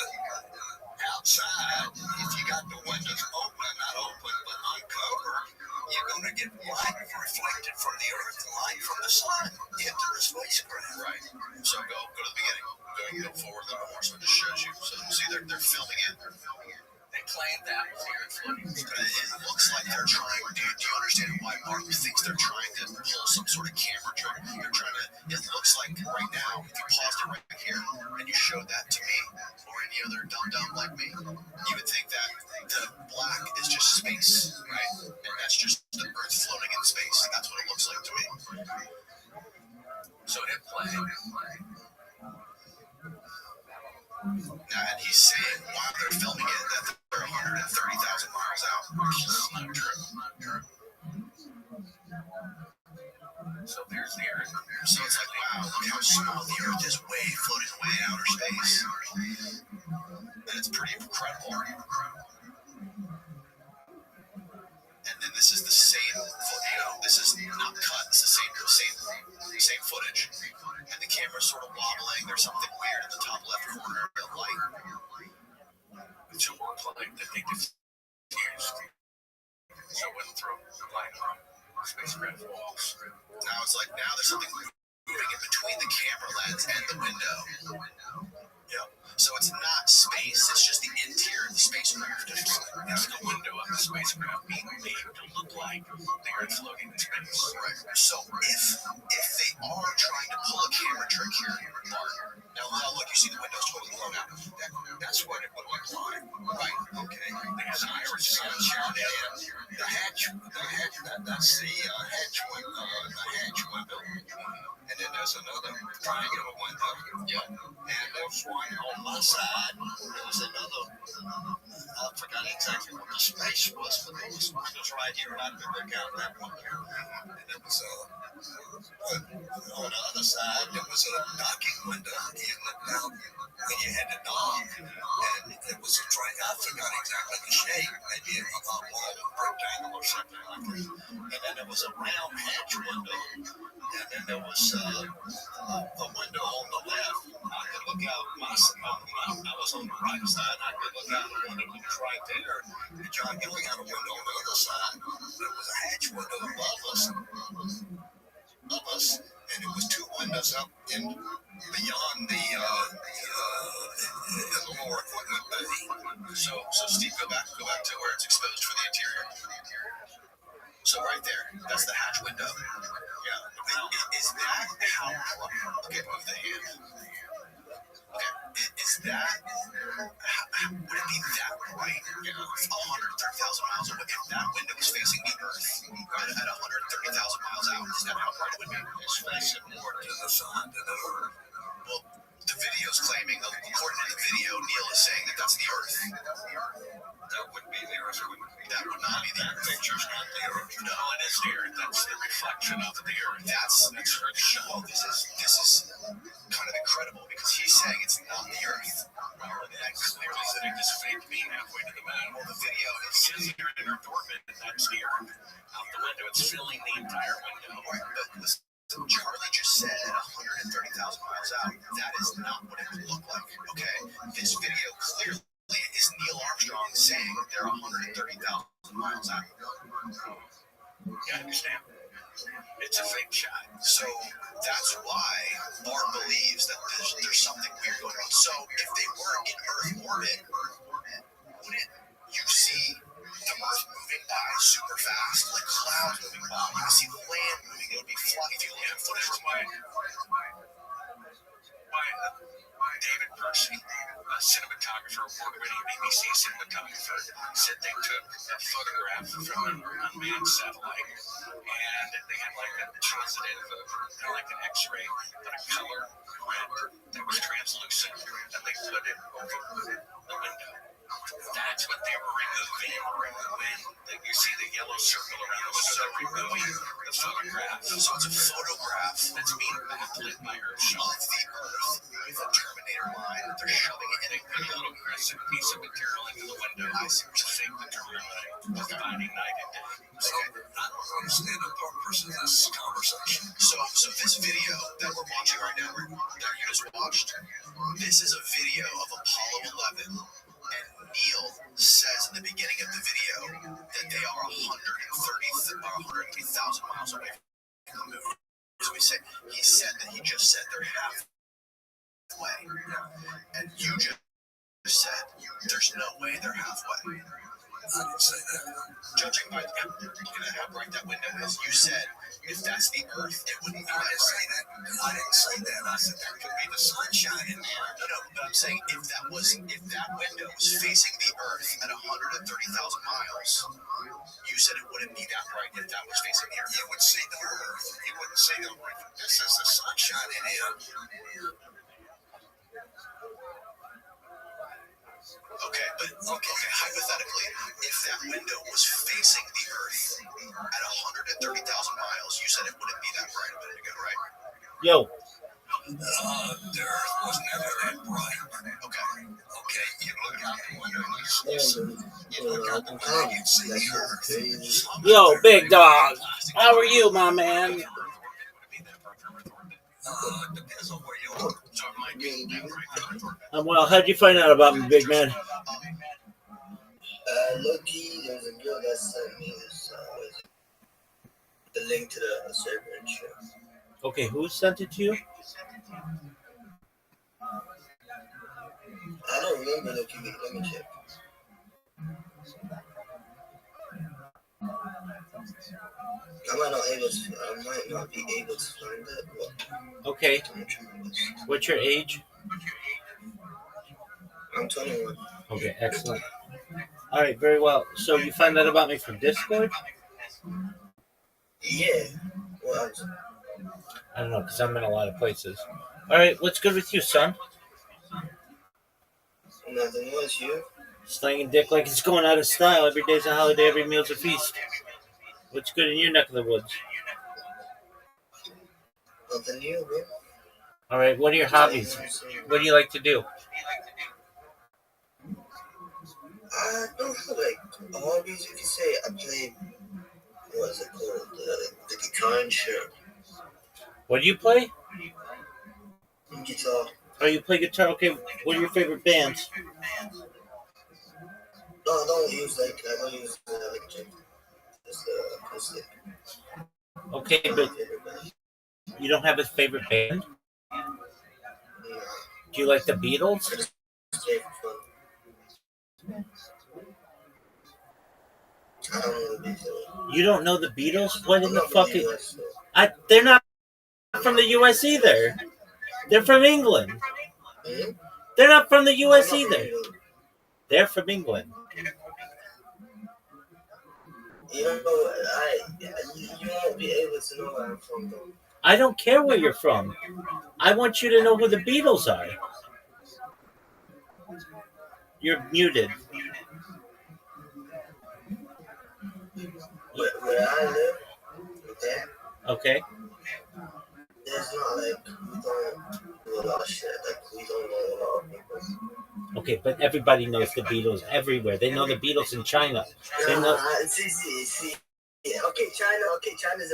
outside, if you got the windows open, not open, but uncovered, you're going to get light reflected from the Earth, light from the sun into the spacecraft. Right. So go to the beginning. Go forward a little more so it just shows you. So see, they're filming it. They claim that was the Earth floating in space. It looks like they're trying. Do you understand why Mark thinks they're trying to pull some sort of camera trick? They're trying to. It looks like right now, if you paused it right here and you showed that to me or any other dumb like me, you would think that the black is just space, right? And that's just the Earth floating in space. That's what it looks like to me. So it hit play. And he's saying while they're filming it that they're 130,000 miles out. That's not true. So there's the Earth. So it's like, wow, look how small the Earth is, floating away in outer space. And it's pretty incredible. And then this is the same, this is not cut. It's the same footage. And the camera's sort of wobbling. There's something weird in the top left corner of the light. It's a work light that they diffused. So it wouldn't throw light on spacecraft walls. Now there's something moving in between the camera lens and the window. Yep. So it's not space, it's just the interior of the spacecraft. It's the window of the spacecraft being made to look like the Earth floating in space. Right. So if they are trying to pull a camera trick here, Mark, now look, you see the window's totally blown out. That's what it would look like. Right. Okay. There's an iris The hatch, that's the hatch window. And then there's another triangular window. Yeah. And there's one on my side. There's another forgot exactly what the space was, but there was windows right here, and I could look out that window. And there was on the other side, there was a docking window. You looked out when you had to dock, and it was a I forgot exactly the shape, maybe a rectangle or something like that. And then there was a round hatch window, and then there was a window on the left. I could look out I was on the right side, and I could look out the window that was right there. And John Gilly had a window on the other side. There was a hatch window above us, and it was two windows up in beyond the lower equipment bay. So Steve, go back to where it's exposed for the interior. So right there, that's the hatch window. Yeah. Is that how? Okay, move the hand. Okay, is that? Would it be that bright? 130,000 miles away. If that window was facing the Earth, right at 130,000 miles out, is that how bright it would be? It's facing more to the sun than the Earth. Well, the video's claiming, according to the video, Neil is saying that that's the Earth. That wouldn't be the Earth. That would not be the Earth. The picture's not the Earth. No, it is the Earth. That's the reflection of the Earth. That's show. This is kind of incredible because he's saying it's not the Earth. That clearly sitting this fake beam halfway to the moon. Well, the video is sitting here in Earth orbit, and that's the Earth. Out the window, it's filling the entire window. But listen, Charlie just said 130,000 miles out. That is not what it would look like. Okay, this video clearly is Neil Armstrong saying they're 130,000 miles out. You understand? It's a fake shot. So that's why Bart believes that there's something weird going on. So if they were in Earth orbit, wouldn't you see the Earth moving by super fast, like clouds moving by? You would see the land moving. It would be flying. If you look at footage from David Percy, a cinematographer, award-winning BBC cinematographer, said they took a photograph from an unmanned satellite, and they had like a transitive, kind of like an X-ray, but a color red that was translucent, and they put it over the window. That's what they were removing when you see the yellow circle around the window. They're removing the photograph. So it's a photograph that's being backlit by Earth, showing the Earth with a Terminator line. They're shoving it in a little crescent piece of material into the window. I see to fake the Terminator line. That's finding night and day. So I don't understand the purpose of this conversation. So this video that we're watching right now, that you just watched, this is a video of Apollo 11. And Neil says in the beginning of the video that they are 130,000 miles away from the moon. So he said that he just said they're halfway. And you just said there's no way they're halfway. I didn't say that. Judging by looking at how bright that window is, you said if that's the Earth, it wouldn't be. I didn't say that. I didn't say that. I said there could be the sunshine in there. No, but I'm saying if that window was facing the Earth at 130,000 miles, you said it wouldn't be that bright if that was facing the Earth. You would see the Earth. You wouldn't see the Earth. This is the sunshine in here. Okay, but hypothetically, if that window was facing the Earth at 130,000 miles, you said it wouldn't be that bright a minute ago, right? Yo. The Earth was never that bright. Okay, you look out the window and you look out the window and you see the Earth. Yo, big dog. How are you, my man? Depends on where you are. So it might be I'm well. How'd you find out about me, big man? Loki, there's a girl that sent me this, the link to the server and shit. Okay, who sent it to you? I don't remember Loki, let me check. I might not be able to find that. Well, Okay. What's your age? I'm 21. Okay, excellent. All right, very well. So you find that about me from Discord? Yeah. Well, I don't know, because I'm in a lot of places. All right, what's good with you, son? nothing was you. Slanging dick like it's going out of style. Every day's a holiday, every meal's a feast. What's good in your neck of the woods? Nothing new, bro. All right, what are your hobbies? What do you like to do? I don't have like hobbies. You could say I play. What is it called? The guitar and shit. What do you play? Guitar. Oh, you play guitar? Okay, what are your favorite bands? No, I don't use electric. Just acoustic. Okay, but you don't have a favorite band? Yeah. Do you like the Beatles? I just play for fun. I don't know the Beatles. You don't know the Beatles? What in I'm the not from fucking... the US, so. They're not from the US either. They're from England. Hmm? They're not from the I'm US not from either. England. They're from England. You know, you won't be able to know where I'm from, though. I don't care where you're from. I want you to know who the Beatles are. You're muted. Where I live, okay, Okay. there's not like we don't do a lot of shit. Like we don't know a lot of people. Okay, but everybody knows the Beatles everywhere. They know the Beatles in China. They know. See. Okay, China. Okay, China's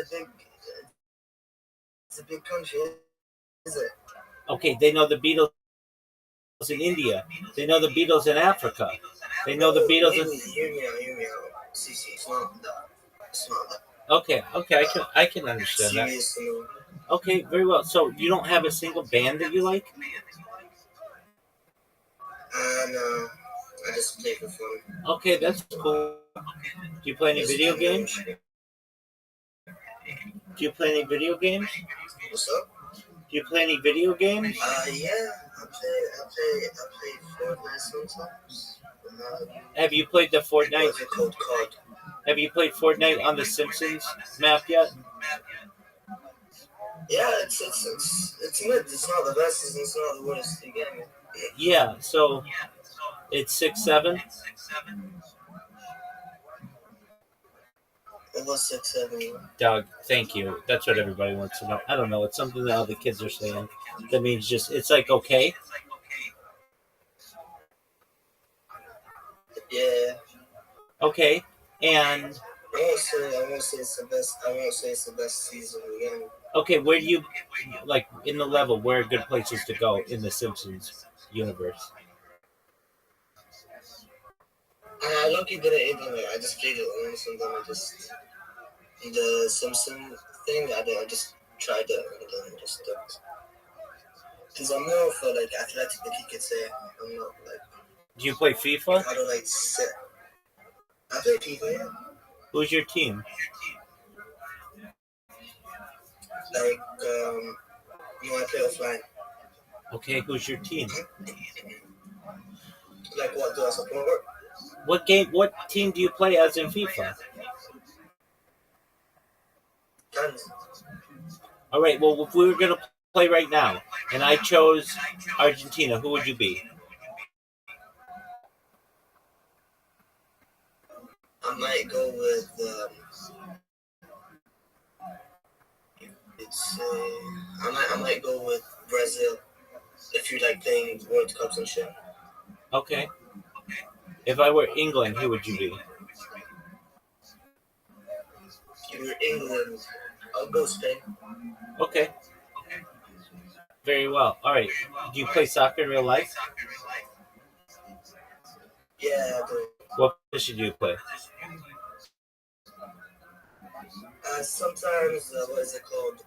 it's a big country, is it? Okay, they know the Beatles in India. They know the Beatles in Africa. They know the Beatles in. Hear me out. See, it's not that. It's not that. Okay, I can understand that. Serious, you know. Okay, very well. So you don't have a single band that you like? No, I just play for fun. Okay, that's cool. Do you play any video games? Do you play any video games? What's up? Do you play any video games? Yeah, I play Fortnite sometimes. Have you played the Fortnite? What's it called? COD. Have you played Fortnite on the Simpsons map yet? Yeah, it's good. It's not the best, it's not the worst. You get me? Yeah, so it's 6-7. It was 6-7. Doug, thank you. That's what everybody wants to know. I don't know. It's something that all the kids are saying. That means just it's like okay. Yeah. Okay, and I won't say it's the best. I won't say it's the best season again. okay, where do you like in the level? Where are good places to go in the Simpsons universe? I lucky didn't even like. I just played it once and then I just the Simpson thing. I just tried it and then just stopped. Because I'm more of a like athletic, if you could say. I'm not like. Do you play FIFA? I don't like sit. I play FIFA. Yeah. Who's your team? Like I play offline. Okay, who's your team? Like what do I support? What team do you play as in FIFA? Tons. All right. Well, if we were gonna play right now, and I chose Argentina, who would you be? I might go with I might go with Brazil if you like playing World Cups and shit. Okay. If I were England, who would you be? If you were England, I'll go Spain. Okay. Very well. All right. Do you play soccer in real life? Yeah, I do. What position do you play? Sometimes, what is it called?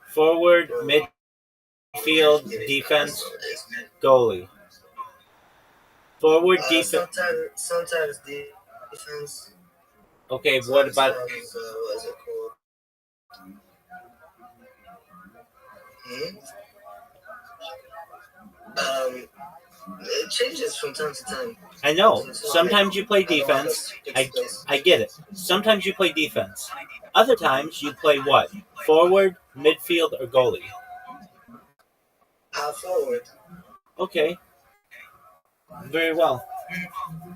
Forward, midfield, defense, goalie. Forward, defense. Sometimes defense. Okay, what about? What is it called? It changes from time to time. I know. Sometimes you play defense. I get it. Sometimes you play defense. Other times you play what? Forward, midfield, or goalie? Forward. Okay. Very well.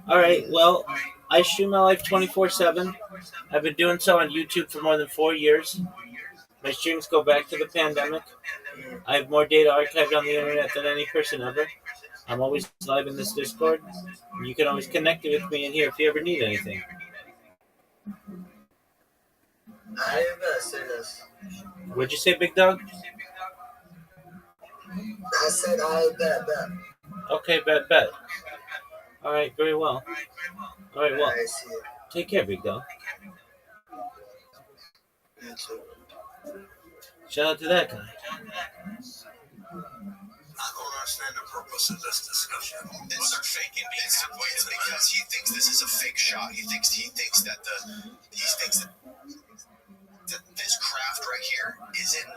All right. Well, I stream my life 24/7. I've been doing so on YouTube for more than 4 years. My streams go back to the pandemic. I have more data archived on the internet than any person ever. I'm always live in this Discord. You can always connect with me in here if you ever need anything. I better say this. What'd you say, big dog? I said I bet. Okay, bet. All right, very well. All right, well, I see it. take care, big dog. You too. Shout out to that guy. I don't understand the purpose of this discussion. It's faking these points because he thinks this is a fake shot. He thinks that this craft right here is in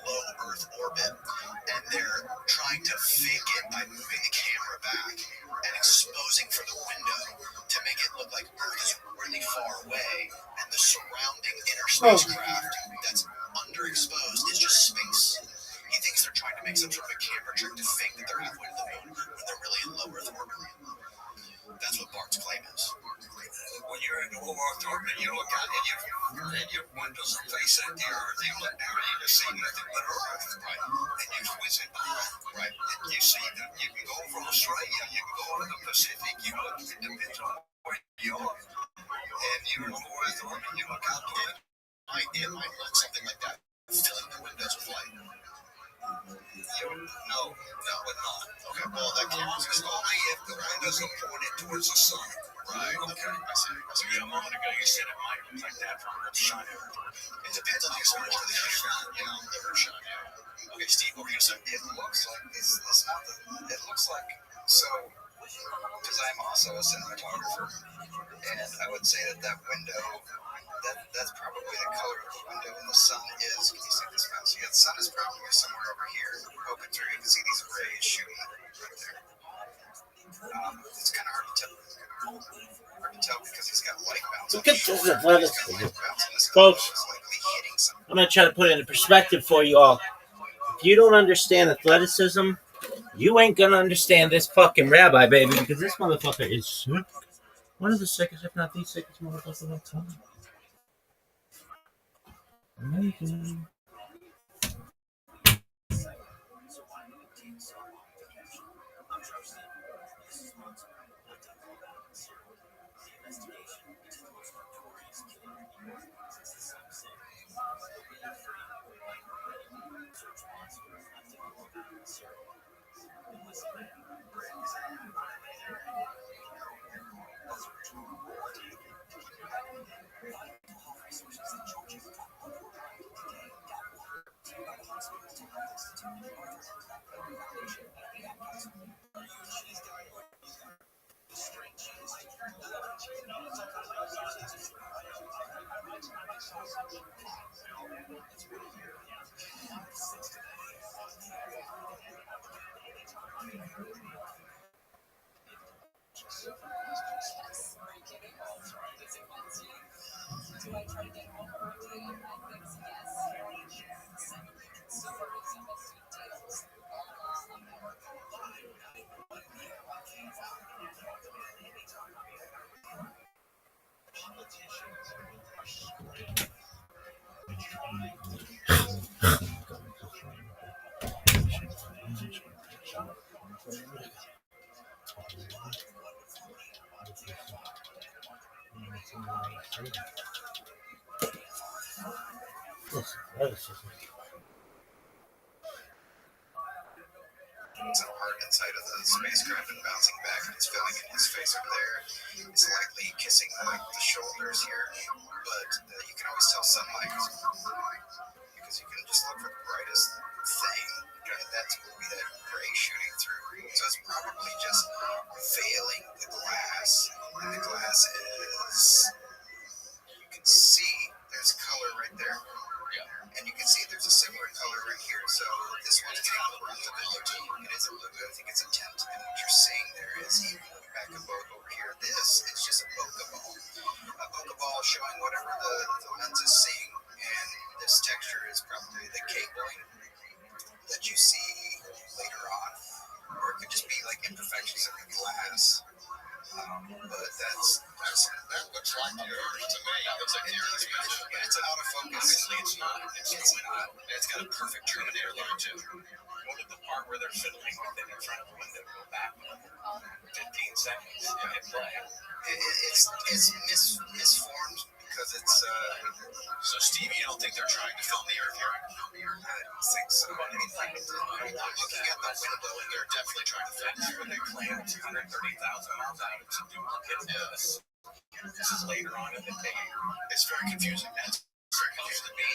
low Earth orbit, and they're trying to fake it by moving the camera back and exposing for the window to make it look like Earth is really far away, and the surrounding inner spacecraft that's underexposed is just space. He thinks they're trying to make some sort of a camera trick to fake that they're halfway to the moon when they're really in low Earth orbit. That's what Bart's claim is. When you're in low Earth orbit, you look out and your windows are facing the Earth. You look down and you see nothing but Earth, right? And you're whizzing by, right? And you see that you can go from Australia, you can go to the Pacific. You look, it depends on where you are. And you're in low Earth orbit, you look out there. It might look something like that, filling the windows with light. No, it would not. Okay, well, that counts as only if the windows are pointed towards the sun. Right, okay, I see. A moment ago you said it might look like that from Earthshot. It depends on the exposure of the Earthshot. The Earthshot. Okay, Steve, what were you saying? It looks like, it's not the, it looks like, so, because I'm also a cinematographer, and I would say that window, that's probably the color of the window, and the sun is, can you see this mouse? Yeah, the sun is probably somewhere over here. Open through, you can see these rays shooting right there. It's kind of hard to tell. Because he's got light bounce. Look at this, folks. I'm gonna try to put it into perspective for you all. If you don't understand athleticism, you ain't gonna understand this fucking rabbi, baby, because this motherfucker is sick. One of the sickest, if not the sickest motherfucker of all time. Amazing. It's hard inside of the spacecraft and bouncing back, and it's filling in his face over there. It's likely kissing like the shoulders here, but you can always tell sunlight because you can just look for the brightest thing. That's will be that gray shooting through. So it's probably just veiling the glass, and the glass is, you can see there's color right there. And you can see there's a similar color right here. So this one's getting a little bit of blue. It is a blue, I think it's a tint. And what you're seeing there is even back over here. This is just a bokeh ball. A bokeh ball showing whatever the lens is seeing. And this texture is probably the cabling that you see later on. Or it could just be like imperfections in the glass. misformed because it's. So, Steve, you don't think they're trying to film the Earth here? I don't think so. I'm looking at the window, and they're definitely trying to film this. When they claim 230,000 miles out, it's a duplicate of this. This is later on in the day. It's very confusing. It's very confusing to me.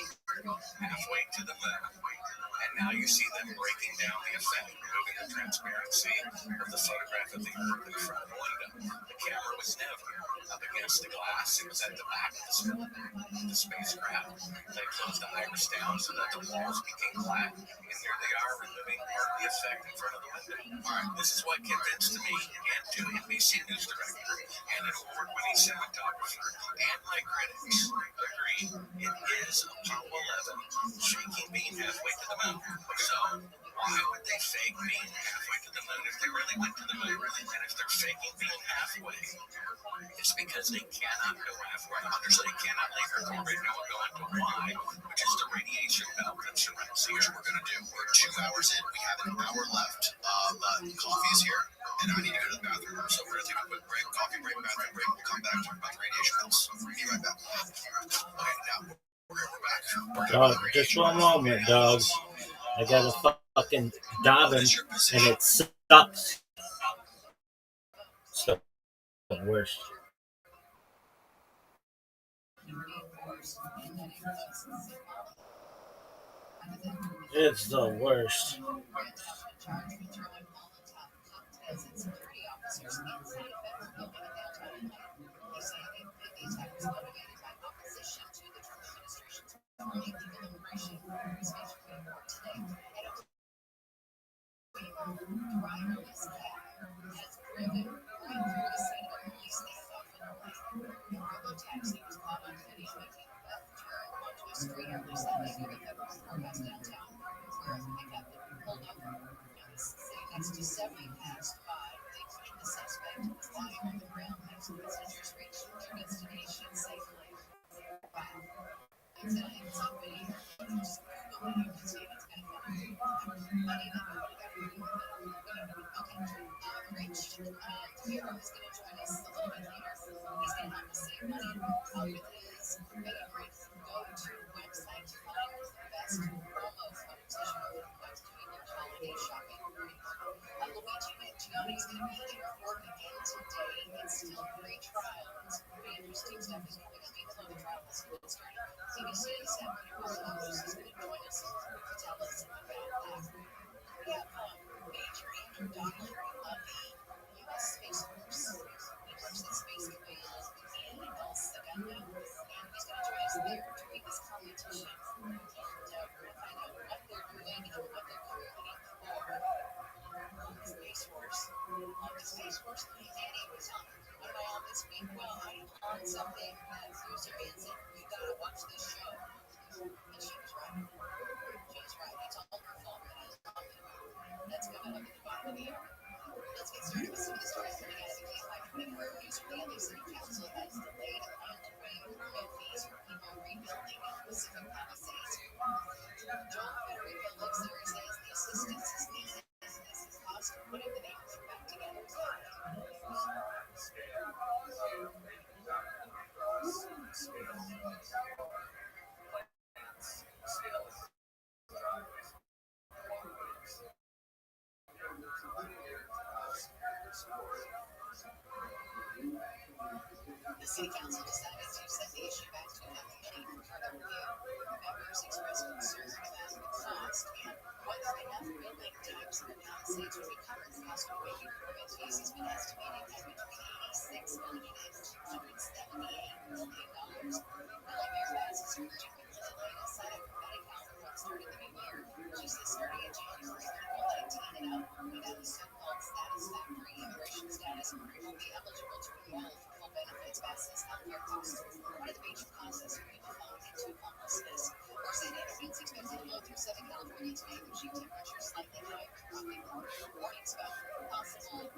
Halfway to the moon. And now you see them breaking down the effect, removing the transparency of the photograph of the Earth in front of the window. The camera was never up against the glass. It was at the back of the spacecraft. They closed the iris down so that the walls became black. And here they are removing part of the effect in front of the window. All right, this is what convinced me and two NBC News director and an award-winning cinematographer and my critics agree it is Apollo 11 shaking being halfway to the moon. So why would they fake being halfway to the moon if they really went to the moon? And if they're faking being halfway, it's because they cannot go halfway. They cannot leave Earth orbit and go into Y, which is the radiation belt that surrounds the Earth. Here's what we're going to do. We're 2 hours in. We have an hour left. Coffee is here, and I need to go to the bathroom. So we're going to take a quick break. Coffee break, bathroom break. We'll come back and talk about the radiation belts. Be right back. Okay, now we're back. Dog, just one moment, dog. I got a fucking Dobbin, and it sucks. It's the worst. It's the worst. The City Council decided to send the issue back to another committee for further review. Members expressed concern about the cost and whether enough building types in the Palisades would be covered. The cost of waiving permit fees has been estimated at between $86 million and $278 million. Billy Fairfax is urging the delay a set of prophetic calendar starting the new year. She says starting in January, they're going to team it up without the so-called satisfactory immigration status proof will be eligible to enroll for full benefits past this healthcare cost. One of the major causes for people falling into homelessness. Rosanna Anderson's expected to blow through Southern California today with sheet temperatures slightly higher, dropping warnings about possible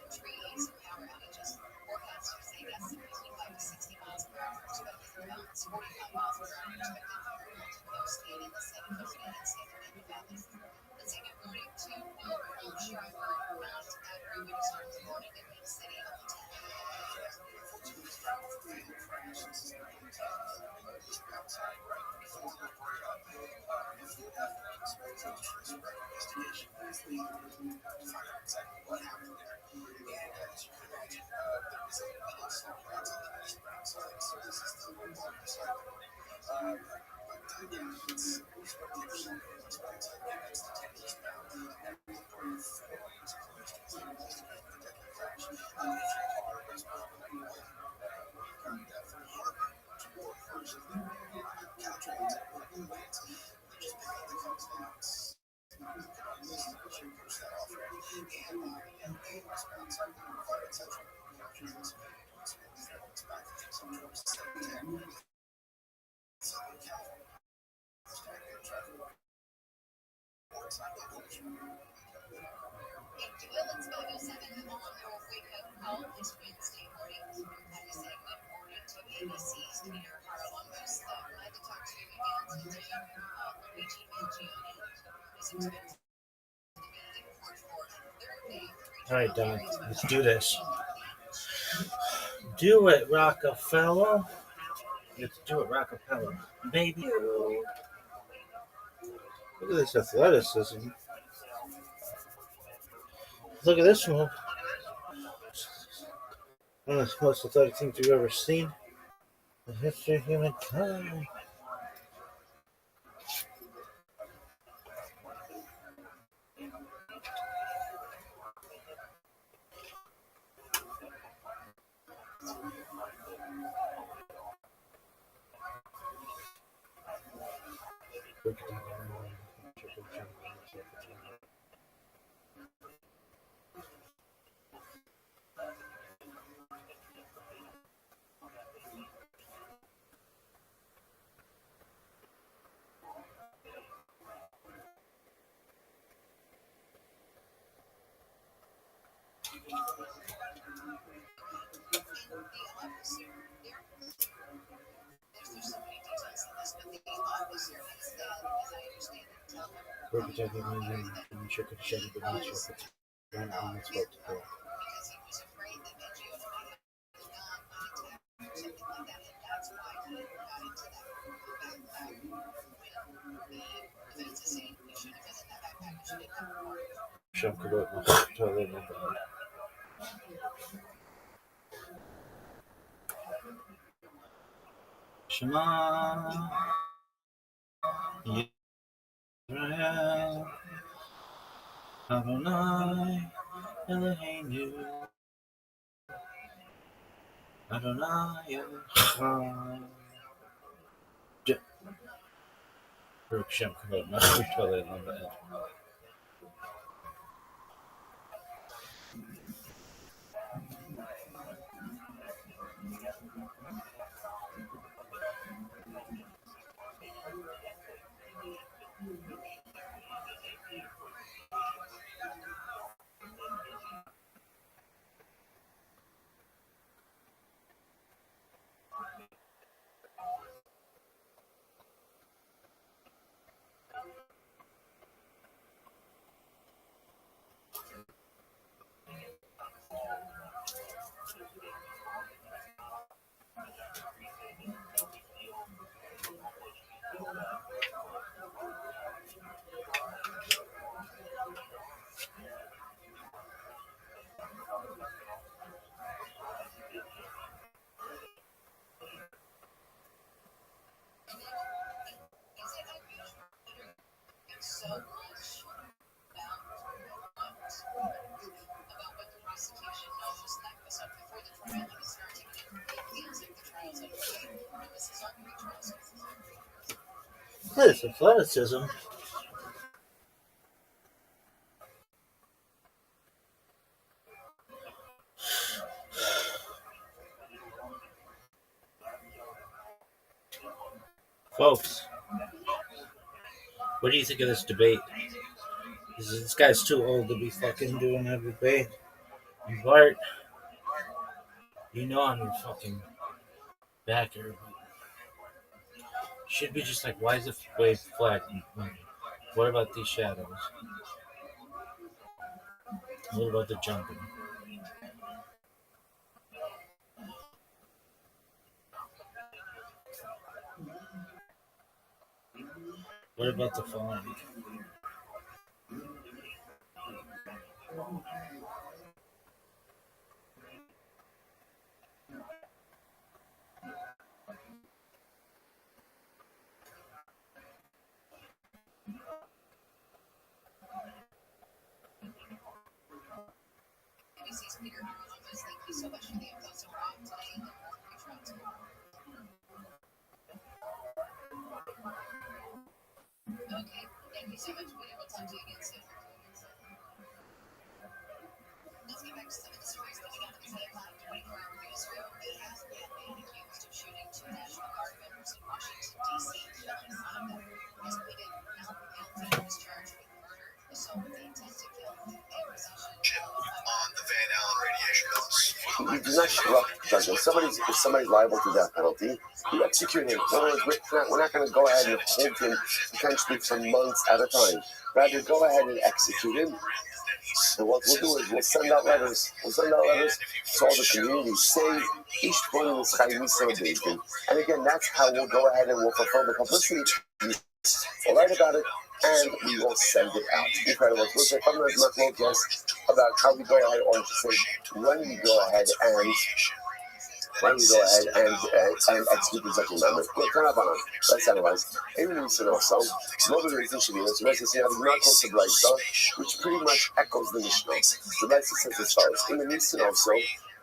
trees and power outages. Forecasters say gusts of 55 to 60 miles per hour expected in the mountains, 45 miles per hour expected from the Gulf Coast and in the Southern Coconut and San Fernando valleys. Let's say good morning to Will Colch, driver around at Rabbi to start the morning in Main City. This Wednesday morning, had to say good morning to ABC's Peter Columbus. Glad to talk to you again today. Luigi Mangione is expected to be in court for a third day of the All right, Don, let's do this. Do it, Rockefeller. Let's do it, Rockefeller. Baby. Look at this athleticism. Look at this one. One of the most athletic things we've ever seen in the history of humankind. Shema Yisrael Adonai Eloheinu Adonai Echad. Baruch Shem Kavod Malchut Olam Va'ed. so much about what the prosecution knows that was up before the trial and it's starting to feels like the trial's underway. And this is all pre-trial stuff. This athleticism. Folks, what do you think of this debate? This guy's too old to be fucking doing a debate. And Bart, you know I'm your fucking backer, but should be just like, why is the wave flag? What about these shadows? What about the jumping? What about the falling? Thank you so much for the info. So we're off today and then okay, thank you so much, Peter. We'll talk to you again soon. Let's get back to some of the stories coming out of the KFI 24-hour newsroom. The Afghan man accused of shooting 2 National Guard members in Washington, D.C. killed 5 of them. Estimated Alfie was charged with murder, assault with the intent to kill, and possession of a On the Van Allen radiation belts. We do not corrupt judges. If somebody's liable to death penalty, you execute him. In other words, we're not going to go ahead and hold him potentially for months at a time. Rather, go ahead and execute him. And what we'll do is we'll send out letters. To all the communities, say each one in this celebration. And again, that's how we'll go ahead and we'll fulfill the publicity. We'll write about it and we will send it out. Incredible. We'll say about how we go ahead, or say when we go ahead and execute the Zakim Member. Let's analyze. Even also, mobilization should be this which pretty much echoes the Mishnah. The Brisa says as follows. In the Mishnah also,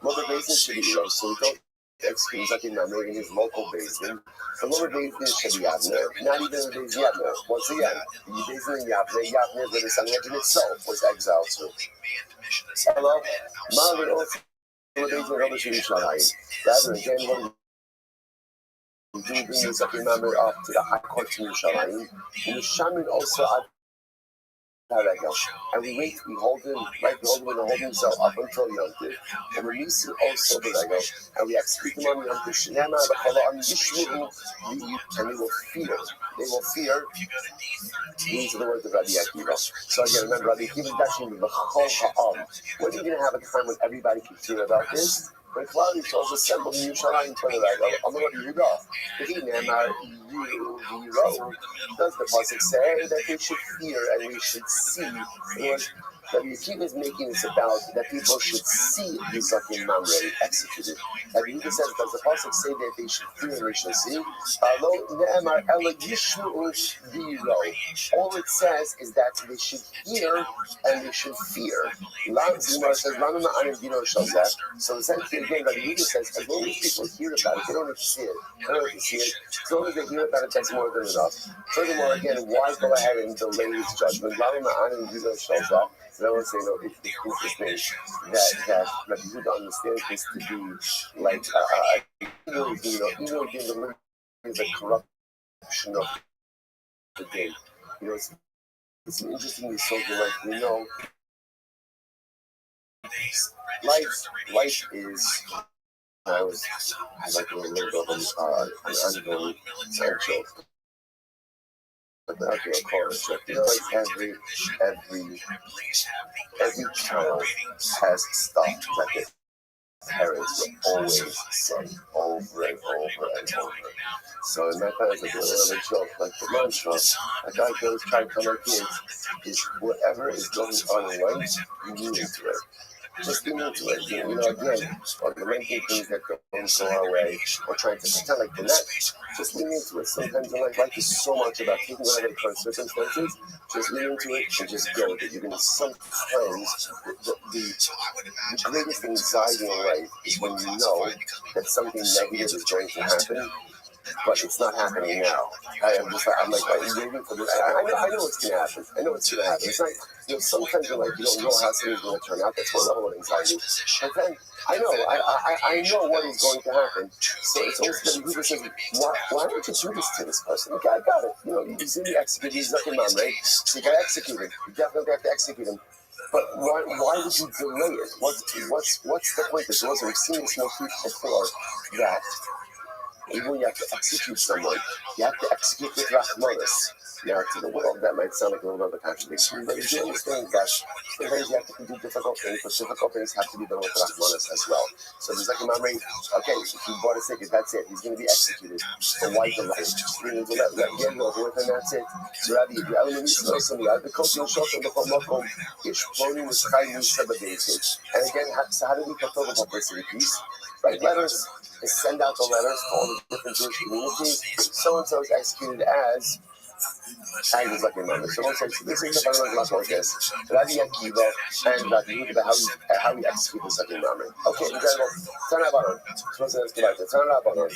mobilization should be so we don't execute Zakim Member in his local basin. The lower basin should be Yavner, not even the base Yavner. Once again, the basin in Yavner, where the Sanhedrin itself was exiled to. Hello? Mali also. Rather, again, when we do bring the Zakim Member up to the High Court to Yerushalayim, and the Shaman also and we hold him, right? We hold him in the holding cell up until Yom Tov, and we also the Regel, and we execute him on Yom Tov, and they will fear. These are the words of Rabbi Akiva. So again, remember, Rabbi Akiva is actually the Chol Ha'am. When are you going to have a time when everybody can hear about this? When Claudia shows assembled in Yerushalayim for the Regel, I'm going to Yehuda. Does the pasuk say that they should fear and we should see? Rabbi Akiva is making this about that people should see the Zakim Mamre executed. Rabbi Akiva says, does the pasuk say that they should fear and they should see? All it says is that they should hear and they should fear. So essentially, again, Rabbi Akiva says, as long as people hear about it, they don't need to see it. They don't need to see it. As long as they hear about it, that's more than enough. Furthermore, again, why go ahead and delay his judgment? I would say, no, it's interesting that Rabbi Yehuda understands this to be like, even the corruption of the day. It's interesting to say, like, we know, life is, I like a little bit of an ongoing essential. But not to a chorus, every child has stuff that their parents will always say over and over and over. So in my parents, like a little joke, like the mantra, like I always try to tell my kids, is whatever is going on in life, you lean into it. Just lean into it. Again, or lamenting things that don't go our way, or trying to pretend like they're not. Just lean into it. Sometimes in life is so much about taking whatever the current circumstances, just lean into it and just go with it. You're going to sometimes, the greatest anxiety in life is when you know that something negative is going to happen, but it's not happening now. I'm like, waiting for this. I know what's going to happen. It's like, sometimes you're like, you don't know how something's going to turn out. That's one level of anxiety. But then, I know what is going to happen. So it's almost that people say, why don't you do this to this person? Okay, I got it. He's in the execute. He's not in man, right? So you got to execute him. You definitely have to execute him. But why would you delay it? What's the point? We've seen this before that even when you have to execute someone, you have to execute with Rachmanis. Now, to the world, that might sound like a little bit of a contradiction, but you do understand that sometimes you have to do difficult things, but difficult things have to be done with Rachmanis as well. So there's like a memory, okay, if he bought a ticket, that's it, he's going to be executed. But why delay? Just let get over with, and that's it. So Rabbi, if you're elements to know somebody, I've become to show from the Makom, Ish Plonim is Chayim Shabbat. And again, so how do we fulfill the publicity piece? Write letters. Send out the letters to all the different Jewish communities. So-and-so is executed as and the Zaken Mamre. So this is the fundamental machlokes. Rabbi Akiva and Rabbi Yehuda how we execute the Zaken Mamre. Okay, incredible. Tanabanon. So let's get back to Tanabanon.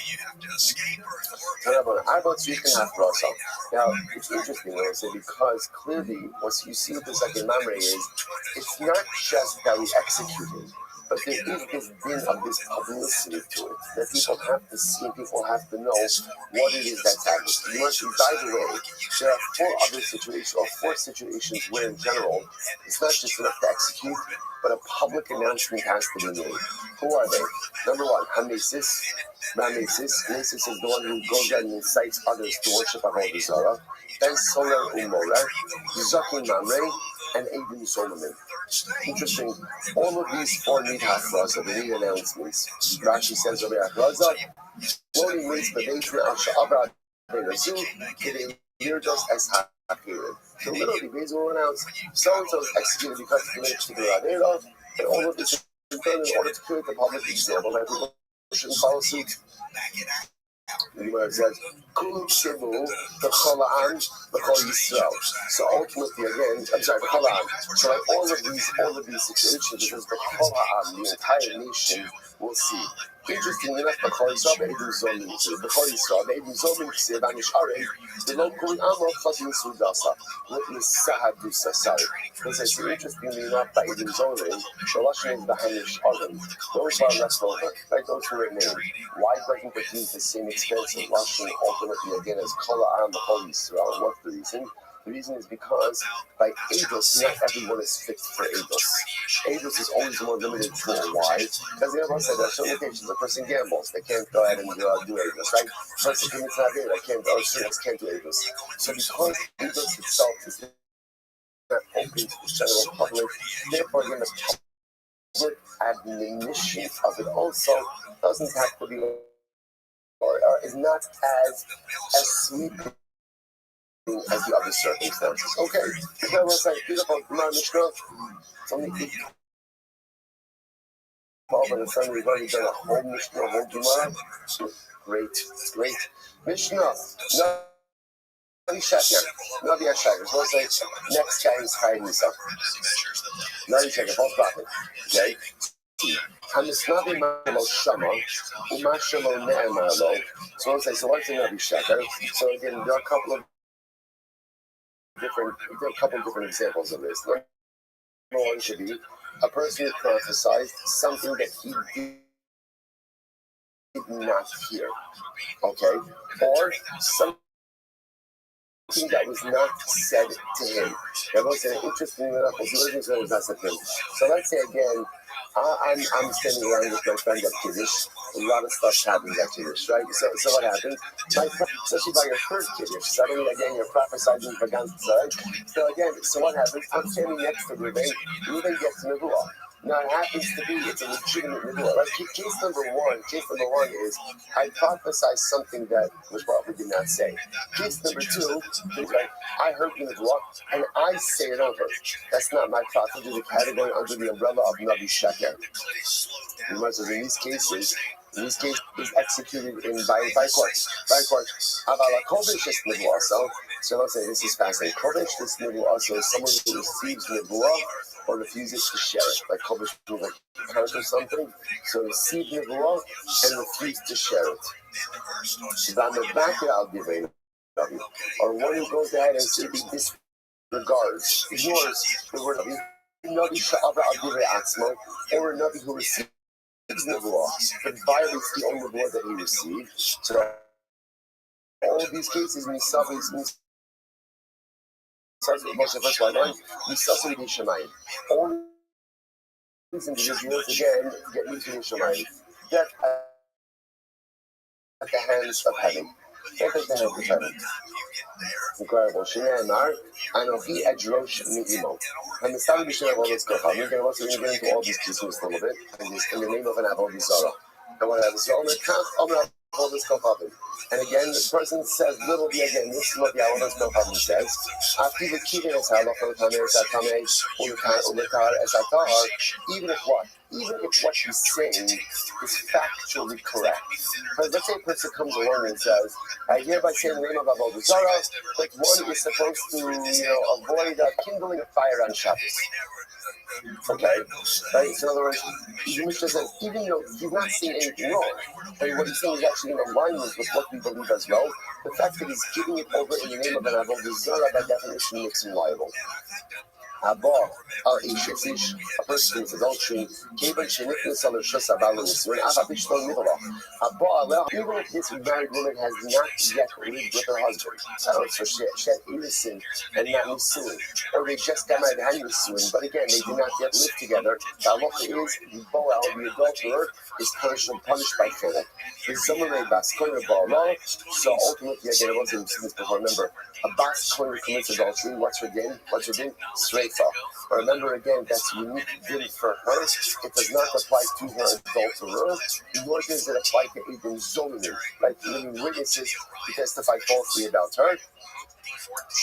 Tanabanon. How about Tzrichen Hafrasa? Now, it's interesting, I say, because clearly what you see with the Zaken Mamre is it's not just that we execute it, but there is this din of this publicity to it, that people have to see, people have to know what it is that's happening. By the way, there are four situations where in general, it's not just enough to execute, but a public announcement has to be made. Who are they? Number one, Hamesis. Mesis is the one who goes out and incites others to worship Avodah Zarah. Then Soler Umoreh, Zaken Mamre, and Eidim Solomon. Interesting. All of these four need hafraza. They need announcements. Rashi says over hafraza. Only means the nation of Sha'abra Benazu, Kidei Yirdos as Hakirin. So literally, Bezu will announce so and so is executed because he committed to the Radera, and all of this is done in order to create the public example that people shouldn't follow suit. The Gemara says, "Kulu Shibu v'Chol Ha'am v'Chol Yisrael." So ultimately, again, v'Chol Ha'am. So like all of these situations, because v'Chol Ha'am, the entire nation will see. Interestingly enough, v'Chol Yisrael ve'Eidim Zomim. V'Chol Yisrael ve'Eidim Zomim k'sev ha'nisharei v'lo kol amo chazin sudasa l'sahadusa. Sorry, because it's interestingly enough, ve'Eidim Zomim shalashim is v'hanisharei. Those are left over, like those who remain. Why doesn't it use the same expense of washing ultimately again as Kol Ha'am B'Chol Yisrael? What's the reason? The reason is because by Eidos, not everyone is fit for Eidos. Eidos is always more limited to a why. Because the other said there are certain occasions a person gambles, they can't go ahead and do Eidos, right? A person commits an Avera, they can't, or students can't do Eidos. So because Eidos itself is not open to the general public, therefore again the public admonition of it also doesn't have to be or is not as sweeping as the other circumstances. Okay, that was like beautiful Mishnah. Something and the Sunday we've already done a whole Mishnah, a whole Gemara. Great. Mishnah. Navi Shaker. So it's like next guy is hiding himself. Navi Shaker, false prophet. Okay. Hamisnavi Ma'alo Shama, Umashalo Ne'emalo. So let's say, so what's a Navi Shaker? So again, there are a couple of different examples of this. Number one should be a person who prophesied something that he did not hear. Okay? Or something that was not said to him. That was interesting enough. Was not said to him. So let's say again, I'm standing around with my friend at Kiddush. A lot of stuff happens at Kiddush, right? So what happens? Especially by your first Kiddush, suddenly again you're prophesying for Gans, right? So what happens? I'm standing next to Ruben. Ruben gets Nebuah. Now it happens to be it's a legitimate Nebuah. Like case number one is I prophesied something that was probably did not say. Case number two is like I heard the Nebuah and I say it over. That's not my prophecy. The category under the umbrella of Navi Sheker. In these cases is executed by court. Avala Kovish is Nebuah. So let's say this is fascinating. Kovish is Nebuah. So someone who receives Nebuah or refuses to share it. Like Kovish means like count or something. So receive Nebuah and refuse to share it. Or one who goes ahead and simply disregards, ignores the word of Navi Sha'abra Al-Divrei Atzmo, or a Navi who receives Nebuah, but violates the only Nebuah that he received. So all of these cases, Misavi is all these individuals again get Mitzvah Shamayim. Death at the hands of heaven. Death at the hands of heaven. Incredible. Shneimar, Anochi Edrosh Mi'imo. And the Stam B'Shem all this stuff. We're going to get into all these pieces a little bit, in the name of an Avodah Zarah. And what happens? So all this stuff happens. And again, this person says literally again, this is what the Avodah Zarah says. After the Kivin is halach on Tamer Satameh, Ulukar Esatar, even if what? even if what he's saying is factually correct. But let's say a person comes along and says, I hereby say in the name of Avodah Zarah that one is supposed to, avoid kindling a fire on Shabbos. Okay, right? So in other words, the Mishnah says, even though he's not saying anything wrong, but what he's saying is actually in alignment with what we believe as well. The fact that he's giving it over in the name of an Avodah Zarah, by definition, makes him liable. A person commits adultery, even if this married woman has not yet lived with her husband, so she had innocent and not nisuin, or they just got married and had nisuin, but again, they did not yet live together. The halacha is the boel, the adulterer, is punished by chilek. So ultimately, again, I wasn't seen this before. Remember, a bas kohen commits adultery. What's her din? Sreifa. Remember again, that's unique din for her. It does not apply to her adulterer, nor does it apply to Edom Zolin, like living witnesses who testify falsely about her.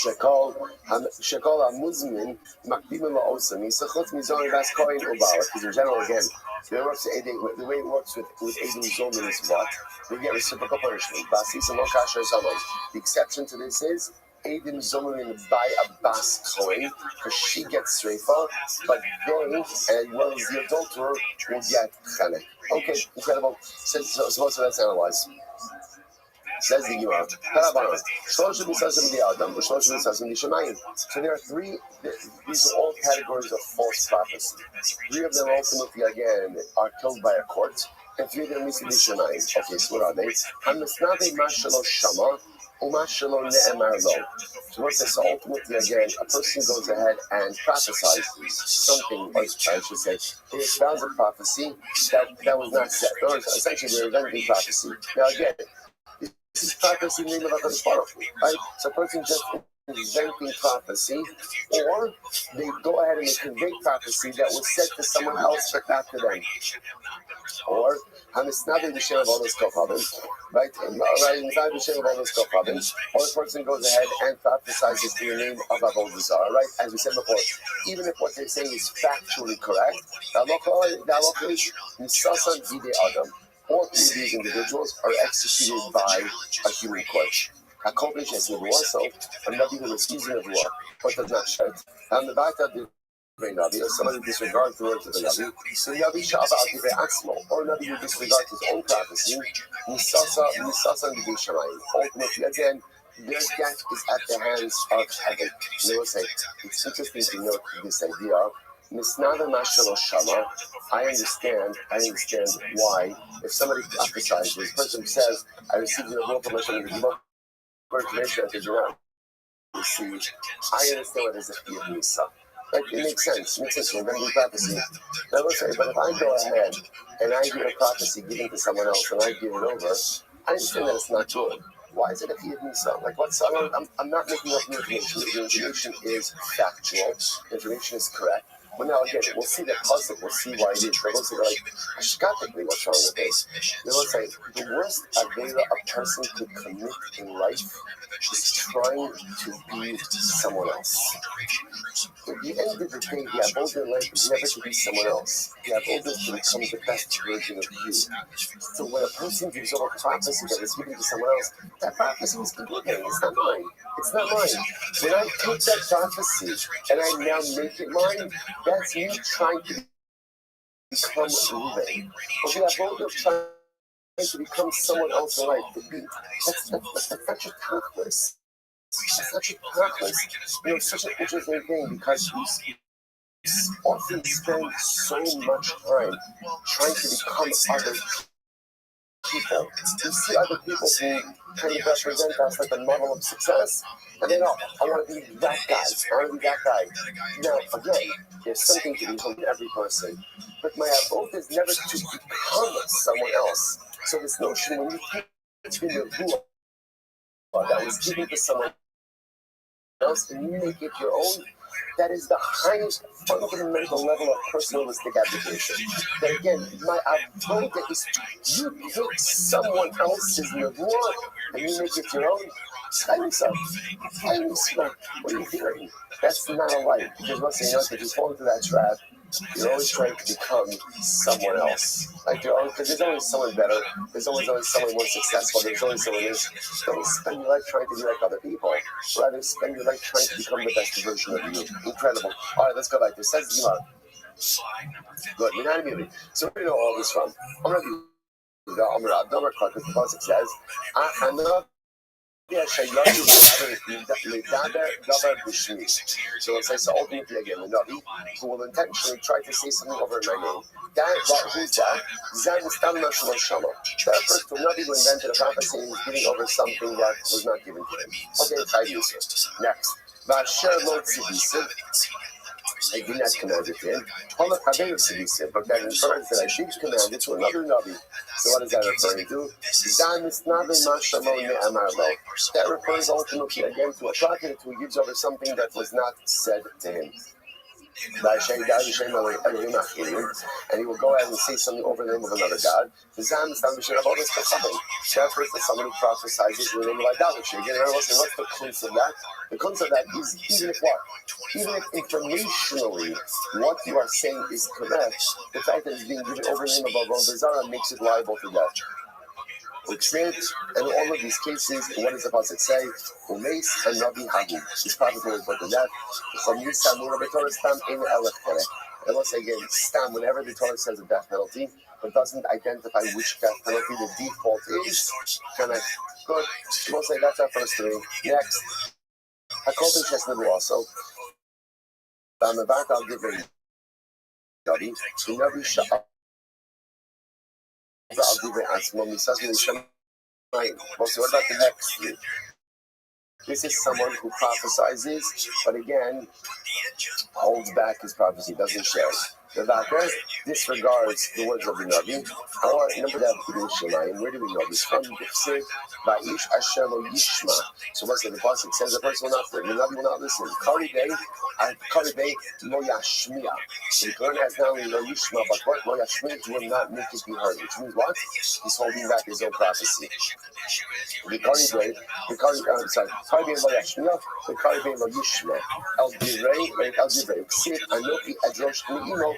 Shekol Hamuzmin Makbimim La'osam Yisachot Mizon Bas Kohen Ubal. Because in general, again, the way it works with Edom Zolin is what? We get reciprocal punishment. The exception to this is Edom Zolin by a Bas Kohen, because she gets Sreifa, but they, as well as the adulterer, will get Chalek. Okay, incredible. So let's analyze. Says the Gemara. So there are three, these are all categories of false prophecy. Three of them ultimately, again, are killed by a court, and three of them need to be Shemayim. Okay, so what are they? So what says, so ultimately, again, a person goes ahead and prophesies something, or I should say, he espoused a prophecy that was not said. Or essentially, they're inventing prophecy. Now, again, this is prophecy in the name of HaKadosh Baruch Hu, right? So a person just inventing prophecy, or they go ahead and they convey prophecy that was said to someone else but not to them. Or Hamisnavi B'Shem of all those Kochavim, right? Hamisnavi B'Shem of all those Kochavim. Or the person goes ahead and prophesizes in the name of Avodah Zarah, right? As we said before, even if what they're saying is factually correct, the halacha is Nisasan B'Idei Adam. All three of these individuals are executed by a human court. Accomplish as Nebuah, so a Nabi who receives a Nebuah, but does not shed. And the Bata did Nabi, or somebody who disregards the words of the Nabi, so Nabi Shava Al-Divrei Atzmo, or Nabi who disregards his own prophecy, Nisasa B'Dei Shamayim. Ultimately, again, their death is at the hands of heaven. And they will say, it's interesting to note this idea. I understand why, if somebody prophesies, this person says, I received the will from Hashem to give up information that they do not receive, I understand what is a fear of Misa. Like, it makes sense. We're going to do prophecy. Now let's say, but if I go ahead and I give a prophecy given to someone else and I give it over, I understand that it's not good. Why is it a fear of Misa? Like, I'm not making up new information. The information is factual. The information is correct. Well, now again, we'll see that puzzle. We'll see why it is. But we'll say, like, ashkatically, what's wrong with this? They will say the worst avera a person could commit in life is trying to be someone else. At the end of the day, the avodah in life is never to be someone else. The avodah is to become the best version of you. So when a person gives over a prophecy that was given to someone else, that prophecy was given to him. It's not mine. It's not mine. When I take that prophecy and I now make it mine, that's me trying to become Ruben. But we have both of trying to become someone else in life to be. That's not your tachlis. That's not your tachlis. It's such an interesting thing because we often spend so much time trying to become other people. We see other people who kind of represent us like a model of success, and then, I want to be that guy. I want to be that guy. Now, again, there's something to be from every person, but my avodah is never to become someone else. So this notion, when you take the nebuah that was given to someone else and you make it your own, that is the highest fundamental level of personalistic application. That again, my avodah is you take someone else's nebuah and you make it your own. Tell yourself, what are you doing? That's not a light. Because once you know, if you fall into that trap, you're always trying to become someone else. Like because there's always someone better. There's always someone more successful. There's always someone else. Don't spend your life trying to be like other people. Rather spend your life trying to become the best version of you. Incredible. All right, let's go back. This says Gemara. Good. You're not immune. So where do you know all this from? I'm going to do the Amr because the Pasuk says, so let's say, so ultimately again, the Navi who will intentionally try to say something over my name. Who's that? That first Navi who invented a prophecy and is giving over something that was not given to him. Okay, try to use it. Next. I did not command it to him. But that infers that I did command it to another Navi. So what is that referring to? That refers ultimately again to a prophet who gives over something that was not said to him. And he will go ahead and say something over the name of another god. That refers to someone who prophesies in the name of idolatry. Again, what's the concept of that? The concept of that is even if informationally what you are saying is correct, the fact that it's being given over the name of Avodah Zarah makes it liable to death. And in all of these cases, what does the Pasuk say? Umeis and Rabbi Hagu. This prophet was put to death. From Yisam, Rabbi Torah Stam in Elef. And once again, Stam, whenever the Torah says a death penalty, but doesn't identify which death penalty the default is, kind of good. We'll say that's our first three. Next. According to Chesed also, I'm about to give a Navi. Navi Sha'ah. What about the next three? This is someone who prophesizes, but again, holds back his prophecy, doesn't share it. The Vater disregards the words of the Navi. Or number that, where do we know this from? Va'ish Asher lo Yishma. So what's the Pasuk says? The person will not, the Navi will not listen. Karibei lo Yashmiya. So the Quran has not only lo Yishma, but what? Lo Yashmiya will not make it be heard. Which means what? He's holding back his own prophecy. The Karibei lo Yashmiya, the Karibei lo Yishma. El Divrei, Ksir Anoki Adrosh Ni'imo.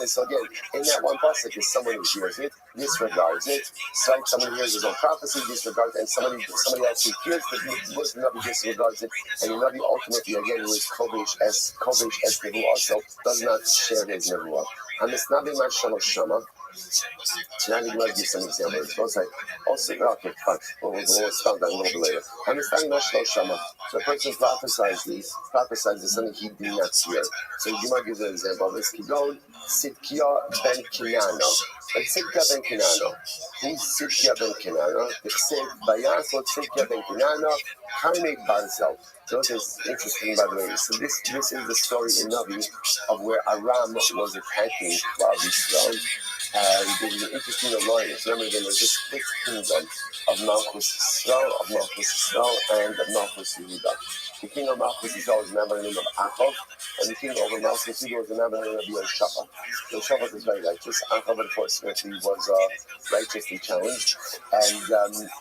So again, in that one pasuk is someone who hears it, disregards it. Someone hears his own prophecy, disregards it, and somebody else who hears the words of the Navi disregards it, and the Navi ultimately again who is kovish as Nebu also does not share his Nebuah. And it's Navi Mashalosh Shama. So now I'm going to give some examples. Okay, okay, fine. We'll start that a little bit later. Understanding Mashalosh Shama. So a person prophesies something he did not hear. So you might give an example of this. Keep going. Sidkia ben Kinano. Sidkia ben Kinano. Who's Sidkia ben Kinano? The Sid Bayas or Sidkia ben Kinano. Karne Barzel. So this is interesting, by the way. So this is the story in Navi of where Aram was attacking Klal Yisrael. And there was an interesting alliance. Remember, there was this fifth kingdom of Malchus Yisrael, and Malchus Yehuda. The king of Malchus Yisrael was a man by the name of Achov, and the king over Malchus Yehuda was a man by the name of Yehoshaphat. Yehoshaphat was very righteous. Achov, unfortunately, was righteously challenged, and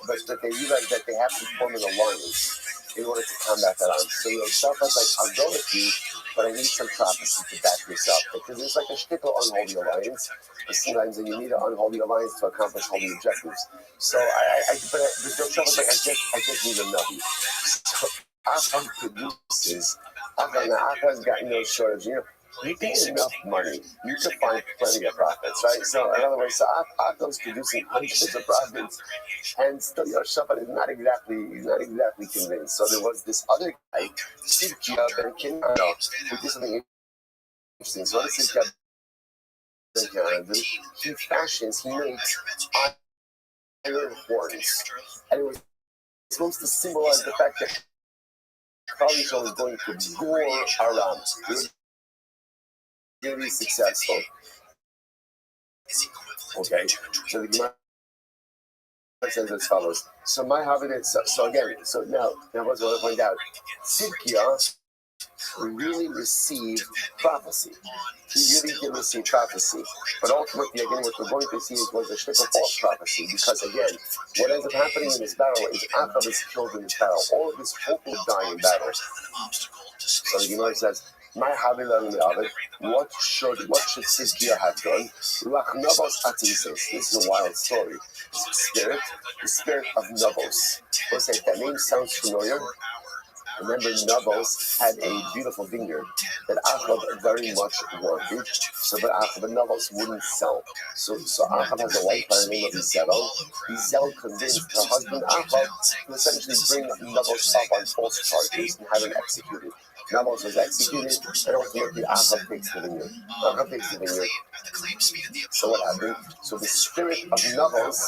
but they realized that they have to form an alliance in order to combat that arms. So Yehoshaphat's like, I'll go with you, but I need some prophecy to back this up, because it's like a shtickle unholy alliance. Sometimes you need an unholy alliance to accomplish holy objectives. So but Yehoshaphat's like, I just need a Navi. So Achab produces. Achab's got no shortage. You get enough money, you can find plenty of prophets, right? So in other words, so Achab's producing hundreds of prophets, and still Yehoshaphat is not exactly convinced. So there was this other guy, Sidkia ben Kinano, who did something interesting. So what does Sidkia ben Kinano do? He makes iron horns, and it was supposed to symbolize the fact that Klal Yisrael was going to gore Aram. Really successful. Okay, so the Gemara says as follows. So my habit is so again. So now I was going to point out. Sidkia really received prophecy. He really did receive prophecy. But ultimately, again, what we're going to see was a shtick of false prophecy. Because again, what ends up happening in this battle is Achab is killed in this battle. All of his people die in battle. So the Gemara says, what should Tzidkiah have done? This is a wild story. The spirit of Nabos. Let's say that name sounds familiar. Remember, Nabos had a beautiful vineyard that Achab very much wanted, but Achab and Nabos wouldn't sell. So Achab has a wife by the name of Izel. Izel convinced her husband Achab to essentially bring Nabos up on false charges and have him executed. Nabos was executed, and ultimately Achab takes the vineyard. So what happened? So the spirit of Nabos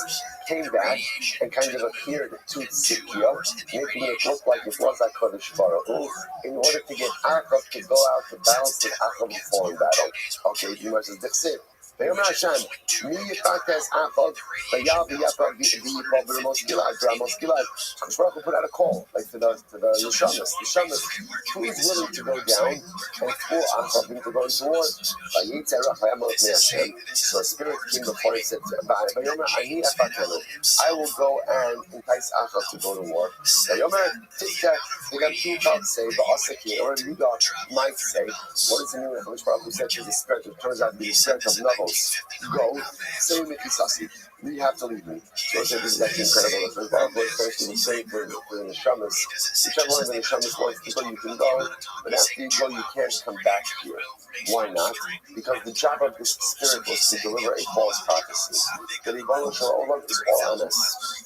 came back and kind of appeared to Tzidkiah, making it look like it was HaKadosh Baruch Hu, in order to get Achab to go out to balance with Achab before in battle. Okay, the Gemara says, Dechsev. Ve'yomer Hashem, mi yifates Achab, v'yav v'yakab v'yipol b'Ramos Gilad. HaKadosh Baruch Hu put out a call, like to the Neshamas. Neshamas, who is willing to go down and for Achab to go into war? So a spirit came before and said, I will go and entice Achab to go to war. They got two thoughts say, or Yudah might say, what is the meaning of HaKadosh Baruch Hu said to the spirit? It turns out to be the spirit of Nabos. Go, say Mikisasi. You have to leave me. So this is actually incredible. The Baruch Hu first was saying for the Neshamas, whichever one of the Neshamas wants to go, you can go, but after you go, you can't come back here. Why not? Because the job of this spirit was to deliver a false prophecy. The Ribono Shel Olam is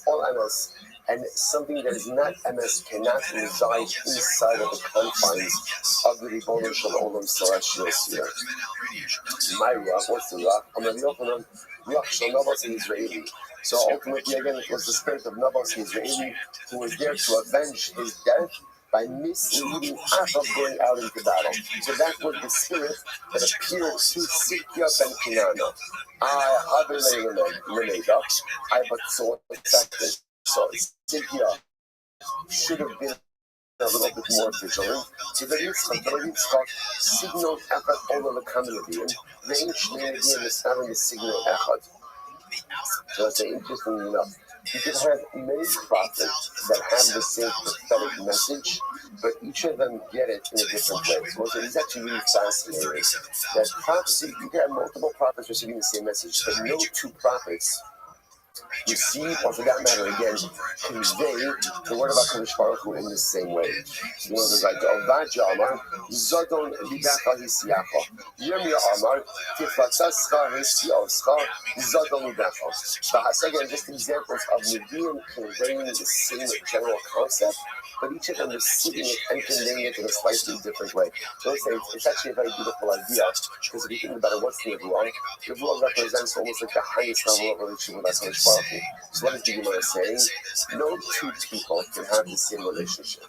all MS. And something that is not MS cannot reside inside of the confines of the Ribono Shel Olam celestial sphere. My Ruach, what's the Ruach? Ruach Shel Nabos Israeli. So ultimately, again, it was the spirit of Nabos Israeli who was there to avenge his death by misleading Achab going out into battle. So that was the spirit that appeared to Tzidkiah ben Kinana. I but so effective. So Tzidkiah should have been a little bit more vigilant. So the Yitzchak signaled Echad all of the community, and the ancient Indian is having the signal Echad. So it's interesting enough. You can have many prophets that have the same prophetic message, but each of them get it in a different way. So it's actually really fascinating that prophecy, you can have multiple prophets receiving the same message, but no two prophets receive, or for that matter, again, convey the word about HaKadosh Baruch Hu in the same way. So the Moses is like, Ovadia Amar, Zodon Lidacha Hisiacha. Yirmiyah Amar, Tiflatzascha Hisioscha, Zodon Lidacha. So again, just examples of Nevi'im conveying the same general concept, but each of them receiving it and conveying it in a slightly different way. So let's say it's actually a very beautiful idea, because if you think about it, what's Nevuah? Nevuah represents almost like the highest level of relationship with HaKadosh Baruch Hu. So what is the Gemara saying? No two people can have the same relationship.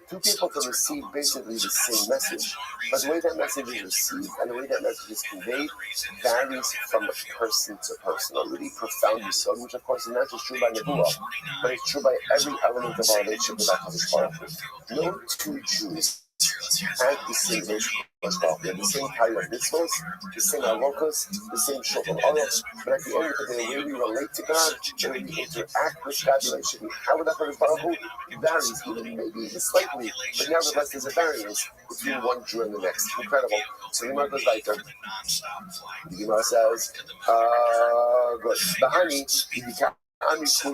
Two people can receive basically the same message, but the way that message is received and the way that message is conveyed varies from person to person. A really profound yesod, which of course is not just true by Nebuah, but it's true by every element of our relationship with HaKadosh Baruch Hu. No two Jews have the same relationship with HaKadosh Baruch Hu. The same kind of mitzvos, the same halachos, the same shulchan aruch, but at the end of the day, the way we relate to God, the way we interact with God, the relationship we have with HaKadosh Baruch Hu varies, even maybe even slightly, but nevertheless there's a variance between one Jew and the next. Incredible. So the Gemara goes weiter. The Gemara says, good. Bahani, so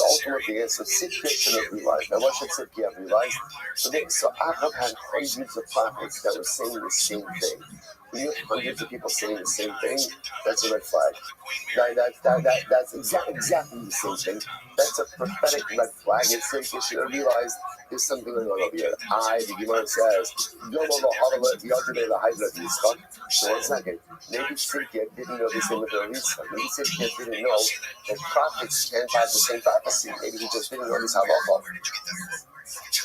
ultimately, so Tzidkiah should have realized. Now, what should Tzidkiah have realized? So Achab had hundreds of prophets that were saying the same thing. When you have hundreds of people saying the same thing, that's a red flag. That's exactly the same thing. That's a prophetic red flag. And Tzidkiah should have realized there's something going on over here. The Gemara says, so 1 second. Maybe Tzidkiah didn't know the same with the Yitzchak. Maybe Tzidkiah didn't know that prophets can't have the same prophecy. Maybe he just didn't know this halacha.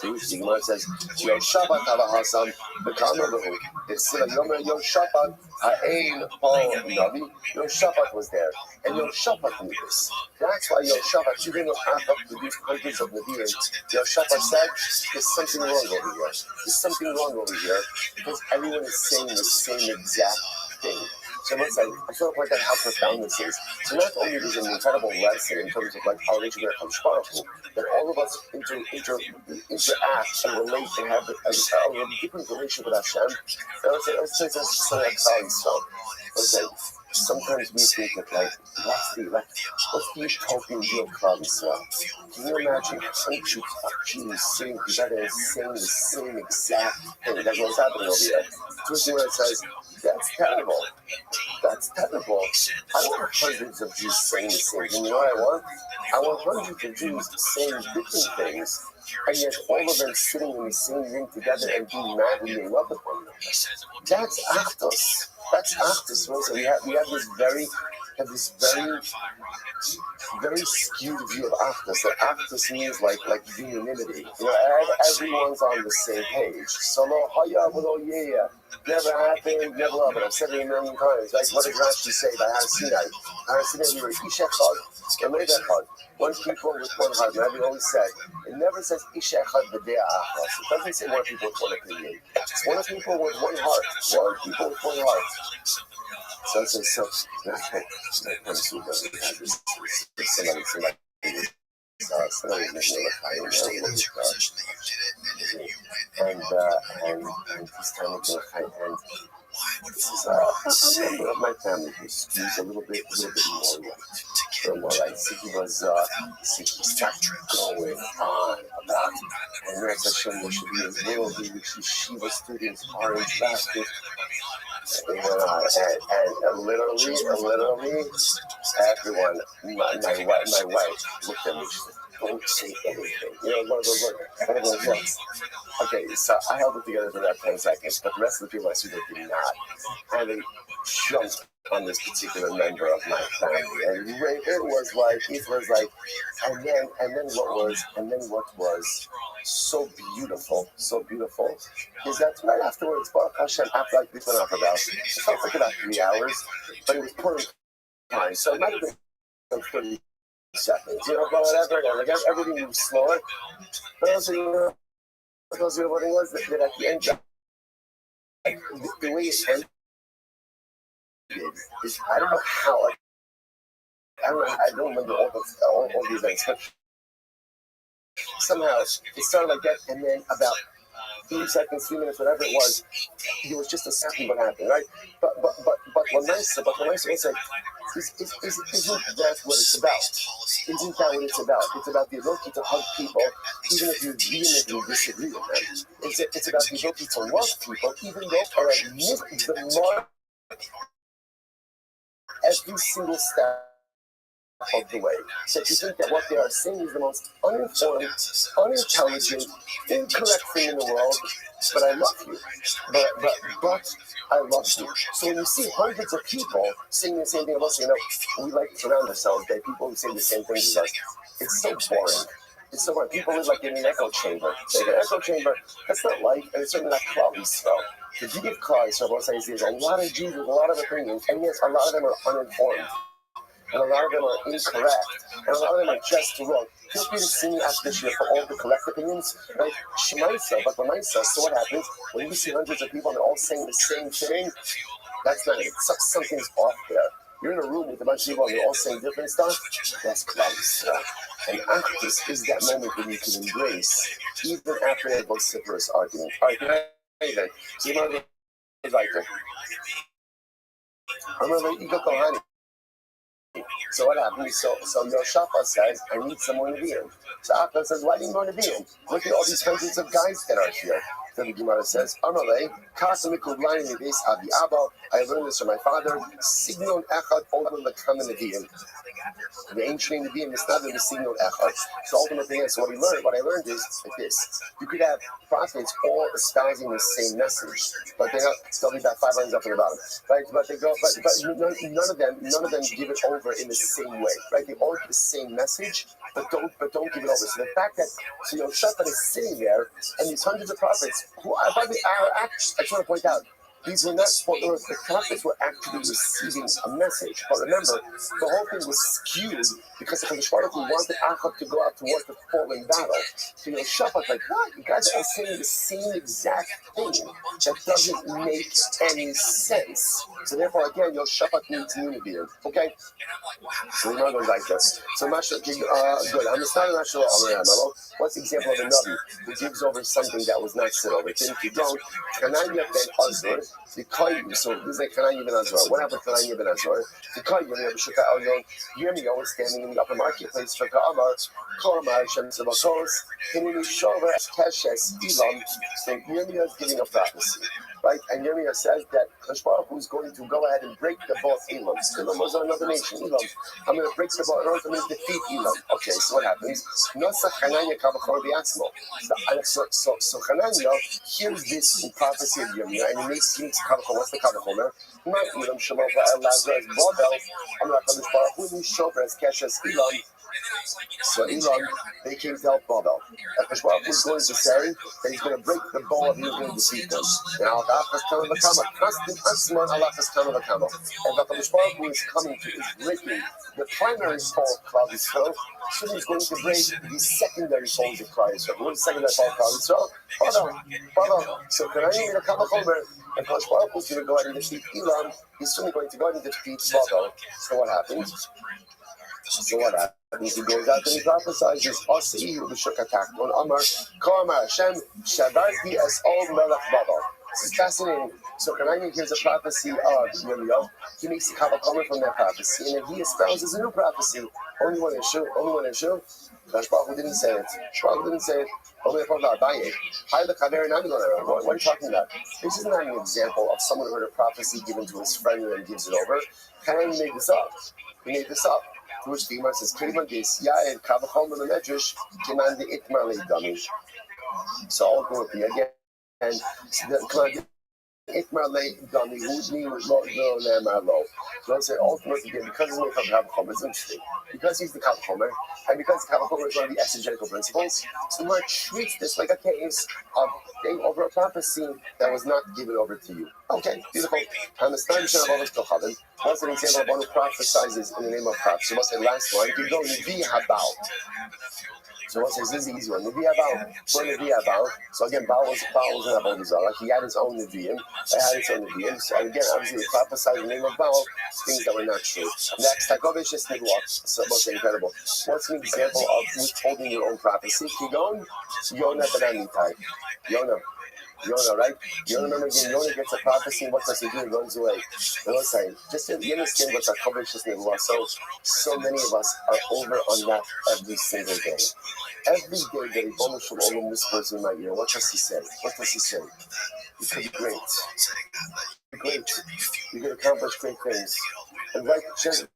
The Gemara says, Yo Shabbat Havahasam, the Kamalahu. It's still a Yomer Yo Shabbat, Ha'ein Paul Navi. Yo Shabbat was there. And Yo Shabbat knew this. That's why Yo Shabbat, even though Achab produced hundreds of Nevi'im, Yo Shabbat said, there's something wrong over here. There's something wrong over here because everyone is saying the same exact thing. So once I sort of point out how profound this is. So not only is it an incredible lesson in terms of like how rich we are from Sparkle, that all of us interact and relate and have a different relationship with Hashem. Let's say this sometimes we think that what's the utopian view of Klal Yisrael? Can you imagine hundreds of Jews sitting together and saying the same exact thing? That's what's happening over here. First where it says, that's terrible. That's terrible. I want hundreds of Jews saying the same thing. You know what I want? I want hundreds of Jews saying different things, and yet all of them sitting in the same room together and being madly in love with one another. That's Achdus. That's Achdus. So we have this very skewed view of Achdus. That Achdus means like unanimity. You know, everyone's on the same page. Solo haya v'lo yeya. Never happened, never love it. I've said it a million times. Like what did Rashi say by Har Sinai? Har Sinai, we were Ish Echad, Elei Echad. One people with one heart. Rabbi always said, it never says Ish Echad v'dea achas. It doesn't say one people with one opinion. It's one people with one heart. One people with one heart. So it says, somebody making a and he's telling me and this is a member of my family who skews a little bit more right. So he was going on about, and Red Hashem, there should be a little bit yeshiva students orange basket. And went on, and literally, everyone, my wife looked at me. She said, "Don't say anything." You know, one of those looks. Okay, so I held it together for about 10 seconds, but the rest of the people I see did not. And they jumped on this particular member of my family, and it was like, and then what was so beautiful, is that right afterwards, Baruch Hashem, after like this went on for about, it felt like about 3 hours, but it was pouring time, so it might have been some 30 seconds, you know, but whatever, like everything moved slower. But also, you know, what was beautiful thing was that at the end, like, the way it ended is, I don't know how, like, I don't remember all the events, but somehow it started like that, and then about 3 seconds, 3 minutes, whatever it was just a second what happened, right? But when I said, isn't that what it's about? Isn't that what it's about? It's about the ability to hug people, even if you vehemently disagree with them. It's about the ability to love people, even though or admit the mark every single step of the way. So if you think that what they are saying is the most uninformed, unintelligent, incorrect thing in the world, but I love you. But I love you. So when you see hundreds of people saying the same thing about us, you know, we like to surround ourselves by people who say the same things as us. It's so boring. It's so boring. People live like in an echo chamber. Like an echo chamber, that's not life, and it's certainly not Klal Yisrael. The beauty of Klal Yisrael, what I say, is there's a lot of Jews with a lot of opinions, and yes, a lot of them are uninformed. And a lot of them are incorrect, and a lot of them are just wrong. Feel free to see me after this year for all the correct opinions, right? Shemaisa, but Lamaisa, so what happens when you see hundreds of people and they're all saying the same thing? That's not it. Something's off there. You're in a room with a bunch of people and they're all saying different stuff. That's Klal. And Achdus is that moment when you can embrace, even after a vociferous argument. All right, then. So you know, like I'm going to go. So what happens? So Yoshaphat says, I need someone to be in. So Achad says, why do you want to be in? Look at all these hundreds of guys that are here. Then the Gemara says, Amalei, Kasamikublain Nevis Abi Abba. I learned this from my father. Signon Echad Olam Lekam Neviim. The ancient Neviim is not the Signon Echad. So ultimately, so what I learned is like this. You could have prophets all espousing the same message, but they'll be about 5 lines up in the bottom, right? But they go, but none of them give it over in the same way, right? They all give the same message, but don't give it over. So the fact that Yoshaphat is sitting there, and these hundreds of prophets, who by the hour, I just want to point out, These were not, the prophets were actually receiving a message. But remember, the whole thing was skewed because the Kadosh Baruch Hu wanted Achab to go out to war to fall in battle. So Yehoshaphat, like, what? You guys are all saying the same exact thing. That doesn't make any sense. So therefore, again, Yehoshaphat needs unity here. Okay? So we're not going like this. So Masha, good. I'm the starting Masha. What's the example of a Navi who gives over something that was not said over? If you don't, Hananiah ben Azor, so this is like Hananiah ben Azor. What happened to Hananiah ben Azor? Yirmiyahu was standing in the upper marketplace for Ka'amar, Kormar, Shem Tzavakos, Hinini Shover, Keshes, Elam. So Yirmiyahu is giving a prophecy. Right? And Yirmiyahu says that Kadosh Baruch Hu is going to go ahead and break the bow of Elam. Elam was another nation. Elam. I'm going to break the bow in order for me to defeat Elam. Okay, so what happens? So Hananiah hears this prophecy of Yirmiyahu and he makes Kavachomer. What's the Kavachomer? Not Elam, Shemot, Lazarus, Babel. I'm not Kadosh Baruch Hu, Shover, Keshes, Elam. So Elam, they came to help Babel. And Kadosh Baruch Hu is going to say that he's going to break the bow of Elam and defeat them. Now, and what Kadosh Baruch Hu is coming to is breaking the primary soul of Klal Yisrael. So he's going to break the secondary souls of Klal Yisrael. What is the secondary soul of Klal Yisrael? Babel. So Hananiah made a Kavachomer, and Kadosh Baruch Hu is going to go ahead and defeat Elam. He's soon going to go ahead and defeat Babel. So what happens? He goes out and he prophesies, Asi, who the Shuk attacked on Amar, Karma Hashem, Shabarti as all Melech Babel. This is fascinating. So Hananiah gives a prophecy of Yirmiyahu. He makes a Kavachomer from that prophecy, and then he espouses a new prophecy. Only one issue. Kadosh Baruch Hu didn't say it. Only a prophet Abaye. What are you talking about? This is not an example of someone who heard a prophecy given to his friend and then gives it over. Hananiah made this up. He made this up. Which the Gemara says, Yair Kavachomer Medrash Kiman the Itmar Leidami. So I'll go with you again. And the Itmar Leidami, who's me with Lo Lemar Lo. So I'll say ultimately because he's the Kavachomer, it's interesting. Because he's the Kavachomer, and because the Kavachomer is one of the exegetical principles, so the Gemara treats this like a case of giving over a prophecy that was not given over to you. Okay, beautiful. What's an example of one who prophesizes in the name of prophecy? So what's the last one? You go Nevi Habal. So what says this is the easy one? Nevi Habal. For Nevi Habal. So again, Baal was an Avodah Zarah. He had his own Nevi'im. So again, obviously, he prophesied in the name of Baal things that were not true. Next, Takovish is Nigwak. So most incredible. What's an example of withholding your own prophecy? Kigon, Yonah ben Amitai. Yonah, right? You remember again, Yonah gets a prophecy, what does he do? He runs away. And let's say, just you understand what's our coverage is. So many of us are over on that every single day. Every day that Ibn Shalom whispers in my ear, what does he say? You could be great. You could accomplish great things. And like just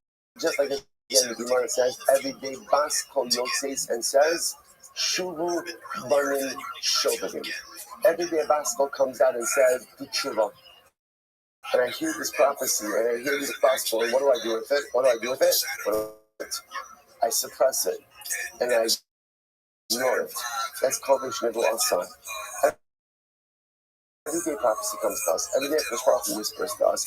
like again, the Gemara says, every day Bas Kol Yotzeis and says, Shuvu Banim Shovavim. Every day a Baskel comes out and says, do tshuva. And I hear this prophecy, and I hear this gospel, and what do I do with it? I suppress it, and I ignore it. That's called Vishnival Asa. Every day prophecy comes to us. Every day the prophet whispers to us.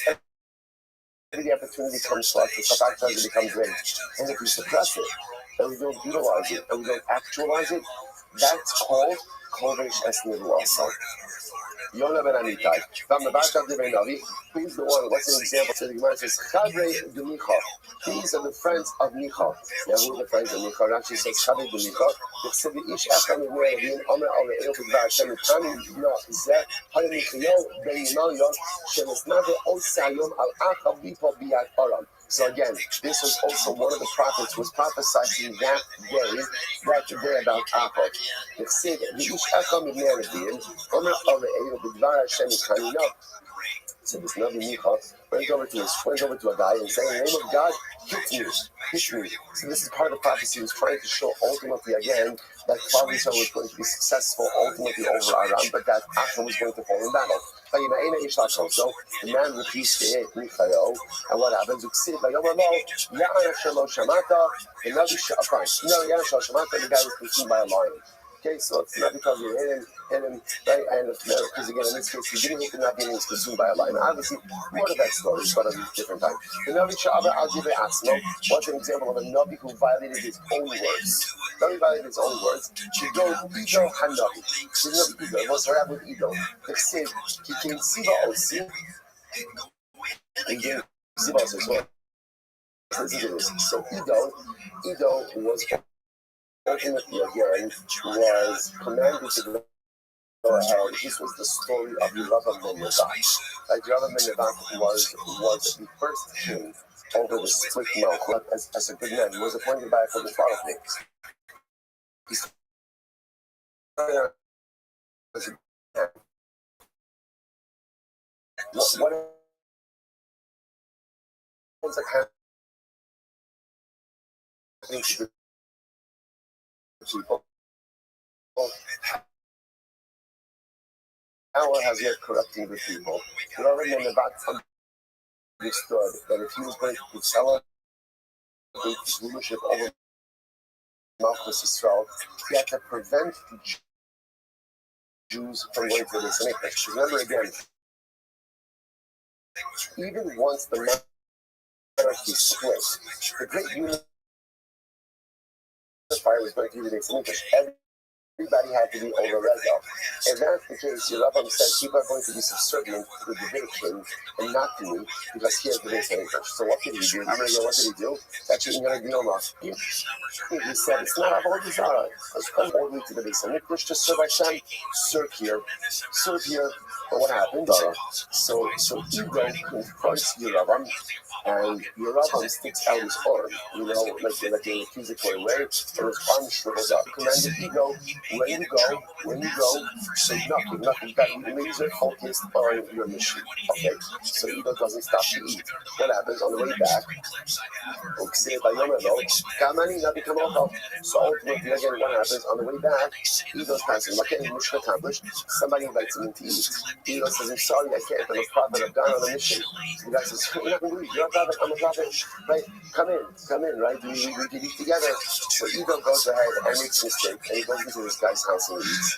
Every day opportunity comes to us. The Shabbat becomes ready. And if we suppress it, and we don't utilize it, and we don't actualize it, that's called Kodesh Esnival Asa. Yonah ben Amitai. From the Bashar de Benavi, who's the one? What's an example? So the Gemara says, Chavrei de Micha. These are the friends of Micha. Now, who are the friends of Micha? Rashi says, Chavrei de Micha. It said, Ish Echam Yirmiyah, Omer Omer Eil Kudvar Hashem, Tani Yibna, Zeh, Hale Michael, Ben Yimayon, Shenesnave Osayom Al Achav Bipo Biyat Aram. So again, this was also one of the prophets was prophesying that day about Achab. It said, so this Navi Micha went over to a guy and said, in the name of God, hit me. So this is part of the prophecy. He was trying to show ultimately again that Klal Yisrael was going to be successful ultimately over Aram, but that Achab was going to fall in battle. So the man refused to hit Michael, and what happens? The guy was consumed by a lion. Okay, so it's not because you hit him, right? And because again, in this case, he didn't hit the Navi and he was consumed by a lion. Obviously, more of that story, but at a different time. The Navi Sha'ava Al-Jibre Asmo was an example of a Navi who violated his own words. Navi violated his own words. Ido Hanavi. His Navi Ido. What's what with Ido? The Sid, he came Siva Osi. Again, Siva Osi. So listen to this. So Ido was ultimately again was commanded to go ahead. This was the story of Yeravam ben Nevat. Like Yeravam ben Nevat was the first king over the split Malchut as a good man. He was appointed by for the father thing. He started out as a good man. What was the kind of thing to people? Power has yet corrupting the people. Yeravam ben Nevat understood that if he was going to celebrate his rulership over Malchus Israel, he had to prevent the Jews from going to the Beis Hamikdash. Remember again, even once the monarchy split, the great unifier was going to be the Beis Hamikdash. Everybody had to be over Reza. If that's the case, Yeravam said people are going to be subservient to the Davidic king and not to me because he has the Beis Hamikdash. So what did he do? You know what did he do? Actually, he said, it's not Avodah Zarah. Let's come all the way to the Beis Hamikdash to serve Hashem. Serve here. But what happened? So Ido confronts Yeravam, and Yeravam sticks out his arm, like in a accusatory way, and his arm shrivels up. Commanded Ido, when you go, say nothing, that laser focused on your mission. Okay, so Ido doesn't stop to eat. What happens on the way back? So ultimately, again, what happens on the way back? Ido's passing. Mission accomplished. Somebody invites him in to eat. Ido says, I'm sorry, I can't. I'm a prophet. I've gone on a mission. The guy says, you're not going to leave. You're a prophet. I'm a prophet. Right? Come in, right? We can eat together. So Ido goes ahead and makes a mistake, and he goes into this guy's house and eats.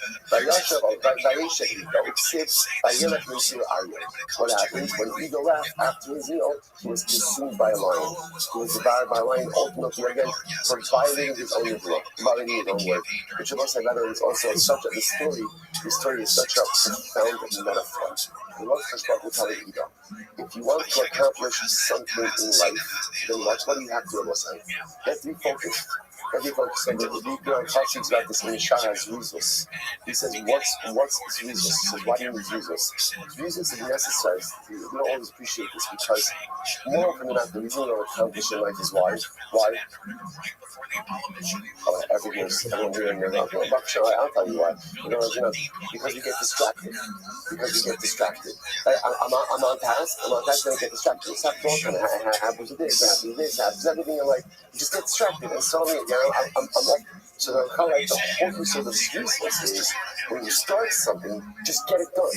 What happens when Ido left after his meal? He was consumed by a lion. He was devoured by a lion, ultimately again for violating his own law, violating his own word. Which of us is also such a the story is such a profound metaphor. The Lord will tell Ido, if you want to accomplish something in life, then watch what you have to do. Get refocused. So the talks about this in Shah's Rizos. He says, what's Rizos? He says, why do you need Rizos? Rizos is necessary. You don't always appreciate this because more often than not, the reason you don't accomplish in life is why? Everyone here in the I'll tell you why. Because we get distracted. I'm on task, then I get distracted. It's not broken. I have this, everything in life. You just get distracted. And suddenly, I'm up. So the whole purpose of this resource is when you start something, just get it done.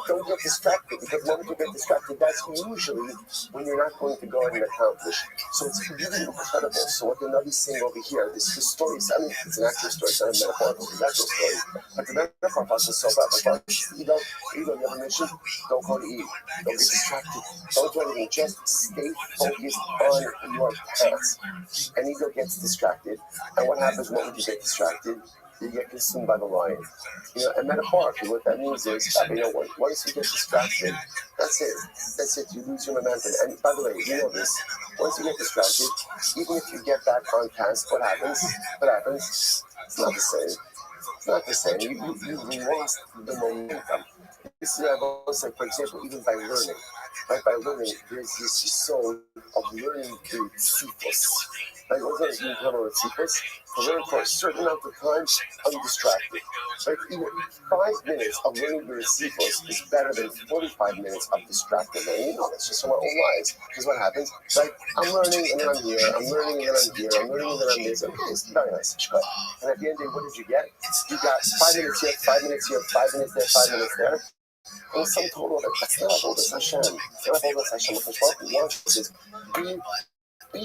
Don't get distracted, because the moment you get distracted, that's usually when you're not going to go ahead and accomplish. So it's really incredible. So what the Navi's saying over here, this story, it's an actual story, it's not a metaphorical, it's an actual story. But the metaphor passes itself out. You have a mission, don't go to eat. Don't get distracted. Don't do anything. Just stay focused on your task. And Ego gets distracted. And what happens when you get distracted? You get consumed by the lion. And metaphorically, what that means is, once you get distracted, that's it. You lose your momentum. And by the way, you know this. Once you get distracted, even if you get back on task, what happens? It's not the same. You lost the momentum. This is what I've always said, for example, even by learning. Right? By learning, there's this soul of learning through tzipos. Like, what does that mean tzipos? To learn for a certain amount of time, undistracted. Like, even 5 minutes of learning through tzipos is better than 45 minutes of distracted learning. That's just from our own lives. Because what happens? Like, I'm learning and then I'm here, I'm learning and then I'm here, I'm learning and then I'm this. Okay, it's very nice. And at the end of the day, what did you get? You got 5 minutes here, 5 minutes here, 5 minutes there, 5 minutes there. And some total of it, that's not Avodas Hashem. It's not Avodas Hashem. Because what we want is be in it. Be in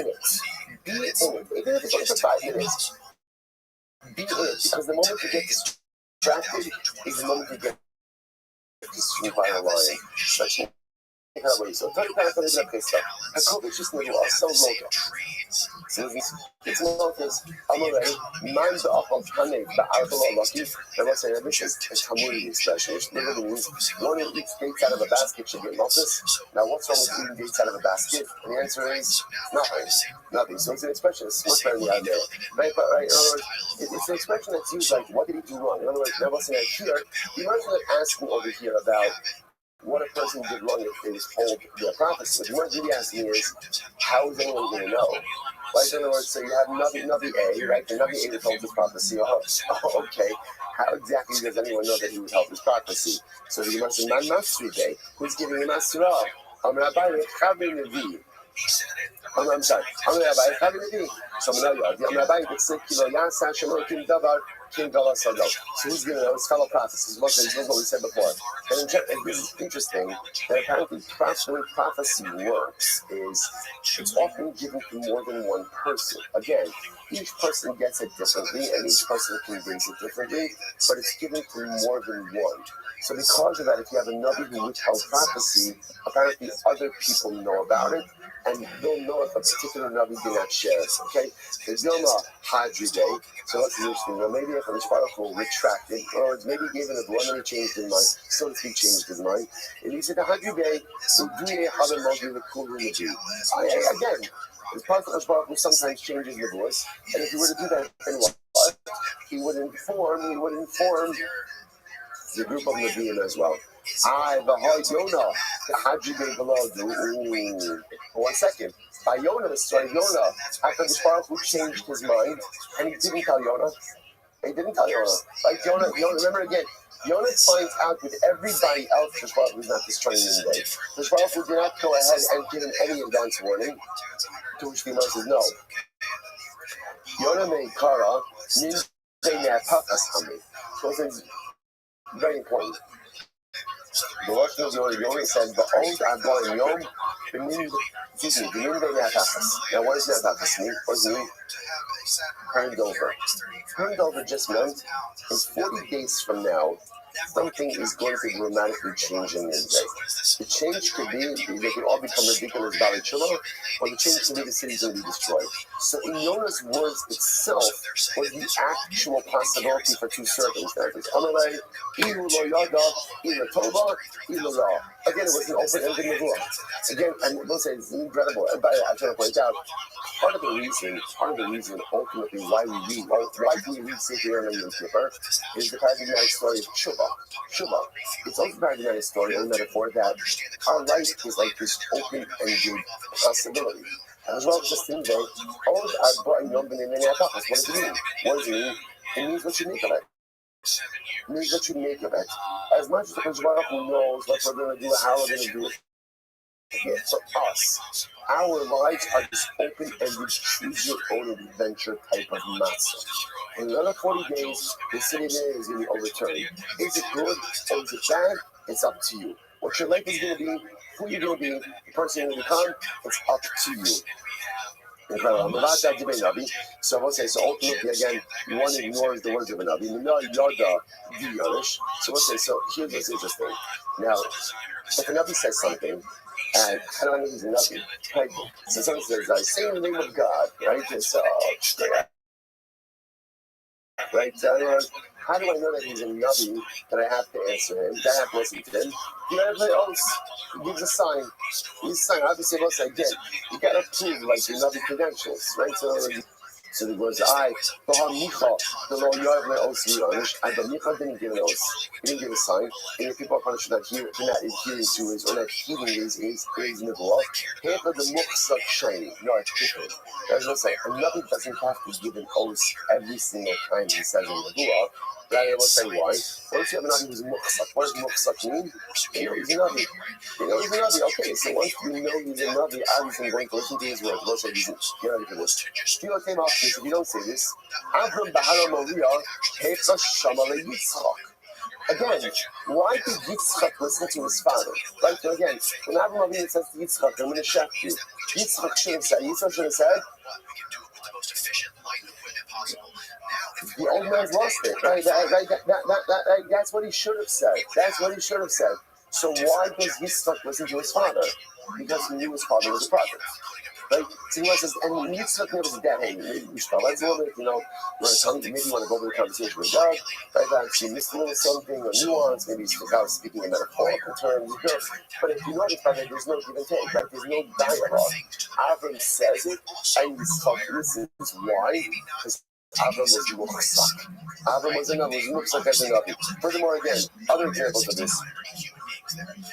it. Even if it's only for 5 minutes. Be it, because the moment you get distracted is the moment you get consumed by a lion. Especially so הקודש ישנאו עשו לוגו. It's Malchus, Amalei, Man Ba'achal Taneg, Ba'arbal Lucky, and what's an ambitious community specialist, literally means one who eats dates out of a basket should get Malchus. Now, what's wrong with eating dates out of a basket? And the answer is nothing. Nothing. So it's an expression that's much better than the idea. Right? But, right, in other words, it's an expression that's used like, what did he do wrong? In other words, now what's in here, you might not asking over here about what a person did wrong if they was told their prophecy. What you want to really ask me is, how is anyone going to know? Like, in other words, so you have Navi A, right? The Navi A was told his prophecy. Oh, okay. How exactly does anyone know that he was told his prophecy? So the Gemara says, Man Masri Day. Who's giving him Masra? Rabbi, I'm sorry. Rabbi, so Rabbi, so who's going to know his fellow prophets? This is what we said before. And this is interesting that apparently the way prophecy works is it's often given to more than one person. Again, each person gets it differently and each person conveys it differently, but it's given to more than one. So because of that, if you have a Navi who withheld prophecy, apparently other people know about it, and they'll know if a particular Navi did not share it, okay? There's no Hadri Day, so that's the interesting. Well, maybe if HaKadosh Baruch Hu retracted, or maybe he gave it a blow and he changed his mind, so to speak, changed his mind, and he said, the Hadri Day, again, it's part of HaKadosh Baruch Hu sometimes changes the voice, and if he were to do that, then what? He would inform the group of Nevi'im as well. Yonah, the Hadri Day below. 1 second. By Yonah, HaKadosh Baruch Hu changed his mind, and he didn't tell Yonah. Like Yonah, remember again, Yonah finds out with everybody else HaKadosh Baruch Hu is not destroying him today. HaKadosh Baruch Hu did not go ahead and give him any advance warning, to which the Gemara says no. Yonah made Kara, means they may have hami. So it's very important. The Rosh Yonah says, "Ba'od Adon Yom B'min Be'natachas." Now, what does Natachas mean? What does it mean? Turned over. Turned over just meant is 40 days from now, something is going to dramatically change in your day. The change could be they could all become ridiculous Bali Chilo, or the change could be the city's going to be destroyed. So in Yonah's words itself was the actual possibility for two circumstances. Amalei, Ilu lo yada, Ilu tova, Ilu ra. Again, it was an open-ended nevuah. Again, and we'll say it's incredible. And by the way, I'm trying to point out, part of the reason, ultimately, why we read Sefer Yom Kippur is the paradigmatic story of Tshuva. It's also a paradigmatic story, a metaphor that our life is like this open-ended possibility. And as well as just think that, what does it mean? What does it mean? It means what you make of it. It means what you make of it. As much as the HaKadosh Baruch Hu knows what we're going to do, how we're going to do it, for us, our lives are this open-ended, choose-your-own adventure type of matzah. In another 40 days, the city there is going to be overturned. Is it good or is it bad? It's up to you. What your life is going to be, who you're going to be, the person you're going to become, it's up to you. Incredible. So we'll say, so ultimately, again, one ignores the words of a Navi. So we'll say, so here's what's interesting. Now, if a Navi says something, and how do I know he's a Navi? Right? So someone says, I say in the name of God, right? And so, right? So, how do I know that he's a Navi that I have to answer him, that I have to listen to him? You gotta play oaths. He gives a sign. He's a sign. Obviously, most I get. You gotta prove like your Navi credentials, right? So the words I, the Lord Yahweh oaths and the Micha didn't give an oath. He didn't give a sign. And if people are punished for not adhering to his or not heeding his Nebuah, here for the Muchsak Shani. No, it's different. There's no say. A Navi doesn't have to give an oath every single time he says in Nebuah. Right? I will say why. What if you have a Navi who's Muchsak? What does Muchsak mean? You know he's a Navi. Okay, so once you know he's a Navi, obviously I'm going to listen to his words. We'll say he's get ready for this. Shmuel came off this. If you don't say this, Avram Bahara Maria Hecha Shamale Yitzchak. Again, why did Yitzchak listen to his father? Right? So again, when Avram Avinu says to Yitzchak, I'm going to shaft you. Yitzchak should have said, The old man's lost it, right? That's what he should have said. That's what he should have said. So why does Yitzchak listen to his father? Because he knew his father was a prophet. Right? So he says, and Yitzchak was his dad. Hey, maybe you should tell us a little bit, you know, maybe you want to go over the conversation with God, right? She missed a little something, or nuance, maybe God was speaking in metaphorical terms, you know. But if you notice, right, there's no give and take, right? There's no dialogue. Avram says it, and Yitzchak listens. Why? Because Avram was muhsak. Avram was muhsak as a navi. Furthermore, again, other examples of this.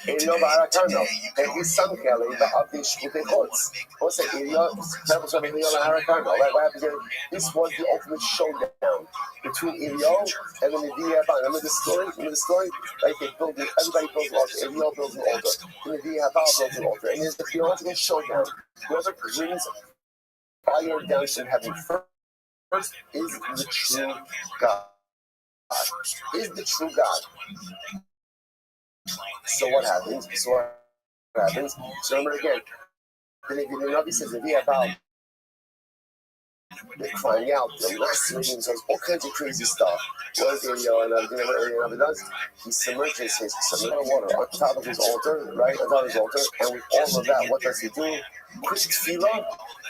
Elio Barakano, and his son Kelly, the Abdish Utechotz. What's that? Elio, Purpose of Elio Barakano. Right? What happens here? This was the ultimate showdown between Elio and the Nevi Haba. Remember the story? Right? They build it, everybody builds an altar. Elio builds an altar. The Nevi Haba builds an altar. And there's the theological showdown. Whoever brings fire down from heaven first is the true God. Is the true God. So what happens? So remember again, the Navi says, if he about they're crying out, the last reading says all kinds of crazy stuff. What is Elio and everything Navi does? He submerges his water on top of his altar, right? On top of his altar, and with all of that, what does he do? Quick tefillah,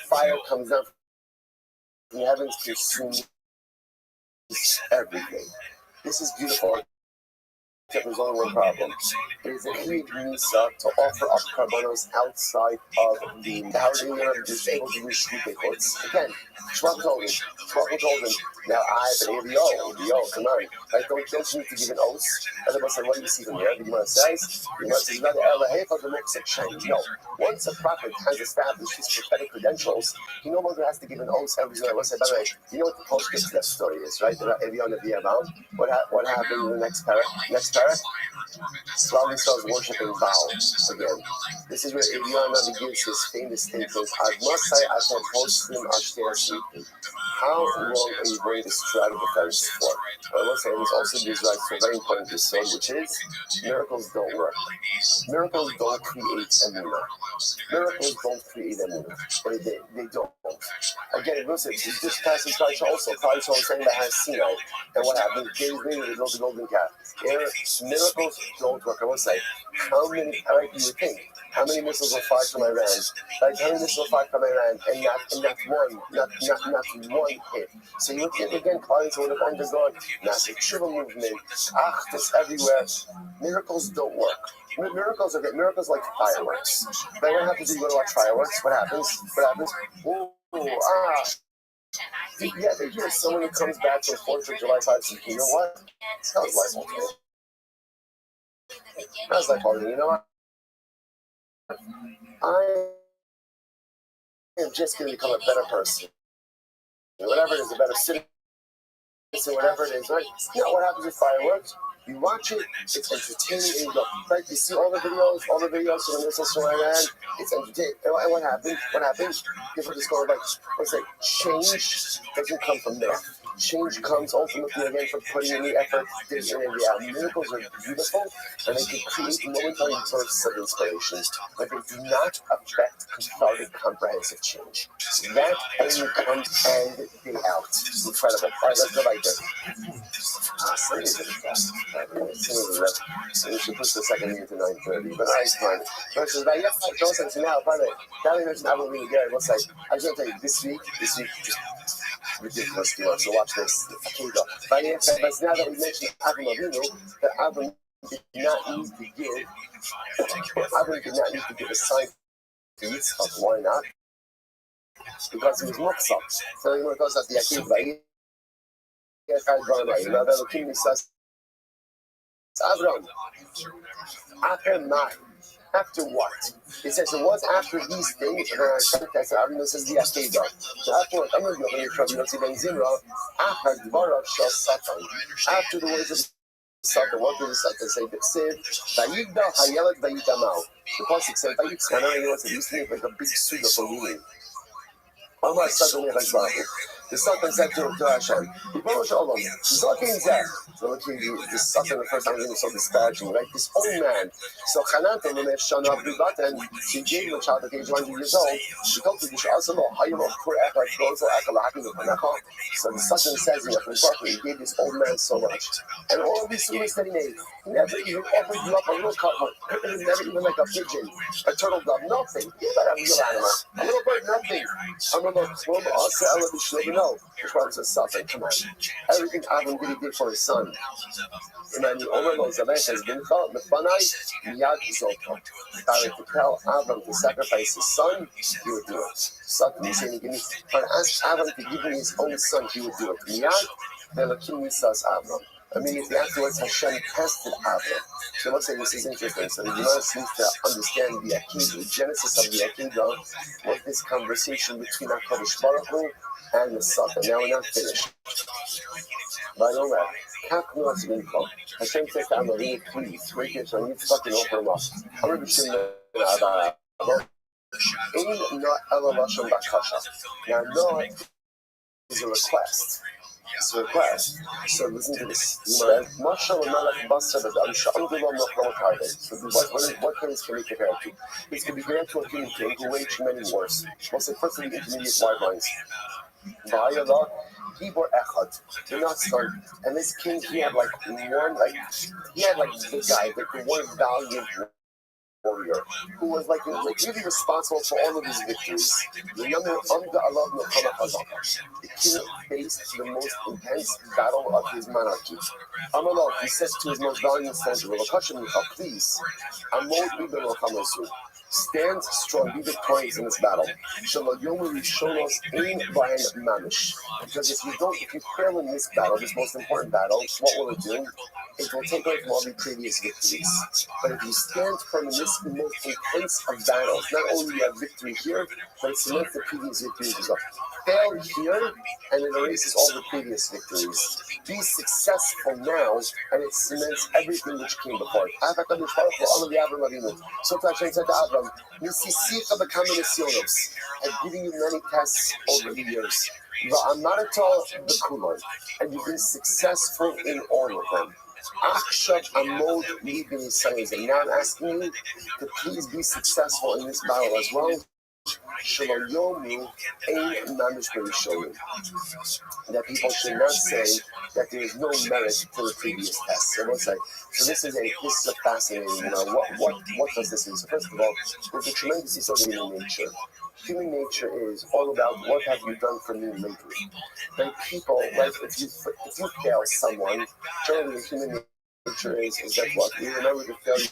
fire comes down from the heavens to consume everything. This is beautiful. There's only one problem. It is a huge misa to offer up karbanos outside of the how are you able to use shvitekots? Again, Shmuel told him, now I have an ABO, come on. Like, don't you need to give an oath? Everybody said, what do you see from here? The Gemara says, no. Once a prophet has established his prophetic credentials, he no longer has to give an oath every single day. By the way, you know what the postscript to that story is, right? What happened in the next paragraph? Slavi starts worshipping Baal again. This is where Eliyahu Navi gives his famous statement, how long are you going to straddle the fence for? I will say this also gives rise to a very important discern, which is miracles don't work. Miracles don't create emunah. Miracles don't create emunah. They don't. Again, listen, this passage Klal also saying that has Sinai. And what happened? Days later, they built the golden calf. Miracles don't work. I will say, how many, you would think, how many missiles were fired from Iran? Like, how many missiles were fired from Iran and not one hit? So you would think, again, clients would have undergone massive triple movement, this everywhere. Miracles don't work. Miracles like fireworks. But what happens if you go to watch fireworks? What happens? Yeah, they hear someone who comes back from 4th of July 5 says, you know what? That was life ultimately. I was like, you know what? I am just going to become a better person. Whatever it is, a better citizen, whatever it is, right? You know what happens with fireworks? You watch it, it's entertaining, and you go, right? You see all the videos from the missiles from Iran, it's entertaining. And what happens? People just go like, change doesn't come from there. Change comes ultimately again from putting in the effort. Miracles are beautiful, and they can create momentary bursts of inspiration, but they do not affect cathartic, comprehensive change. That only comes end day out. Incredible. All right, let's go like this. We should push the second meeting to 9:30, but I fine. Versus by yes, I don't say now, by the way, that mentioned I will be again. What's like? I was gonna tell you this week, just ridiculous, so watch this. Okay, go. But now that we mentioned Avram Avinu, that Avram did not need to give a sign to Yitzchak. Why not? Because he was muhsak. So he goes as the Akiv. Avram, after what? It says it was after these things, and Avram says the Akidah. So after what? After the words of Satan, what did Satan say? It said, Vayigdal Hayelet Vayitamau. The Pasuk said, Vayitzman, I know it's a used to make like a big pseudo for meaning. Allah suddenly has Baruch. The Satan said to Hashem, Ribono Shel Olam, Zokin Zeh. So look here, the Satan the first time he was so disparaging, right? This old man. So Chananta, when they shone up the button, he gave him a child at age 100 years old. He told him, so the Satan says in he gave this old man so much. And all of these students that he made, he never even offered him up a little cut, never even like a pigeon, a turtle dove, nothing. He's not a real animal. A little bird, nothing. No. Which one says Satan? Come on. Everything Avram did for his son. And then the overlord Zabech has been called Mefanai Miyad Zoto. To tell Avram to sacrifice his son, he would do it. Satan is saying, if I asked Avram to give me his own son, he would do it. Miyad, then Elohim says Avram. Immediately afterwards, Hashem tested Avram. So let's say this is interesting. So the Gemara seems to understand the Akedah, the genesis of the Akedah, was this conversation between HaKadosh Baruch Hu and the Satan. Now we're not finished. By the way, Hashem says to Avram, please, right here, so I need to fucking open him up. I'm going to be sitting there. Now, no is a request. It's a request. So listen to this. So what things can we compare to? It can be compared to a human king who waged many wars. We'll say first of the intermediate wide lines. They're not stunned. And this king, he had like the guy, the one valiant warrior who was like really responsible for all of these victories. The younger the king faced the most intense battle of his monarchy. He says to his most valiant soldier, please, stand strong, be victorious in this battle. Because if you fail in this battle, this most important battle, what will it do? It will take away from all the previous victories. But if you stand firm in this most intense of battles, not only you have victory here, but it cements the previous victories as well. Fail here, and it erases all the previous victories. Be successful now, and it cements everything which came before. So Hashem said to Avram, I've given you many tests over the years, and you've been successful in all of them. Now I'm asking you to please be successful in this battle as well. That people should not say that there is no merit to the previous test. So this is a fascinating. What does this mean? So first of all, there's a tremendous use of human nature. Human nature is all about what have you done for me lately. Like people, like if you fail someone, generally human nature is that what we remember the failure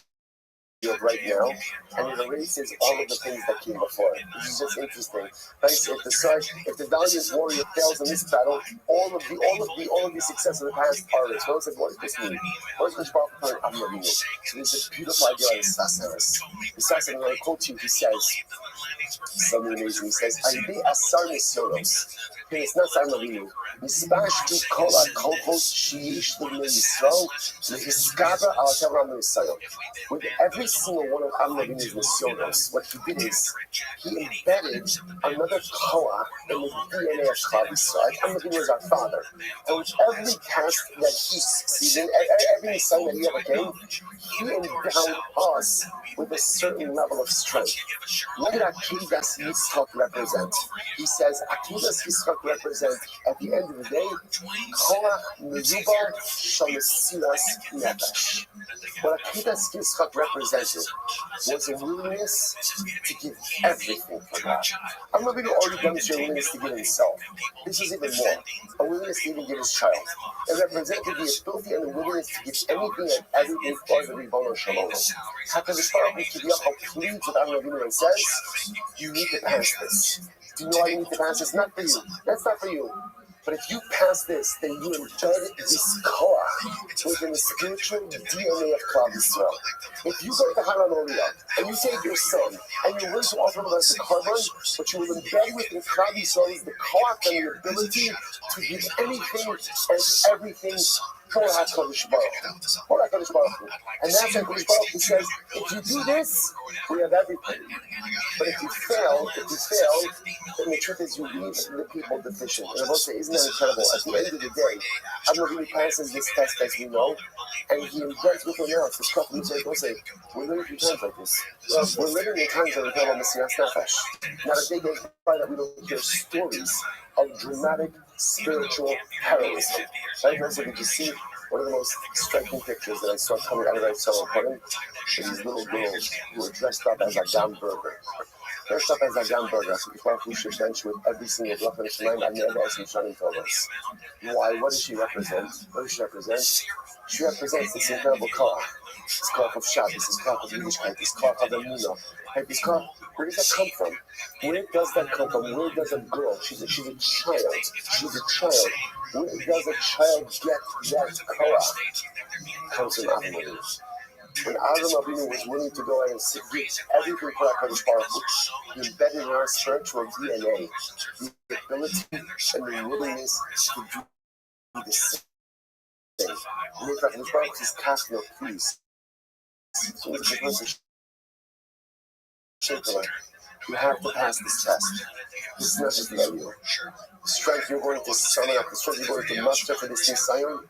of right now, and it erases all of the things that came before. This is just interesting. Right? So if the valiant warrior fails in this battle, all of the success of the past are erased. Well, like, what does this mean? What does Rabbi Avram? So there's this beautiful idea of the Sassanas. The Sassana, when I quote you, he says something amazing. He says, "Ayidei asar nisyonos." It's not Sam Avinu. Mispashtu kol hakolchos sheyesh l'bnei Yisrael lehiskaba al Avram Yisrael. With every single one of Avram Avinu's nisyonos, what he did is he embedded another koah in the DNA of Klal Yisrael. Avram Avinu was our father, and with every task that he succeeded, every sign that he ever came, he endowed us with a certain level of strength. What did Akedas Yitzchak represent? He says Akedas Yitzchak represent at the end of the day Koach Mezubar Shamasiras Nefesh. What Akedas Yitzchak represented was a willingness to give everything for God. I'm not going to already demonstrate a willingness to give himself. This is even more. A willingness to even give his child. It represented the ability and the willingness to give anything and everything for the Ribono Shel Olam. HaKadosh Baruch Hu pleads with Avram Avinu and says, you need to pass this. Do you know why you need to pass this? Not for you. That's not for you. But if you pass this, then you embed this koach within the spiritual DNA of Klal Yisrael. If you go to Haran Oriah and you take your son and you're willing to offer him as a korban, but you will embed within Klal Yisrael is the koach and the ability to give anything and everything For HaKadosh Baruch Hu. For HaKadosh Baruch Hu. And that's why HaKadosh Baruch Hu says, if you do this, we have everything. But if you fail, then the truth is you leave the people deficient. And I will say, isn't that incredible? At the end of the day, Avinu passes this test, as we know, and he invents with him else. This couple will say, we're living through times like this. We're living in times that we call Messias Nefesh. Not a day goes by that we don't hear stories of dramatic spiritual heroism. Right? Also, did you see one of the most striking pictures that I saw coming out of that cell apartment? These little girls who were dressed up as a hamburger. Dressed up as a hamburger. Who should bench with every single block of the Shemaim. I've never asked him Shanim told us. Why? What does she represent? What does she represent? She represents this incredible car. This car of Shabbos, this car of Yiddishkeit, this car of Emunah. Right? This car, where does that come from? Where does that come from? Where does a girl, she's a child. She's a child. Where does a child get that car? Comes from Avinu. When Adam Avinu was willing to go out and do everything for HaKadosh Baruch Hu, he embedded in our spiritual DNA the ability and the willingness to do the same thing. And if HaKadosh Baruch Hu is casting a please, so it's because of you have to pass this test. This is not just about you. The strength you're going to summon up, the strength you're going to muster for this Nisayon,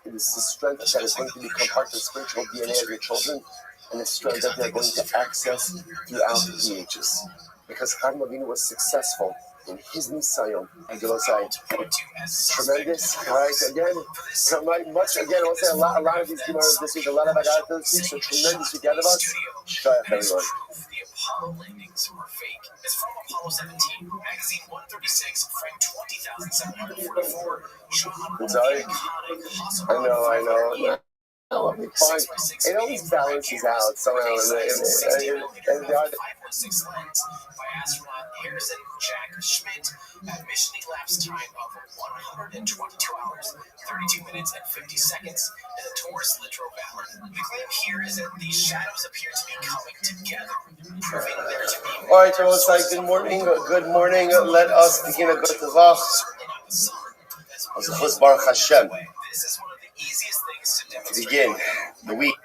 it is the strength that is going to become part of the spiritual DNA of your children, and the strength that they're going to access throughout the ages. Because Adam Avinu was successful in his Nisayon, and Gelosai. Tremendous. All right, again, I will say a lot of these Gemaras this week, a lot of Agadah this week, so tremendous together of us. Shayach, everyone. Apollo landings were fake. It's from Apollo 17, magazine 136, frame 20,744. I'm sorry. I know. No, it'll be fine. It always balances out somehow. And by astronaut Harrison Jack Schmidt at mission elapsed time of 122 hours, 32 minutes, and 50 seconds in the Taurus Littoral Valley. The claim here is that these shadows appear to be coming together, proving there to be. All right, everyone, good morning. Good morning. Let us begin a good Tavach. Baruch Hashem. To begin the week,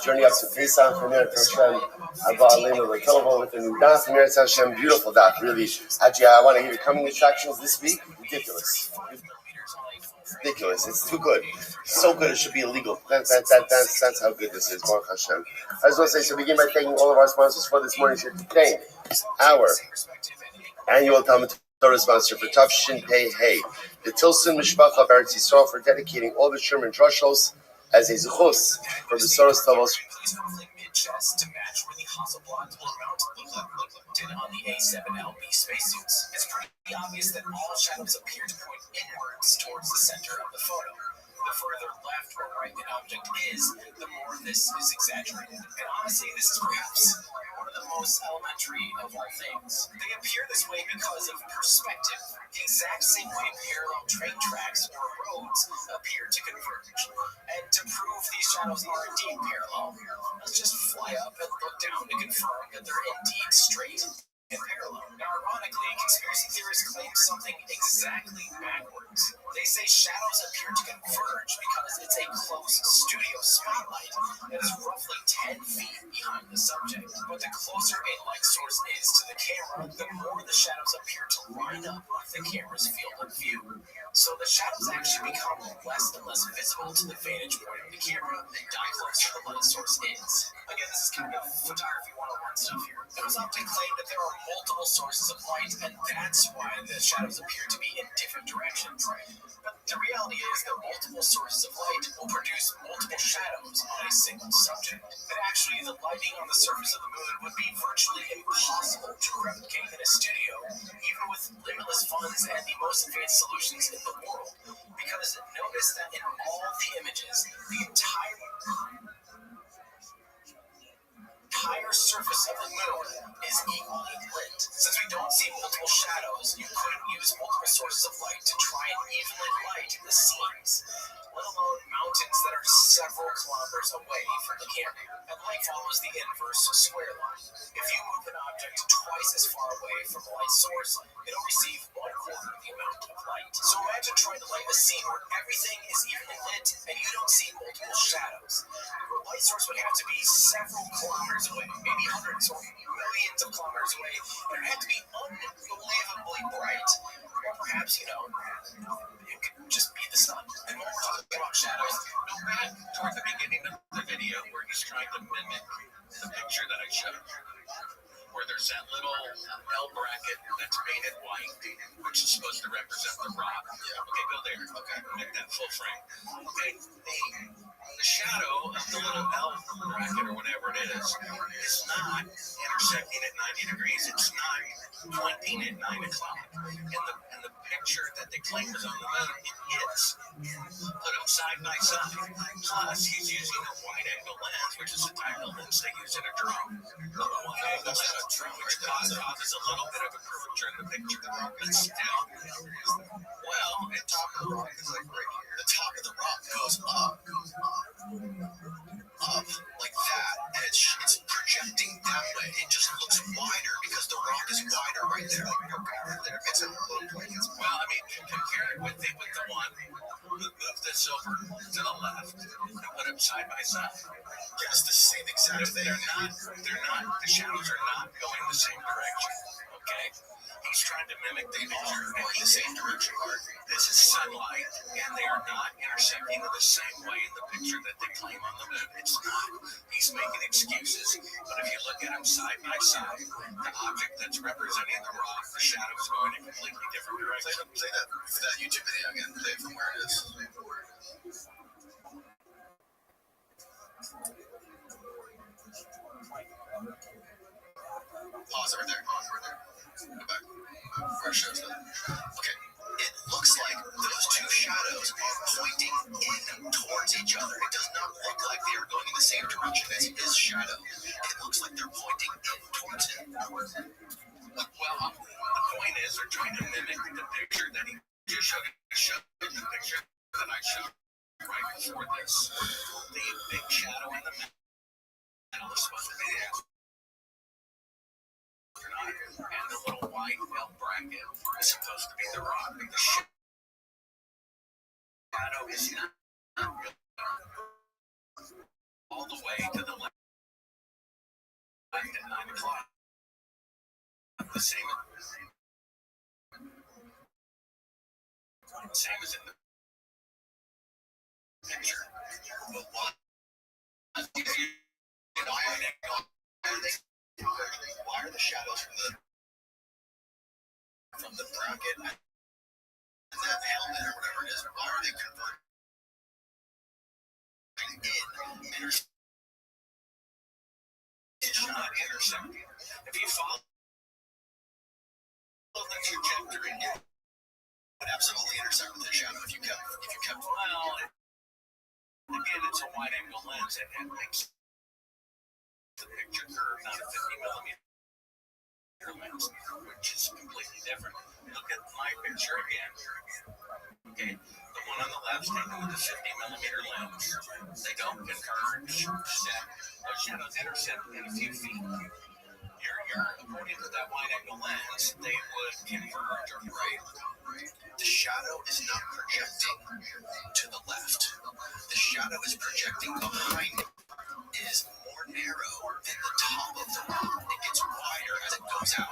journey up to Pesach from there to Hashem, with a new daf, Meretz Hashem, beautiful daf, really. Actually, I want to hear your coming attractions this week. Ridiculous. It's too good. So good it should be illegal. That's how good this is. Baruch Hashem. I just want to say, so begin by thanking all of our sponsors for this morning's show. Thank our annual Talmud Torah sponsor for Tavshin Pei Hey, the Tilson Mishpacha of Eretz Yisrael, for dedicating all the Sherman drushos as a zuchus for the Soros Tovos. To match where the Hasselblad will mounted on the A7LB spacesuits. It's pretty obvious that all shadows appear to point inwards towards the center of the photo. The further left or right an object is, the more this is exaggerated. And honestly, this is perhaps one of the most elementary of all things. They appear this way because of perspective, the exact same way parallel train tracks or roads appear to converge. And to prove these shadows are indeed parallel, let's just fly up and look down to confirm that they're indeed straight and parallel. Now, ironically, conspiracy theorists claim something exactly backwards. They say shadows appear to converge because it's a close studio spotlight that is roughly 10 feet behind the subject. But the closer a light source is to the camera, the more the shadows appear to line up with the camera's field of view. So the shadows actually become less and less visible to the vantage point of the camera the closer the light source is. Again, this is kind of photography 101 stuff here. It was often claimed that there are multiple sources of light, and that's why the shadows appear to be in different directions. But the reality is that multiple sources of light will produce multiple shadows on a single subject. And actually, the lighting on the surface of the moon would be virtually impossible to replicate in a studio, even with limitless funds and the most advanced solutions in the world. Because notice that in all the images, the entire surface of the moon is equally lit. Since we don't see multiple shadows, you couldn't use multiple sources of light to try and evenly light the scenes, let alone mountains that are several kilometers away from the camera. And light follows the inverse square line. If you move an object twice as far away from the light source, it'll receive 1/4 quarter the amount of light. So imagine trying to light a scene where everything is evenly lit and you don't see multiple shadows. Your light source would have to be several kilometers away, maybe hundreds or millions of kilometers away, and it would have to be unbelievably bright. Or perhaps, it could just be the sun. And when we're talking about shadows, go back towards the beginning of the video where he's trying to mimic the picture that I showed, where there's that little L bracket that's painted white, which is supposed to represent the rock. Okay, go there. Okay, make that full frame. Okay, the shadow of the little L bracket or whatever it is not intersecting at 90 degrees. It's not pointing at 9 o'clock. In the picture that they claim is on the moon, it is. Put them side by side. Plus, he's using a wide-angle lens, which is the type of lens they use in a drone. A wide-angle lens, which causes a little bit of a curvature in the picture. But still, well, the top of the rock is like right here. The top of the rock goes up like that, and it's projecting that way. It just looks wider because the rock is wider right there. It's a low point. Well, I mean, compare it with the one. Move this over to the left and put them side by side. Yeah, it's the same exact thing. They're not. The shadows are not going the same direction. Okay. He's trying to mimic the picture in the same direction. This is sunlight, and they are not intersecting in the same way in the picture that they claim on the moon. It's not. He's making excuses, but if you look at them side by side, the object that's representing the rock, the shadow is going in a completely different direction. Play that YouTube video again. Play it from where it is. Pause it right there. Go back. Where it shows that. Okay. It looks like those two shadows are pointing in towards each other. It does not look like they are going in the same direction as his shadow. It looks like they're pointing in towards him. Well, the point is they're trying to mimic the picture that he just showed the picture that I showed right before this. The big shadow in the middle is supposed to be the astronaut, and the little white L bracket is supposed to be the rock. The shadow is not all the way to the left at 9 o'clock. The same as in the picture. But why are the shadows from the bracket and that helmet or whatever it is, why are they converting in? It's not intersecting. If you follow the trajectory, it would absolutely intersect with the shadow if you kept well. Again, it's a wide-angle lens, and it makes the picture curve, not a 50-millimeter lens, which is completely different. Look at my picture again. Okay, the one on the left's taken with a 50-millimeter lens. They don't converge. Those shadows intersect within a few feet. According to that wide-angle lens, they would converge or right. The shadow is not projecting to the left. The shadow is projecting behind it. It is more narrow than the top of the rock. It gets wider as it goes out.